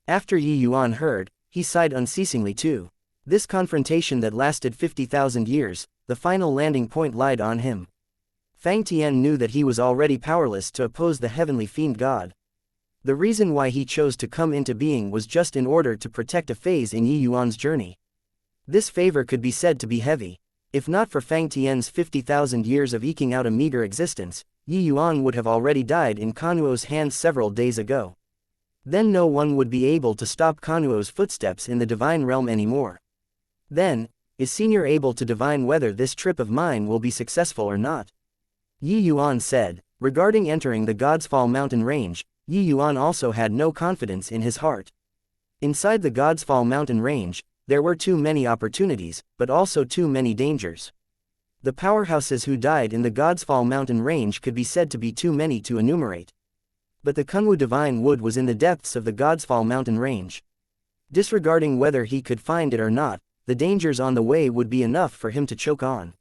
After Yuan heard, he sighed unceasingly too. This confrontation that lasted 50,000 years, the final landing point lied on him. Fang Tian knew that he was already powerless to oppose the Heavenly Fiend God. The reason why he chose to come into being was just in order to protect a phase in Yuan's journey. This favor could be said to be heavy. If not for Fang Tian's 50,000 years of eking out a meager existence, Yuan would have already died in Kanuo's hands several days ago. Then no one would be able to stop Kanuo's footsteps in the divine realm anymore. Then, is Senior able to divine whether this trip of mine will be successful or not? Yuan said. Regarding entering the Godsfall mountain range, Yuan also had no confidence in his heart. Inside the Godsfall mountain range, there were too many opportunities, but also too many dangers. The powerhouses who died in the Godsfall mountain range could be said to be too many to enumerate. But the Kunwu divine wood was in the depths of the Godsfall mountain range. Disregarding whether he could find it or not, the dangers on the way would be enough for him to choke on.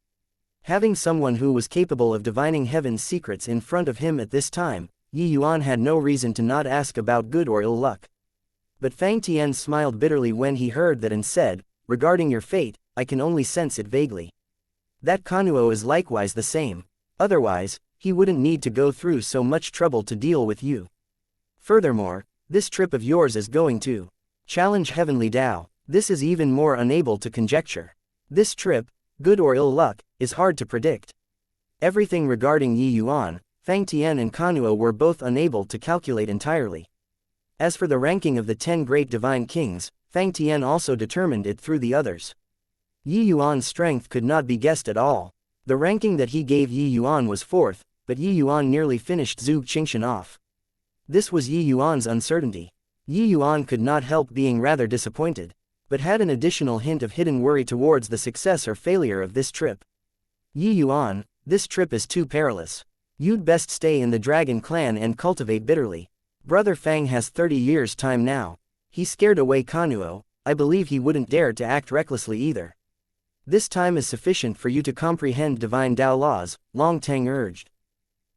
Having someone who was capable of divining heaven's secrets in front of him at this time, Yuan had no reason to not ask about good or ill luck. But Fang Tian smiled bitterly when he heard that and said, regarding your fate, I can only sense it vaguely. That Kanuo is likewise the same. Otherwise, he wouldn't need to go through so much trouble to deal with you. Furthermore, this trip of yours is going to challenge Heavenly Tao. This is even more unable to conjecture. This trip, good or ill luck, is hard to predict. Everything regarding Yuan, Fang Tian and Kanuo were both unable to calculate entirely. As for the ranking of the 10 great divine kings, Fang Tian also determined it through the others. Yuan's strength could not be guessed at all. The ranking that he gave Yuan was 4th, but Yuan nearly finished Zhu Qingshan off. This was Yuan's uncertainty. Yuan could not help being rather disappointed, but had an additional hint of hidden worry towards the success or failure of this trip. Yuan, this trip is too perilous. You'd best stay in the Dragon Clan and cultivate bitterly. Brother Fang has 30 years' time now. He scared away Kanuo, I believe he wouldn't dare to act recklessly either. This time is sufficient for you to comprehend divine Tao laws, Long Teng urged.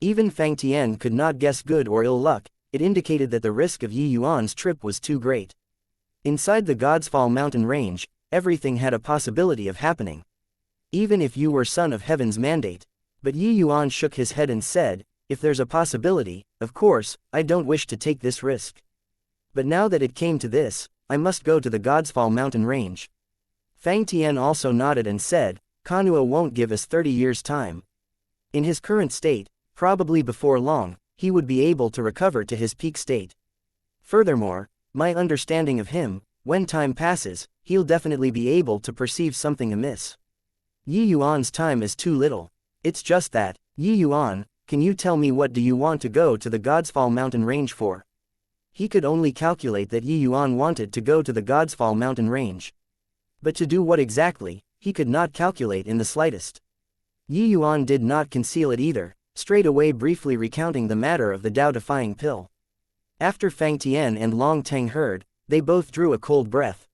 Even Fang Tian could not guess good or ill luck, it indicated that the risk of Yuan's trip was too great. Inside the Godsfall mountain range, everything had a possibility of happening. Even if you were son of heaven's mandate. But Yuan shook his head and said, if there's a possibility, of course, I don't wish to take this risk. But now that it came to this, I must go to the Godsfall mountain range. Fang Tian also nodded and said, Kanuo won't give us 30 years' time. In his current state, probably before long, he would be able to recover to his peak state. Furthermore, my understanding of him, when time passes, he'll definitely be able to perceive something amiss. Yuan's time is too little. It's just that, Yuan, can you tell me what do you want to go to the Godsfall mountain range for? He could only calculate that Yuan wanted to go to the Godsfall mountain range. But to do what exactly, he could not calculate in the slightest. Yi Yuan did not conceal it either, straight away briefly recounting the matter of the Tao-defying pill. After Fang Tian and Long Teng heard, they both drew a cold breath.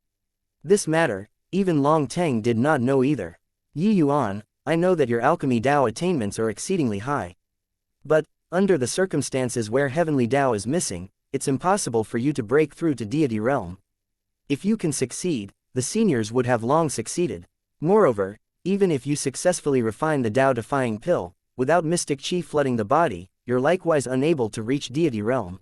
This matter, even Long Teng did not know either. Yi Yuan, I know that your alchemy Tao attainments are exceedingly high. But, under the circumstances where heavenly Tao is missing, it's impossible for you to break through to deity realm. If you can succeed, the seniors would have long succeeded. Moreover, even if you successfully refine the Tao-defying pill, without mystic chi flooding the body, you're likewise unable to reach deity realm.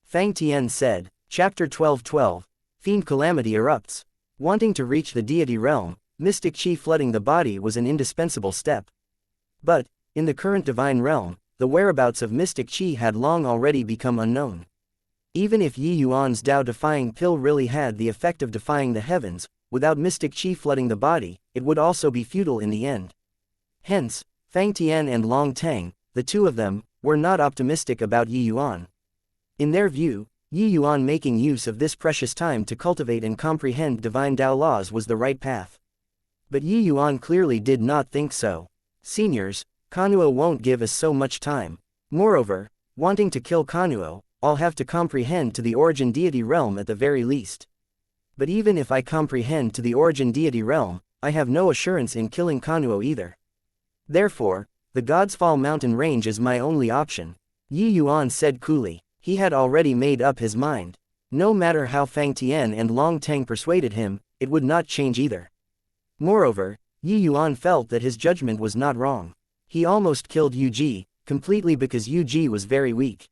Fang Tian said, Chapter 12:12, Fiend Calamity erupts. Wanting to reach the deity realm, mystic chi flooding the body was an indispensable step. But, in the current divine realm, the whereabouts of mystic chi had long already become unknown. Even if Yi Yuan's Tao-defying pill really had the effect of defying the heavens, without mystic chi flooding the body, it would also be futile in the end. Hence, Fang Tian and Long Teng, the two of them, were not optimistic about Yi Yuan. In their view, Yi Yuan making use of this precious time to cultivate and comprehend divine Tao laws was the right path. But Yi Yuan clearly did not think so. Seniors, Kanuo won't give us so much time. Moreover, wanting to kill Kanuo, I'll have to comprehend to the origin deity realm at the very least. But even if I comprehend to the origin deity realm, I have no assurance in killing Kanuo either. Therefore, the God's Fall mountain range is my only option. Yi Yuan said coolly. He had already made up his mind. No matter how Fang Tian and Long Teng persuaded him, it would not change either. Moreover, Yi Yuan felt that his judgment was not wrong. He almost killed Yu Ji, completely because Yu Ji was very weak.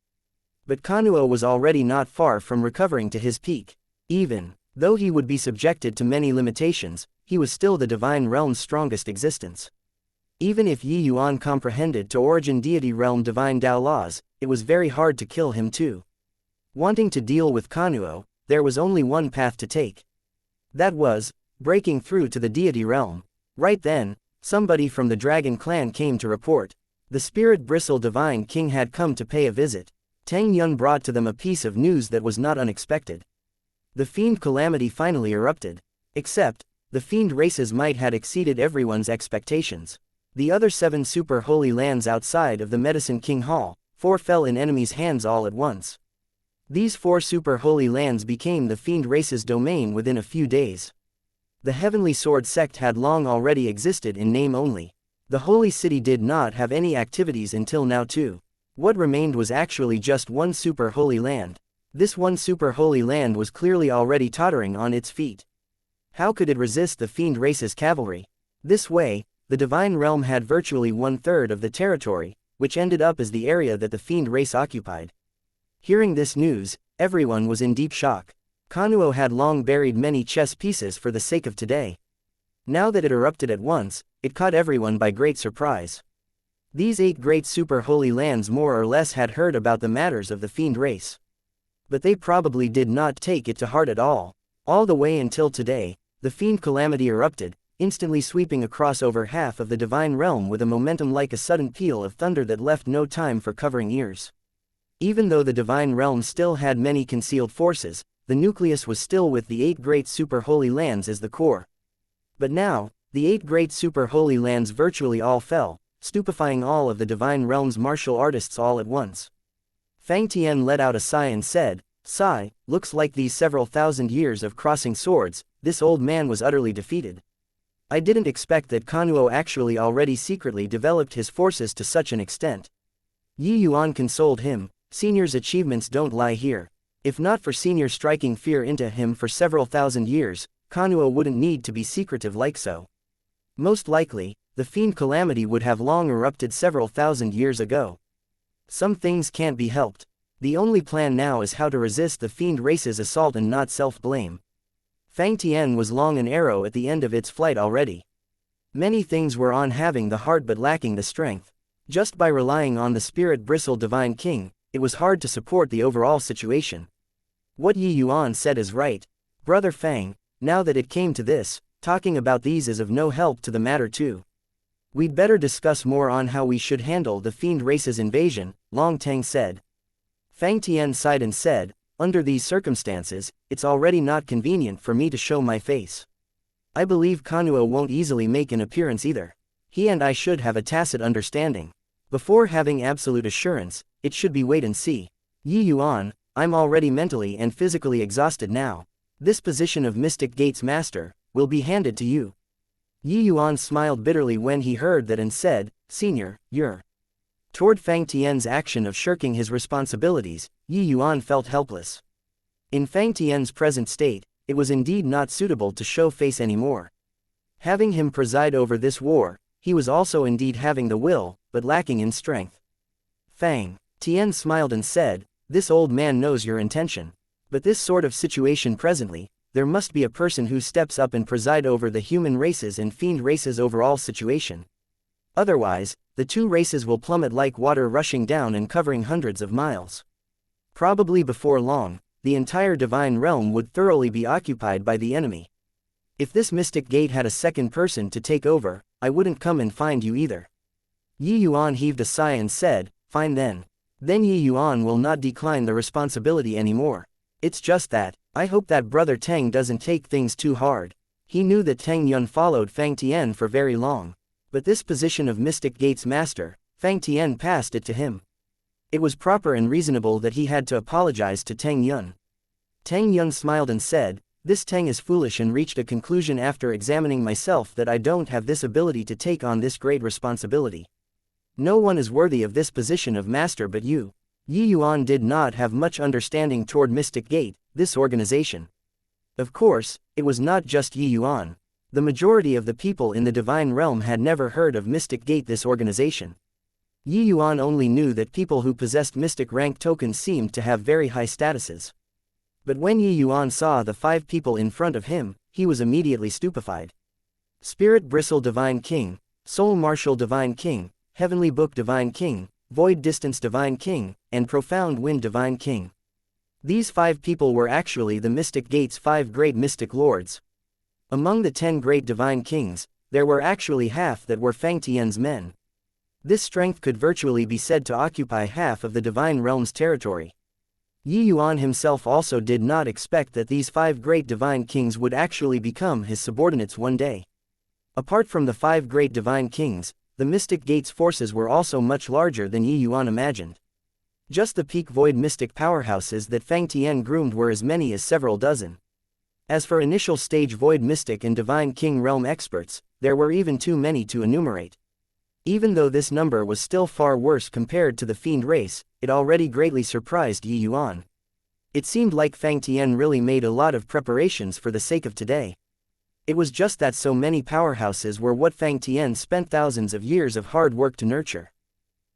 But Kanuo was already not far from recovering to his peak. Even though he would be subjected to many limitations, he was still the divine realm's strongest existence. Even if Yi Yuan comprehended to origin deity realm divine Tao laws, it was very hard to kill him too. Wanting to deal with Kanuo, there was only one path to take. That was, breaking through to the deity realm. Right then, somebody from the Dragon Clan came to report. The Spirit Bristle Divine King had come to pay a visit. Tang Yun brought to them a piece of news that was not unexpected. The Fiend Calamity finally erupted. Except, the Fiend race's might had exceeded everyone's expectations. The other 7 super holy lands outside of the Medicine King Hall, 4 fell in enemies' hands all at once. These 4 super holy lands became the Fiend race's domain within a few days. The Heavenly Sword sect had long already existed in name only. The Holy City did not have any activities until now too. What remained was actually just one super holy land. This one super holy land was clearly already tottering on its feet. How could it resist the Fiend race's cavalry? This way, the divine realm had virtually 1/3 of the territory, which ended up as the area that the Fiend race occupied. Hearing this news, everyone was in deep shock. Kanuo had long buried many chess pieces for the sake of today. Now that it erupted at once, it caught everyone by great surprise. These 8 great super holy lands more or less had heard about the matters of the Fiend race. But they probably did not take it to heart at all. All the way until today, the Fiend Calamity erupted, instantly sweeping across over half of the divine realm with a momentum like a sudden peal of thunder that left no time for covering ears. Even though the divine realm still had many concealed forces, the nucleus was still with the 8 great super holy lands as the core. But now, the 8 great super holy lands virtually all fell, stupefying all of the divine realm's martial artists all at once. Fang Tian let out a sigh and said, "Sigh, looks like these several thousand years of crossing swords, this old man was utterly defeated. I didn't expect that Kanuo actually already secretly developed his forces to such an extent." Yi Yuan consoled him, "Senior's achievements don't lie here. If not for Senior striking fear into him for several thousand years, Kanuo wouldn't need to be secretive like so. Most likely, the Fiend Calamity would have long erupted several thousand years ago. Some things can't be helped. The only plan now is how to resist the Fiend race's assault and not self-blame." Fang Tian was long an arrow at the end of its flight already. Many things were on having the heart but lacking the strength. Just by relying on the Spirit Bristle Divine King, it was hard to support the overall situation. What Yi Yuan said is right. Brother Fang, now that it came to this, talking about these is of no help to the matter too. We'd better discuss more on how we should handle the Fiend race's invasion, Long Teng said. Fang Tian sighed and said, "Under these circumstances, it's already not convenient for me to show my face. I believe Kanuo won't easily make an appearance either. He and I should have a tacit understanding. Before having absolute assurance, it should be wait and see. Yi Yuan, I'm already mentally and physically exhausted now. This position of Mystic Gate's master will be handed to you. Yi Yuan smiled bitterly when he heard that and said, Senior, you're. Toward Fang Tian's action of shirking his responsibilities, Yi Yuan felt helpless. In Fang Tian's present state, it was indeed not suitable to show face anymore. Having him preside over this war, he was also indeed having the will, but lacking in strength. Fang Tian smiled and said, this old man knows your intention. But this sort of situation presently, there must be a person who steps up and preside over the human races and fiend races overall situation. Otherwise, the two races will plummet like water rushing down and covering hundreds of miles. Probably before long, the entire divine realm would thoroughly be occupied by the enemy. If this Mystic Gate had a second person to take over, I wouldn't come and find you either. Yi Yuan heaved a sigh and said, fine then. Then Yi Yuan will not decline the responsibility anymore. It's just that, I hope that brother Tang doesn't take things too hard. He knew that Tang Yun followed Fang Tian for very long. But this position of Mystic Gate's master, Fang Tian passed it to him. It was proper and reasonable that he had to apologize to Tang Yun. Tang Yun smiled and said, this Tang is foolish, and reached a conclusion after examining myself that I don't have this ability to take on this great responsibility. No one is worthy of this position of master but you. Yi Yuan did not have much understanding toward Mystic Gate, this organization. Of course, it was not just Yi Yuan. The majority of the people in the divine realm had never heard of Mystic Gate, this organization. Yi Yuan only knew that people who possessed mystic rank tokens seemed to have very high statuses. But when Yi Yuan saw the 5 people in front of him, he was immediately stupefied. Spirit Bristle Divine King, Soul Martial Divine King, Heavenly Book Divine King, Void Distance Divine King, and Profound Wind Divine King. These 5 people were actually the Mystic Gate's 5 great mystic lords. Among the 10 great divine kings, there were actually half that were Fang Tian's men. This strength could virtually be said to occupy half of the divine realm's territory. Yi Yuan himself also did not expect that these 5 great divine kings would actually become his subordinates one day. Apart from the 5 great divine kings, the Mystic Gate's forces were also much larger than Yi Yuan imagined. Just the peak void mystic powerhouses that Fang Tian groomed were as many as several dozen. As for initial stage void mystic and divine king realm experts, there were even too many to enumerate. Even though this number was still far worse compared to the fiend race, it already greatly surprised Yi Yuan. It seemed like Fang Tian really made a lot of preparations for the sake of today. It was just that so many powerhouses were what Fang Tian spent thousands of years of hard work to nurture.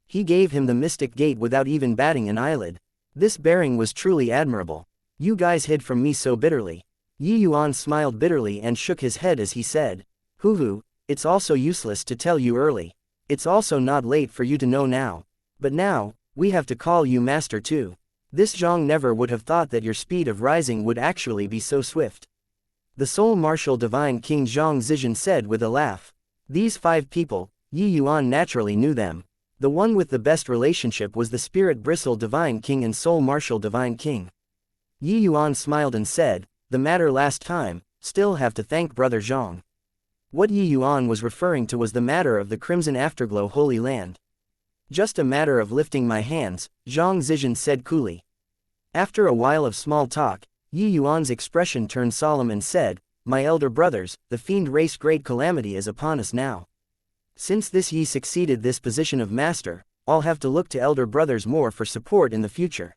He gave him the Mystic Gate without even batting an eyelid. This bearing was truly admirable. You guys hid from me so bitterly. Yi Yuan smiled bitterly and shook his head as he said, Hoo, it's also useless to tell you early. It's also not late for you to know now. But now, we have to call you master too. This Zhang never would have thought that your speed of rising would actually be so swift. The Soul Martial Divine King Zhang Zizhen said with a laugh. These 5 people, Yi Yuan naturally knew them. The one with the best relationship was the Spirit Bristle Divine King and Soul Martial Divine King. Yi Yuan smiled and said, the matter last time, still have to thank Brother Zhang. What Yi Yuan was referring to was the matter of the Crimson Afterglow Holy Land. Just a matter of lifting my hands, Zhang Zizhen said coolly. After a while of small talk, Yi Yuan's expression turned solemn and said, my elder brothers, the fiend race great calamity is upon us now. Since this Yi succeeded this position of master, I'll have to look to elder brothers more for support in the future.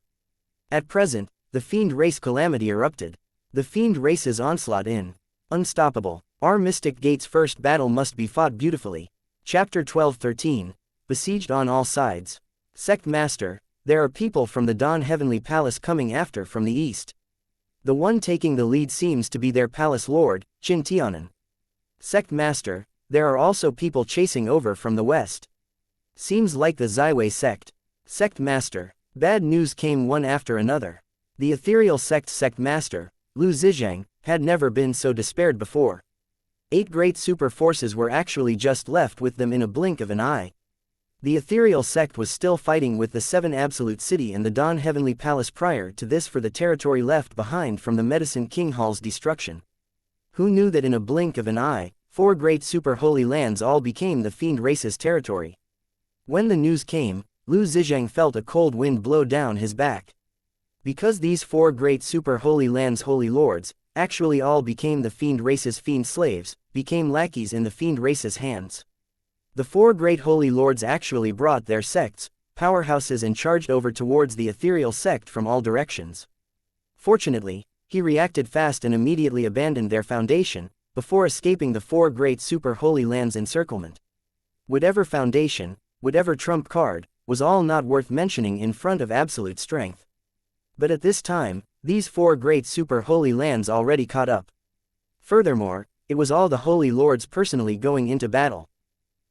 At present, the fiend race calamity erupted. The fiend race's onslaught in. Unstoppable. Our Mystic Gate's first battle must be fought beautifully. Chapter 12-13. Besieged on all sides. Sect Master, there are people from the Dawn Heavenly Palace coming after from the east. The one taking the lead seems to be their palace lord, Qin Tianan. Sect Master, there are also people chasing over from the west. Seems like the Zaiwei sect. Sect Master, bad news came one after another. The ethereal sect master, Lu Zizhang, had never been so despaired before. 8 great super forces were actually just left with them in a blink of an eye. The ethereal sect was still fighting with the 7 Absolute City and the Dawn Heavenly Palace prior to this for the territory left behind from the Medicine King Hall's destruction. Who knew that in a blink of an eye, 4 great super holy lands all became the fiend race's territory. When the news came, Lu Zizhang felt a cold wind blow down his back. Because these 4 great super holy lands' holy lords, actually all became the fiend race's fiend slaves, became lackeys in the fiend race's hands. The 4 great holy lords actually brought their sects, powerhouses and charged over towards the ethereal sect from all directions. Fortunately, he reacted fast and immediately abandoned their foundation, before escaping the 4 great super holy lands' encirclement. Whatever foundation, whatever trump card, was all not worth mentioning in front of absolute strength. But at this time, these 4 great super holy lands already caught up. Furthermore, it was all the holy lords personally going into battle.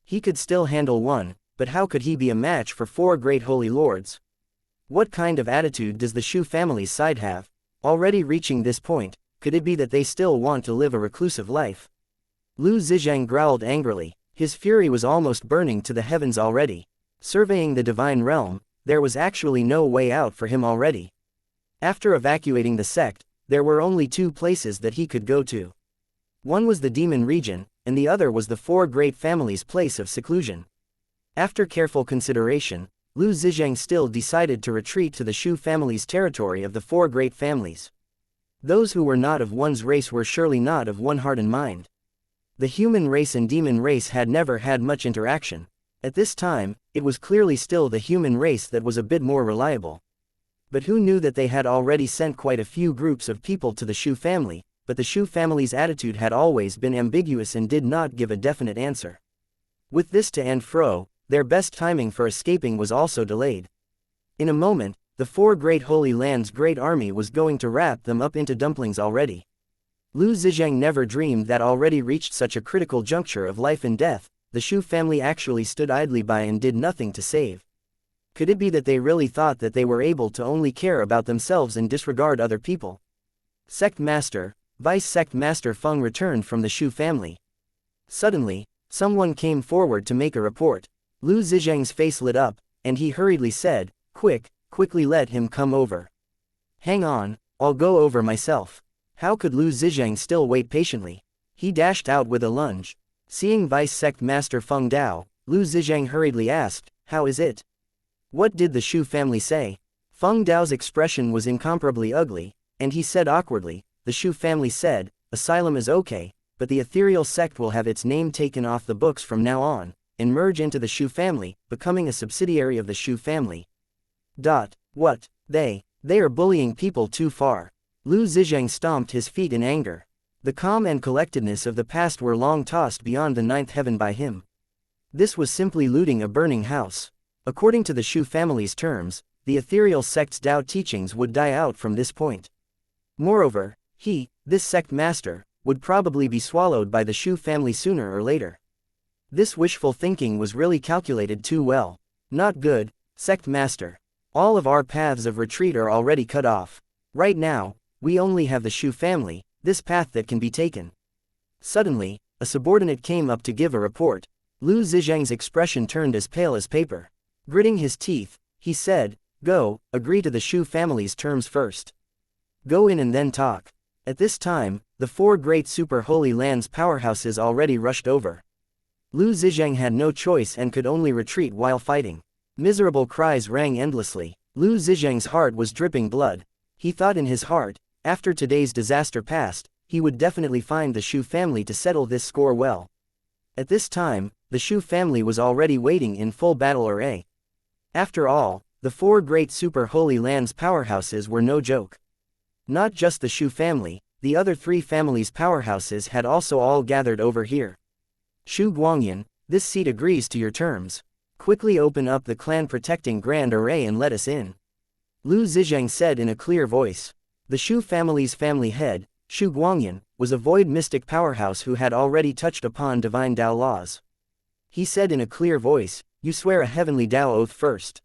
He could still handle one, but how could he be a match for 4 great holy lords? What kind of attitude does the Shu family's side have? Already reaching this point, could it be that they still want to live a reclusive life? Lu Zizhang growled angrily, his fury was almost burning to the heavens already. Surveying the divine realm, there was actually no way out for him already. After evacuating the sect, there were only 2 places that he could go to. One was the demon region, and the other was the 4 great families' place of seclusion. After careful consideration, Lu Zizhang still decided to retreat to the Shu family's territory of the 4 great families. Those who were not of one's race were surely not of one heart and mind. The human race and demon race had never had much interaction. At this time, it was clearly still the human race that was a bit more reliable. But who knew that they had already sent quite a few groups of people to the Shu family, but the Shu family's attitude had always been ambiguous and did not give a definite answer. With this to and fro, their best timing for escaping was also delayed. In a moment, the 4 great holy lands' great army was going to wrap them up into dumplings already. Lu Zizhang never dreamed that already reached such a critical juncture of life and death, the Shu family actually stood idly by and did nothing to save. Could it be that they really thought that they were able to only care about themselves and disregard other people? Sect Master, Vice Sect Master Feng returned from the Shu family. Suddenly, someone came forward to make a report. Lu Zizhang's face lit up, and he hurriedly said, quickly let him come over. Hang on, I'll go over myself. How could Lu Zizhang still wait patiently? He dashed out with a lunge. Seeing Vice Sect Master Feng Dao, Lu Zizhang hurriedly asked, how is it? What did the Shu family say? Feng Dao's expression was incomparably ugly, and he said awkwardly, the Shu family said, asylum is okay, but the ethereal sect will have its name taken off the books from now on, and merge into the Shu family, becoming a subsidiary of the Shu family. What? They are bullying people too far. Lu Zizhang stomped his feet in anger. The calm and collectedness of the past were long tossed beyond the 9th heaven by him. This was simply looting a burning house. According to the Shu family's terms, the ethereal sect's Tao teachings would die out from this point. Moreover, this sect master, would probably be swallowed by the Shu family sooner or later. This wishful thinking was really calculated too well. Not good, sect master. All of our paths of retreat are already cut off. Right now, we only have the Shu family, this path that can be taken. Suddenly, a subordinate came up to give a report. Lu Zizhang's expression turned as pale as paper. Gritting his teeth, he said, go, agree to the Shu family's terms first. Go in and then talk. At this time, the 4 great super holy lands powerhouses already rushed over. Lu Zizhang had no choice and could only retreat while fighting. Miserable cries rang endlessly. Lu Zizhang's heart was dripping blood. He thought in his heart, after today's disaster passed, he would definitely find the Shu family to settle this score well. At this time, the Shu family was already waiting in full battle array. After all, the 4 great super holy lands powerhouses were no joke. Not just the Shu family, the other 3 families' powerhouses had also all gathered over here. Shu Guangyan, this seat agrees to your terms. Quickly open up the clan-protecting grand array and let us in. Lu Zizhang said in a clear voice. The Shu family's family head, Shu Guangyan, was a void mystic powerhouse who had already touched upon divine Tao laws. He said in a clear voice, you swear a heavenly Tao oath first.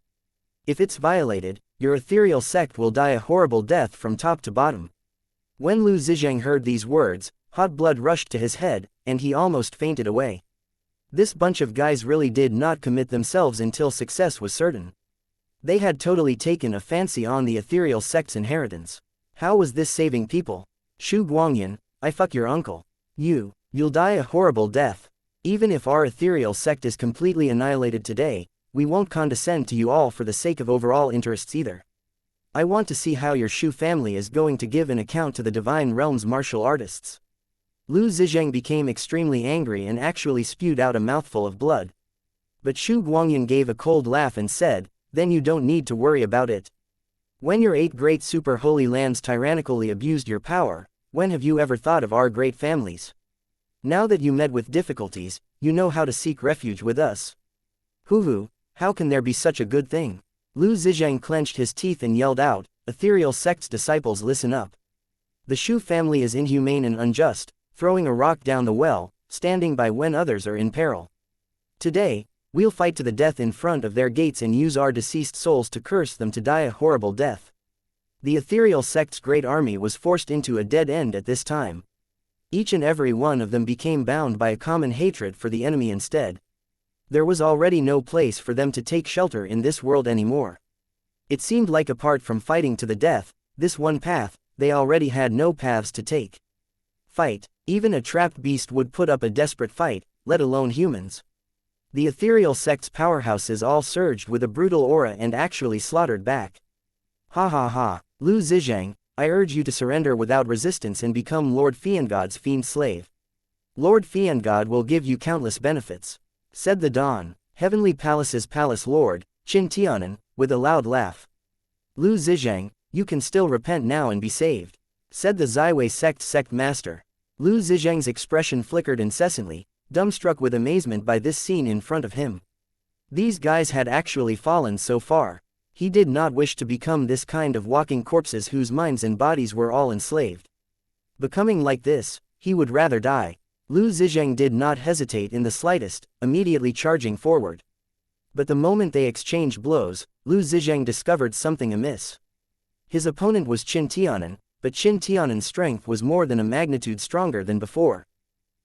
If it's violated, your ethereal sect will die a horrible death from top to bottom. When Lu Zizhang heard these words, hot blood rushed to his head, and he almost fainted away. This bunch of guys really did not commit themselves until success was certain. They had totally taken a fancy on the ethereal sect's inheritance. How was this saving people? Shu Guangyan, I fuck your uncle. You You'll die a horrible death. Even if our ethereal sect is completely annihilated today, we won't condescend to you all for the sake of overall interests either. I want to see how your Shu family is going to give an account to the Divine Realm's martial artists." Lu Zizheng became extremely angry and actually spewed out a mouthful of blood. But Shu Guangyan gave a cold laugh and said, "Then you don't need to worry about it. When your 8 great super holy lands tyrannically abused your power, when have you ever thought of our great families? Now that you met with difficulties, you know how to seek refuge with us. Hu, how can there be such a good thing?" Lu Zizheng clenched his teeth and yelled out, "Ethereal sect's disciples, listen up. The Shu family is inhumane and unjust, throwing a rock down the well, standing by when others are in peril. Today, we'll fight to the death in front of their gates and use our deceased souls to curse them to die a horrible death." The ethereal sect's great army was forced into a dead end at this time. Each and every one of them became bound by a common hatred for the enemy instead. There was already no place for them to take shelter in this world anymore. It seemed like apart from fighting to the death, this one path, they already had no paths to take. Fight. Even a trapped beast would put up a desperate fight, let alone humans. The ethereal sect's powerhouses all surged with a brutal aura and actually slaughtered back. "Ha ha ha, Lu Zizheng, I urge you to surrender without resistance and become Lord Fiangod's fiend slave. Lord Fiangod will give you countless benefits," said the Dawn, Heavenly Palace's palace lord, Qin Tianan, with a loud laugh. "Lu Zizheng, you can still repent now and be saved," said the Zaiwei sect master. Lu Zizheng's expression flickered incessantly, dumbstruck with amazement by this scene in front of him. These guys had actually fallen so far. He did not wish to become this kind of walking corpses whose minds and bodies were all enslaved. Becoming like this, he would rather die. Lu Zizheng did not hesitate in the slightest, immediately charging forward. But the moment they exchanged blows, Lu Zizheng discovered something amiss. His opponent was Qin Tianan, but Qin Tianan's strength was more than a magnitude stronger than before.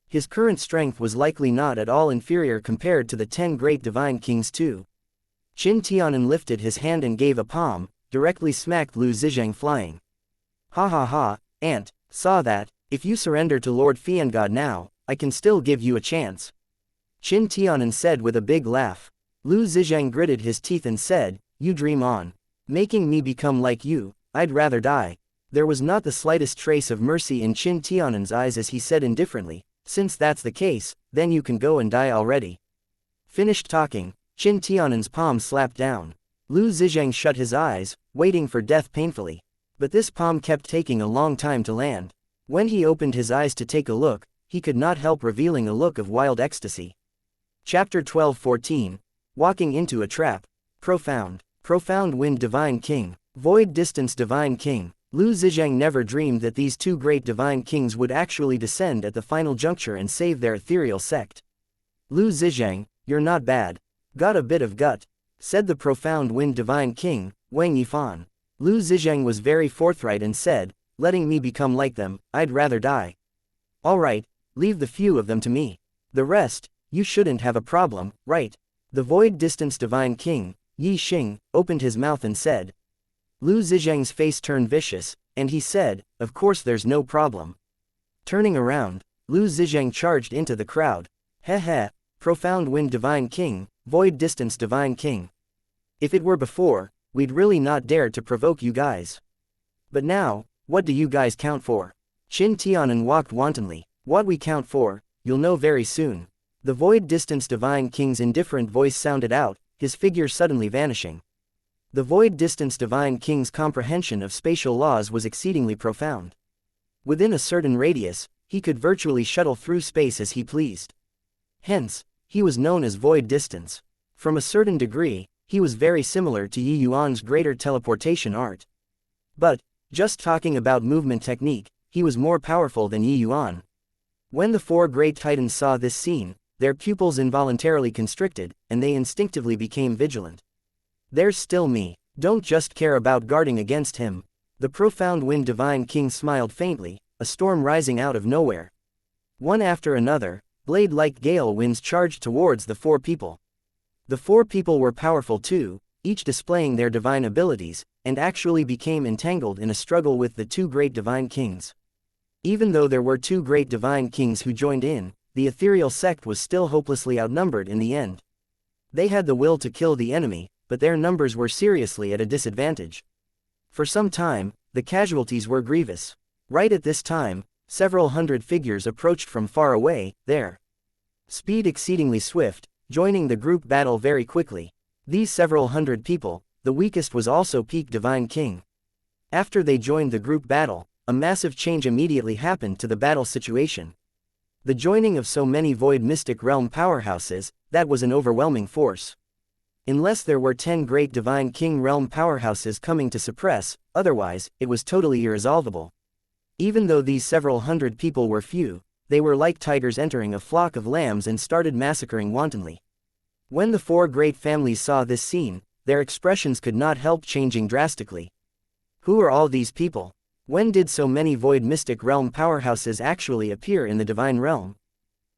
His current strength was likely not at all inferior compared to the 10 great divine kings too. Qin Tianan lifted his hand and gave a palm, directly smacked Lu Zizheng flying. "Ha ha ha, Ant, saw that, if you surrender to Lord Fiangod now, I can still give you a chance," Qin Tianan said with a big laugh. Lu Zizheng gritted his teeth and said, "You dream on. Making me become like you, I'd rather die." There was not the slightest trace of mercy in Qin Tianan's eyes as he said indifferently, "Since that's the case, then you can go and die already." Finished talking, Qin Tianan's palm slapped down. Lu Zizheng shut his eyes, waiting for death painfully. But this palm kept taking a long time to land. When he opened his eyes to take a look, he could not help revealing a look of wild ecstasy. Chapter 12:14. Walking into a trap. Profound Wind Divine King. Void Distance Divine King. Lu Zizheng never dreamed that these 2 great divine kings would actually descend at the final juncture and save their ethereal sect. "Lu Zizheng, you're not bad. Got a bit of gut," said the Profound Wind Divine King, Wang Yifan. Lu Zizheng was very forthright and said, "Letting me become like them, I'd rather die. All right, leave the few of them to me. The rest, you shouldn't have a problem, right?" The Void Distance Divine King, Yi Xing, opened his mouth and said. Lu Zizheng's face turned vicious, and he said, "Of course there's no problem." Turning around, Lu Zizheng charged into the crowd. "Heh, Profound Wind Divine King, Void Distance Divine King. If it were before, we'd really not dare to provoke you guys. But now, what do you guys count for?" Qin Tianan walked wantonly. "What we count for, you'll know very soon." The Void Distance Divine King's indifferent voice sounded out, his figure suddenly vanishing. The Void Distance Divine King's comprehension of spatial laws was exceedingly profound. Within a certain radius, he could virtually shuttle through space as he pleased. Hence, he was known as Void Distance. From a certain degree, he was very similar to Yi Yuan's greater teleportation art. But, just talking about movement technique, he was more powerful than Yi Yuan. When the 4 great titans saw this scene, their pupils involuntarily constricted, and they instinctively became vigilant. "There's still me. Don't just care about guarding against him." The Profound Wind Divine King smiled faintly, a storm rising out of nowhere. One after another, blade-like gale winds charged towards the 4 people. The 4 people were powerful too, each displaying their divine abilities, and actually became entangled in a struggle with the 2 great divine kings. Even though there were two great divine kings who joined in, the ethereal sect was still hopelessly outnumbered in the end. They had the will to kill the enemy, but their numbers were seriously at a disadvantage. For some time, the casualties were grievous. Right at this time, several hundred figures approached from far away, their speed exceedingly swift, joining the group battle very quickly. These several hundred people, the weakest was also Peak Divine King. After they joined the group battle, a massive change immediately happened to the battle situation. The joining of so many Void Mystic Realm powerhouses, that was an overwhelming force. Unless there were 10 great Divine King Realm powerhouses coming to suppress, otherwise, it was totally irresolvable. Even though these several hundred people were few, they were like tigers entering a flock of lambs and started massacring wantonly. When the four great families saw this scene, their expressions could not help changing drastically. Who are all these people? When did so many Void Mystic Realm powerhouses actually appear in the Divine Realm?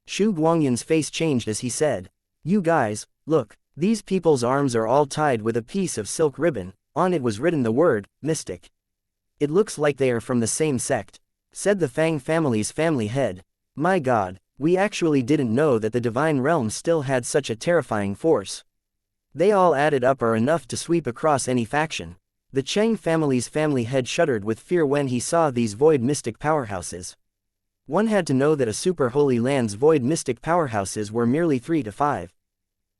Shu Guangyan's face changed as he said, "You guys, look, these people's arms are all tied with a piece of silk ribbon, on it was written the word, mystic. It looks like they are from the same sect," said the Fang family's family head. "My god, we actually didn't know that the Divine Realm still had such a terrifying force. They all added up are enough to sweep across any faction." The Cheng family's family head shuddered with fear when he saw these Void Mystic powerhouses. One had to know that a Super Holy Land's Void Mystic powerhouses were merely 3 to 5.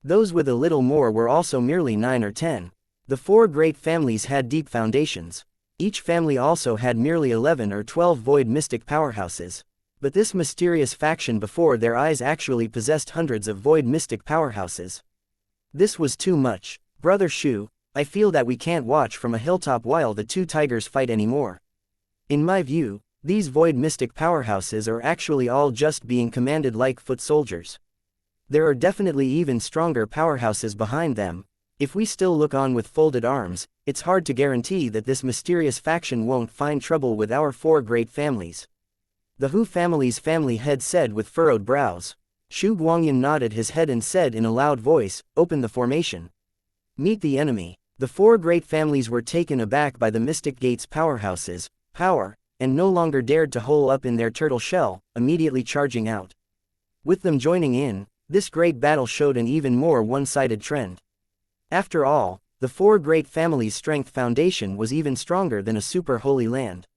Those with a little more were also merely 9 or 10. The four great families had deep foundations. Each family also had merely 11 or 12 Void Mystic powerhouses. But this mysterious faction before their eyes actually possessed hundreds of Void Mystic powerhouses. This was too much. Brother Shu, I feel that we can't watch from a hilltop while the two tigers fight anymore. In my view, these Void Mystic powerhouses are actually all just being commanded like foot soldiers. There are definitely even stronger powerhouses behind them. If we still look on with folded arms, it's hard to guarantee that this mysterious faction won't find trouble with our four great families." The Hu family's family head said with furrowed brows. Shu Guangyan nodded his head and said in a loud voice, "Open the formation. Meet the enemy." The four great families were taken aback by the Mystic Gate's powerhouses, power, and no longer dared to hole up in their turtle shell, immediately charging out. With them joining in, this great battle showed an even more one-sided trend. After all, the four great families' strength foundation was even stronger than a Super Holy Land.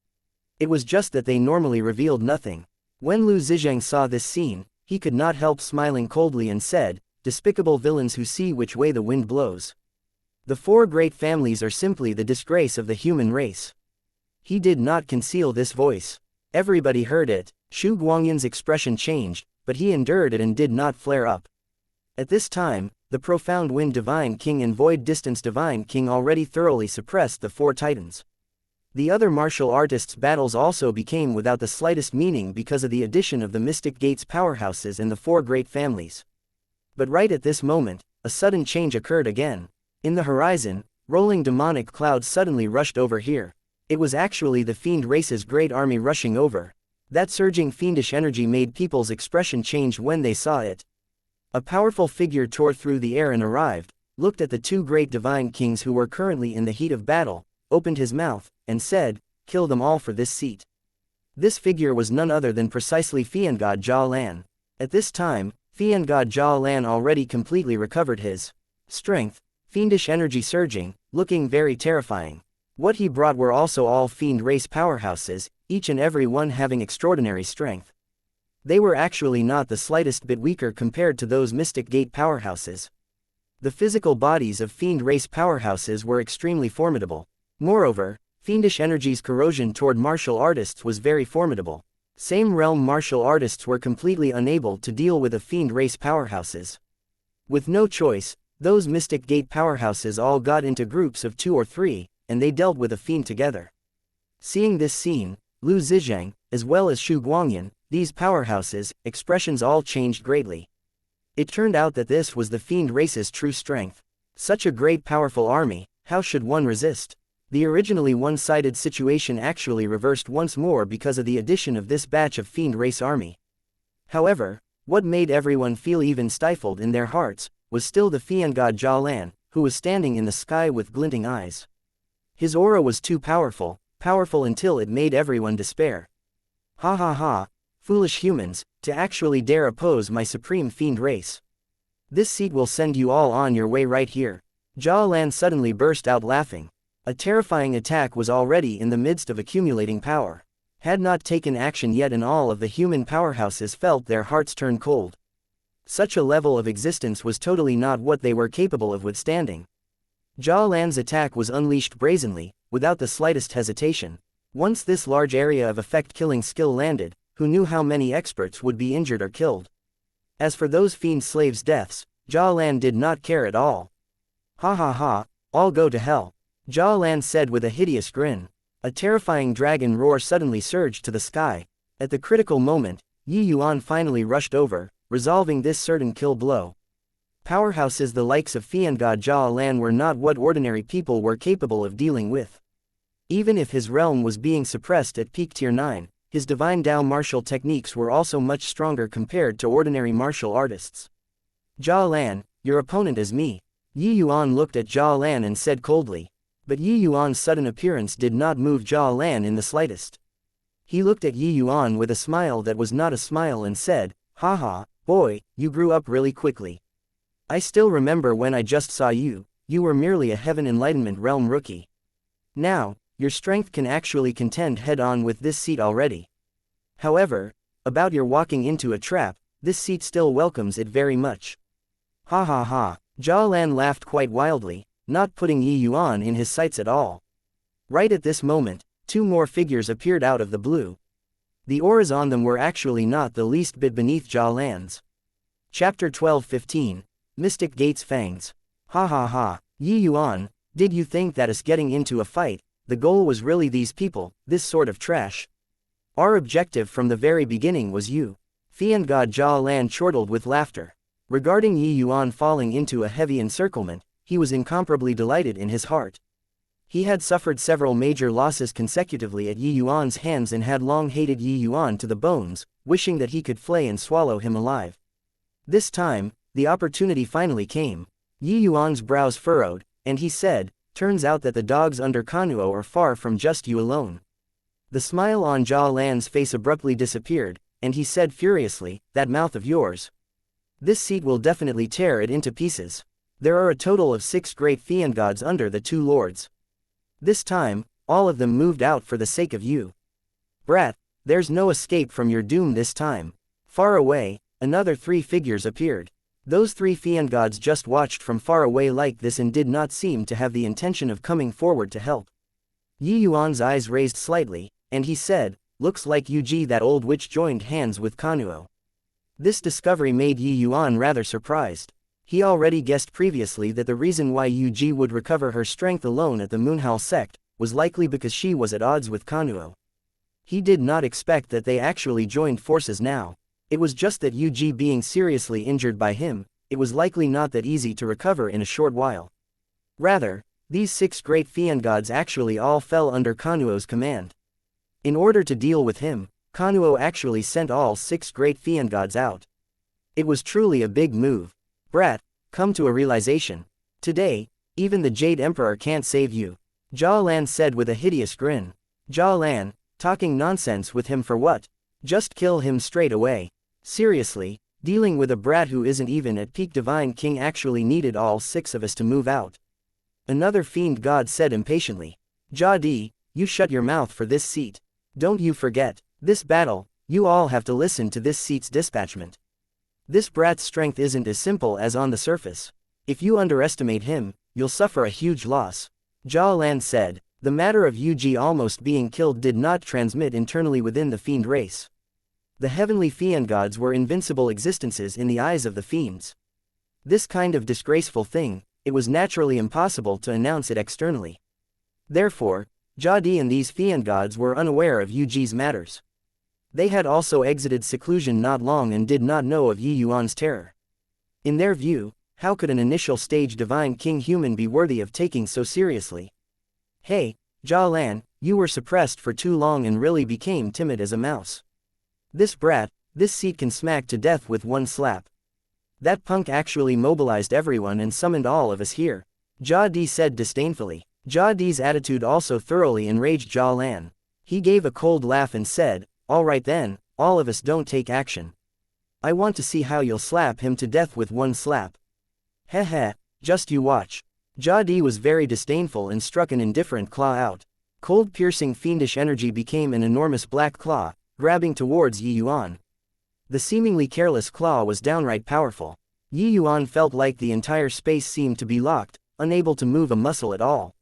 It was just that they normally revealed nothing. When Lu Zizhang saw this scene, he could not help smiling coldly and said, "Despicable villains who see which way the wind blows. The four great families are simply the disgrace of the human race." He did not conceal this voice. Everybody heard it. Shu Guangyan's expression changed, but he endured it and did not flare up. At this time, the Profound Wind Divine King and Void Distance Divine King already thoroughly suppressed the four titans. The other martial artists' battles also became without the slightest meaning because of the addition of the Mystic Gate's powerhouses and the four great families. But right at this moment, a sudden change occurred again. In the horizon, rolling demonic clouds suddenly rushed over here. It was actually the fiend race's great army rushing over. That surging fiendish energy made people's expression change when they saw it. A powerful figure tore through the air and arrived, looked at the two great divine kings who were currently in the heat of battle, opened his mouth, and said, "Kill them all for this seat." This figure was none other than precisely Fiangod Jia Lan. At this time, Fiangod Jia Lan already completely recovered his strength, fiendish energy surging, looking very terrifying. What he brought were also all fiend race powerhouses, each and every one having extraordinary strength. They were actually not the slightest bit weaker compared to those Mystic Gate powerhouses. The physical bodies of fiend race powerhouses were extremely formidable. Moreover, fiendish energy's corrosion toward martial artists was very formidable. Same realm martial artists were completely unable to deal with the fiend race powerhouses. With no choice, those Mystic Gate powerhouses all got into groups of 2 or 3, and they dealt with a fiend together. Seeing this scene, Lu Zizhang, as well as Shu Guangyan, these powerhouses, expressions all changed greatly. It turned out that this was the fiend race's true strength. Such a great powerful army, how should one resist? The originally one-sided situation actually reversed once more because of the addition of this batch of fiend race army. However, what made everyone feel even stifled in their hearts, was still the Fiangod Jia Lan, who was standing in the sky with glinting eyes. His aura was too powerful, powerful until it made everyone despair. Ha ha ha, foolish humans, to actually dare oppose my supreme fiend race. This seat will send you all on your way right here. Jia Lan suddenly burst out laughing. A terrifying attack was already in the midst of accumulating power. Had not taken action yet, and all of the human powerhouses felt their hearts turn cold. Such a level of existence was totally not what they were capable of withstanding. Jia Lan's attack was unleashed brazenly, without the slightest hesitation. Once this large area of effect killing skill landed, who knew how many experts would be injured or killed? As for those fiend slaves' deaths, Jia Lan did not care at all. Ha ha ha, all go to hell, Jia Lan said with a hideous grin. A terrifying dragon roar suddenly surged to the sky. At the critical moment, Yuan finally rushed over, resolving this certain kill blow. Powerhouses the likes of Fiend God Jia Lan were not what ordinary people were capable of dealing with. Even if his realm was being suppressed at peak tier 9, his divine Dao martial techniques were also much stronger compared to ordinary martial artists. Jia Lan, your opponent is me. Yuan looked at Jia Lan and said coldly. But Yuan's sudden appearance did not move Jia Lan in the slightest. He looked at Yuan with a smile that was not a smile and said, haha, boy, you grew up really quickly. I still remember when I just saw you, you were merely a Heaven Enlightenment realm rookie. Now, your strength can actually contend head-on with this seat already. However, about your walking into a trap, this seat still welcomes it very much. Ha ha ha, Jia Lan laughed quite wildly, not putting Yuan in his sights at all. Right at this moment, two more figures appeared out of the blue. The auras on them were actually not the least bit beneath Jia Lan's. Chapter 12:15, Mystic Gate's Fangs. Ha ha ha, Yuan, did you think that us getting into a fight, the goal was really these people, this sort of trash? Our objective from the very beginning was you. Fiend God Jia Lan chortled with laughter. Regarding Yuan falling into a heavy encirclement, he was incomparably delighted in his heart. He had suffered several major losses consecutively at Yuan's hands and had long hated Yuan to the bones, wishing that he could flay and swallow him alive. This time, the opportunity finally came. Yuan's brows furrowed, and he said, turns out that the dogs under Kanuo are far from just you alone. The smile on Jia Lan's face abruptly disappeared, and he said furiously, that mouth of yours. This seat will definitely tear it into pieces. There are a total of 6 great fiend gods under the 2 lords. This time, all of them moved out for the sake of you. Brat, there's no escape from your doom this time. Far away, another 3 figures appeared. Those 3 fiend gods just watched from far away like this and did not seem to have the intention of coming forward to help. Yuan's eyes raised slightly, and he said, looks like that old witch joined hands with Kanuo. This discovery made Yuan rather surprised. He already guessed previously that the reason why would recover her strength alone at the Moonhowl sect, was likely because she was at odds with Kanuo. He did not expect that they actually joined forces now. It was just that being seriously injured by him, it was likely not that easy to recover in a short while. Rather, these 6 great fiend gods actually all fell under Kanuo's command. In order to deal with him, Kanuo actually sent all 6 great fiend gods out. It was truly a big move. Brat, come to a realization. Today, even the Jade Emperor can't save you. Jia Lan said with a hideous grin. Jia Lan, talking nonsense with him for what? Just kill him straight away. Seriously, dealing with a brat who isn't even at peak Divine King actually needed all 6 of us to move out. Another fiend god said impatiently. Jia Di, you shut your mouth for this seat. Don't you forget, this battle, you all have to listen to this seat's dispatchment. This brat's strength isn't as simple as on the surface. If you underestimate him, you'll suffer a huge loss. Jia Lan said, the matter of almost being killed did not transmit internally within the fiend race. The heavenly fiend gods were invincible existences in the eyes of the fiends. This kind of disgraceful thing, it was naturally impossible to announce it externally. Therefore, Jia Di and these fiend gods were unaware of Yu's matters. They had also exited seclusion not long and did not know of Yuan's terror. In their view, how could an initial stage Divine King human be worthy of taking so seriously? Hey, Jia Lan, you were suppressed for too long and really became timid as a mouse. This brat, this seat can smack to death with one slap. That punk actually mobilized everyone and summoned all of us here. Jia Di said disdainfully. Jia Di's attitude also thoroughly enraged Jia Lan. He gave a cold laugh and said, Alright then, all of us don't take action. I want to see how you'll slap him to death with one slap. Heh heh, just you watch. Jia was very disdainful and struck an indifferent claw out. Cold piercing fiendish energy became an enormous black claw, grabbing towards Yuan. The seemingly careless claw was downright powerful. Yuan felt like the entire space seemed to be locked, unable to move a muscle at all.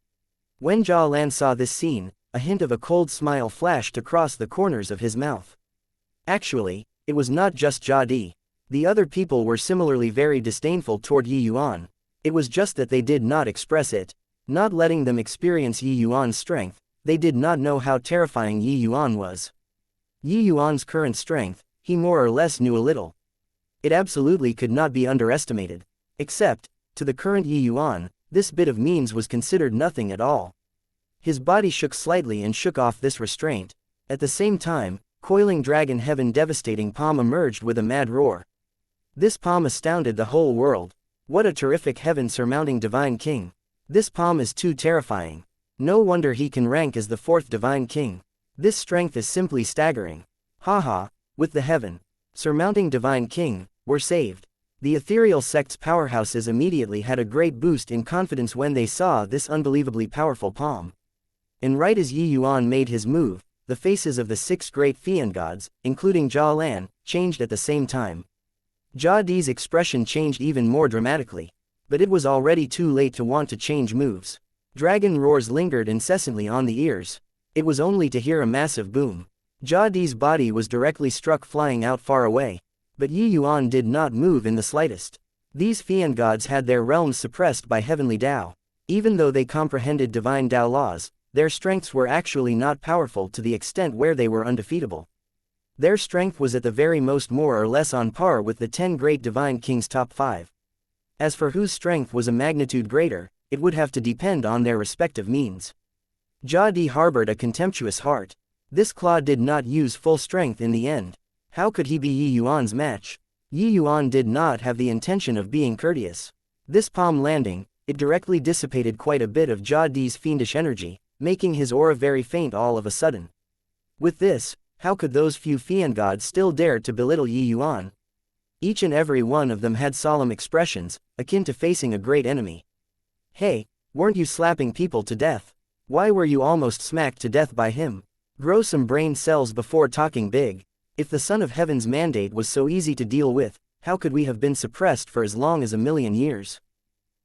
When Jia saw this scene, a hint of a cold smile flashed across the corners of his mouth. Actually, it was not just Jia. The other people were similarly very disdainful toward Yuan. It was just that they did not express it, not letting them experience Yuan's strength. They did not know how terrifying Yuan was. Yuan's current strength, he more or less knew a little. It absolutely could not be underestimated. Except, to the current Yuan, this bit of means was considered nothing at all. His body shook slightly and shook off this restraint. At the same time, coiling dragon heaven devastating palm emerged with a mad roar. This palm astounded the whole world. What a terrific heaven surmounting divine king. This palm is too terrifying. No wonder he can rank as the fourth divine king. This strength is simply staggering. Haha, with the heaven surmounting divine king, we're saved. The ethereal sect's powerhouses immediately had a great boost in confidence when they saw this unbelievably powerful palm. And right as Yuan made his move, the faces of the 6 great fiend gods, including Jia, changed at the same time. Jia's expression changed even more dramatically. But it was already too late to want to change moves. Dragon roars lingered incessantly on the ears. It was only to hear a massive boom. Jia's body was directly struck flying out far away. But Yuan did not move in the slightest. These fiend gods had their realms suppressed by heavenly Tao. Even though they comprehended divine Tao laws, their strengths were actually not powerful to the extent where they were undefeatable. Their strength was at the very most more or less on par with the 10 great divine kings top 5. As for whose strength was a magnitude greater, it would have to depend on their respective means. Jia harbored a contemptuous heart. This claw did not use full strength in the end. How could he be Yuan's match? Yuan did not have the intention of being courteous. This palm landing, it directly dissipated quite a bit of Jia's fiendish energy, making his aura very faint all of a sudden. With this, how could those few fiend gods still dare to belittle Yuan? Each and every one of them had solemn expressions, akin to facing a great enemy. Hey, weren't you slapping people to death? Why were you almost smacked to death by him? Grow some brain cells before talking big. If the Son of Heaven's mandate was so easy to deal with, how could we have been suppressed for as long as 1,000,000 years?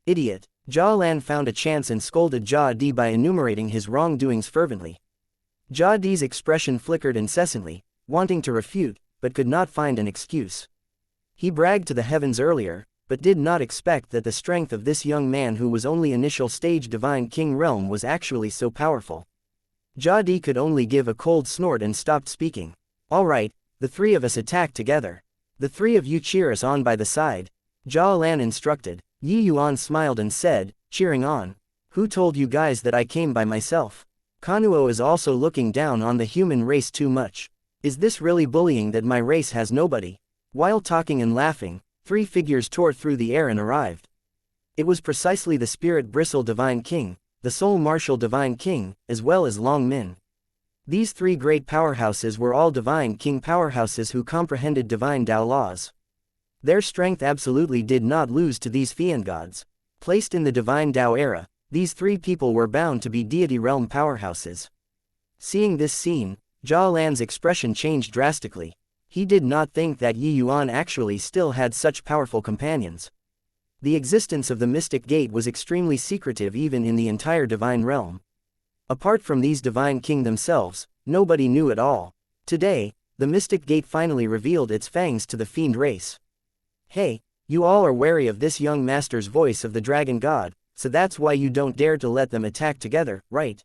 Idiot. Jia found a chance and scolded Jia by enumerating his wrongdoings fervently. Jia's expression flickered incessantly, wanting to refute, but could not find an excuse. He bragged to the heavens earlier, but did not expect that the strength of this young man who was only initial stage divine king realm was actually so powerful. Jia could only give a cold snort and stopped speaking. Alright, the 3 of us attack together. The 3 of you cheer us on by the side. Jia instructed. Yuan smiled and said, cheering on. Who told you guys that I came by myself? Kanuo is also looking down on the human race too much. Is this really bullying that my race has nobody? While talking and laughing, 3 figures tore through the air and arrived. It was precisely the Spirit Bristle Divine King, the Soul Martial Divine King, as well as Long Min. These 3 great powerhouses were all Divine King powerhouses who comprehended divine Tao laws. Their strength absolutely did not lose to these fiend gods. Placed in the divine Tao era, these 3 people were bound to be deity realm powerhouses. Seeing this scene, Jia's expression changed drastically. He did not think that Yuan actually still had such powerful companions. The existence of the Mystic Gate was extremely secretive even in the entire divine realm. Apart from these divine king themselves, nobody knew at all. Today, the Mystic Gate finally revealed its fangs to the fiend race. Hey, you all are wary of this young master's voice of the dragon god, so that's why you don't dare to let them attack together, right?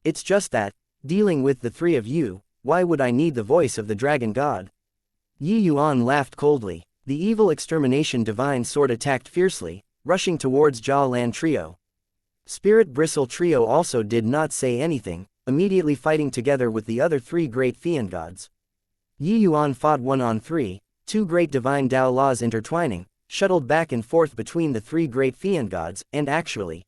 It's just that, dealing with the 3 of you, why would I need the voice of the dragon god? Yuan laughed coldly. The evil extermination divine sword attacked fiercely, rushing towards Jia trio. Spirit Bristle trio also did not say anything, immediately fighting together with the other 3 great fiend gods. Yuan fought 1-on-3, 2 great divine Tao laws intertwining, shuttled back and forth between the 3 great fiend gods, and actually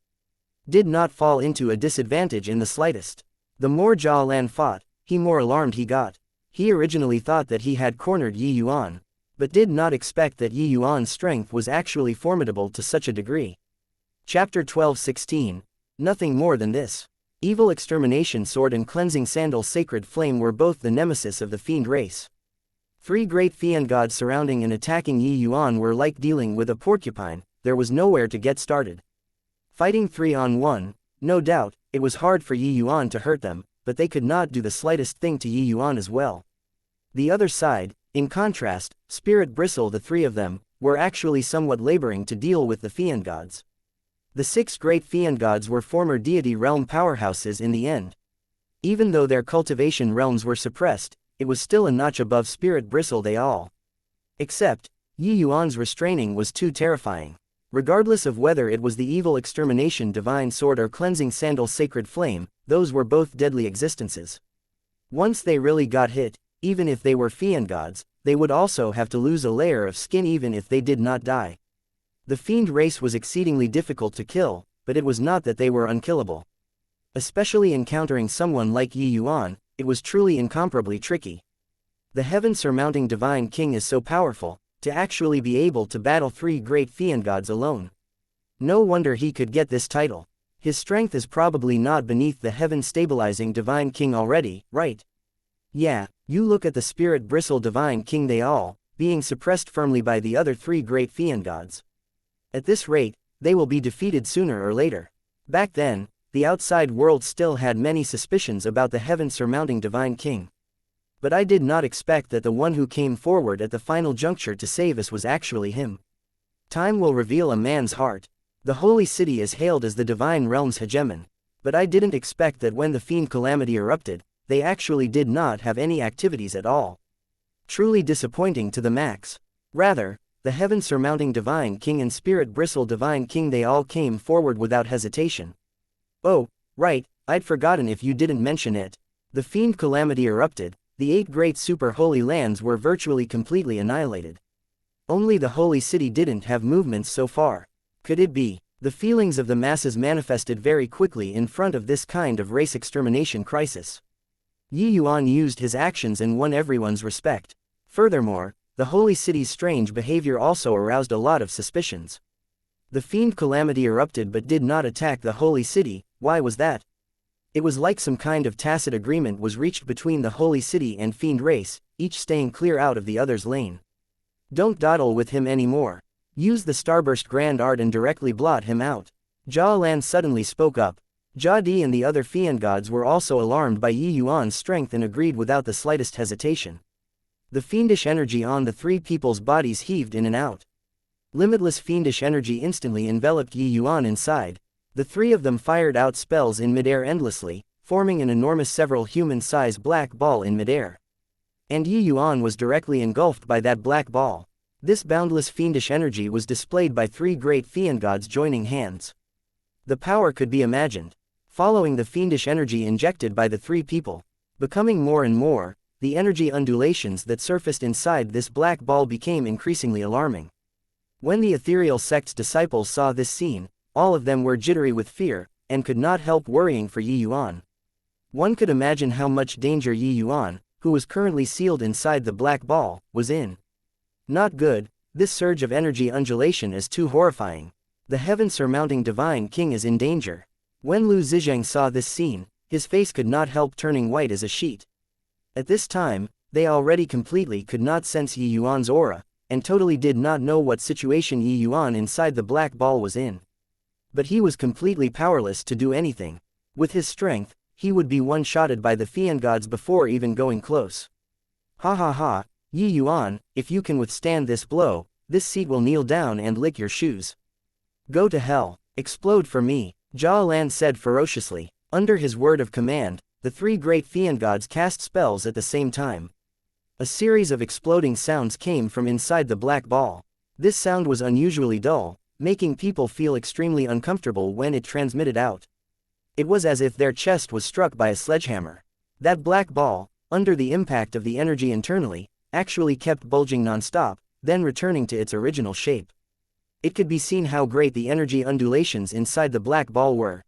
did not fall into a disadvantage in the slightest. The more Jia fought, the more alarmed he got. He originally thought that he had cornered Yuan, but did not expect that Yuan's strength was actually formidable to such a degree. Chapter 12:16. Nothing more than this. Evil extermination sword and cleansing sandal sacred flame were both the nemesis of the fiend race. 3 great fiend gods surrounding and attacking Yuan were like dealing with a porcupine, there was nowhere to get started. Fighting 3-on-1, no doubt, it was hard for Yuan to hurt them, but they could not do the slightest thing to Yuan as well. The other side, in contrast, Spirit Bristle, the 3 of them, were actually somewhat laboring to deal with the fiend gods. The 6 great fiend gods were former deity realm powerhouses in the end. Even though their cultivation realms were suppressed, it was still a notch above Spirit Bristle they all. Except, Yuan's restraining was too terrifying. Regardless of whether it was the evil extermination divine sword or cleansing sandal sacred flame, those were both deadly existences. Once they really got hit, even if they were fiend gods, they would also have to lose a layer of skin even if they did not die. The fiend race was exceedingly difficult to kill, but it was not that they were unkillable. Especially encountering someone like Yuan, it was truly incomparably tricky. The heaven-surmounting divine king is so powerful, to actually be able to battle 3 great fiend gods alone. No wonder he could get this title. His strength is probably not beneath the heaven-stabilizing divine king already, right? Yeah, you look at the Spirit Bristle divine king, they all, being suppressed firmly by the other 3 great fiend gods. At this rate, they will be defeated sooner or later. Back then, the outside world still had many suspicions about the heaven-surmounting divine king. But I did not expect that the one who came forward at the final juncture to save us was actually him. Time will reveal a man's heart. The holy city is hailed as the divine realm's hegemon. But I didn't expect that when the fiend calamity erupted, they actually did not have any activities at all. Truly disappointing to the max. Rather, the heaven-surmounting divine king and Spirit Bristle divine king, they all came forward without hesitation. Oh, right, I'd forgotten if you didn't mention it. The fiend calamity erupted, the 8 great super holy lands were virtually completely annihilated. Only the holy city didn't have movements so far. Could it be? The feelings of the masses manifested very quickly in front of this kind of race extermination crisis. Yuan used his actions and won everyone's respect. Furthermore, the holy city's strange behavior also aroused a lot of suspicions. The fiend calamity erupted but did not attack the holy city. Why was that? It was like some kind of tacit agreement was reached between the holy city and fiend race, each staying clear out of the other's lane. Don't dawdle with him anymore. Use the starburst grand art and directly blot him out. Jia Lan suddenly spoke up. Jia Di and the other fiend gods were also alarmed by Yuan's strength and agreed without the slightest hesitation. The fiendish energy on the 3 people's bodies heaved in and out. Limitless fiendish energy instantly enveloped Yuan inside. The 3 of them fired out spells in midair endlessly, forming an enormous several human-sized black ball in midair. And Yuan was directly engulfed by that black ball. This boundless fiendish energy was displayed by 3 great fiend gods joining hands. The power could be imagined. Following the fiendish energy injected by the 3 people, becoming more and more, the energy undulations that surfaced inside this black ball became increasingly alarming. When the ethereal sect's disciples saw this scene, all of them were jittery with fear, and could not help worrying for Yuan. One could imagine how much danger Yuan, who was currently sealed inside the black ball, was in. Not good, this surge of energy undulation is too horrifying. The heaven-surmounting divine king is in danger. When Lu Zizhang saw this scene, his face could not help turning white as a sheet. At this time, they already completely could not sense Yuan's aura, and totally did not know what situation Yuan inside the black ball was in. But he was completely powerless to do anything. With his strength, he would be one-shotted by the fiend gods before even going close. Ha ha ha, Yuan, if you can withstand this blow, this seat will kneel down and lick your shoes. Go to hell, explode for me, Jia Lan said ferociously. Under his word of command, the 3 great fiend gods cast spells at the same time. A series of exploding sounds came from inside the black ball. This sound was unusually dull, making people feel extremely uncomfortable when it transmitted out. It was as if their chest was struck by a sledgehammer. That black ball, under the impact of the energy internally, actually kept bulging non-stop, then returning to its original shape. It could be seen how great the energy undulations inside the black ball were.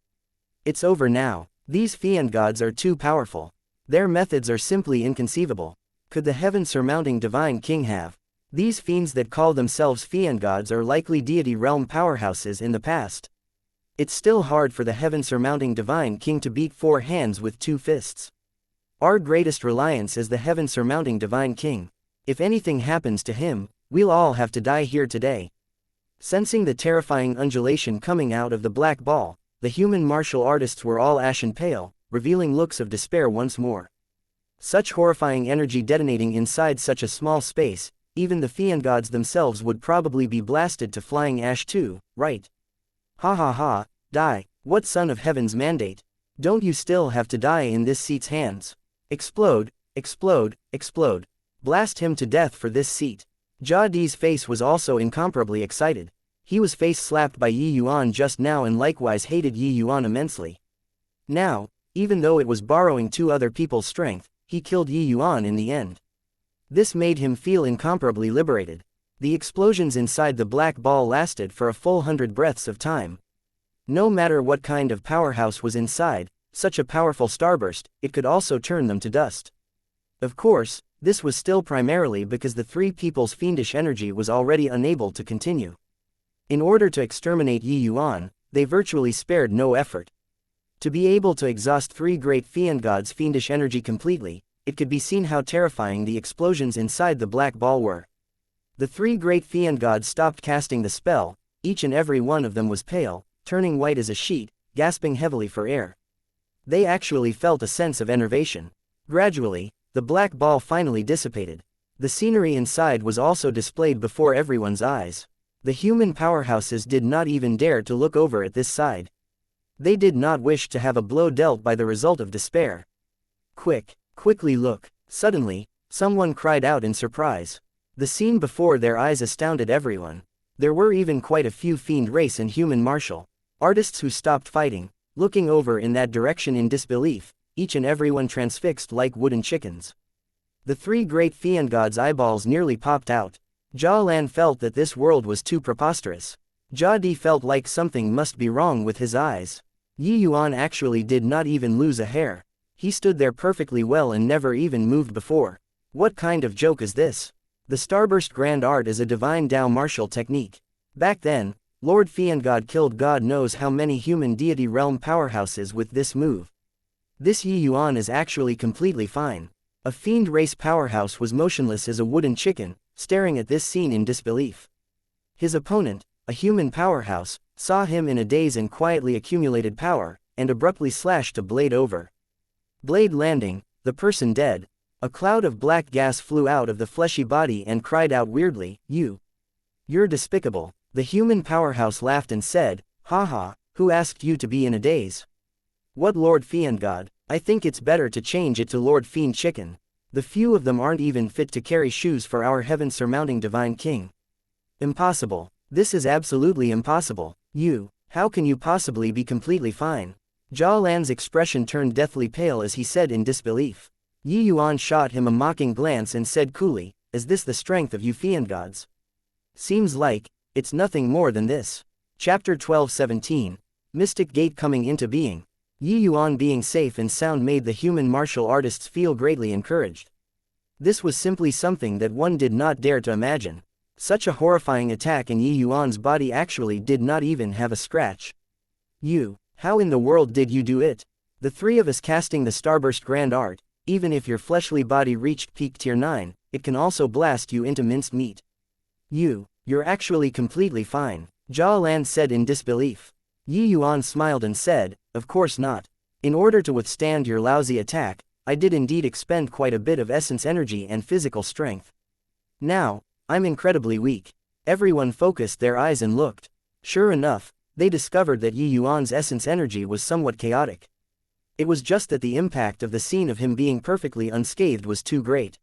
It's over now. These fiend gods are too powerful. Their methods are simply inconceivable. could the heaven-surmounting divine king have? These fiends that call themselves fiend gods are likely deity realm powerhouses in the past. It's still hard for the heaven-surmounting divine king to beat 4 hands with 2 fists. Our greatest reliance is the heaven-surmounting divine king. If anything happens to him, we'll all have to die here today. Sensing the terrifying undulation coming out of the black ball, the human martial artists were all ashen pale, revealing looks of despair once more. Such horrifying energy detonating inside such a small space, even the fiend gods themselves would probably be blasted to flying ash too, right? Ha ha ha, die, what son of heaven's mandate? Don't you still have to die in this seat's hands? Explode, explode, explode. Blast him to death for this seat. Jia Di's face was also incomparably excited. He was face-slapped by Yi Yuan just now and likewise hated Yi Yuan immensely. Now, even though it was borrowing 2 other people's strength, he killed Yi Yuan in the end. This made him feel incomparably liberated. The explosions inside the black ball lasted for a full 100 breaths of time. No matter what kind of powerhouse was inside, such a powerful starburst, it could also turn them to dust. Of course, this was still primarily because the 3 people's fiendish energy was already unable to continue. In order to exterminate Yi Yuan, they virtually spared no effort. To be able to exhaust 3 great fiend gods' fiendish energy completely, it could be seen how terrifying the explosions inside the black ball were. The 3 great fiend gods stopped casting the spell, each and every one of them was pale, turning white as a sheet, gasping heavily for air. They actually felt a sense of enervation. Gradually, the black ball finally dissipated. The scenery inside was also displayed before everyone's eyes. The human powerhouses did not even dare to look over at this side. They did not wish to have a blow dealt by the result of despair. Quickly look. Suddenly, someone cried out in surprise. The scene before their eyes astounded everyone. There were even quite a few fiend race and human martial artists who stopped fighting, looking over in that direction in disbelief, each and everyone transfixed like wooden chickens. The 3 great fiend gods' eyeballs nearly popped out. Jia Lan felt that this world was too preposterous. Jia Di felt like something must be wrong with his eyes. Yi Yuan actually did not even lose a hair. He stood there perfectly well and never even moved before. What kind of joke is this? The Starburst Grand Art is a divine Dao martial technique. Back then, Lord Fiend God killed God knows how many human deity realm powerhouses with this move. This Yi Yuan is actually completely fine. A fiend race powerhouse was motionless as a wooden chicken, staring at this scene in disbelief. His opponent, a human powerhouse, saw him in a daze and quietly accumulated power, and abruptly slashed a blade over. Blade landing, the person dead. A cloud of black gas flew out of the fleshy body and cried out weirdly, You're despicable. The human powerhouse laughed and said, Haha, who asked you to be in a daze? What Lord Fiend God? I think it's better to change it to Lord Fiend Chicken. The few of them aren't even fit to carry shoes for our heaven-surmounting divine king. Impossible. This is absolutely impossible. How can you possibly be completely fine? Jia Lan's expression turned deathly pale as he said in disbelief. Yi Yuan shot him a mocking glance and said coolly, Is this the strength of you fiend gods? Seems like, it's nothing more than this. Chapter 12:17. Mystic Gate coming into being. Yi Yuan being safe and sound made the human martial artists feel greatly encouraged. This was simply something that one did not dare to imagine. Such a horrifying attack and Yi Yuan's body actually did not even have a scratch. How in the world did you do it? The 3 of us casting the Starburst Grand Art, even if your fleshly body reached peak tier 9, it can also blast you into minced meat. You're actually completely fine, Jia Lan said in disbelief. Yi Yuan smiled and said, Of course not. In order to withstand your lousy attack, I did indeed expend quite a bit of essence energy and physical strength. Now, I'm incredibly weak. Everyone focused their eyes and looked. Sure enough, they discovered that Yi Yuan's essence energy was somewhat chaotic. It was just that the impact of the scene of him being perfectly unscathed was too great.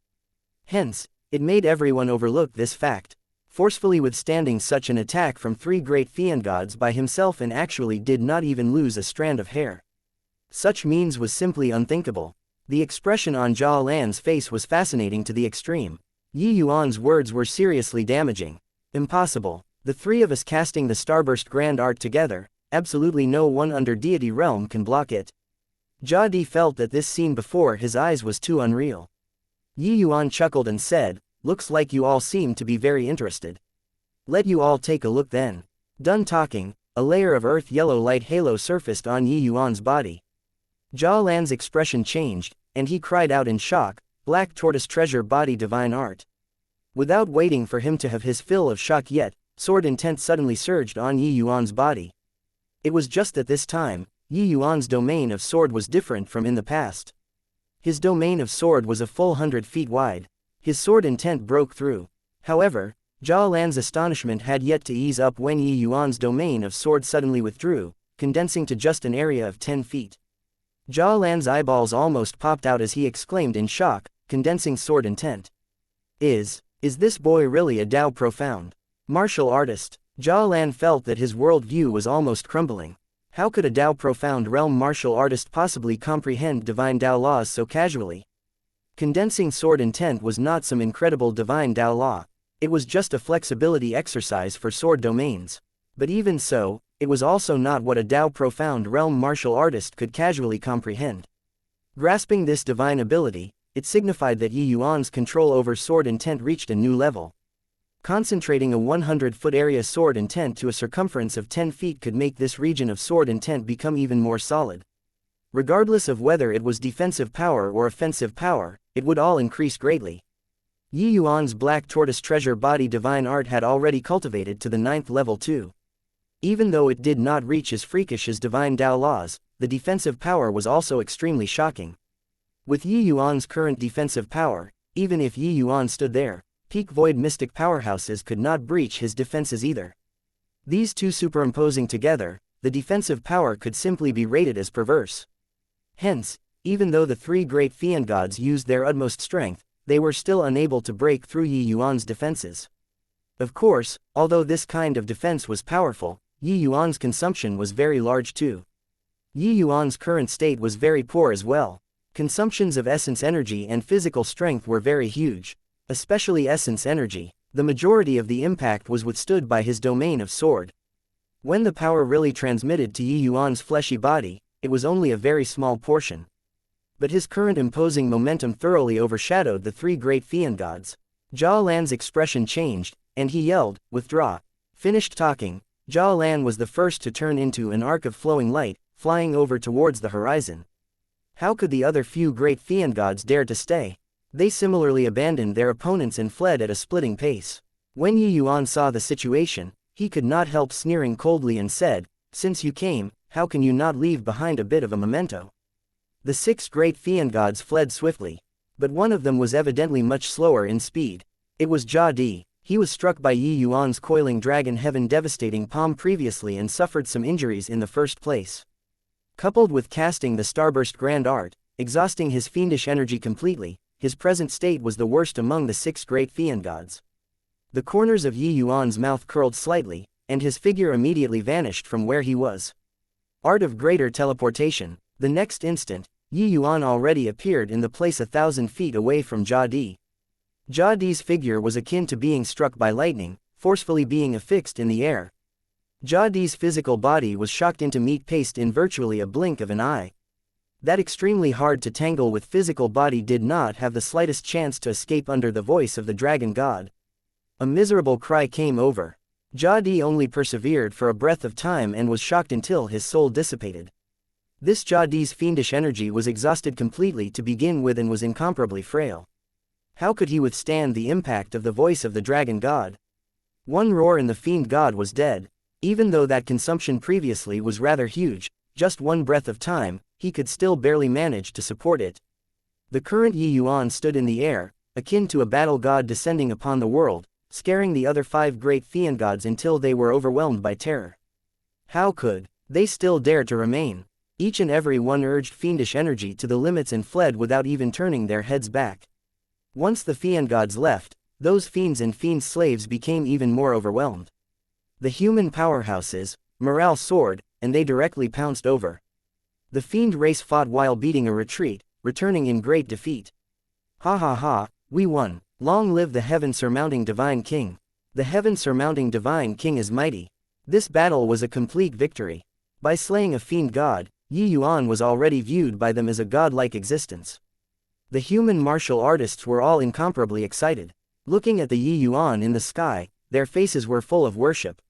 Hence, it made everyone overlook this fact. Forcefully withstanding such an attack from 3 great fiend gods by himself and actually did not even lose a strand of hair. Such means was simply unthinkable. The expression on Jia Lan's face was fascinating to the extreme. Yi Yuan's words were seriously damaging. Impossible. The 3 of us casting the Starburst Grand Art together, absolutely no one under deity realm can block it. Jia Di felt that this scene before his eyes was too unreal. Yi Yuan chuckled and said, "Looks like you all seem to be very interested. Let you all take a look then." Done talking, a layer of earth yellow light halo surfaced on Yi Yuan's body. Jia Lan's expression changed, and he cried out in shock, "Black tortoise treasure body divine art." Without waiting for him to have his fill of shock yet, sword intent suddenly surged on Yi Yuan's body. It was just at this time, Yi Yuan's domain of sword was different from in the past. His domain of sword was a full 100 feet wide. His sword intent broke through. However, Jia Lan's astonishment had yet to ease up when Yi Yuan's domain of sword suddenly withdrew, condensing to just an area of 10 feet. Jia Lan's eyeballs almost popped out as he exclaimed in shock, condensing sword intent. Is this boy really a Dao profound martial artist? Jia Lan felt that his world view was almost crumbling. How could a Dao profound realm martial artist possibly comprehend divine Dao laws so casually? Condensing sword intent was not some incredible divine Dao law. It was just a flexibility exercise for sword domains. But even so, it was also not what a Dao profound realm martial artist could casually comprehend. Grasping this divine ability, it signified that Yi Yuan's control over sword intent reached a new level. Concentrating a 100-foot area sword intent to a circumference of 10 feet could make this region of sword intent become even more solid. Regardless of whether it was defensive power or offensive power, it would all increase greatly. Yi Yuan's black tortoise treasure body divine art had already cultivated to the 9th level too. Even though it did not reach as freakish as divine Dao laws, the defensive power was also extremely shocking. With Yi Yuan's current defensive power, even if Yi Yuan stood there, peak void mystic powerhouses could not breach his defenses either. These two superimposing together, the defensive power could simply be rated as perverse. Hence, even though the three great fiend gods used their utmost strength, they were still unable to break through Yi Yuan's defenses. Of course, although this kind of defense was powerful, Yi Yuan's consumption was very large too. Yi Yuan's current state was very poor as well. Consumptions of essence energy and physical strength were very huge. Especially essence energy, the majority of the impact was withstood by his domain of sword. When the power really transmitted to Yi Yuan's fleshy body, it was only a very small portion. But his current imposing momentum thoroughly overshadowed the three great fiend gods. Jia Lan's expression changed, and he yelled, "Withdraw." Finished talking, Jia Lan was the first to turn into an arc of flowing light, flying over towards the horizon. How could the other few great fiend gods dare to stay? They similarly abandoned their opponents and fled at a splitting pace. When Yi Yuan saw the situation, he could not help sneering coldly and said, "Since you came, how can you not leave behind a bit of a memento?" The 6 great fiend gods fled swiftly. But one of them was evidently much slower in speed. It was Jia Di. He was struck by Yi Yuan's coiling dragon heaven devastating palm previously and suffered some injuries in the first place. Coupled with casting the starburst grand art, exhausting his fiendish energy completely, his present state was the worst among the 6 great fiend gods. The corners of Yi Yuan's mouth curled slightly, and his figure immediately vanished from where he was. Art of greater teleportation. The next instant, Yi Yuan already appeared in the place 1,000 feet away from Jia Di. Jia Di's figure was akin to being struck by lightning, forcefully being affixed in the air. Jia Di's physical body was shocked into meat paste in virtually a blink of an eye. That extremely hard to tangle with physical body did not have the slightest chance to escape under the voice of the dragon god. A miserable cry came over. Jia Di only persevered for a breath of time and was shocked until his soul dissipated. This Jia Di's fiendish energy was exhausted completely to begin with and was incomparably frail. How could he withstand the impact of the voice of the dragon god? One roar and the fiend god was dead. Even though that consumption previously was rather huge, just one breath of time, he could still barely manage to support it. The current Yi Yuan stood in the air, akin to a battle god descending upon the world, scaring the other 5 great fiend gods until they were overwhelmed by terror. How could they still dare to remain? Each and every one urged fiendish energy to the limits and fled without even turning their heads back. Once the fiend gods left, those fiends and fiend slaves became even more overwhelmed. The human powerhouses, morale soared, and they directly pounced over. The fiend race fought while beating a retreat, returning in great defeat. Ha ha ha, we won. Long live the heaven-surmounting divine king. The heaven-surmounting divine king is mighty. This battle was a complete victory. By slaying a fiend god, Yi Yuan was already viewed by them as a godlike existence. The human martial artists were all incomparably excited. Looking at the Yuan in the sky, their faces were full of worship.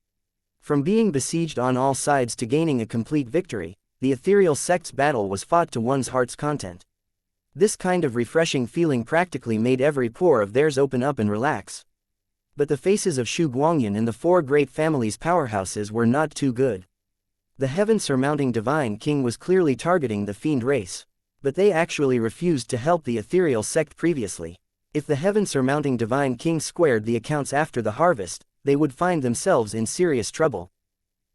From being besieged on all sides to gaining a complete victory, the ethereal sects battle was fought to one's heart's content. This kind of refreshing feeling practically made every pore of theirs open up and relax. But the faces of Shu Guangyan and the four great families' powerhouses were not too good. The heaven-surmounting divine king was clearly targeting the fiend race. But they actually refused to help the ethereal sect previously. If the heaven-surmounting divine king squared the accounts after the harvest, they would find themselves in serious trouble.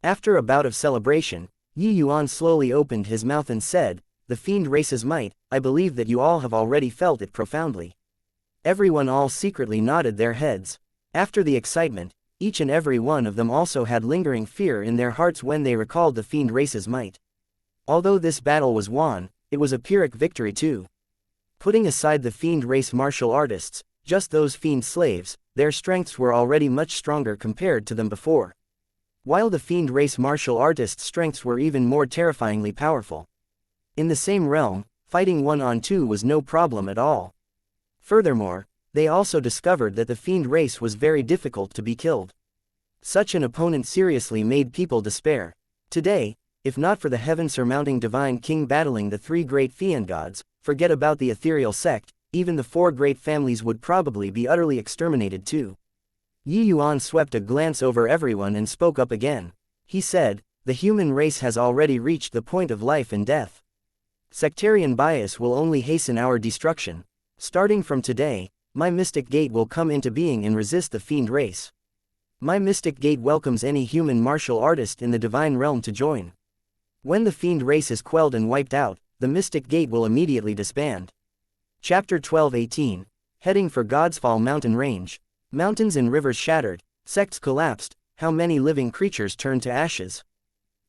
After a bout of celebration, Yuan slowly opened his mouth and said, "The fiend race's might, I believe that you all have already felt it profoundly." Everyone all secretly nodded their heads. After the excitement, each and every one of them also had lingering fear in their hearts when they recalled the fiend race's might. Although this battle was won, it was a Pyrrhic victory too. Putting aside the fiend race martial artists, just those fiend slaves, their strengths were already much stronger compared to them before. While the fiend race martial artists' strengths were even more terrifyingly powerful. In the same realm, fighting 1-on-2 was no problem at all. Furthermore, they also discovered that the fiend race was very difficult to be killed. Such an opponent seriously made people despair. Today, if not for the heaven-surmounting divine king battling the three great fiend gods, forget about the ethereal sect, even the four great families would probably be utterly exterminated too. Yuan swept a glance over everyone and spoke up again. He said, "The human race has already reached the point of life and death. Sectarian bias will only hasten our destruction. Starting from today, my mystic gate will come into being and resist the fiend race. My mystic gate welcomes any human martial artist in the divine realm to join. When the fiend race is quelled and wiped out, the mystic gate will immediately disband." Chapter 12:18. Heading for Godsfall Mountain Range. Mountains and rivers shattered, sects collapsed, how many living creatures turned to ashes.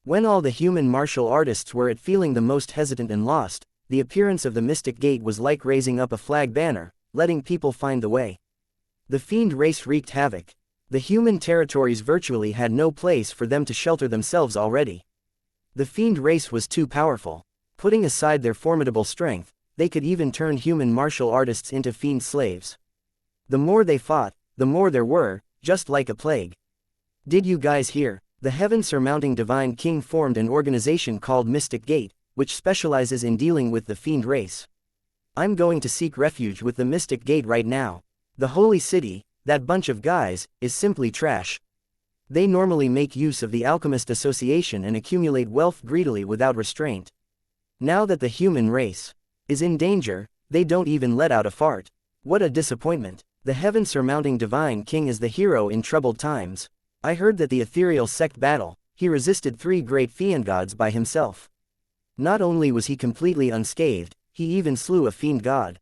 When all the human martial artists were at feeling the most hesitant and lost, the appearance of the mystic gate was like raising up a flag banner, letting people find the way. The fiend race wreaked havoc. The human territories virtually had no place for them to shelter themselves already. The fiend race was too powerful. Putting aside their formidable strength, they could even turn human martial artists into fiend slaves. The more they fought, the more there were, just like a plague. Did you guys hear? The heaven-surmounting divine king formed an organization called Mystic Gate, which specializes in dealing with the fiend race. I'm going to seek refuge with the Mystic Gate right now. The holy city, that bunch of guys, is simply trash. They normally make use of the Alchemist Association and accumulate wealth greedily without restraint. Now that the human race is in danger, they don't even let out a fart. What a disappointment. The heaven-surmounting divine king is the hero in troubled times. I heard that the ethereal sect battle, he resisted three great fiend gods by himself. Not only was he completely unscathed, he even slew a fiend god.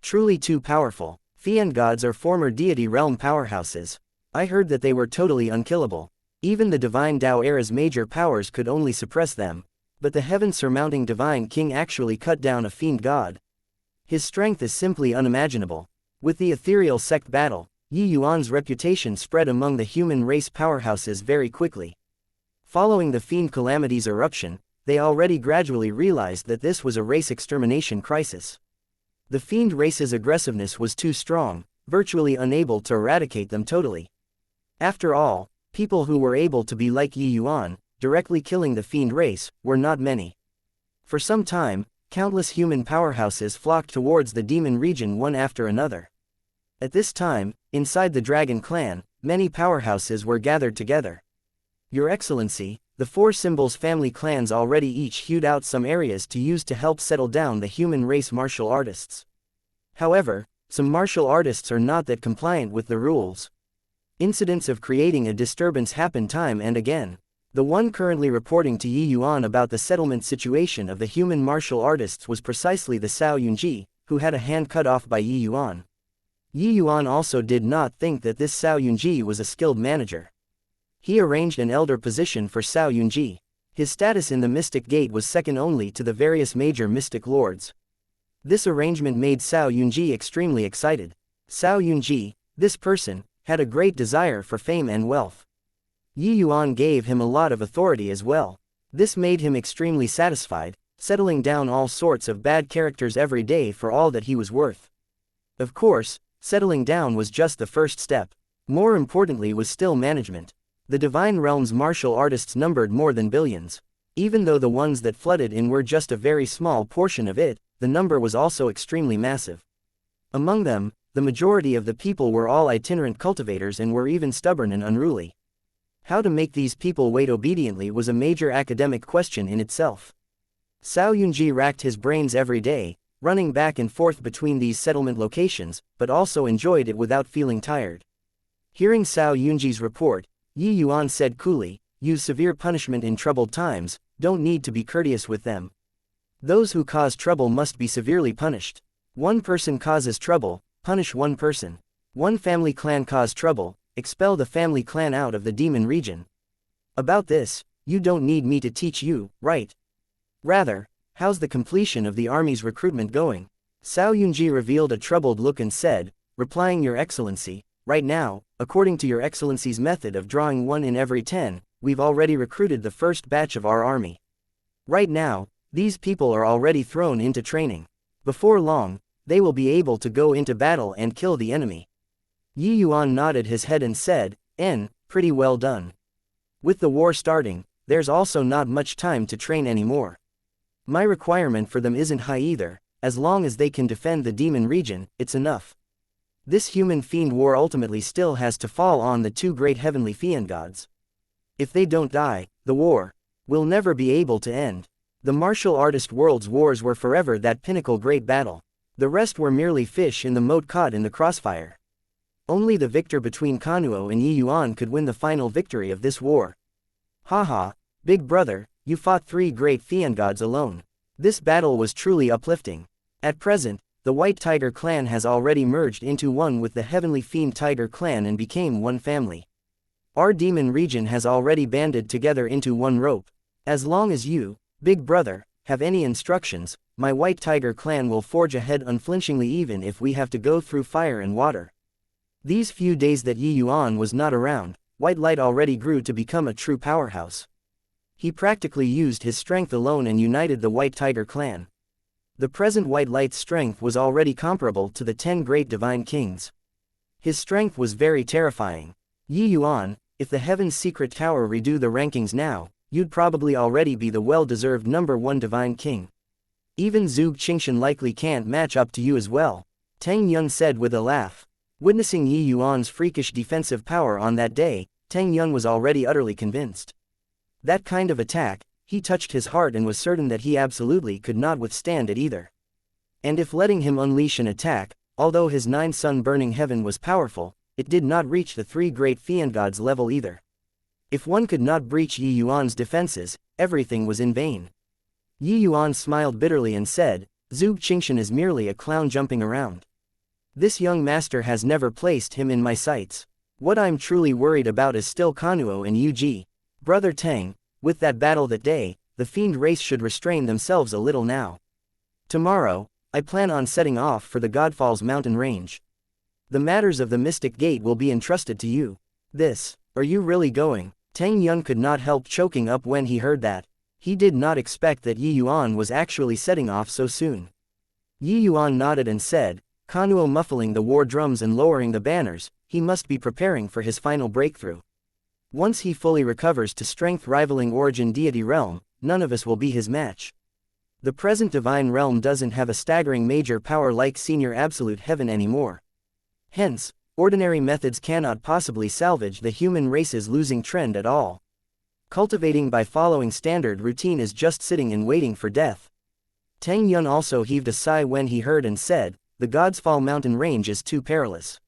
Truly too powerful. Fiend gods are former deity realm powerhouses. I heard that they were totally unkillable. Even the divine Tao era's major powers could only suppress them. But the heaven-surmounting divine king actually cut down a fiend god. His strength is simply unimaginable. With the ethereal sect battle, Yuan's reputation spread among the human race powerhouses very quickly. Following the fiend calamity's eruption, they already gradually realized that this was a race extermination crisis. The fiend race's aggressiveness was too strong, virtually unable to eradicate them totally. After all, people who were able to be like Yuan, directly killing the fiend race, were not many. For some time, countless human powerhouses flocked towards the demon region one after another. At this time, inside the Dragon Clan, many powerhouses were gathered together. Your Excellency, the four symbols family clans already each hewed out some areas to use to help settle down the human race martial artists. However, some martial artists are not that compliant with the rules. Incidents of creating a disturbance happen time and again. The one currently reporting to Yuan about the settlement situation of the human martial artists was precisely the Cao Yunji, who had a hand cut off by Yuan. Yuan also did not think that this Cao Yunji was a skilled manager. He arranged an elder position for Cao Yunji. His status in the Mystic Gate was second only to the various major mystic lords. This arrangement made Cao Yunji extremely excited. Cao Yunji, this person, had a great desire for fame and wealth. Yuan gave him a lot of authority as well. This made him extremely satisfied, settling down all sorts of bad characters every day for all that he was worth. Of course, settling down was just the first step. More importantly was still management. The Divine Realm's martial artists numbered more than billions. Even though the ones that flooded in were just a very small portion of it, the number was also extremely massive. Among them, the majority of the people were all itinerant cultivators and were even stubborn and unruly. How to make these people wait obediently was a major academic question in itself. Cao Yunji racked his brains every day, running back and forth between these settlement locations, but also enjoyed it without feeling tired. Hearing Cao Yunji's report, Yi Yuan said coolly, "Use severe punishment in troubled times, don't need to be courteous with them. Those who cause trouble must be severely punished. One person causes trouble, punish one person. One family clan cause trouble, expel the family clan out of the demon region. About this, you don't need me to teach you, right? Rather, how's the completion of the army's recruitment going?" Cao Yunji revealed a troubled look and said, replying, "Your Excellency, right now, according to Your Excellency's method of drawing 1 in every 10, we've already recruited the first batch of our army. Right now, these people are already thrown into training. Before long, they will be able to go into battle and kill the enemy." Yi Yuan nodded his head and said, Pretty well done. With the war starting, there's also not much time to train anymore. My requirement for them isn't high either, as long as they can defend the demon region, it's enough. This human-fiend war ultimately still has to fall on the 2 great heavenly fiend gods. If they don't die, the war will never be able to end. The martial artist world's wars were forever that pinnacle great battle. The rest were merely fish in the moat caught in the crossfire. Only the victor between Kanuo and Yi Yuan could win the final victory of this war. Haha, big brother, you fought 3 great fiend gods alone. This battle was truly uplifting. At present, the White Tiger clan has already merged into one with the Heavenly Fiend Tiger clan and became one family. Our demon region has already banded together into one rope. As long as you, big brother, have any instructions, my White Tiger clan will forge ahead unflinchingly even if we have to go through fire and water. These few days that Yi Yuan was not around, White Light already grew to become a true powerhouse. He practically used his strength alone and united the White Tiger clan. The present White Light's strength was already comparable to the 10 great divine kings. His strength was very terrifying. Yi Yuan, if the Heaven's Secret Tower redo the rankings now, you'd probably already be the well-deserved #1 divine king. Even Zhuge Qingshan likely can't match up to you as well, Tang Yun said with a laugh. Witnessing Yi Yuan's freakish defensive power on that day, Tang Yun was already utterly convinced. That kind of attack, he touched his heart and was certain that he absolutely could not withstand it either. And if letting him unleash an attack, although his 9-sun burning heaven was powerful, it did not reach the 3 great fiend gods level either. If one could not breach Yi Yuan's defenses, everything was in vain. Yi Yuan smiled bitterly and said, "Zhuge Qingshan is merely a clown jumping around. This young master has never placed him in my sights. What I'm truly worried about is still Kanuo and Yuji. Brother Tang, with that battle that day, the fiend race should restrain themselves a little now. Tomorrow, I plan on setting off for the Godfalls mountain range. The matters of the Mystic Gate will be entrusted to you." Are you really going? Tang Yun could not help choking up when he heard that. He did not expect that Yi Yuan was actually setting off so soon. Yi Yuan nodded and said, Kanuo muffling the war drums and lowering the banners, he must be preparing for his final breakthrough. Once he fully recovers to strength rivaling Origin Deity Realm, none of us will be his match. The present Divine Realm doesn't have a staggering major power like Senior Absolute Heaven anymore. Hence, ordinary methods cannot possibly salvage the human race's losing trend at all. Cultivating by following standard routine is just sitting and waiting for death. Tang Yun also heaved a sigh when he heard and said, the Godsfall mountain range is too perilous.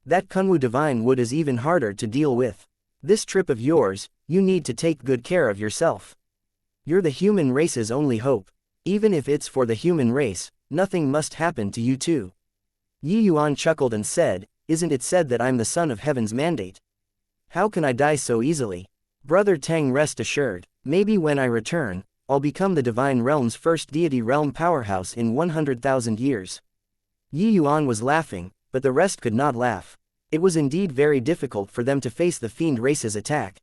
That Kunwu Divine Wood is even harder to deal with. This trip of yours, you need to take good care of yourself. You're the human race's only hope. Even if it's for the human race, nothing must happen to you too. Yi Yuan chuckled and said, isn't it said that I'm the son of heaven's mandate? How can I die so easily? Brother Tang, rest assured, maybe when I return, I'll become the Divine Realm's first deity realm powerhouse in 100,000 years. Yi Yuan was laughing, but the rest could not laugh. It was indeed very difficult for them to face the fiend race's attack.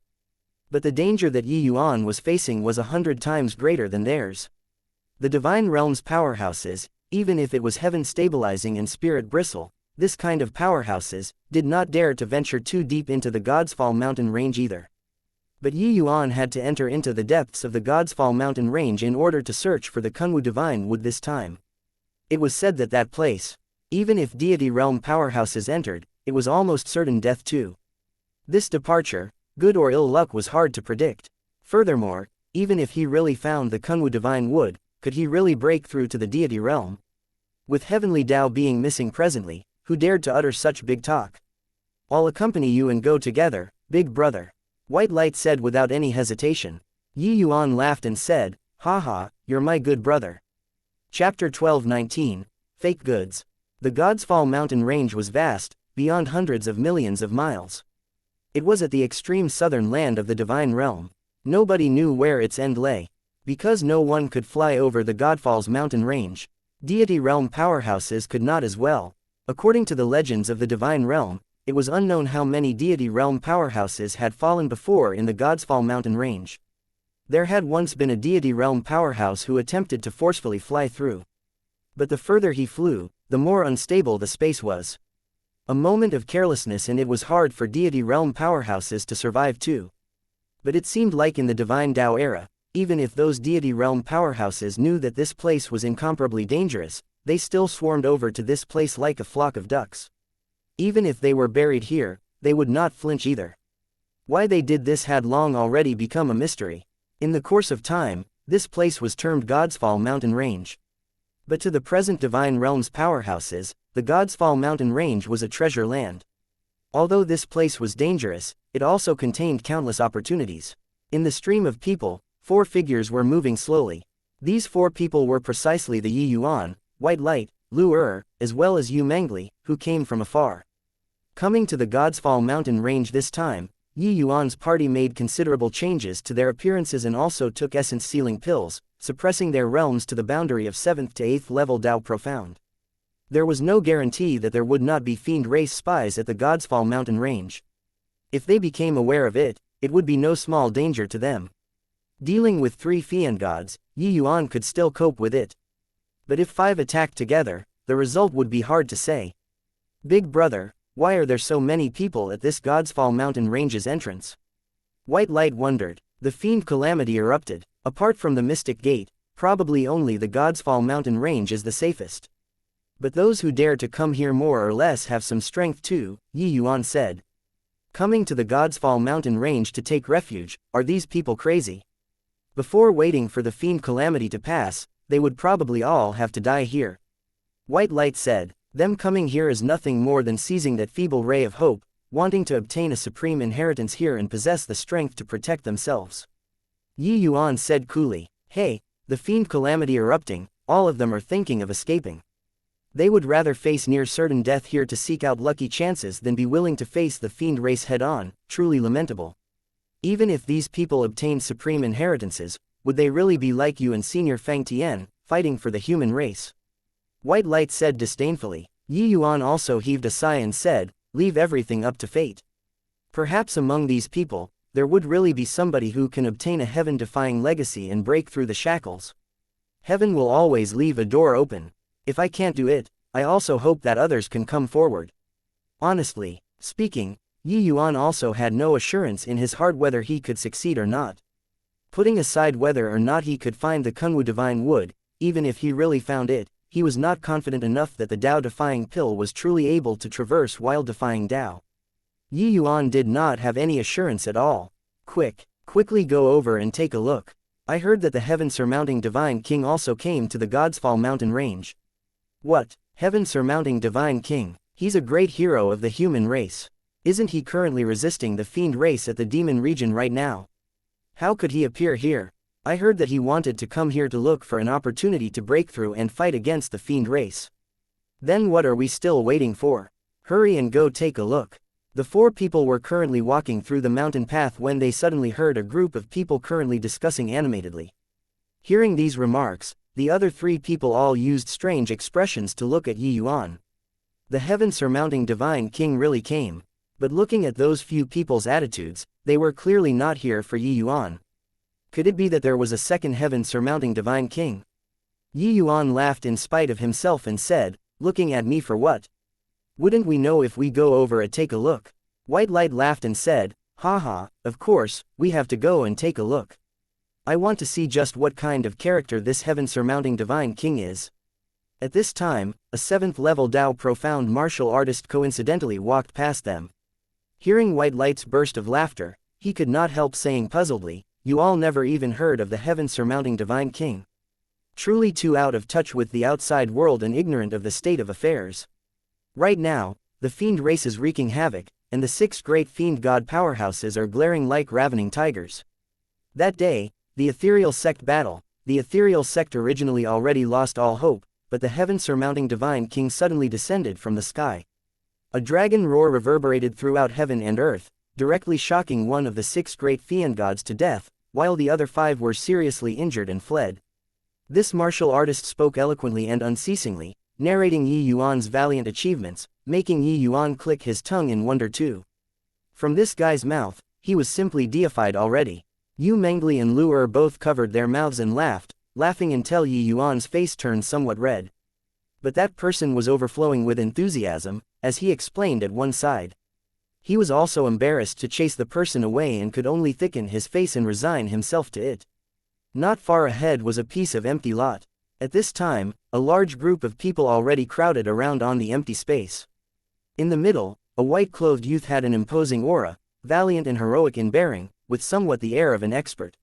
But the danger that Yi Yuan was facing was 100 times greater than theirs. The divine realm's powerhouses, even if it was heaven stabilizing and spirit bristle, this kind of powerhouses, did not dare to venture too deep into the Godsfall mountain range either. But Yuan had to enter into the depths of the Godsfall mountain range in order to search for the Kunwu divine wood this time. It was said that that place, even if deity realm powerhouses entered, it was almost certain death too. This departure, good or ill luck, was hard to predict. Furthermore, even if he really found the Kunwu divine wood, could he really break through to the deity realm? With heavenly Tao being missing presently, who dared to utter such big talk? I'll accompany you and go together, big brother. White Light said without any hesitation. Yuan laughed and said, haha, you're my good brother. Chapter 12:19, Fake Goods. The Godsfall mountain range was vast, beyond hundreds of millions of miles. It was at the extreme southern land of the divine realm. Nobody knew where its end lay. Because no one could fly over the Godfall's mountain range, deity realm powerhouses could not as well. According to the legends of the divine realm, it was unknown how many deity realm powerhouses had fallen before in the Godsfall mountain range. There had once been a deity realm powerhouse who attempted to forcefully fly through. But the further he flew, the more unstable the space was. A moment of carelessness and it was hard for deity realm powerhouses to survive too. But it seemed like in the divine Tao era, even if those deity realm powerhouses knew that this place was incomparably dangerous, they still swarmed over to this place like a flock of ducks. Even if they were buried here, they would not flinch either. Why they did this had long already become a mystery. In the course of time, this place was termed Godsfall Mountain Range. But to the present divine realm's powerhouses, the Godsfall Mountain Range was a treasure land. Although this place was dangerous, it also contained countless opportunities. In the stream of people, 4 figures were moving slowly. These 4 people were precisely the Yuan, White Light, Lu as well as Yu Mengli, who came from afar. Coming to the Godsfall mountain range this time, Yuan's party made considerable changes to their appearances and also took essence-sealing pills, suppressing their realms to the boundary of 7th to 8th level Tao Profound. There was no guarantee that there would not be fiend race spies at the Godsfall mountain range. If they became aware of it, it would be no small danger to them. Dealing with 3 fiend gods, Yuan could still cope with it. But if 5 attacked together, the result would be hard to say. Big brother, why are there so many people at this Godsfall mountain range's entrance? White Light wondered. The fiend calamity erupted. Apart from the Mystic Gate, probably only the Godsfall mountain range is the safest. But those who dare to come here more or less have some strength too, Yuan said. Coming to the Godsfall mountain range to take refuge, are these people crazy? Before waiting for the fiend calamity to pass, they would probably all have to die here. White Light said, them coming here is nothing more than seizing that feeble ray of hope, wanting to obtain a supreme inheritance here and possess the strength to protect themselves. Yuan said coolly, hey, the fiend calamity erupting, all of them are thinking of escaping. They would rather face near certain death here to seek out lucky chances than be willing to face the fiend race head-on, truly lamentable. Even if these people obtained supreme inheritances, would they really be like you and Senior Fang Tian, fighting for the human race? White Light said disdainfully. Yuan also heaved a sigh and said, leave everything up to fate. Perhaps among these people, there would really be somebody who can obtain a heaven-defying legacy and break through the shackles. Heaven will always leave a door open. If I can't do it, I also hope that others can come forward. Honestly speaking, Yuan also had no assurance in his heart whether he could succeed or not. Putting aside whether or not he could find the Kunwu divine wood, even if he really found it, he was not confident enough that the Tao-defying pill was truly able to traverse while defying Tao. Yuan did not have any assurance at all. Quickly go over and take a look. I heard that the heaven-surmounting divine king also came to the Godsfall mountain range. What? Heaven-surmounting divine king? He's a great hero of the human race. Isn't he currently resisting the fiend race at the demon region right now? How could he appear here? I heard that he wanted to come here to look for an opportunity to break through and fight against the fiend race. Then what are we still waiting for? Hurry and go take a look. The 4 people were currently walking through the mountain path when they suddenly heard a group of people currently discussing animatedly. Hearing these remarks, the other 3 people all used strange expressions to look at Yuan. The heaven-surmounting divine king really came. But looking at those few people's attitudes, they were clearly not here for Yuan. Could it be that there was a second heaven-surmounting divine king? Yi Yuan laughed in spite of himself and said, looking at me for what? Wouldn't we know if we go over and take a look? White Light laughed and said, haha, of course, we have to go and take a look. I want to see just what kind of character this heaven-surmounting divine king is. At this time, a 7th-level Dao profound martial artist coincidentally walked past them. Hearing White Light's burst of laughter, he could not help saying puzzledly, you all never even heard of the heaven-surmounting divine king. Truly too out of touch with the outside world and ignorant of the state of affairs. Right now, the fiend race is wreaking havoc, and the 6 great fiend god powerhouses are glaring like ravening tigers. That day, the ethereal sect battle, the ethereal sect originally already lost all hope, but the heaven-surmounting divine king suddenly descended from the sky. A dragon roar reverberated throughout heaven and earth, directly shocking one of the 6 great fiend gods to death, while the other 5 were seriously injured and fled. This martial artist spoke eloquently and unceasingly, narrating Yi Yuan's valiant achievements, making Yi Yuan click his tongue in wonder too. From this guy's mouth, he was simply deified already. Yu Mengli and Lu both covered their mouths and laughed, laughing until Yi Yuan's face turned somewhat red. But that person was overflowing with enthusiasm, as he explained at one side. He was also embarrassed to chase the person away and could only thicken his face and resign himself to it. Not far ahead was a piece of empty lot. At this time, a large group of people already crowded around on the empty space. In the middle, a white-clothed youth had an imposing aura, valiant and heroic in bearing, with somewhat the air of an expert.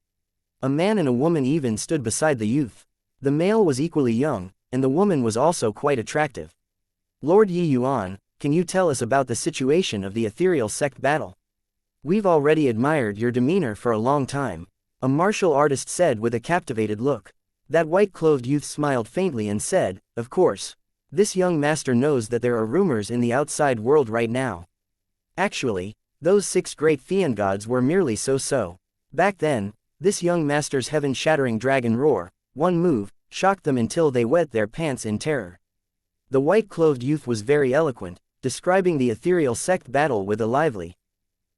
A man and a woman even stood beside the youth. The male was equally young, and the woman was also quite attractive. Lord Yi Yuan, can you tell us about the situation of the ethereal sect battle? We've already admired your demeanor for a long time, a martial artist said with a captivated look. That white-clothed youth smiled faintly and said, of course. This young master knows that there are rumors in the outside world right now. Actually, those 6 great fiend gods were merely so-so. Back then, this young master's heaven-shattering dragon roar, one move, shocked them until they wet their pants in terror. The white-clothed youth was very eloquent, describing the ethereal sect battle with a lively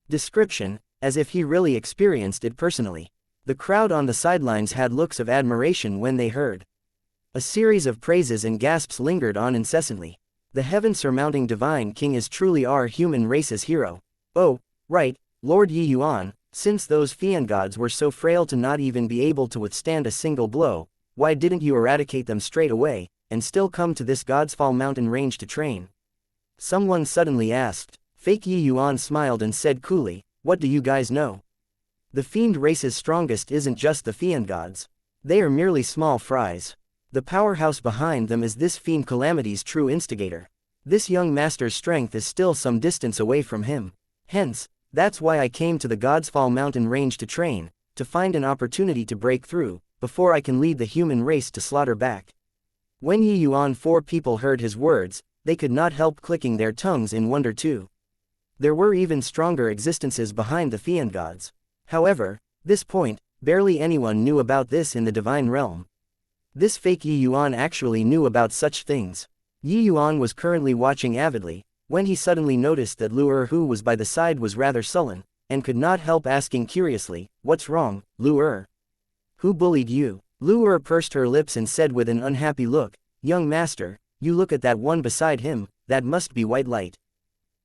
description, as if he really experienced it personally. The crowd on the sidelines had looks of admiration when they heard. A series of praises and gasps lingered on incessantly. The heaven-surmounting divine king is truly our human race's hero. Oh, right, Lord Yi Yuan, since those fiend gods were so frail to not even be able to withstand a single blow, why didn't you eradicate them straight away, and still come to this Godsfall mountain range to train? Someone suddenly asked. Fake Yi Yuan smiled and said coolly, what do you guys know? The fiend race's strongest isn't just the fiend gods. They are merely small fries. The powerhouse behind them is this fiend calamity's true instigator. This young master's strength is still some distance away from him. Hence, that's why I came to the Godsfall mountain range to train, to find an opportunity to break through, before I can lead the human race to slaughter back. When Yi Yuan 4 people heard his words, they could not help clicking their tongues in wonder too. There were even stronger existences behind the fiend gods. However, this point, barely anyone knew about this in the divine realm. This fake Yi Yuan actually knew about such things. Yi Yuan was currently watching avidly, when he suddenly noticed that Lu who was by the side was rather sullen, and could not help asking curiously, what's wrong, Lu? Who bullied you? Lu pursed her lips and said with an unhappy look, young master, you look at that one beside him, that must be White Light.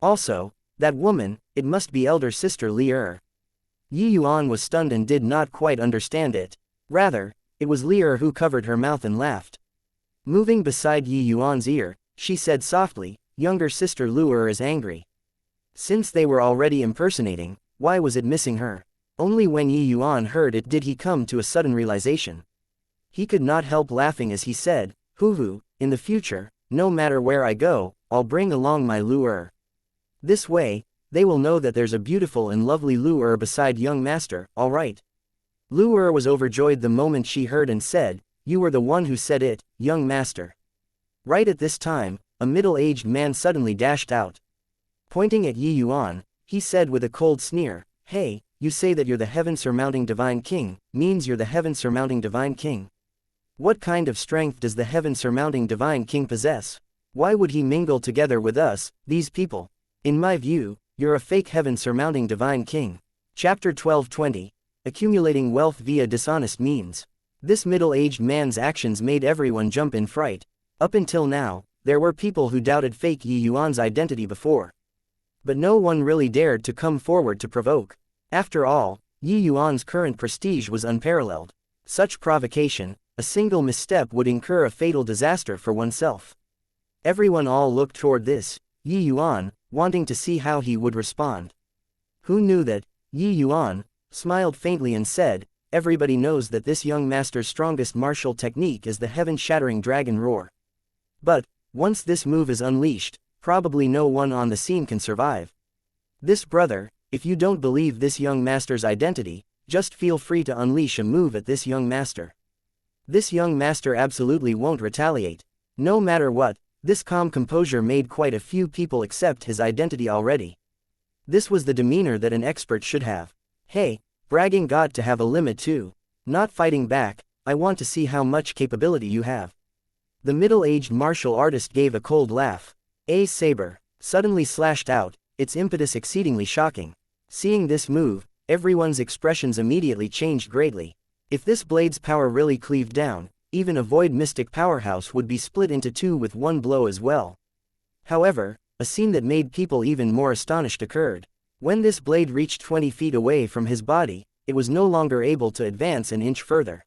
Also, that woman, it must be elder sister Li. Yi Yuan was stunned and did not quite understand it. Rather, it was Li who covered her mouth and laughed. Moving beside Yi Yuan's ear, she said softly, younger sister Lu is angry. Since they were already impersonating, why was it missing her? Only when Yi Yuan heard it did he come to a sudden realization. He could not help laughing as he said, hoo, in the future, no matter where I go, I'll bring along my Lu. This way, they will know that there's a beautiful and lovely Lu beside young master, alright. Lu was overjoyed the moment she heard and said, you were the one who said it, young master. Right at this time, a middle-aged man suddenly dashed out. Pointing at Yi Yuan, he said with a cold sneer, hey, you say that you're the heaven-surmounting divine king, means you're the heaven-surmounting divine king. What kind of strength does the heaven-surmounting divine king possess? Why would he mingle together with us, these people? In my view, you're a fake heaven-surmounting divine king. Chapter 12:20. Accumulating wealth via dishonest means. This middle-aged man's actions made everyone jump in fright. Up until now, there were people who doubted fake Yi Yuan's identity before. But no one really dared to come forward to provoke. After all, Yi Yuan's current prestige was unparalleled. Such provocation, a single misstep would incur a fatal disaster for oneself. Everyone all looked toward this, Yi Yuan, wanting to see how he would respond. Who knew that? Yi Yuan smiled faintly and said, "Everybody knows that this young master's strongest martial technique is the heaven-shattering dragon roar. But, once this move is unleashed, probably no one on the scene can survive. This brother, if you don't believe this young master's identity, just feel free to unleash a move at this young master. This young master absolutely won't retaliate. No matter what." This calm composure made quite a few people accept his identity already. This was the demeanor that an expert should have. Hey, bragging got to have a limit too. Not fighting back, I want to see how much capability you have. The middle-aged martial artist gave a cold laugh. A saber suddenly slashed out, its impetus exceedingly shocking. Seeing this move, everyone's expressions immediately changed greatly. If this blade's power really cleaved down, even a void mystic powerhouse would be split into two with one blow as well. However, a scene that made people even more astonished occurred. When this blade reached 20 feet away from his body, it was no longer able to advance an inch further.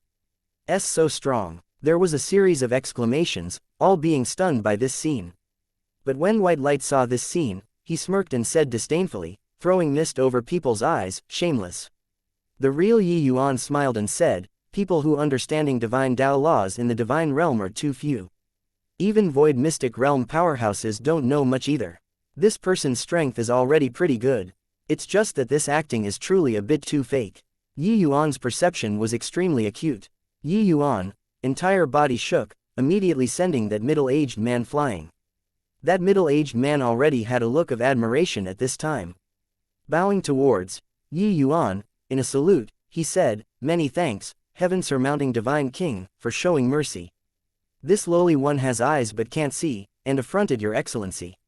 So strong. There was a series of exclamations, all being stunned by this scene. But when White Light saw this scene, he smirked and said disdainfully, throwing mist over people's eyes, "Shameless." The real Yi Yuan smiled and said, "People who understanding divine Tao laws in the divine realm are too few. Even void mystic realm powerhouses don't know much either. This person's strength is already pretty good. It's just that this acting is truly a bit too fake." Yi Yuan's perception was extremely acute. Yi Yuan, entire body shook, immediately sending that middle-aged man flying. That middle-aged man already had a look of admiration at this time. Bowing towards Yi Yuan, in a salute, he said, "Many thanks, heaven-surmounting divine king, for showing mercy. This lowly one has eyes but can't see, and affronted your excellency.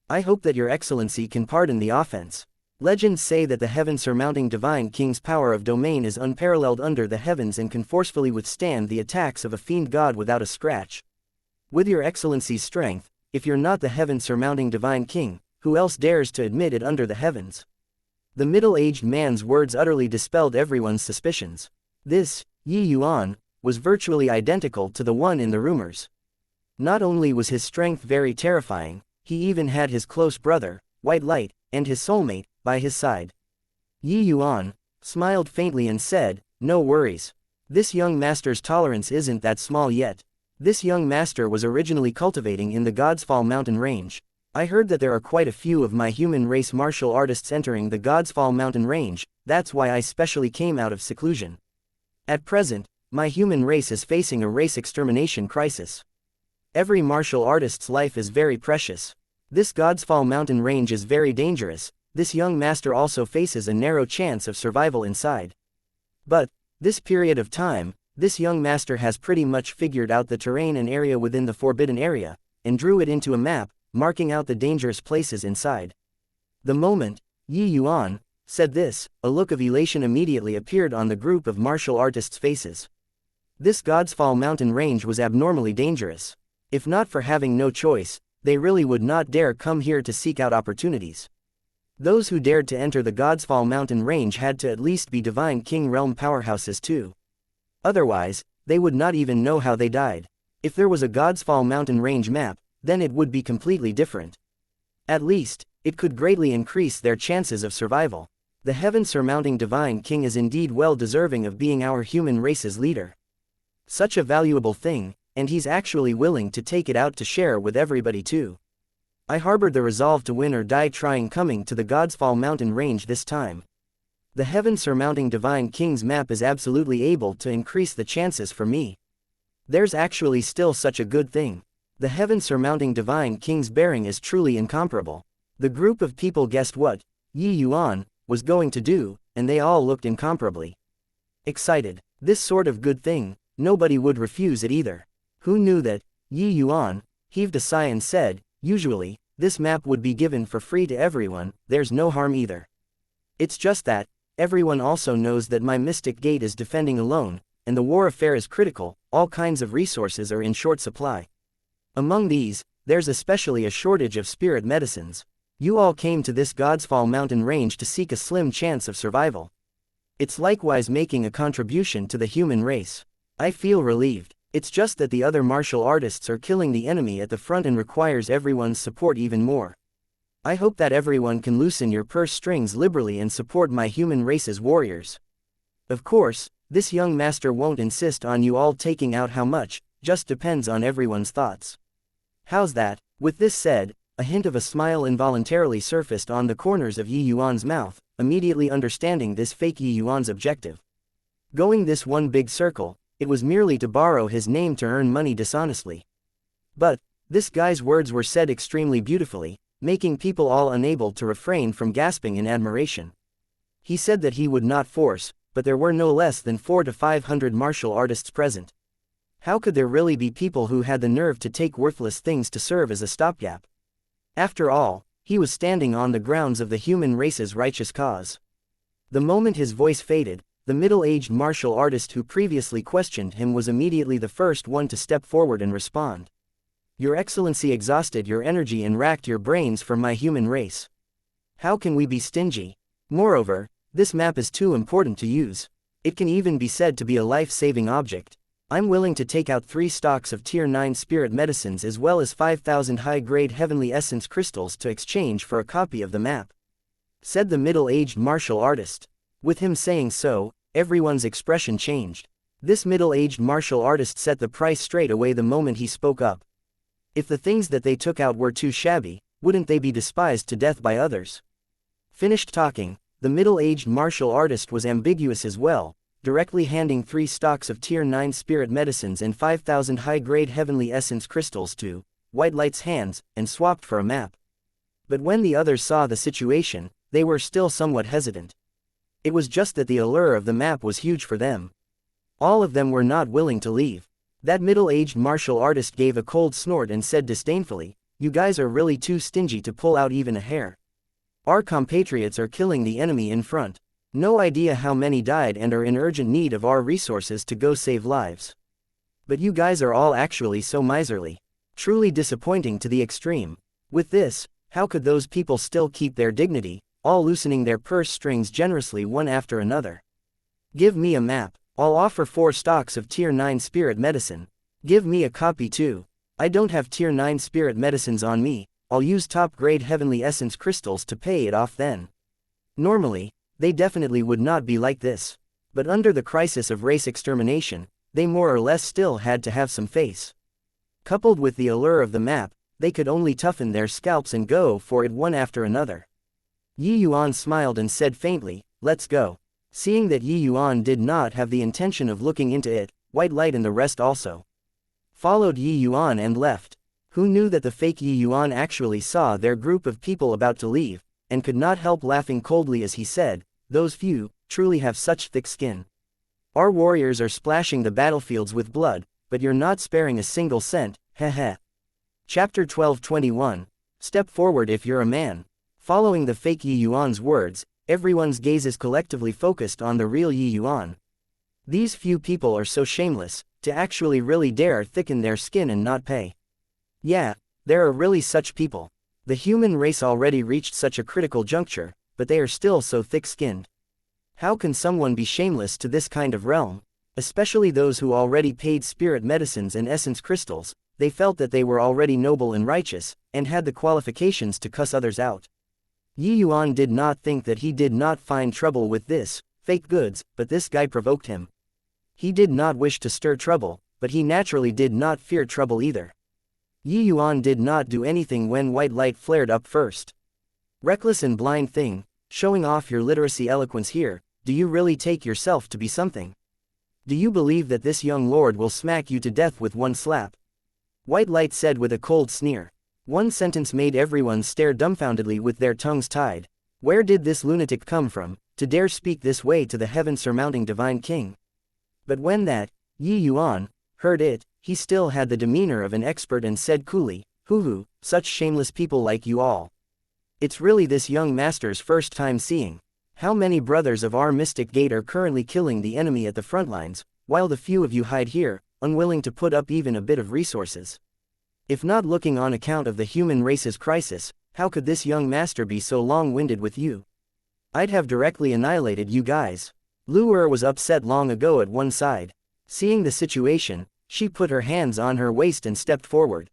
I hope that your excellency can pardon the offense. Legends say that the heaven-surmounting divine king's power of domain is unparalleled under the heavens and can forcefully withstand the attacks of a fiend god without a scratch. With your excellency's strength, if you're not the heaven-surmounting divine king, who else dares to admit it under the heavens?" The middle-aged man's words utterly dispelled everyone's suspicions. This, Yi Yuan, was virtually identical to the one in the rumors. Not only was his strength very terrifying, he even had his close brother, White Light, and his soulmate, by his side. Yi Yuan smiled faintly and said, "No worries. This young master's tolerance isn't that small yet. This young master was originally cultivating in the Godsfall mountain range. I heard that there are quite a few of my human race martial artists entering the Godsfall mountain range, that's why I specially came out of seclusion. At present, my human race is facing a race extermination crisis. Every martial artist's life is very precious. This Godsfall mountain range is very dangerous. This young master also faces a narrow chance of survival inside. But, this period of time, this young master has pretty much figured out the terrain and area within the forbidden area, and drew it into a map, marking out the dangerous places inside." The moment Yi Yuan said this, a look of elation immediately appeared on the group of martial artists' faces. This Godsfall mountain range was abnormally dangerous. If not for having no choice, they really would not dare come here to seek out opportunities. Those who dared to enter the Godsfall mountain range had to at least be divine king realm powerhouses too. Otherwise, they would not even know how they died. If there was a Godsfall mountain range map, then it would be completely different. At least, it could greatly increase their chances of survival. The heaven-surmounting divine king is indeed well deserving of being our human race's leader. Such a valuable thing, and he's actually willing to take it out to share with everybody too. I harbored the resolve to win or die trying coming to the Godsfall mountain range this time. The heaven-surmounting divine king's map is absolutely able to increase the chances for me. There's actually still such a good thing. The heaven-surmounting divine king's bearing is truly incomparable. The group of people guessed what Yi Yuan was going to do, and they all looked incomparably excited. This sort of good thing, nobody would refuse it either. Who knew that? Yi Yuan heaved a sigh and said, "Usually, this map would be given for free to everyone, there's no harm either. It's just that, everyone also knows that my mystic gate is defending alone, and the war affair is critical, all kinds of resources are in short supply. Among these, there's especially a shortage of spirit medicines. You all came to this Godsfall mountain range to seek a slim chance of survival. It's likewise making a contribution to the human race. I feel relieved. It's just that the other martial artists are killing the enemy at the front and requires everyone's support even more. I hope that everyone can loosen your purse strings liberally and support my human race's warriors. Of course, this young master won't insist on you all taking out how much, just depends on everyone's thoughts. How's that? With this said, a hint of a smile involuntarily surfaced on the corners of Yi Yuan's mouth, immediately understanding this fake Yi Yuan's objective. Going this one big circle, it was merely to borrow his name to earn money dishonestly. But, this guy's words were said extremely beautifully, making people all unable to refrain from gasping in admiration. He said that he would not force, but there were no less than 400 to 500 martial artists present. How could there really be people who had the nerve to take worthless things to serve as a stopgap? After all, he was standing on the grounds of the human race's righteous cause. The moment his voice faded, the middle-aged martial artist who previously questioned him was immediately the first one to step forward and respond. Your Excellency exhausted your energy and racked your brains for my human race. How can we be stingy? Moreover, this map is too important to use. It can even be said to be a life-saving object. I'm willing to take out 3 stocks of Tier 9 spirit medicines as well as 5,000 high-grade heavenly essence crystals to exchange for a copy of the map," said the middle-aged martial artist. With him saying so, everyone's expression changed. This middle-aged martial artist set the price straight away the moment he spoke up. If the things that they took out were too shabby, wouldn't they be despised to death by others? Finished talking, the middle-aged martial artist was ambiguous as well, directly handing 3 stocks of Tier 9 spirit medicines and 5,000 high-grade heavenly essence crystals to White Light's hands, and swapped for a map. But when the others saw the situation, they were still somewhat hesitant. It was just that the allure of the map was huge for them. All of them were not willing to leave. That middle-aged martial artist gave a cold snort and said disdainfully, "You guys are really too stingy to pull out even a hair. Our compatriots are killing the enemy in front. No idea how many died and are in urgent need of our resources to go save lives. But you guys are all actually so miserly. Truly disappointing to the extreme. With this, how could those people still keep their dignity, all loosening their purse strings generously one after another? Give me a map. I'll offer 4 stocks of Tier 9 spirit medicine. Give me a copy too. I don't have Tier 9 spirit medicines on me, I'll use top-grade heavenly essence crystals to pay it off then." Normally, they definitely would not be like this. But under the crisis of race extermination, they more or less still had to have some face. Coupled with the allure of the map, they could only toughen their scalps and go for it one after another. Yi Yuan smiled and said faintly, "Let's go." Seeing that Yi Yuan did not have the intention of looking into it, White Light and the rest also followed Yi Yuan and left. Who knew that the fake Yi Yuan actually saw their group of people about to leave, and could not help laughing coldly as he said, "Those few truly have such thick skin. Our warriors are splashing the battlefields with blood, but you're not sparing a single cent, heh heh." Chapter 12:21. Step forward if you're a man. Following the fake Yi Yuan's words, everyone's gaze is collectively focused on the real Yi Yuan. These few people are so shameless, to actually really dare thicken their skin and not pay. Yeah, there are really such people. The human race already reached such a critical juncture, but they are still so thick-skinned. How can someone be shameless to this kind of realm? Especially those who already paid spirit medicines and essence crystals, they felt that they were already noble and righteous, and had the qualifications to cuss others out. Yi Yuan did not think that he did not find trouble with this, fake goods, but this guy provoked him. He did not wish to stir trouble, but he naturally did not fear trouble either. Yi Yuan did not do anything when White Light flared up first. "Reckless and blind thing, showing off your literacy eloquence here, do you really take yourself to be something? Do you believe that this young lord will smack you to death with one slap?" White Light said with a cold sneer. One sentence made everyone stare dumbfoundedly with their tongues tied. Where did this lunatic come from, to dare speak this way to the heaven-surmounting divine king? But when that Yi Yuan heard it, he still had the demeanor of an expert and said coolly, "Hoo-hoo, such shameless people like you all. It's really this young master's first time seeing. How many brothers of our mystic gate are currently killing the enemy at the front lines, while the few of you hide here, unwilling to put up even a bit of resources. If not looking on account of the human race's crisis, how could this young master be so long-winded with you? I'd have directly annihilated you guys. Lu was upset long ago at one side. Seeing the situation, she put her hands on her waist and stepped forward.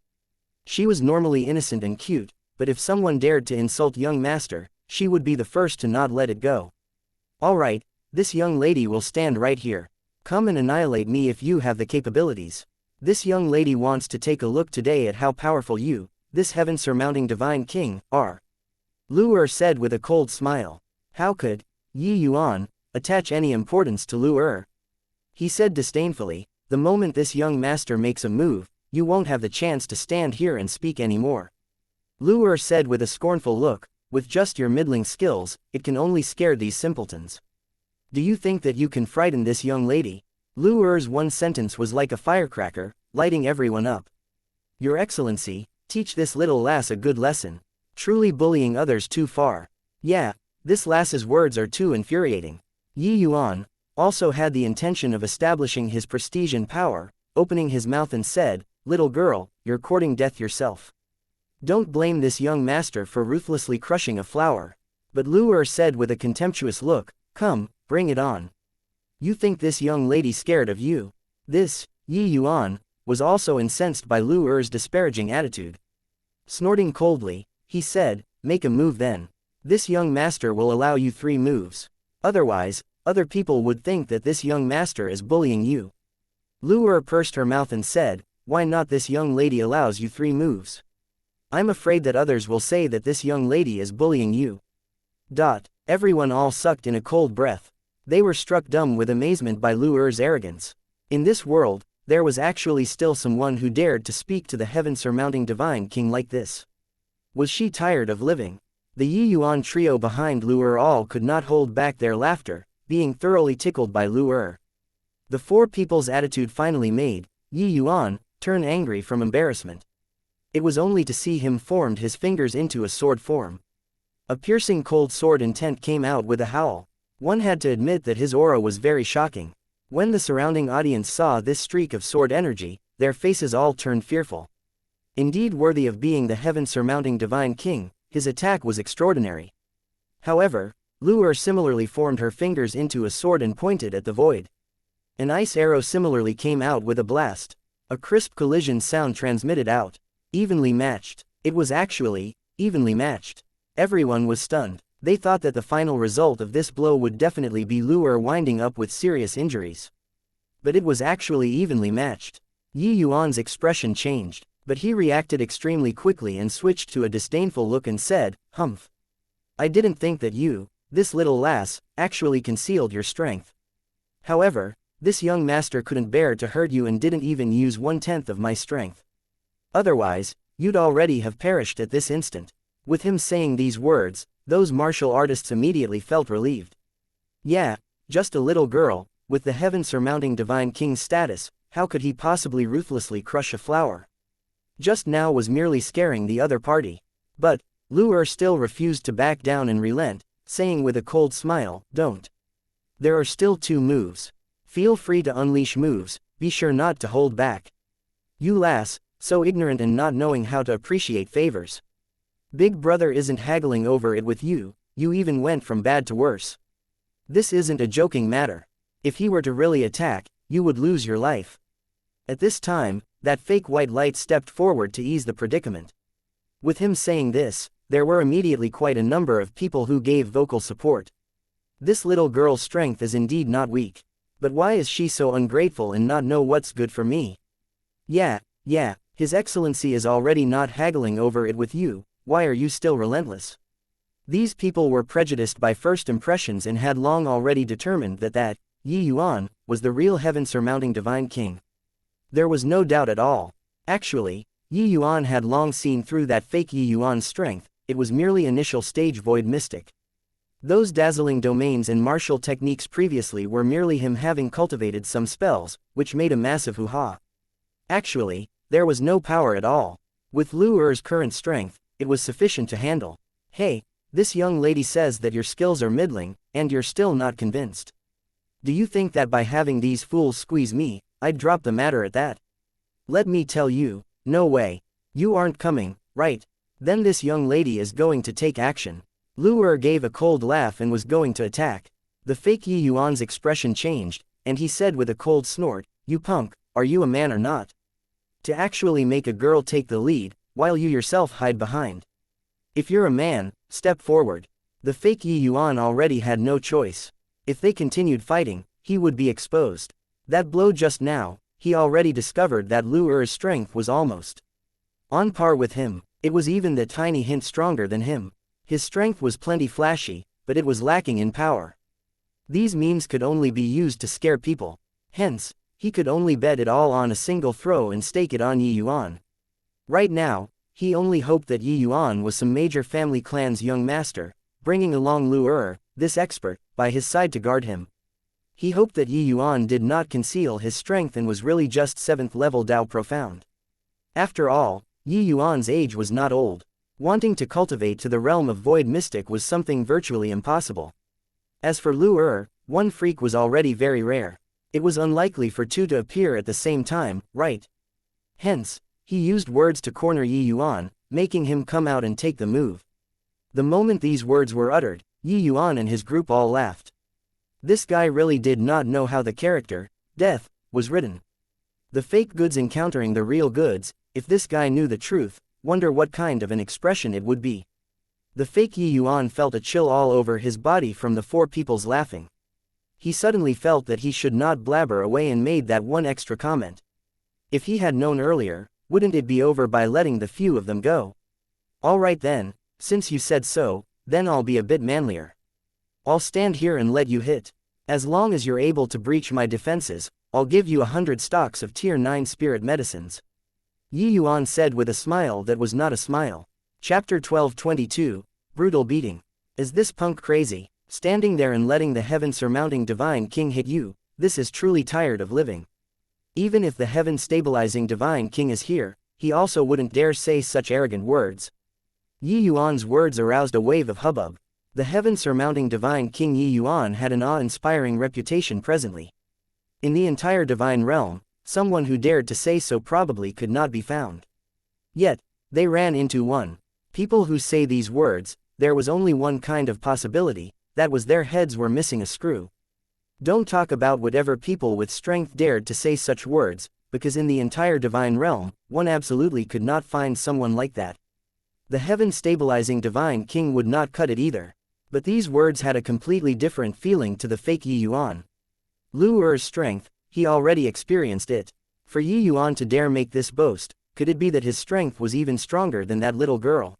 She was normally innocent and cute, but if someone dared to insult young master, she would be the first to not let it go. Alright, this young lady will stand right here. Come and annihilate me if you have the capabilities. This young lady wants to take a look today at how powerful you, this heaven-surmounting divine king, are. Lu said with a cold smile. How could Yuan attach any importance to Lu? He said disdainfully, the moment this young master makes a move, you won't have the chance to stand here and speak anymore. Lu said with a scornful look, with just your middling skills, it can only scare these simpletons. Do you think that you can frighten this young lady? Lu's one sentence was like a firecracker, lighting everyone up. Your Excellency, teach this little lass a good lesson. Truly bullying others too far. Yeah, this lass's words are too infuriating. Yuan also had the intention of establishing his prestige and power, opening his mouth and said, little girl, you're courting death yourself. Don't blame this young master for ruthlessly crushing a flower. But Lu said with a contemptuous look, come, bring it on. You think this young lady scared of you? This, Yuan, was also incensed by Lu's disparaging attitude. Snorting coldly, he said, make a move then. This young master will allow you 3 moves. Otherwise, other people would think that this young master is bullying you. Lu pursed her mouth and said, why not this young lady allows you 3 moves? I'm afraid that others will say that this young lady is bullying you. Everyone all sucked in a cold breath. They were struck dumb with amazement by Lu's arrogance. In this world, there was actually still someone who dared to speak to the heaven-surmounting divine king like this. Was she tired of living? The Yuan trio behind Lu all could not hold back their laughter, being thoroughly tickled by Lu. The 4 people's attitude finally made Yuan turn angry from embarrassment. It was only to see him formed his fingers into a sword form. A piercing cold sword intent came out with a howl. One had to admit that his aura was very shocking. When the surrounding audience saw this streak of sword energy, their faces all turned fearful. Indeed worthy of being the heaven-surmounting divine king, his attack was extraordinary. However, Lu similarly formed her fingers into a sword and pointed at the void. An ice arrow similarly came out with a blast. A crisp collision sound transmitted out. Evenly matched. It was actually evenly matched. Everyone was stunned. They thought that the final result of this blow would definitely be Lu winding up with serious injuries. But it was actually evenly matched. Yuan's expression changed, but he reacted extremely quickly and switched to a disdainful look and said, humph. I didn't think that you, this little lass, actually concealed your strength. However, this young master couldn't bear to hurt you and didn't even use 1/10 of my strength. Otherwise, you'd already have perished at this instant. With him saying these words, those martial artists immediately felt relieved. Yeah, just a little girl, with the heaven-surmounting divine king's status, how could he possibly ruthlessly crush a flower? Just now was merely scaring the other party. But, Lu still refused to back down and relent, saying with a cold smile, don't. There are still 2 moves. Feel free to unleash moves, be sure not to hold back. You lass, so ignorant and not knowing how to appreciate favors. Big brother isn't haggling over it with you, you even went from bad to worse. This isn't a joking matter. If he were to really attack, you would lose your life. At this time, that fake white light stepped forward to ease the predicament. With him saying this, there were immediately quite a number of people who gave vocal support. This little girl's strength is indeed not weak. But why is she so ungrateful and not know what's good for me? Yeah, His Excellency is already not haggling over it with you, why are you still relentless? These people were prejudiced by first impressions and had long already determined that Yuan was the real heaven-surmounting divine king. There was no doubt at all. Actually, Yuan had long seen through that fake Yuan's strength, it was merely initial stage void mystic. Those dazzling domains and martial techniques previously were merely him having cultivated some spells, which made a massive hoo-ha. Actually, there was no power at all. With Lu's current strength, it was sufficient to handle. Hey, this young lady says that your skills are middling, and you're still not convinced. Do you think that by having these fools squeeze me, I'd drop the matter at that? Let me tell you, no way. You aren't coming, right? Then this young lady is going to take action. Lu gave a cold laugh and was going to attack. The fake Yi Yuan's expression changed, and he said with a cold snort, "You punk, are you a man or not? To actually make a girl take the lead, while you yourself hide behind. If you're a man, step forward." The fake Yi Yuan already had no choice. If they continued fighting, he would be exposed. That blow just now, he already discovered that Lu's strength was almost on par with him. It was even that tiny hint stronger than him. His strength was plenty flashy, but it was lacking in power. These memes could only be used to scare people. Hence, he could only bet it all on a single throw and stake it on Yi Yuan. Right now, he only hoped that Yi Yuan was some major family clan's young master, bringing along Lu, this expert, by his side to guard him. He hoped that Yi Yuan did not conceal his strength and was really just 7th level Dao profound. After all, Yi Yuan's age was not old. Wanting to cultivate to the realm of void mystic was something virtually impossible. As for Lu, one freak was already very rare. It was unlikely for two to appear at the same time, right? Hence, he used words to corner Yi Yuan, making him come out and take the move. The moment these words were uttered, Yi Yuan and his group all laughed. This guy really did not know how the character, death, was written. The fake goods encountering the real goods. If this guy knew the truth, wonder what kind of an expression it would be. The fake Yi Yuan felt a chill all over his body from the four people's laughing. He suddenly felt that he should not blabber away and made that one extra comment. If he had known earlier, wouldn't it be over by letting the few of them go? Alright then, since you said so, then I'll be a bit manlier. I'll stand here and let you hit. As long as you're able to breach my defenses, I'll give you 100 stocks of tier 9 spirit medicines. Yi Yuan said with a smile that was not a smile. Chapter 12:22, Brutal Beating. Is this punk crazy, standing there and letting the heaven-surmounting divine king hit you? This is truly tired of living. Even if the heaven-stabilizing divine king is here, he also wouldn't dare say such arrogant words. Yi Yuan's words aroused a wave of hubbub. The heaven-surmounting divine king Yi Yuan had an awe-inspiring reputation presently. In the entire divine realm, someone who dared to say so probably could not be found. Yet, they ran into one. People who say these words, there was only one kind of possibility, that was their heads were missing a screw. Don't talk about whatever people with strength dared to say such words, because in the entire divine realm, one absolutely could not find someone like that. The heaven-stabilizing divine king would not cut it either. But these words had a completely different feeling to the fake Yi Yuan. Lu's strength, he already experienced it. For Yi Yuan to dare make this boast, could it be that his strength was even stronger than that little girl?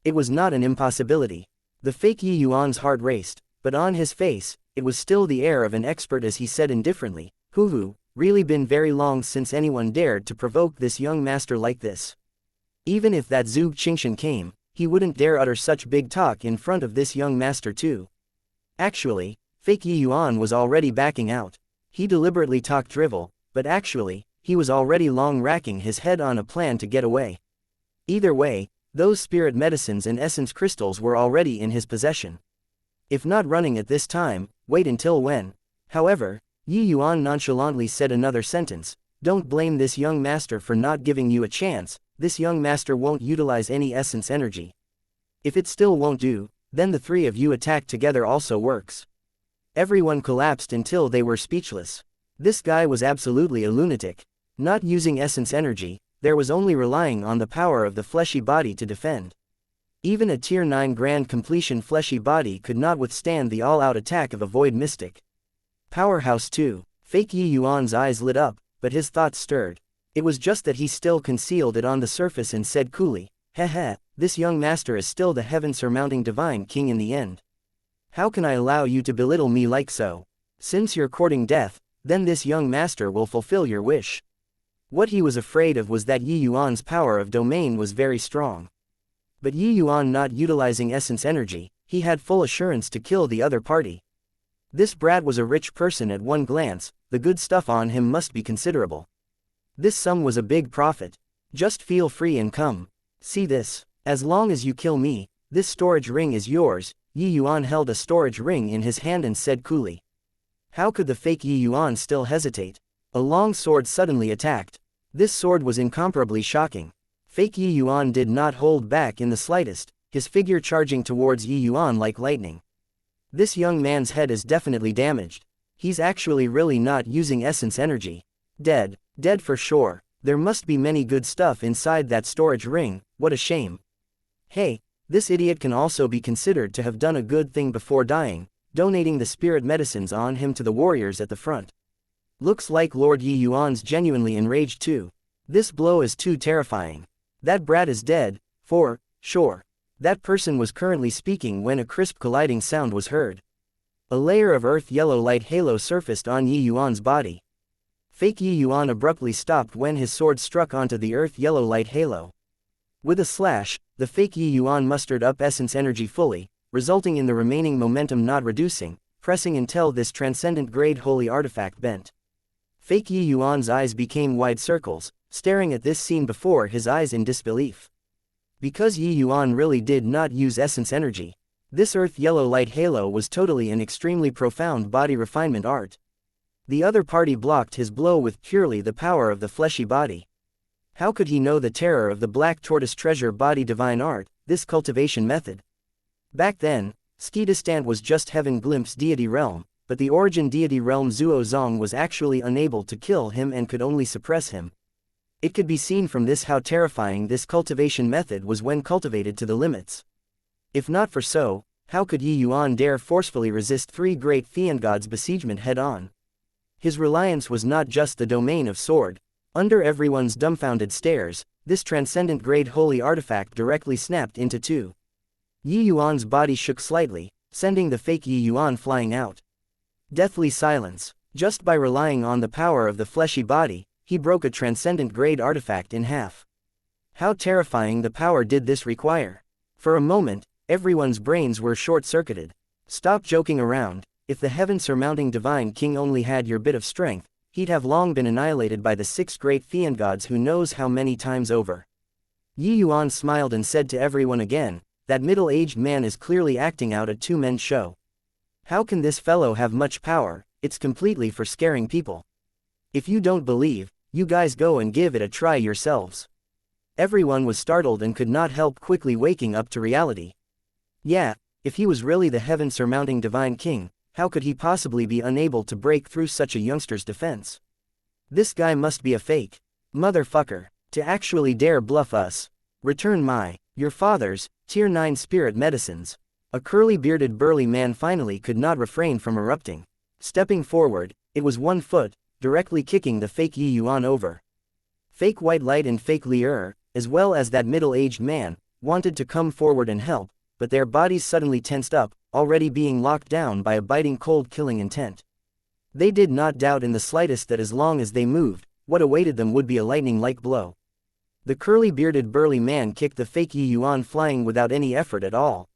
It was not an impossibility. The fake Yi Yuan's heart raced, but on his face, it was still the air of an expert as he said indifferently, "Hoo, really been very long since anyone dared to provoke this young master like this. Even if that Zhuge Qingshan came, he wouldn't dare utter such big talk in front of this young master too." Actually, fake Yi Yuan was already backing out. He deliberately talked drivel, but actually, he was already long racking his head on a plan to get away. Either way, those spirit medicines and essence crystals were already in his possession. If not running at this time, wait until when? However, Yi Yuan nonchalantly said another sentence, "Don't blame this young master for not giving you a chance, this young master won't utilize any essence energy. If it still won't do, then the three of you attack together also works." Everyone collapsed until they were speechless. This guy was absolutely a lunatic. Not using essence energy, there was only relying on the power of the fleshy body to defend. Even a tier 9 grand completion fleshy body could not withstand the all-out attack of a void mystic. Powerhouse too. Fake Yi Yuan's eyes lit up, but his thoughts stirred. It was just that he still concealed it on the surface and said coolly, "Heh, this young master is still the heaven-surmounting divine king in the end. How can I allow you to belittle me like so? Since you're courting death, then this young master will fulfill your wish." What he was afraid of was that Yi Yuan's power of domain was very strong. But Yi Yuan not utilizing essence energy, he had full assurance to kill the other party. This brat was a rich person at one glance, the good stuff on him must be considerable. This sum was a big profit. Just feel free and come. See this. As long as you kill me, this storage ring is yours. Yi Yuan held a storage ring in his hand and said coolly. How could the fake Yuan still hesitate? A long sword suddenly attacked. This sword was incomparably shocking. Fake Yuan did not hold back in the slightest, his figure charging towards Yuan like lightning. This young man's head is definitely damaged. He's actually really not using essence energy. Dead. Dead for sure. There must be many good stuff inside that storage ring, what a shame. Hey, this idiot can also be considered to have done a good thing before dying, donating the spirit medicines on him to the warriors at the front. Looks like Lord Yi Yuan's genuinely enraged too. This blow is too terrifying. That brat is dead, for sure. That person was currently speaking when a crisp colliding sound was heard. A layer of earth yellow light halo surfaced on Yi Yuan's body. Fake Yi Yuan abruptly stopped when his sword struck onto the earth yellow light halo. With a slash, the fake Yi Yuan mustered up essence energy fully, resulting in the remaining momentum not reducing, pressing until this transcendent grade holy artifact bent. Fake Yi Yuan's eyes became wide circles, staring at this scene before his eyes in disbelief. Because Yi Yuan really did not use essence energy, this earth yellow light halo was totally an extremely profound body refinement art. The other party blocked his blow with purely the power of the fleshy body. How could he know the terror of the black tortoise treasure body divine art, this cultivation method? Back then, Skidistant was just heaven glimpse deity realm, but the origin deity realm Zuo Zong was actually unable to kill him and could only suppress him. It could be seen from this how terrifying this cultivation method was when cultivated to the limits. If not for so, how could Yi Yuan dare forcefully resist three great fiend gods' besiegement head-on? His reliance was not just the domain of sword. Under everyone's dumbfounded stares, this transcendent grade holy artifact directly snapped into two. Yi Yuan's body shook slightly, sending the fake Yi Yuan flying out. Deathly silence. Just by relying on the power of the fleshy body, he broke a transcendent grade artifact in half. How terrifying the power did this require? For a moment, everyone's brains were short-circuited. Stop joking around. If the heaven-surmounting divine king only had your bit of strength, he'd have long been annihilated by the six great fiend gods who knows how many times over. Yi Yuan smiled and said to everyone again, that middle-aged man is clearly acting out a two-men show. How can this fellow have much power? It's completely for scaring people. If you don't believe, you guys go and give it a try yourselves. Everyone was startled and could not help quickly waking up to reality. Yeah, if he was really the heaven-surmounting divine king, how could he possibly be unable to break through such a youngster's defense? This guy must be a fake motherfucker, to actually dare bluff us. Return your father's, tier 9 spirit medicines. A curly-bearded burly man finally could not refrain from erupting. Stepping forward, it was 1 foot, directly kicking the fake Yi Yuan over. Fake White Light and fake Li'er, as well as that middle-aged man, wanted to come forward and help, but their bodies suddenly tensed up, already being locked down by a biting cold killing intent. They did not doubt in the slightest that as long as they moved, what awaited them would be a lightning-like blow. The curly-bearded burly man kicked the fake Yi Yuan flying without any effort at all.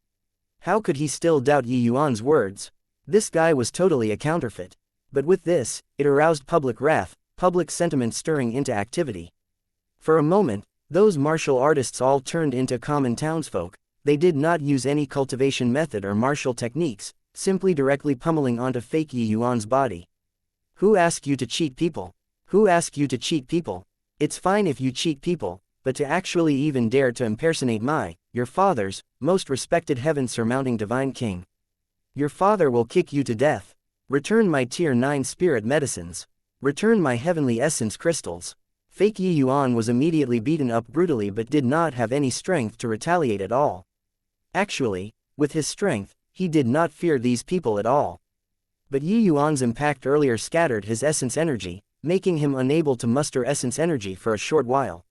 How could he still doubt Yi Yuan's words? This guy was totally a counterfeit. But with this, it aroused public wrath, public sentiment stirring into activity. For a moment, those martial artists all turned into common townsfolk. They did not use any cultivation method or martial techniques, simply directly pummeling onto fake Yi Yuan's body. Who asked you to cheat people? Who asked you to cheat people? It's fine if you cheat people, but to actually even dare to impersonate your father's, most respected heaven-surmounting divine king. Your father will kick you to death. Return my tier 9 spirit medicines. Return my heavenly essence crystals. Fake Yi Yuan was immediately beaten up brutally but did not have any strength to retaliate at all. Actually, with his strength, he did not fear these people at all. But Yi Yuan's impact earlier scattered his essence energy, making him unable to muster essence energy for a short while,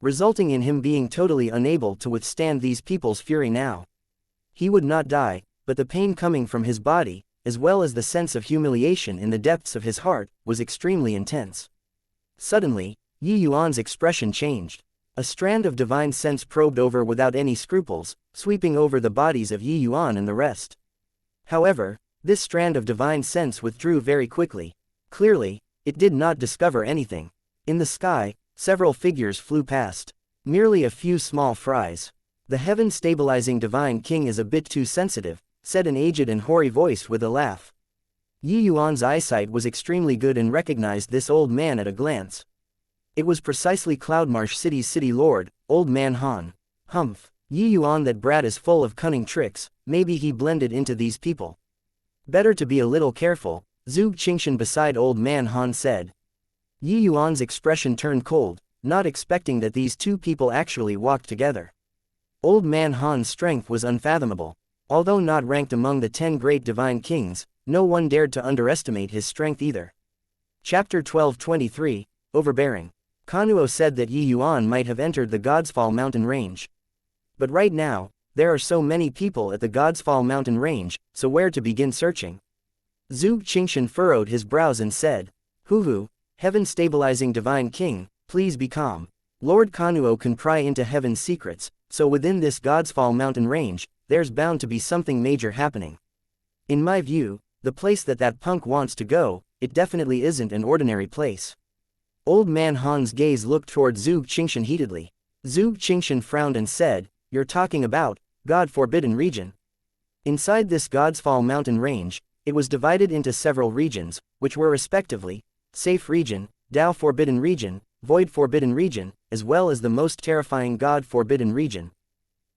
resulting in him being totally unable to withstand these people's fury now. He would not die, but the pain coming from his body, as well as the sense of humiliation in the depths of his heart, was extremely intense. Suddenly, Yi Yuan's expression changed. A strand of divine sense probed over without any scruples, sweeping over the bodies of Yi Yuan and the rest. However, this strand of divine sense withdrew very quickly. Clearly, it did not discover anything. In the sky, several figures flew past. Merely a few small fries. The heaven-stabilizing divine king is a bit too sensitive, said an aged and hoary voice with a laugh. Yi Yuan's eyesight was extremely good and recognized this old man at a glance. It was precisely Cloudmarsh City's city lord, Old Man Han. Humph, Yi Yuan, that brat is full of cunning tricks, maybe he blended into these people. Better to be a little careful, Zhuge Qingshan beside Old Man Han said. Yi Yuan's expression turned cold, not expecting that these two people actually walked together. Old Man Han's strength was unfathomable. Although not ranked among the 10 great divine kings, no one dared to underestimate his strength either. Chapter 12:23, Overbearing. Kanuo said that Yi Yuan might have entered the Godsfall mountain range. But right now, there are so many people at the Godsfall mountain range, so where to begin searching? Zhuge Qingshan furrowed his brows and said, Hu, heaven-stabilizing divine king, please be calm. Lord Kanuo can pry into heaven's secrets, so within this Godsfall mountain range, there's bound to be something major happening. In my view, the place that punk wants to go, it definitely isn't an ordinary place. Old Man Han's gaze looked toward Zhuge Qingshan heatedly. Zhuge Qingshan frowned and said, You're talking about, God-forbidden region. Inside this Godsfall mountain range, it was divided into several regions, which were respectively, Safe Region, Dao-forbidden region, Void-forbidden region, as well as the most terrifying God-forbidden region.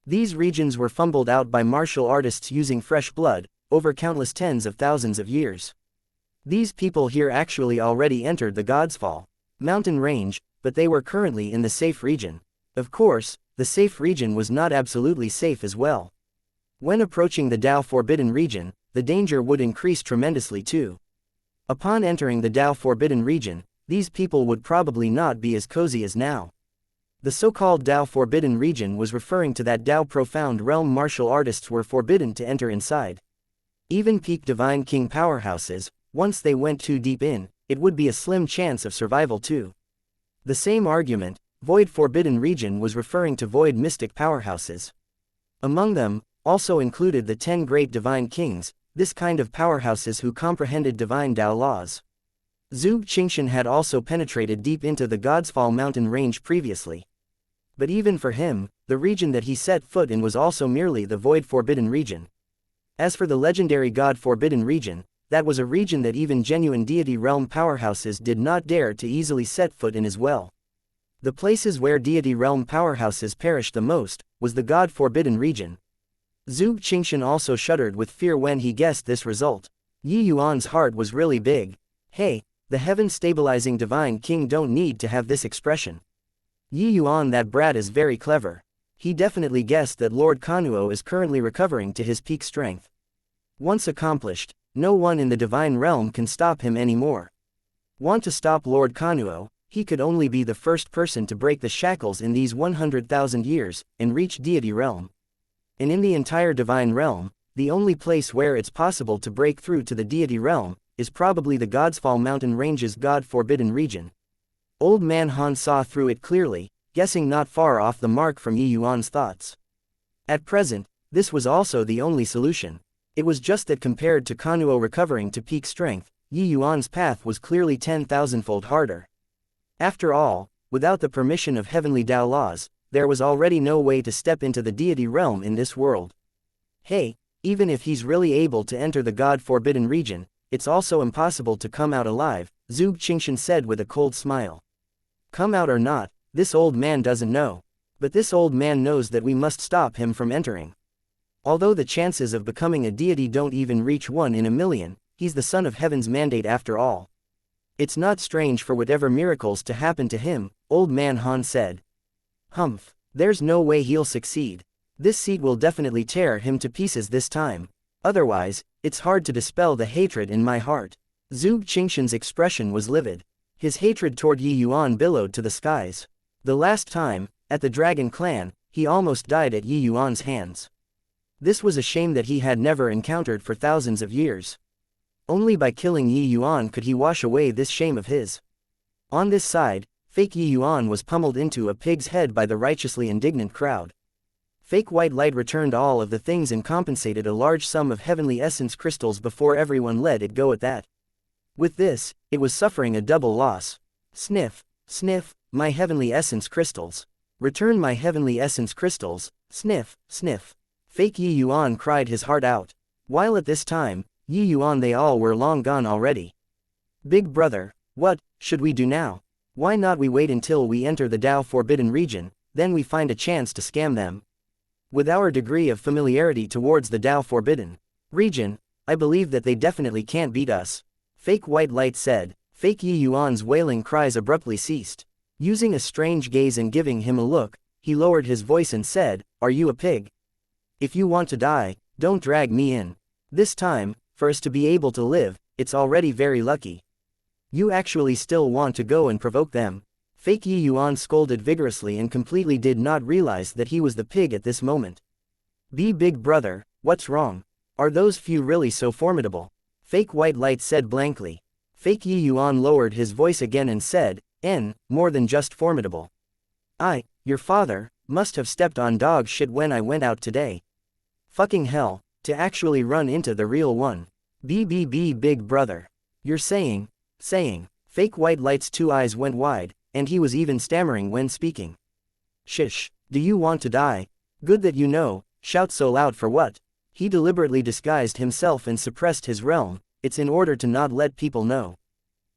These regions were fumbled out by martial artists using fresh blood, over countless tens of thousands of years. These people here actually already entered the Godsfall mountain range, but they were currently in the Safe Region. Of course, the Safe Region was not absolutely safe as well. When approaching the Dao-forbidden region, the danger would increase tremendously too. Upon entering the Dao-forbidden region, these people would probably not be as cozy as now. The so-called Dao-forbidden region was referring to that Dao profound realm martial artists were forbidden to enter inside. Even peak divine king powerhouses, once they went too deep in, it would be a slim chance of survival too. The same argument, Void Forbidden Region, was referring to void mystic powerhouses. Among them, also included the 10 great divine kings, this kind of powerhouses who comprehended divine Dao laws. Zhuge Qingshan had also penetrated deep into the Godsfall mountain range previously. But even for him, the region that he set foot in was also merely the Void Forbidden Region. As for the legendary God Forbidden Region, that was a region that even genuine deity realm powerhouses did not dare to easily set foot in as well. The places where deity realm powerhouses perished the most, was the God Forbidden Region. Zhuge Qingshan also shuddered with fear when he guessed this result. Yi Yuan's heart was really big. Hey, the heaven-stabilizing divine king don't need to have this expression. Yi Yuan, that brat, is very clever. He definitely guessed that Lord Kanuo is currently recovering to his peak strength. Once accomplished, no one in the divine realm can stop him anymore. Want to stop Lord Kanuo, he could only be the first person to break the shackles in these 100,000 years, and reach deity realm. And in the entire divine realm, the only place where it's possible to break through to the deity realm, is probably the Godsfall mountain range's God Forbidden Region. Old Man Han saw through it clearly, guessing not far off the mark from Yi Yuan's thoughts. At present, this was also the only solution. It was just that compared to Kanuo recovering to peak strength, Yi Yuan's path was clearly 10,000-fold harder. After all, without the permission of heavenly Dao laws, there was already no way to step into the deity realm in this world. Hey, even if he's really able to enter the God Forbidden Region, it's also impossible to come out alive, Zhuge Qingshan said with a cold smile. Come out or not, this old man doesn't know. But this old man knows that we must stop him from entering. Although the chances of becoming a deity don't even reach 1 in a million, he's the son of heaven's mandate after all. It's not strange for whatever miracles to happen to him, Old Man Han said. Humph, there's no way he'll succeed. This seed will definitely tear him to pieces this time. Otherwise, it's hard to dispel the hatred in my heart. Zhuge Qingshan's expression was livid. His hatred toward Yi Yuan billowed to the skies. The last time, at the Dragon Clan, he almost died at Yi Yuan's hands. This was a shame that he had never encountered for thousands of years. Only by killing Yi Yuan could he wash away this shame of his. On this side, fake Yi Yuan was pummeled into a pig's head by the righteously indignant crowd. Fake white light returned all of the things and compensated a large sum of heavenly essence crystals before everyone let it go at that. With this, it was suffering a double loss. Sniff, sniff, my heavenly essence crystals. Return my heavenly essence crystals, sniff, sniff. Fake Yi Yuan cried his heart out. While at this time, Yi Yuan, they all were long gone already. Big brother, what should we do now? Why not we wait until we enter the Dao Forbidden region, then we find a chance to scam them. With our degree of familiarity towards the Dao Forbidden region, I believe that they definitely can't beat us. Fake white light said. Fake Yi Yuan's wailing cries abruptly ceased. Using a strange gaze and giving him a look, he lowered his voice and said, "Are you a pig? If you want to die, don't drag me in. This time, for us to be able to live, it's already very lucky. You actually still want to go and provoke them." Fake Yi Yuan scolded vigorously and completely did not realize that he was the pig at this moment. Big brother, what's wrong? Are those few really so formidable? Fake white light said blankly. Fake Yi Yuan lowered his voice again and said, more than just formidable. Your father, must have stepped on dog shit when I went out today. Fucking hell, to actually run into the real one. Big brother. You're saying. Fake white light's two eyes went wide, and he was even stammering when speaking. Shish, do you want to die? Good that you know, shout so loud for what? He deliberately disguised himself and suppressed his realm, it's in order to not let people know.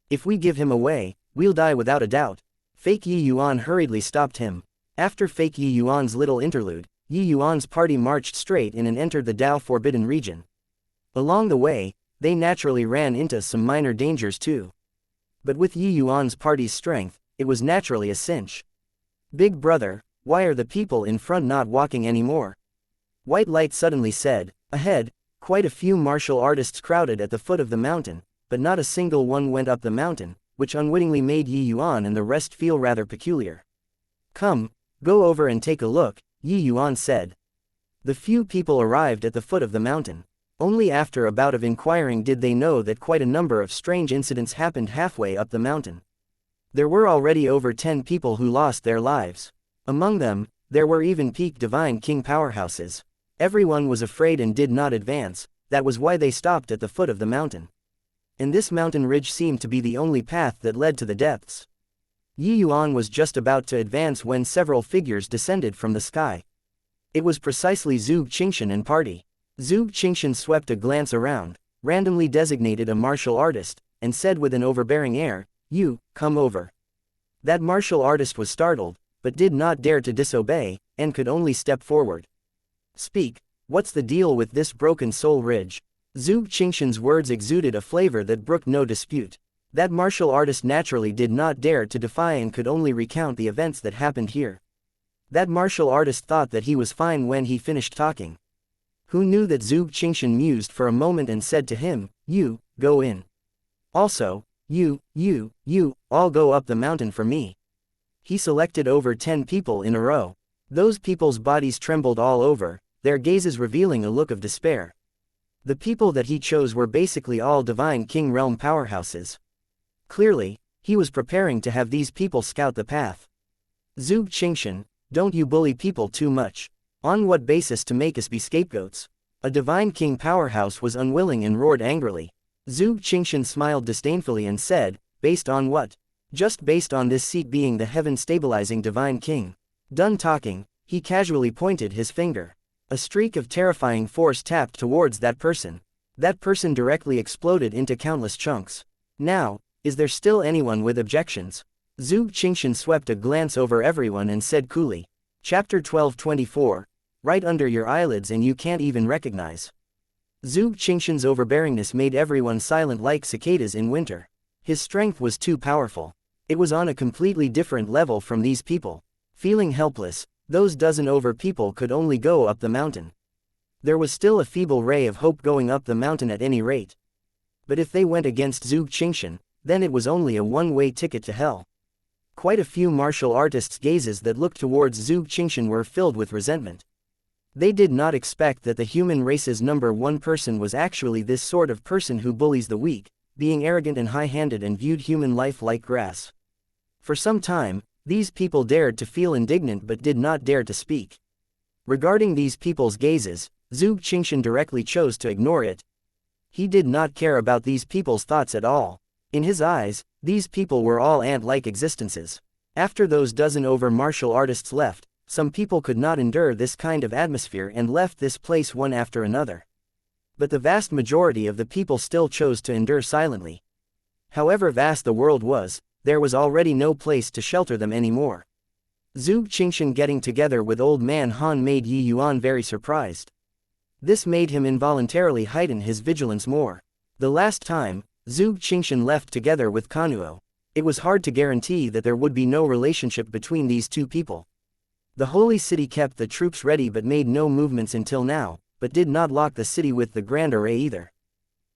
If we give him away, we'll die without a doubt. Fake Yi Yuan hurriedly stopped him. After Fake Yi Yuan's little interlude, Yi Yuan's party marched straight in and entered the Dao Forbidden region. Along the way, they naturally ran into some minor dangers too. But with Yi Yuan's party's strength, it was naturally a cinch. Big brother, why are the people in front not walking anymore? White light suddenly said. Ahead, quite a few martial artists crowded at the foot of the mountain, but not a single one went up the mountain, which unwittingly made Yi Yuan and the rest feel rather peculiar. Come, go over and take a look, Yi Yuan said. The few people arrived at the foot of the mountain. Only after a bout of inquiring did they know that quite a number of strange incidents happened halfway up the mountain. There were already over 10 people who lost their lives. Among them, there were even peak divine king powerhouses. Everyone was afraid and did not advance, that was why they stopped at the foot of the mountain. And this mountain ridge seemed to be the only path that led to the depths. Yi Yuan was just about to advance when several figures descended from the sky. It was precisely Zhuge Qingshan and party. Zhuge Qingshan swept a glance around, randomly designated a martial artist, and said with an overbearing air, "You, come over." That martial artist was startled, but did not dare to disobey, and could only step forward. Speak, what's the deal with this broken soul ridge? Zhuge Qingshan's words exuded a flavor that brooked no dispute. That martial artist naturally did not dare to defy and could only recount the events that happened here. That martial artist thought that he was fine when he finished talking. Who knew that Zhuge Qingshan mused for a moment and said to him, "You, go in. Also, you, all go up the mountain for me." He selected over 10 people in a row. Those people's bodies trembled all over, their gazes revealing a look of despair. The people that he chose were basically all divine king realm powerhouses. Clearly, he was preparing to have these people scout the path. Zhuge Qingshan, don't you bully people too much. On what basis to make us be scapegoats? A divine king powerhouse was unwilling and roared angrily. Zhuge Qingshan smiled disdainfully and said, "Based on what? Just based on this seat being the heaven-stabilizing divine king." Done talking, he casually pointed his finger. A streak of terrifying force tapped towards that person. That person directly exploded into countless chunks. Now, is there still anyone with objections? Zhuge Qingshan swept a glance over everyone and said coolly. Chapter 12:24. Right under your eyelids and you can't even recognize. Zhuge Qingshan's overbearingness made everyone silent like cicadas in winter. His strength was too powerful. It was on a completely different level from these people. Feeling helpless, those dozen over people could only go up the mountain. There was still a feeble ray of hope going up the mountain at any rate. But if they went against Zhuge Qingshan, then it was only a one-way ticket to hell. Quite a few martial artists' gazes that looked towards Zhuge Qingshan were filled with resentment. They did not expect that the human race's number one person was actually this sort of person who bullies the weak, being arrogant and high-handed and viewed human life like grass. For some time, these people dared to feel indignant but did not dare to speak. Regarding these people's gazes, Zhuge Qingshan directly chose to ignore it. He did not care about these people's thoughts at all. In his eyes, these people were all ant-like existences. After those dozen over martial artists left, some people could not endure this kind of atmosphere and left this place one after another. But the vast majority of the people still chose to endure silently. However vast the world was, there was already no place to shelter them anymore. Zhuge Qingshan getting together with old man Han made Yi Yuan very surprised. This made him involuntarily heighten his vigilance more. The last time, Zhuge Qingshan left together with Kanuo. It was hard to guarantee that there would be no relationship between these two people. The holy city kept the troops ready but made no movements until now, but did not lock the city with the Grand Array either.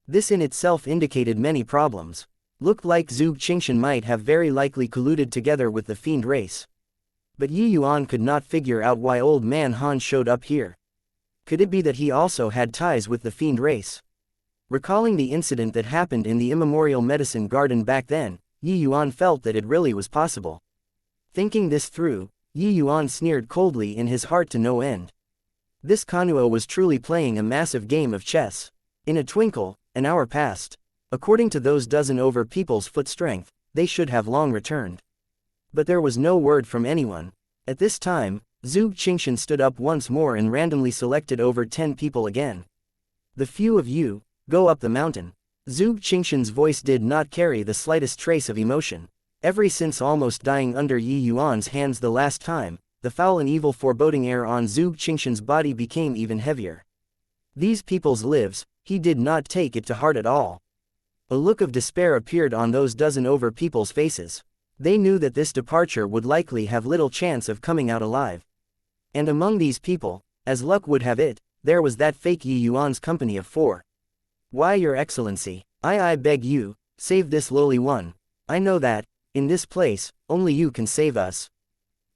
This in itself indicated many problems. Looked like Zhuge Qingshan might have very likely colluded together with the fiend race. But Yi Yuan could not figure out why old man Han showed up here. Could it be that he also had ties with the fiend race? Recalling the incident that happened in the immemorial medicine garden back then, Yi Yuan felt that it really was possible. Thinking this through, Yi Yuan sneered coldly in his heart to no end. This Kanuo was truly playing a massive game of chess. In a twinkle, an hour passed. According to those dozen over people's foot strength, they should have long returned. But there was no word from anyone. At this time, Zhuge Qingshan stood up once more and randomly selected over 10 people again. The few of you, go up the mountain. Zhuge Qingshan's voice did not carry the slightest trace of emotion. Ever since almost dying under Yi Yuan's hands the last time, the foul and evil foreboding air on Zhuge Qingshan's body became even heavier. These people's lives, he did not take it to heart at all. A look of despair appeared on those dozen over people's faces. They knew that this departure would likely have little chance of coming out alive. And among these people, as luck would have it, there was that fake Yi Yuan's company of 4. Why, Your Excellency, I beg you, save this lowly one. I know that, in this place, only you can save us,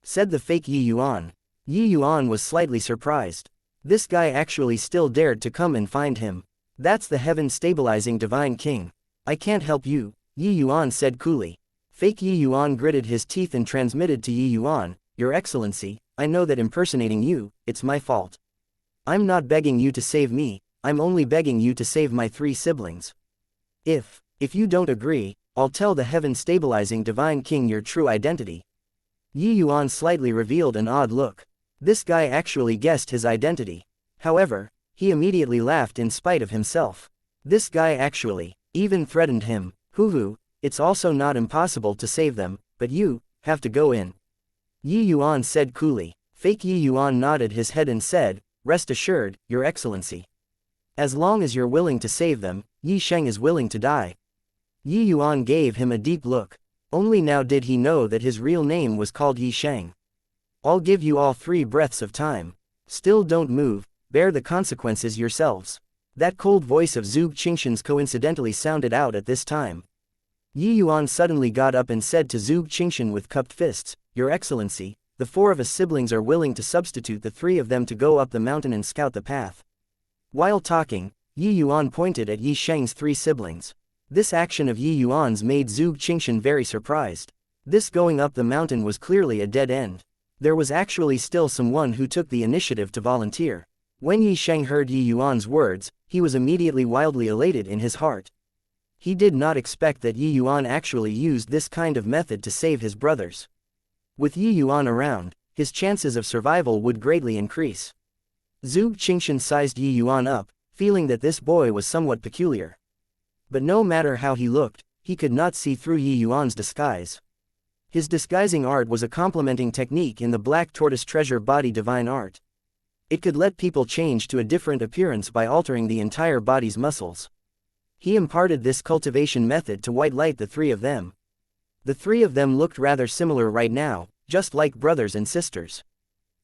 said the fake Yi Yuan. Yi Yuan was slightly surprised. This guy actually still dared to come and find him. That's the heaven-stabilizing divine king. I can't help you, Yi Yuan said coolly. Fake Yi Yuan gritted his teeth and transmitted to Yi Yuan, Your Excellency, I know that impersonating you, it's my fault. I'm not begging you to save me, I'm only begging you to save my 3 siblings. If you don't agree, I'll tell the heaven-stabilizing divine king your true identity. Yi Yuan slightly revealed an odd look. This guy actually guessed his identity. However, he immediately laughed in spite of himself. This guy actually even threatened him. Hoo, it's also not impossible to save them, but you have to go in. Yi Yuan said coolly. Fake Yi Yuan nodded his head and said, Rest assured, Your Excellency. As long as you're willing to save them, Yi Sheng is willing to die. Yi Yuan gave him a deep look. Only now did he know that his real name was called Yi Sheng. I'll give you all 3 breaths of time. Still don't move, bear the consequences yourselves. That cold voice of Zhuge Qingshan's coincidentally sounded out at this time. Yi Yuan suddenly got up and said to Zhuge Qingshan with cupped fists, Your Excellency, the 4 of us siblings are willing to substitute the 3 of them to go up the mountain and scout the path. While talking, Yi Yuan pointed at Yi Sheng's 3 siblings. This action of Yi Yuan's made Zhuge Qingshan very surprised. This going up the mountain was clearly a dead end. There was actually still someone who took the initiative to volunteer. When Yi Sheng heard Yi Yuan's words, he was immediately wildly elated in his heart. He did not expect that Yi Yuan actually used this kind of method to save his brothers. With Yi Yuan around, his chances of survival would greatly increase. Zhuge Qingshan sized Yi Yuan up, feeling that this boy was somewhat peculiar. But no matter how he looked, he could not see through Yi Yuan's disguise. His disguising art was a complementing technique in the Black Tortoise Treasure Body Divine Art. It could let people change to a different appearance by altering the entire body's muscles. He imparted this cultivation method to white light the 3 of them. The 3 of them looked rather similar right now, just like brothers and sisters.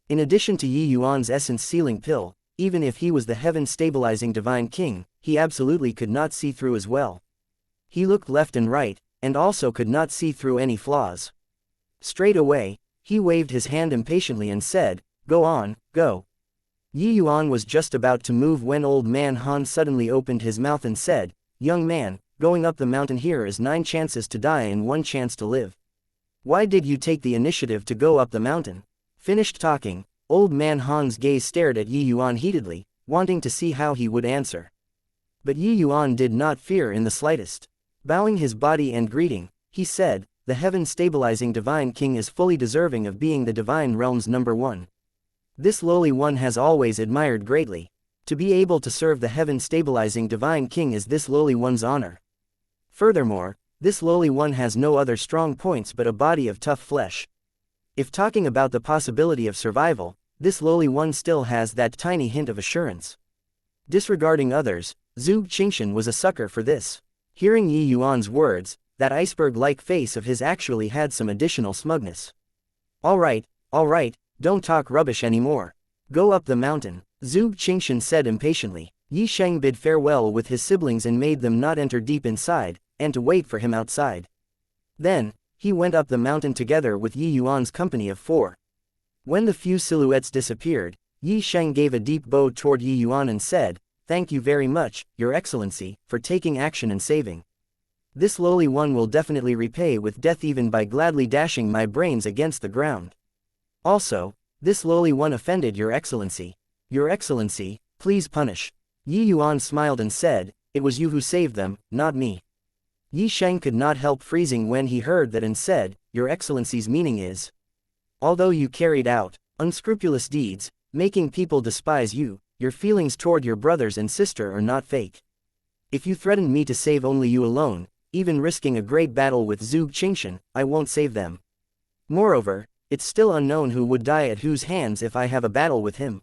In addition to Yi Yuan's essence sealing pill, even if he was the heaven-stabilizing divine king, he absolutely could not see through as well. He looked left and right, and also could not see through any flaws. Straight away, he waved his hand impatiently and said, Go on, go. Yi Yuan was just about to move when old man Han suddenly opened his mouth and said, Young man, going up the mountain here is 9 chances to die and 1 chance to live. Why did you take the initiative to go up the mountain? Finished talking, old man Han's gaze stared at Yi Yuan heatedly, wanting to see how he would answer. But Yi Yuan did not fear in the slightest. Bowing his body and greeting, he said, The heaven-stabilizing divine king is fully deserving of being the divine realm's #1. This lowly one has always admired greatly. To be able to serve the heaven-stabilizing divine king is this lowly one's honor. Furthermore, this lowly one has no other strong points but a body of tough flesh. If talking about the possibility of survival, this lowly one still has that tiny hint of assurance. Disregarding others, Zhuge Qingshan was a sucker for this. Hearing Yi Yuan's words, that iceberg-like face of his actually had some additional smugness. All right, don't talk rubbish anymore. Go up the mountain, Zhuge Qingshan said impatiently. Yi Sheng bid farewell with his siblings and made them not enter deep inside, and to wait for him outside. Then, he went up the mountain together with Yi Yuan's company of 4. When the few silhouettes disappeared, Yi Sheng gave a deep bow toward Yi Yuan and said, "Thank you very much, Your Excellency, for taking action and saving. This lowly one will definitely repay with death even by gladly dashing my brains against the ground. Also, this lowly one offended Your Excellency. Your Excellency, please punish." Yi Yuan smiled and said, "It was you who saved them, not me." Yi Sheng could not help freezing when he heard that and said, "Your Excellency's meaning is, although you carried out unscrupulous deeds, making people despise you, your feelings toward your brothers and sister are not fake. If you threatened me to save only you alone, even risking a great battle with Zhuge Qingshan, I won't save them. Moreover, it's still unknown who would die at whose hands if I have a battle with him."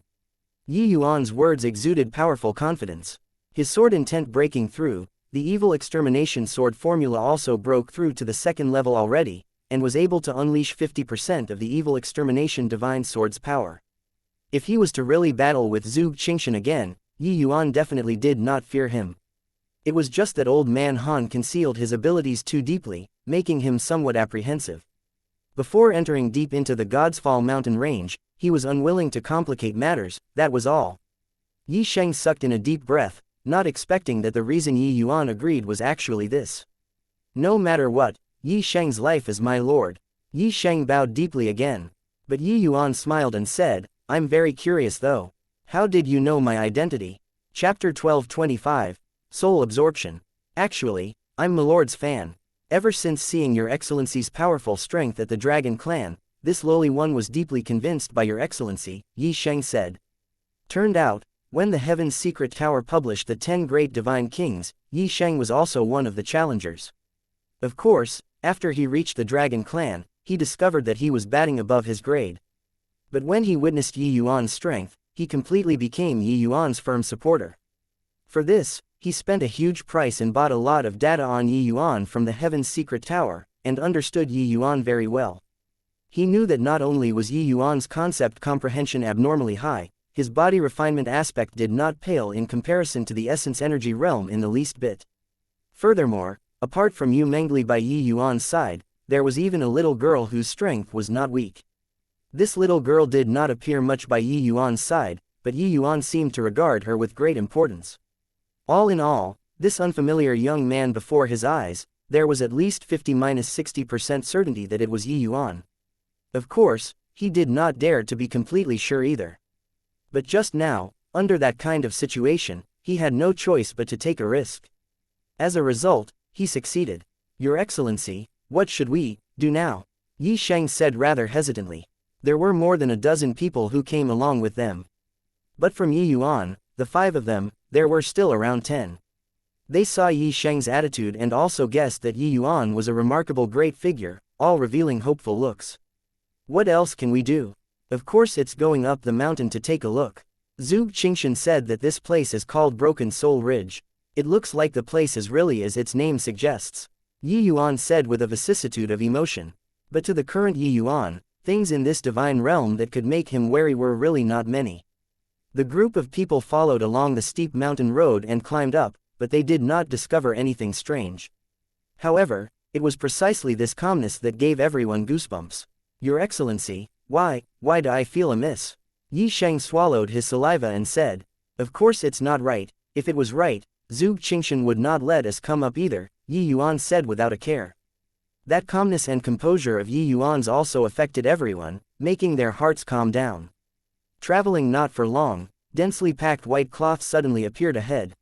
Yi Yuan's words exuded powerful confidence. His sword intent breaking through, the evil extermination sword formula also broke through to the second level already, and was able to unleash 50% of the evil extermination divine sword's power. If he was to really battle with Zhuge Qingshan again, Yi Yuan definitely did not fear him. It was just that old man Han concealed his abilities too deeply, making him somewhat apprehensive. Before entering deep into the God's Fall mountain range, he was unwilling to complicate matters, that was all. Yi Sheng sucked in a deep breath, not expecting that the reason Yi Yuan agreed was actually this. "No matter what, Yi Sheng's life is my lord." Yi Sheng bowed deeply again. But Yi Yuan smiled and said, "I'm very curious though. How did you know my identity?" Chapter 12:25, Soul Absorption. "Actually, I'm Milord's fan. Ever since seeing Your Excellency's powerful strength at the Dragon Clan, this lowly one was deeply convinced by Your Excellency," Yi Sheng said. Turned out, when the Heaven's Secret Tower published the 10 Great Divine Kings, Yi Sheng was also one of the challengers. Of course, after he reached the Dragon Clan, he discovered that he was batting above his grade. But when he witnessed Yi Yuan's strength, he completely became Yi Yuan's firm supporter. For this, he spent a huge price and bought a lot of data on Yi Yuan from the Heaven's Secret Tower, and understood Yi Yuan very well. He knew that not only was Yi Yuan's concept comprehension abnormally high, his body refinement aspect did not pale in comparison to the essence energy realm in the least bit. Furthermore, apart from Yu Mengli by Yi Yuan's side, there was even a little girl whose strength was not weak. This little girl did not appear much by Yi Yuan's side, but Yi Yuan seemed to regard her with great importance. All in all, this unfamiliar young man before his eyes, there was at least 50–60% certainty that it was Yi Yuan. Of course, he did not dare to be completely sure either. But just now, under that kind of situation, he had no choice but to take a risk. As a result, he succeeded. "Your Excellency, what should we do now?" Yi Sheng said rather hesitantly. There were more than a dozen people who came along with them. But from Yi Yuan, the 5 of them, there were still around 10. They saw Yi Sheng's attitude and also guessed that Yi Yuan was a remarkable great figure, all revealing hopeful looks. "What else can we do? Of course it's going up the mountain to take a look." Zhuge Qingshan said that this place is called Broken Soul Ridge. "It looks like the place is really as its name suggests," Yi Yuan said with a vicissitude of emotion. But to the current Yi Yuan, things in this divine realm that could make him wary were really not many. The group of people followed along the steep mountain road and climbed up, but they did not discover anything strange. However, it was precisely this calmness that gave everyone goosebumps. "Your Excellency, why do I feel amiss?" Yi Sheng swallowed his saliva and said, "Of course it's not right. If it was right, Zhuge Qingshan would not let us come up either," Yi Yuan said without a care. That calmness and composure of Yi Yuan's also affected everyone, making their hearts calm down. Traveling not for long, densely packed white cloth suddenly appeared ahead.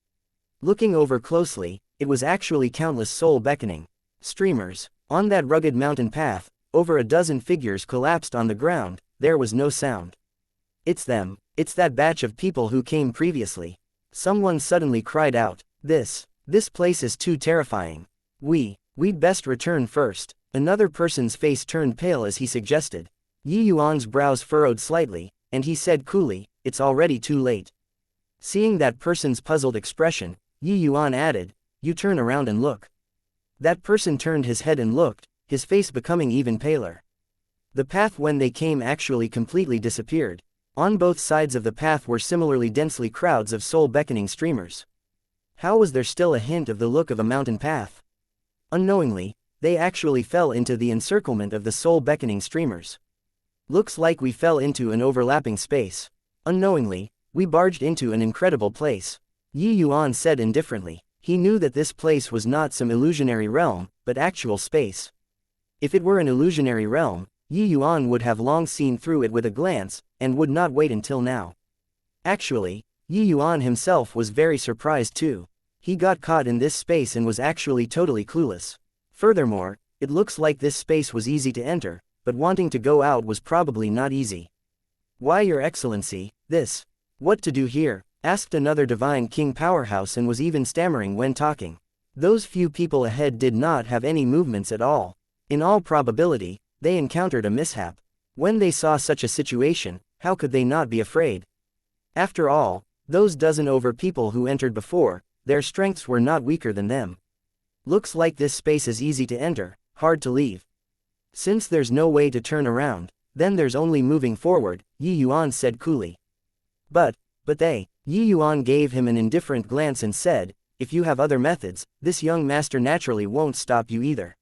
Looking over closely, it was actually countless soul-beckoning streamers. On that rugged mountain path, over a dozen figures collapsed on the ground. There was no sound. It's them, It's that batch of people who came previously. Someone suddenly cried out, This place is too terrifying. We'd best return first. Another person's face turned pale as he suggested. Yi Yuan's brows furrowed slightly, and he said coolly, It's already too late. Seeing that person's puzzled expression, Yi Yuan added, You turn around and look. That person turned his head and looked, his face becoming even paler. The path when they came actually completely disappeared. On both sides of the path were similarly densely crowds of soul-beckoning streamers. How was there still a hint of the look of a mountain path? Unknowingly, they actually fell into the encirclement of the soul-beckoning streamers. Looks like we fell into an overlapping space. Unknowingly, we barged into an incredible place. Yi Yuan said indifferently. He knew that this place was not some illusionary realm, but actual space. If it were an illusionary realm, Yi Yuan would have long seen through it with a glance, and would not wait until now. Actually, Yi Yuan himself was very surprised too. He got caught in this space and was actually totally clueless. Furthermore, it looks like this space was easy to enter, but wanting to go out was probably not easy. Why, Your Excellency, this? What to do here? Asked another divine king powerhouse and was even stammering when talking. Those few people ahead did not have any movements at all. In all probability, they encountered a mishap. When they saw such a situation, how could they not be afraid? After all, those dozen over people who entered before, their strengths were not weaker than them. Looks like this space is easy to enter, hard to leave. Since there's no way to turn around, then there's only moving forward, Yi Yuan said coolly. But Yi Yuan gave him an indifferent glance and said, If you have other methods, this young master naturally won't stop you either.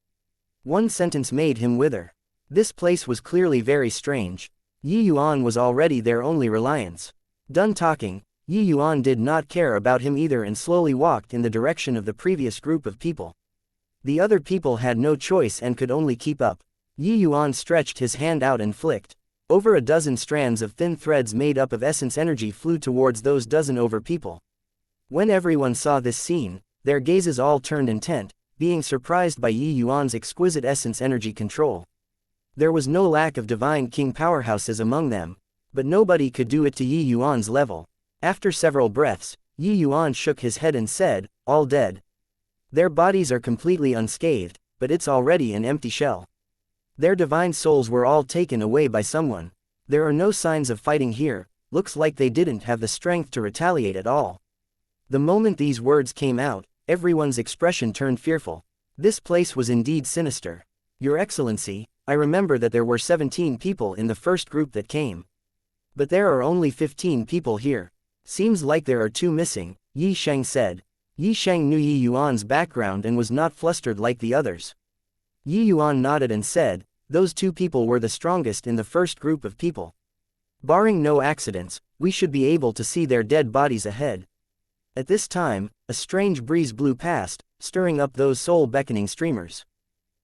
One sentence made him wither. This place was clearly very strange. Yi Yuan was already their only reliance. Done talking, Yi Yuan did not care about him either and slowly walked in the direction of the previous group of people. The other people had no choice and could only keep up. Yi Yuan stretched his hand out and flicked. Over a dozen strands of thin threads made up of essence energy flew towards those dozen over people. When everyone saw this scene, their gazes all turned intent, being surprised by Yi Yuan's exquisite essence energy control. There was no lack of divine king powerhouses among them, but nobody could do it to Yi Yuan's level. After several breaths, Yi Yuan shook his head and said, All dead. Their bodies are completely unscathed, but it's already an empty shell. Their divine souls were all taken away by someone. There are no signs of fighting here, looks like they didn't have the strength to retaliate at all. The moment these words came out, everyone's expression turned fearful. This place was indeed sinister. Your Excellency, I remember that there were 17 people in the first group that came. But there are only 15 people here. Seems like there are 2 missing, Yi Sheng said. Yi Sheng knew Yi Yuan's background and was not flustered like the others. Yi Yuan nodded and said, Those 2 people were the strongest in the first group of people. Barring no accidents, we should be able to see their dead bodies ahead. At this time, a strange breeze blew past, stirring up those soul-beckoning streamers.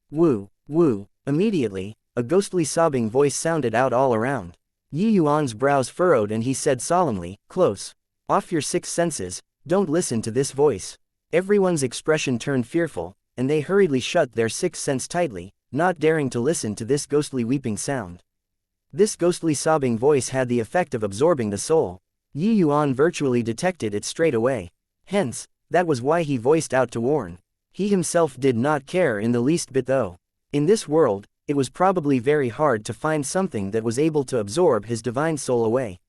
Woo, woo. Immediately, a ghostly sobbing voice sounded out all around. Yi Yuan's brows furrowed and he said solemnly, Close. Off your 6 senses, don't listen to this voice. Everyone's expression turned fearful, and they hurriedly shut their 6th sense tightly, not daring to listen to this ghostly weeping sound. This ghostly sobbing voice had the effect of absorbing the soul. Yi Yuan virtually detected it straight away. Hence, that was why he voiced out to warn. He himself did not care in the least bit though. In this world, it was probably very hard to find something that was able to absorb his divine soul away.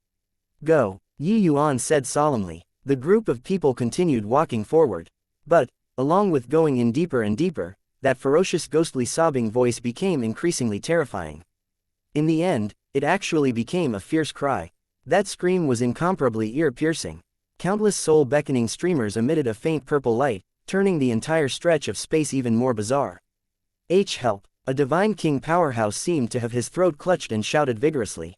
Go, Yi Yuan said solemnly. The group of people continued walking forward. But, along with going in deeper and deeper, that ferocious ghostly sobbing voice became increasingly terrifying. In the end, it actually became a fierce cry. That scream was incomparably ear-piercing. Countless soul-beckoning streamers emitted a faint purple light, turning the entire stretch of space even more bizarre. Help! A divine king powerhouse seemed to have his throat clutched and shouted vigorously.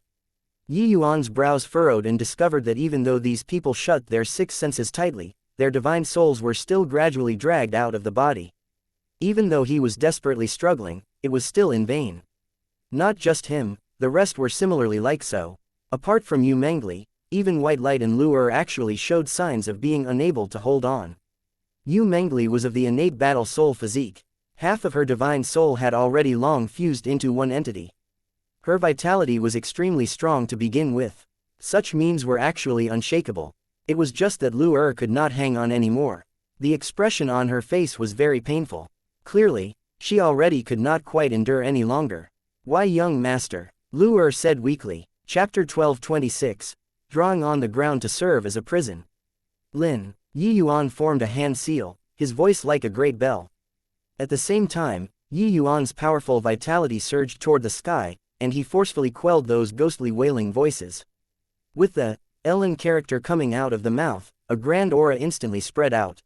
Yi Yuan's brows furrowed and discovered that even though these people shut their 6 senses tightly, their divine souls were still gradually dragged out of the body. Even though he was desperately struggling, it was still in vain. Not just him, the rest were similarly like so. Apart from Yu Mengli, even White Light and Luer actually showed signs of being unable to hold on. Yu Mengli was of the innate battle soul physique. Half of her divine soul had already long fused into one entity. Her vitality was extremely strong to begin with. Such means were actually unshakable. It was just that Lu could not hang on anymore. The expression on her face was very painful. Clearly, she already could not quite endure any longer. Why, young master? Lu said weakly. Chapter 12:26, drawing on the ground to serve as a prison. Yuan formed a hand seal, his voice like a great bell. At the same time, Yuan's powerful vitality surged toward the sky, and he forcefully quelled those ghostly wailing voices. With the Ellen character coming out of the mouth, a grand aura instantly spread out.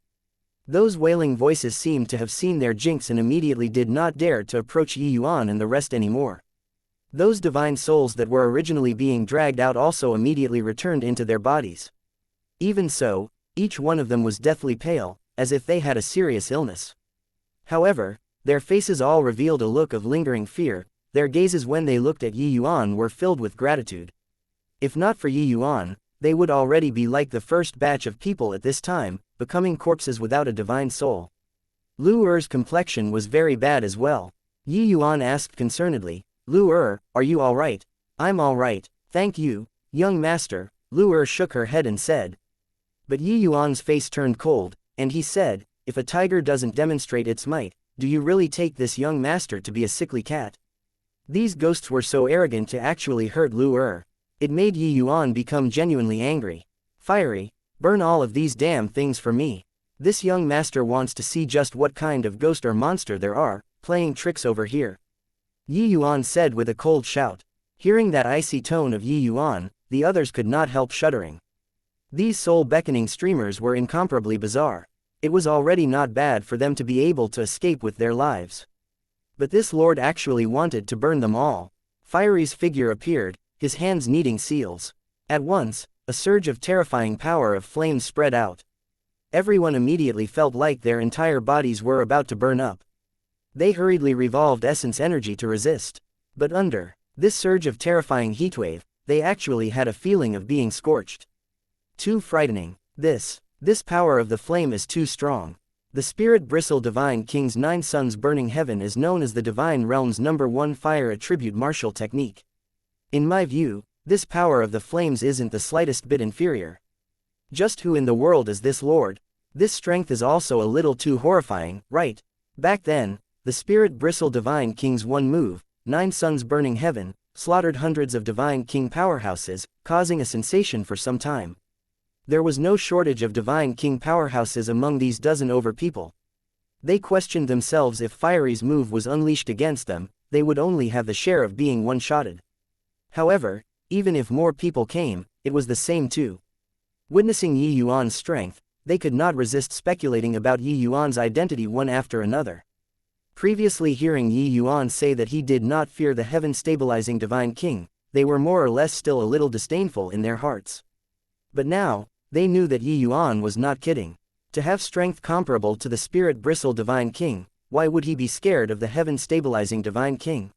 Those wailing voices seemed to have seen their jinx and immediately did not dare to approach Yuan and the rest anymore. Those divine souls that were originally being dragged out also immediately returned into their bodies. Even so, each one of them was deathly pale, as if they had a serious illness. However, their faces all revealed a look of lingering fear. Their gazes when they looked at Yuan were filled with gratitude. If not for Yuan, they would already be like the first batch of people at this time, becoming corpses without a divine soul. Lu's complexion was very bad as well. Yuan asked concernedly, Lu are you all right? I'm all right, thank you, young master. Lu shook her head and said. But Yuan's face turned cold, and he said, if a tiger doesn't demonstrate its might, do you really take this young master to be a sickly cat? These ghosts were so arrogant to actually hurt Lu. It made Yuan become genuinely angry. Fiery, burn all of these damn things for me. This young master wants to see just what kind of ghost or monster there are, playing tricks over here. Yuan said with a cold shout. Hearing that icy tone of Yuan, the others could not help shuddering. These soul-beckoning streamers were incomparably bizarre. It was already not bad for them to be able to escape with their lives. But this lord actually wanted to burn them all. Fiery's figure appeared, his hands kneading seals. At once, a surge of terrifying power of flames spread out. Everyone immediately felt like their entire bodies were about to burn up. They hurriedly revolved essence energy to resist. But under this surge of terrifying heatwave, they actually had a feeling of being scorched. Too frightening. This power of the flame is too strong. The spirit bristle divine king's 9 suns burning heaven is known as the divine realm's #1 fire attribute martial technique. In my view, this power of the flames isn't the slightest bit inferior. Just who in the world is this lord? This strength is also a little too horrifying, right? Back then, the spirit bristle divine king's one move, 9 suns burning heaven, slaughtered hundreds of divine king powerhouses, causing a sensation for some time. There was no shortage of divine king powerhouses among these dozen over people. They questioned themselves if Fiery's move was unleashed against them, they would only have the share of being one-shotted. However, even if more people came, it was the same too. Witnessing Yuan's strength, they could not resist speculating about Yuan's identity one after another. Previously hearing Yuan say that he did not fear the heaven-stabilizing divine king, they were more or less still a little disdainful in their hearts. But now, they knew that Yuan was not kidding. To have strength comparable to the spirit bristle divine king, why would he be scared of the heaven-stabilizing divine king?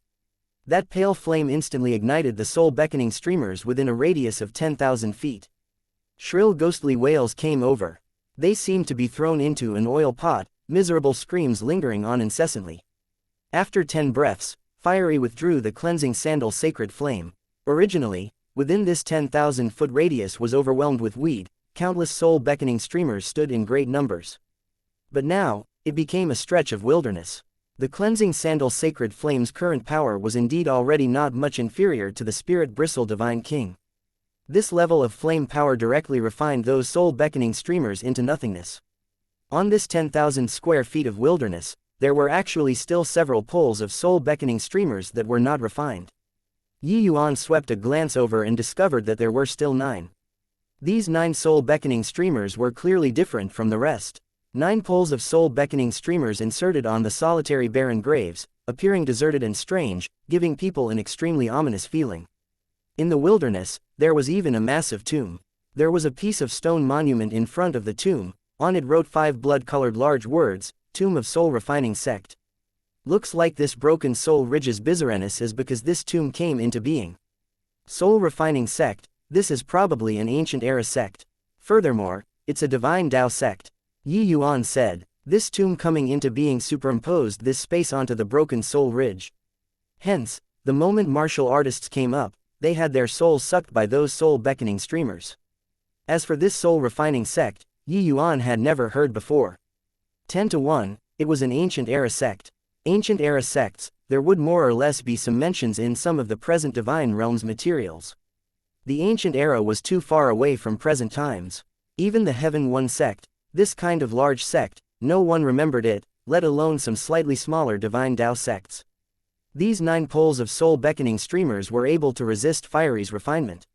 That pale flame instantly ignited the soul-beckoning streamers within a radius of 10,000 feet. Shrill ghostly wails came over. They seemed to be thrown into an oil pot, miserable screams lingering on incessantly. After 10 breaths, Fiery withdrew the cleansing sandal sacred flame. Originally, within this 10,000-foot radius was overwhelmed with weed, countless soul-beckoning streamers stood in great numbers. But now, it became a stretch of wilderness. The cleansing sandal sacred flame's current power was indeed already not much inferior to the spirit bristle divine king. This level of flame power directly refined those soul-beckoning streamers into nothingness. On this 10,000 square feet of wilderness, there were actually still several poles of soul-beckoning streamers that were not refined. Yuan swept a glance over and discovered that there were still 9. These 9 soul-beckoning streamers were clearly different from the rest. 9 poles of soul-beckoning streamers inserted on the solitary barren graves, appearing deserted and strange, giving people an extremely ominous feeling. In the wilderness, there was even a massive tomb. There was a piece of stone monument in front of the tomb. On it wrote 5 blood-colored large words, Tomb of Soul Refining Sect. Looks like this broken soul ridges Bizarenus is because this tomb came into being. Soul Refining Sect, this is probably an ancient era sect. Furthermore, it's a divine Tao sect. Yuan said, this tomb coming into being superimposed this space onto the broken soul ridge. Hence, the moment martial artists came up, they had their souls sucked by those soul-beckoning streamers. As for this soul-refining sect, Yuan had never heard before. 10-1, it was an ancient-era sect. Ancient-era sects, there would more or less be some mentions in some of the present Divine Realms materials. The ancient era was too far away from present times. Even the Heaven One sect, this kind of large sect, no one remembered it, let alone some slightly smaller Divine Tao sects. These 9 poles of soul-beckoning streamers were able to resist Fiery's refinement.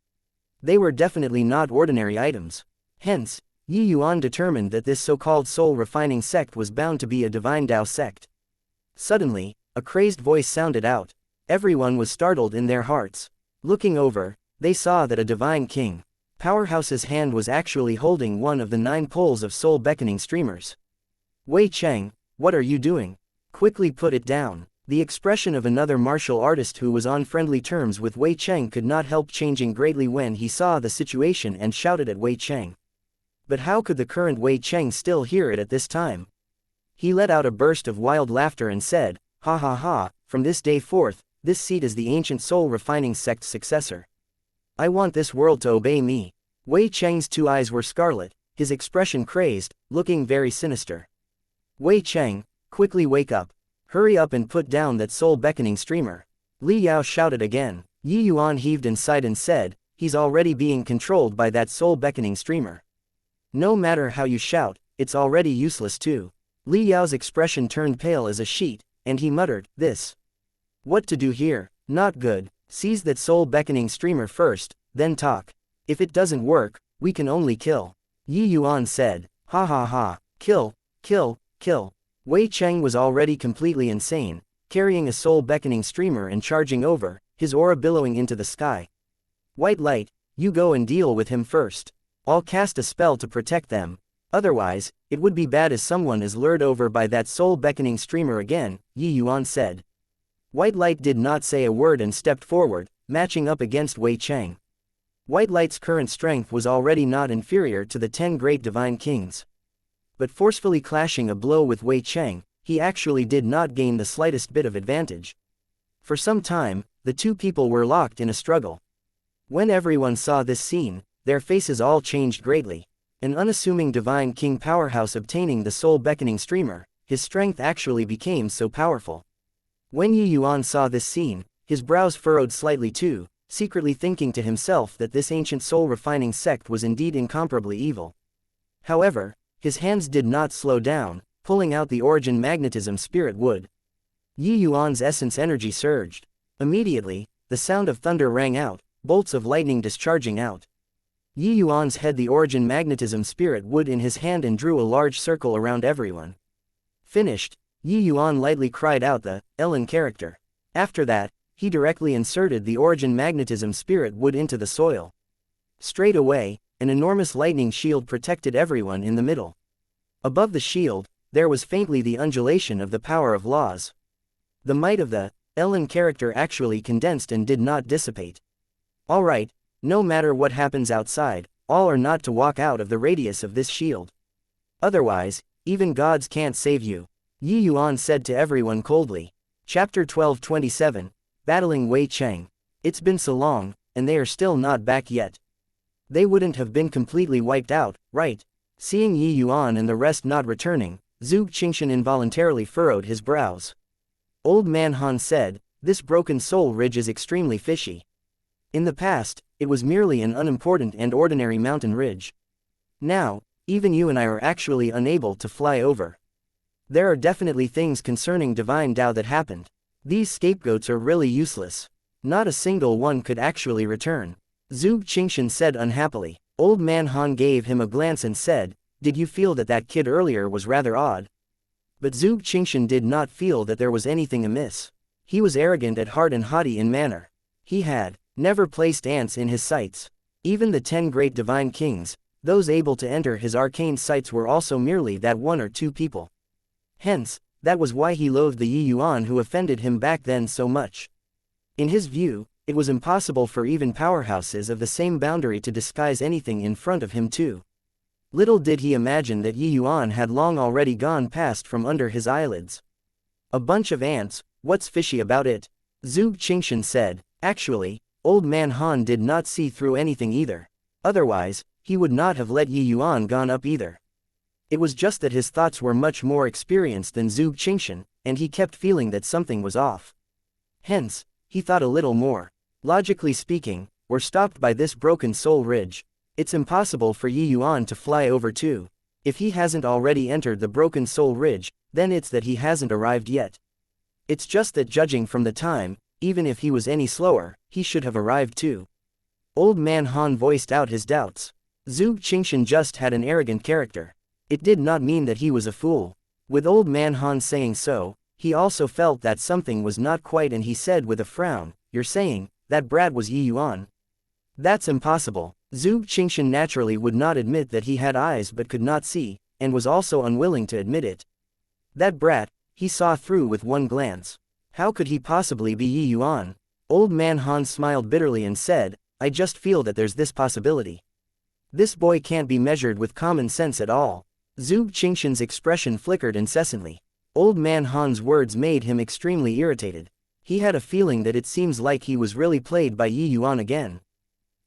They were definitely not ordinary items. Hence, Yuan determined that this so-called soul-refining sect was bound to be a Divine Tao sect. Suddenly, a crazed voice sounded out. Everyone was startled in their hearts. Looking over, they saw that a Divine King, Powerhouse's hand was actually holding one of the 9 poles of soul-beckoning streamers. Wei Cheng, what are you doing? Quickly put it down. The expression of another martial artist who was on friendly terms with Wei Cheng could not help changing greatly when he saw the situation and shouted at Wei Cheng. But how could the current Wei Cheng still hear it at this time? He let out a burst of wild laughter and said, "Ha ha ha, from this day forth, this seat is the ancient soul-refining sect's successor. I want this world to obey me." Wei Cheng's 2 eyes were scarlet, his expression crazed, looking very sinister. "Wei Cheng, quickly wake up. Hurry up and put down that soul-beckoning streamer." Li Yao shouted again. Yuan heaved in sight and said, "He's already being controlled by that soul-beckoning streamer. No matter how you shout, it's already useless too." Li Yao's expression turned pale as a sheet, and he muttered, "This. What to do here? Not good. Seize that soul-beckoning streamer first, then talk. If it doesn't work, we can only kill." Yuan said, "Ha ha ha, kill, kill, kill." Wei Cheng was already completely insane, carrying a soul-beckoning streamer and charging over, his aura billowing into the sky. "White Light, you go and deal with him first. I'll cast a spell to protect them. Otherwise, it would be bad as someone is lured over by that soul-beckoning streamer again," Yuan said. White Light did not say a word and stepped forward, matching up against Wei Cheng. White Light's current strength was already not inferior to the 10 great Divine Kings. But forcefully clashing a blow with Wei Cheng, he actually did not gain the slightest bit of advantage. For some time, the 2 people were locked in a struggle. When everyone saw this scene, their faces all changed greatly. An unassuming Divine King Powerhouse obtaining the soul-beckoning streamer, his strength actually became so powerful. When Yuan saw this scene, his brows furrowed slightly too, secretly thinking to himself that this ancient soul-refining sect was indeed incomparably evil. However, his hands did not slow down, pulling out the origin magnetism spirit wood. Yuan's essence energy surged. Immediately, the sound of thunder rang out, bolts of lightning discharging out. Yuan's had the origin magnetism spirit wood in his hand and drew a large circle around everyone. Finished, Yuan lightly cried out the Ellen character. After that, he directly inserted the origin magnetism spirit wood into the soil. Straight away, an enormous lightning shield protected everyone in the middle. Above the shield, there was faintly the undulation of the power of laws. The might of the Ellen character actually condensed and did not dissipate. All right, no matter what happens outside, all are not to walk out of the radius of this shield. Otherwise, even gods can't save you, Yuan said to everyone coldly. Chapter 12:27, Battling Wei Cheng. It's been so long, and they are still not back yet. They wouldn't have been completely wiped out, right? Seeing Yuan and the rest not returning, Zhuge Qingshan involuntarily furrowed his brows. Old Man Han said, "This broken soul ridge is extremely fishy. In the past, it was merely an unimportant and ordinary mountain ridge. Now, even you and I are actually unable to fly over. There are definitely things concerning Divine Tao that happened. These scapegoats are really useless. Not a single one could actually return." Zhuge Qingshan said unhappily. Old Man Han gave him a glance and said, "Did you feel that that kid earlier was rather odd?" But Zhuge Qingshan did not feel that there was anything amiss. He was arrogant at heart and haughty in manner. He had never placed ants in his sights. Even the 10 great Divine Kings, those able to enter his arcane sights, were also merely that 1 or 2 people. Hence, that was why he loathed the Yuan who offended him back then so much. In his view, it was impossible for even powerhouses of the same boundary to disguise anything in front of him too. Little did he imagine that Yuan had long already gone past from under his eyelids. "A bunch of ants, what's fishy about it?" Zhuge Qingshan said. Actually, Old Man Han did not see through anything either. Otherwise, he would not have let Yi Yuan gone up either. It was just that his thoughts were much more experienced than Zhuge Qingshan, and he kept feeling that something was off. Hence, he thought a little more. Logically speaking, we're stopped by this broken soul ridge. It's impossible for Yi Yuan to fly over too. If he hasn't already entered the broken soul ridge, then it's that he hasn't arrived yet. It's just that judging from the time, even if he was any slower, he should have arrived too. Old Man Han voiced out his doubts. Zhuge Qingshan just had an arrogant character. It did not mean that he was a fool. With Old Man Han saying so, he also felt that something was not quite, and he said with a frown, "You're saying that brat was Yi Yuan?" "That's impossible." Zhuge Qingshan naturally would not admit that he had eyes but could not see, and was also unwilling to admit it. That brat, he saw through with one glance. How could he possibly be Yi Yuan? Old Man Han smiled bitterly and said, "I just feel that there's this possibility. This boy can't be measured with common sense at all." Zhuge Qingshan's expression flickered incessantly. Old Man Han's words made him extremely irritated. He had a feeling that it seems like he was really played by Yi Yuan again.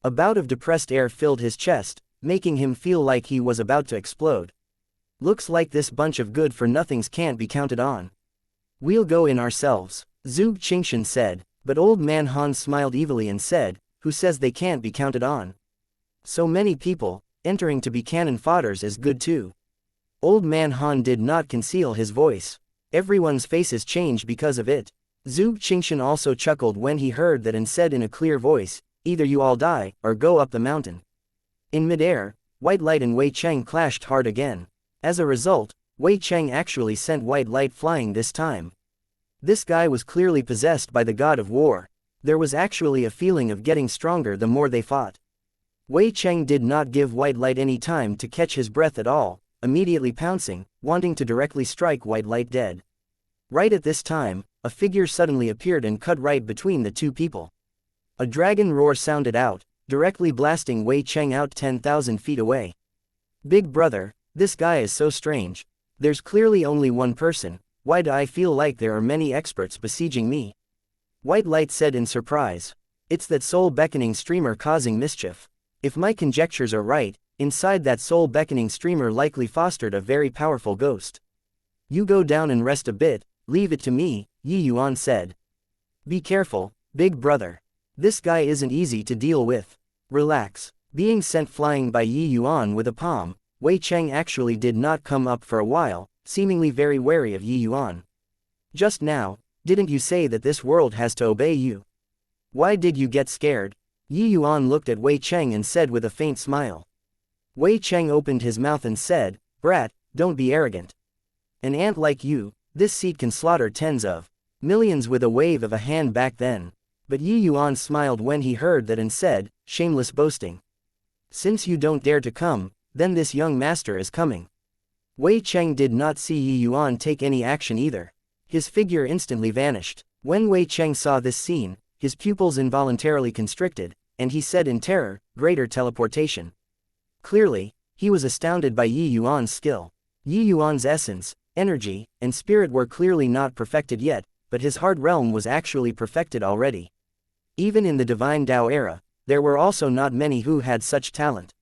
A bout of depressed air filled his chest, making him feel like he was about to explode. Looks like this bunch of good-for-nothings can't be counted on. "We'll go in ourselves," Zhuge Qingshan said, but Old Man Han smiled evilly and said, "Who says they can't be counted on? So many people, entering to be cannon fodders is good too." Old Man Han did not conceal his voice. Everyone's faces changed because of it. Zhuge Qingshan also chuckled when he heard that and said in a clear voice, "Either you all die, or go up the mountain." In midair, White Light and Wei Cheng clashed hard again. As a result, Wei Cheng actually sent White Light flying this time. This guy was clearly possessed by the god of war. There was actually a feeling of getting stronger the more they fought. Wei Cheng did not give White Light any time to catch his breath at all, immediately pouncing, wanting to directly strike White Light dead. Right at this time, a figure suddenly appeared and cut right between the two people. A dragon roar sounded out, directly blasting Wei Cheng out 10,000 feet away. "Big brother, this guy is so strange. There's clearly only one person. Why do I feel like there are many experts besieging me?" White Light said in surprise. "It's that soul-beckoning streamer causing mischief. If my conjectures are right, inside that soul-beckoning streamer likely fostered a very powerful ghost. You go down and rest a bit, leave it to me," Yi Yuan said. "Be careful, big brother. This guy isn't easy to deal with. Relax." Being sent flying by Yi Yuan with a palm, Wei Cheng actually did not come up for a while, seemingly very wary of Yi Yuan. "Just now, didn't you say that this world has to obey you? Why did you get scared?" Yi Yuan looked at Wei Cheng and said with a faint smile. Wei Cheng opened his mouth and said, "Brat, don't be arrogant. An ant like you, this seat can slaughter tens of millions with a wave of a hand back then." But Yi Yuan smiled when he heard that and said, "Shameless boasting. Since you don't dare to come, then this young master is coming." Wei Cheng did not see Yi Yuan take any action either. His figure instantly vanished. When Wei Cheng saw this scene, his pupils involuntarily constricted, and he said in terror, "Greater teleportation." Clearly, he was astounded by Yi Yuan's skill. Yi Yuan's essence, energy, and spirit were clearly not perfected yet, but his heart realm was actually perfected already. Even in the Divine Tao era, there were also not many who had such talent.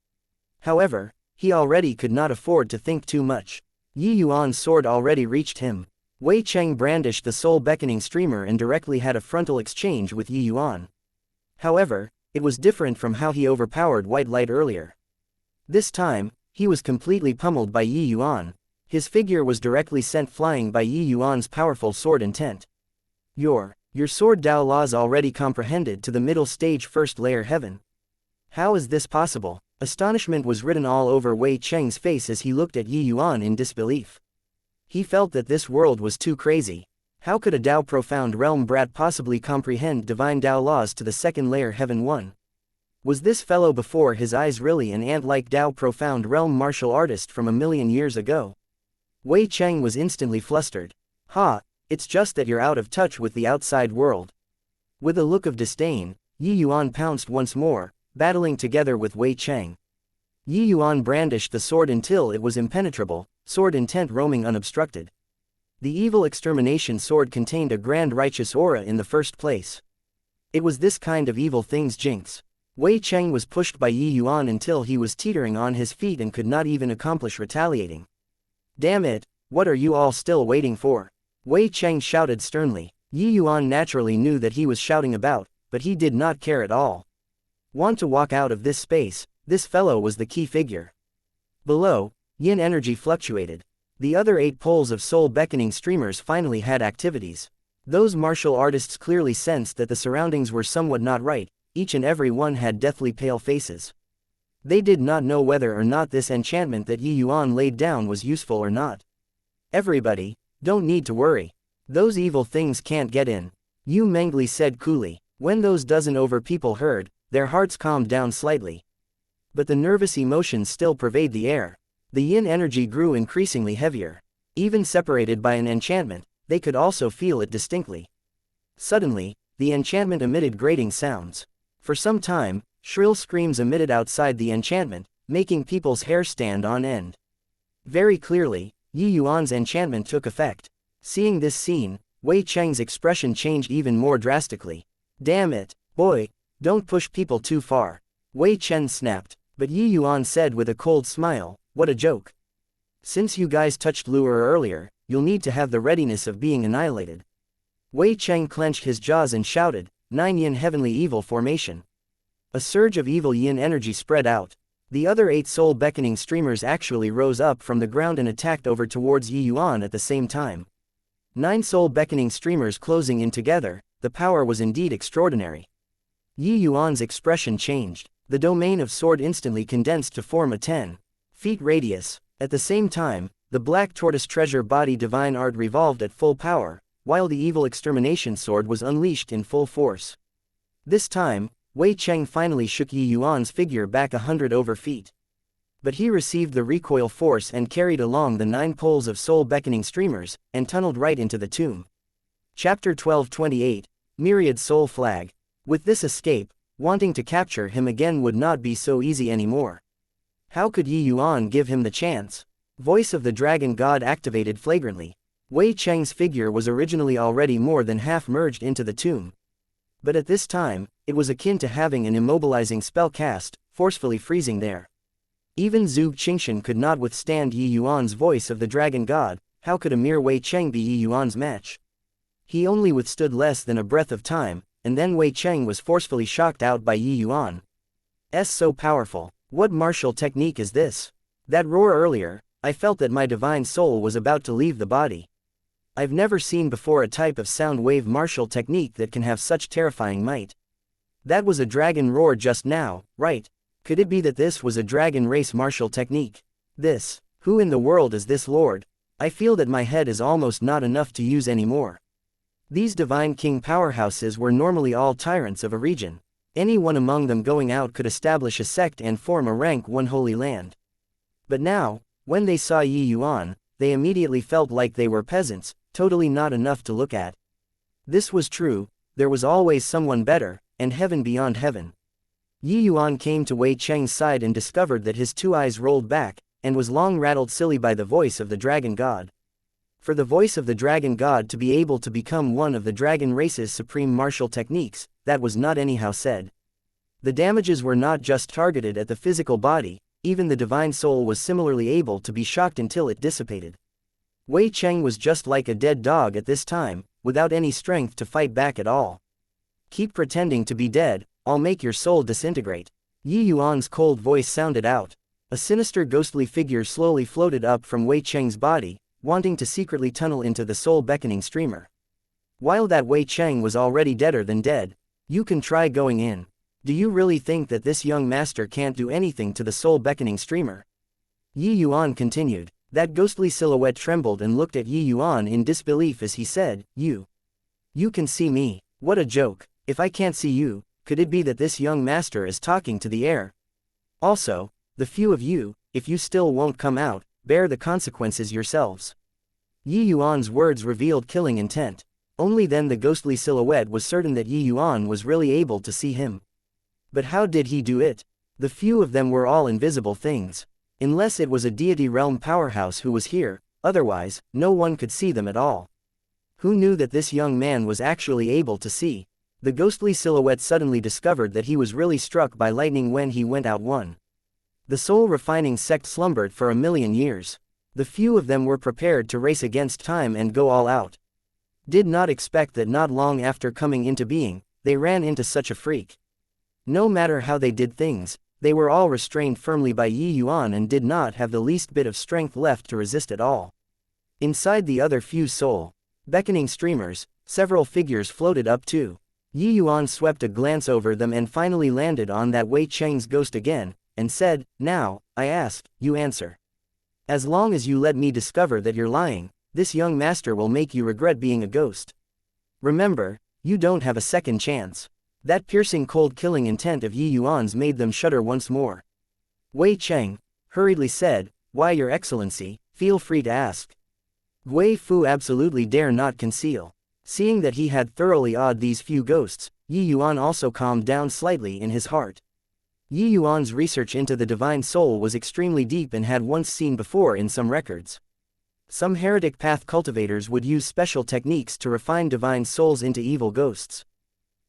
However, he already could not afford to think too much. Yi Yuan's sword already reached him. Wei Cheng brandished the soul-beckoning streamer and directly had a frontal exchange with Yi Yuan. However, it was different from how he overpowered White Light earlier. This time, he was completely pummeled by Yi Yuan. His figure was directly sent flying by Yi Yuan's powerful sword intent. Your sword Dao laws already comprehended to the middle stage first layer heaven. How is this possible? Astonishment was written all over Wei Cheng's face as he looked at Yi Yuan in disbelief. He felt that this world was too crazy. How could a Dao profound realm brat possibly comprehend divine Dao laws to the second layer heaven 1? Was this fellow before his eyes really an ant-like Dao profound realm martial artist from a million years ago? Wei Cheng was instantly flustered. "Ha, it's just that you're out of touch with the outside world." With a look of disdain, Yi Yuan pounced once more, battling together with Wei Cheng. Yi Yuan brandished the sword until it was impenetrable, sword intent roaming unobstructed. The evil extermination sword contained a grand righteous aura in the first place. It was this kind of evil thing's jinx. Wei Cheng was pushed by Yi Yuan until he was teetering on his feet and could not even accomplish retaliating. Damn it, what are you all still waiting for? Wei Cheng shouted sternly. Yi Yuan naturally knew that he was shouting about, but he did not care at all. Want to walk out of this space? This fellow was the key figure. Below, yin energy fluctuated. The other 8 poles of soul-beckoning streamers finally had activities. Those martial artists clearly sensed that the surroundings were somewhat not right, each and every one had deathly pale faces. They did not know whether or not this enchantment that Yi Yuan laid down was useful or not. Everybody, don't need to worry. Those evil things can't get in, Yu Mengli said coolly. When those dozen over people heard, their hearts calmed down slightly. But the nervous emotions still pervade the air. The yin energy grew increasingly heavier. Even separated by an enchantment, they could also feel it distinctly. Suddenly, the enchantment emitted grating sounds. For some time, shrill screams emitted outside the enchantment, making people's hair stand on end. Very clearly, Yi Yuan's enchantment took effect. Seeing this scene, Wei Cheng's expression changed even more drastically. Damn it, boy, don't push people too far. Wei Chen snapped, but Yi Yuan said with a cold smile, what a joke. Since you guys touched lure earlier, you'll need to have the readiness of being annihilated. Wei Cheng clenched his jaws and shouted, 9 yin heavenly evil formation. A surge of evil yin energy spread out. The other 8 soul-beckoning streamers actually rose up from the ground and attacked over towards Yi Yuan at the same time. 9 soul-beckoning streamers closing in together, the power was indeed extraordinary. Yi Yuan's expression changed. The domain of sword instantly condensed to form a 10 feet radius. At the same time, the black tortoise treasure body divine art revolved at full power, while the evil extermination sword was unleashed in full force. This time, Wei Cheng finally shook Yi Yuan's figure back 100 over feet. But he received the recoil force and carried along the 9 poles of soul-beckoning streamers, and tunneled right into the tomb. Chapter 1228, Myriad Soul Flag. With this escape, wanting to capture him again would not be so easy anymore. How could Yi Yuan give him the chance? Voice of the Dragon God activated flagrantly. Wei Cheng's figure was originally already more than half merged into the tomb. But at this time, it was akin to having an immobilizing spell cast, forcefully freezing there. Even Zhuge Qingshan could not withstand Yi Yuan's voice of the Dragon God. How could a mere Wei Cheng be Yi Yuan's match? He only withstood less than a breath of time, and then Wei Cheng was forcefully shocked out by Yi Yuan. So powerful. What martial technique is this? That roar earlier, I felt that my divine soul was about to leave the body. I've never seen before a type of sound wave martial technique that can have such terrifying might. That was a dragon roar just now, right? Could it be that this was a dragon race martial technique? This, who in the world is this lord? I feel that my head is almost not enough to use anymore. These divine king powerhouses were normally all tyrants of a region. Anyone among them going out could establish a sect and form a rank 1 holy land. But now, when they saw Yi Yuan, they immediately felt like they were peasants, totally not enough to look at. This was true, there was always someone better, and heaven beyond heaven. Yi Yuan came to Wei Cheng's side and discovered that his 2 eyes rolled back, and was long rattled silly by the voice of the Dragon God. For the voice of the Dragon God to be able to become one of the dragon race's supreme martial techniques, that was not anyhow said. The damages were not just targeted at the physical body, even the divine soul was similarly able to be shocked until it dissipated. Wei Cheng was just like a dead dog at this time, without any strength to fight back at all. Keep pretending to be dead, I'll make your soul disintegrate. Yi Yuan's cold voice sounded out. A sinister ghostly figure slowly floated up from Wei Cheng's body, wanting to secretly tunnel into the soul-beckoning streamer. While that Wei Cheng was already deader than dead, you can try going in. Do you really think that this young master can't do anything to the soul-beckoning streamer? Yi Yuan continued. That ghostly silhouette trembled and looked at Yi Yuan in disbelief as he said, You can see me. What a joke. If I can't see you, could it be that this young master is talking to the air? Also, the few of you, if you still won't come out, bear the consequences yourselves. Yi Yuan's words revealed killing intent. Only then the ghostly silhouette was certain that Yi Yuan was really able to see him. But how did he do it? The few of them were all invisible things. Unless it was a deity realm powerhouse who was here, otherwise, no one could see them at all. Who knew that this young man was actually able to see? The ghostly silhouette suddenly discovered that he was really struck by lightning when he went out one. The soul-refining sect slumbered for 1,000,000 years. The few of them were prepared to race against time and go all out. Did not expect that not long after coming into being, they ran into such a freak. No matter how they did things, they were all restrained firmly by Yuan and did not have the least bit of strength left to resist at all. Inside the other few soul-beckoning streamers, several figures floated up too. Yuan swept a glance over them and finally landed on that Wei Cheng's ghost again, and said, "Now, I ask, you answer. As long as you let me discover that you're lying, this young master will make you regret being a ghost. Remember, you don't have a second chance." That piercing cold-killing intent of Yuan's made them shudder once more. Wei Cheng hurriedly said, "Why, Your Excellency, feel free to ask." Wei Fu absolutely dare not conceal. Seeing that he had thoroughly awed these few ghosts, Yuan also calmed down slightly in his heart. Yuan's research into the divine soul was extremely deep and had once seen before in some records. Some heretic path cultivators would use special techniques to refine divine souls into evil ghosts.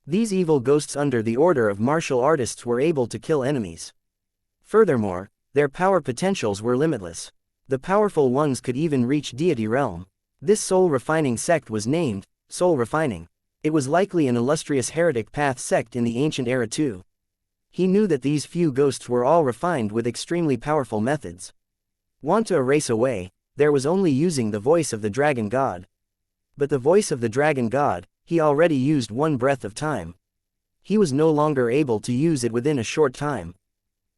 These evil ghosts under the order of martial artists were able to kill enemies. Furthermore, their power potentials were limitless. The powerful ones could even reach deity realm. This soul-refining sect was named Soul Refining. It was likely an illustrious heretic path sect in the ancient era too. He knew that these few ghosts were all refined with extremely powerful methods. Want to erase away, there was only using the voice of the dragon god. But the voice of the dragon god, he already used one breath of time. He was no longer able to use it within a short time.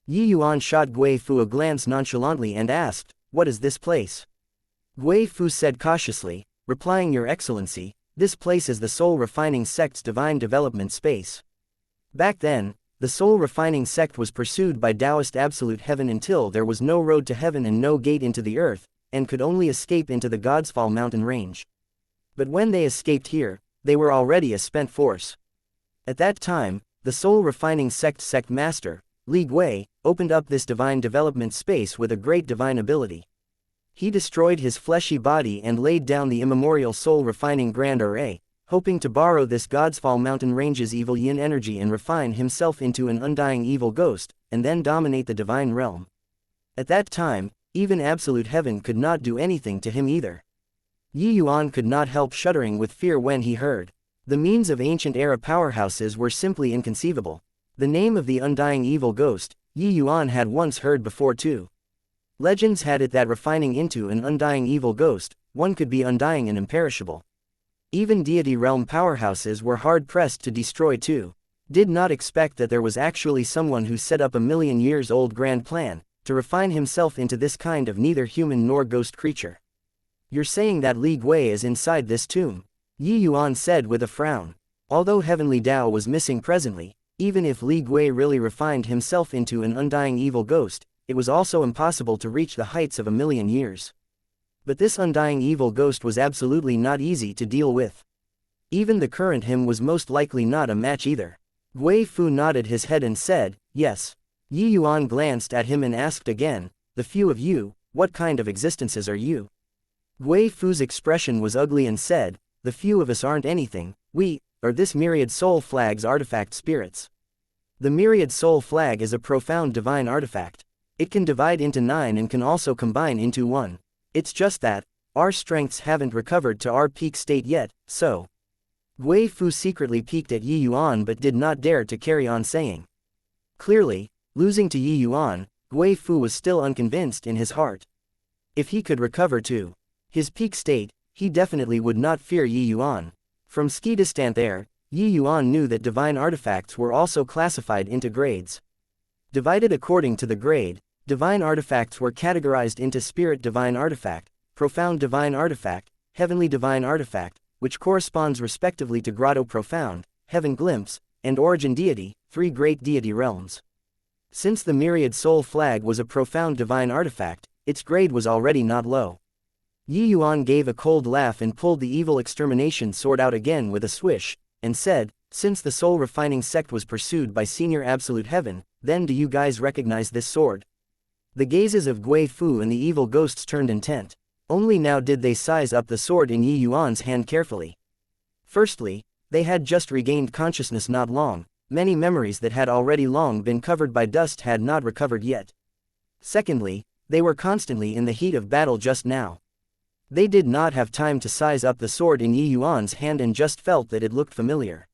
Yuan shot Gui Fu a glance nonchalantly and asked, "What is this place?" Gui Fu said cautiously, replying, "Your Excellency, this place is the Soul Refining Sect's divine development space." Back then, the Soul Refining Sect was pursued by Taoist absolute heaven until there was no road to heaven and no gate into the earth, and could only escape into the Godsfall mountain range. But when they escaped here, they were already a spent force. At that time, the Soul Refining Sect master, Li Gui, opened up this divine development space with a great divine ability. He destroyed his fleshy body and laid down the immemorial Soul Refining Grand Array, hoping to borrow this Godsfall mountain range's evil yin energy and refine himself into an undying evil ghost, and then dominate the divine realm. At that time, even absolute heaven could not do anything to him either. Yuan could not help shuddering with fear when he heard. The means of ancient era powerhouses were simply inconceivable. The name of the undying evil ghost, Yuan had once heard before too. Legends had it that refining into an undying evil ghost, one could be undying and imperishable. Even deity realm powerhouses were hard-pressed to destroy too. Did not expect that there was actually someone who set up a 1,000,000 years old grand plan, to refine himself into this kind of neither human nor ghost creature. "You're saying that Li Gui is inside this tomb?" Yuan said with a frown. Although heavenly Tao was missing presently, even if Li Gui really refined himself into an undying evil ghost, it was also impossible to reach the heights of 1,000,000 years. But this undying evil ghost was absolutely not easy to deal with. Even the current him was most likely not a match either. Gui Fu nodded his head and said, "Yes." Yuan glanced at him and asked again, "The few of you, what kind of existences are you?" Gui Fu's expression was ugly and said, "The few of us aren't anything, we are this myriad soul flag's artifact spirits." The myriad soul flag is a profound divine artifact. It can divide into 9 and can also combine into 1. It's just that, our strengths haven't recovered to our peak state yet, so. Gui Fu secretly peeked at Yuan but did not dare to carry on saying. Clearly, losing to Yuan, Gui Fu was still unconvinced in his heart. If he could recover to his peak state, he definitely would not fear Yuan. From ski distant there, Yuan knew that divine artifacts were also classified into grades. Divided according to the grade, divine artifacts were categorized into Spirit Divine Artifact, Profound Divine Artifact, Heavenly Divine Artifact, which corresponds respectively to Grotto Profound, Heaven Glimpse, and Origin Deity, 3 great deity realms. Since the Myriad Soul Flag was a profound divine artifact, its grade was already not low. Yuan gave a cold laugh and pulled the evil extermination sword out again with a swish, and said, "Since the Soul Refining Sect was pursued by Senior Absolute Heaven, then do you guys recognize this sword?" The gazes of Gui Fu and the evil ghosts turned intent. Only now did they size up the sword in Yuan's hand carefully. Firstly, They had just regained consciousness not long, many memories that had already long been covered by dust had not recovered yet. Secondly, they were constantly in the heat of battle just now. They did not have time to size up the sword in Yi Yuan's hand and just felt that it looked familiar.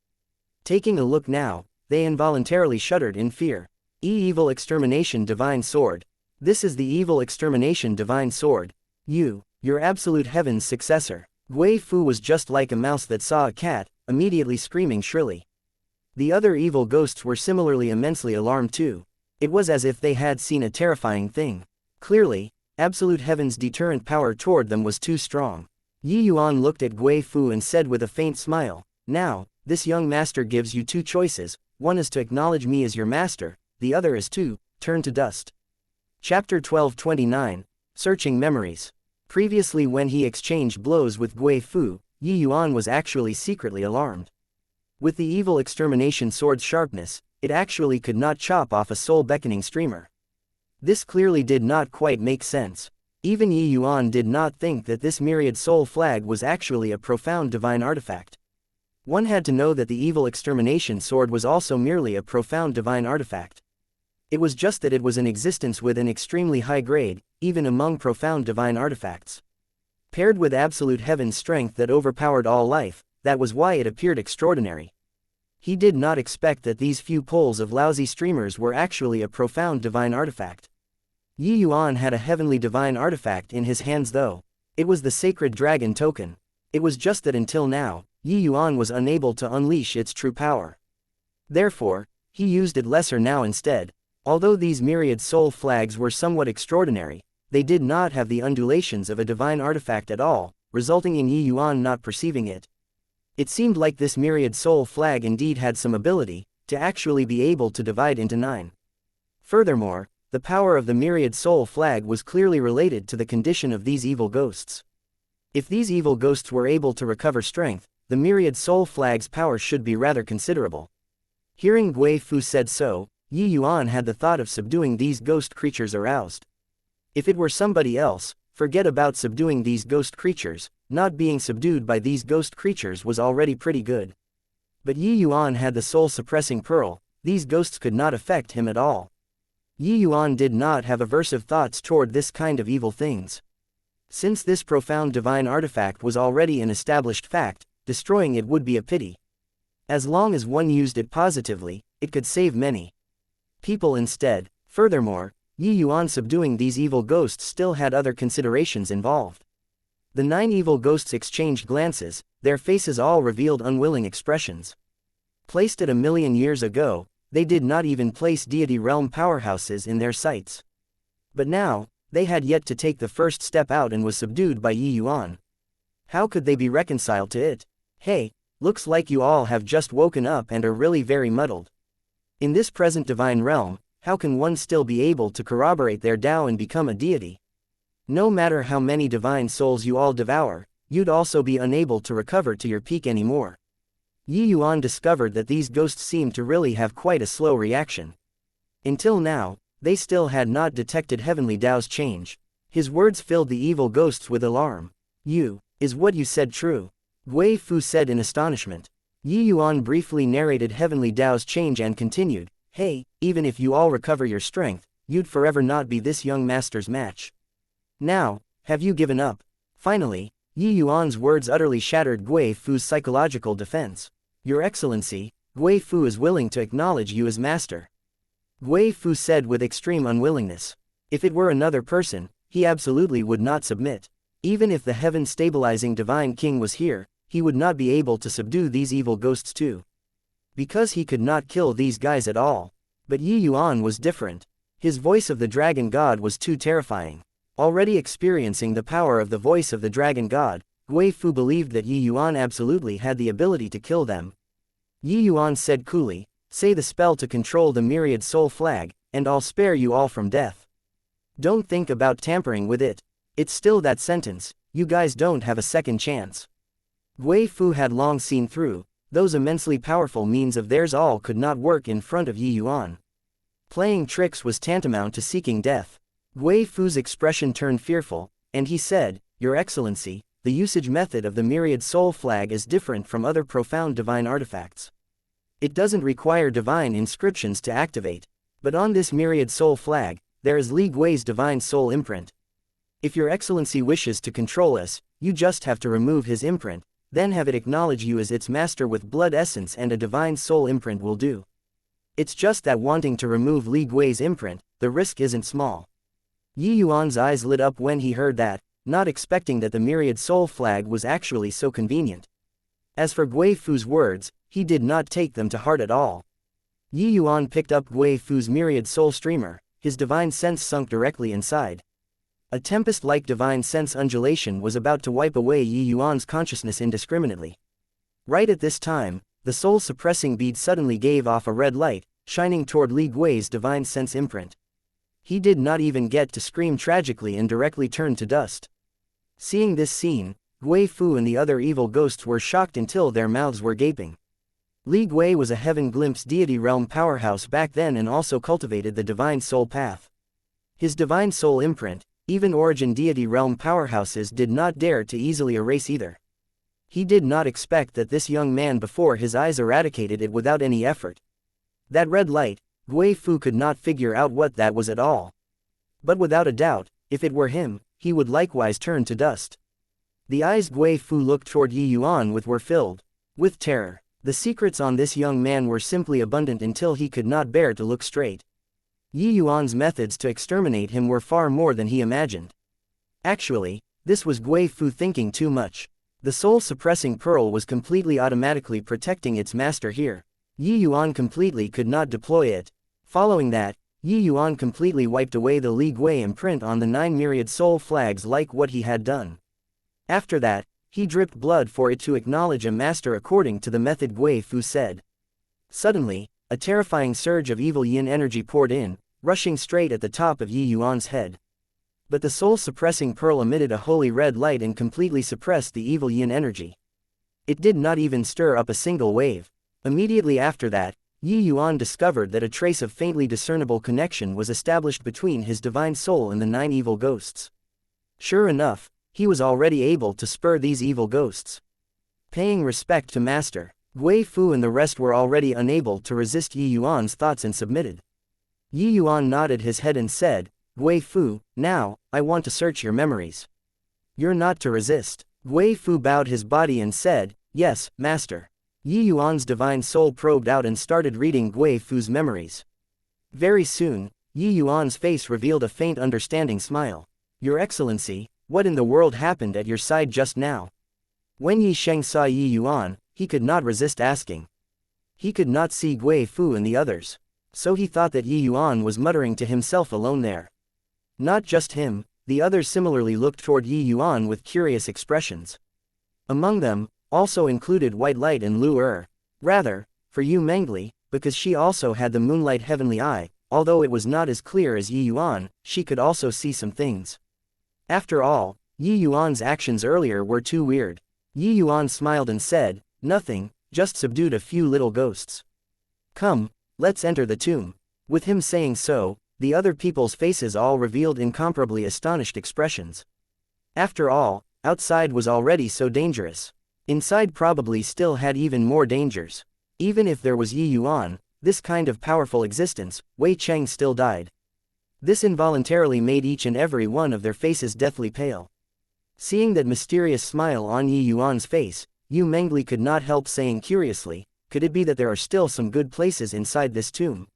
Taking a look now, they involuntarily shuddered in fear. Evil extermination divine sword. This is the evil extermination divine sword. Your absolute heaven's successor. Gui Fu was just like a mouse that saw a cat, immediately screaming shrilly. The other evil ghosts were similarly immensely alarmed too. It was as if they had seen a terrifying thing. Clearly, absolute heaven's deterrent power toward them was too strong. Yi Yuan looked at Gui Fu and said with a faint smile, "Now, this young master gives you two choices, one is to acknowledge me as your master, the other is to turn to dust." Chapter 12:29, Searching Memories. Previously when he exchanged blows with Gui Fu, Yi Yuan was actually secretly alarmed. With the evil extermination sword's sharpness, it actually could not chop off a soul-beckoning streamer. This clearly did not quite make sense. Even Yi Yuan did not think that this myriad soul flag was actually a profound divine artifact. One had to know that the evil extermination sword was also merely a profound divine artifact. It was just that it was in existence with an extremely high grade, even among profound divine artifacts. Paired with absolute heaven's strength that overpowered all life, that was why it appeared extraordinary. He did not expect that these few poles of lousy streamers were actually a profound divine artifact. Yi Yuan had a heavenly divine artifact in his hands though. It was the sacred dragon token. It was just that until now, Yi Yuan was unable to unleash its true power. Therefore, he used it lesser now instead. Although these myriad soul flags were somewhat extraordinary, they did not have the undulations of a divine artifact at all, resulting in Yi Yuan not perceiving it. It seemed like this myriad soul flag indeed had some ability to actually be able to divide into 9. Furthermore, the power of the myriad soul flag was clearly related to the condition of these evil ghosts. If these evil ghosts were able to recover strength, the myriad soul flag's power should be rather considerable. Hearing Gui Fu said so, Yi Yuan had the thought of subduing these ghost creatures aroused. If it were somebody else, forget about subduing these ghost creatures, not being subdued by these ghost creatures was already pretty good. But Yi Yuan had the soul-suppressing pearl, these ghosts could not affect him at all. Yi Yuan did not have aversive thoughts toward this kind of evil things. Since this profound divine artifact was already an established fact, destroying it would be a pity. As long as one used it positively, it could save many people instead. Furthermore, Yi Yuan subduing these evil ghosts still had other considerations involved. The 9 evil ghosts exchanged glances, their faces all revealed unwilling expressions. Placed at 1,000,000 years ago, they did not even place deity realm powerhouses in their sights. But now, they had yet to take the first step out and was subdued by Yi Yuan. How could they be reconciled to it? Hey, looks like you all have just woken up and are really very muddled. In this present divine realm, how can one still be able to corroborate their Tao and become a deity? No matter how many divine souls you all devour, you'd also be unable to recover to your peak anymore. Yi Yuan discovered that these ghosts seemed to really have quite a slow reaction. Until now, they still had not detected heavenly Tao's change. His words filled the evil ghosts with alarm. Is what you said true?" Gui Fu said in astonishment. Yi Yuan briefly narrated heavenly Tao's change and continued, "Hey, even if you all recover your strength, you'd forever not be this young master's match. Now, have you given up?" Finally, Yi Yuan's words utterly shattered Gui Fu's psychological defense. "Your Excellency, Gui Fu is willing to acknowledge you as master." Gui Fu said with extreme unwillingness. If it were another person, he absolutely would not submit. Even if the heaven-stabilizing divine king was here, he would not be able to subdue these evil ghosts too. Because he could not kill these guys at all. But Yi Yuan was different. His voice of the dragon god was too terrifying. Already experiencing the power of the voice of the dragon god, Gui Fu believed that Yi Yuan absolutely had the ability to kill them. Yi Yuan said coolly, "Say the spell to control the myriad soul flag, and I'll spare you all from death. Don't think about tampering with it. It's still that sentence, you guys don't have a second chance." Gui Fu had long seen through, those immensely powerful means of theirs all could not work in front of Yi Yuan. Playing tricks was tantamount to seeking death. Gui Fu's expression turned fearful, and he said, "Your Excellency, the usage method of the myriad soul flag is different from other profound divine artifacts. It doesn't require divine inscriptions to activate, but on this myriad soul flag, there is Li Gui's divine soul imprint. If your excellency wishes to control us, you just have to remove his imprint, then have it acknowledge you as its master with blood essence, and a divine soul imprint will do. It's just that wanting to remove Li Gui's imprint, the risk isn't small. Yi Yuan's eyes lit up when he heard that, not expecting that the myriad soul flag was actually so convenient. As for Gui Fu's words, he did not take them to heart at all. Yi Yuan picked up Gui Fu's myriad soul streamer, his divine sense sunk directly inside. A tempest-like divine sense undulation was about to wipe away Yi Yuan's consciousness indiscriminately. Right at this time, the soul-suppressing bead suddenly gave off a red light, shining toward Li Gui's divine sense imprint. He did not even get to scream tragically and directly turned to dust. Seeing this scene, Gui Fu and the other evil ghosts were shocked until their mouths were gaping. Li Gui was a heaven glimpse deity realm powerhouse back then and also cultivated the divine soul path. His divine soul imprint, even origin deity realm powerhouses did not dare to easily erase either. He did not expect that this young man before his eyes eradicated it without any effort. That red light, Gui Fu could not figure out what that was at all. But without a doubt, if it were him, he would likewise turn to dust. The eyes Gui Fu looked toward Yi Yuan with were filled with terror. The secrets on this young man were simply abundant until he could not bear to look straight. Yi Yuan's methods to exterminate him were far more than he imagined. Actually, this was Gui Fu thinking too much. The soul-suppressing pearl was completely automatically protecting its master here. Yi Yuan completely could not deploy it. Following that, Yi Yuan completely wiped away the Li Gui imprint on the 9 myriad soul flags like what he had done. After that, he dripped blood for it to acknowledge a master according to the method Gui Fu said. Suddenly, a terrifying surge of evil yin energy poured in, rushing straight at the top of Yi Yuan's head. But the soul-suppressing pearl emitted a holy red light and completely suppressed the evil yin energy. It did not even stir up a single wave. Immediately after that, Yi Yuan discovered that a trace of faintly discernible connection was established between his divine soul and the 9 evil ghosts. Sure enough, he was already able to spur these evil ghosts. Paying respect to Master, Gui Fu and the rest were already unable to resist Yi Yuan's thoughts and submitted. Yi Yuan nodded his head and said, Gui Fu, now, I want to search your memories. You're not to resist. Gui Fu bowed his body and said, yes, Master. Yi Yuan's divine soul probed out and started reading Gui Fu's memories. Very soon, Yi Yuan's face revealed a faint understanding smile. Your Excellency, what in the world happened at your side just now? When Yi Sheng saw Yi Yuan, he could not resist asking. He could not see Gui Fu and the others, so he thought that Yi Yuan was muttering to himself alone there. Not just him, the others similarly looked toward Yi Yuan with curious expressions. Among them, also included White Light and Lu Er. Rather, for Yu Mengli, because she also had the moonlight heavenly eye, although it was not as clear as Yi Yuan, she could also see some things. After all, Yi Yuan's actions earlier were too weird. Yi Yuan smiled and said, nothing, just subdued a few little ghosts. Come, let's enter the tomb. With him saying so, the other people's faces all revealed incomparably astonished expressions. After all, outside was already so dangerous. Inside probably still had even more dangers. Even if there was Yi Yuan, this kind of powerful existence, Wei Cheng still died. This involuntarily made each and every one of their faces deathly pale. Seeing that mysterious smile on Yi Yuan's face, Yu Mengli could not help saying curiously, could it be that there are still some good places inside this tomb?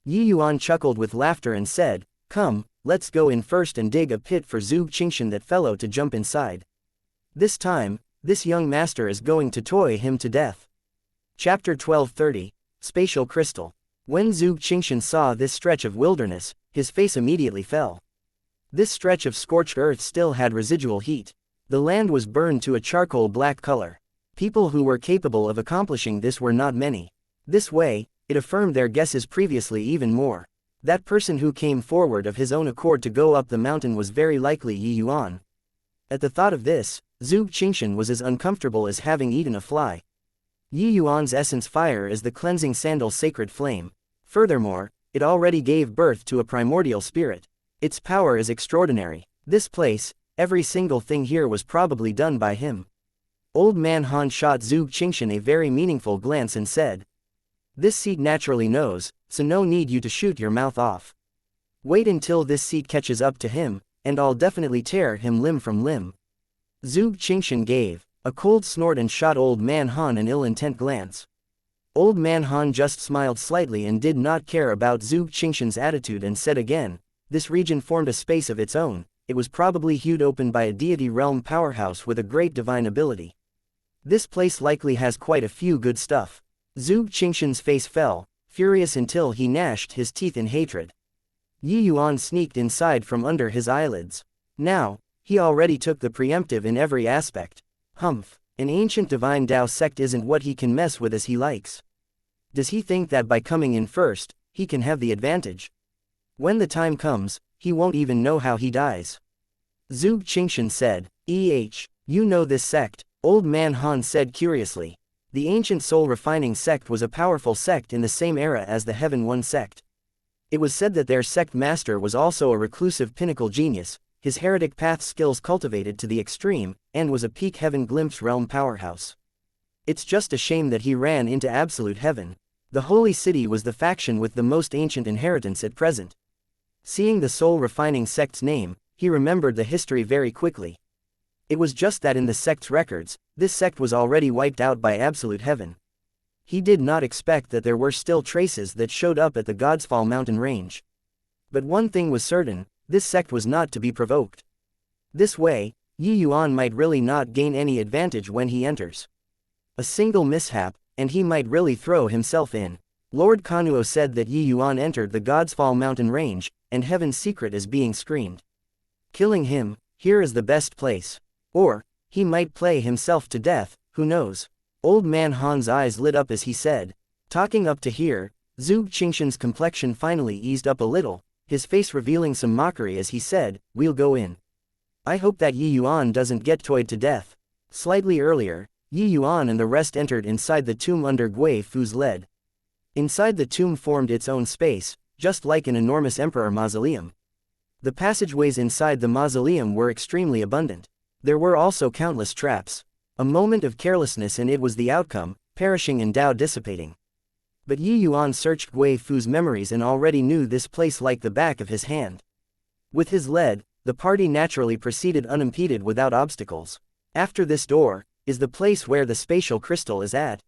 Yi Yuan chuckled with laughter and said, come, let's go in first and dig a pit for Zhuge Qingshan that fellow to jump inside. This time, this young master is going to toy him to death. Chapter 1230, Spatial Crystal. When Zhuge Qingshan saw this stretch of wilderness, his face immediately fell. This stretch of scorched earth still had residual heat. The land was burned to a charcoal black color. People who were capable of accomplishing this were not many. This way, it affirmed their guesses previously even more. That person who came forward of his own accord to go up the mountain was very likely Yi Yuan. At the thought of this, Zhuge Qingshan was as uncomfortable as having eaten a fly. Yi Yuan's essence fire is the cleansing sandal's sacred flame. Furthermore, it already gave birth to a primordial spirit. Its power is extraordinary. This place, every single thing here was probably done by him. Old Man Han shot Zhuge Qingshan a very meaningful glance and said, "This seat naturally knows, so no need you to shoot your mouth off. Wait until this seat catches up to him, and I'll definitely tear him limb from limb." Zhuge Qingshan gave a cold snort and shot Old Man Han an ill-intent glance. Old Man Han just smiled slightly and did not care about Zhuge Qingshan's attitude and said again, "This region formed a space of its own. It was probably hewed open by a deity realm powerhouse with a great divine ability. This place likely has quite a few good stuff." Zhuge Qingshan's face fell, furious until he gnashed his teeth in hatred. Yi Yuan sneaked inside from under his eyelids. Now, he already took the preemptive in every aspect. Humph, an ancient divine Tao sect isn't what he can mess with as he likes. Does he think that by coming in first, he can have the advantage? When the time comes, he won't even know how he dies. Zhuge Qingshan said, You know this sect?" Old Man Han said curiously. The ancient soul refining sect was a powerful sect in the same era as the Heaven One sect. It was said that their sect master was also a reclusive pinnacle genius, his heretic path skills cultivated to the extreme, and was a peak Heaven glimpse realm powerhouse. It's just a shame that he ran into absolute heaven. The Holy City was the faction with the most ancient inheritance at present. Seeing the soul refining sect's name, he remembered the history very quickly. It was just that in the sect's records, this sect was already wiped out by absolute heaven. He did not expect that there were still traces that showed up at the Godsfall mountain range. But one thing was certain, this sect was not to be provoked. This way, Yi Yuan might really not gain any advantage when he enters. A single mishap, and he might really throw himself in. Lord Kanuo said that Yi Yuan entered the Godsfall mountain range, and heaven's secret is being screamed. Killing him, here is the best place. Or, he might play himself to death, who knows? Old Man Han's eyes lit up as he said. Talking up to here, Zhuge Qingshan's complexion finally eased up a little, his face revealing some mockery as he said, "We'll go in. I hope that Yi Yuan doesn't get toyed to death." Slightly earlier, Yi Yuan and the rest entered inside the tomb under Gui Fu's lead. Inside the tomb formed its own space, just like an enormous emperor mausoleum. The passageways inside the mausoleum were extremely abundant. There were also countless traps. A moment of carelessness and it was the outcome, perishing and Tao dissipating. But Yi Yuan searched Gui Fu's memories and already knew this place like the back of his hand. With his lead, the party naturally proceeded unimpeded without obstacles. After this door, is the place where the spatial crystal is at?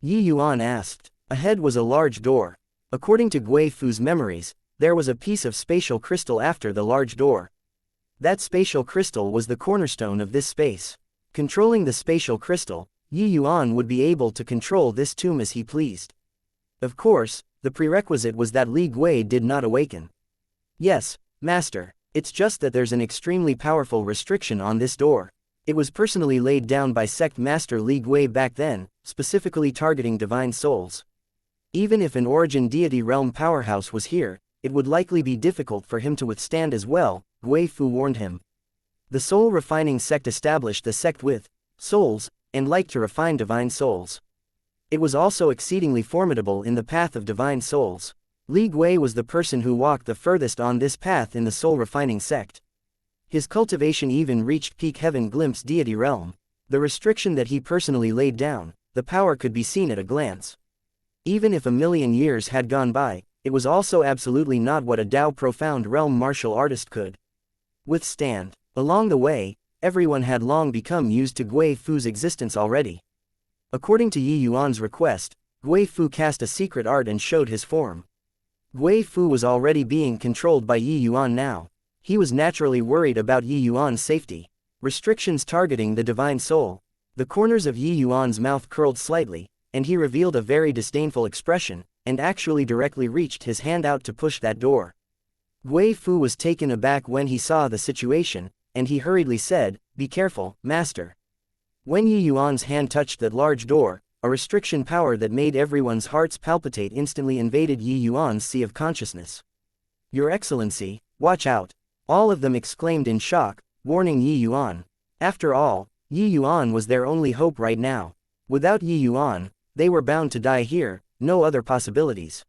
Yi Yuan asked. Ahead was a large door. According to Gui Fu's memories, there was a piece of spatial crystal after the large door. That spatial crystal was the cornerstone of this space. Controlling the spatial crystal, Yi Yuan would be able to control this tomb as he pleased. Of course, the prerequisite was that Li Gui did not awaken. Yes, Master, it's just that there's an extremely powerful restriction on this door. It was personally laid down by Sect Master Li Gui back then, specifically targeting divine souls. Even if an origin deity realm powerhouse was here, it would likely be difficult for him to withstand as well, Gui Fu warned him. The soul refining sect established the sect with souls, and liked to refine divine souls. It was also exceedingly formidable in the path of divine souls. Li Gui was the person who walked the furthest on this path in the soul refining sect. His cultivation even reached peak heaven glimpse deity realm. The restriction that he personally laid down, the power could be seen at a glance. Even if a million years had gone by, it was also absolutely not what a Tao profound realm martial artist could withstand. Along the way, everyone had long become used to Gui Fu's existence already. According to Yi Yuan's request, Gui Fu cast a secret art and showed his form. Gui Fu was already being controlled by Yi Yuan now. He was naturally worried about Yi Yuan's safety. Restrictions targeting the divine soul. The corners of Yi Yuan's mouth curled slightly, and he revealed a very disdainful expression, and actually directly reached his hand out to push that door. Gui Fu was taken aback when he saw the situation, and he hurriedly said, "Be careful, Master." When Yi Yuan's hand touched that large door, a restriction power that made everyone's hearts palpitate instantly invaded Yi Yuan's sea of consciousness. "Your Excellency, watch out!" All of them exclaimed in shock, warning Yi Yuan. After all, Yi Yuan was their only hope right now. Without Yi Yuan, they were bound to die here, no other possibilities.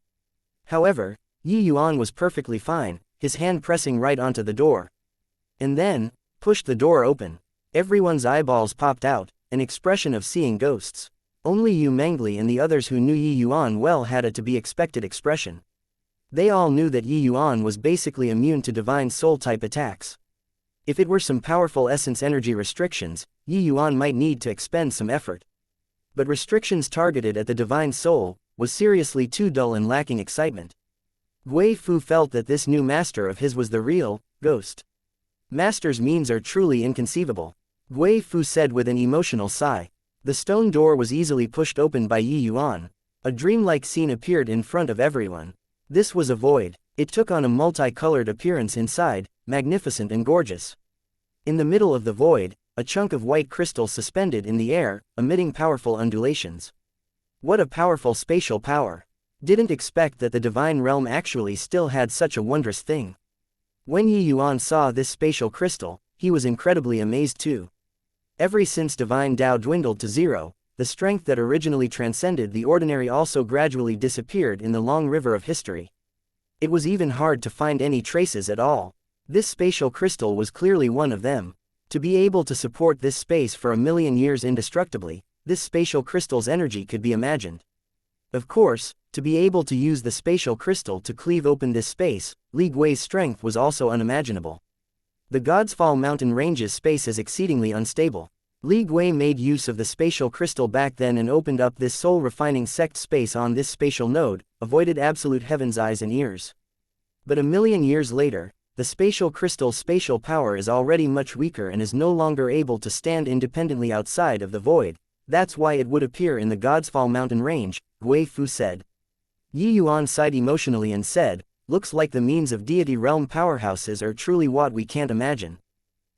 However, Yi Yuan was perfectly fine, his hand pressing right onto the door. And then, pushed the door open. Everyone's eyeballs popped out, an expression of seeing ghosts. Only Yu Mengli and the others who knew Yi Yuan well had a to-be-expected expression. They all knew that Yi Yuan was basically immune to divine soul-type attacks. If it were some powerful essence energy restrictions, Yi Yuan might need to expend some effort. But restrictions targeted at the divine soul was seriously too dull and lacking excitement. Gui Fu felt that this new master of his was the real ghost. Master's means are truly inconceivable, Gui Fu said with an emotional sigh. The stone door was easily pushed open by Yi Yuan. A dreamlike scene appeared in front of everyone. This was a void. It took on a multicolored appearance inside, magnificent and gorgeous. In the middle of the void, a chunk of white crystal suspended in the air, emitting powerful undulations. What a powerful spatial power! Didn't expect that the divine realm actually still had such a wondrous thing. When Yi Yuan saw this spatial crystal, he was incredibly amazed too. Ever since divine Tao dwindled to zero, the strength that originally transcended the ordinary also gradually disappeared in the long river of history. It was even hard to find any traces at all. This spatial crystal was clearly one of them. To be able to support this space for 1,000,000 years indestructibly, this spatial crystal's energy could be imagined. Of course, to be able to use the spatial crystal to cleave open this space, Li Gui's strength was also unimaginable. The God's Fall mountain range's space is exceedingly unstable. Li Gui made use of the spatial crystal back then and opened up this soul-refining sect space on this spatial node, avoided absolute heaven's eyes and ears. But 1,000,000 years later, the spatial crystal's spatial power is already much weaker and is no longer able to stand independently outside of the void. That's why it would appear in the God's Fall mountain range, Gui Fu said. Yi Yuan sighed emotionally and said, looks like the means of deity realm powerhouses are truly what we can't imagine.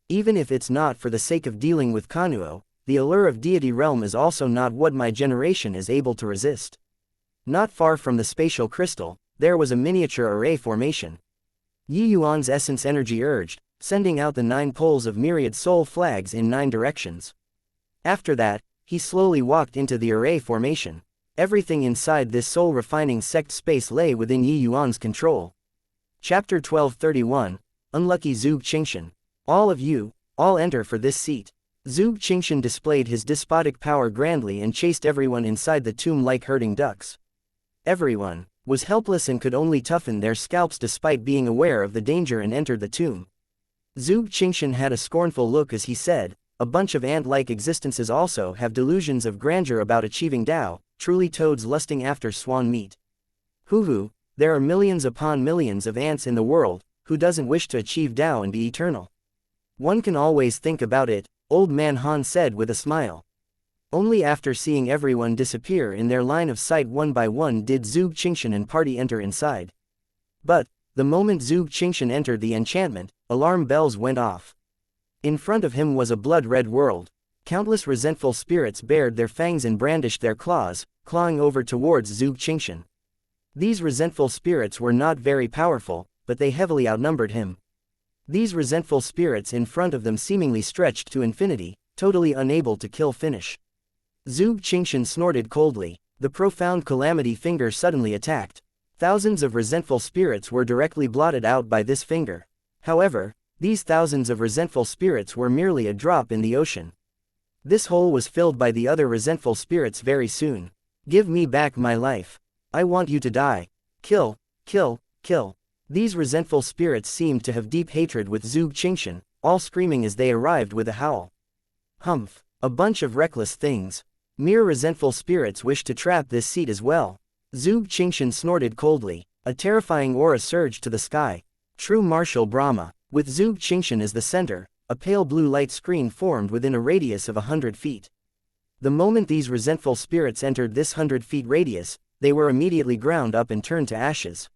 Even if it's not for the sake of dealing with Kanuo, the allure of deity realm is also not what my generation is able to resist. Not far from the spatial crystal, there was a miniature array formation. Yi Yuan's essence energy urged, sending out the 9 poles of myriad soul flags in 9 directions. After that, he slowly walked into the array formation. Everything inside this soul-refining sect space lay within Yi Yuan's control. Chapter 1231, Unlucky Zhuge Qingshan. All of you, all enter for this seat. Zhuge Qingshan displayed his despotic power grandly and chased everyone inside the tomb like herding ducks. Everyone was helpless and could only toughen their scalps despite being aware of the danger and entered the tomb. Zhuge Qingshan had a scornful look as he said, a bunch of ant-like existences also have delusions of grandeur about achieving Tao, truly toads lusting after swan meat. Hoo-hoo, there are millions upon millions of ants in the world, who doesn't wish to achieve Tao and be eternal? One can always think about it, Old Man Han said with a smile. Only after seeing everyone disappear in their line of sight one by one did Zhuge Qingshan and party enter inside. But, the moment Zhuge Qingshan entered the enchantment, alarm bells went off. In front of him was a blood-red world. Countless resentful spirits bared their fangs and brandished their claws, clawing over towards Zhuge Qingshan. These resentful spirits were not very powerful, but they heavily outnumbered him. These resentful spirits in front of them seemingly stretched to infinity, totally unable to kill finish. Zhuge Qingshan snorted coldly. The profound calamity finger suddenly attacked. Thousands of resentful spirits were directly blotted out by this finger. However, these thousands of resentful spirits were merely a drop in the ocean. This hole was filled by the other resentful spirits very soon. Give me back my life. I want you to die. Kill, kill, kill. These resentful spirits seemed to have deep hatred with Zhuge Qingshan, all screaming as they arrived with a howl. Humph, a bunch of reckless things. Mere resentful spirits wish to trap this seat as well. Zhuge Qingshan snorted coldly. A terrifying aura surged to the sky. True martial Brahma. With Zhuge Qingshan as the center, a pale blue light screen formed within a radius of 100 feet. The moment these resentful spirits entered this 100 feet radius, they were immediately ground up and turned to ashes.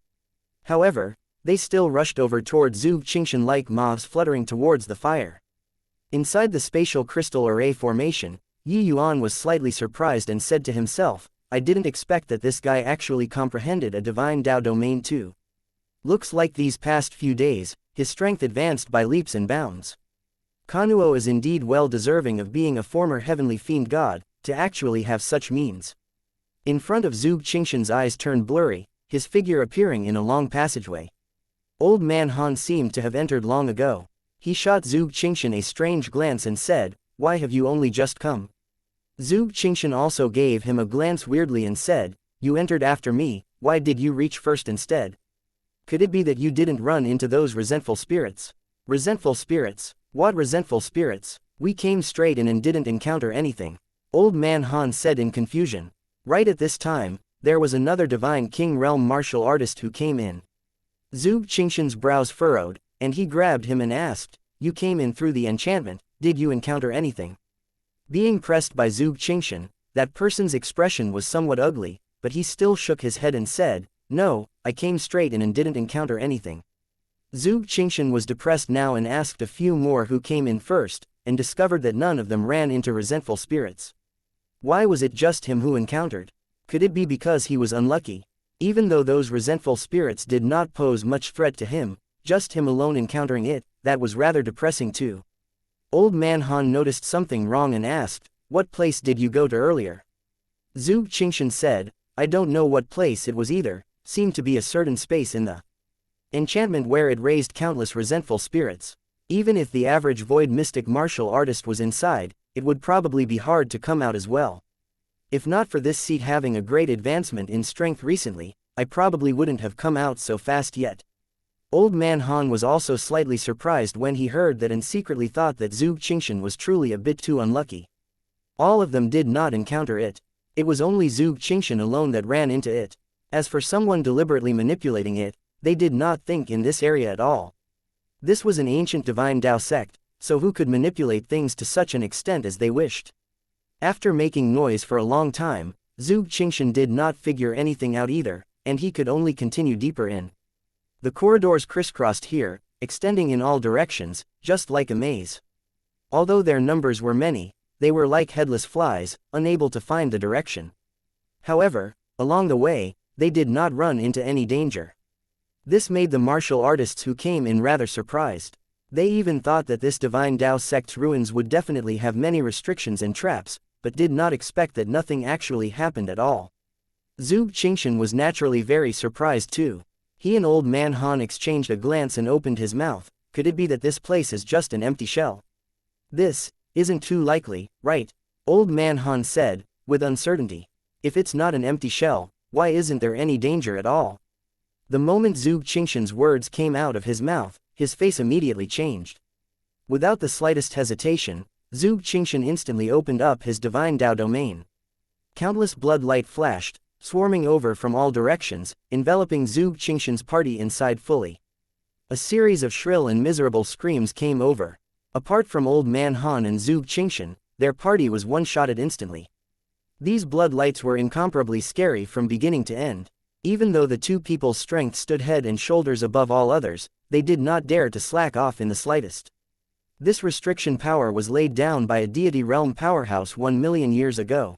However, they still rushed over toward Zhuge Qingshan like moths fluttering towards the fire. Inside the spatial crystal array formation, Yi Yuan was slightly surprised and said to himself, I didn't expect that this guy actually comprehended a divine Tao domain too. Looks like these past few days, his strength advanced by leaps and bounds. Kanuo is indeed well deserving of being a former heavenly fiend god, to actually have such means. In front of Zhuge Qingshan's eyes turned blurry, his figure appearing in a long passageway. Old Man Han seemed to have entered long ago. He shot Zhuge Qingshan a strange glance and said, "Why have you only just come?" Zhuge Qingshan also gave him a glance weirdly and said, "You entered after me, why did you reach first instead? Could it be that you didn't run into those resentful spirits?" "Resentful spirits? What resentful spirits? We came straight in and didn't encounter anything," Old Man Han said in confusion. Right at this time, there was another Divine King Realm martial artist who came in. Zhuge Qingshan's brows furrowed, and he grabbed him and asked, "You came in through the enchantment, did you encounter anything?" Being pressed by Zhuge Qingshan, that person's expression was somewhat ugly, but he still shook his head and said, "No, I came straight in and didn't encounter anything." Zhuge Qingshan was depressed now and asked a few more who came in first, and discovered that none of them ran into resentful spirits. Why was it just him who encountered? Could it be because he was unlucky? Even though those resentful spirits did not pose much threat to him, just him alone encountering it, that was rather depressing too. Old Man Han noticed something wrong and asked, "What place did you go to earlier?" Zhuge Qingshan said, "I don't know what place it was either, seemed to be a certain space in the enchantment where it raised countless resentful spirits. Even if the average void mystic martial artist was inside, it would probably be hard to come out as well. If not for this seat having a great advancement in strength recently, I probably wouldn't have come out so fast yet." Old Man Han was also slightly surprised when he heard that and secretly thought that Zhuge Qingshan was truly a bit too unlucky. All of them did not encounter it. It was only Zhuge Qingshan alone that ran into it. As for someone deliberately manipulating it, they did not think in this area at all. This was an ancient divine Dao sect, so who could manipulate things to such an extent as they wished? After making noise for a long time, Zhuge Qingshan did not figure anything out either, and he could only continue deeper in. The corridors crisscrossed here, extending in all directions, just like a maze. Although their numbers were many, they were like headless flies, unable to find the direction. However, along the way, they did not run into any danger. This made the martial artists who came in rather surprised. They even thought that this divine Dao sect's ruins would definitely have many restrictions and traps, but did not expect that nothing actually happened at all. Zhuge Qingshan was naturally very surprised too. He and Old Man Han exchanged a glance and opened his mouth. Could it be that this place is just an empty shell? This isn't too likely, right? Old Man Han said, with uncertainty. If it's not an empty shell, why isn't there any danger at all? The moment Zhuge Qingshan's words came out of his mouth, his face immediately changed. Without the slightest hesitation, Zhuge Qingshan instantly opened up his divine Dao domain. Countless blood light flashed, swarming over from all directions, enveloping Zhuge Qingshan's party inside fully. A series of shrill and miserable screams came over. Apart from Old Man Han and Zhuge Qingshan, their party was one-shotted instantly. These blood lights were incomparably scary from beginning to end. Even though the two people's strength stood head and shoulders above all others, they did not dare to slack off in the slightest. This restriction power was laid down by a deity realm powerhouse 1 million years ago.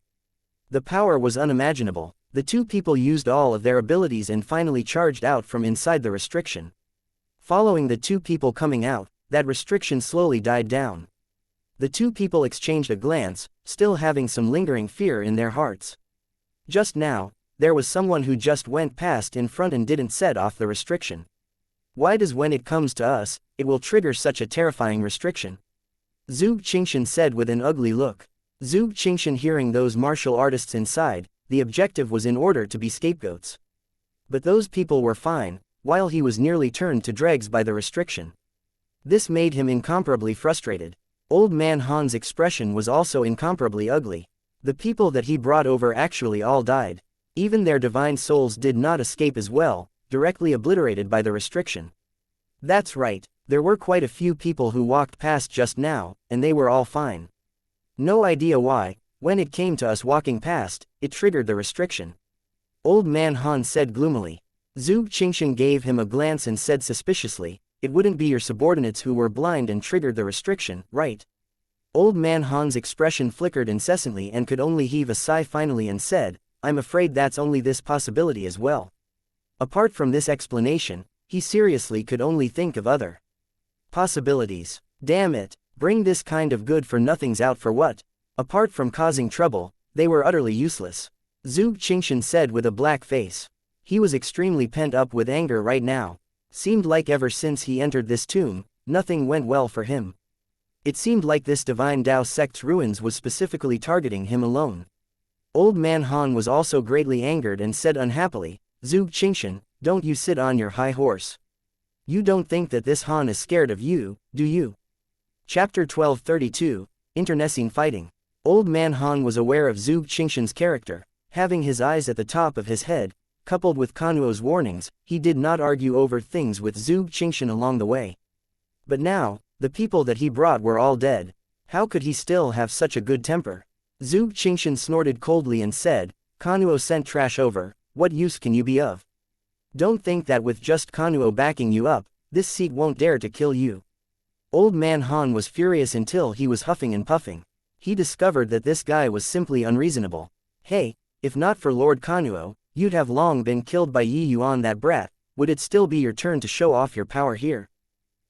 The power was unimaginable. The two people used all of their abilities and finally charged out from inside the restriction. Following the two people coming out, that restriction slowly died down. The two people exchanged a glance, still having some lingering fear in their hearts. Just now, there was someone who just went past in front and didn't set off the restriction. Why does when it comes to us, it will trigger such a terrifying restriction? Zhuge Qingshan said with an ugly look. Zhuge Qingshan hearing those martial artists inside, the objective was in order to be scapegoats. But those people were fine, while he was nearly turned to dregs by the restriction. This made him incomparably frustrated. Old Man Han's expression was also incomparably ugly. The people that he brought over actually all died. Even their divine souls did not escape as well, directly obliterated by the restriction. That's right, there were quite a few people who walked past just now, and they were all fine. No idea why, when it came to us walking past, it triggered the restriction. Old Man Han said gloomily. Zhuge Qingshan gave him a glance and said suspiciously, "It wouldn't be your subordinates who were blind and triggered the restriction, right?" Old Man Han's expression flickered incessantly and could only heave a sigh finally and said, "I'm afraid that's only this possibility as well." Apart from this explanation, he seriously could only think of other possibilities. Damn it, bring this kind of good-for-nothings out for what? Apart from causing trouble, they were utterly useless. Zhuge Qingshan said with a black face. He was extremely pent up with anger right now. Seemed like ever since he entered this tomb, nothing went well for him. It seemed like this divine Tao sect's ruins was specifically targeting him alone. Old man Han was also greatly angered and said unhappily, "Zhuge Qingshan, don't you sit on your high horse. You don't think that this Han is scared of you, do you?" Chapter 1232, Internecine Fighting. Old man Han was aware of Zhuge Qingshan's character. Having his eyes at the top of his head, coupled with Kanuo's warnings, he did not argue over things with Zhuge Qingshan along the way. But now, the people that he brought were all dead. How could he still have such a good temper? Zhuge Qingshan snorted coldly and said, "Kanuo sent trash over, what use can you be of? Don't think that with just Kanuo backing you up, this seat won't dare to kill you." Old man Han was furious until he was huffing and puffing. He discovered that this guy was simply unreasonable. Hey, if not for Lord Kanuo, you'd have long been killed by Yuan that brat. Would it still be your turn to show off your power here?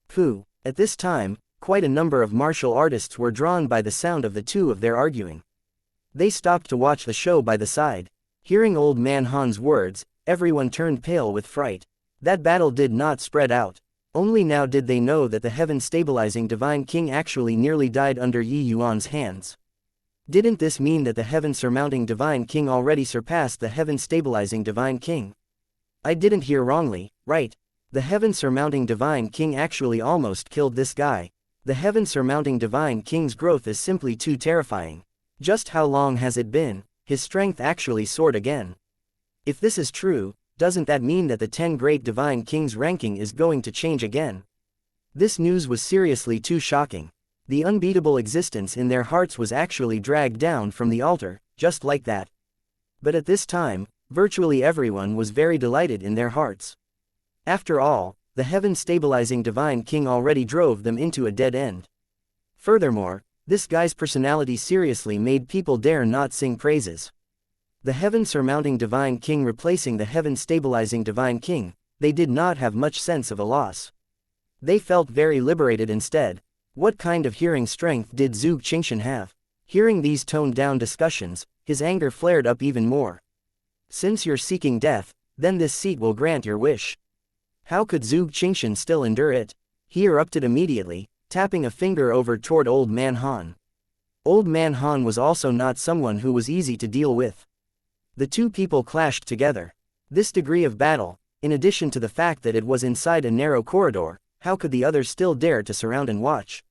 Pooh. At this time, quite a number of martial artists were drawn by the sound of the two of their arguing. They stopped to watch the show by the side. Hearing old man Han's words, everyone turned pale with fright. That battle did not spread out. Only now did they know that the heaven-stabilizing divine king actually nearly died under Yuan's hands. Didn't this mean that the heaven-surmounting divine king already surpassed the heaven-stabilizing divine king? I didn't hear wrongly, right? The heaven-surmounting divine king actually almost killed this guy. The heaven-surmounting divine king's growth is simply too terrifying. Just how long has it been? His strength actually soared again. If this is true, doesn't that mean that the 10 great divine kings' ranking is going to change again? This news was seriously too shocking. The unbeatable existence in their hearts was actually dragged down from the altar, just like that. But at this time, virtually everyone was very delighted in their hearts. After all, the heaven-stabilizing divine king already drove them into a dead end. Furthermore, this guy's personality seriously made people dare not sing praises. The heaven-surmounting divine king replacing the heaven-stabilizing divine king, they did not have much sense of a loss. They felt very liberated instead. What kind of hearing strength did Zhuge Qingshan have? Hearing these toned-down discussions, his anger flared up even more. Since you're seeking death, then this seat will grant your wish. How could Zhuge Qingshan still endure it? He erupted immediately, tapping a finger over toward old man Han. Old man Han was also not someone who was easy to deal with. The two people clashed together. This degree of battle, in addition to the fact that it was inside a narrow corridor, how could the others still dare to surround and watch?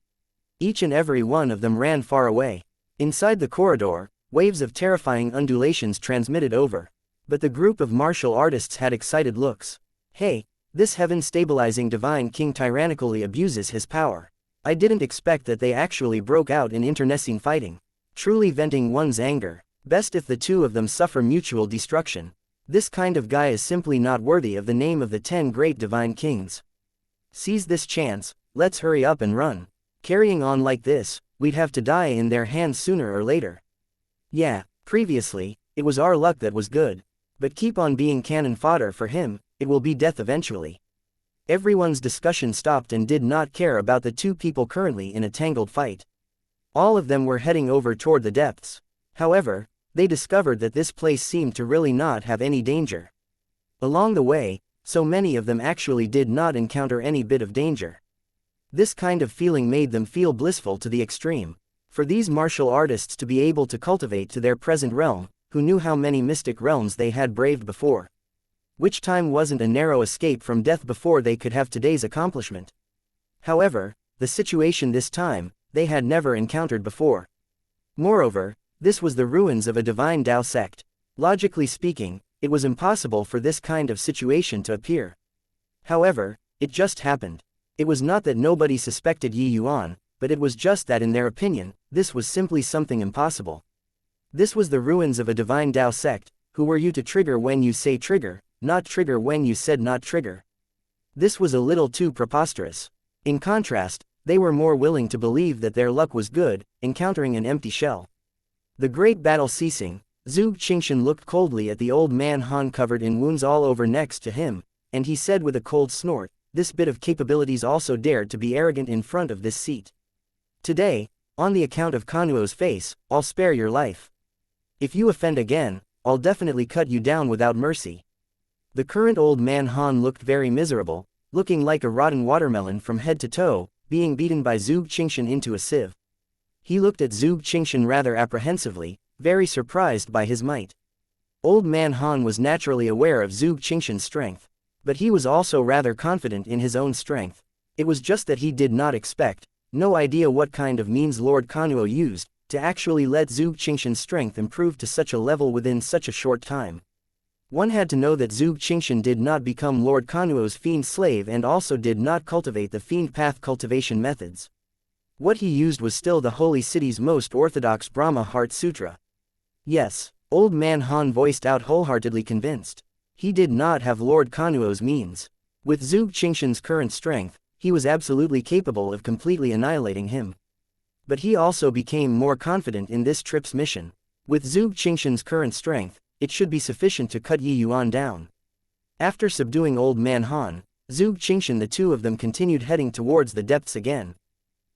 Each and every one of them ran far away. Inside the corridor, waves of terrifying undulations transmitted over. But the group of martial artists had excited looks. Hey, this heaven-stabilizing divine king tyrannically abuses his power. I didn't expect that they actually broke out in internecine fighting. Truly venting one's anger. Best if the two of them suffer mutual destruction. This kind of guy is simply not worthy of the name of the 10 great divine kings. Seize this chance, let's hurry up and run. Carrying on like this, we'd have to die in their hands sooner or later. Yeah, previously, it was our luck that was good. But keep on being cannon fodder for him, it will be death eventually. Everyone's discussion stopped and did not care about the two people currently in a tangled fight. All of them were heading over toward the depths. However, they discovered that this place seemed to really not have any danger. Along the way, so many of them actually did not encounter any bit of danger. This kind of feeling made them feel blissful to the extreme. For these martial artists to be able to cultivate to their present realm, who knew how many mystic realms they had braved before? Which time wasn't a narrow escape from death before they could have today's accomplishment. However, the situation this time, they had never encountered before. Moreover, this was the ruins of a divine Tao sect. Logically speaking, it was impossible for this kind of situation to appear. However, it just happened. It was not that nobody suspected Yuan, but it was just that in their opinion, this was simply something impossible. This was the ruins of a divine Tao sect. Who were you to trigger when you say trigger, not trigger when you said not trigger? This was a little too preposterous. In contrast, they were more willing to believe that their luck was good, encountering an empty shell. The great battle ceasing, Zhuge Qingshan looked coldly at the old man Han covered in wounds all over next to him, and he said with a cold snort, "This bit of capabilities also dared to be arrogant in front of this seat. Today, on the account of Kanuo's face, I'll spare your life. If you offend again, I'll definitely cut you down without mercy." The current old man Han looked very miserable, looking like a rotten watermelon from head to toe, being beaten by Zhuge Qingshan into a sieve. He looked at Zhuge Qingshan rather apprehensively, very surprised by his might. Old Man Han was naturally aware of Zhuge Qingshan's strength. But he was also rather confident in his own strength. It was just that he did not expect, no idea what kind of means Lord Kanuo used, to actually let Zhuge Qingshan's strength improve to such a level within such a short time. One had to know that Zhuge Qingshan did not become Lord Kanuo's fiend slave and also did not cultivate the fiend path cultivation methods. What he used was still the holy city's most orthodox Brahma Heart Sutra. Yes, Old Man Han voiced out wholeheartedly convinced. He did not have Lord Kanuo's means. With Zhuge Qingshan's current strength, he was absolutely capable of completely annihilating him. But he also became more confident in this trip's mission. With Zhuge Qingshan's current strength, it should be sufficient to cut Yuan down. After subduing Old Man Han, Zhuge Qingshan, the two of them continued heading towards the depths again.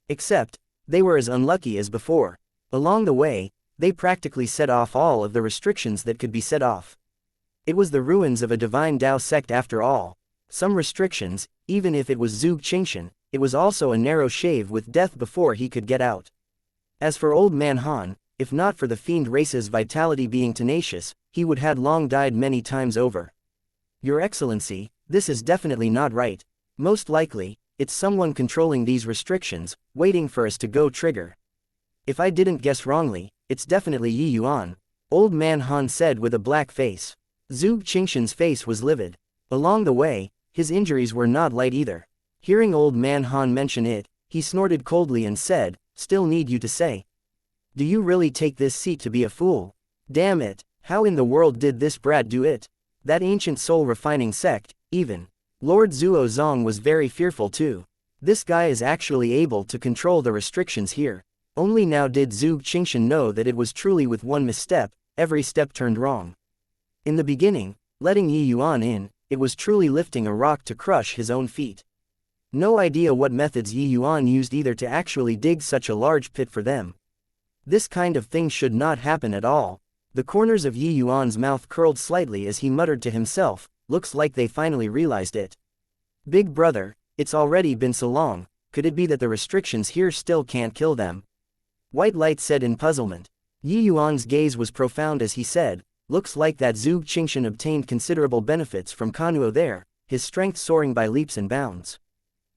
Except, they were as unlucky as before. Along the way, they practically set off all of the restrictions that could be set off. It was the ruins of a divine Tao sect after all. Some restrictions, even if it was Zhuge Qingshan, it was also a narrow shave with death before he could get out. As for Old Man Han, if not for the fiend race's vitality being tenacious, he would had long died many times over. Your Excellency, this is definitely not right. Most likely, it's someone controlling these restrictions, waiting for us to go trigger. If I didn't guess wrongly, it's definitely Yuan, Old Man Han said with a black face. Zhuge Qingshan's face was livid. Along the way, his injuries were not light either. Hearing Old Man Han mention it, he snorted coldly and said, "Still need you to say? Do you really take this seat to be a fool? Damn it, how in the world did this brat do it? That ancient soul-refining sect, even." Lord Zuo Zong was very fearful too. This guy is actually able to control the restrictions here. Only now did Zhuge Qingshan know that it was truly with one misstep, every step turned wrong. In the beginning, letting Yuan in, it was truly lifting a rock to crush his own feet. No idea what methods Yuan used either to actually dig such a large pit for them. This kind of thing should not happen at all. The corners of Yuan's mouth curled slightly as he muttered to himself, looks like they finally realized it. Big brother, it's already been so long, could it be that the restrictions here still can't kill them? White Light said in puzzlement. Yuan's gaze was profound as he said, looks like that Zhuge Qingshan obtained considerable benefits from Kanuo there, his strength soaring by leaps and bounds.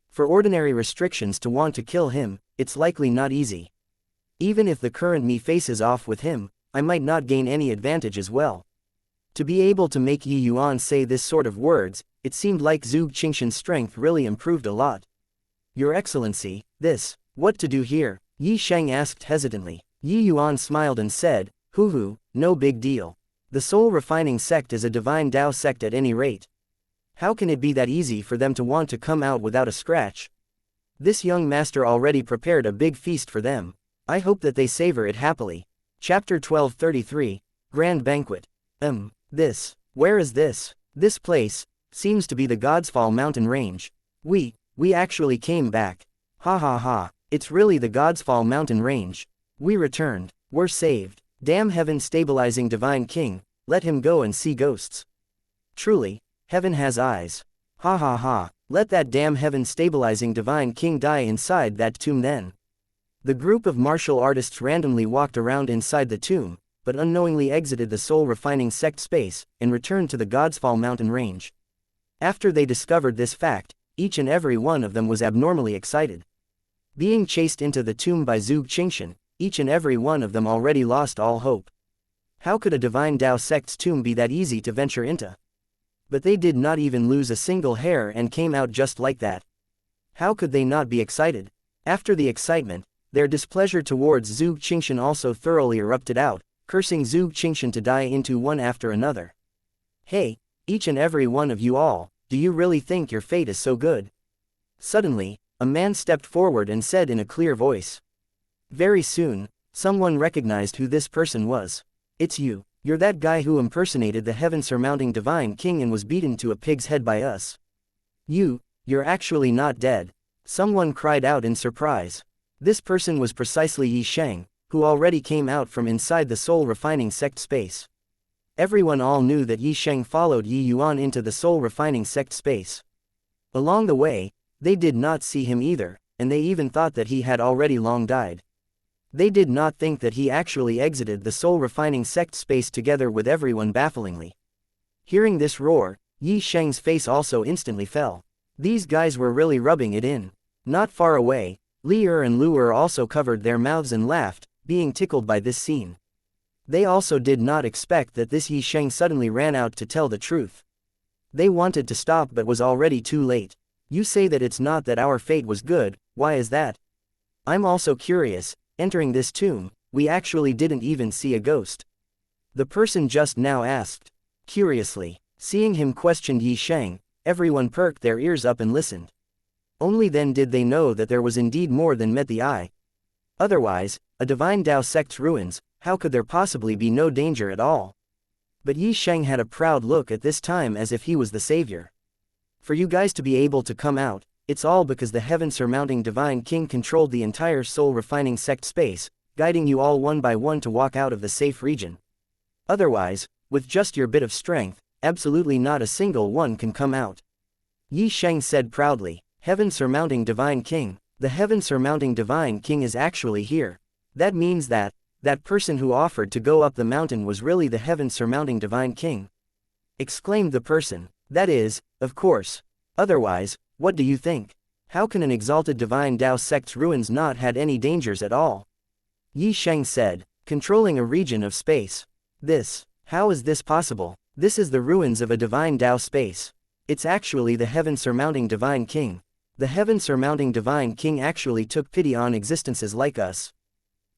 For ordinary restrictions to want to kill him, it's likely not easy. Even if the current me faces off with him, I might not gain any advantage as well. To be able to make Yuan say this sort of words, it seemed like Zhuge Qingshan's strength really improved a lot. Your Excellency, what to do here? Yi Sheng asked hesitantly. Yuan smiled and said, hoo, no big deal. The soul refining sect is a divine Tao sect at any rate. How can it be that easy for them to want to come out without a scratch? This young master already prepared a big feast for them. I hope that they savor it happily. Chapter 1233, Grand Banquet. Where is this? This place seems to be the Godsfall mountain range. We actually came back. Ha ha ha, it's really the Godsfall mountain range. We returned. We're saved. Damn heaven stabilizing divine king, let him go and see ghosts. Truly, heaven has eyes. Ha ha ha, let that damn heaven stabilizing divine king die inside that tomb then. The group of martial artists randomly walked around inside the tomb, but unknowingly exited the soul-refining sect space, and returned to the Godsfall mountain range. After they discovered this fact, each and every one of them was abnormally excited. Being chased into the tomb by Zhuge Qingshan, each and every one of them already lost all hope. How could a divine Tao sect's tomb be that easy to venture into? But they did not even lose a single hair and came out just like that. How could they not be excited? After the excitement, their displeasure towards Zhuge Qingshan also thoroughly erupted out, cursing Zhuge Qingshan to die into one after another. Hey, each and every one of you all, do you really think your fate is so good? Suddenly, a man stepped forward and said in a clear voice. Very soon, someone recognized who this person was. It's you. You're that guy who impersonated the heaven-surmounting divine king and was beaten to a pig's head by us. You're actually not dead. Someone cried out in surprise. This person was precisely Yi Sheng, who already came out from inside the soul-refining sect space. Everyone all knew that Yi Sheng followed Yuan into the soul-refining sect space. Along the way, they did not see him either, and they even thought that he had already long died. They did not think that he actually exited the soul-refining sect space together with everyone bafflingly. Hearing this roar, Yi Sheng's face also instantly fell. These guys were really rubbing it in. Not far away, Li Er and Lu Er also covered their mouths and laughed, being tickled by this scene. They also did not expect that this Yi Sheng suddenly ran out to tell the truth. They wanted to stop but was already too late. You say that it's not that our fate was good, why is that? I'm also curious, entering this tomb, we actually didn't even see a ghost. The person just now asked. Curiously, seeing him question Yi Sheng, everyone perked their ears up and listened. Only then did they know that there was indeed more than met the eye. Otherwise, a divine Tao sect's ruins, how could there possibly be no danger at all? But Yi Sheng had a proud look at this time as if he was the savior. For you guys to be able to come out, it's all because the heaven-surmounting divine king controlled the entire soul-refining sect space, guiding you all one by one to walk out of the safe region. Otherwise, with just your bit of strength, absolutely not a single one can come out. Yi Sheng said proudly, heaven-surmounting divine king, the heaven-surmounting divine king is actually here. That means that person who offered to go up the mountain was really the heaven-surmounting divine king. Exclaimed the person. That is, of course. Otherwise, what do you think? How can an exalted divine Tao sect's ruins not had any dangers at all? Yi Sheng said, controlling a region of space. How is this possible? This is the ruins of a divine Tao space. It's actually the heaven-surmounting divine king. The heaven-surmounting divine king actually took pity on existences like us.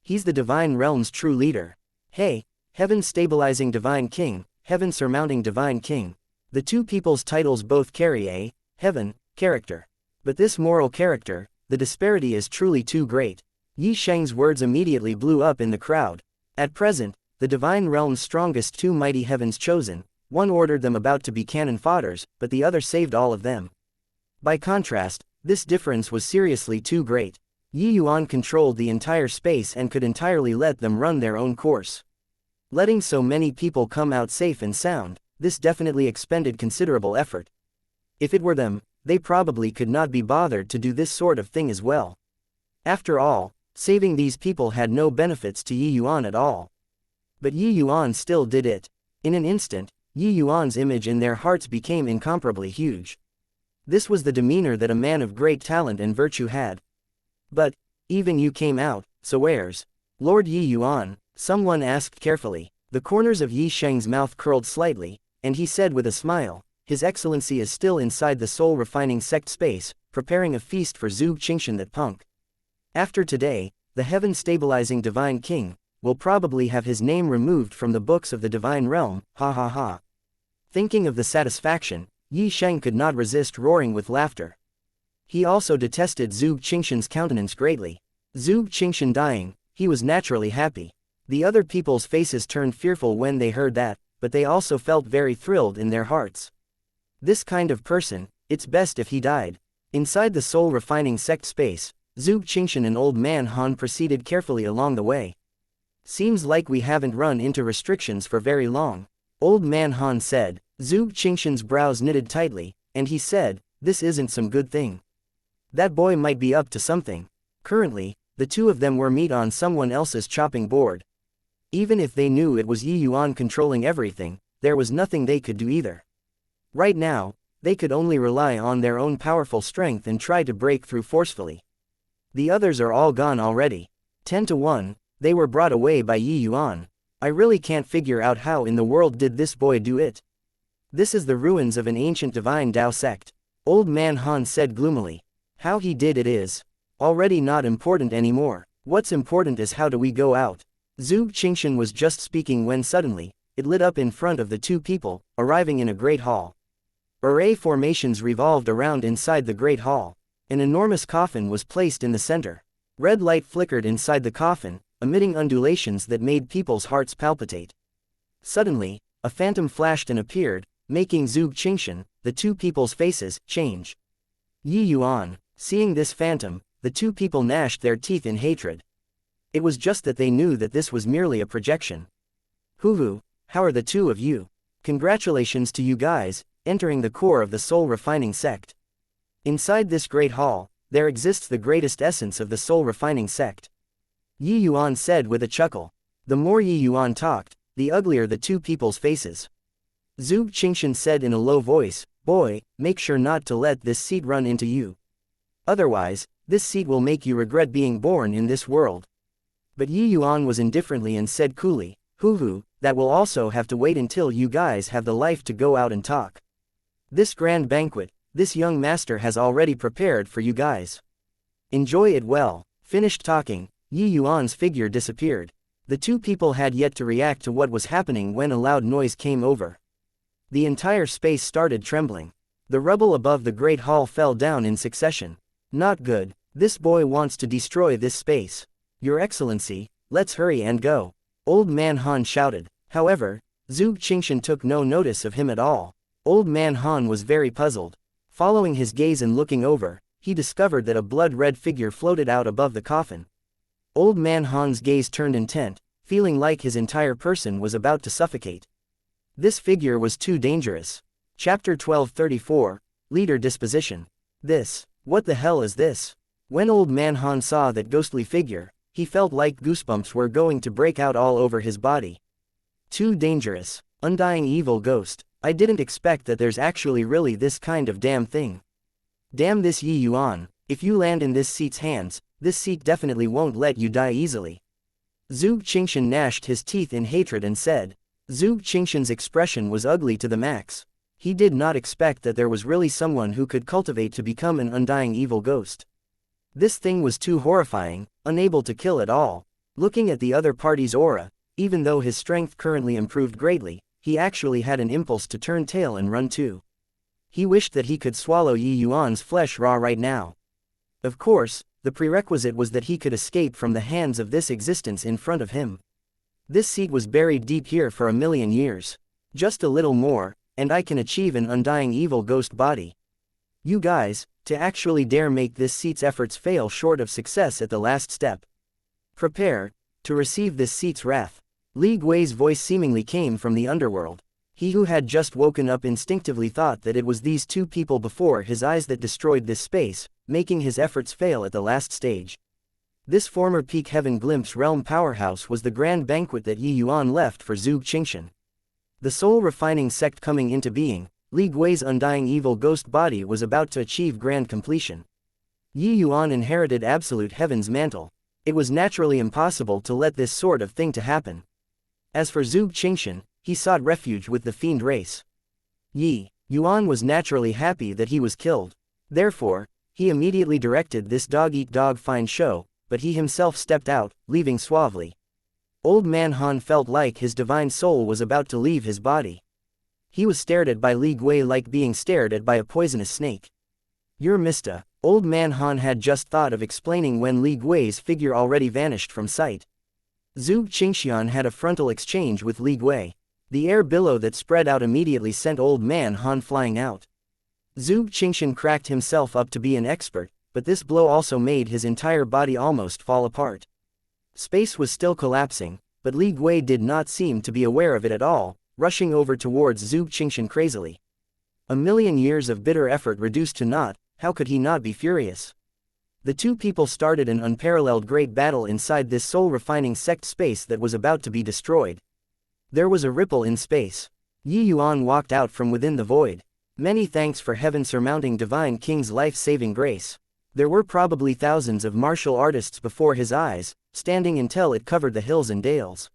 He's the divine realm's true leader. Hey, heaven-stabilizing divine king, heaven-surmounting divine king. The two people's titles both carry a heaven character. But this moral character, the disparity is truly too great. Yi Sheng's words immediately blew up in the crowd. At present, the divine realm's strongest two mighty heavens chosen, one ordered them about to be cannon fodders, but the other saved all of them. By contrast, this difference was seriously too great. Yi Yuan controlled the entire space and could entirely let them run their own course. Letting so many people come out safe and sound, this definitely expended considerable effort. If it were them, they probably could not be bothered to do this sort of thing as well. After all, saving these people had no benefits to Yi Yuan at all. But Yi Yuan still did it. In an instant, Yi Yuan's image in their hearts became incomparably huge. This was the demeanor that a man of great talent and virtue had. But, even you came out, so where's Lord Yi Yuan? Someone asked carefully. The corners of Yi Sheng's mouth curled slightly, and he said with a smile, His Excellency is still inside the soul-refining sect space, preparing a feast for Zhuge Qingshan that punk. After today, the heaven-stabilizing divine king will probably have his name removed from the books of the divine realm, ha ha ha. Thinking of the satisfaction, Yi Sheng could not resist roaring with laughter. He also detested Zhuge Qingshan's countenance greatly. Zhuge Qingshan dying, he was naturally happy. The other people's faces turned fearful when they heard that, but they also felt very thrilled in their hearts. This kind of person, it's best if he died. Inside the soul-refining sect space, Zhuge Qingshan and Old Man Han proceeded carefully along the way. Seems like we haven't run into restrictions for very long. Old Man Han said. Zhuge Qingshan's brows knitted tightly, and he said, this isn't some good thing. That boy might be up to something. Currently, the two of them were meat on someone else's chopping board. Even if they knew it was Yi Yuan controlling everything, there was nothing they could do either. Right now, they could only rely on their own powerful strength and try to break through forcefully. The others are all gone already. 10-1, they were brought away by Yi Yuan. I really can't figure out how in the world did this boy do it. This is the ruins of an ancient divine Tao sect. Old Man Han said gloomily. How he did it is already not important anymore. What's important is how do we go out. Zhuge Qingshan was just speaking when suddenly, it lit up in front of the two people, arriving in a great hall. Array formations revolved around inside the great hall. An enormous coffin was placed in the center. Red light flickered inside the coffin, emitting undulations that made people's hearts palpitate. Suddenly, a phantom flashed and appeared, making Zhuge Qingshan, the two people's faces, change. Yi Yuan, seeing this phantom, the two people gnashed their teeth in hatred. It was just that they knew that this was merely a projection. Hoo-hoo, how are the two of you? Congratulations to you guys, entering the core of the soul-refining sect. Inside this great hall, there exists the greatest essence of the soul-refining sect. Yi Yuan said with a chuckle. The more Yi Yuan talked, the uglier the two people's faces. Zhuge Qingshan said in a low voice, "Boy, make sure not to let this seat run into you. Otherwise, this seat will make you regret being born in this world." But Yi Yuan was indifferently and said coolly, "Hoo, that will also have to wait until you guys have the life to go out and talk. This grand banquet, this young master has already prepared for you guys. Enjoy it well." Finished talking, Yi Yuan's figure disappeared. The two people had yet to react to what was happening when a loud noise came over. The entire space started trembling. The rubble above the great hall fell down in succession. "Not good, this boy wants to destroy this space. Your Excellency, let's hurry and go," Old Man Han shouted. However, Zhuge Qingshan took no notice of him at all. Old Man Han was very puzzled. Following his gaze and looking over, he discovered that a blood-red figure floated out above the coffin. Old Man Han's gaze turned intent, feeling like his entire person was about to suffocate. This figure was too dangerous. Chapter 1234, Leader Disposition. What the hell is this? When Old Man Han saw that ghostly figure, he felt like goosebumps were going to break out all over his body. Too dangerous. Undying evil ghost. I didn't expect that there's actually really this kind of damn thing. Damn this Yi Yuan, if you land in this seat's hands, this seat definitely won't let you die easily. Zhuge Qingshan gnashed his teeth in hatred and said. Zhuge Qingshan's expression was ugly to the max. He did not expect that there was really someone who could cultivate to become an undying evil ghost. This thing was too horrifying, unable to kill at all. Looking at the other party's aura, even though his strength currently improved greatly, he actually had an impulse to turn tail and run too. He wished that he could swallow Yi Yuan's flesh raw right now. Of course, the prerequisite was that he could escape from the hands of this existence in front of him. This seat was buried deep here for 1,000,000 years. Just a little more, and I can achieve an undying evil ghost body. You guys, to actually dare make this seat's efforts fail short of success at the last step. Prepare to receive this seat's wrath. Li Gui's voice seemingly came from the underworld. He who had just woken up instinctively thought that it was these two people before his eyes that destroyed this space, making his efforts fail at the last stage. This former peak heaven glimpse realm powerhouse was the grand banquet that Yi Yuan left for Zhuge Qingshan. The soul-refining sect coming into being, Li Gui's undying evil ghost body was about to achieve grand completion. Yi Yuan inherited absolute heaven's mantle. It was naturally impossible to let this sort of thing to happen. As for Zhuge Qingshan, he sought refuge with the fiend race. Yi Yuan was naturally happy that he was killed. Therefore, he immediately directed this dog-eat-dog fine show, but he himself stepped out, leaving suavely. Old Man Han felt like his divine soul was about to leave his body. He was stared at by Li Gui like being stared at by a poisonous snake. "You're Mista," Old Man Han had just thought of explaining when Li Gui's figure already vanished from sight. Zhuge Qingshan had a frontal exchange with Li Gui. The air billow that spread out immediately sent Old Man Han flying out. Zhuge Qingshan cracked himself up to be an expert, but this blow also made his entire body almost fall apart. Space was still collapsing, but Li Gui did not seem to be aware of it at all, rushing over towards Zhuge Qingshan crazily. 1,000,000 years of bitter effort reduced to naught, how could he not be furious? The two people started an unparalleled great battle inside this soul-refining sect space that was about to be destroyed. There was a ripple in space. Yi Yuan walked out from within the void. Many thanks for heaven surmounting divine king's life-saving grace. There were probably thousands of martial artists before his eyes, standing until it covered the hills and dales.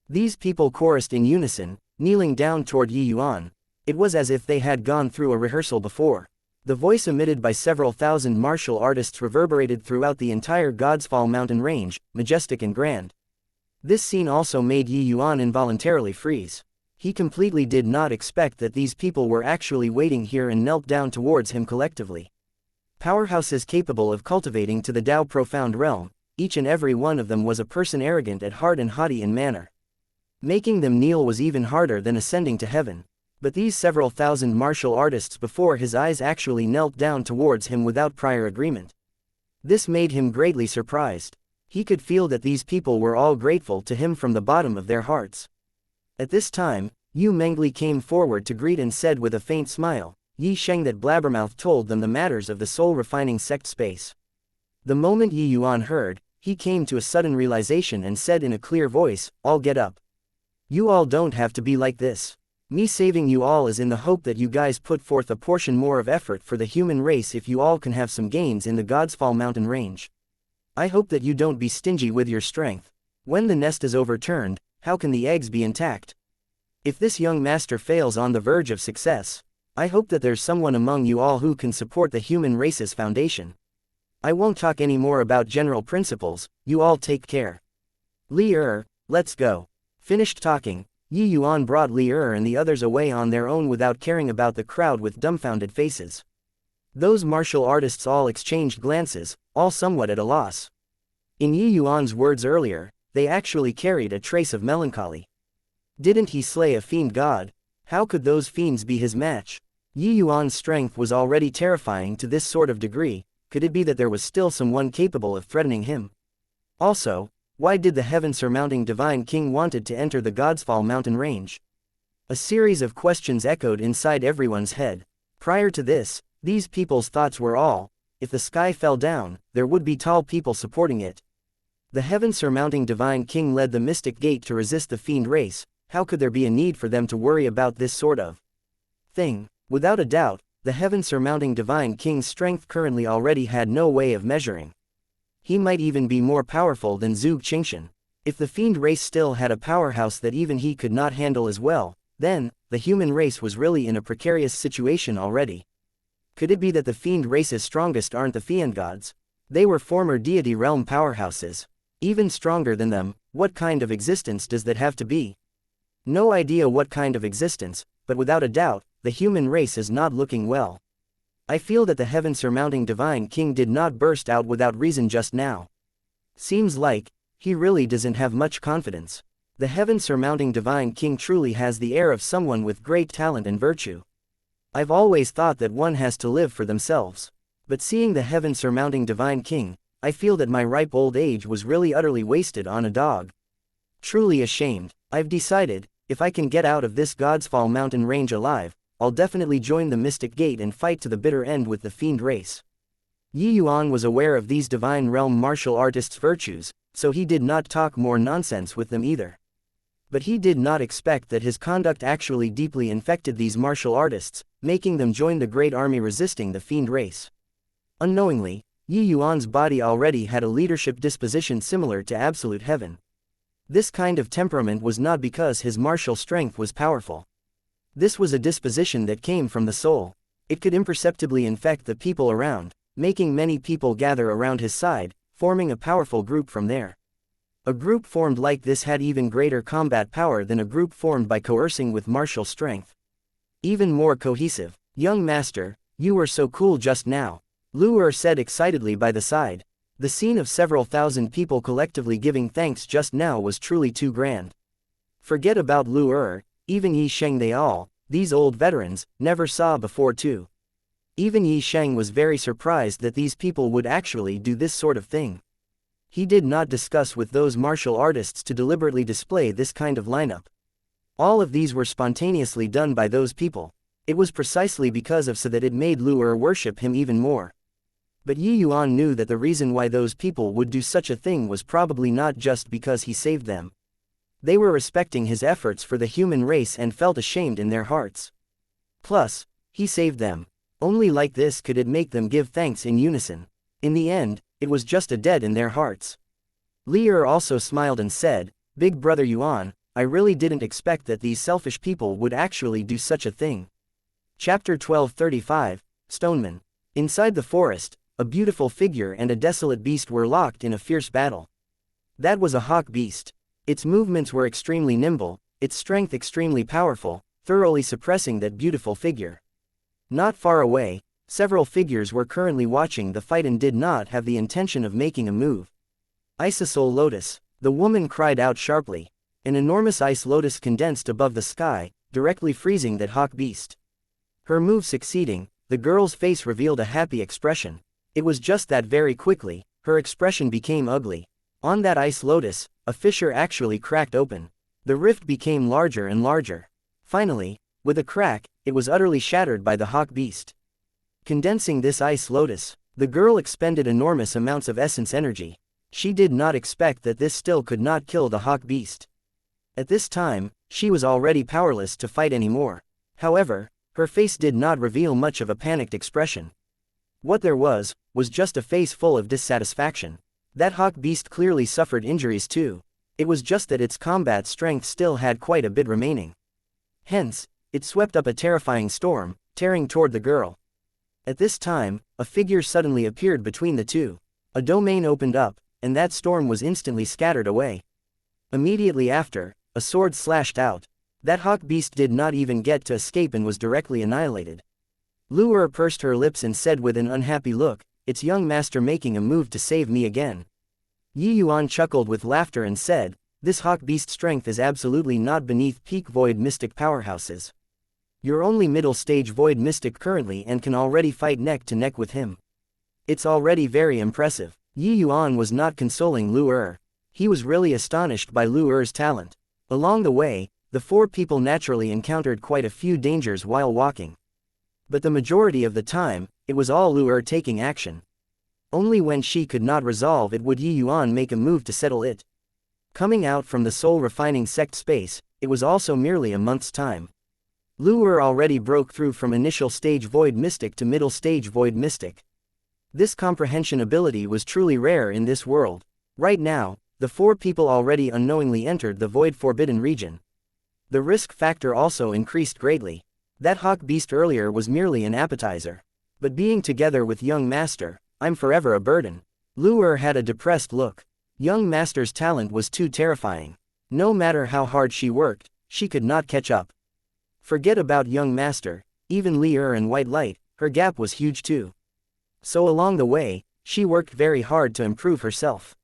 These people chorused in unison, kneeling down toward Yi Yuan. It was as if they had gone through a rehearsal before. The voice emitted by several thousand martial artists reverberated throughout the entire Godsfall mountain range, majestic and grand. This scene also made Yi Yuan involuntarily freeze. He completely did not expect that these people were actually waiting here and knelt down towards him collectively. Powerhouses capable of cultivating to the Tao profound realm, each and every one of them was a person arrogant at heart and haughty in manner. Making them kneel was even harder than ascending to heaven. But these several thousand martial artists before his eyes actually knelt down towards him without prior agreement. This made him greatly surprised. He could feel that these people were all grateful to him from the bottom of their hearts. At this time, Yu Mengli came forward to greet and said with a faint smile, Yi Sheng that blabbermouth told them the matters of the soul-refining sect space. The moment Yi Yuan heard, he came to a sudden realization and said in a clear voice, "All get up. You all don't have to be like this. Me saving you all is in the hope that you guys put forth a portion more of effort for the human race if you all can have some gains in the Godsfall mountain range. I hope that you don't be stingy with your strength. When the nest is overturned, how can the eggs be intact? If this young master fails on the verge of success, I hope that there's someone among you all who can support the human race's foundation. I won't talk any more about general principles, you all take care. Li let's go." Finished talking, Yi Yuan brought Li and the others away on their own without caring about the crowd with dumbfounded faces. Those martial artists all exchanged glances, all somewhat at a loss. In Yi Yuan's words earlier, they actually carried a trace of melancholy. Didn't he slay a fiend god? How could those fiends be his match? Yi Yuan's strength was already terrifying to this sort of degree. Could it be that there was still someone capable of threatening him? Also, why did the heaven-surmounting divine king wanted to enter the Godsfall mountain range? A series of questions echoed inside everyone's head. Prior to this, these people's thoughts were all, if the sky fell down, there would be tall people supporting it. The heaven-surmounting divine king led the mystic gate to resist the fiend race. How could there be a need for them to worry about this sort of thing? Without a doubt, the heaven-surmounting divine king's strength currently already had no way of measuring. He might even be more powerful than Zhuge Qingshan. If the fiend race still had a powerhouse that even he could not handle as well, then, the human race was really in a precarious situation already. Could it be that the fiend race's strongest aren't the fiend gods? They were former deity realm powerhouses. Even stronger than them, what kind of existence does that have to be? No idea what kind of existence, but without a doubt, the human race is not looking well. I feel that the heaven-surmounting divine king did not burst out without reason just now. Seems like, he really doesn't have much confidence. The heaven-surmounting divine king truly has the air of someone with great talent and virtue. I've always thought that one has to live for themselves. But seeing the heaven-surmounting divine king, I feel that my ripe old age was really utterly wasted on a dog. Truly ashamed. I've decided, if I can get out of this Godsfall mountain range alive, I'll definitely join the Mystic Gate and fight to the bitter end with the fiend race. Yi Yuan was aware of these divine realm martial artists' virtues, so he did not talk more nonsense with them either. But he did not expect that his conduct actually deeply infected these martial artists, making them join the great army resisting the fiend race. Unknowingly, Yi Yuan's body already had a leadership disposition similar to absolute heaven. This kind of temperament was not because his martial strength was powerful. This was a disposition that came from the soul. It could imperceptibly infect the people around, making many people gather around his side, forming a powerful group from there. A group formed like this had even greater combat power than a group formed by coercing with martial strength. Even more cohesive. "Young master, you were so cool just now," Lu said excitedly by the side. The scene of several thousand people collectively giving thanks just now was truly too grand. Forget about Lu even Yi Sheng these old veterans, never saw before too. Even Yi Sheng was very surprised that these people would actually do this sort of thing. He did not discuss with those martial artists to deliberately display this kind of lineup. All of these were spontaneously done by those people. It was precisely because of so that it made Lu worship him even more. But Yi Yuan knew that the reason why those people would do such a thing was probably not just because he saved them. They were respecting his efforts for the human race and felt ashamed in their hearts. Plus, he saved them. Only like this could it make them give thanks in unison. In the end, it was just a dead in their hearts. Li also smiled and said, "Big brother Yuan, I really didn't expect that these selfish people would actually do such a thing." Chapter 1235, Stoneman. Inside the forest, a beautiful figure and a desolate beast were locked in a fierce battle. That was a hawk beast. Its movements were extremely nimble, its strength extremely powerful, thoroughly suppressing that beautiful figure. Not far away, several figures were currently watching the fight and did not have the intention of making a move. Isosol Lotus, the woman cried out sharply. An enormous ice lotus condensed above the sky, directly freezing that hawk beast. Her move succeeding, the girl's face revealed a happy expression. It was just that very quickly, her expression became ugly. On that ice lotus, a fissure actually cracked open. The rift became larger and larger. Finally, With a crack, it was utterly shattered by the hawk beast. Condensing this ice lotus, the girl expended enormous amounts of essence energy. She did not expect that this still could not kill the hawk beast. At this time, she was already powerless to fight anymore. However, her face did not reveal much of a panicked expression. What there was just a face full of dissatisfaction. That hawk beast clearly suffered injuries too. It was just that its combat strength still had quite a bit remaining. Hence, it swept up a terrifying storm, tearing toward the girl. At this time, a figure suddenly appeared between the two. A domain opened up, and that storm was instantly scattered away. Immediately after, a sword slashed out. That hawk beast did not even get to escape and was directly annihilated. Lu'er pursed her lips and said with an unhappy look, "It's young master making a move to save me again." Yuan chuckled with laughter and said, "This hawk beast strength is absolutely not beneath peak void mystic powerhouses. You're only middle stage void mystic currently and can already fight neck to neck with him. It's already very impressive." Yuan was not consoling Lu'er. He was really astonished by Lu'er's talent. Along the way, the four people naturally encountered quite a few dangers while walking. But the majority of the time, it was all Lu'er taking action. Only when she could not resolve it would Yuan make a move to settle it. Coming out from the soul-refining sect space, it was also merely a month's time. Lu'er already broke through from initial stage void mystic to middle stage void mystic. This comprehension ability was truly rare in this world. Right now, the four people already unknowingly entered the void forbidden region. The risk factor also increased greatly. That hawk beast earlier was merely an appetizer. But being together with young master, I'm forever a burden. Lu'er had a depressed look. Young master's talent was too terrifying. No matter how hard she worked, she could not catch up. Forget about young master, even Li'er and White Light, her gap was huge too. So along the way, she worked very hard to improve herself.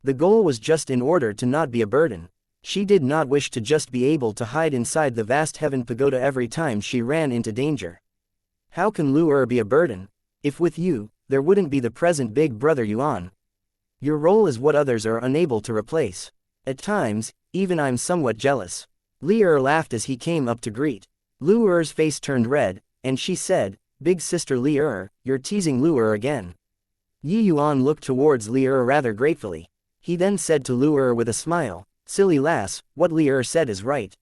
The goal was just in order to not be a burden. She did not wish to just be able to hide inside the vast heaven pagoda every time she ran into danger. How can Lu'er be a burden? If with you, there wouldn't be the present big brother Yuan. Your role is what others are unable to replace. At times, even I'm somewhat jealous. Li'er laughed as he came up to greet. Lu'er's face turned red, and she said, "Big sister Li'er, you're teasing Lu'er again." Yuan looked towards Li'er rather gratefully. He then said to Lu'er with a smile, "Silly lass, what Li'er said is right.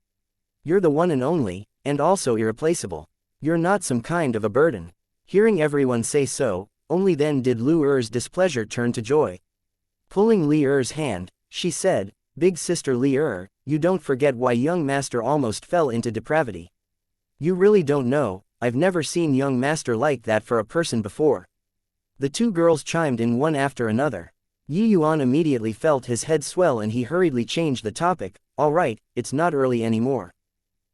You're the one and only, and also irreplaceable. You're not some kind of a burden." Hearing everyone say so, only then did Lu'er's displeasure turn to joy. Pulling Li'er's hand, she said, "Big sister Li'er, you don't forget why young master almost fell into depravity. You really don't know, I've never seen young master like that for a person before." The two girls chimed in one after another. Yuan immediately felt his head swell and he hurriedly changed the topic. "All right, it's not early anymore.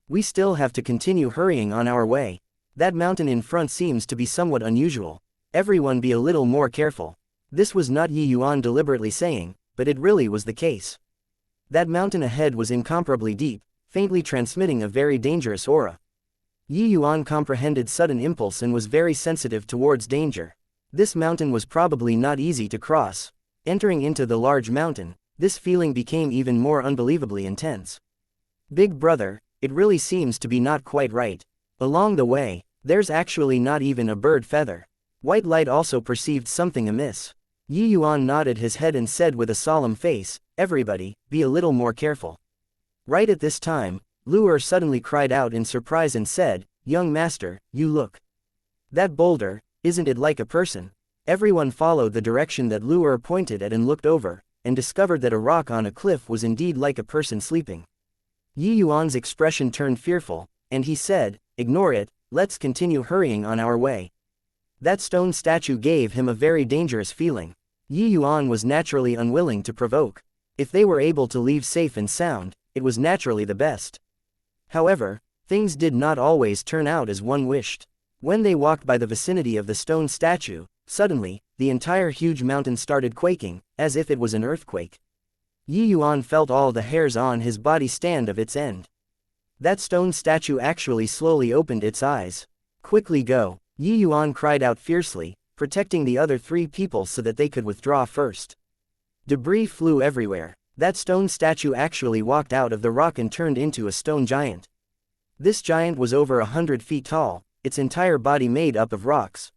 We still have to continue hurrying on our way. That mountain in front seems to be somewhat unusual. Everyone be a little more careful." This was not Yuan deliberately saying, but it really was the case. That mountain ahead was incomparably deep, faintly transmitting a very dangerous aura. Yuan comprehended sudden impulse and was very sensitive towards danger. This mountain was probably not easy to cross. Entering into the large mountain, this feeling became even more unbelievably intense. "Big brother, it really seems to be not quite right. Along the way, there's actually not even a bird feather." White Light also perceived something amiss. Yuan nodded his head and said with a solemn face, "Everybody, be a little more careful." Right at this time, Lu'er suddenly cried out in surprise and said, "Young master, you look. That boulder, isn't it like a person?" Everyone followed the direction that Lu'er pointed at and looked over, and discovered that a rock on a cliff was indeed like a person sleeping. Yuan's expression turned fearful, and he said, "Ignore it, let's continue hurrying on our way." That stone statue gave him a very dangerous feeling. Yuan was naturally unwilling to provoke. If they were able to leave safe and sound, it was naturally the best. However, things did not always turn out as one wished. When they walked by the vicinity of the stone statue, suddenly, the entire huge mountain started quaking, as if it was an earthquake. Yuan felt all the hairs on his body stand of its end. That stone statue actually slowly opened its eyes. "Quickly go," Yuan cried out fiercely, protecting the other three people so that they could withdraw first. Debris flew everywhere. That stone statue actually walked out of the rock and turned into a stone giant. This giant was over 100 feet tall, its entire body made up of rocks.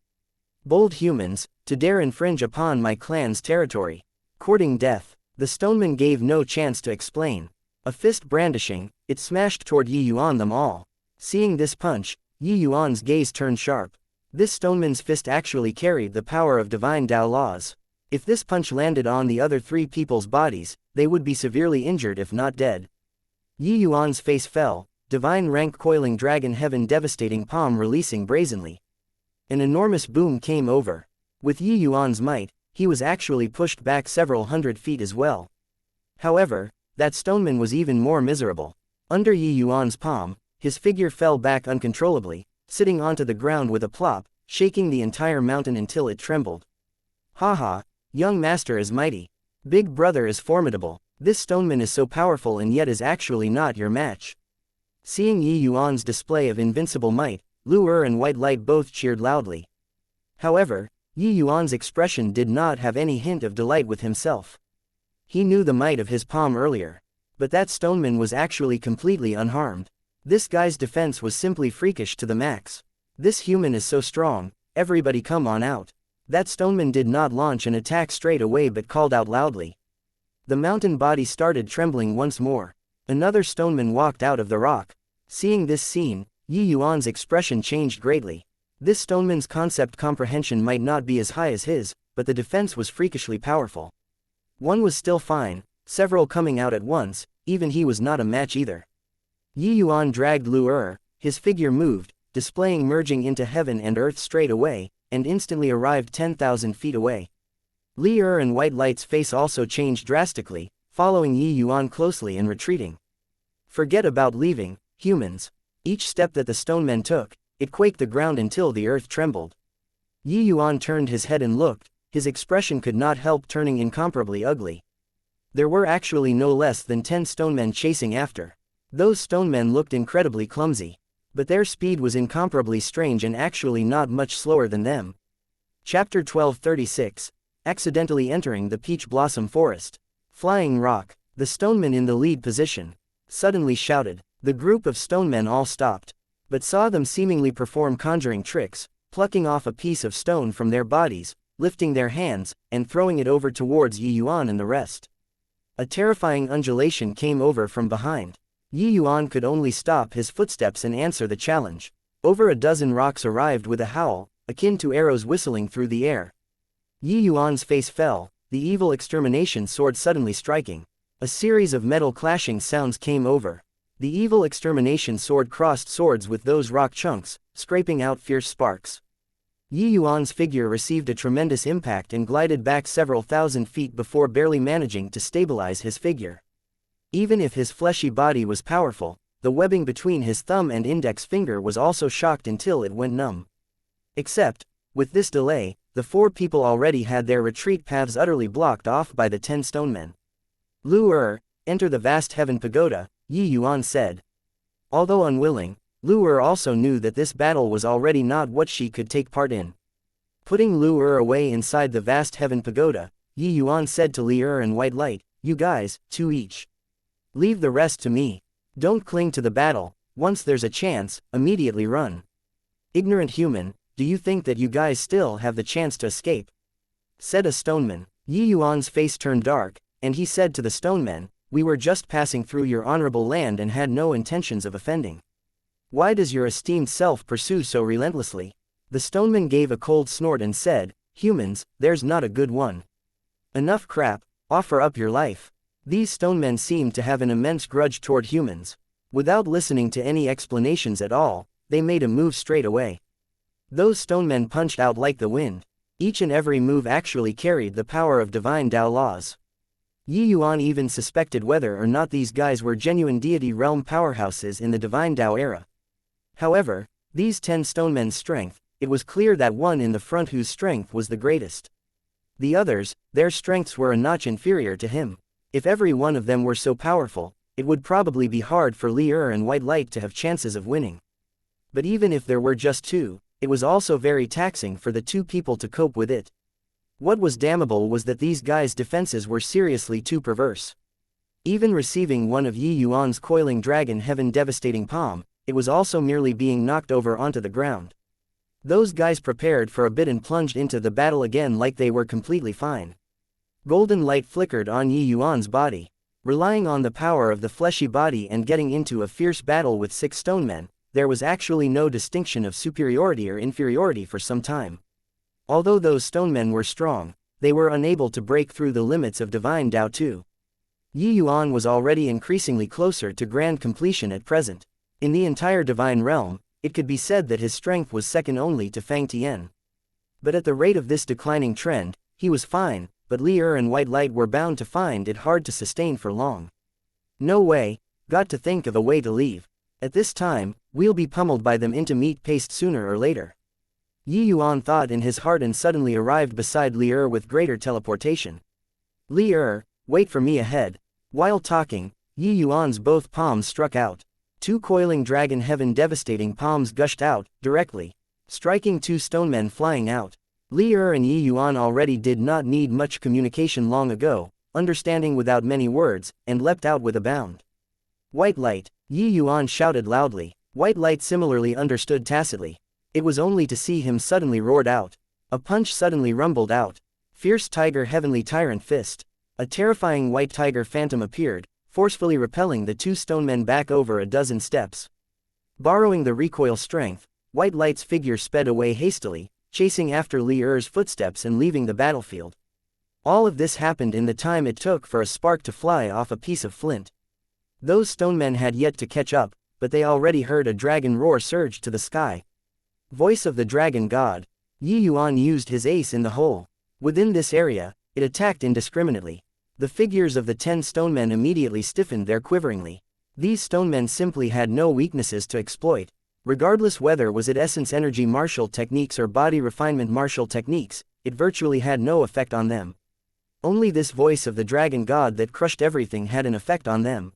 Bold humans, to dare infringe upon my clan's territory. Courting death. The stoneman gave no chance to explain. A fist brandishing, it smashed toward Yi Yuan them all. Seeing this punch, Yi Yuan's gaze turned sharp. This stoneman's fist actually carried the power of divine Tao laws. If this punch landed on the other three people's bodies, they would be severely injured if not dead. Yi Yuan's face fell, divine rank coiling dragon heaven devastating palm releasing brazenly. An enormous boom came over. With Yi Yuan's might, he was actually pushed back several hundred feet as well. However, that stoneman was even more miserable. Under Yi Yuan's palm, his figure fell back uncontrollably, sitting onto the ground with a plop, shaking the entire mountain until it trembled. Haha, young master is mighty. Big brother is formidable. This stoneman is so powerful and yet is actually not your match. Seeing Yi Yuan's display of invincible might, Lu and White Light both cheered loudly. However, Yi Yuan's expression did not have any hint of delight with himself. He knew the might of his palm earlier. But that stoneman was actually completely unharmed. This guy's defense was simply freakish to the max. This human is so strong, everybody come on out. That stoneman did not launch an attack straight away but called out loudly. The mountain body started trembling once more. Another stoneman walked out of the rock. Seeing this scene, Yi Yuan's expression changed greatly. This stoneman's concept comprehension might not be as high as his, but the defense was freakishly powerful. One was still fine, several coming out at once, even he was not a match either. Yi Yuan dragged Lu, his figure moved, displaying merging into heaven and earth straight away, and instantly arrived 10,000 feet away. Li and White Light's face also changed drastically, following Yi Yuan closely and retreating. Forget about leaving, humans. Each step that the stonemen took, it quaked the ground until the earth trembled. Yi Yuan turned his head and looked, his expression could not help turning incomparably ugly. There were actually no less than 10 stonemen chasing after. Those stonemen looked incredibly clumsy. But their speed was incomparably strange and actually not much slower than them. Chapter 1236. Accidentally entering the peach blossom forest. Flying rock. The stoneman in the lead position suddenly shouted. The group of stonemen all stopped, but saw them seemingly perform conjuring tricks, plucking off a piece of stone from their bodies, lifting their hands, and throwing it over towards Yi Yuan and the rest. A terrifying undulation came over from behind. Yi Yuan could only stop his footsteps and answer the challenge. Over a dozen rocks arrived with a howl, akin to arrows whistling through the air. Yi Yuan's face fell, the evil extermination sword suddenly striking. A series of metal clashing sounds came over. The evil extermination sword crossed swords with those rock chunks, scraping out fierce sparks. Yi Yuan's figure received a tremendous impact and glided back several thousand feet before barely managing to stabilize his figure. Even if his fleshy body was powerful, the webbing between his thumb and index finger was also shocked until it went numb. Except, with this delay, the 4 people already had their retreat paths utterly blocked off by the 10 stonemen. Lu, enter the vast heaven pagoda, Yi Yuan said. Although unwilling, Lu also knew that this battle was already not what she could take part in. Putting Lu away inside the vast heaven pagoda, Yi Yuan said to Li and White Light, "You guys, 2 each. Leave the rest to me. Don't cling to the battle, once there's a chance, immediately run. Ignorant human, do you think that you guys still have the chance to escape?" said a stoneman. Yi Yuan's face turned dark, and he said to the stoneman, "We were just passing through your honorable land and had no intentions of offending. Why does your esteemed self pursue so relentlessly?" The stoneman gave a cold snort and said, "Humans, there's not a good one. Enough crap, offer up your life." These stonemen seemed to have an immense grudge toward humans. Without listening to any explanations at all, they made a move straight away. Those stonemen punched out like the wind. Each and every move actually carried the power of divine Tao laws. Yi Yuan even suspected whether or not these guys were genuine deity realm powerhouses in the divine Tao era. However, these 10 stonemen's strength, it was clear that one in the front whose strength was the greatest. The others, their strengths were a notch inferior to him. If every one of them were so powerful, it would probably be hard for Li and White Light to have chances of winning. But even if there were just 2, it was also very taxing for the 2 people to cope with it. What was damnable was that these guys' defenses were seriously too perverse. Even receiving one of Yi Yuan's coiling dragon heaven devastating palm, it was also merely being knocked over onto the ground. Those guys prepared for a bit and plunged into the battle again like they were completely fine. Golden light flickered on Yi Yuan's body. Relying on the power of the fleshy body and getting into a fierce battle with 6 stone men, there was actually no distinction of superiority or inferiority for some time. Although those stone men were strong, they were unable to break through the limits of divine Tao too. Yi Yuan was already increasingly closer to grand completion at present. In the entire divine realm, it could be said that his strength was second only to Fang Tian. But at the rate of this declining trend, he was fine, but Li Er and White Light were bound to find it hard to sustain for long. No way, got to think of a way to leave. At this time, we'll be pummeled by them into meat paste sooner or later. Yi Yuan thought in his heart and suddenly arrived beside Li Er with greater teleportation. Li Er, wait for me ahead. While talking, Yi Yuan's both palms struck out. 2 coiling dragon heaven devastating palms gushed out, directly, striking 2 stone men flying out. Li Er and Yi Yuan already did not need much communication long ago, understanding without many words, and leapt out with a bound. White Light, Yi Yuan shouted loudly. White Light similarly understood tacitly. It was only to see him suddenly roared out. A punch suddenly rumbled out. Fierce tiger heavenly tyrant fist. A terrifying white tiger phantom appeared, forcefully repelling the 2 stone men back over a dozen steps. Borrowing the recoil strength, White Light's figure sped away hastily, chasing after Li Er's footsteps and leaving the battlefield. All of this happened in the time it took for a spark to fly off a piece of flint. Those stone men had yet to catch up, but they already heard a dragon roar surge to the sky. Voice of the dragon god. Yi Yuan used his ace in the hole. Within this area, it attacked indiscriminately. The figures of the 10 stone men immediately stiffened there quiveringly. These stone men simply had no weaknesses to exploit. Regardless whether was it essence energy martial techniques or body refinement martial techniques, it virtually had no effect on them. Only this voice of the dragon god that crushed everything had an effect on them.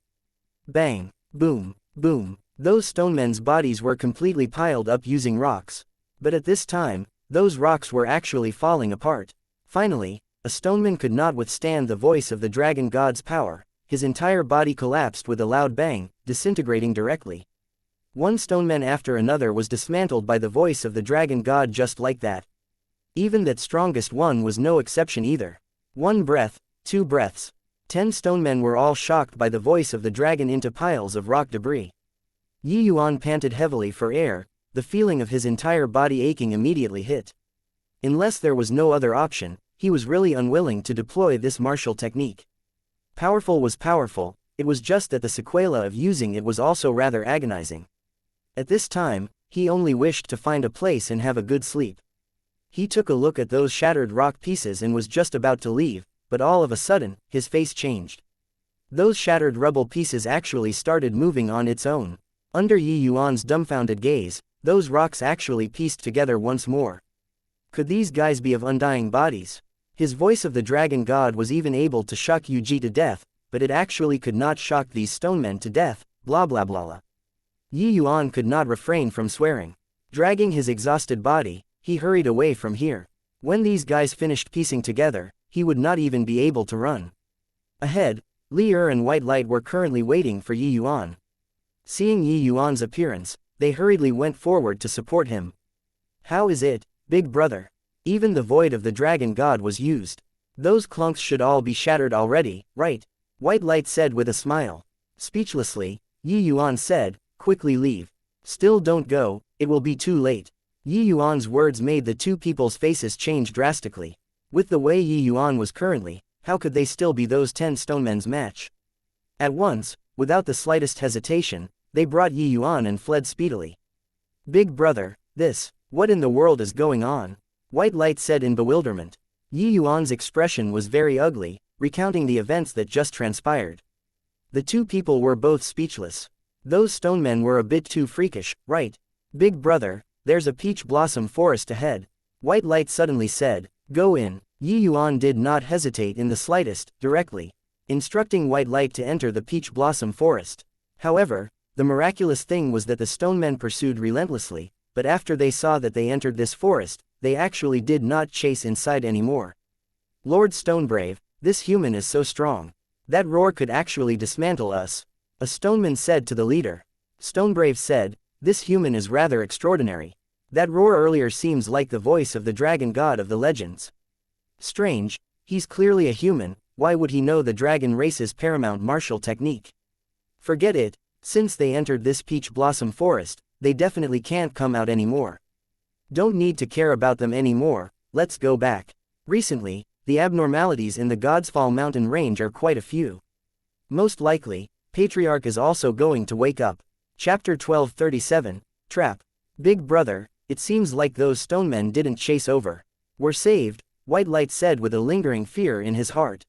Bang, boom, boom. Those stone men's bodies were completely piled up using rocks. But at this time, those rocks were actually falling apart. Finally, a stoneman could not withstand the voice of the dragon god's power. His entire body collapsed with a loud bang, disintegrating directly. One stoneman after another was dismantled by the voice of the dragon god just like that. Even that strongest one was no exception either. 1 breath, 2 breaths. 10 stonemen were all shocked by the voice of the dragon into piles of rock debris. Yi Yuan panted heavily for air, the feeling of his entire body aching immediately hit. Unless there was no other option, he was really unwilling to deploy this martial technique. Powerful was powerful, it was just that the sequela of using it was also rather agonizing. At this time, he only wished to find a place and have a good sleep. He took a look at those shattered rock pieces and was just about to leave, but all of a sudden, his face changed. Those shattered rubble pieces actually started moving on its own. Under Yi Yuan's dumbfounded gaze, those rocks actually pieced together once more. Could these guys be of undying bodies? His voice of the dragon god was even able to shock Yu Ji to death, but it actually could not shock these stone men to death, blah blah blah. Yi Yuan could not refrain from swearing. Dragging his exhausted body, he hurried away from here. When these guys finished piecing together, he would not even be able to run. Ahead, Li Er and White Light were currently waiting for Yi Yuan. Seeing Yi Yuan's appearance, they hurriedly went forward to support him. How is it, big brother? Even the void of the dragon god was used. Those clunks should all be shattered already, right? White Light said with a smile. Speechlessly, Yi Yuan said, quickly leave. Still don't go, it will be too late. Yi Yuan's words made the 2 people's faces change drastically. With the way Yi Yuan was currently, how could they still be those 10 stonemen's match? At once, without the slightest hesitation, they brought Yi Yuan and fled speedily. Big brother, what in the world is going on? White Light said in bewilderment. Yi Yuan's expression was very ugly, recounting the events that just transpired. The 2 people were both speechless. Those stone men were a bit too freakish, right? Big brother, there's a peach blossom forest ahead. White Light suddenly said, go in. Yi Yuan did not hesitate in the slightest, directly instructing White Light to enter the peach blossom forest. However, the miraculous thing was that the stone men pursued relentlessly, but after they saw that they entered this forest, they actually did not chase inside anymore. Lord Stonebrave, this human is so strong. That roar could actually dismantle us. A stoneman said to the leader. Stonebrave said, This human is rather extraordinary. That roar earlier seems like the voice of the dragon god of the legends. Strange, he's clearly a human, why would he know the dragon race's paramount martial technique? Forget it, since they entered this peach blossom forest, they definitely can't come out anymore. Don't need to care about them anymore, let's go back. Recently, the abnormalities in the Godsfall mountain range are quite a few. Most likely, Patriarch is also going to wake up. Chapter 1237, Trap. Big brother, it seems like those stone men didn't chase over. We're saved, White Light said with a lingering fear in his heart.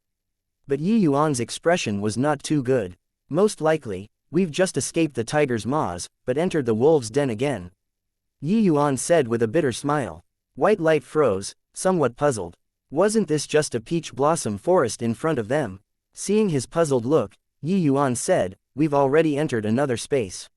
But Yi Yuan's expression was not too good. Most likely, we've just escaped the tiger's maws, but entered the wolf's den again. Yi Yuan said with a bitter smile. White Light froze, somewhat puzzled. Wasn't this just a peach blossom forest in front of them? Seeing his puzzled look, Yi Yuan said, we've already entered another space.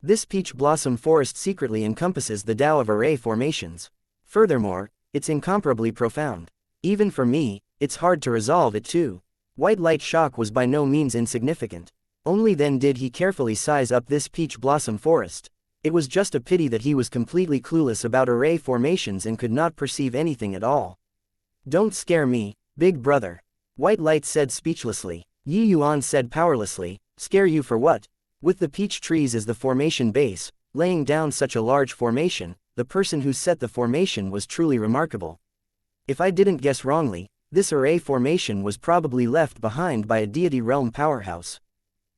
This peach blossom forest secretly encompasses the Tao of array formations. Furthermore, it's incomparably profound. Even for me, it's hard to resolve it too. White Light's shock was by no means insignificant. Only then did he carefully size up this peach blossom forest. It was just a pity that he was completely clueless about array formations and could not perceive anything at all. Don't scare me, big brother. White Light said speechlessly. Yi Yuan said powerlessly, scare you for what? With the peach trees as the formation base, laying down such a large formation, the person who set the formation was truly remarkable. If I didn't guess wrongly, this array formation was probably left behind by a deity realm powerhouse.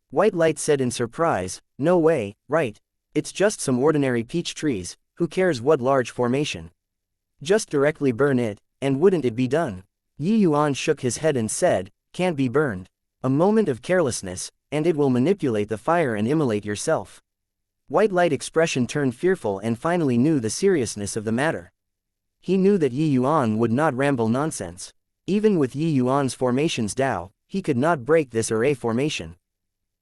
White Light said in surprise, no way, right? It's just some ordinary peach trees, who cares what large formation? Just directly burn it, and wouldn't it be done? Yi Yuan shook his head and said, can't be burned. A moment of carelessness, and it will manipulate the fire and immolate yourself. White Light expression turned fearful and finally knew the seriousness of the matter. He knew that Yi Yuan would not ramble nonsense. Even with Yi Yuan's formation's Tao, he could not break this array formation.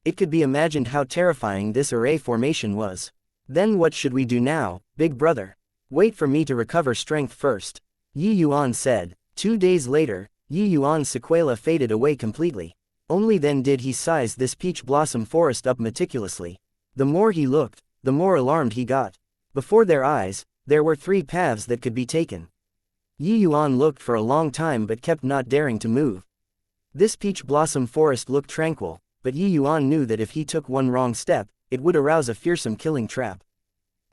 It could be imagined how terrifying this array formation was. Then what should we do now, big brother? Wait for me to recover strength first. Yi Yuan said. 2 days later, Yi Yuan's sequela faded away completely. Only then did he size this peach blossom forest up meticulously. The more he looked, the more alarmed he got. Before their eyes, there were 3 paths that could be taken. Yi Yuan looked for a long time but kept not daring to move. This peach blossom forest looked tranquil, but Yi Yuan knew that if he took one wrong step, it would arouse a fearsome killing trap.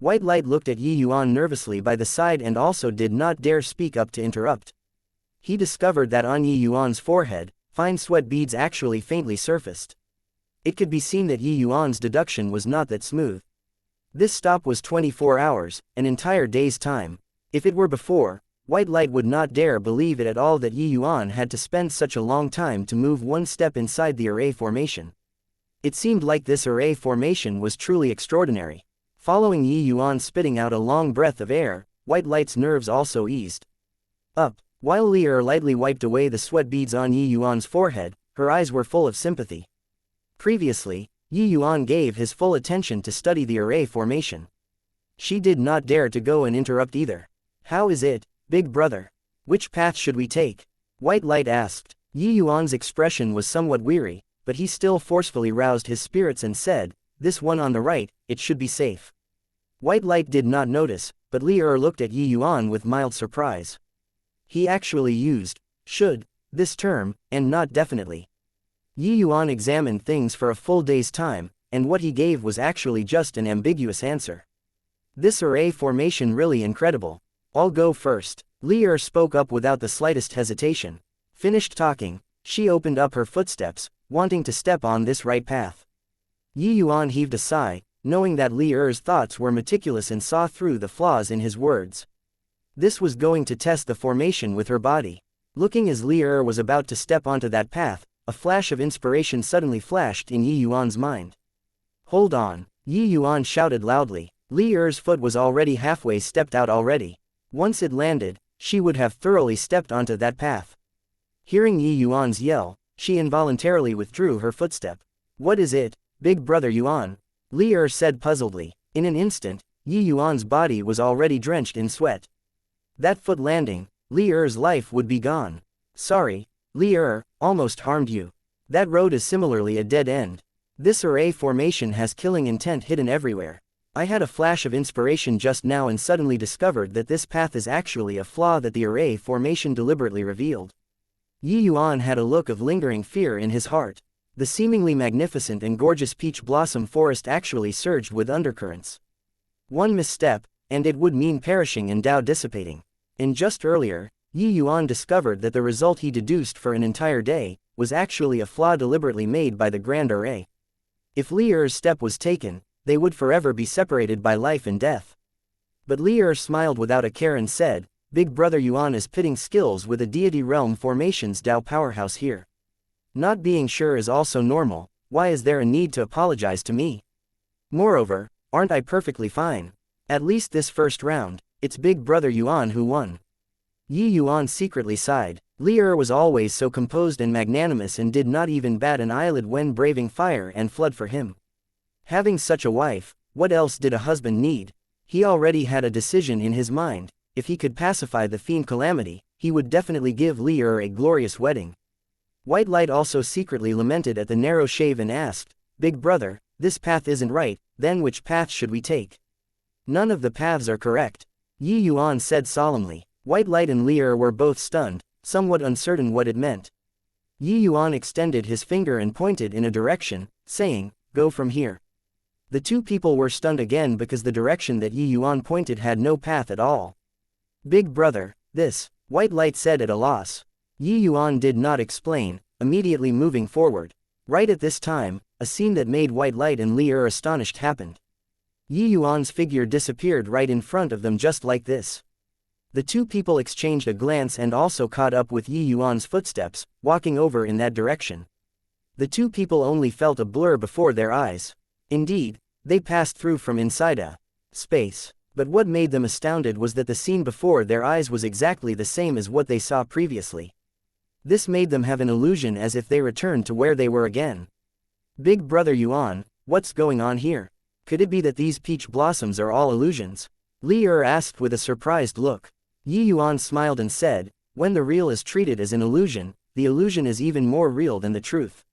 White Light looked at Yi Yuan nervously by the side and also did not dare speak up to interrupt. He discovered that on Yi Yuan's forehead, fine sweat beads actually faintly surfaced. It could be seen that Yi Yuan's deduction was not that smooth. This stop was 24 hours, an entire day's time. If it were before, White Light would not dare believe it at all that Yi Yuan had to spend such a long time to move one step inside the array formation. It seemed like this array formation was truly extraordinary. Following Yi Yuan spitting out a long breath of air, White Light's nerves also eased. Up. While Li Er lightly wiped away the sweat beads on Yi Yuan's forehead, her eyes were full of sympathy. Previously, Yi Yuan gave his full attention to study the array formation. She did not dare to go and interrupt either. How is it, big brother? Which path should we take? White Light asked. Yi Yuan's expression was somewhat weary, but he still forcefully roused his spirits and said, this one on the right, it should be safe. White Light did not notice, but Li Er looked at Yi Yuan with mild surprise. He actually used should this term, and not definitely. Yi Yuan examined things for a full day's time, and what he gave was actually just an ambiguous answer. This array formation really incredible. I'll go first. Li Er spoke up without the slightest hesitation. Finished talking, she opened up her footsteps, wanting to step on this right path. Yi Yuan heaved a sigh, knowing that Li Er's thoughts were meticulous and saw through the flaws in his words. This was going to test the formation with her body. Looking as Li Er was about to step onto that path, a flash of inspiration suddenly flashed in Yi Yuan's mind. Hold on, Yi Yuan shouted loudly. Li Er's foot was already halfway stepped out already. Once it landed, she would have thoroughly stepped onto that path. Hearing Yi Yuan's yell, she involuntarily withdrew her footstep. What is it, big brother Yuan? Li Er said puzzledly. In an instant, Yi Yuan's body was already drenched in sweat. That foot landing, Li Er's life would be gone. Sorry, Li Er, almost harmed you. That road is similarly a dead end. This array formation has killing intent hidden everywhere. I had a flash of inspiration just now and suddenly discovered that this path is actually a flaw that the array formation deliberately revealed. Yuan had a look of lingering fear in his heart. The seemingly magnificent and gorgeous peach blossom forest actually surged with undercurrents. One misstep, and it would mean perishing and Tao dissipating. And just earlier, Yuan discovered that the result he deduced for an entire day was actually a flaw deliberately made by the Grand Array. If Li Er's step was taken, they would forever be separated by life and death. But Li Er smiled without a care and said, Big Brother Yuan is pitting skills with a deity realm formation's Tao powerhouse here. Not being sure is also normal. Why is there a need to apologize to me? Moreover, aren't I perfectly fine? At least this first round, it's Big Brother Yuan who won. Yuan secretly sighed. Li Er was always so composed and magnanimous and did not even bat an eyelid when braving fire and flood for him. Having such a wife, what else did a husband need? He already had a decision in his mind. If he could pacify the fiend Calamity, he would definitely give Li Er a glorious wedding. White Light also secretly lamented at the narrow shave and asked, Big Brother, this path isn't right, then which path should we take? None of the paths are correct. Yuan said solemnly. White Light and Li Er were both stunned, somewhat uncertain what it meant. Yuan extended his finger and pointed in a direction, saying, Go from here. The two people were stunned again because the direction that Yuan pointed had no path at all. Big Brother, this, White Light said at a loss. Yuan did not explain, immediately moving forward. Right at this time, a scene that made White Light and Li Er astonished happened. Yuan's figure disappeared right in front of them just like this. The two people exchanged a glance and also caught up with Yuan's footsteps, walking over in that direction. The two people only felt a blur before their eyes. Indeed, they passed through from inside a space. But what made them astounded was that the scene before their eyes was exactly the same as what they saw previously. This made them have an illusion as if they returned to where they were again. Big Brother Yuan, what's going on here? Could it be that these peach blossoms are all illusions? Li Er asked with a surprised look. Yuan smiled and said, when the real is treated as an illusion, the illusion is even more real than the truth.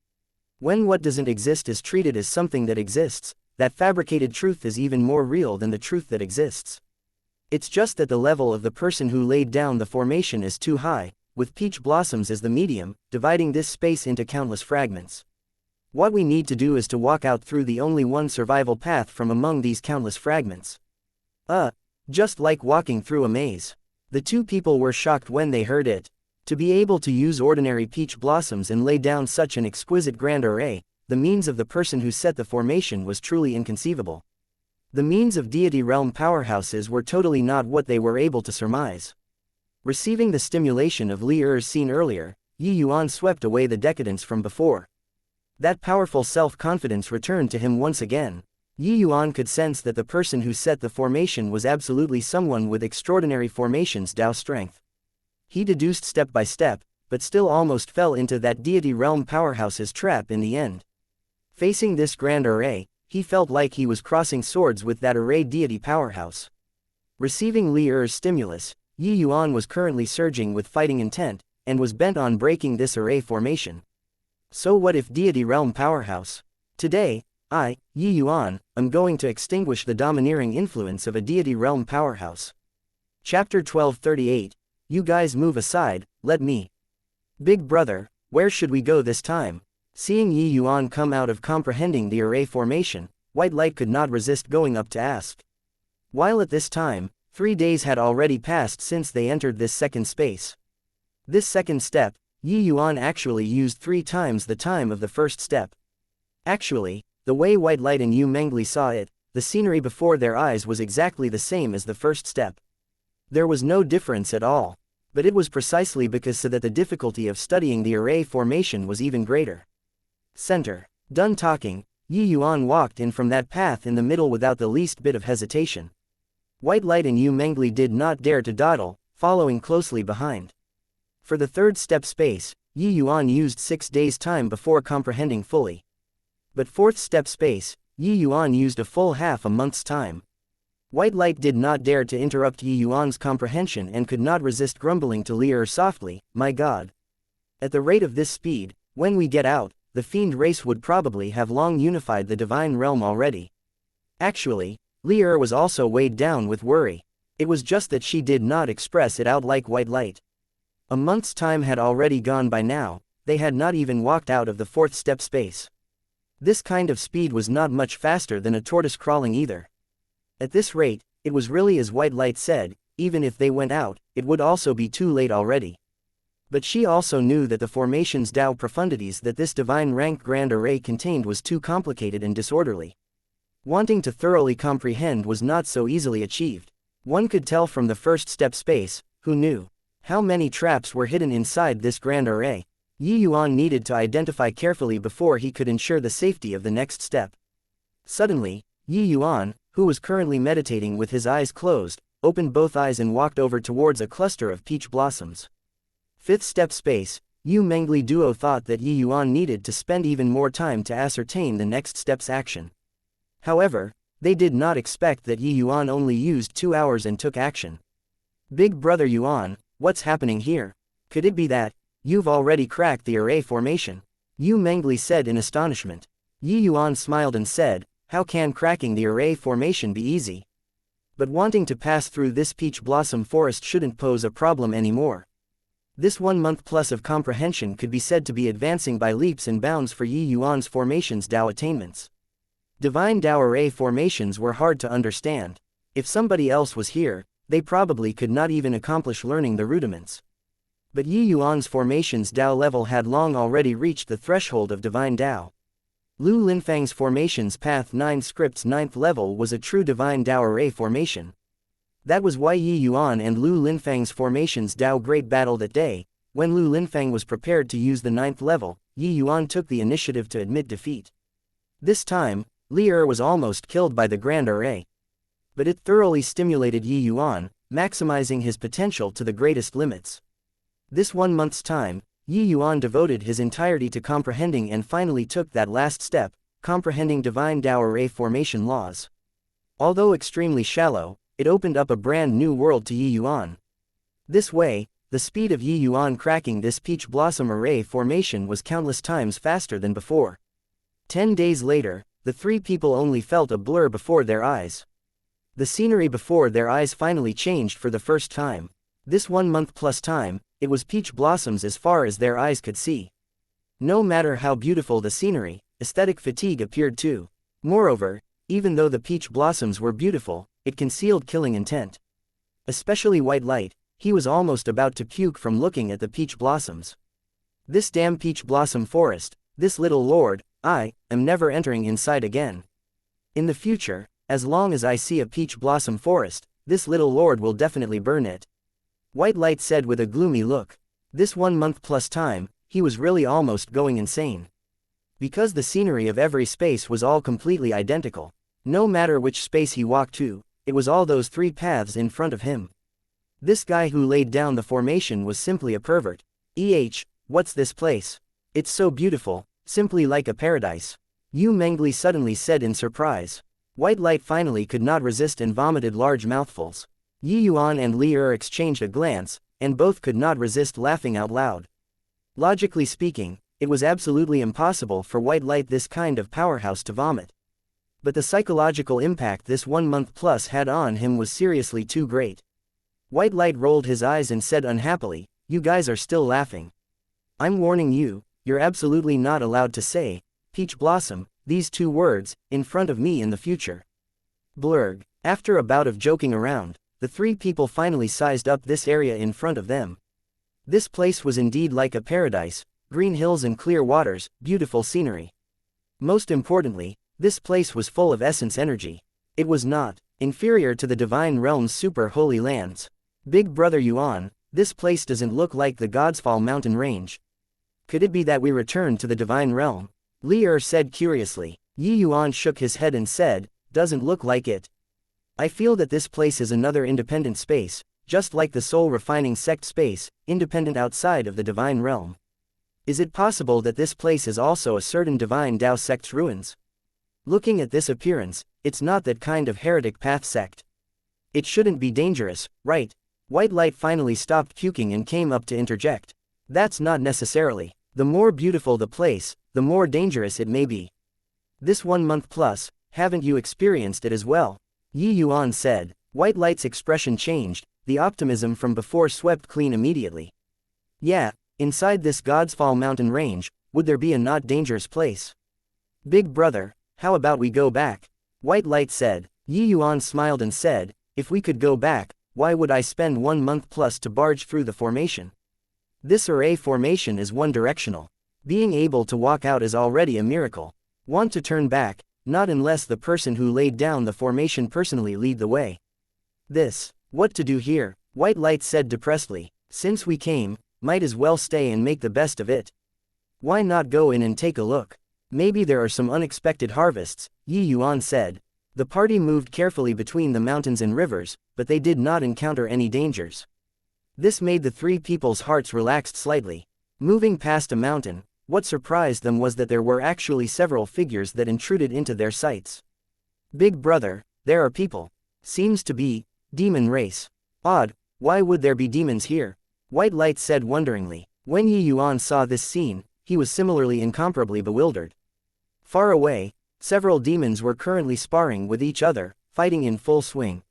When what doesn't exist is treated as something that exists, that fabricated truth is even more real than the truth that exists. It's just that the level of the person who laid down the formation is too high, with peach blossoms as the medium, dividing this space into countless fragments. What we need to do is to walk out through the only one survival path from among these countless fragments. Just like walking through a maze. The two people were shocked when they heard it. To be able to use ordinary peach blossoms and lay down such an exquisite grand array, the means of the person who set the formation was truly inconceivable. The means of deity realm powerhouses were totally not what they were able to surmise. Receiving the stimulation of Li Er's seen earlier, Yuan swept away the decadence from before. That powerful self-confidence returned to him once again. Yuan could sense that the person who set the formation was absolutely someone with extraordinary formation's Tao strength. He deduced step by step, but still almost fell into that deity realm powerhouse's trap in the end. Facing this grand array, he felt like he was crossing swords with that array deity powerhouse. Receiving Li Er's stimulus, Yuan was currently surging with fighting intent, and was bent on breaking this array formation. So what if deity realm powerhouse? Today, Yuan, am going to extinguish the domineering influence of a deity realm powerhouse. Chapter 1238, You guys move aside, let me. Big Brother, where should we go this time? Seeing Yuan come out of comprehending the array formation, White Light could not resist going up to ask. While at this time, 3 days had already passed since they entered this second space. This second step, Yuan actually used 3 times the time of the first step. Actually, the way White Light and Yu Mengli saw it, the scenery before their eyes was exactly the same as the first step. There was no difference at all. But it was precisely because so that the difficulty of studying the array formation was even greater. Center. Done talking, Yuan walked in from that path in the middle without the least bit of hesitation. White Light and Yu Mengli did not dare to dawdle, following closely behind. For the third step space, Yuan used 6 days' time before comprehending fully. But fourth step space, Yuan used a full half a month's time. White Light did not dare to interrupt Yuan's comprehension and could not resist grumbling to Li Er softly, my god. At the rate of this speed, when we get out, the fiend race would probably have long unified the divine realm already. Actually, Li was also weighed down with worry. It was just that she did not express it out like white light. A month's time had already gone by now, they had not even walked out of the fourth step space. This kind of speed was not much faster than a tortoise crawling either. At this rate, it was really as white light said, even if they went out, it would also be too late already. But she also knew that the formation's Tao profundities that this divine rank grand array contained was too complicated and disorderly. Wanting to thoroughly comprehend was not so easily achieved. One could tell from the first step space, who knew how many traps were hidden inside this grand array. Yuan needed to identify carefully before he could ensure the safety of the next step. Suddenly, Yuan, who was currently meditating with his eyes closed, opened both eyes and walked over towards a cluster of peach blossoms. Fifth step space, Yu Mengli Duo thought that Yuan needed to spend even more time to ascertain the next step's action. However, they did not expect that Yuan only used 2 hours and took action. Big brother Yuan, what's happening here? Could it be that you've already cracked the array formation? Yu Mengli said in astonishment. Yuan smiled and said, how can cracking the array formation be easy? But wanting to pass through this peach blossom forest shouldn't pose a problem anymore. This 1 month plus of comprehension could be said to be advancing by leaps and bounds for Yuan's formation's Tao attainments. Divine Tao array formations were hard to understand. If somebody else was here, they probably could not even accomplish learning the rudiments. But Yuan's formation's Tao level had long already reached the threshold of divine Tao. Lu Linfang's formation's Path 9 script's 9th level was a true divine Tao array formation. That was why Yuan and Lu Linfang's formation's Tao great battle that day. When Lu Linfang was prepared to use the 9th level, Yuan took the initiative to admit defeat. This time, Li was almost killed by the grand array. But it thoroughly stimulated Yuan, maximizing his potential to the greatest limits. This 1 month's time, Yuan devoted his entirety to comprehending and finally took that last step, comprehending divine Tao array formation laws. Although extremely shallow, it opened up a brand new world to Yuan. This way, the speed of Yuan cracking this peach blossom array formation was countless times faster than before. 10 days later, the three people only felt a blur before their eyes. The scenery before their eyes finally changed for the first time. This 1 month plus time, it was peach blossoms as far as their eyes could see. No matter how beautiful the scenery, aesthetic fatigue appeared too. Moreover, even though the peach blossoms were beautiful, it concealed killing intent. Especially white light, he was almost about to puke from looking at the peach blossoms. This damn peach blossom forest, this little lord, I am never entering inside again. In the future, as long as I see a peach blossom forest, this little lord will definitely burn it. White light said with a gloomy look. This 1 month plus time, he was really almost going insane. Because the scenery of every space was all completely identical. No matter which space he walked to, it was all those 3 paths in front of him. This guy who laid down the formation was simply a pervert. What's this place? It's so beautiful, simply like a paradise. Yu Mengli suddenly said in surprise. White light finally could not resist and vomited large mouthfuls. Yuan and Li exchanged a glance, and both could not resist laughing out loud. Logically speaking, it was absolutely impossible for white light this kind of powerhouse to vomit. But the psychological impact this 1 month plus had on him was seriously too great. White light rolled his eyes and said unhappily, you guys are still laughing. I'm warning you, you're absolutely not allowed to say, peach blossom, these 2 words, in front of me in the future. Blurg. After a bout of joking around, the 3 people finally sized up this area in front of them. This place was indeed like a paradise, green hills and clear waters, beautiful scenery. Most importantly, this place was full of essence energy. It was not inferior to the divine realm's super holy lands. Big brother Yuan, this place doesn't look like the Godsfall mountain range. Could it be that we returned to the divine realm? Li said curiously. Yuan shook his head and said, doesn't look like it. I feel that this place is another independent space, just like the soul refining sect space, independent outside of the divine realm. Is it possible that this place is also a certain divine Tao sect's ruins? Looking at this appearance, it's not that kind of heretic path sect. It shouldn't be dangerous, right? White light finally stopped puking and came up to interject. That's not necessarily. The more beautiful the place, the more dangerous it may be. This 1 month plus, haven't you experienced it as well? Yuan said. White Light's expression changed, the optimism from before swept clean immediately. Yeah, inside this God's Fall mountain range, would there be a not dangerous place? Big brother, how about we go back? White Light said. Yuan smiled and said, if we could go back, why would I spend 1 month plus to barge through the formation? This array formation is one-directional. Being able to walk out is already a miracle. Want to turn back, not unless the person who laid down the formation personally lead the way. What to do here? White Light said depressedly. Since we came, might as well stay and make the best of it. Why not go in and take a look? Maybe there are some unexpected harvests, Yuan said. The party moved carefully between the mountains and rivers, but they did not encounter any dangers. This made the three people's hearts relaxed slightly. Moving past a mountain, what surprised them was that there were actually several figures that intruded into their sights. Big brother, there are people. Seems to be demon race. Odd, why would there be demons here? White Light said wonderingly. When Yuan saw this scene, he was similarly incomparably bewildered. Far away, several demons were currently sparring with each other, fighting in full swing.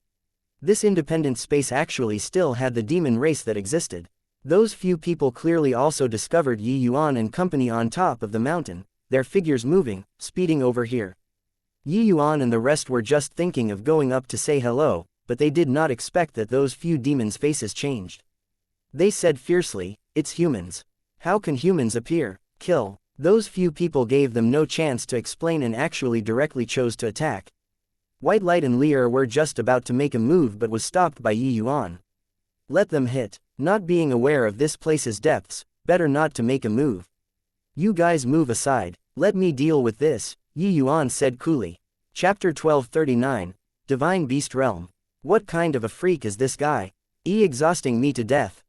This independent space actually still had the demon race that existed. Those few people clearly also discovered Yuan and company on top of the mountain, their figures moving, speeding over here. Yuan and the rest were just thinking of going up to say hello, but they did not expect that those few demons' faces changed. They said fiercely, it's humans. How can humans appear, kill? Those few people gave them no chance to explain and actually directly chose to attack. White Light and Lear were just about to make a move but was stopped by Yuan. Let them hit. Not being aware of this place's depths, better not to make a move. You guys move aside, let me deal with this, Yuan said coolly. Chapter 1239, Divine Beast Realm. What kind of a freak is this guy? Exhausting me to death.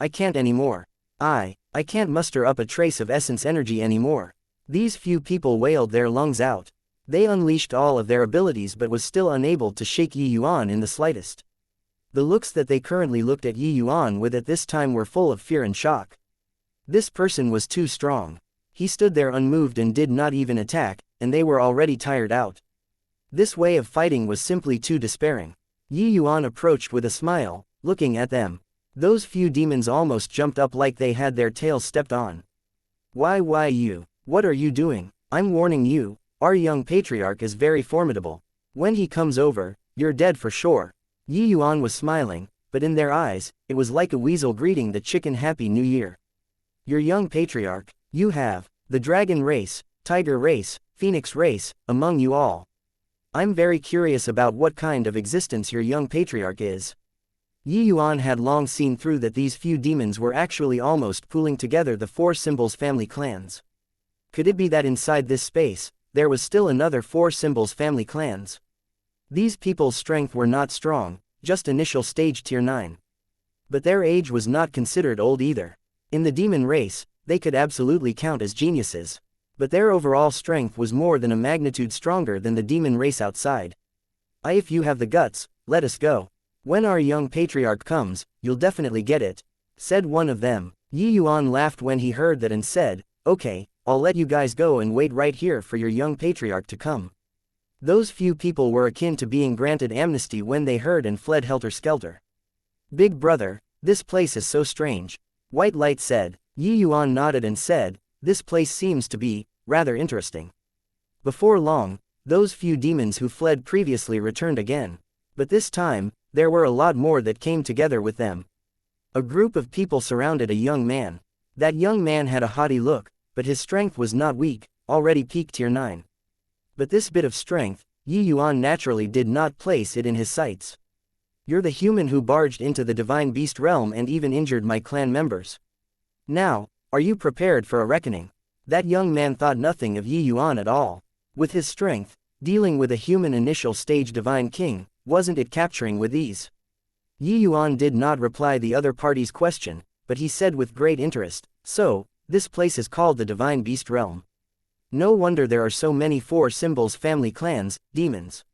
I can't anymore. I can't muster up a trace of essence energy anymore. These few people wailed their lungs out. They unleashed all of their abilities but was still unable to shake Yuan in the slightest. The looks that they currently looked at Yuan with at this time were full of fear and shock. This person was too strong. He stood there unmoved and did not even attack, and they were already tired out. This way of fighting was simply too despairing. Yuan approached with a smile, looking at them. Those few demons almost jumped up like they had their tails stepped on. Why you? What are you doing? I'm warning you, our young patriarch is very formidable. When he comes over, you're dead for sure. Yuan was smiling, but in their eyes, it was like a weasel greeting the chicken Happy New Year. Your young patriarch, you have the dragon race, tiger race, phoenix race, among you all. I'm very curious about what kind of existence your young patriarch is. Yuan had long seen through that these few demons were actually almost pooling together the four symbols family clans. Could it be that inside this space, there was still another four symbols family clans? These people's strength were not strong, just initial stage tier 9. But their age was not considered old either. In the demon race, they could absolutely count as geniuses. But their overall strength was more than a magnitude stronger than the demon race outside. If you have the guts, let us go. When our young patriarch comes, you'll definitely get it, said one of them. Yuan laughed when he heard that and said, okay, I'll let you guys go and wait right here for your young patriarch to come. Those few people were akin to being granted amnesty when they heard and fled helter-skelter. Big brother, this place is so strange. White Light said. Yuan nodded and said, this place seems to be rather interesting. Before long, those few demons who fled previously returned again. But this time, there were a lot more that came together with them. A group of people surrounded a young man. That young man had a haughty look, but his strength was not weak, already peak tier 9. But this bit of strength, Yuan naturally did not place it in his sights. You're the human who barged into the divine beast realm and even injured my clan members. Now, are you prepared for a reckoning? That young man thought nothing of Yuan at all. With his strength, dealing with a human initial stage divine king, wasn't it capturing with ease? Yuan did not reply the other party's question, but he said with great interest, so, this place is called the divine beast realm. No wonder there are so many four symbols family clans, demons.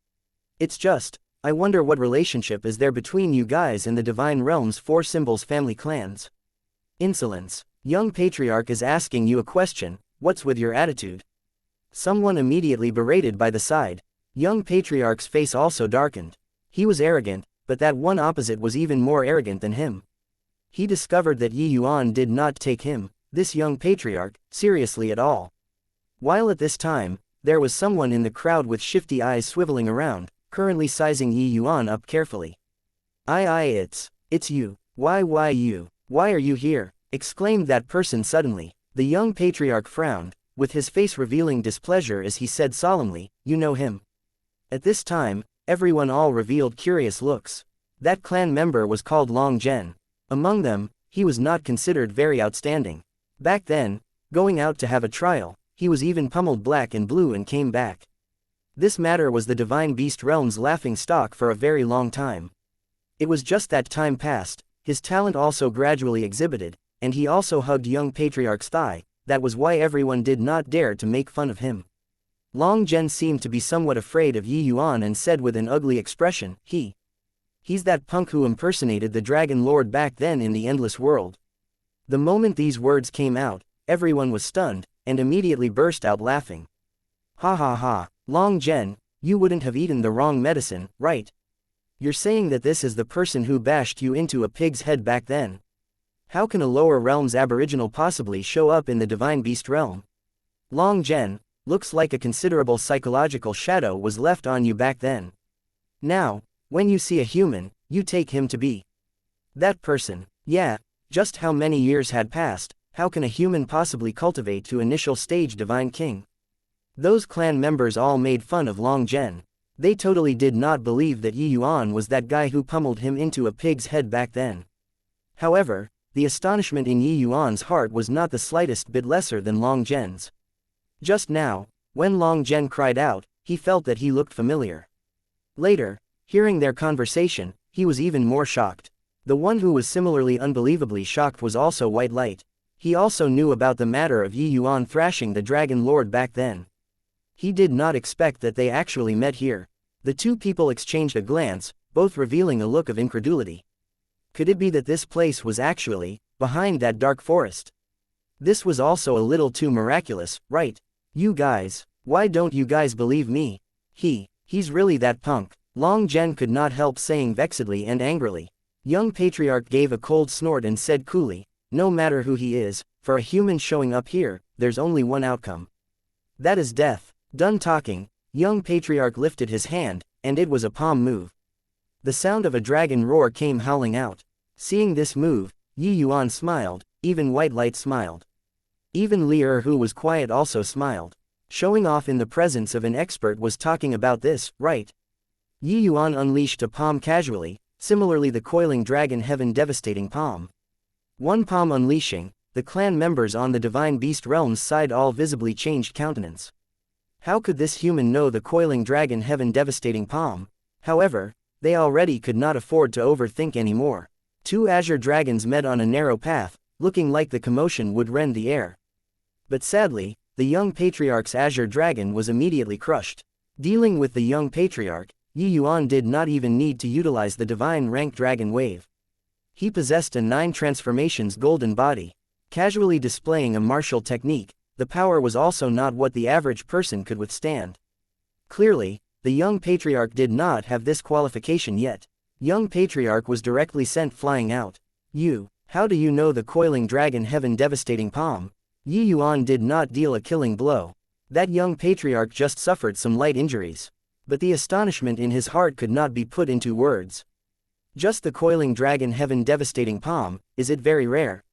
It's just, I wonder what relationship is there between you guys and the divine realm's four symbols family clans. Insolence. Young patriarch is asking you a question, what's with your attitude? Someone immediately berated by the side. Young Patriarch's face also darkened. He was arrogant, but that one opposite was even more arrogant than him. He discovered that Yuan did not take him, this young patriarch, seriously at all. While at this time, there was someone in the crowd with shifty eyes swiveling around, currently sizing Yuan up carefully. It's you. Why you? Why are you here? Exclaimed that person suddenly. The young patriarch frowned, with his face revealing displeasure as he said solemnly, you know him. At this time, everyone all revealed curious looks. That clan member was called Long Zhen. Among them, he was not considered very outstanding. Back then, going out to have a trial, he was even pummeled black and blue and came back. This matter was the divine beast realm's laughing stock for a very long time. It was just that time passed, his talent also gradually exhibited, and he also hugged young patriarch's thigh. That was why everyone did not dare to make fun of him. Long Zhen seemed to be somewhat afraid of Yuan and said with an ugly expression, He's that punk who impersonated the Dragon Lord back then in the Endless World. The moment these words came out, everyone was stunned, and immediately burst out laughing. Ha ha ha, Long Zhen, you wouldn't have eaten the wrong medicine, right? You're saying that this is the person who bashed you into a pig's head back then? How can a lower realm's aboriginal possibly show up in the divine beast realm? Long Zhen, looks like a considerable psychological shadow was left on you back then. Now, when you see a human, you take him to be that person. Yeah, just how many years had passed, how can a human possibly cultivate to initial stage divine king? Those clan members all made fun of Long Zhen. They totally did not believe that Yuan was that guy who pummeled him into a pig's head back then. However, the astonishment in Yuan's heart was not the slightest bit lesser than Long Zhen's. Just now, when Long Zhen cried out, he felt that he looked familiar. Later, hearing their conversation, he was even more shocked. The one who was similarly unbelievably shocked was also White Light. He also knew about the matter of Yuan thrashing the Dragon Lord back then. He did not expect that they actually met here. The two people exchanged a glance, both revealing a look of incredulity. Could it be that this place was actually behind that dark forest? This was also a little too miraculous, right? You guys, why don't you guys believe me? He's really that punk. Long Zhen could not help saying vexedly and angrily. Young Patriarch gave a cold snort and said coolly, no matter who he is, for a human showing up here, there's only one outcome. That is death. Done talking, young Patriarch lifted his hand, and it was a palm move. The sound of a dragon roar came howling out. Seeing this move, Yuan smiled, even White Light smiled. Even Li who was quiet also smiled. Showing off in the presence of an expert was talking about this, right? Yuan unleashed a palm casually, similarly the coiling dragon heaven devastating palm. One palm unleashing, the clan members on the divine beast realm's side all visibly changed countenance. How could this human know the coiling dragon heaven devastating palm? However, they already could not afford to overthink anymore. Two azure dragons met on a narrow path, looking like the commotion would rend the air. But sadly, the young patriarch's azure dragon was immediately crushed. Dealing with the young patriarch, Yuan did not even need to utilize the divine rank dragon wave. He possessed a 9 transformations golden body. Casually displaying a martial technique, the power was also not what the average person could withstand. Clearly, the young patriarch did not have this qualification yet. Young patriarch was directly sent flying out. How do you know the coiling dragon heaven devastating palm? Yuan did not deal a killing blow. That young patriarch just suffered some light injuries. But the astonishment in his heart could not be put into words. Just the coiling dragon heaven devastating palm, is it very rare?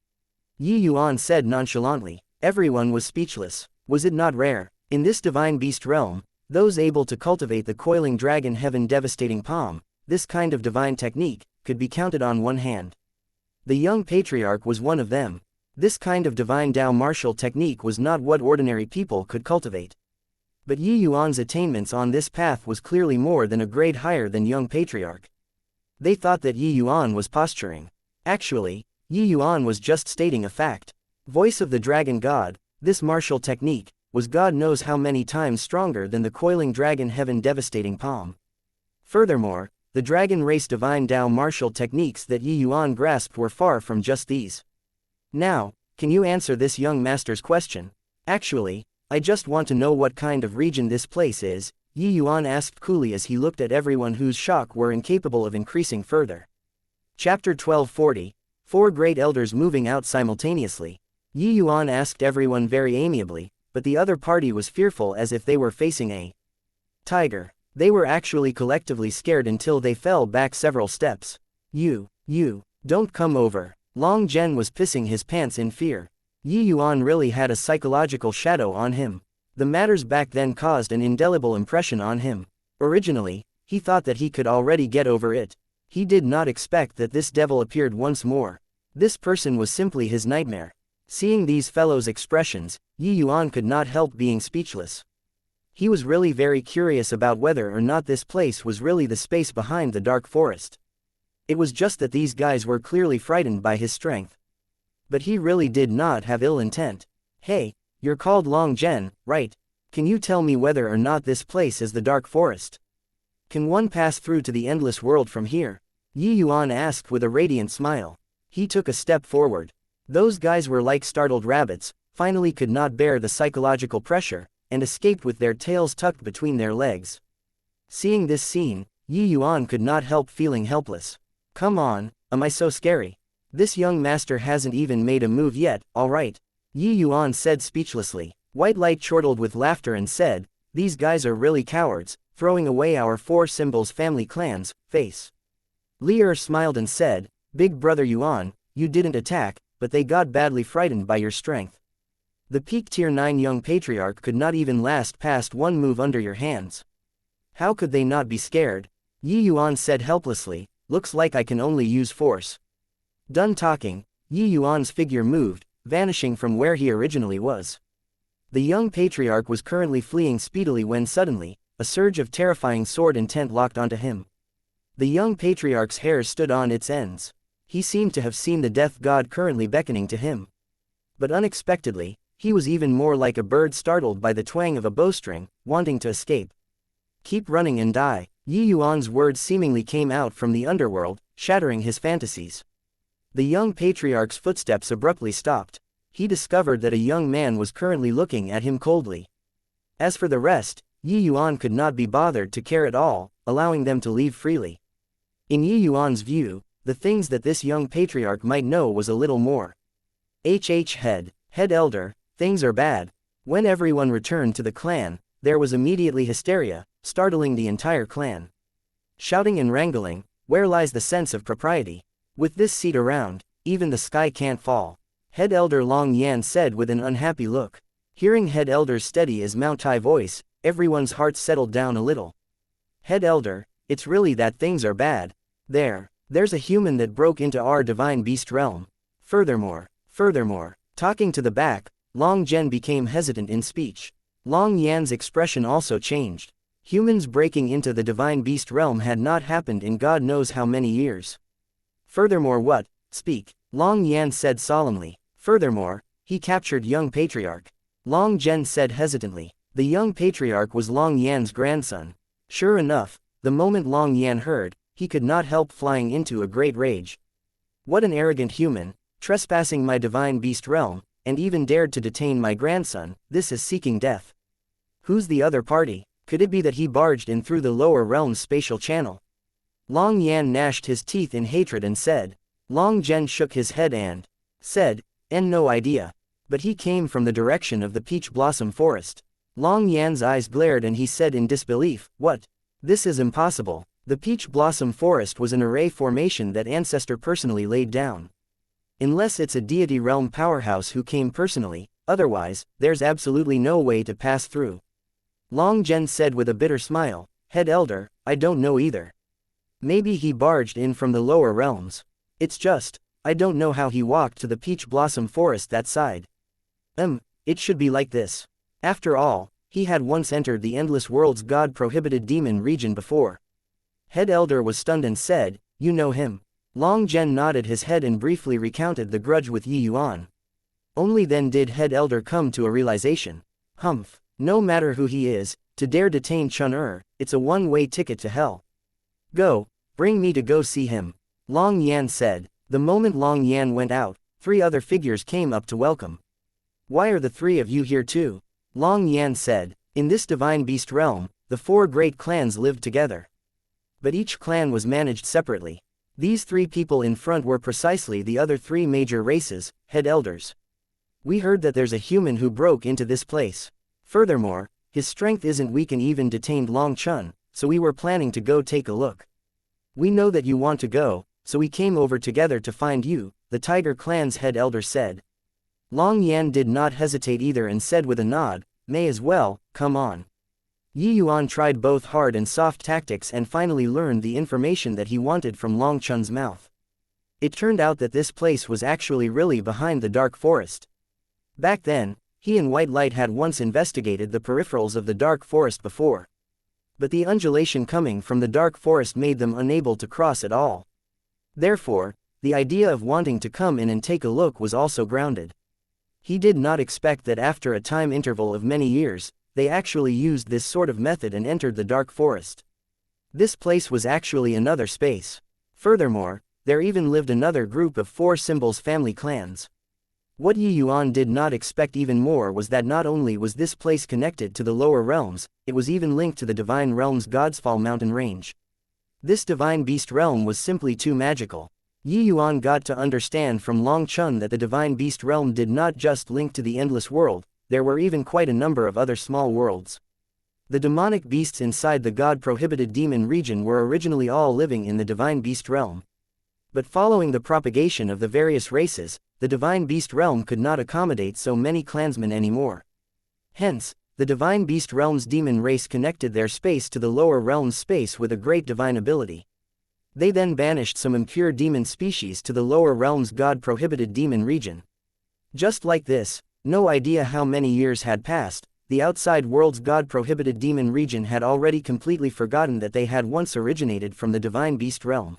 Yuan said nonchalantly. Everyone was speechless. Was it not rare? In this divine beast realm, those able to cultivate the coiling dragon heaven devastating palm, this kind of divine technique, could be counted on one hand. The young patriarch was one of them. This kind of divine Dao martial technique was not what ordinary people could cultivate. But Yuan's attainments on this path was clearly more than a grade higher than young patriarch. They thought that Yuan was posturing. Actually, Yuan was just stating a fact. Voice of the Dragon God, this martial technique, was God knows how many times stronger than the coiling dragon heaven devastating palm. Furthermore, the dragon race divine Dao martial techniques that Yuan grasped were far from just these. Now, can you answer this young master's question? Actually, I just want to know what kind of region this place is. Yi Yuan asked coolly as he looked at everyone whose shock were incapable of increasing further. Chapter 1240. Four great elders moving out simultaneously. Yi Yuan asked everyone very amiably, but the other party was fearful as if they were facing a tiger. They were actually collectively scared until they fell back several steps. You, don't come over. Long Zhen was pissing his pants in fear. Yi Yuan really had a psychological shadow on him. The matters back then caused an indelible impression on him. Originally, he thought that he could already get over it. He did not expect that this devil appeared once more. This person was simply his nightmare. Seeing these fellows' expressions, Yi Yuan could not help being speechless. He was really very curious about whether or not this place was really the space behind the dark forest. It was just that these guys were clearly frightened by his strength. But he really did not have ill intent. Hey, you're called Long Zhen, right? Can you tell me whether or not this place is the dark forest? Can one pass through to the endless world from here? Yi Yuan asked with a radiant smile. He took a step forward. Those guys were like startled rabbits, finally could not bear the psychological pressure, and escaped with their tails tucked between their legs. Seeing this scene, Yi Yuan could not help feeling helpless. Come on, am I so scary? This young master hasn't even made a move yet, alright. Yi Yuan said speechlessly. White Light chortled with laughter and said, these guys are really cowards, throwing away our four symbols family clans, face. Li smiled and said, Big brother Yuan, you didn't attack, but they got badly frightened by your strength. The peak tier 9 young patriarch could not even last past one move under your hands. How could they not be scared? Yi Yuan said helplessly, looks like I can only use force. Done talking, Yi Yuan's figure moved, vanishing from where he originally was. The young patriarch was currently fleeing speedily when suddenly, a surge of terrifying sword intent locked onto him. The young patriarch's hair stood on its ends. He seemed to have seen the death god currently beckoning to him. But unexpectedly, he was even more like a bird startled by the twang of a bowstring, wanting to escape. Keep running and die. Yi Yuan's words seemingly came out from the underworld, shattering his fantasies. The young patriarch's footsteps abruptly stopped. He discovered that a young man was currently looking at him coldly. As for the rest, Yi Yuan could not be bothered to care at all, allowing them to leave freely. In Yi Yuan's view, the things that this young patriarch might know was a little more. Head elder, things are bad. When everyone returned to the clan, there was immediately hysteria, startling the entire clan. Shouting and wrangling, where lies the sense of propriety? With this seat around, even the sky can't fall. Head elder Long Yan said with an unhappy look. Hearing head elder's steady as Mount High voice, everyone's hearts settled down a little. Head elder, it's really that things are bad. There's a human that broke into our divine beast realm. Furthermore, talking to the back, Long Zhen became hesitant in speech. Long Yan's expression also changed. Humans breaking into the divine beast realm had not happened in God knows how many years. Furthermore what? Speak. Long Yan said solemnly. Furthermore, he captured young patriarch. Long Zhen said hesitantly. The young patriarch was Long Yan's grandson. Sure enough, the moment Long Yan heard, he could not help flying into a great rage. What an arrogant human, trespassing my divine beast realm, and even dared to detain my grandson. This is seeking death. Who's the other party? Could it be that he barged in through the lower realm's spatial channel? Long Yan gnashed his teeth in hatred and said. Long Zhen shook his head and said, no idea. But he came from the direction of the peach blossom forest. Long Yan's eyes glared and he said in disbelief, what? This is impossible. The peach blossom forest was an array formation that ancestor personally laid down. Unless it's a deity realm powerhouse who came personally, otherwise, there's absolutely no way to pass through. Long Zhen said with a bitter smile, Head elder, I don't know either. Maybe he barged in from the lower realms. It's just, I don't know how he walked to the peach blossom forest that side. It should be like this. After all, he had once entered the endless world's god-prohibited demon region before. Head elder was stunned and said, you know him. Long Zhen nodded his head and briefly recounted the grudge with Yi Yuan. Only then did head elder come to a realization. No matter who he is, to dare detain Chun-Er, it's a one-way ticket to hell. Go, bring me to go see him. Long Yan said. The moment Long Yan went out, 3 other figures came up to welcome. Why are the 3 of you here too? Long Yan said. In this divine beast realm, the 4 great clans lived together. But each clan was managed separately. These 3 people in front were precisely the other 3 major races, head elders. We heard that there's a human who broke into this place. Furthermore, his strength isn't weak and even detained Long Chun, so we were planning to go take a look. We know that you want to go, so we came over together to find you, the Tiger clan's head elder said. Long Yan did not hesitate either and said with a nod, may as well, come on. Yuan tried both hard and soft tactics and finally learned the information that he wanted from Long Chun's mouth. It turned out that this place was actually really behind the dark forest. Back then, he and White Light had once investigated the peripherals of the dark forest before. But the undulation coming from the dark forest made them unable to cross at all. Therefore, the idea of wanting to come in and take a look was also grounded. He did not expect that after a time interval of many years, they actually used this sort of method and entered the dark forest. This place was actually another space. Furthermore, there even lived another group of 4 symbols family clans. What Yuan did not expect even more was that not only was this place connected to the lower realms, it was even linked to the divine realm's Godsfall mountain range. This divine beast realm was simply too magical. Yuan got to understand from Long Chun that the divine beast realm did not just link to the endless world, there were even quite a number of other small worlds. The demonic beasts inside the god-prohibited demon region were originally all living in the divine beast realm. But following the propagation of the various races, the divine beast realm could not accommodate so many clansmen anymore. Hence, the divine beast realm's demon race connected their space to the lower realm's space with a great divine ability. They then banished some impure demon species to the lower realm's god-prohibited demon region. Just like this, no idea how many years had passed, the outside world's god-prohibited demon region had already completely forgotten that they had once originated from the divine beast realm.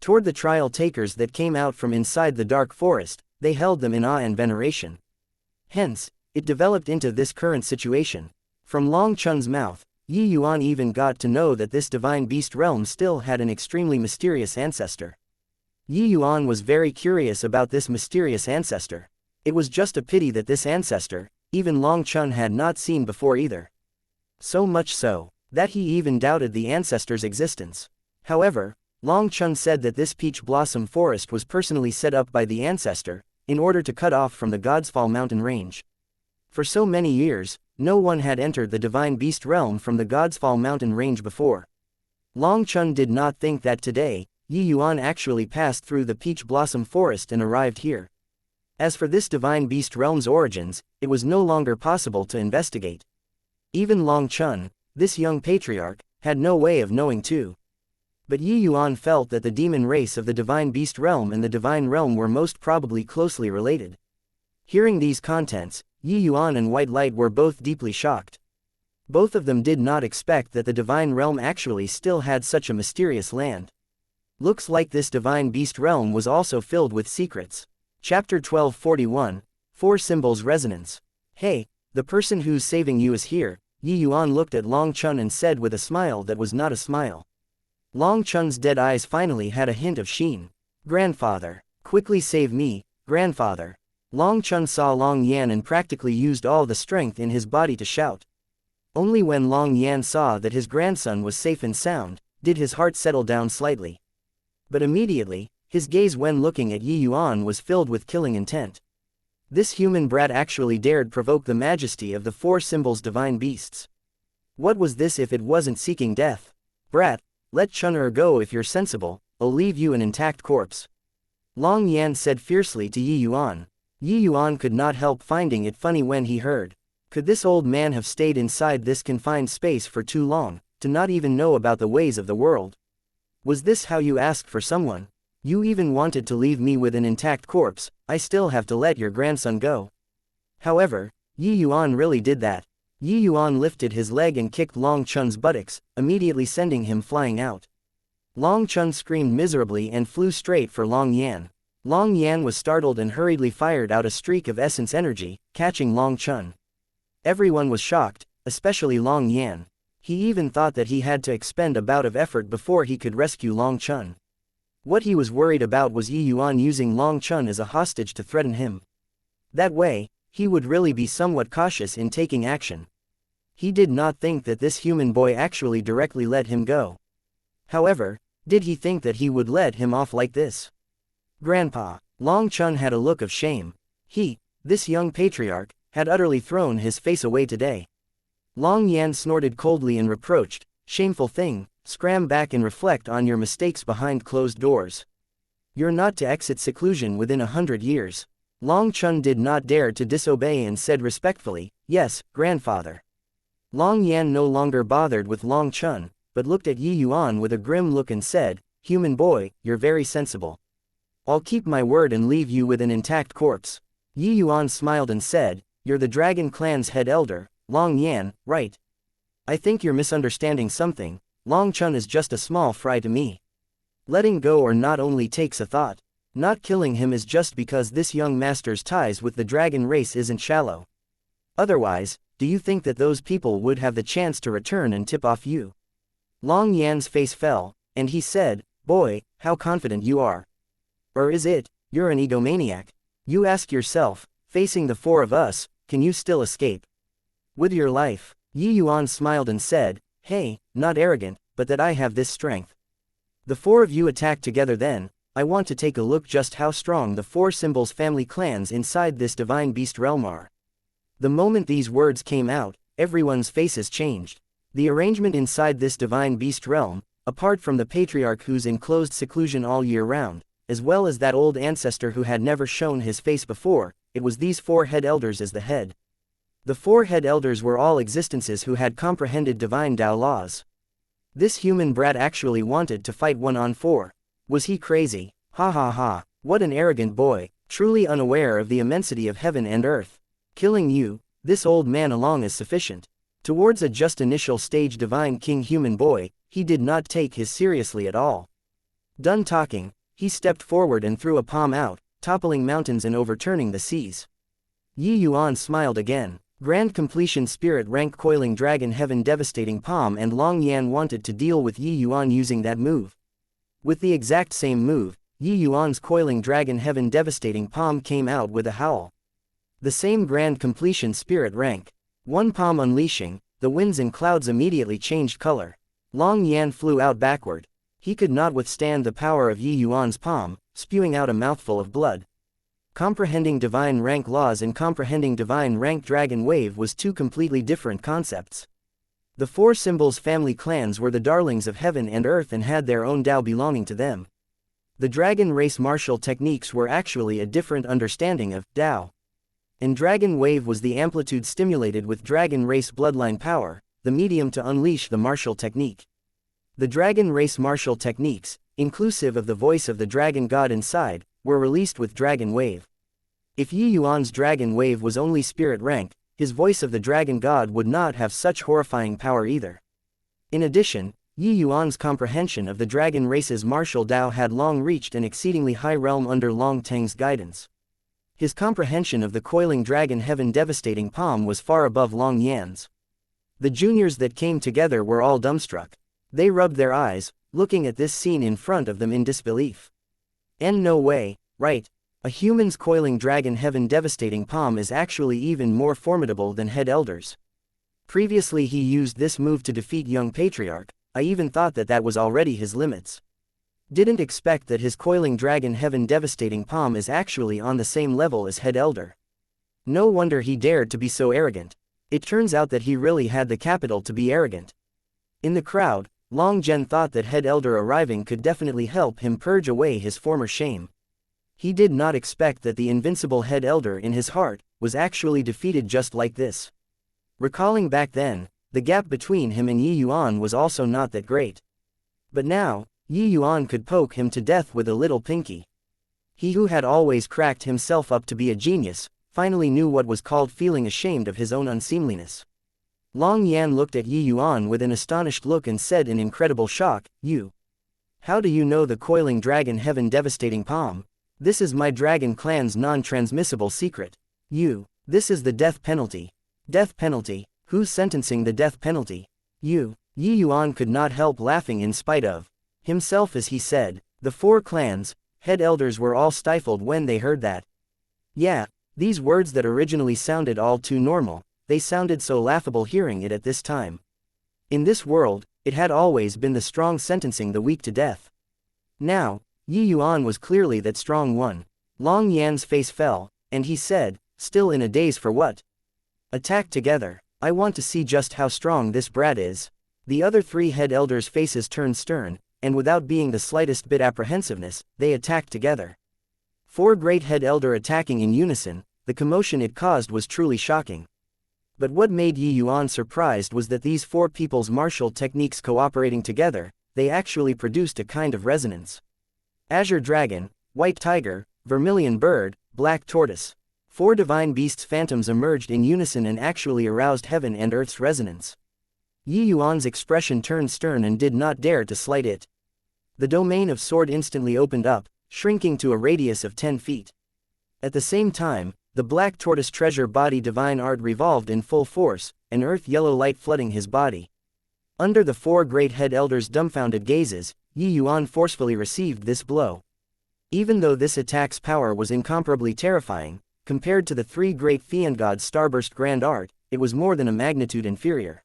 Toward the trial takers that came out from inside the dark forest, they held them in awe and veneration. Hence, it developed into this current situation. From Long Chun's mouth, Yuan even got to know that this divine beast realm still had an extremely mysterious ancestor. Yuan was very curious about this mysterious ancestor. It was just a pity that this ancestor, even Long Chun had not seen before either. So much so, that he even doubted the ancestor's existence. However, Long Chun said that this peach blossom forest was personally set up by the ancestor, in order to cut off from the Godsfall mountain range. For so many years, no one had entered the divine beast realm from the Godsfall mountain range before. Long Chun did not think that today, Yuan actually passed through the peach blossom forest and arrived here. As for this divine beast realm's origins, it was no longer possible to investigate. Even Long Chun, this young patriarch, had no way of knowing too. But Yuan felt that the demon race of the divine beast realm and the divine realm were most probably closely related. Hearing these contents, Yuan and White Light were both deeply shocked. Both of them did not expect that the divine realm actually still had such a mysterious land. Looks like this divine beast realm was also filled with secrets. Chapter 1241, 4 Symbols Resonance. Hey, the person who's saving you is here, Yuan looked at Long Chun and said with a smile that was not a smile. Long Chun's dead eyes finally had a hint of sheen. Grandfather, quickly save me, grandfather. Long Chun saw Long Yan and practically used all the strength in his body to shout. Only when Long Yan saw that his grandson was safe and sound, did his heart settle down slightly. But immediately, his gaze when looking at Yuan was filled with killing intent. This human brat actually dared provoke the majesty of the 4 symbols divine beasts. What was this if it wasn't seeking death? Brat, let Chun-er go if you're sensible, I'll leave you an intact corpse. Long Yan said fiercely to Yuan. Yuan could not help finding it funny when he heard. Could this old man have stayed inside this confined space for too long, to not even know about the ways of the world? Was this how you asked for someone? You even wanted to leave me with an intact corpse, I still have to let your grandson go. However, Yuan really did that. Yuan lifted his leg and kicked Long Chun's buttocks, immediately sending him flying out. Long Chun screamed miserably and flew straight for Long Yan. Long Yan was startled and hurriedly fired out a streak of essence energy, catching Long Chun. Everyone was shocked, especially Long Yan. He even thought that he had to expend a bout of effort before he could rescue Long Chun. What he was worried about was Yuan using Long Chun as a hostage to threaten him. That way, he would really be somewhat cautious in taking action. He did not think that this human boy actually directly let him go. However, did he think that he would let him off like this? Grandpa, Long Chun had a look of shame. This young patriarch, had utterly thrown his face away today. Long Yan snorted coldly and reproached, "Shameful thing, scram back and reflect on your mistakes behind closed doors. You're not to exit seclusion within 100 years. Long Chun did not dare to disobey and said respectfully, "Yes, grandfather." Long Yan no longer bothered with Long Chun, but looked at Yi Yuan with a grim look and said, "Human boy, you're very sensible. I'll keep my word and leave you with an intact corpse." Yi Yuan smiled and said, "You're the Dragon Clan's head elder, Long Yan, right? I think you're misunderstanding something. Long Chun is just a small fry to me. Letting go or not only takes a thought. Not killing him is just because this young master's ties with the dragon race isn't shallow. Otherwise, do you think that those people would have the chance to return and tip off you?" Long Yan's face fell, and he said, "Boy, how confident you are. Or is it, you're an egomaniac? You ask yourself, facing the four of us, can you still escape with your life?" Yi Yuan smiled and said, "Hey, not arrogant, but that I have this strength. The four of you attack together then. I want to take a look just how strong the four symbols family clans inside this divine beast realm are." The moment these words came out, everyone's faces changed. The arrangement inside this divine beast realm, apart from the patriarch who's in closed seclusion all year round, as well as that old ancestor who had never shown his face before, it was these four head elders as the head. The four head elders were all existences who had comprehended divine Tao laws. This human brat actually wanted to fight 1-on-4. Was he crazy? Ha ha ha, what an arrogant boy, truly unaware of the immensity of heaven and earth. Killing you, this old man along is sufficient. Towards a just initial stage divine king human boy, he did not take his seriously at all. Done talking, he stepped forward and threw a palm out, toppling mountains and overturning the seas. Yi Yuan smiled again. Grand completion spirit rank coiling dragon heaven devastating palm, and Long Yan wanted to deal with Yi Yuan using that move. With the exact same move, Yi Yuan's coiling dragon heaven devastating palm came out with a howl. The same grand completion spirit rank. One palm unleashing, the winds and clouds immediately changed color. Long Yan flew out backward. He could not withstand the power of Yi Yuan's palm, spewing out a mouthful of blood. Comprehending divine rank laws and comprehending divine rank dragon wave was two completely different concepts. The four symbols family clans were the darlings of heaven and earth and had their own Tao belonging to them. The dragon race martial techniques were actually a different understanding of Tao. And dragon wave was the amplitude stimulated with dragon race bloodline power, the medium to unleash the martial technique. The dragon race martial techniques, inclusive of the voice of the dragon god inside, were released with dragon wave. If Yi Yuan's dragon wave was only spirit rank, his voice of the dragon god would not have such horrifying power either. In addition, Yi Yuan's comprehension of the dragon race's martial Tao had long reached an exceedingly high realm under Long Teng's guidance. His comprehension of the coiling dragon heaven devastating palm was far above Long Yan's. The juniors that came together were all dumbstruck. They rubbed their eyes, looking at this scene in front of them in disbelief. And no way, right? A human's coiling dragon heaven devastating palm is actually even more formidable than head elders. Previously he used this move to defeat young patriarch. I even thought that that was already his limits. Didn't expect that his coiling dragon heaven devastating palm is actually on the same level as head elder. No wonder he dared to be so arrogant. It turns out that he really had the capital to be arrogant. In the crowd, Long Zhen thought that head elder arriving could definitely help him purge away his former shame. He did not expect that the invincible head elder in his heart was actually defeated just like this. Recalling back then, the gap between him and Yi Yuan was also not that great. But now, Yi Yuan could poke him to death with a little pinky. He who had always cracked himself up to be a genius, finally knew what was called feeling ashamed of his own unseemliness. Long Yan looked at Yi Yuan with an astonished look and said in incredible shock, "You? How do you know the coiling dragon heaven devastating palm? This is my dragon clan's non-transmissible secret. This is the death penalty." "Death penalty? Who's sentencing the death penalty?" "You." Yi Yuan could not help laughing in spite of himself as he said. The four clans, head elders were all stifled when they heard that. Yeah, these words that originally sounded all too normal, they sounded so laughable hearing it at this time. In this world, it had always been the strong sentencing the weak to death. Now, Yi Yuan was clearly that strong one. Long Yan's face fell, and he said, still in a daze for what? Attack together. I want to see just how strong this brat is. The other three head elders' faces turned stern, and without being the slightest bit apprehensiveness, they attacked together. Four great head elder attacking in unison, the commotion it caused was truly shocking. But what made Yi Yuan surprised was that these four people's martial techniques cooperating together, they actually produced a kind of resonance. Azure Dragon, White Tiger, Vermilion Bird, Black Tortoise. Four divine beasts' phantoms emerged in unison and actually aroused heaven and earth's resonance. Yi Yuan's expression turned stern and did not dare to slight it. The domain of sword instantly opened up, shrinking to a radius of 10 feet. At the same time, the Black Tortoise treasure body divine art revolved in full force, an earth-yellow light flooding his body. Under the four great head elders' dumbfounded gazes, Yi Yuan forcefully received this blow. Even though this attack's power was incomparably terrifying, compared to the three great fiend gods' starburst grand art, it was more than a magnitude inferior.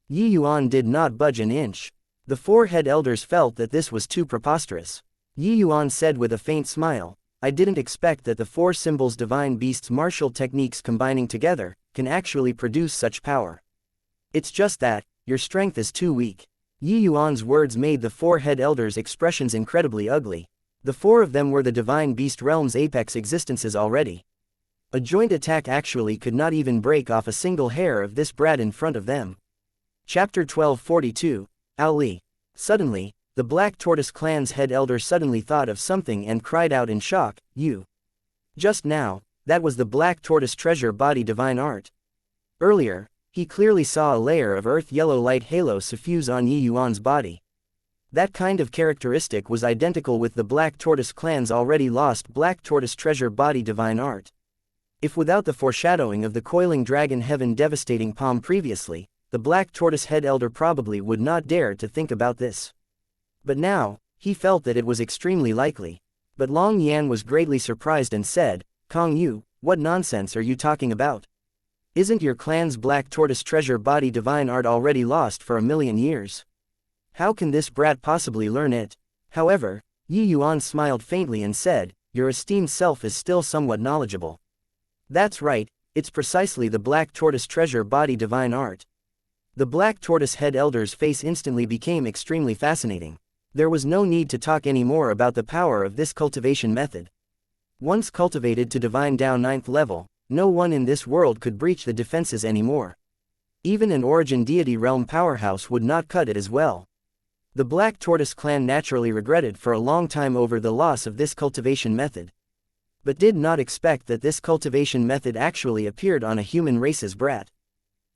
Yi Yuan did not budge an inch. The four head elders felt that this was too preposterous. Yi Yuan said with a faint smile, I didn't expect that the four symbols divine beasts' martial techniques combining together, can actually produce such power. It's just that, your strength is too weak. Yi Yuan's words made the four head elders' expressions incredibly ugly. The four of them were the divine beast realm's apex existences already. A joint attack actually could not even break off a single hair of this brat in front of them. Chapter 1242, Ali. Suddenly, the Black Tortoise clan's head elder suddenly thought of something and cried out in shock, You! Just now, that was the Black Tortoise treasure body divine art. Earlier, he clearly saw a layer of earth-yellow light halo suffuse on Yi Yuan's body. That kind of characteristic was identical with the Black Tortoise clan's already lost Black Tortoise treasure body divine art. If without the foreshadowing of the coiling dragon heaven devastating palm previously, the Black Tortoise head elder probably would not dare to think about this. But now, he felt that it was extremely likely. But Long Yan was greatly surprised and said, Kong Yu, what nonsense are you talking about? Isn't your clan's Black Tortoise treasure body divine art already lost for 1,000,000 years? How can this brat possibly learn it? However, Yi Yuan smiled faintly and said, Your esteemed self is still somewhat knowledgeable. That's right, it's precisely the Black Tortoise treasure body divine art. The Black Tortoise head elder's face instantly became extremely fascinating. There was no need to talk anymore about the power of this cultivation method. Once cultivated to divine Dao 9th level, no one in this world could breach the defenses anymore. Even an origin deity realm powerhouse would not cut it as well. The Black Tortoise clan naturally regretted for a long time over the loss of this cultivation method. But did not expect that this cultivation method actually appeared on a human race's brat.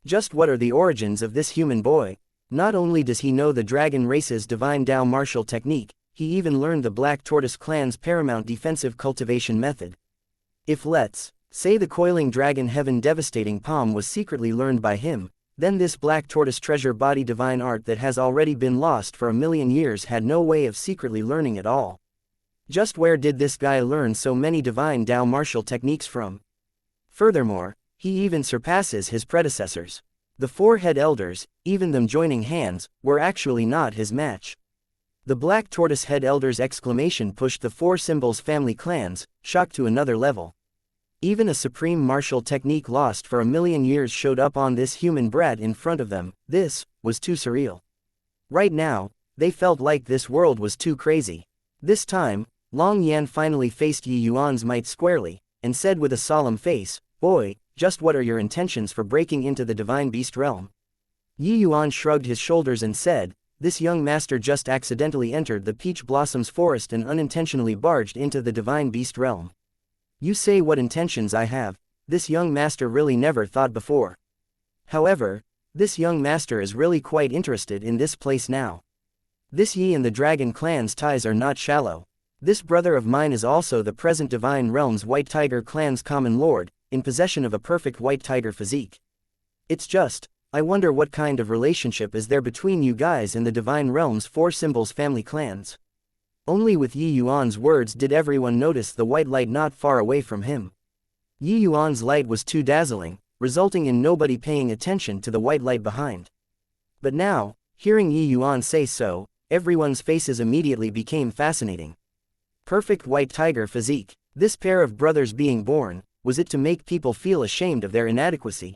Just what are the origins of this human boy? Not only does he know the dragon race's divine Dao martial technique, he even learned the Black Tortoise clan's paramount defensive cultivation method. If let's say the coiling dragon heaven devastating palm was secretly learned by him, then this Black Tortoise treasure body divine art that has already been lost for 1,000,000 years had no way of secretly learning it all. Just where did this guy learn so many divine Dao martial techniques from? Furthermore, he even surpasses his predecessors. The four head elders, even them joining hands, were actually not his match. The Black Tortoise head elder's exclamation pushed the four symbols family clans, shocked to another level. Even a supreme martial technique lost for 1,000,000 years showed up on this human brat in front of them. This was too surreal. Right now, they felt like this world was too crazy. This time, Long Yan finally faced Yi Yuan's might squarely, and said with a solemn face, Boy, just what are your intentions for breaking into the divine beast realm? Yi Yuan shrugged his shoulders and said, This young master just accidentally entered the Peach Blossoms forest and unintentionally barged into the divine beast realm. You say what intentions I have, this young master really never thought before. However, this young master is really quite interested in this place now. This Yi and the Dragon clan's ties are not shallow. This brother of mine is also the present divine realm's White Tiger clan's common lord, in possession of a perfect white tiger physique. It's just, I wonder what kind of relationship is there between you guys and the divine realm's four symbols family clans. Only with Yi Yuan's words did everyone notice the white light not far away from him. Yi Yuan's light was too dazzling, resulting in nobody paying attention to the white light behind. But now, hearing Yuan say so, everyone's faces immediately became fascinating. Perfect white tiger physique. This pair of brothers being born, was it to make people feel ashamed of their inadequacy?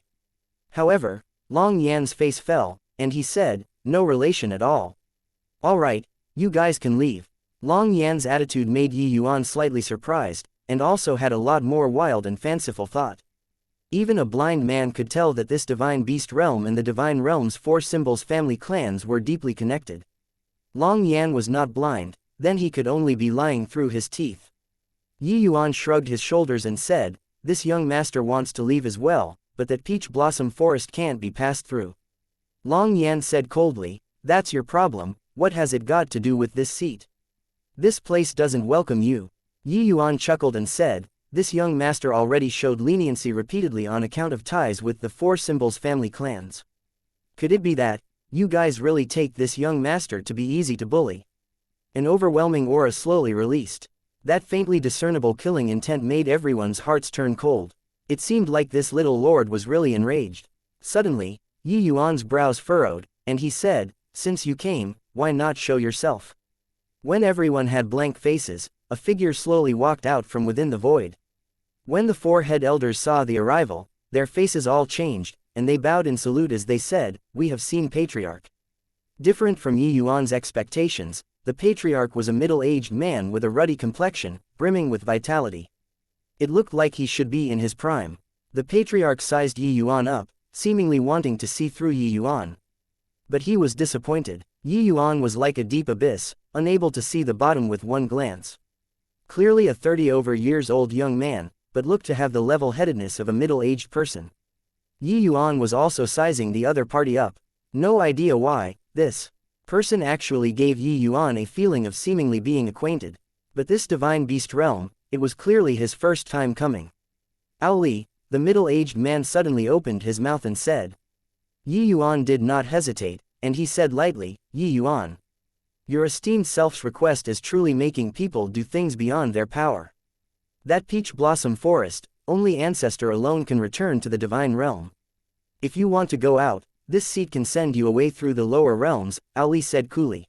However, Long Yan's face fell, and he said, no relation at all. Alright, you guys can leave. Long Yan's attitude made Yuan slightly surprised, and also had a lot more wild and fanciful thought. Even a blind man could tell that this divine beast realm and the divine realm's four symbols family clans were deeply connected. Long Yan was not blind, then he could only be lying through his teeth. Yuan shrugged his shoulders and said, this young master wants to leave as well, but that peach blossom forest can't be passed through. Long Yan said coldly, that's your problem, what has it got to do with this seat? This place doesn't welcome you. Yuan chuckled and said, this young master already showed leniency repeatedly on account of ties with the four symbols family clans. Could it be that, you guys really take this young master to be easy to bully? An overwhelming aura slowly released. That faintly discernible killing intent made everyone's hearts turn cold. It seemed like this little lord was really enraged. Suddenly, Yuan's brows furrowed, and he said, since you came, why not show yourself? When everyone had blank faces, a figure slowly walked out from within the void. When the four head elders saw the arrival, their faces all changed, and they bowed in salute as they said, we have seen Patriarch. Different from Yuan's expectations, the Patriarch was a middle-aged man with a ruddy complexion, brimming with vitality. It looked like he should be in his prime. The Patriarch sized Yuan up, seemingly wanting to see through Yuan. But he was disappointed. Yuan was like a deep abyss, unable to see the bottom with one glance. Clearly a 30-over-years-old young man, but looked to have the level-headedness of a middle-aged person. Yuan was also sizing the other party up. No idea why, this person actually gave Yuan a feeling of seemingly being acquainted. But this divine beast realm, it was clearly his first time coming. Ali, the middle-aged man suddenly opened his mouth and said. Yuan did not hesitate, and he said lightly, Yuan. Your esteemed self's request is truly making people do things beyond their power. That peach blossom forest, only ancestor alone can return to the divine realm. If you want to go out, this seat can send you away through the lower realms, Ali said coolly.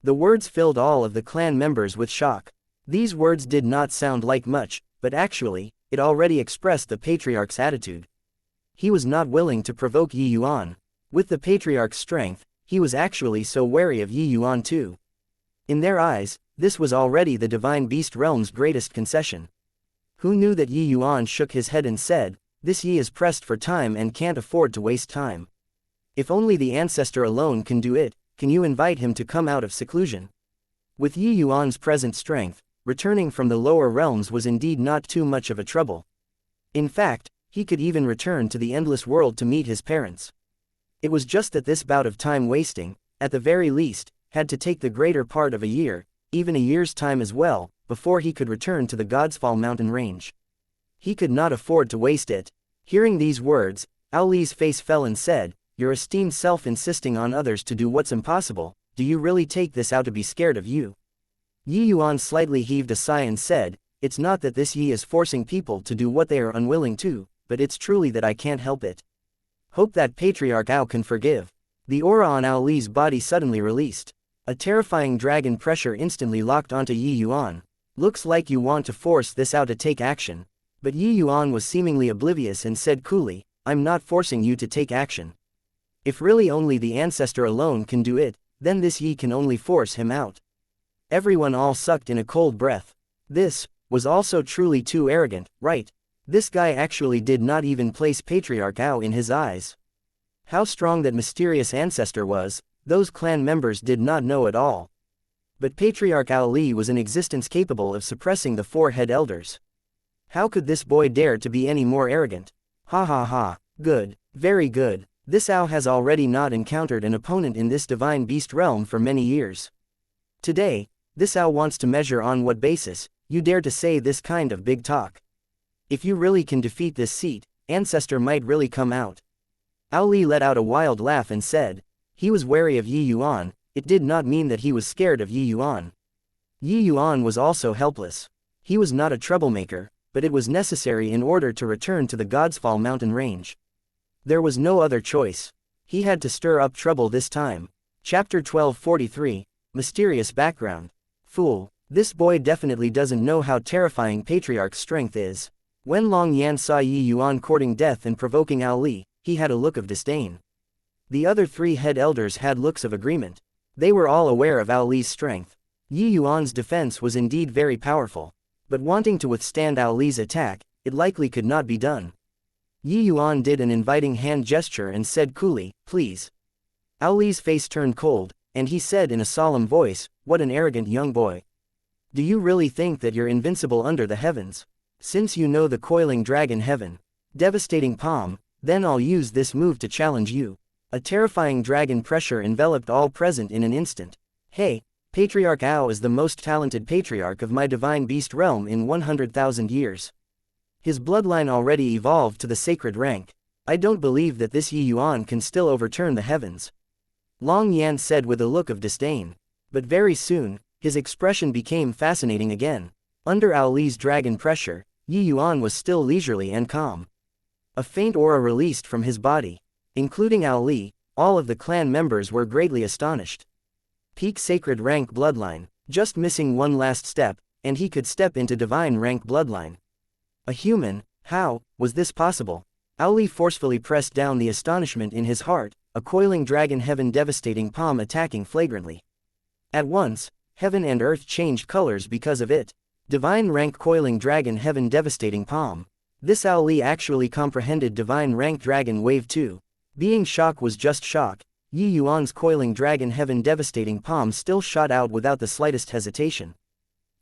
The words filled all of the clan members with shock. These words did not sound like much, but actually, it already expressed the Patriarch's attitude. He was not willing to provoke Yuan. With the Patriarch's strength, he was actually so wary of Yuan too. In their eyes, this was already the divine beast realm's greatest concession. Who knew that Yuan shook his head and said, this Yi is pressed for time and can't afford to waste time. If only the ancestor alone can do it, can you invite him to come out of seclusion? With Yuan's present strength, returning from the lower realms was indeed not too much of a trouble. In fact, he could even return to the endless world to meet his parents. It was just that this bout of time wasting, at the very least, had to take the greater part of a year, even a year's time as well, before he could return to the Godsfall mountain range. He could not afford to waste it. Hearing these words, Ali's face fell and said, your esteemed self insisting on others to do what's impossible, do you really take this out to be scared of you? Yuan slightly heaved a sigh and said, it's not that this Yi is forcing people to do what they are unwilling to, but it's truly that I can't help it. Hope that Patriarch Ao can forgive. The aura on Ali's body suddenly released. A terrifying dragon pressure instantly locked onto Yuan. Looks like you want to force this Ao to take action. But Yuan was seemingly oblivious and said coolly, I'm not forcing you to take action. If really only the ancestor alone can do it, then this Yi can only force him out. Everyone all sucked in a cold breath. This was also truly too arrogant, right? This guy actually did not even place Patriarch Ao in his eyes. How strong that mysterious ancestor was, those clan members did not know at all. But Patriarch Ali was in existence capable of suppressing the four head elders. How could this boy dare to be any more arrogant? Ha ha ha, good, very good. This Ao has already not encountered an opponent in this divine beast realm for many years. Today, this Ao wants to measure on what basis you dare to say this kind of big talk. If you really can defeat this seat, ancestor might really come out. Ali let out a wild laugh and said, he was wary of Yuan, it did not mean that he was scared of Yuan. Yuan was also helpless. He was not a troublemaker, but it was necessary in order to return to the Godsfall mountain range. There was no other choice. He had to stir up trouble this time. Chapter 1243, Mysterious Background. Fool, this boy definitely doesn't know how terrifying Patriarch's strength is. When Long Yan saw Yi Yuan courting death and provoking Ao Li, he had a look of disdain. The other three head elders had looks of agreement. They were all aware of Ao Li's strength. Yi Yuan's defense was indeed very powerful. But wanting to withstand Ao Li's attack, it likely could not be done. Yi Yuan did an inviting hand gesture and said coolly, "Please." Ao Li's face turned cold, and he said in a solemn voice, "What an arrogant young boy. Do you really think that you're invincible under the heavens? Since you know the coiling dragon heaven, devastating palm, then I'll use this move to challenge you." A terrifying dragon pressure enveloped all present in an instant. "Hey, Patriarch Ao is the most talented patriarch of my divine beast realm in 100,000 years. His bloodline already evolved to the sacred rank. I don't believe that this Yi Yuan can still overturn the heavens." Long Yan said with a look of disdain. But very soon, his expression became fascinating again. Under Ao Li's dragon pressure, Yi Yuan was still leisurely and calm. A faint aura released from his body. Including Ao Li, all of the clan members were greatly astonished. Peak sacred rank bloodline, just missing one last step, and he could step into divine rank bloodline. A human, how was this possible? Ao Li forcefully pressed down the astonishment in his heart, a coiling dragon heaven devastating palm attacking flagrantly. At once, heaven and earth changed colors because of it. Divine rank coiling dragon heaven devastating palm. This Ao Li actually comprehended divine rank dragon wave 2. Being shock was just shock. Yi Yuan's coiling dragon heaven devastating palm still shot out without the slightest hesitation.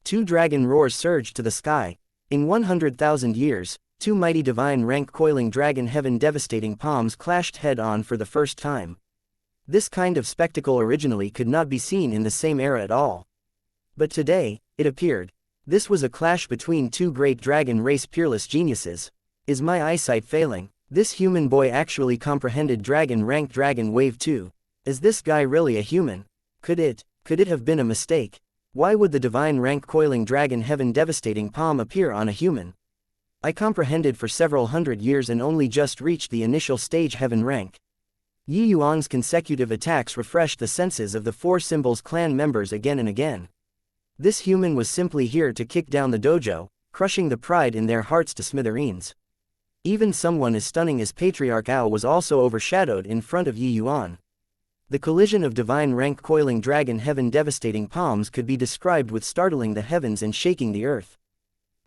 Two dragon roars surged to the sky. In 100,000 years, two mighty divine rank coiling dragon heaven devastating palms clashed head-on for the first time. This kind of spectacle originally could not be seen in the same era at all. But today, it appeared. This was a clash between two great dragon race peerless geniuses. Is my eyesight failing? This human boy actually comprehended dragon rank dragon wave 2. Is this guy really a human? Could it have been a mistake? Why would the divine rank coiling dragon heaven devastating palm appear on a human? I comprehended for several hundred years and only just reached the initial stage heaven rank. Yi Yuan's consecutive attacks refreshed the senses of the four symbols clan members again and again. This human was simply here to kick down the dojo, crushing the pride in their hearts to smithereens. Even someone as stunning as Patriarch Ao was also overshadowed in front of Yi Yuan. The collision of divine rank coiling dragon heaven devastating palms could be described with startling the heavens and shaking the earth.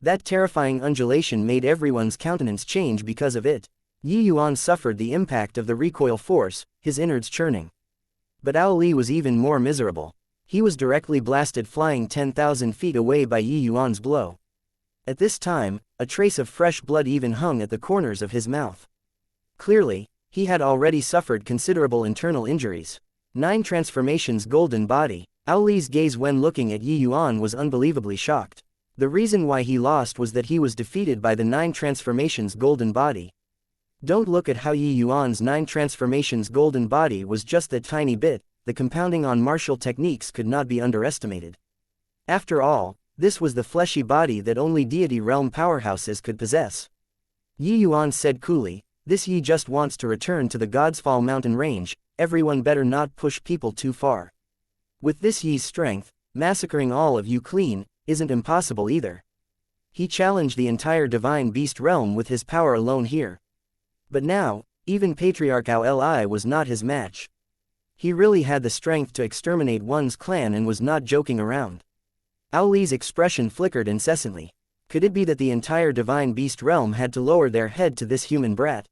That terrifying undulation made everyone's countenance change because of it. Yi Yuan suffered the impact of the recoil force, his innards churning. But Ao Li was even more miserable. He was directly blasted flying 10,000 feet away by Yi Yuan's blow. At this time, a trace of fresh blood even hung at the corners of his mouth. Clearly, he had already suffered considerable internal injuries. 9 transformations golden body. Ao Li's gaze when looking at Yi Yuan was unbelievably shocked. The reason why he lost was that he was defeated by the 9 transformations golden body. Don't look at how Yi Yuan's 9 transformations golden body was just that tiny bit. The compounding on martial techniques could not be underestimated. After all, this was the fleshy body that only deity realm powerhouses could possess. Yi Yuan said coolly, "This Yi just wants to return to the Godsfall mountain range, everyone better not push people too far. With this Yi's strength, massacring all of you clean, isn't impossible either." He challenged the entire divine beast realm with his power alone here. But now, even Patriarch Ao Li was not his match. He really had the strength to exterminate one's clan and was not joking around. Ao Li's expression flickered incessantly. Could it be that the entire divine beast realm had to lower their head to this human brat?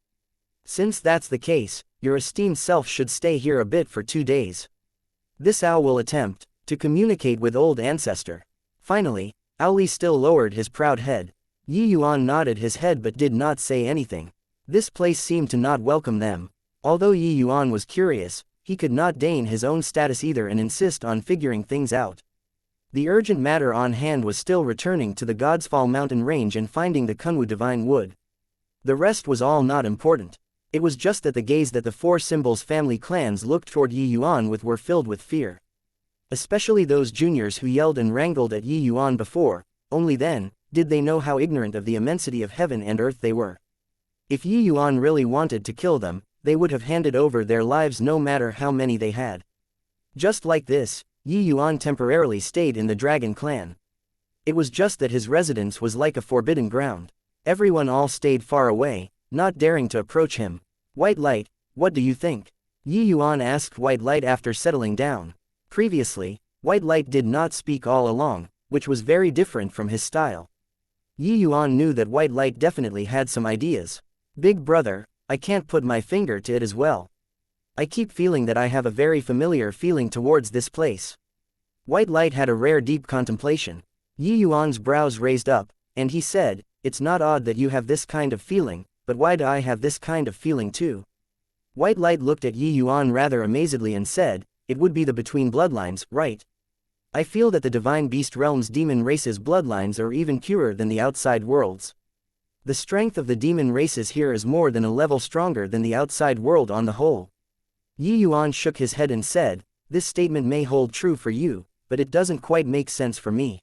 Since that's the case, your esteemed self should stay here a bit for 2 days. This Ao will attempt to communicate with old ancestor. Finally, Ao Li still lowered his proud head. Yi Yuan nodded his head but did not say anything. This place seemed to not welcome them. Although Yi Yuan was curious, he could not deign his own status either and insist on figuring things out. The urgent matter on hand was still returning to the Godsfall mountain range and finding the Kunwu divine wood. The rest was all not important. It was just that the gaze that the four symbols family clans looked toward Yi Yuan with were filled with fear. Especially those juniors who yelled and wrangled at Yi Yuan before. Only then, did they know how ignorant of the immensity of heaven and earth they were. If Yuan really wanted to kill them, they would have handed over their lives no matter how many they had. Just like this, Yuan temporarily stayed in the dragon clan. It was just that his residence was like a forbidden ground. Everyone all stayed far away, not daring to approach him. White Light, what do you think? Yuan asked White Light after settling down. Previously, White Light did not speak all along, which was very different from his style. Yuan knew that White Light definitely had some ideas. Big brother, I can't put my finger to it as well. I keep feeling that I have a very familiar feeling towards this place. White Light had a rare deep contemplation. Yuan's brows raised up, and he said, it's not odd that you have this kind of feeling, but why do I have this kind of feeling too? White Light looked at Yuan rather amazedly and said, it would be the between bloodlines, right? I feel that the divine beast realm's demon race's bloodlines are even purer than the outside world's. The strength of the demon races here is more than a level stronger than the outside world on the whole. Yuan shook his head and said, this statement may hold true for you, but it doesn't quite make sense for me.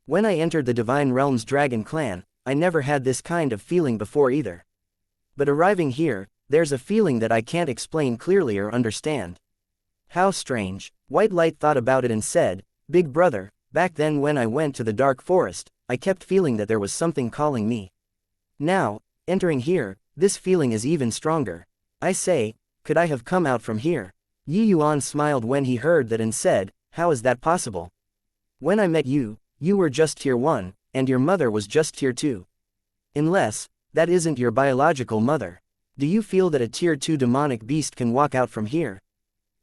When I entered the Divine Realm's Dragon Clan, I never had this kind of feeling before either. But arriving here, there's a feeling that I can't explain clearly or understand. How strange. White Light thought about it and said, Big brother, back then when I went to the dark forest, I kept feeling that there was something calling me. Now, entering here, this feeling is even stronger. I say, could I have come out from here? Yuan smiled when he heard that and said, how is that possible? When I met you, you were just tier 1, and your mother was just tier 2. Unless, that isn't your biological mother. Do you feel that a tier 2 demonic beast can walk out from here?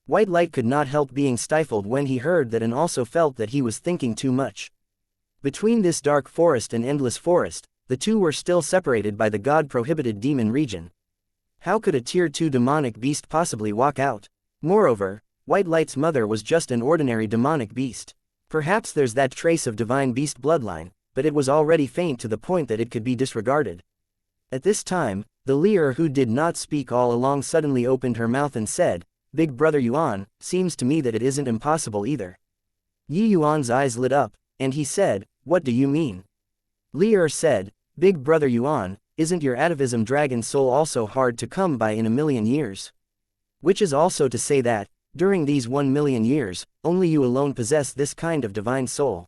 White Light could not help being stifled when he heard that and also felt that he was thinking too much. Between this dark forest and endless forest, the two were still separated by the god-prohibited demon region. How could a tier 2 demonic beast possibly walk out? Moreover, White Light's mother was just an ordinary demonic beast. Perhaps there's that trace of divine beast bloodline, but it was already faint to the point that it could be disregarded. At this time, the leer who did not speak all along suddenly opened her mouth and said, Big brother Yuan, seems to me that it isn't impossible either. Yuan's eyes lit up, and he said, what do you mean? Leer said, Big brother Yuan, isn't your atavism dragon soul also hard to come by in a million years? Which is also to say that, during these 1 million years, only you alone possess this kind of divine soul.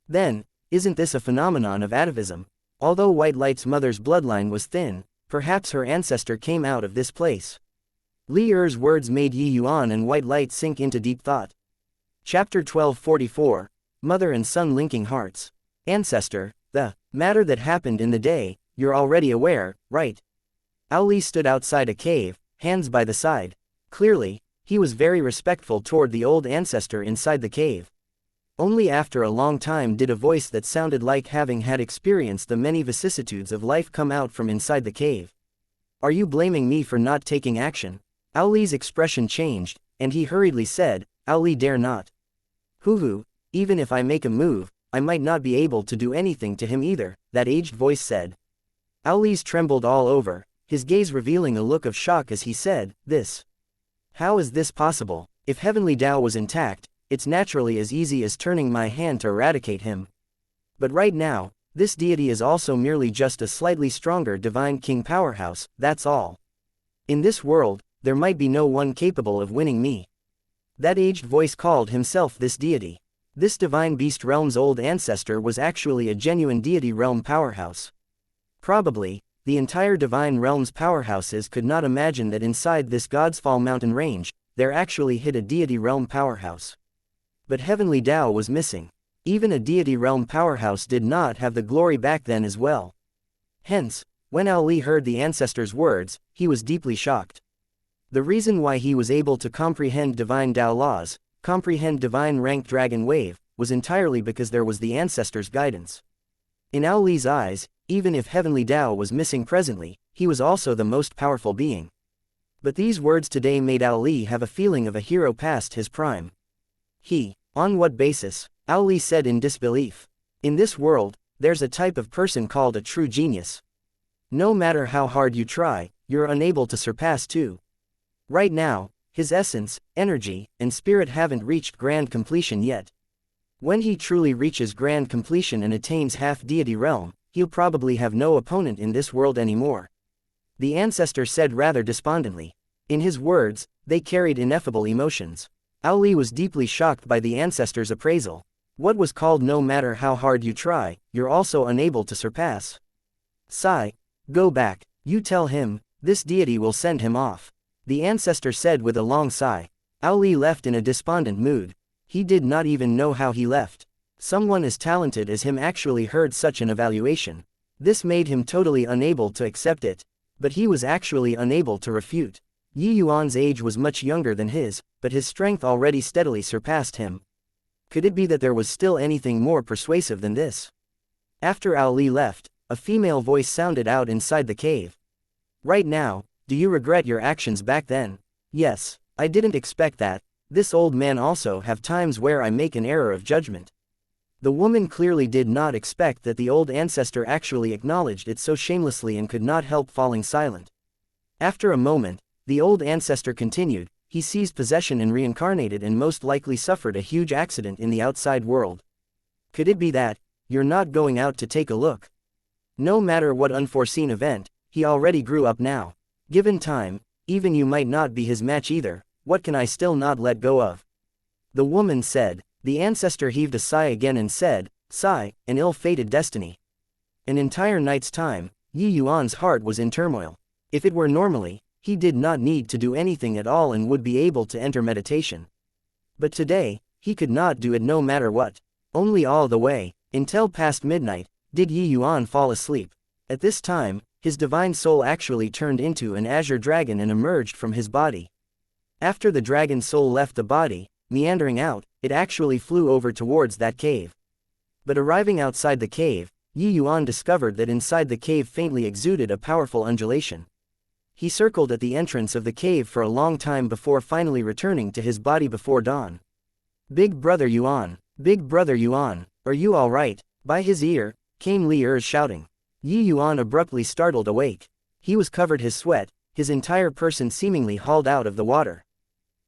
Then, isn't this a phenomenon of atavism? Although White Light's mother's bloodline was thin, perhaps her ancestor came out of this place. Leer's words made Yuan and White Light sink into deep thought. Chapter 1244, Mother and Son Linking Hearts. Ancestor, the matter that happened in the day, you're already aware, right? Ali stood outside a cave, hands by the side. Clearly, he was very respectful toward the old ancestor inside the cave. Only after a long time did a voice that sounded like having had experienced the many vicissitudes of life come out from inside the cave. Are you blaming me for not taking action? Ali's expression changed, and he hurriedly said, Ali dare not. Hoo-hoo, even if I make a move, I might not be able to do anything to him either, that aged voice said. Ali's trembled all over, his gaze revealing a look of shock as he said, this. How is this possible? If Heavenly Tao was intact, it's naturally as easy as turning my hand to eradicate him. But right now, this deity is also merely just a slightly stronger divine king powerhouse, that's all. In this world, there might be no one capable of winning me. That aged voice called himself this deity. This divine beast realm's old ancestor was actually a genuine deity realm powerhouse. Probably, the entire divine realm's powerhouses could not imagine that inside this God's Fall mountain range, there actually hid a deity realm powerhouse. But Heavenly Tao was missing. Even a deity realm powerhouse did not have the glory back then as well. Hence, when Ali heard the ancestor's words, he was deeply shocked. The reason why he was able to comprehend divine Tao laws, comprehend divine rank dragon wave, was entirely because there was the ancestor's guidance. In Ali's eyes, even if Heavenly Tao was missing presently, he was also the most powerful being. But these words today made Ali have a feeling of a hero past his prime. On what basis? Ali said in disbelief. In this world, there's a type of person called a true genius. No matter how hard you try, you're unable to surpass too. Right now, his essence, energy, and spirit haven't reached grand completion yet. When he truly reaches grand completion and attains half-deity realm, he'll probably have no opponent in this world anymore. The ancestor said rather despondently. In his words, they carried ineffable emotions. Ali was deeply shocked by the ancestor's appraisal. What was called no matter how hard you try, you're also unable to surpass. Sigh. Go back. You tell him, this deity will send him off. The ancestor said with a long sigh. Ali left in a despondent mood. He did not even know how he left. Someone as talented as him actually heard such an evaluation. This made him totally unable to accept it. But he was actually unable to refute. Yuan's age was much younger than his, but his strength already steadily surpassed him. Could it be that there was still anything more persuasive than this? After Ali left, a female voice sounded out inside the cave. Right now, do you regret your actions back then? Yes, I didn't expect that. This old man also have times where I make an error of judgment. The woman clearly did not expect that the old ancestor actually acknowledged it so shamelessly and could not help falling silent. After a moment, the old ancestor continued, he seized possession and reincarnated and most likely suffered a huge accident in the outside world. Could it be that, you're not going out to take a look? No matter what unforeseen event, he already grew up now. Given time, even you might not be his match either, what can I still not let go of? The woman said. The ancestor heaved a sigh again and said, sigh, an ill-fated destiny. An entire night's time, Yuan's heart was in turmoil. If it were normally, he did not need to do anything at all and would be able to enter meditation. But today, he could not do it no matter what. Only all the way, until past midnight, did Yuan fall asleep. At this time, his divine soul actually turned into an azure dragon and emerged from his body. After the dragon soul left the body, meandering out, it actually flew over towards that cave. But arriving outside the cave, Yuan discovered that inside the cave faintly exuded a powerful undulation. He circled at the entrance of the cave for a long time before finally returning to his body before dawn. Big brother Yuan, are you alright? By his ear, came Li Er's shouting. Yuan abruptly startled awake. He was covered his sweat, his entire person seemingly hauled out of the water.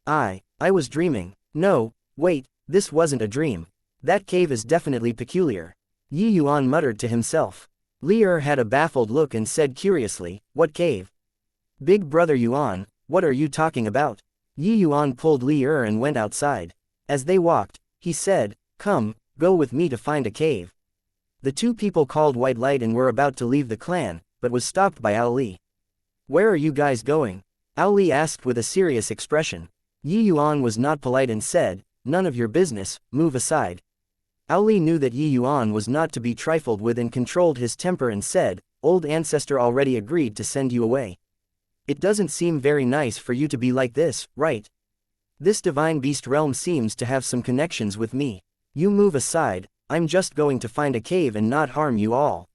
I was dreaming. No, wait, this wasn't a dream. That cave is definitely peculiar. Yuan muttered to himself. Li Er had a baffled look and said curiously, what cave? Big brother Yuan, what are you talking about? Yuan pulled Li Er and went outside. As they walked, he said, come, go with me to find a cave. The two people called White Light and were about to leave the clan, but was stopped by Ali. Where are you guys going? Ali asked with a serious expression. Yuan was not polite and said, none of your business, move aside. Ali knew that Yuan was not to be trifled with and controlled his temper and said, old ancestor already agreed to send you away. It doesn't seem very nice for you to be like this, right? This divine beast realm seems to have some connections with me. You move aside, I'm just going to find a cave and not harm you all.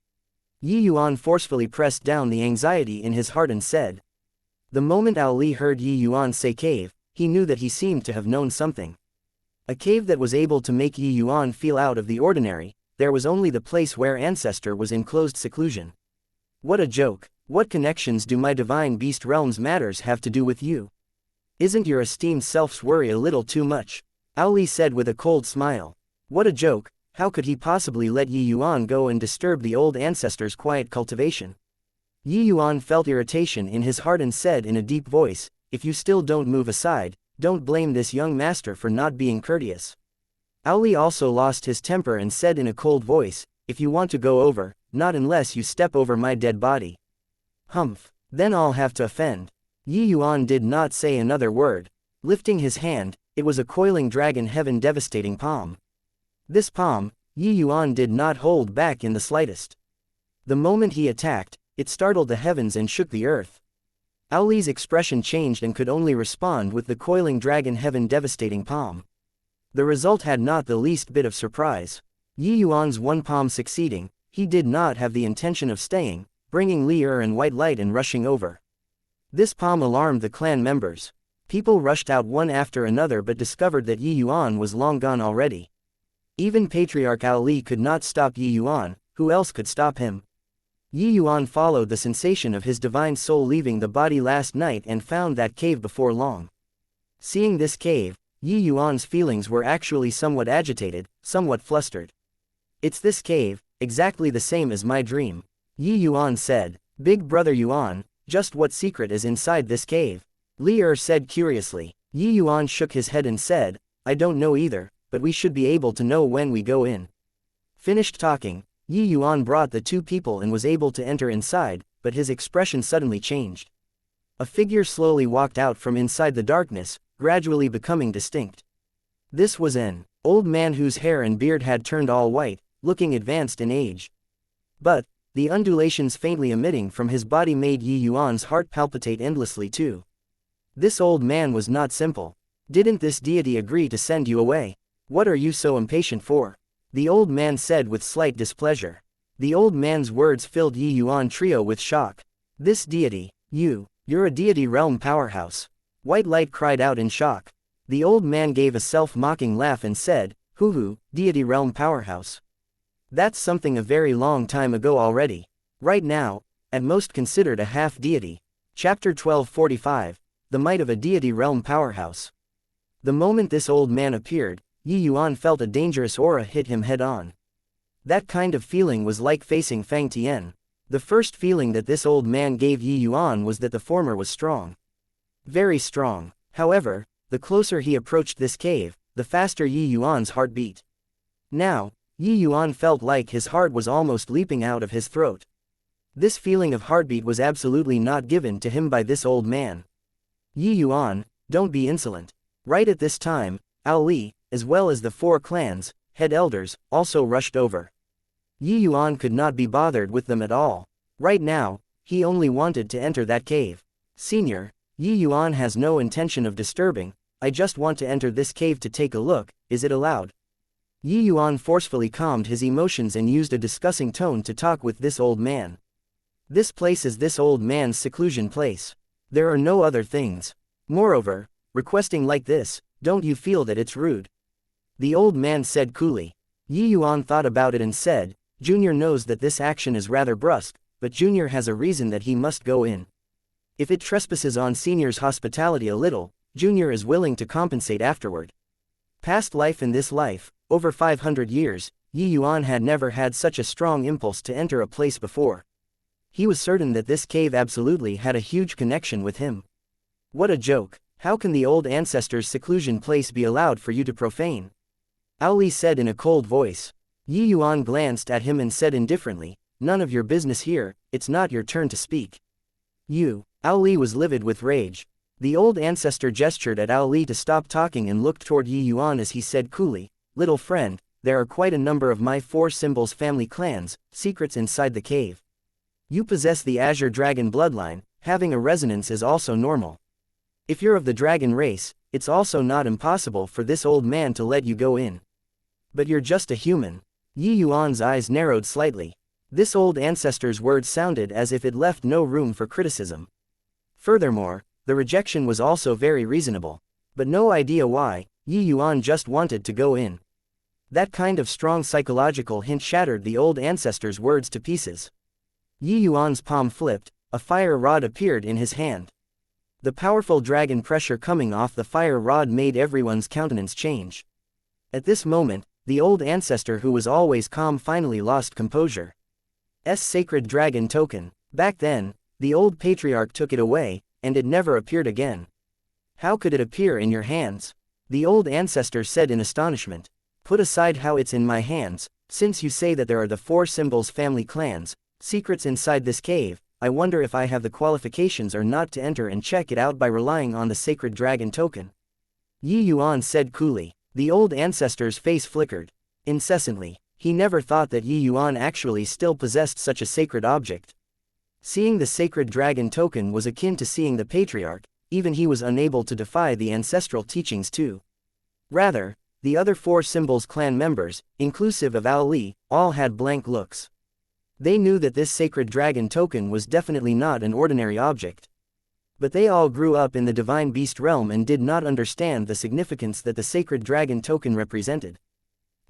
Yuan forcefully pressed down the anxiety in his heart and said. The moment Ali heard Yuan say cave, he knew that he seemed to have known something. A cave that was able to make Yuan feel out of the ordinary, there was only the place where ancestor was in closed seclusion. What a joke, what connections do my divine beast realm's matters have to do with you? Isn't your esteemed self's worry a little too much? Ali said with a cold smile. What a joke, how could he possibly let Yuan go and disturb the old ancestor's quiet cultivation? Yuan felt irritation in his heart and said in a deep voice, if you still don't move aside, don't blame this young master for not being courteous. Ali also lost his temper and said in a cold voice, if you want to go over, not unless you step over my dead body. Humph, then I'll have to offend. Yuan did not say another word. Lifting his hand, it was a coiling dragon heaven devastating palm. This palm, Yuan did not hold back in the slightest. The moment he attacked, it startled the heavens and shook the earth. Ali's expression changed and could only respond with the coiling dragon heaven devastating palm. The result had not the least bit of surprise. Yuan's one palm succeeding, he did not have the intention of staying, bringing Li Er and White Light and rushing over. This palm alarmed the clan members. People rushed out one after another but discovered that Yuan was long gone already. Even Patriarch Ali could not stop Yuan, who else could stop him? Yuan followed the sensation of his divine soul leaving the body last night and found that cave before long. Seeing this cave, Yi Yuan's feelings were actually somewhat agitated, somewhat flustered. It's this cave, exactly the same as my dream. Yi Yuan said. Big brother Yuan, just what secret is inside this cave? Li Er said curiously. Yi Yuan shook his head and said, I don't know either, but we should be able to know when we go in. Finished talking, Yi Yuan brought the two people and was able to enter inside, but his expression suddenly changed. A figure slowly walked out from inside the darkness, gradually becoming distinct. This was an old man whose hair and beard had turned all white, looking advanced in age. But the undulations faintly emitting from his body made Yi Yuan's heart palpitate endlessly too. This old man was not simple. Didn't this deity agree to send you away? What are you so impatient for? The old man said with slight displeasure. The old man's words filled Yi Yuan trio with shock. This deity, you're a deity realm powerhouse. White Light cried out in shock. The old man gave a self-mocking laugh and said, hoo, deity realm powerhouse. That's something a very long time ago already. Right now, at most considered a half-deity. Chapter 1245, The Might of a Deity Realm Powerhouse. The moment this old man appeared, Yi Yuan felt a dangerous aura hit him head-on. That kind of feeling was like facing Fang Tian. The first feeling that this old man gave Yi Yuan was that the former was strong. Very strong. However, the closer he approached this cave, the faster Yi Yuan's heart beat. Now, Yi Yuan felt like his heart was almost leaping out of his throat. This feeling of heartbeat was absolutely not given to him by this old man. Yi Yuan, don't be insolent. Right at this time, Ao Li, as well as the 4 clans, head elders, also rushed over. Yi Yuan could not be bothered with them at all. Right now, he only wanted to enter that cave. Senior, Yi Yuan has no intention of disturbing, I just want to enter this cave to take a look, is it allowed? Yi Yuan forcefully calmed his emotions and used a discussing tone to talk with this old man. This place is this old man's seclusion place. There are no other things. Moreover, requesting like this, don't you feel that it's rude? The old man said coolly. Yi Yuan thought about it and said, Junior knows that this action is rather brusque, but Junior has a reason that he must go in. If it trespasses on Senior's hospitality a little, Junior is willing to compensate afterward. Past life and this life, over 500 years, Yi Yuan had never had such a strong impulse to enter a place before. He was certain that this cave absolutely had a huge connection with him. What a joke, how can the old ancestor's seclusion place be allowed for you to profane? Ao Li said in a cold voice. Yi Yuan glanced at him and said indifferently, none of your business here, it's not your turn to speak. Ao Li was livid with rage. The old ancestor gestured at Ao Li to stop talking and looked toward Yi Yuan as he said coolly, little friend, there are quite a number of my 4 symbols family clans, secrets inside the cave. You possess the Azure Dragon bloodline, having a resonance is also normal. If you're of the dragon race, it's also not impossible for this old man to let you go in. But you're just a human. Yi Yuan's eyes narrowed slightly. This old ancestor's words sounded as if it left no room for criticism. Furthermore, the rejection was also very reasonable. But no idea why, Yi Yuan just wanted to go in. That kind of strong psychological hint shattered the old ancestor's words to pieces. Yi Yuan's palm flipped, a fire rod appeared in his hand. The powerful dragon pressure coming off the fire rod made everyone's countenance change. At this moment, the old ancestor who was always calm finally lost composure. Sacred dragon token. Back then, the old patriarch took it away, and it never appeared again. How could it appear in your hands? The old ancestor said in astonishment. Put aside how it's in my hands, since you say that there are the 4 symbols family clans, secrets inside this cave, I wonder if I have the qualifications or not to enter and check it out by relying on the sacred dragon token. Yi Yuan said coolly. The old ancestor's face flickered. Incessantly, he never thought that Yi Yuan actually still possessed such a sacred object. Seeing the sacred dragon token was akin to seeing the patriarch, even he was unable to defy the ancestral teachings too. Rather, the other 4 symbols clan members, inclusive of Ao Li, all had blank looks. They knew that this sacred dragon token was definitely not an ordinary object. But they all grew up in the divine beast realm and did not understand the significance that the sacred dragon token represented.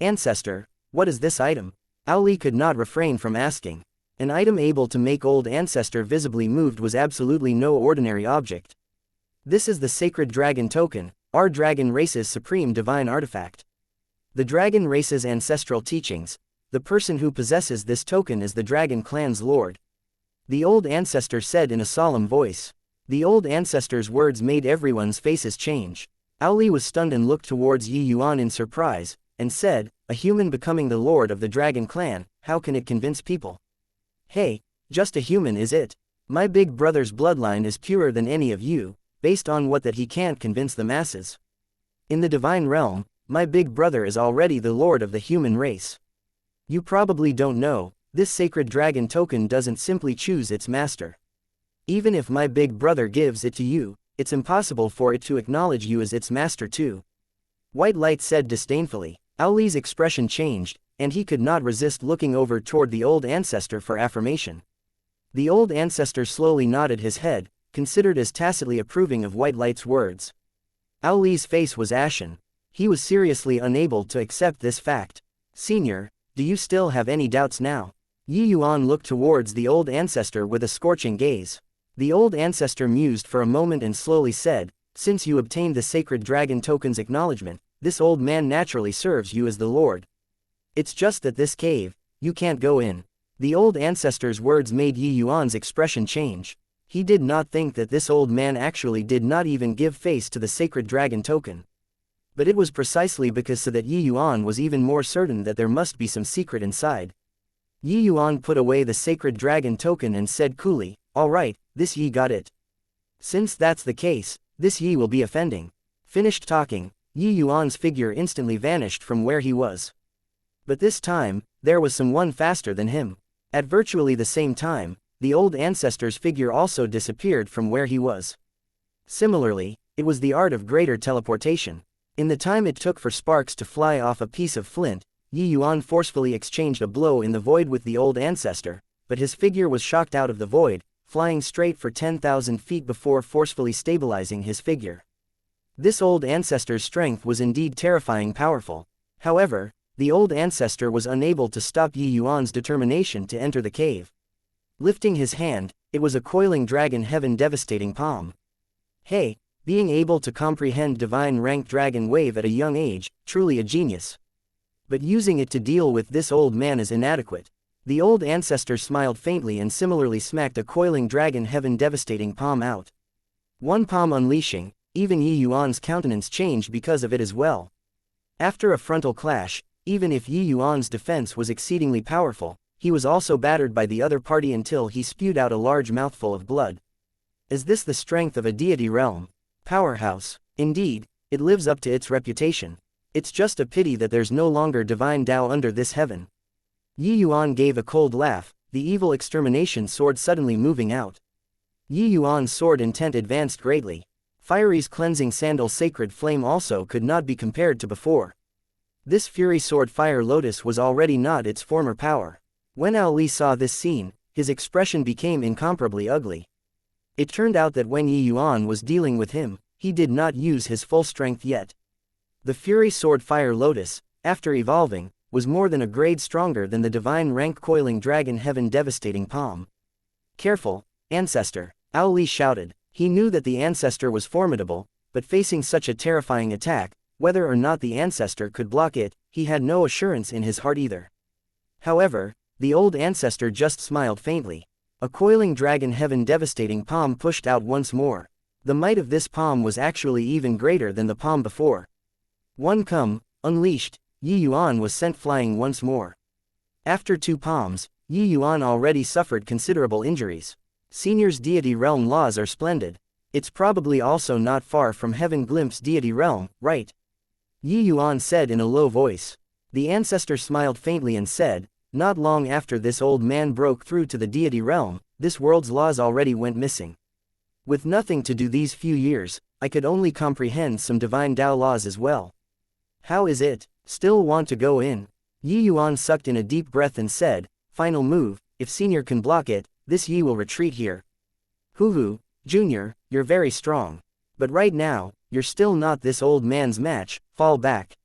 Ancestor, what is this item? Ao Li could not refrain from asking. An item able to make old ancestor visibly moved was absolutely no ordinary object. This is the sacred dragon token, our dragon race's supreme divine artifact. The dragon race's ancestral teachings. The person who possesses this token is the dragon clan's lord. The old ancestor said in a solemn voice. The old ancestor's words made everyone's faces change. Aoli was stunned and looked towards Yuan in surprise, and said, a human becoming the lord of the dragon clan, how can it convince people? Hey, just a human is it? My big brother's bloodline is purer than any of you, based on what that he can't convince the masses. In the divine realm, my big brother is already the lord of the human race. You probably don't know, this sacred dragon token doesn't simply choose its master. Even if my big brother gives it to you, it's impossible for it to acknowledge you as its master too. White Light said disdainfully. Aoli's expression changed, and he could not resist looking over toward the old ancestor for affirmation. The old ancestor slowly nodded his head, considered as tacitly approving of White Light's words. Aoli's face was ashen. He was seriously unable to accept this fact. Senior, do you still have any doubts now? Yuan looked towards the old ancestor with a scorching gaze. The old ancestor mused for a moment and slowly said, since you obtained the sacred dragon token's acknowledgement, this old man naturally serves you as the lord. It's just that this cave, you can't go in. The old ancestor's words made Yuan's expression change. He did not think that this old man actually did not even give face to the sacred dragon token. But it was precisely because so that Yuan was even more certain that there must be some secret inside. Yuan put away the sacred dragon token and said coolly, all right, this Yi got it. Since that's the case, this Yi will be offending. Finished talking, Yuan's figure instantly vanished from where he was. But this time, there was someone faster than him. At virtually the same time, the old ancestor's figure also disappeared from where he was. Similarly, it was the art of greater teleportation. In the time it took for sparks to fly off a piece of flint, Yuan forcefully exchanged a blow in the void with the old ancestor, but his figure was shocked out of the void, flying straight for 10,000 feet before forcefully stabilizing his figure. This old ancestor's strength was indeed terrifying powerful. However, the old ancestor was unable to stop Yuan's determination to enter the cave. Lifting his hand, it was a coiling dragon heaven devastating palm. Hey, being able to comprehend divine rank dragon wave at a young age, truly a genius. But using it to deal with this old man is inadequate. The old ancestor smiled faintly and similarly smacked a coiling dragon heaven devastating palm out. One palm unleashing, even Yuan's countenance changed because of it as well. After a frontal clash, even if Yuan's defense was exceedingly powerful, he was also battered by the other party until he spewed out a large mouthful of blood. Is this the strength of a deity realm? Powerhouse. Indeed, it lives up to its reputation. It's just a pity that there's no longer divine Tao under this heaven. Yuan gave a cold laugh, the evil extermination sword suddenly moving out. Yuan's sword intent advanced greatly. Fiery's cleansing sandal sacred flame also could not be compared to before. This fury sword fire lotus was already not its former power. When Aoli saw this scene, his expression became incomparably ugly. It turned out that when Yuan was dealing with him, he did not use his full strength yet. The fury sword fire lotus, after evolving, was more than a grade stronger than the divine rank coiling dragon heaven devastating palm. Careful, ancestor, Aoli shouted. He knew that the ancestor was formidable, but facing such a terrifying attack, whether or not the ancestor could block it, he had no assurance in his heart either. However, the old ancestor just smiled faintly. A coiling dragon heaven devastating palm pushed out once more. The might of this palm was actually even greater than the palm before. One come, unleashed, Yuan was sent flying once more. After two palms, Yuan already suffered considerable injuries. Senior's deity realm laws are splendid. It's probably also not far from Heaven Glimpse deity realm, right? Yuan said in a low voice. The ancestor smiled faintly and said, not long after this old man broke through to the deity realm, this world's laws already went missing. With nothing to do these few years, I could only comprehend some divine Tao laws as well. How is it? Still want to go in? Yuan sucked in a deep breath and said, final move, if Senior can block it, this Yi will retreat here. Hoo-hoo, Junior, you're very strong. But right now, you're still not this old man's match, fall back.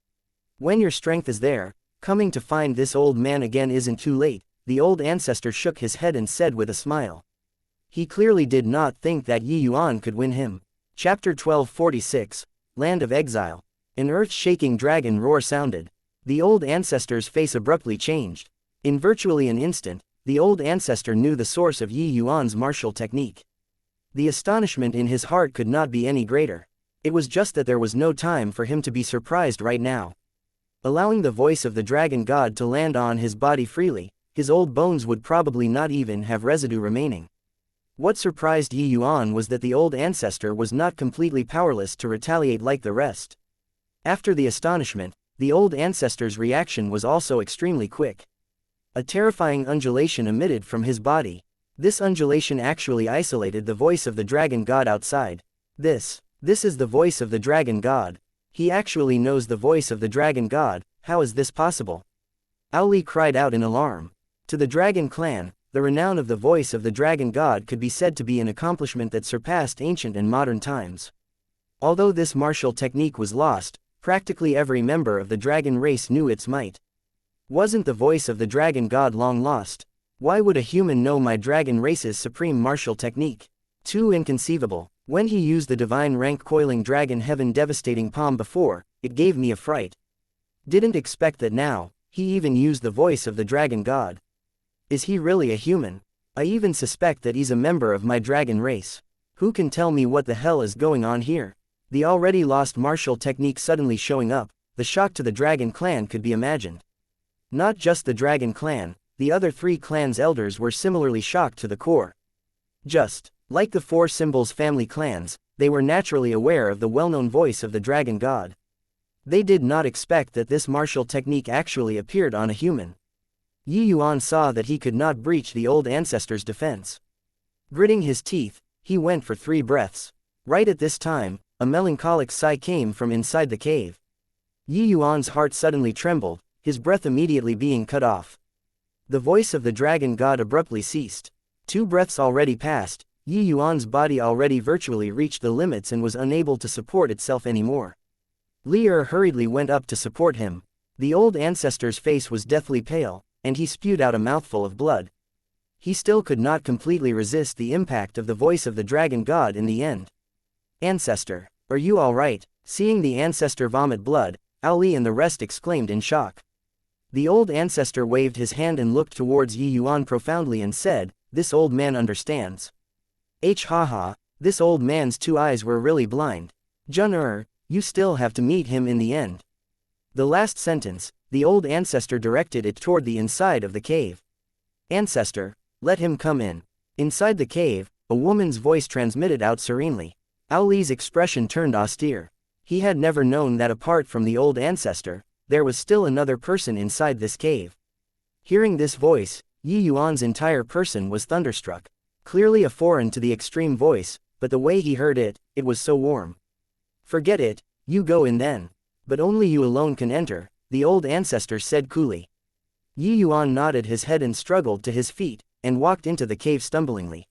When your strength is there, coming to find this old man again isn't too late, the old ancestor shook his head and said with a smile. He clearly did not think that Yuan could win him. Chapter 1246, land of exile. An earth-shaking dragon roar sounded. The old ancestor's face abruptly changed. In virtually an instant, the old ancestor knew the source of Yi Yuan's martial technique. The astonishment in his heart could not be any greater. It was just that there was no time for him to be surprised right now. Allowing the voice of the dragon god to land on his body freely, his old bones would probably not even have residue remaining. What surprised Yi Yuan was that the old ancestor was not completely powerless to retaliate like the rest. After the astonishment, the old ancestor's reaction was also extremely quick. A terrifying undulation emitted from his body. This undulation actually isolated the voice of the dragon god outside. This is the voice of the dragon god. He actually knows the voice of the dragon god. How is this possible? Aoli cried out in alarm. To the dragon clan, the renown of the voice of the dragon god could be said to be an accomplishment that surpassed ancient and modern times. Although this martial technique was lost, practically every member of the dragon race knew its might. Wasn't the voice of the dragon god long lost? Why would a human know my dragon race's supreme martial technique? Too inconceivable. When he used the divine rank coiling dragon heaven devastating palm before, it gave me a fright. Didn't expect that now, he even used the voice of the dragon god. Is he really a human? I even suspect that he's a member of my dragon race. Who can tell me what the hell is going on here? The already lost martial technique suddenly showing up, the shock to the dragon clan could be imagined. Not just the dragon clan, the other 3 clans' elders were similarly shocked to the core. Just like the 4 symbols family clans, they were naturally aware of the well-known voice of the dragon god. They did not expect that this martial technique actually appeared on a human. Yi Yuan saw that he could not breach the old ancestor's defense. Gritting his teeth, he went for 3 breaths. Right at this time, a melancholic sigh came from inside the cave. Yi Yuan's heart suddenly trembled, his breath immediately being cut off. The voice of the dragon god abruptly ceased. 2 breaths already passed, Yi Yuan's body already virtually reached the limits and was unable to support itself anymore. Li Er hurriedly went up to support him. The old ancestor's face was deathly pale, and he spewed out a mouthful of blood. He still could not completely resist the impact of the voice of the dragon god in the end. Ancestor, are you alright? Seeing the ancestor vomit blood, Aoli and the rest exclaimed in shock. The old ancestor waved his hand and looked towards Yi Yuan profoundly and said, "This old man understands." Haha, this old man's 2 eyes were really blind. Jun you still have to meet him in the end. The last sentence, the old ancestor directed it toward the inside of the cave. Ancestor, let him come in. Inside the cave, a woman's voice transmitted out serenely. Aoli's expression turned austere. He had never known that apart from the old ancestor, there was still another person inside this cave. Hearing this voice, Yi Yuan's entire person was thunderstruck. Clearly a foreign to the extreme voice, but the way he heard it, it was so warm. Forget it, you go in then. But only you alone can enter, the old ancestor said coolly. Yi Yuan nodded his head and struggled to his feet, and walked into the cave stumblingly.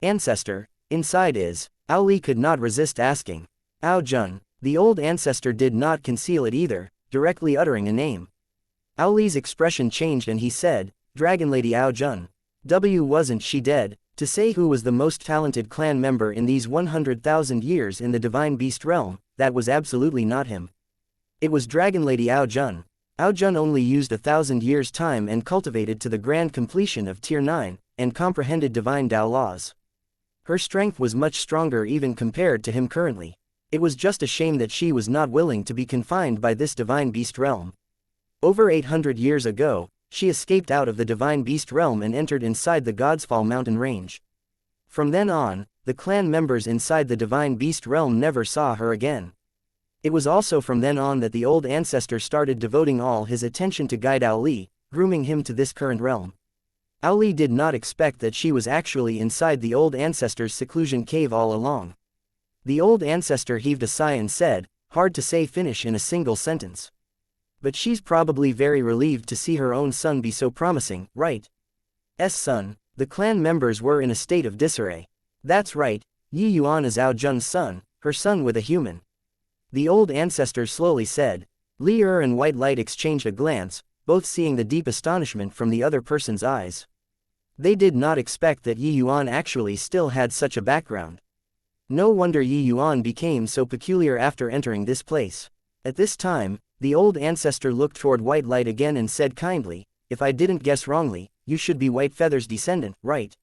Ancestor, inside is, Aoli could not resist asking. Ao Jun, the old ancestor did not conceal it either, directly uttering a name. Aoli's expression changed and he said, Dragon Lady Ao Jun. Wasn't she dead? To say who was the most talented clan member in these 100,000 years in the divine beast realm, that was absolutely not him. It was Dragon Lady Ao Jun. Ao Jun only used 1,000 years' time and cultivated to the grand completion of Tier 9, and comprehended divine Tao laws. Her strength was much stronger even compared to him currently. It was just a shame that she was not willing to be confined by this divine beast realm. Over 800 years ago, she escaped out of the divine beast realm and entered inside the Godsfall mountain range. From then on, the clan members inside the divine beast realm never saw her again. It was also from then on that the old ancestor started devoting all his attention to guide Aoli, grooming him to this current realm. Aoli did not expect that she was actually inside the old ancestor's seclusion cave all along. The old ancestor heaved a sigh and said, hard to say finish in a single sentence. But she's probably very relieved to see her own son be so promising, right? Son, the clan members were in a state of disarray. That's right, Yi Yuan is Ao Jun's son, her son with a human. The old ancestor slowly said. Li Er and White Light exchanged a glance, both seeing the deep astonishment from the other person's eyes. They did not expect that Yi Yuan actually still had such a background. No wonder Yi Yuan became so peculiar after entering this place. At this time, the old ancestor looked toward White Light again and said kindly, "If I didn't guess wrongly, you should be White Feather's descendant, right?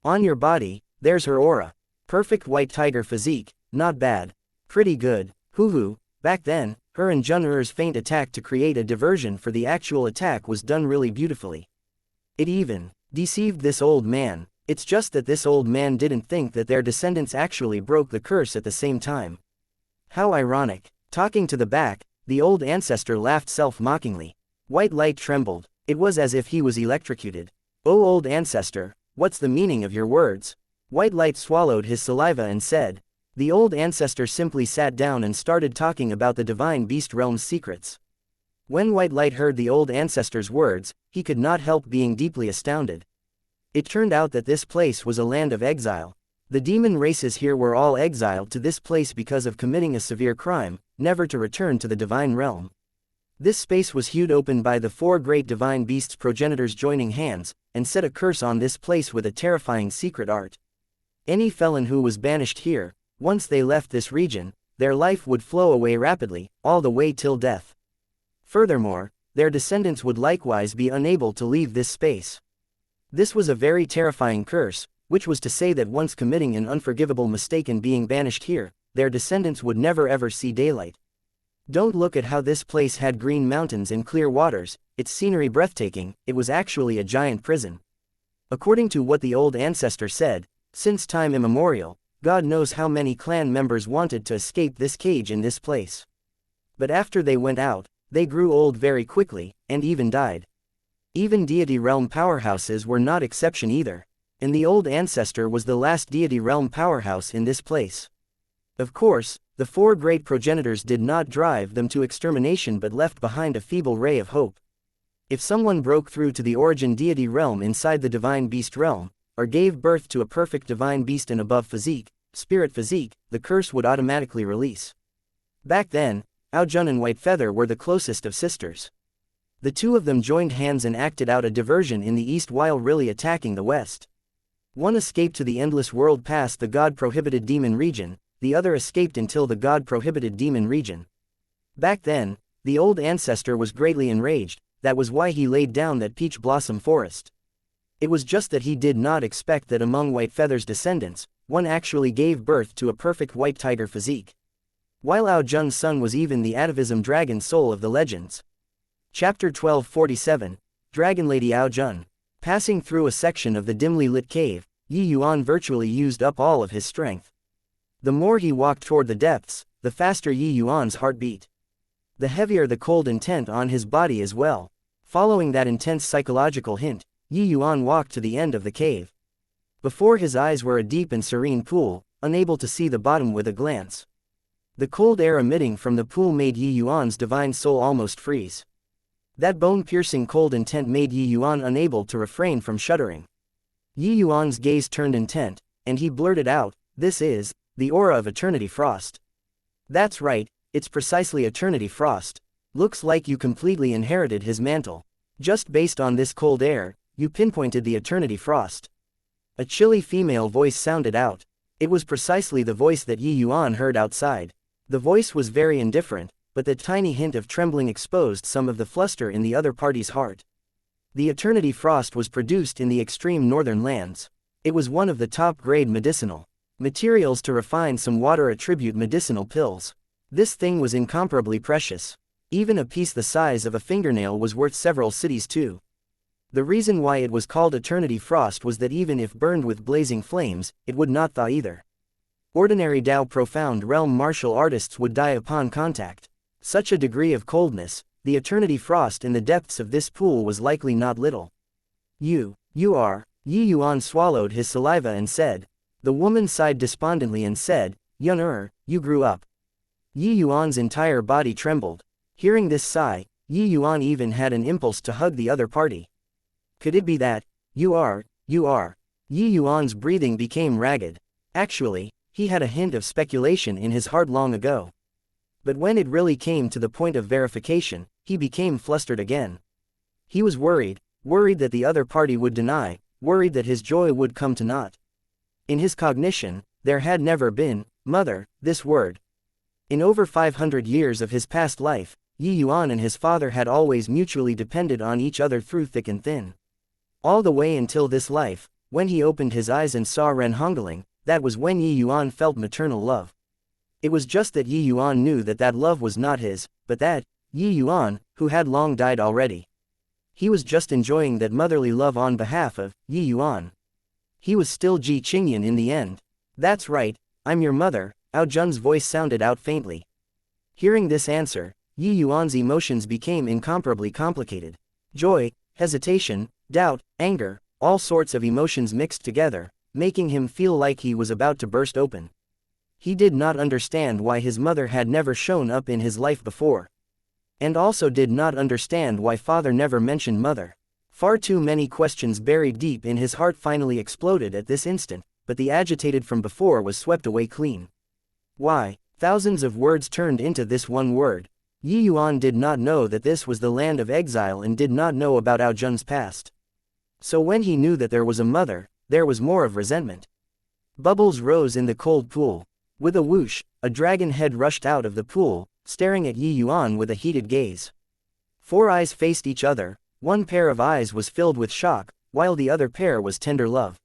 On your body, there's her aura. Perfect white tiger physique, not bad. Pretty good. Hoo-hoo." Back then, her and Jun-Er's feint attack to create a diversion for the actual attack was done really beautifully. It even deceived this old man. It's just that this old man didn't think that their descendants actually broke the curse at the same time. How ironic. Talking to the back, the old ancestor laughed self-mockingly. White Light trembled. It was as if he was electrocuted. "Oh old ancestor, what's the meaning of your words?" White Light swallowed his saliva and said. The old ancestor simply sat down and started talking about the divine beast realm's secrets. When White Light heard the old ancestor's words, he could not help being deeply astounded. It turned out that this place was a land of exile. The demon races here were all exiled to this place because of committing a severe crime, never to return to the divine realm. This space was hewed open by the 4 great divine beasts' progenitors joining hands, and set a curse on this place with a terrifying secret art. Any felon who was banished here, once they left this region, their life would flow away rapidly, all the way till death. Furthermore, their descendants would likewise be unable to leave this space. This was a very terrifying curse, which was to say that once committing an unforgivable mistake and being banished here, their descendants would never ever see daylight. Don't look at how this place had green mountains and clear waters, its scenery breathtaking, it was actually a giant prison. According to what the old ancestor said, since time immemorial, God knows how many clan members wanted to escape this cage in this place. But after they went out, they grew old very quickly, and even died. Even deity realm powerhouses were not exception either. And the old ancestor was the last deity realm powerhouse in this place. Of course, the 4 great progenitors did not drive them to extermination but left behind a feeble ray of hope. If someone broke through to the origin deity realm inside the divine beast realm, or gave birth to a perfect divine beast and above physique, spirit physique, the curse would automatically release. Back then, Ao Jun and White Feather were the closest of sisters. The 2 of them joined hands and acted out a diversion in the east while really attacking the west. One escaped to the endless world past the god-prohibited demon region, the other escaped until the god-prohibited demon region. Back then, the old ancestor was greatly enraged, that was why he laid down that peach blossom forest. It was just that he did not expect that among White Feather's descendants, one actually gave birth to a perfect white tiger physique. While Ao Jun's son was even the atavism dragon soul of the legends. Chapter 1247, Dragon Lady Ao Jun. Passing through a section of the dimly lit cave, Yi Yuan virtually used up all of his strength. The more he walked toward the depths, the faster Yi Yuan's heart beat. The heavier the cold intent on his body as well. Following that intense psychological hint, Yi Yuan walked to the end of the cave. Before his eyes were a deep and serene pool, unable to see the bottom with a glance. The cold air emitting from the pool made Yi Yuan's divine soul almost freeze. That bone-piercing cold intent made Yi Yuan unable to refrain from shuddering. Yi Yuan's gaze turned intent, and he blurted out, "This is the aura of Eternity Frost." "That's right, it's precisely Eternity Frost. Looks like you completely inherited his mantle. Just based on this cold air, you pinpointed the Eternity Frost." A chilly female voice sounded out. It was precisely the voice that Yi Yuan heard outside. The voice was very indifferent, but the tiny hint of trembling exposed some of the fluster in the other party's heart. The Eternity Frost was produced in the extreme northern lands. It was one of the top-grade medicinal materials to refine some water-attribute medicinal pills. This thing was incomparably precious. Even a piece the size of a fingernail was worth several cities too. The reason why it was called Eternity Frost was that even if burned with blazing flames, it would not thaw either. Ordinary Dao Profound Realm martial artists would die upon contact. Such a degree of coldness, the Eternity Frost in the depths of this pool was likely not little. You are. Yi Yuan swallowed his saliva and said. The woman sighed despondently and said, Yuan, you grew up. Yi Yuan's entire body trembled. Hearing this sigh, Yi Yuan even had an impulse to hug the other party. Could it be that, you are? Yi Yuan's breathing became ragged. Actually, he had a hint of speculation in his heart long ago. But when it really came to the point of verification, he became flustered again. He was worried that the other party would deny, worried that his joy would come to naught. In his cognition, there had never been, mother, this word. In over 500 years of his past life, Yuan and his father had always mutually depended on each other through thick and thin. All the way until this life, when he opened his eyes and saw Ren Hongling, that was when Yuan felt maternal love. It was just that Yuan knew that that love was not his, but that, Yuan, who had long died already. He was just enjoying that motherly love on behalf of Yuan. He was still Ji Qingyan in the end. That's right, I'm your mother, Ao Jun's voice sounded out faintly. Hearing this answer, Yuan's emotions became incomparably complicated. Joy, hesitation, doubt, anger, all sorts of emotions mixed together, making him feel like he was about to burst open. He did not understand why his mother had never shown up in his life before. And also did not understand why father never mentioned mother. Far too many questions buried deep in his heart finally exploded at this instant, but the agitated from before was swept away clean. Why? Thousands of words turned into this one word. Yuan did not know that this was the land of exile and did not know about Ao Jun's past. So when he knew that there was a mother, there was more of resentment. Bubbles rose in the cold pool. With a whoosh, a dragon head rushed out of the pool, staring at Yuan with a heated gaze. Four eyes faced each other, one pair of eyes was filled with shock, while the other pair was tender love.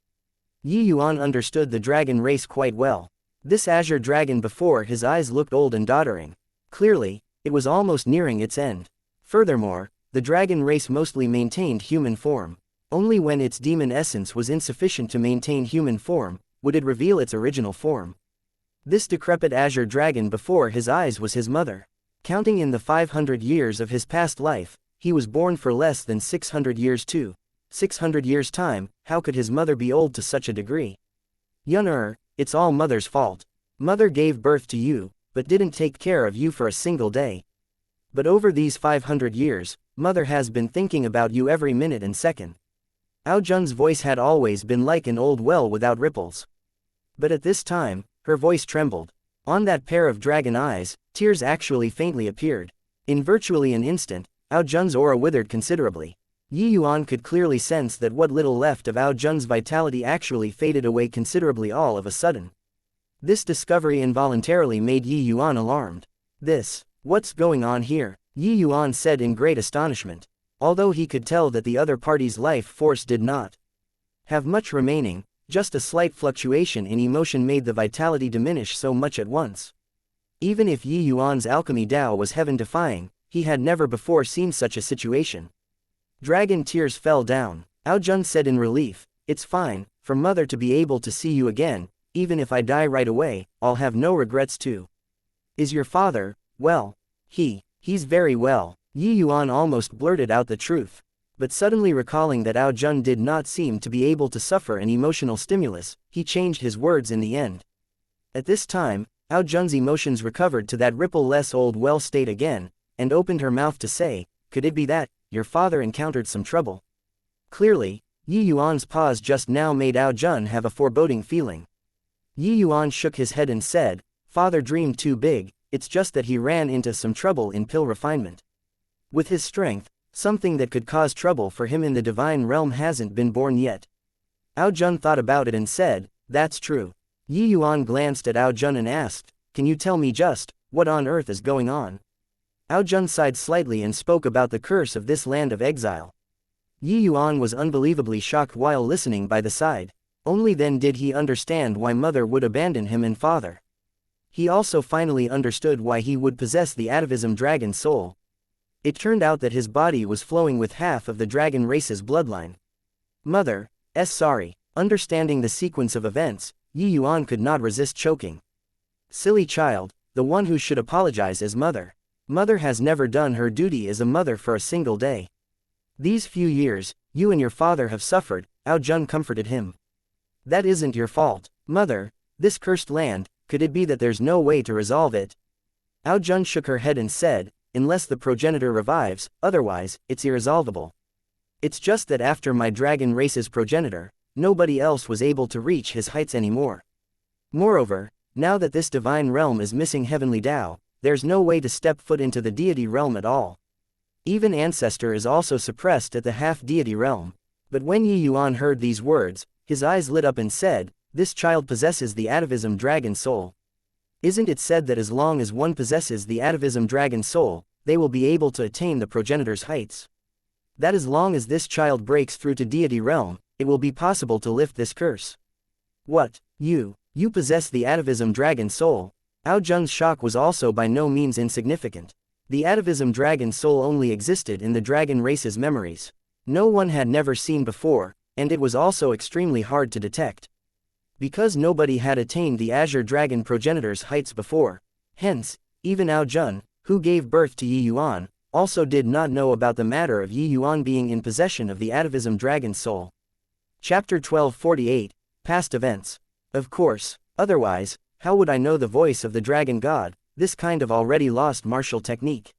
Yuan understood the dragon race quite well. This azure dragon before his eyes looked old and doddering. Clearly, it was almost nearing its end. Furthermore, the dragon race mostly maintained human form. Only when its demon essence was insufficient to maintain human form, would it reveal its original form. This decrepit azure dragon before his eyes was his mother. Counting in the 500 years of his past life, he was born for less than 600 years too. 600 years' time, how could his mother be old to such a degree? Yun, it's all mother's fault. Mother gave birth to you, but didn't take care of you for a single day. But over these 500 years, mother has been thinking about you every minute and second. Ao Jun's voice had always been like an old well without ripples. But at this time, her voice trembled. On that pair of dragon eyes, tears actually faintly appeared. In virtually an instant, Ao Jun's aura withered considerably. Yuan could clearly sense that what little left of Ao Jun's vitality actually faded away considerably all of a sudden. This discovery involuntarily made Yuan alarmed. What's going on here? Yuan said in great astonishment. Although he could tell that the other party's life force did not have much remaining, just a slight fluctuation in emotion made the vitality diminish so much at once. Even if Yuan's alchemy Dao was heaven-defying, he had never before seen such a situation. Dragon tears fell down. Ao Jun said in relief, "It's fine, for mother to be able to see you again, even if I die right away, I'll have no regrets too." "Is your father, well?" He's very well." Yuan almost blurted out the truth. But suddenly recalling that Ao Jun did not seem to be able to suffer an emotional stimulus, he changed his words in the end. At this time, Ao Jun's emotions recovered to that ripple-less old well state again, and opened her mouth to say, "Could it be that your father encountered some trouble?" Clearly, Yuan's pause just now made Ao Jun have a foreboding feeling. Yuan shook his head and said, "Father dreamed too big, it's just that he ran into some trouble in pill refinement. With his strength, something that could cause trouble for him in the divine realm hasn't been born yet." Ao Jun thought about it and said, "That's true." Yuan glanced at Ao Jun and asked, "Can you tell me just what on earth is going on?" Ao Jun sighed slightly and spoke about the curse of this land of exile. Yuan was unbelievably shocked while listening by the side. Only then did he understand why mother would abandon him and father. He also finally understood why he would possess the atavism dragon soul. It turned out that his body was flowing with half of the dragon race's bloodline. Sorry. Understanding the sequence of events, Yuan could not resist choking. "Silly child, the one who should apologize is mother. Mother has never done her duty as a mother for a single day. These few years, you and your father have suffered," Ao Jun comforted him. "That isn't your fault. Mother, this cursed land, could it be that there's no way to resolve it?" Ao Jun shook her head and said, "Unless the progenitor revives, otherwise, it's irresolvable. It's just that after my dragon race's progenitor, nobody else was able to reach his heights anymore. Moreover, now that this divine realm is missing heavenly Tao, there's no way to step foot into the deity realm at all. Even ancestor is also suppressed at the half-deity realm." But when Yuan heard these words, his eyes lit up and said, this child possesses the atavism dragon soul. Isn't it said that as long as one possesses the atavism dragon soul, they will be able to attain the progenitor's heights? That as long as this child breaks through to deity realm, it will be possible to lift this curse. What? You possess the atavism dragon soul? Ao Jun's shock was also by no means insignificant. The atavism dragon soul only existed in the dragon race's memories. No one had never seen before, and it was also extremely hard to detect. Because nobody had attained the azure dragon progenitor's heights before. Hence, even Ao Jun, who gave birth to Yi Yuan, also did not know about the matter of Yi Yuan being in possession of the atavism dragon soul. Chapter 1248, Past Events. Of course, otherwise, how would I know the voice of the dragon god, this kind of already lost martial technique?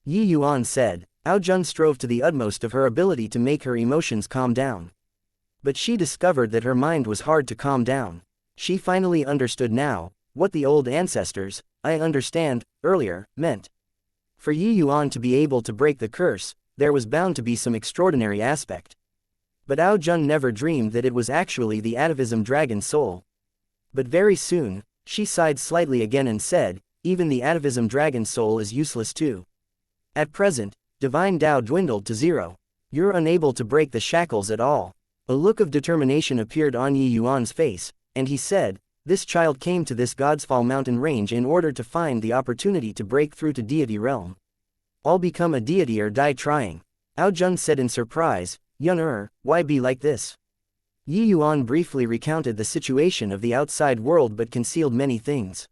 Yi Yuan said. Ao Jun strove to the utmost of her ability to make her emotions calm down. But she discovered that her mind was hard to calm down. She finally understood now, what the old ancestors, I understand, earlier, meant. For Yi Yuan to be able to break the curse, there was bound to be some extraordinary aspect. But Ao Jun never dreamed that it was actually the atavism dragon soul. But very soon, she sighed slightly again and said, even the atavism dragon soul is useless too. At present, divine Tao dwindled to zero. You're unable to break the shackles at all. A look of determination appeared on Yi Yuan's face, and he said, this child came to this Godsfall mountain range in order to find the opportunity to break through to deity realm. I'll become a deity or die trying. Ao Jun said in surprise, Yun why be like this? Yi Yuan briefly recounted the situation of the outside world but concealed many things.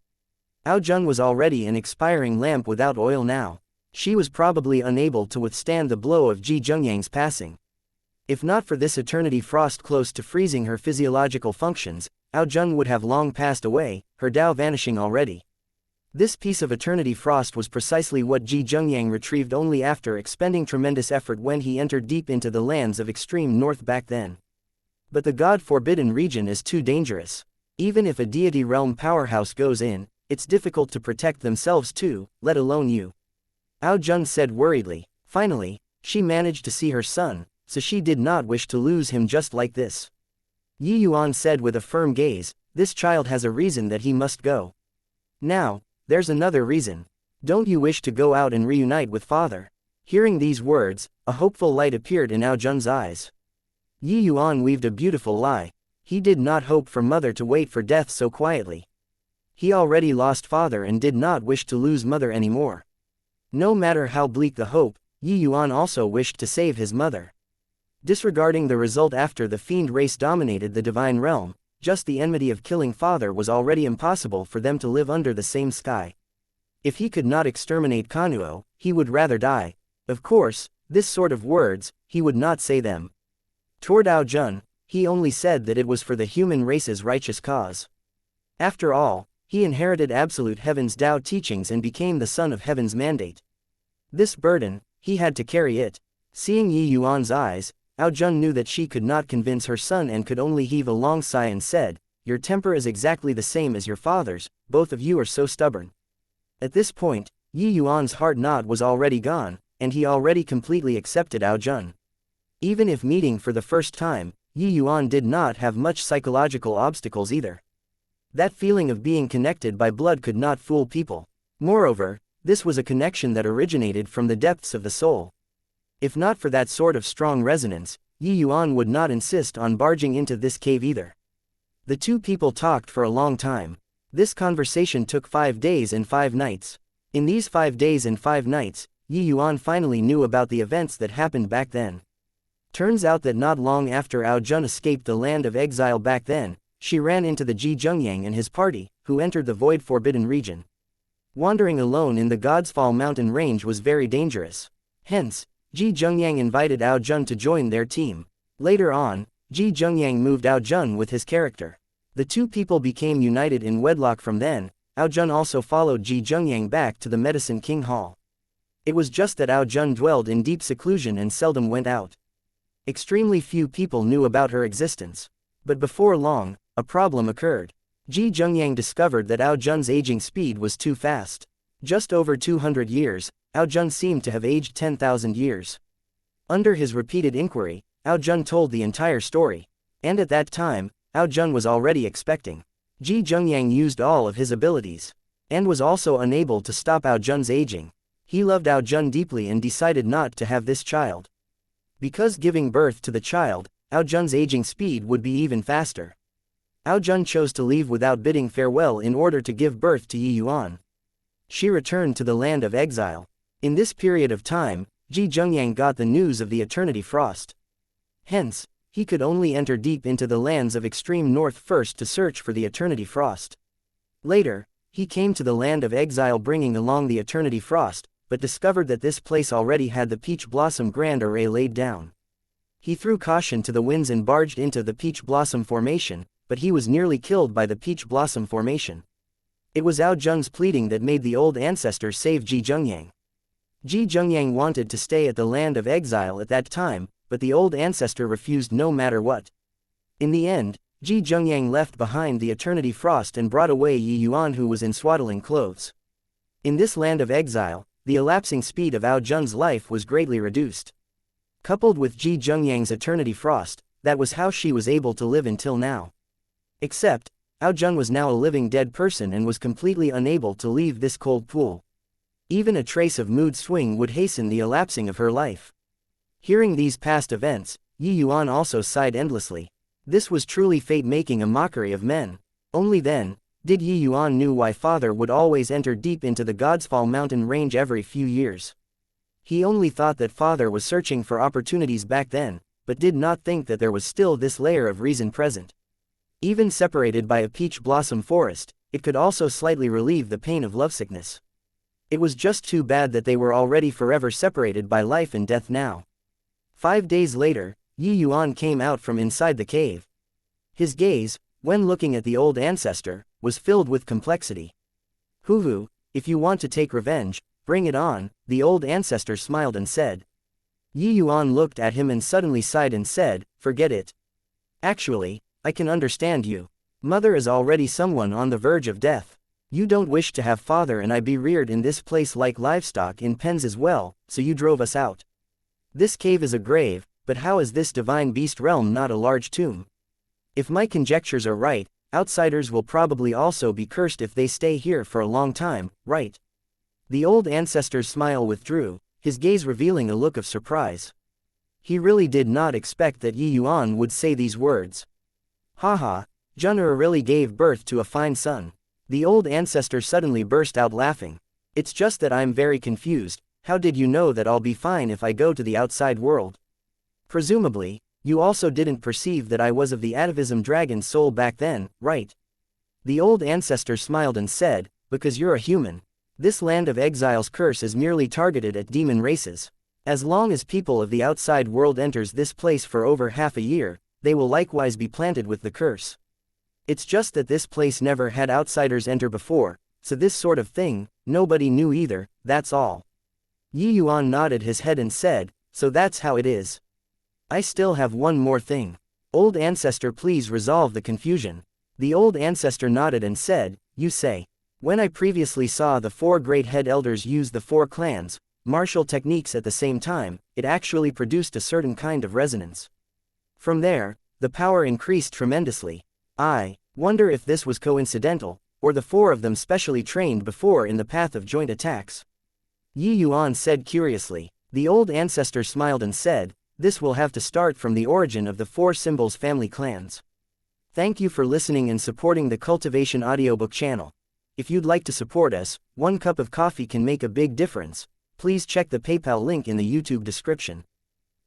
Ao Jun was already an expiring lamp without oil now. She was probably unable to withstand the blow of Ji Zhengyang's passing. If not for this eternity frost close to freezing her physiological functions, Ao Jun would have long passed away, her Tao vanishing already. This piece of eternity frost was precisely what Ji Zhengyang retrieved only after expending tremendous effort when he entered deep into the lands of extreme north back then. But the God-forbidden region is too dangerous. Even if a deity realm powerhouse goes in, it's difficult to protect themselves too, let alone you. Ao Jun said worriedly. Finally, she managed to see her son, so she did not wish to lose him just like this. Yi Yuan said with a firm gaze, this child has a reason that he must go. Now, there's another reason. Don't you wish to go out and reunite with father? Hearing these words, a hopeful light appeared in Ao Jun's eyes. Yi Yuan weaved a beautiful lie. He did not hope for mother to wait for death so quietly. He already lost father and did not wish to lose mother anymore. No matter how bleak the hope, Yi Yuan also wished to save his mother. Disregarding the result after the fiend race dominated the divine realm, just the enmity of killing father was already impossible for them to live under the same sky. If he could not exterminate Kanuo, he would rather die. Of course, this sort of words, he would not say them. Toward Ao Jun, he only said that it was for the human race's righteous cause. After all, he inherited absolute heaven's Tao teachings and became the son of heaven's mandate. This burden, he had to carry it. Seeing Yi Yuan's eyes, Ao Jun knew that she could not convince her son and could only heave a long sigh and said, your temper is exactly the same as your father's, both of you are so stubborn. At this point, Yi Yuan's heart nod was already gone, and he already completely accepted Ao Jun. Even if meeting for the first time, Yi Yuan did not have much psychological obstacles either. That feeling of being connected by blood could not fool people. Moreover, this was a connection that originated from the depths of the soul. If not for that sort of strong resonance, Yi Yuan would not insist on barging into this cave either. The two people talked for a long time. This conversation took 5 days and 5 nights. In these 5 days and 5 nights, Yi Yuan finally knew about the events that happened back then. Turns out that not long after Ao Jun escaped the land of exile back then, she ran into the Ji Zhengyang and his party, who entered the void forbidden region. Wandering alone in the Godsfall mountain range was very dangerous. Hence, Ji Zhengyang invited Ao Jun to join their team. Later on, Ji Zhengyang moved Ao Jun with his character. The two people became united in wedlock from then. Ao Jun also followed Ji Zhengyang back to the Medicine King Hall. It was just that Ao Jun dwelled in deep seclusion and seldom went out. Extremely few people knew about her existence. But before long, a problem occurred. Ji Zhengyang discovered that Ao Jun's aging speed was too fast. Just over 200 years, Ao Jun seemed to have aged 10,000 years. Under his repeated inquiry, Ao Jun told the entire story. And at that time, Jun was already expecting. Yin-Yang used all of his abilities, and was also unable to stop Jun's aging. He loved Jun deeply and decided not to have this child. Because giving birth to the child, Jun's aging speed would be even faster. Jun chose to leave without bidding farewell in order to give birth to Yuan. She returned to the land of exile. In this period of time, Yin-Yang got the news of the eternity frost. Hence, he could only enter deep into the lands of extreme north first to search for the eternity frost. Later, he came to the land of exile bringing along the eternity frost, but discovered that this place already had the peach blossom grand array laid down. He threw caution to the winds and barged into the peach blossom formation, but he was nearly killed by the peach blossom formation. It was Jun's pleading that made the old ancestor save Yin-Yang. Yin-Yang wanted to stay at the land of exile at that time, but the old ancestor refused no matter what. In the end, Yin-Yang left behind the eternity frost and brought away Yuan, who was in swaddling clothes. In this land of exile, the elapsing speed of Jun's life was greatly reduced. Coupled with Yin-Yang's eternity frost, that was how she was able to live until now. Except, Jun was now a living dead person and was completely unable to leave this cold pool. Even a trace of mood swing would hasten the elapsing of her life. Hearing these past events, Yuan also sighed endlessly. This was truly fate making a mockery of men. Only then did Yuan knew why father would always enter deep into the Godsfall mountain range every few years. He only thought that father was searching for opportunities back then, but did not think that there was still this layer of reason present. Even separated by a peach blossom forest, it could also slightly relieve the pain of lovesickness. It was just too bad that they were already forever separated by life and death now. 5 days later, Yuan came out from inside the cave. His gaze, when looking at the old ancestor, was filled with complexity. "Hoo-hoo, if you want to take revenge, bring it on," the old ancestor smiled and said. Yuan looked at him and suddenly sighed and said, "Forget it. Actually, I can understand you. Mother is already someone on the verge of death. You don't wish to have father and I be reared in this place like livestock in pens as well, so you drove us out. This cave is a grave, but how is this divine beast realm not a large tomb? If my conjectures are right, outsiders will probably also be cursed if they stay here for a long time, right?" The old ancestor's smile withdrew, his gaze revealing a look of surprise. He really did not expect that Yuan would say these words. "Haha, Jun'er really gave birth to a fine son." The old ancestor suddenly burst out laughing. "It's just that I'm very confused. How did you know that I'll be fine if I go to the outside world? Presumably, you also didn't perceive that I was of the atavism dragon soul back then, right?" The old ancestor smiled and said, "Because you're a human. This land of exile's curse is merely targeted at demon races. As long as people of the outside world enters this place for over half a year, they will likewise be planted with the curse. It's just that this place never had outsiders enter before, so this sort of thing, nobody knew either, that's all." Yuan nodded his head and said, "So that's how it is. I still have one more thing. Old ancestor, please resolve the confusion." The old ancestor nodded and said, "You say. When I previously saw the 4 great head elders use the 4 clans, martial techniques at the same time, it actually produced a certain kind of resonance. From there, the power increased tremendously. I wonder if this was coincidental, or the 4 of them specially trained before in the path of joint attacks." Yuan said curiously. The old ancestor smiled and said, "This will have to start from the origin of the 4 symbols family clans." Thank you for listening and supporting the Cultivation audiobook channel. If you'd like to support us, 1 cup of coffee can make a big difference. Please check the PayPal link in the YouTube description.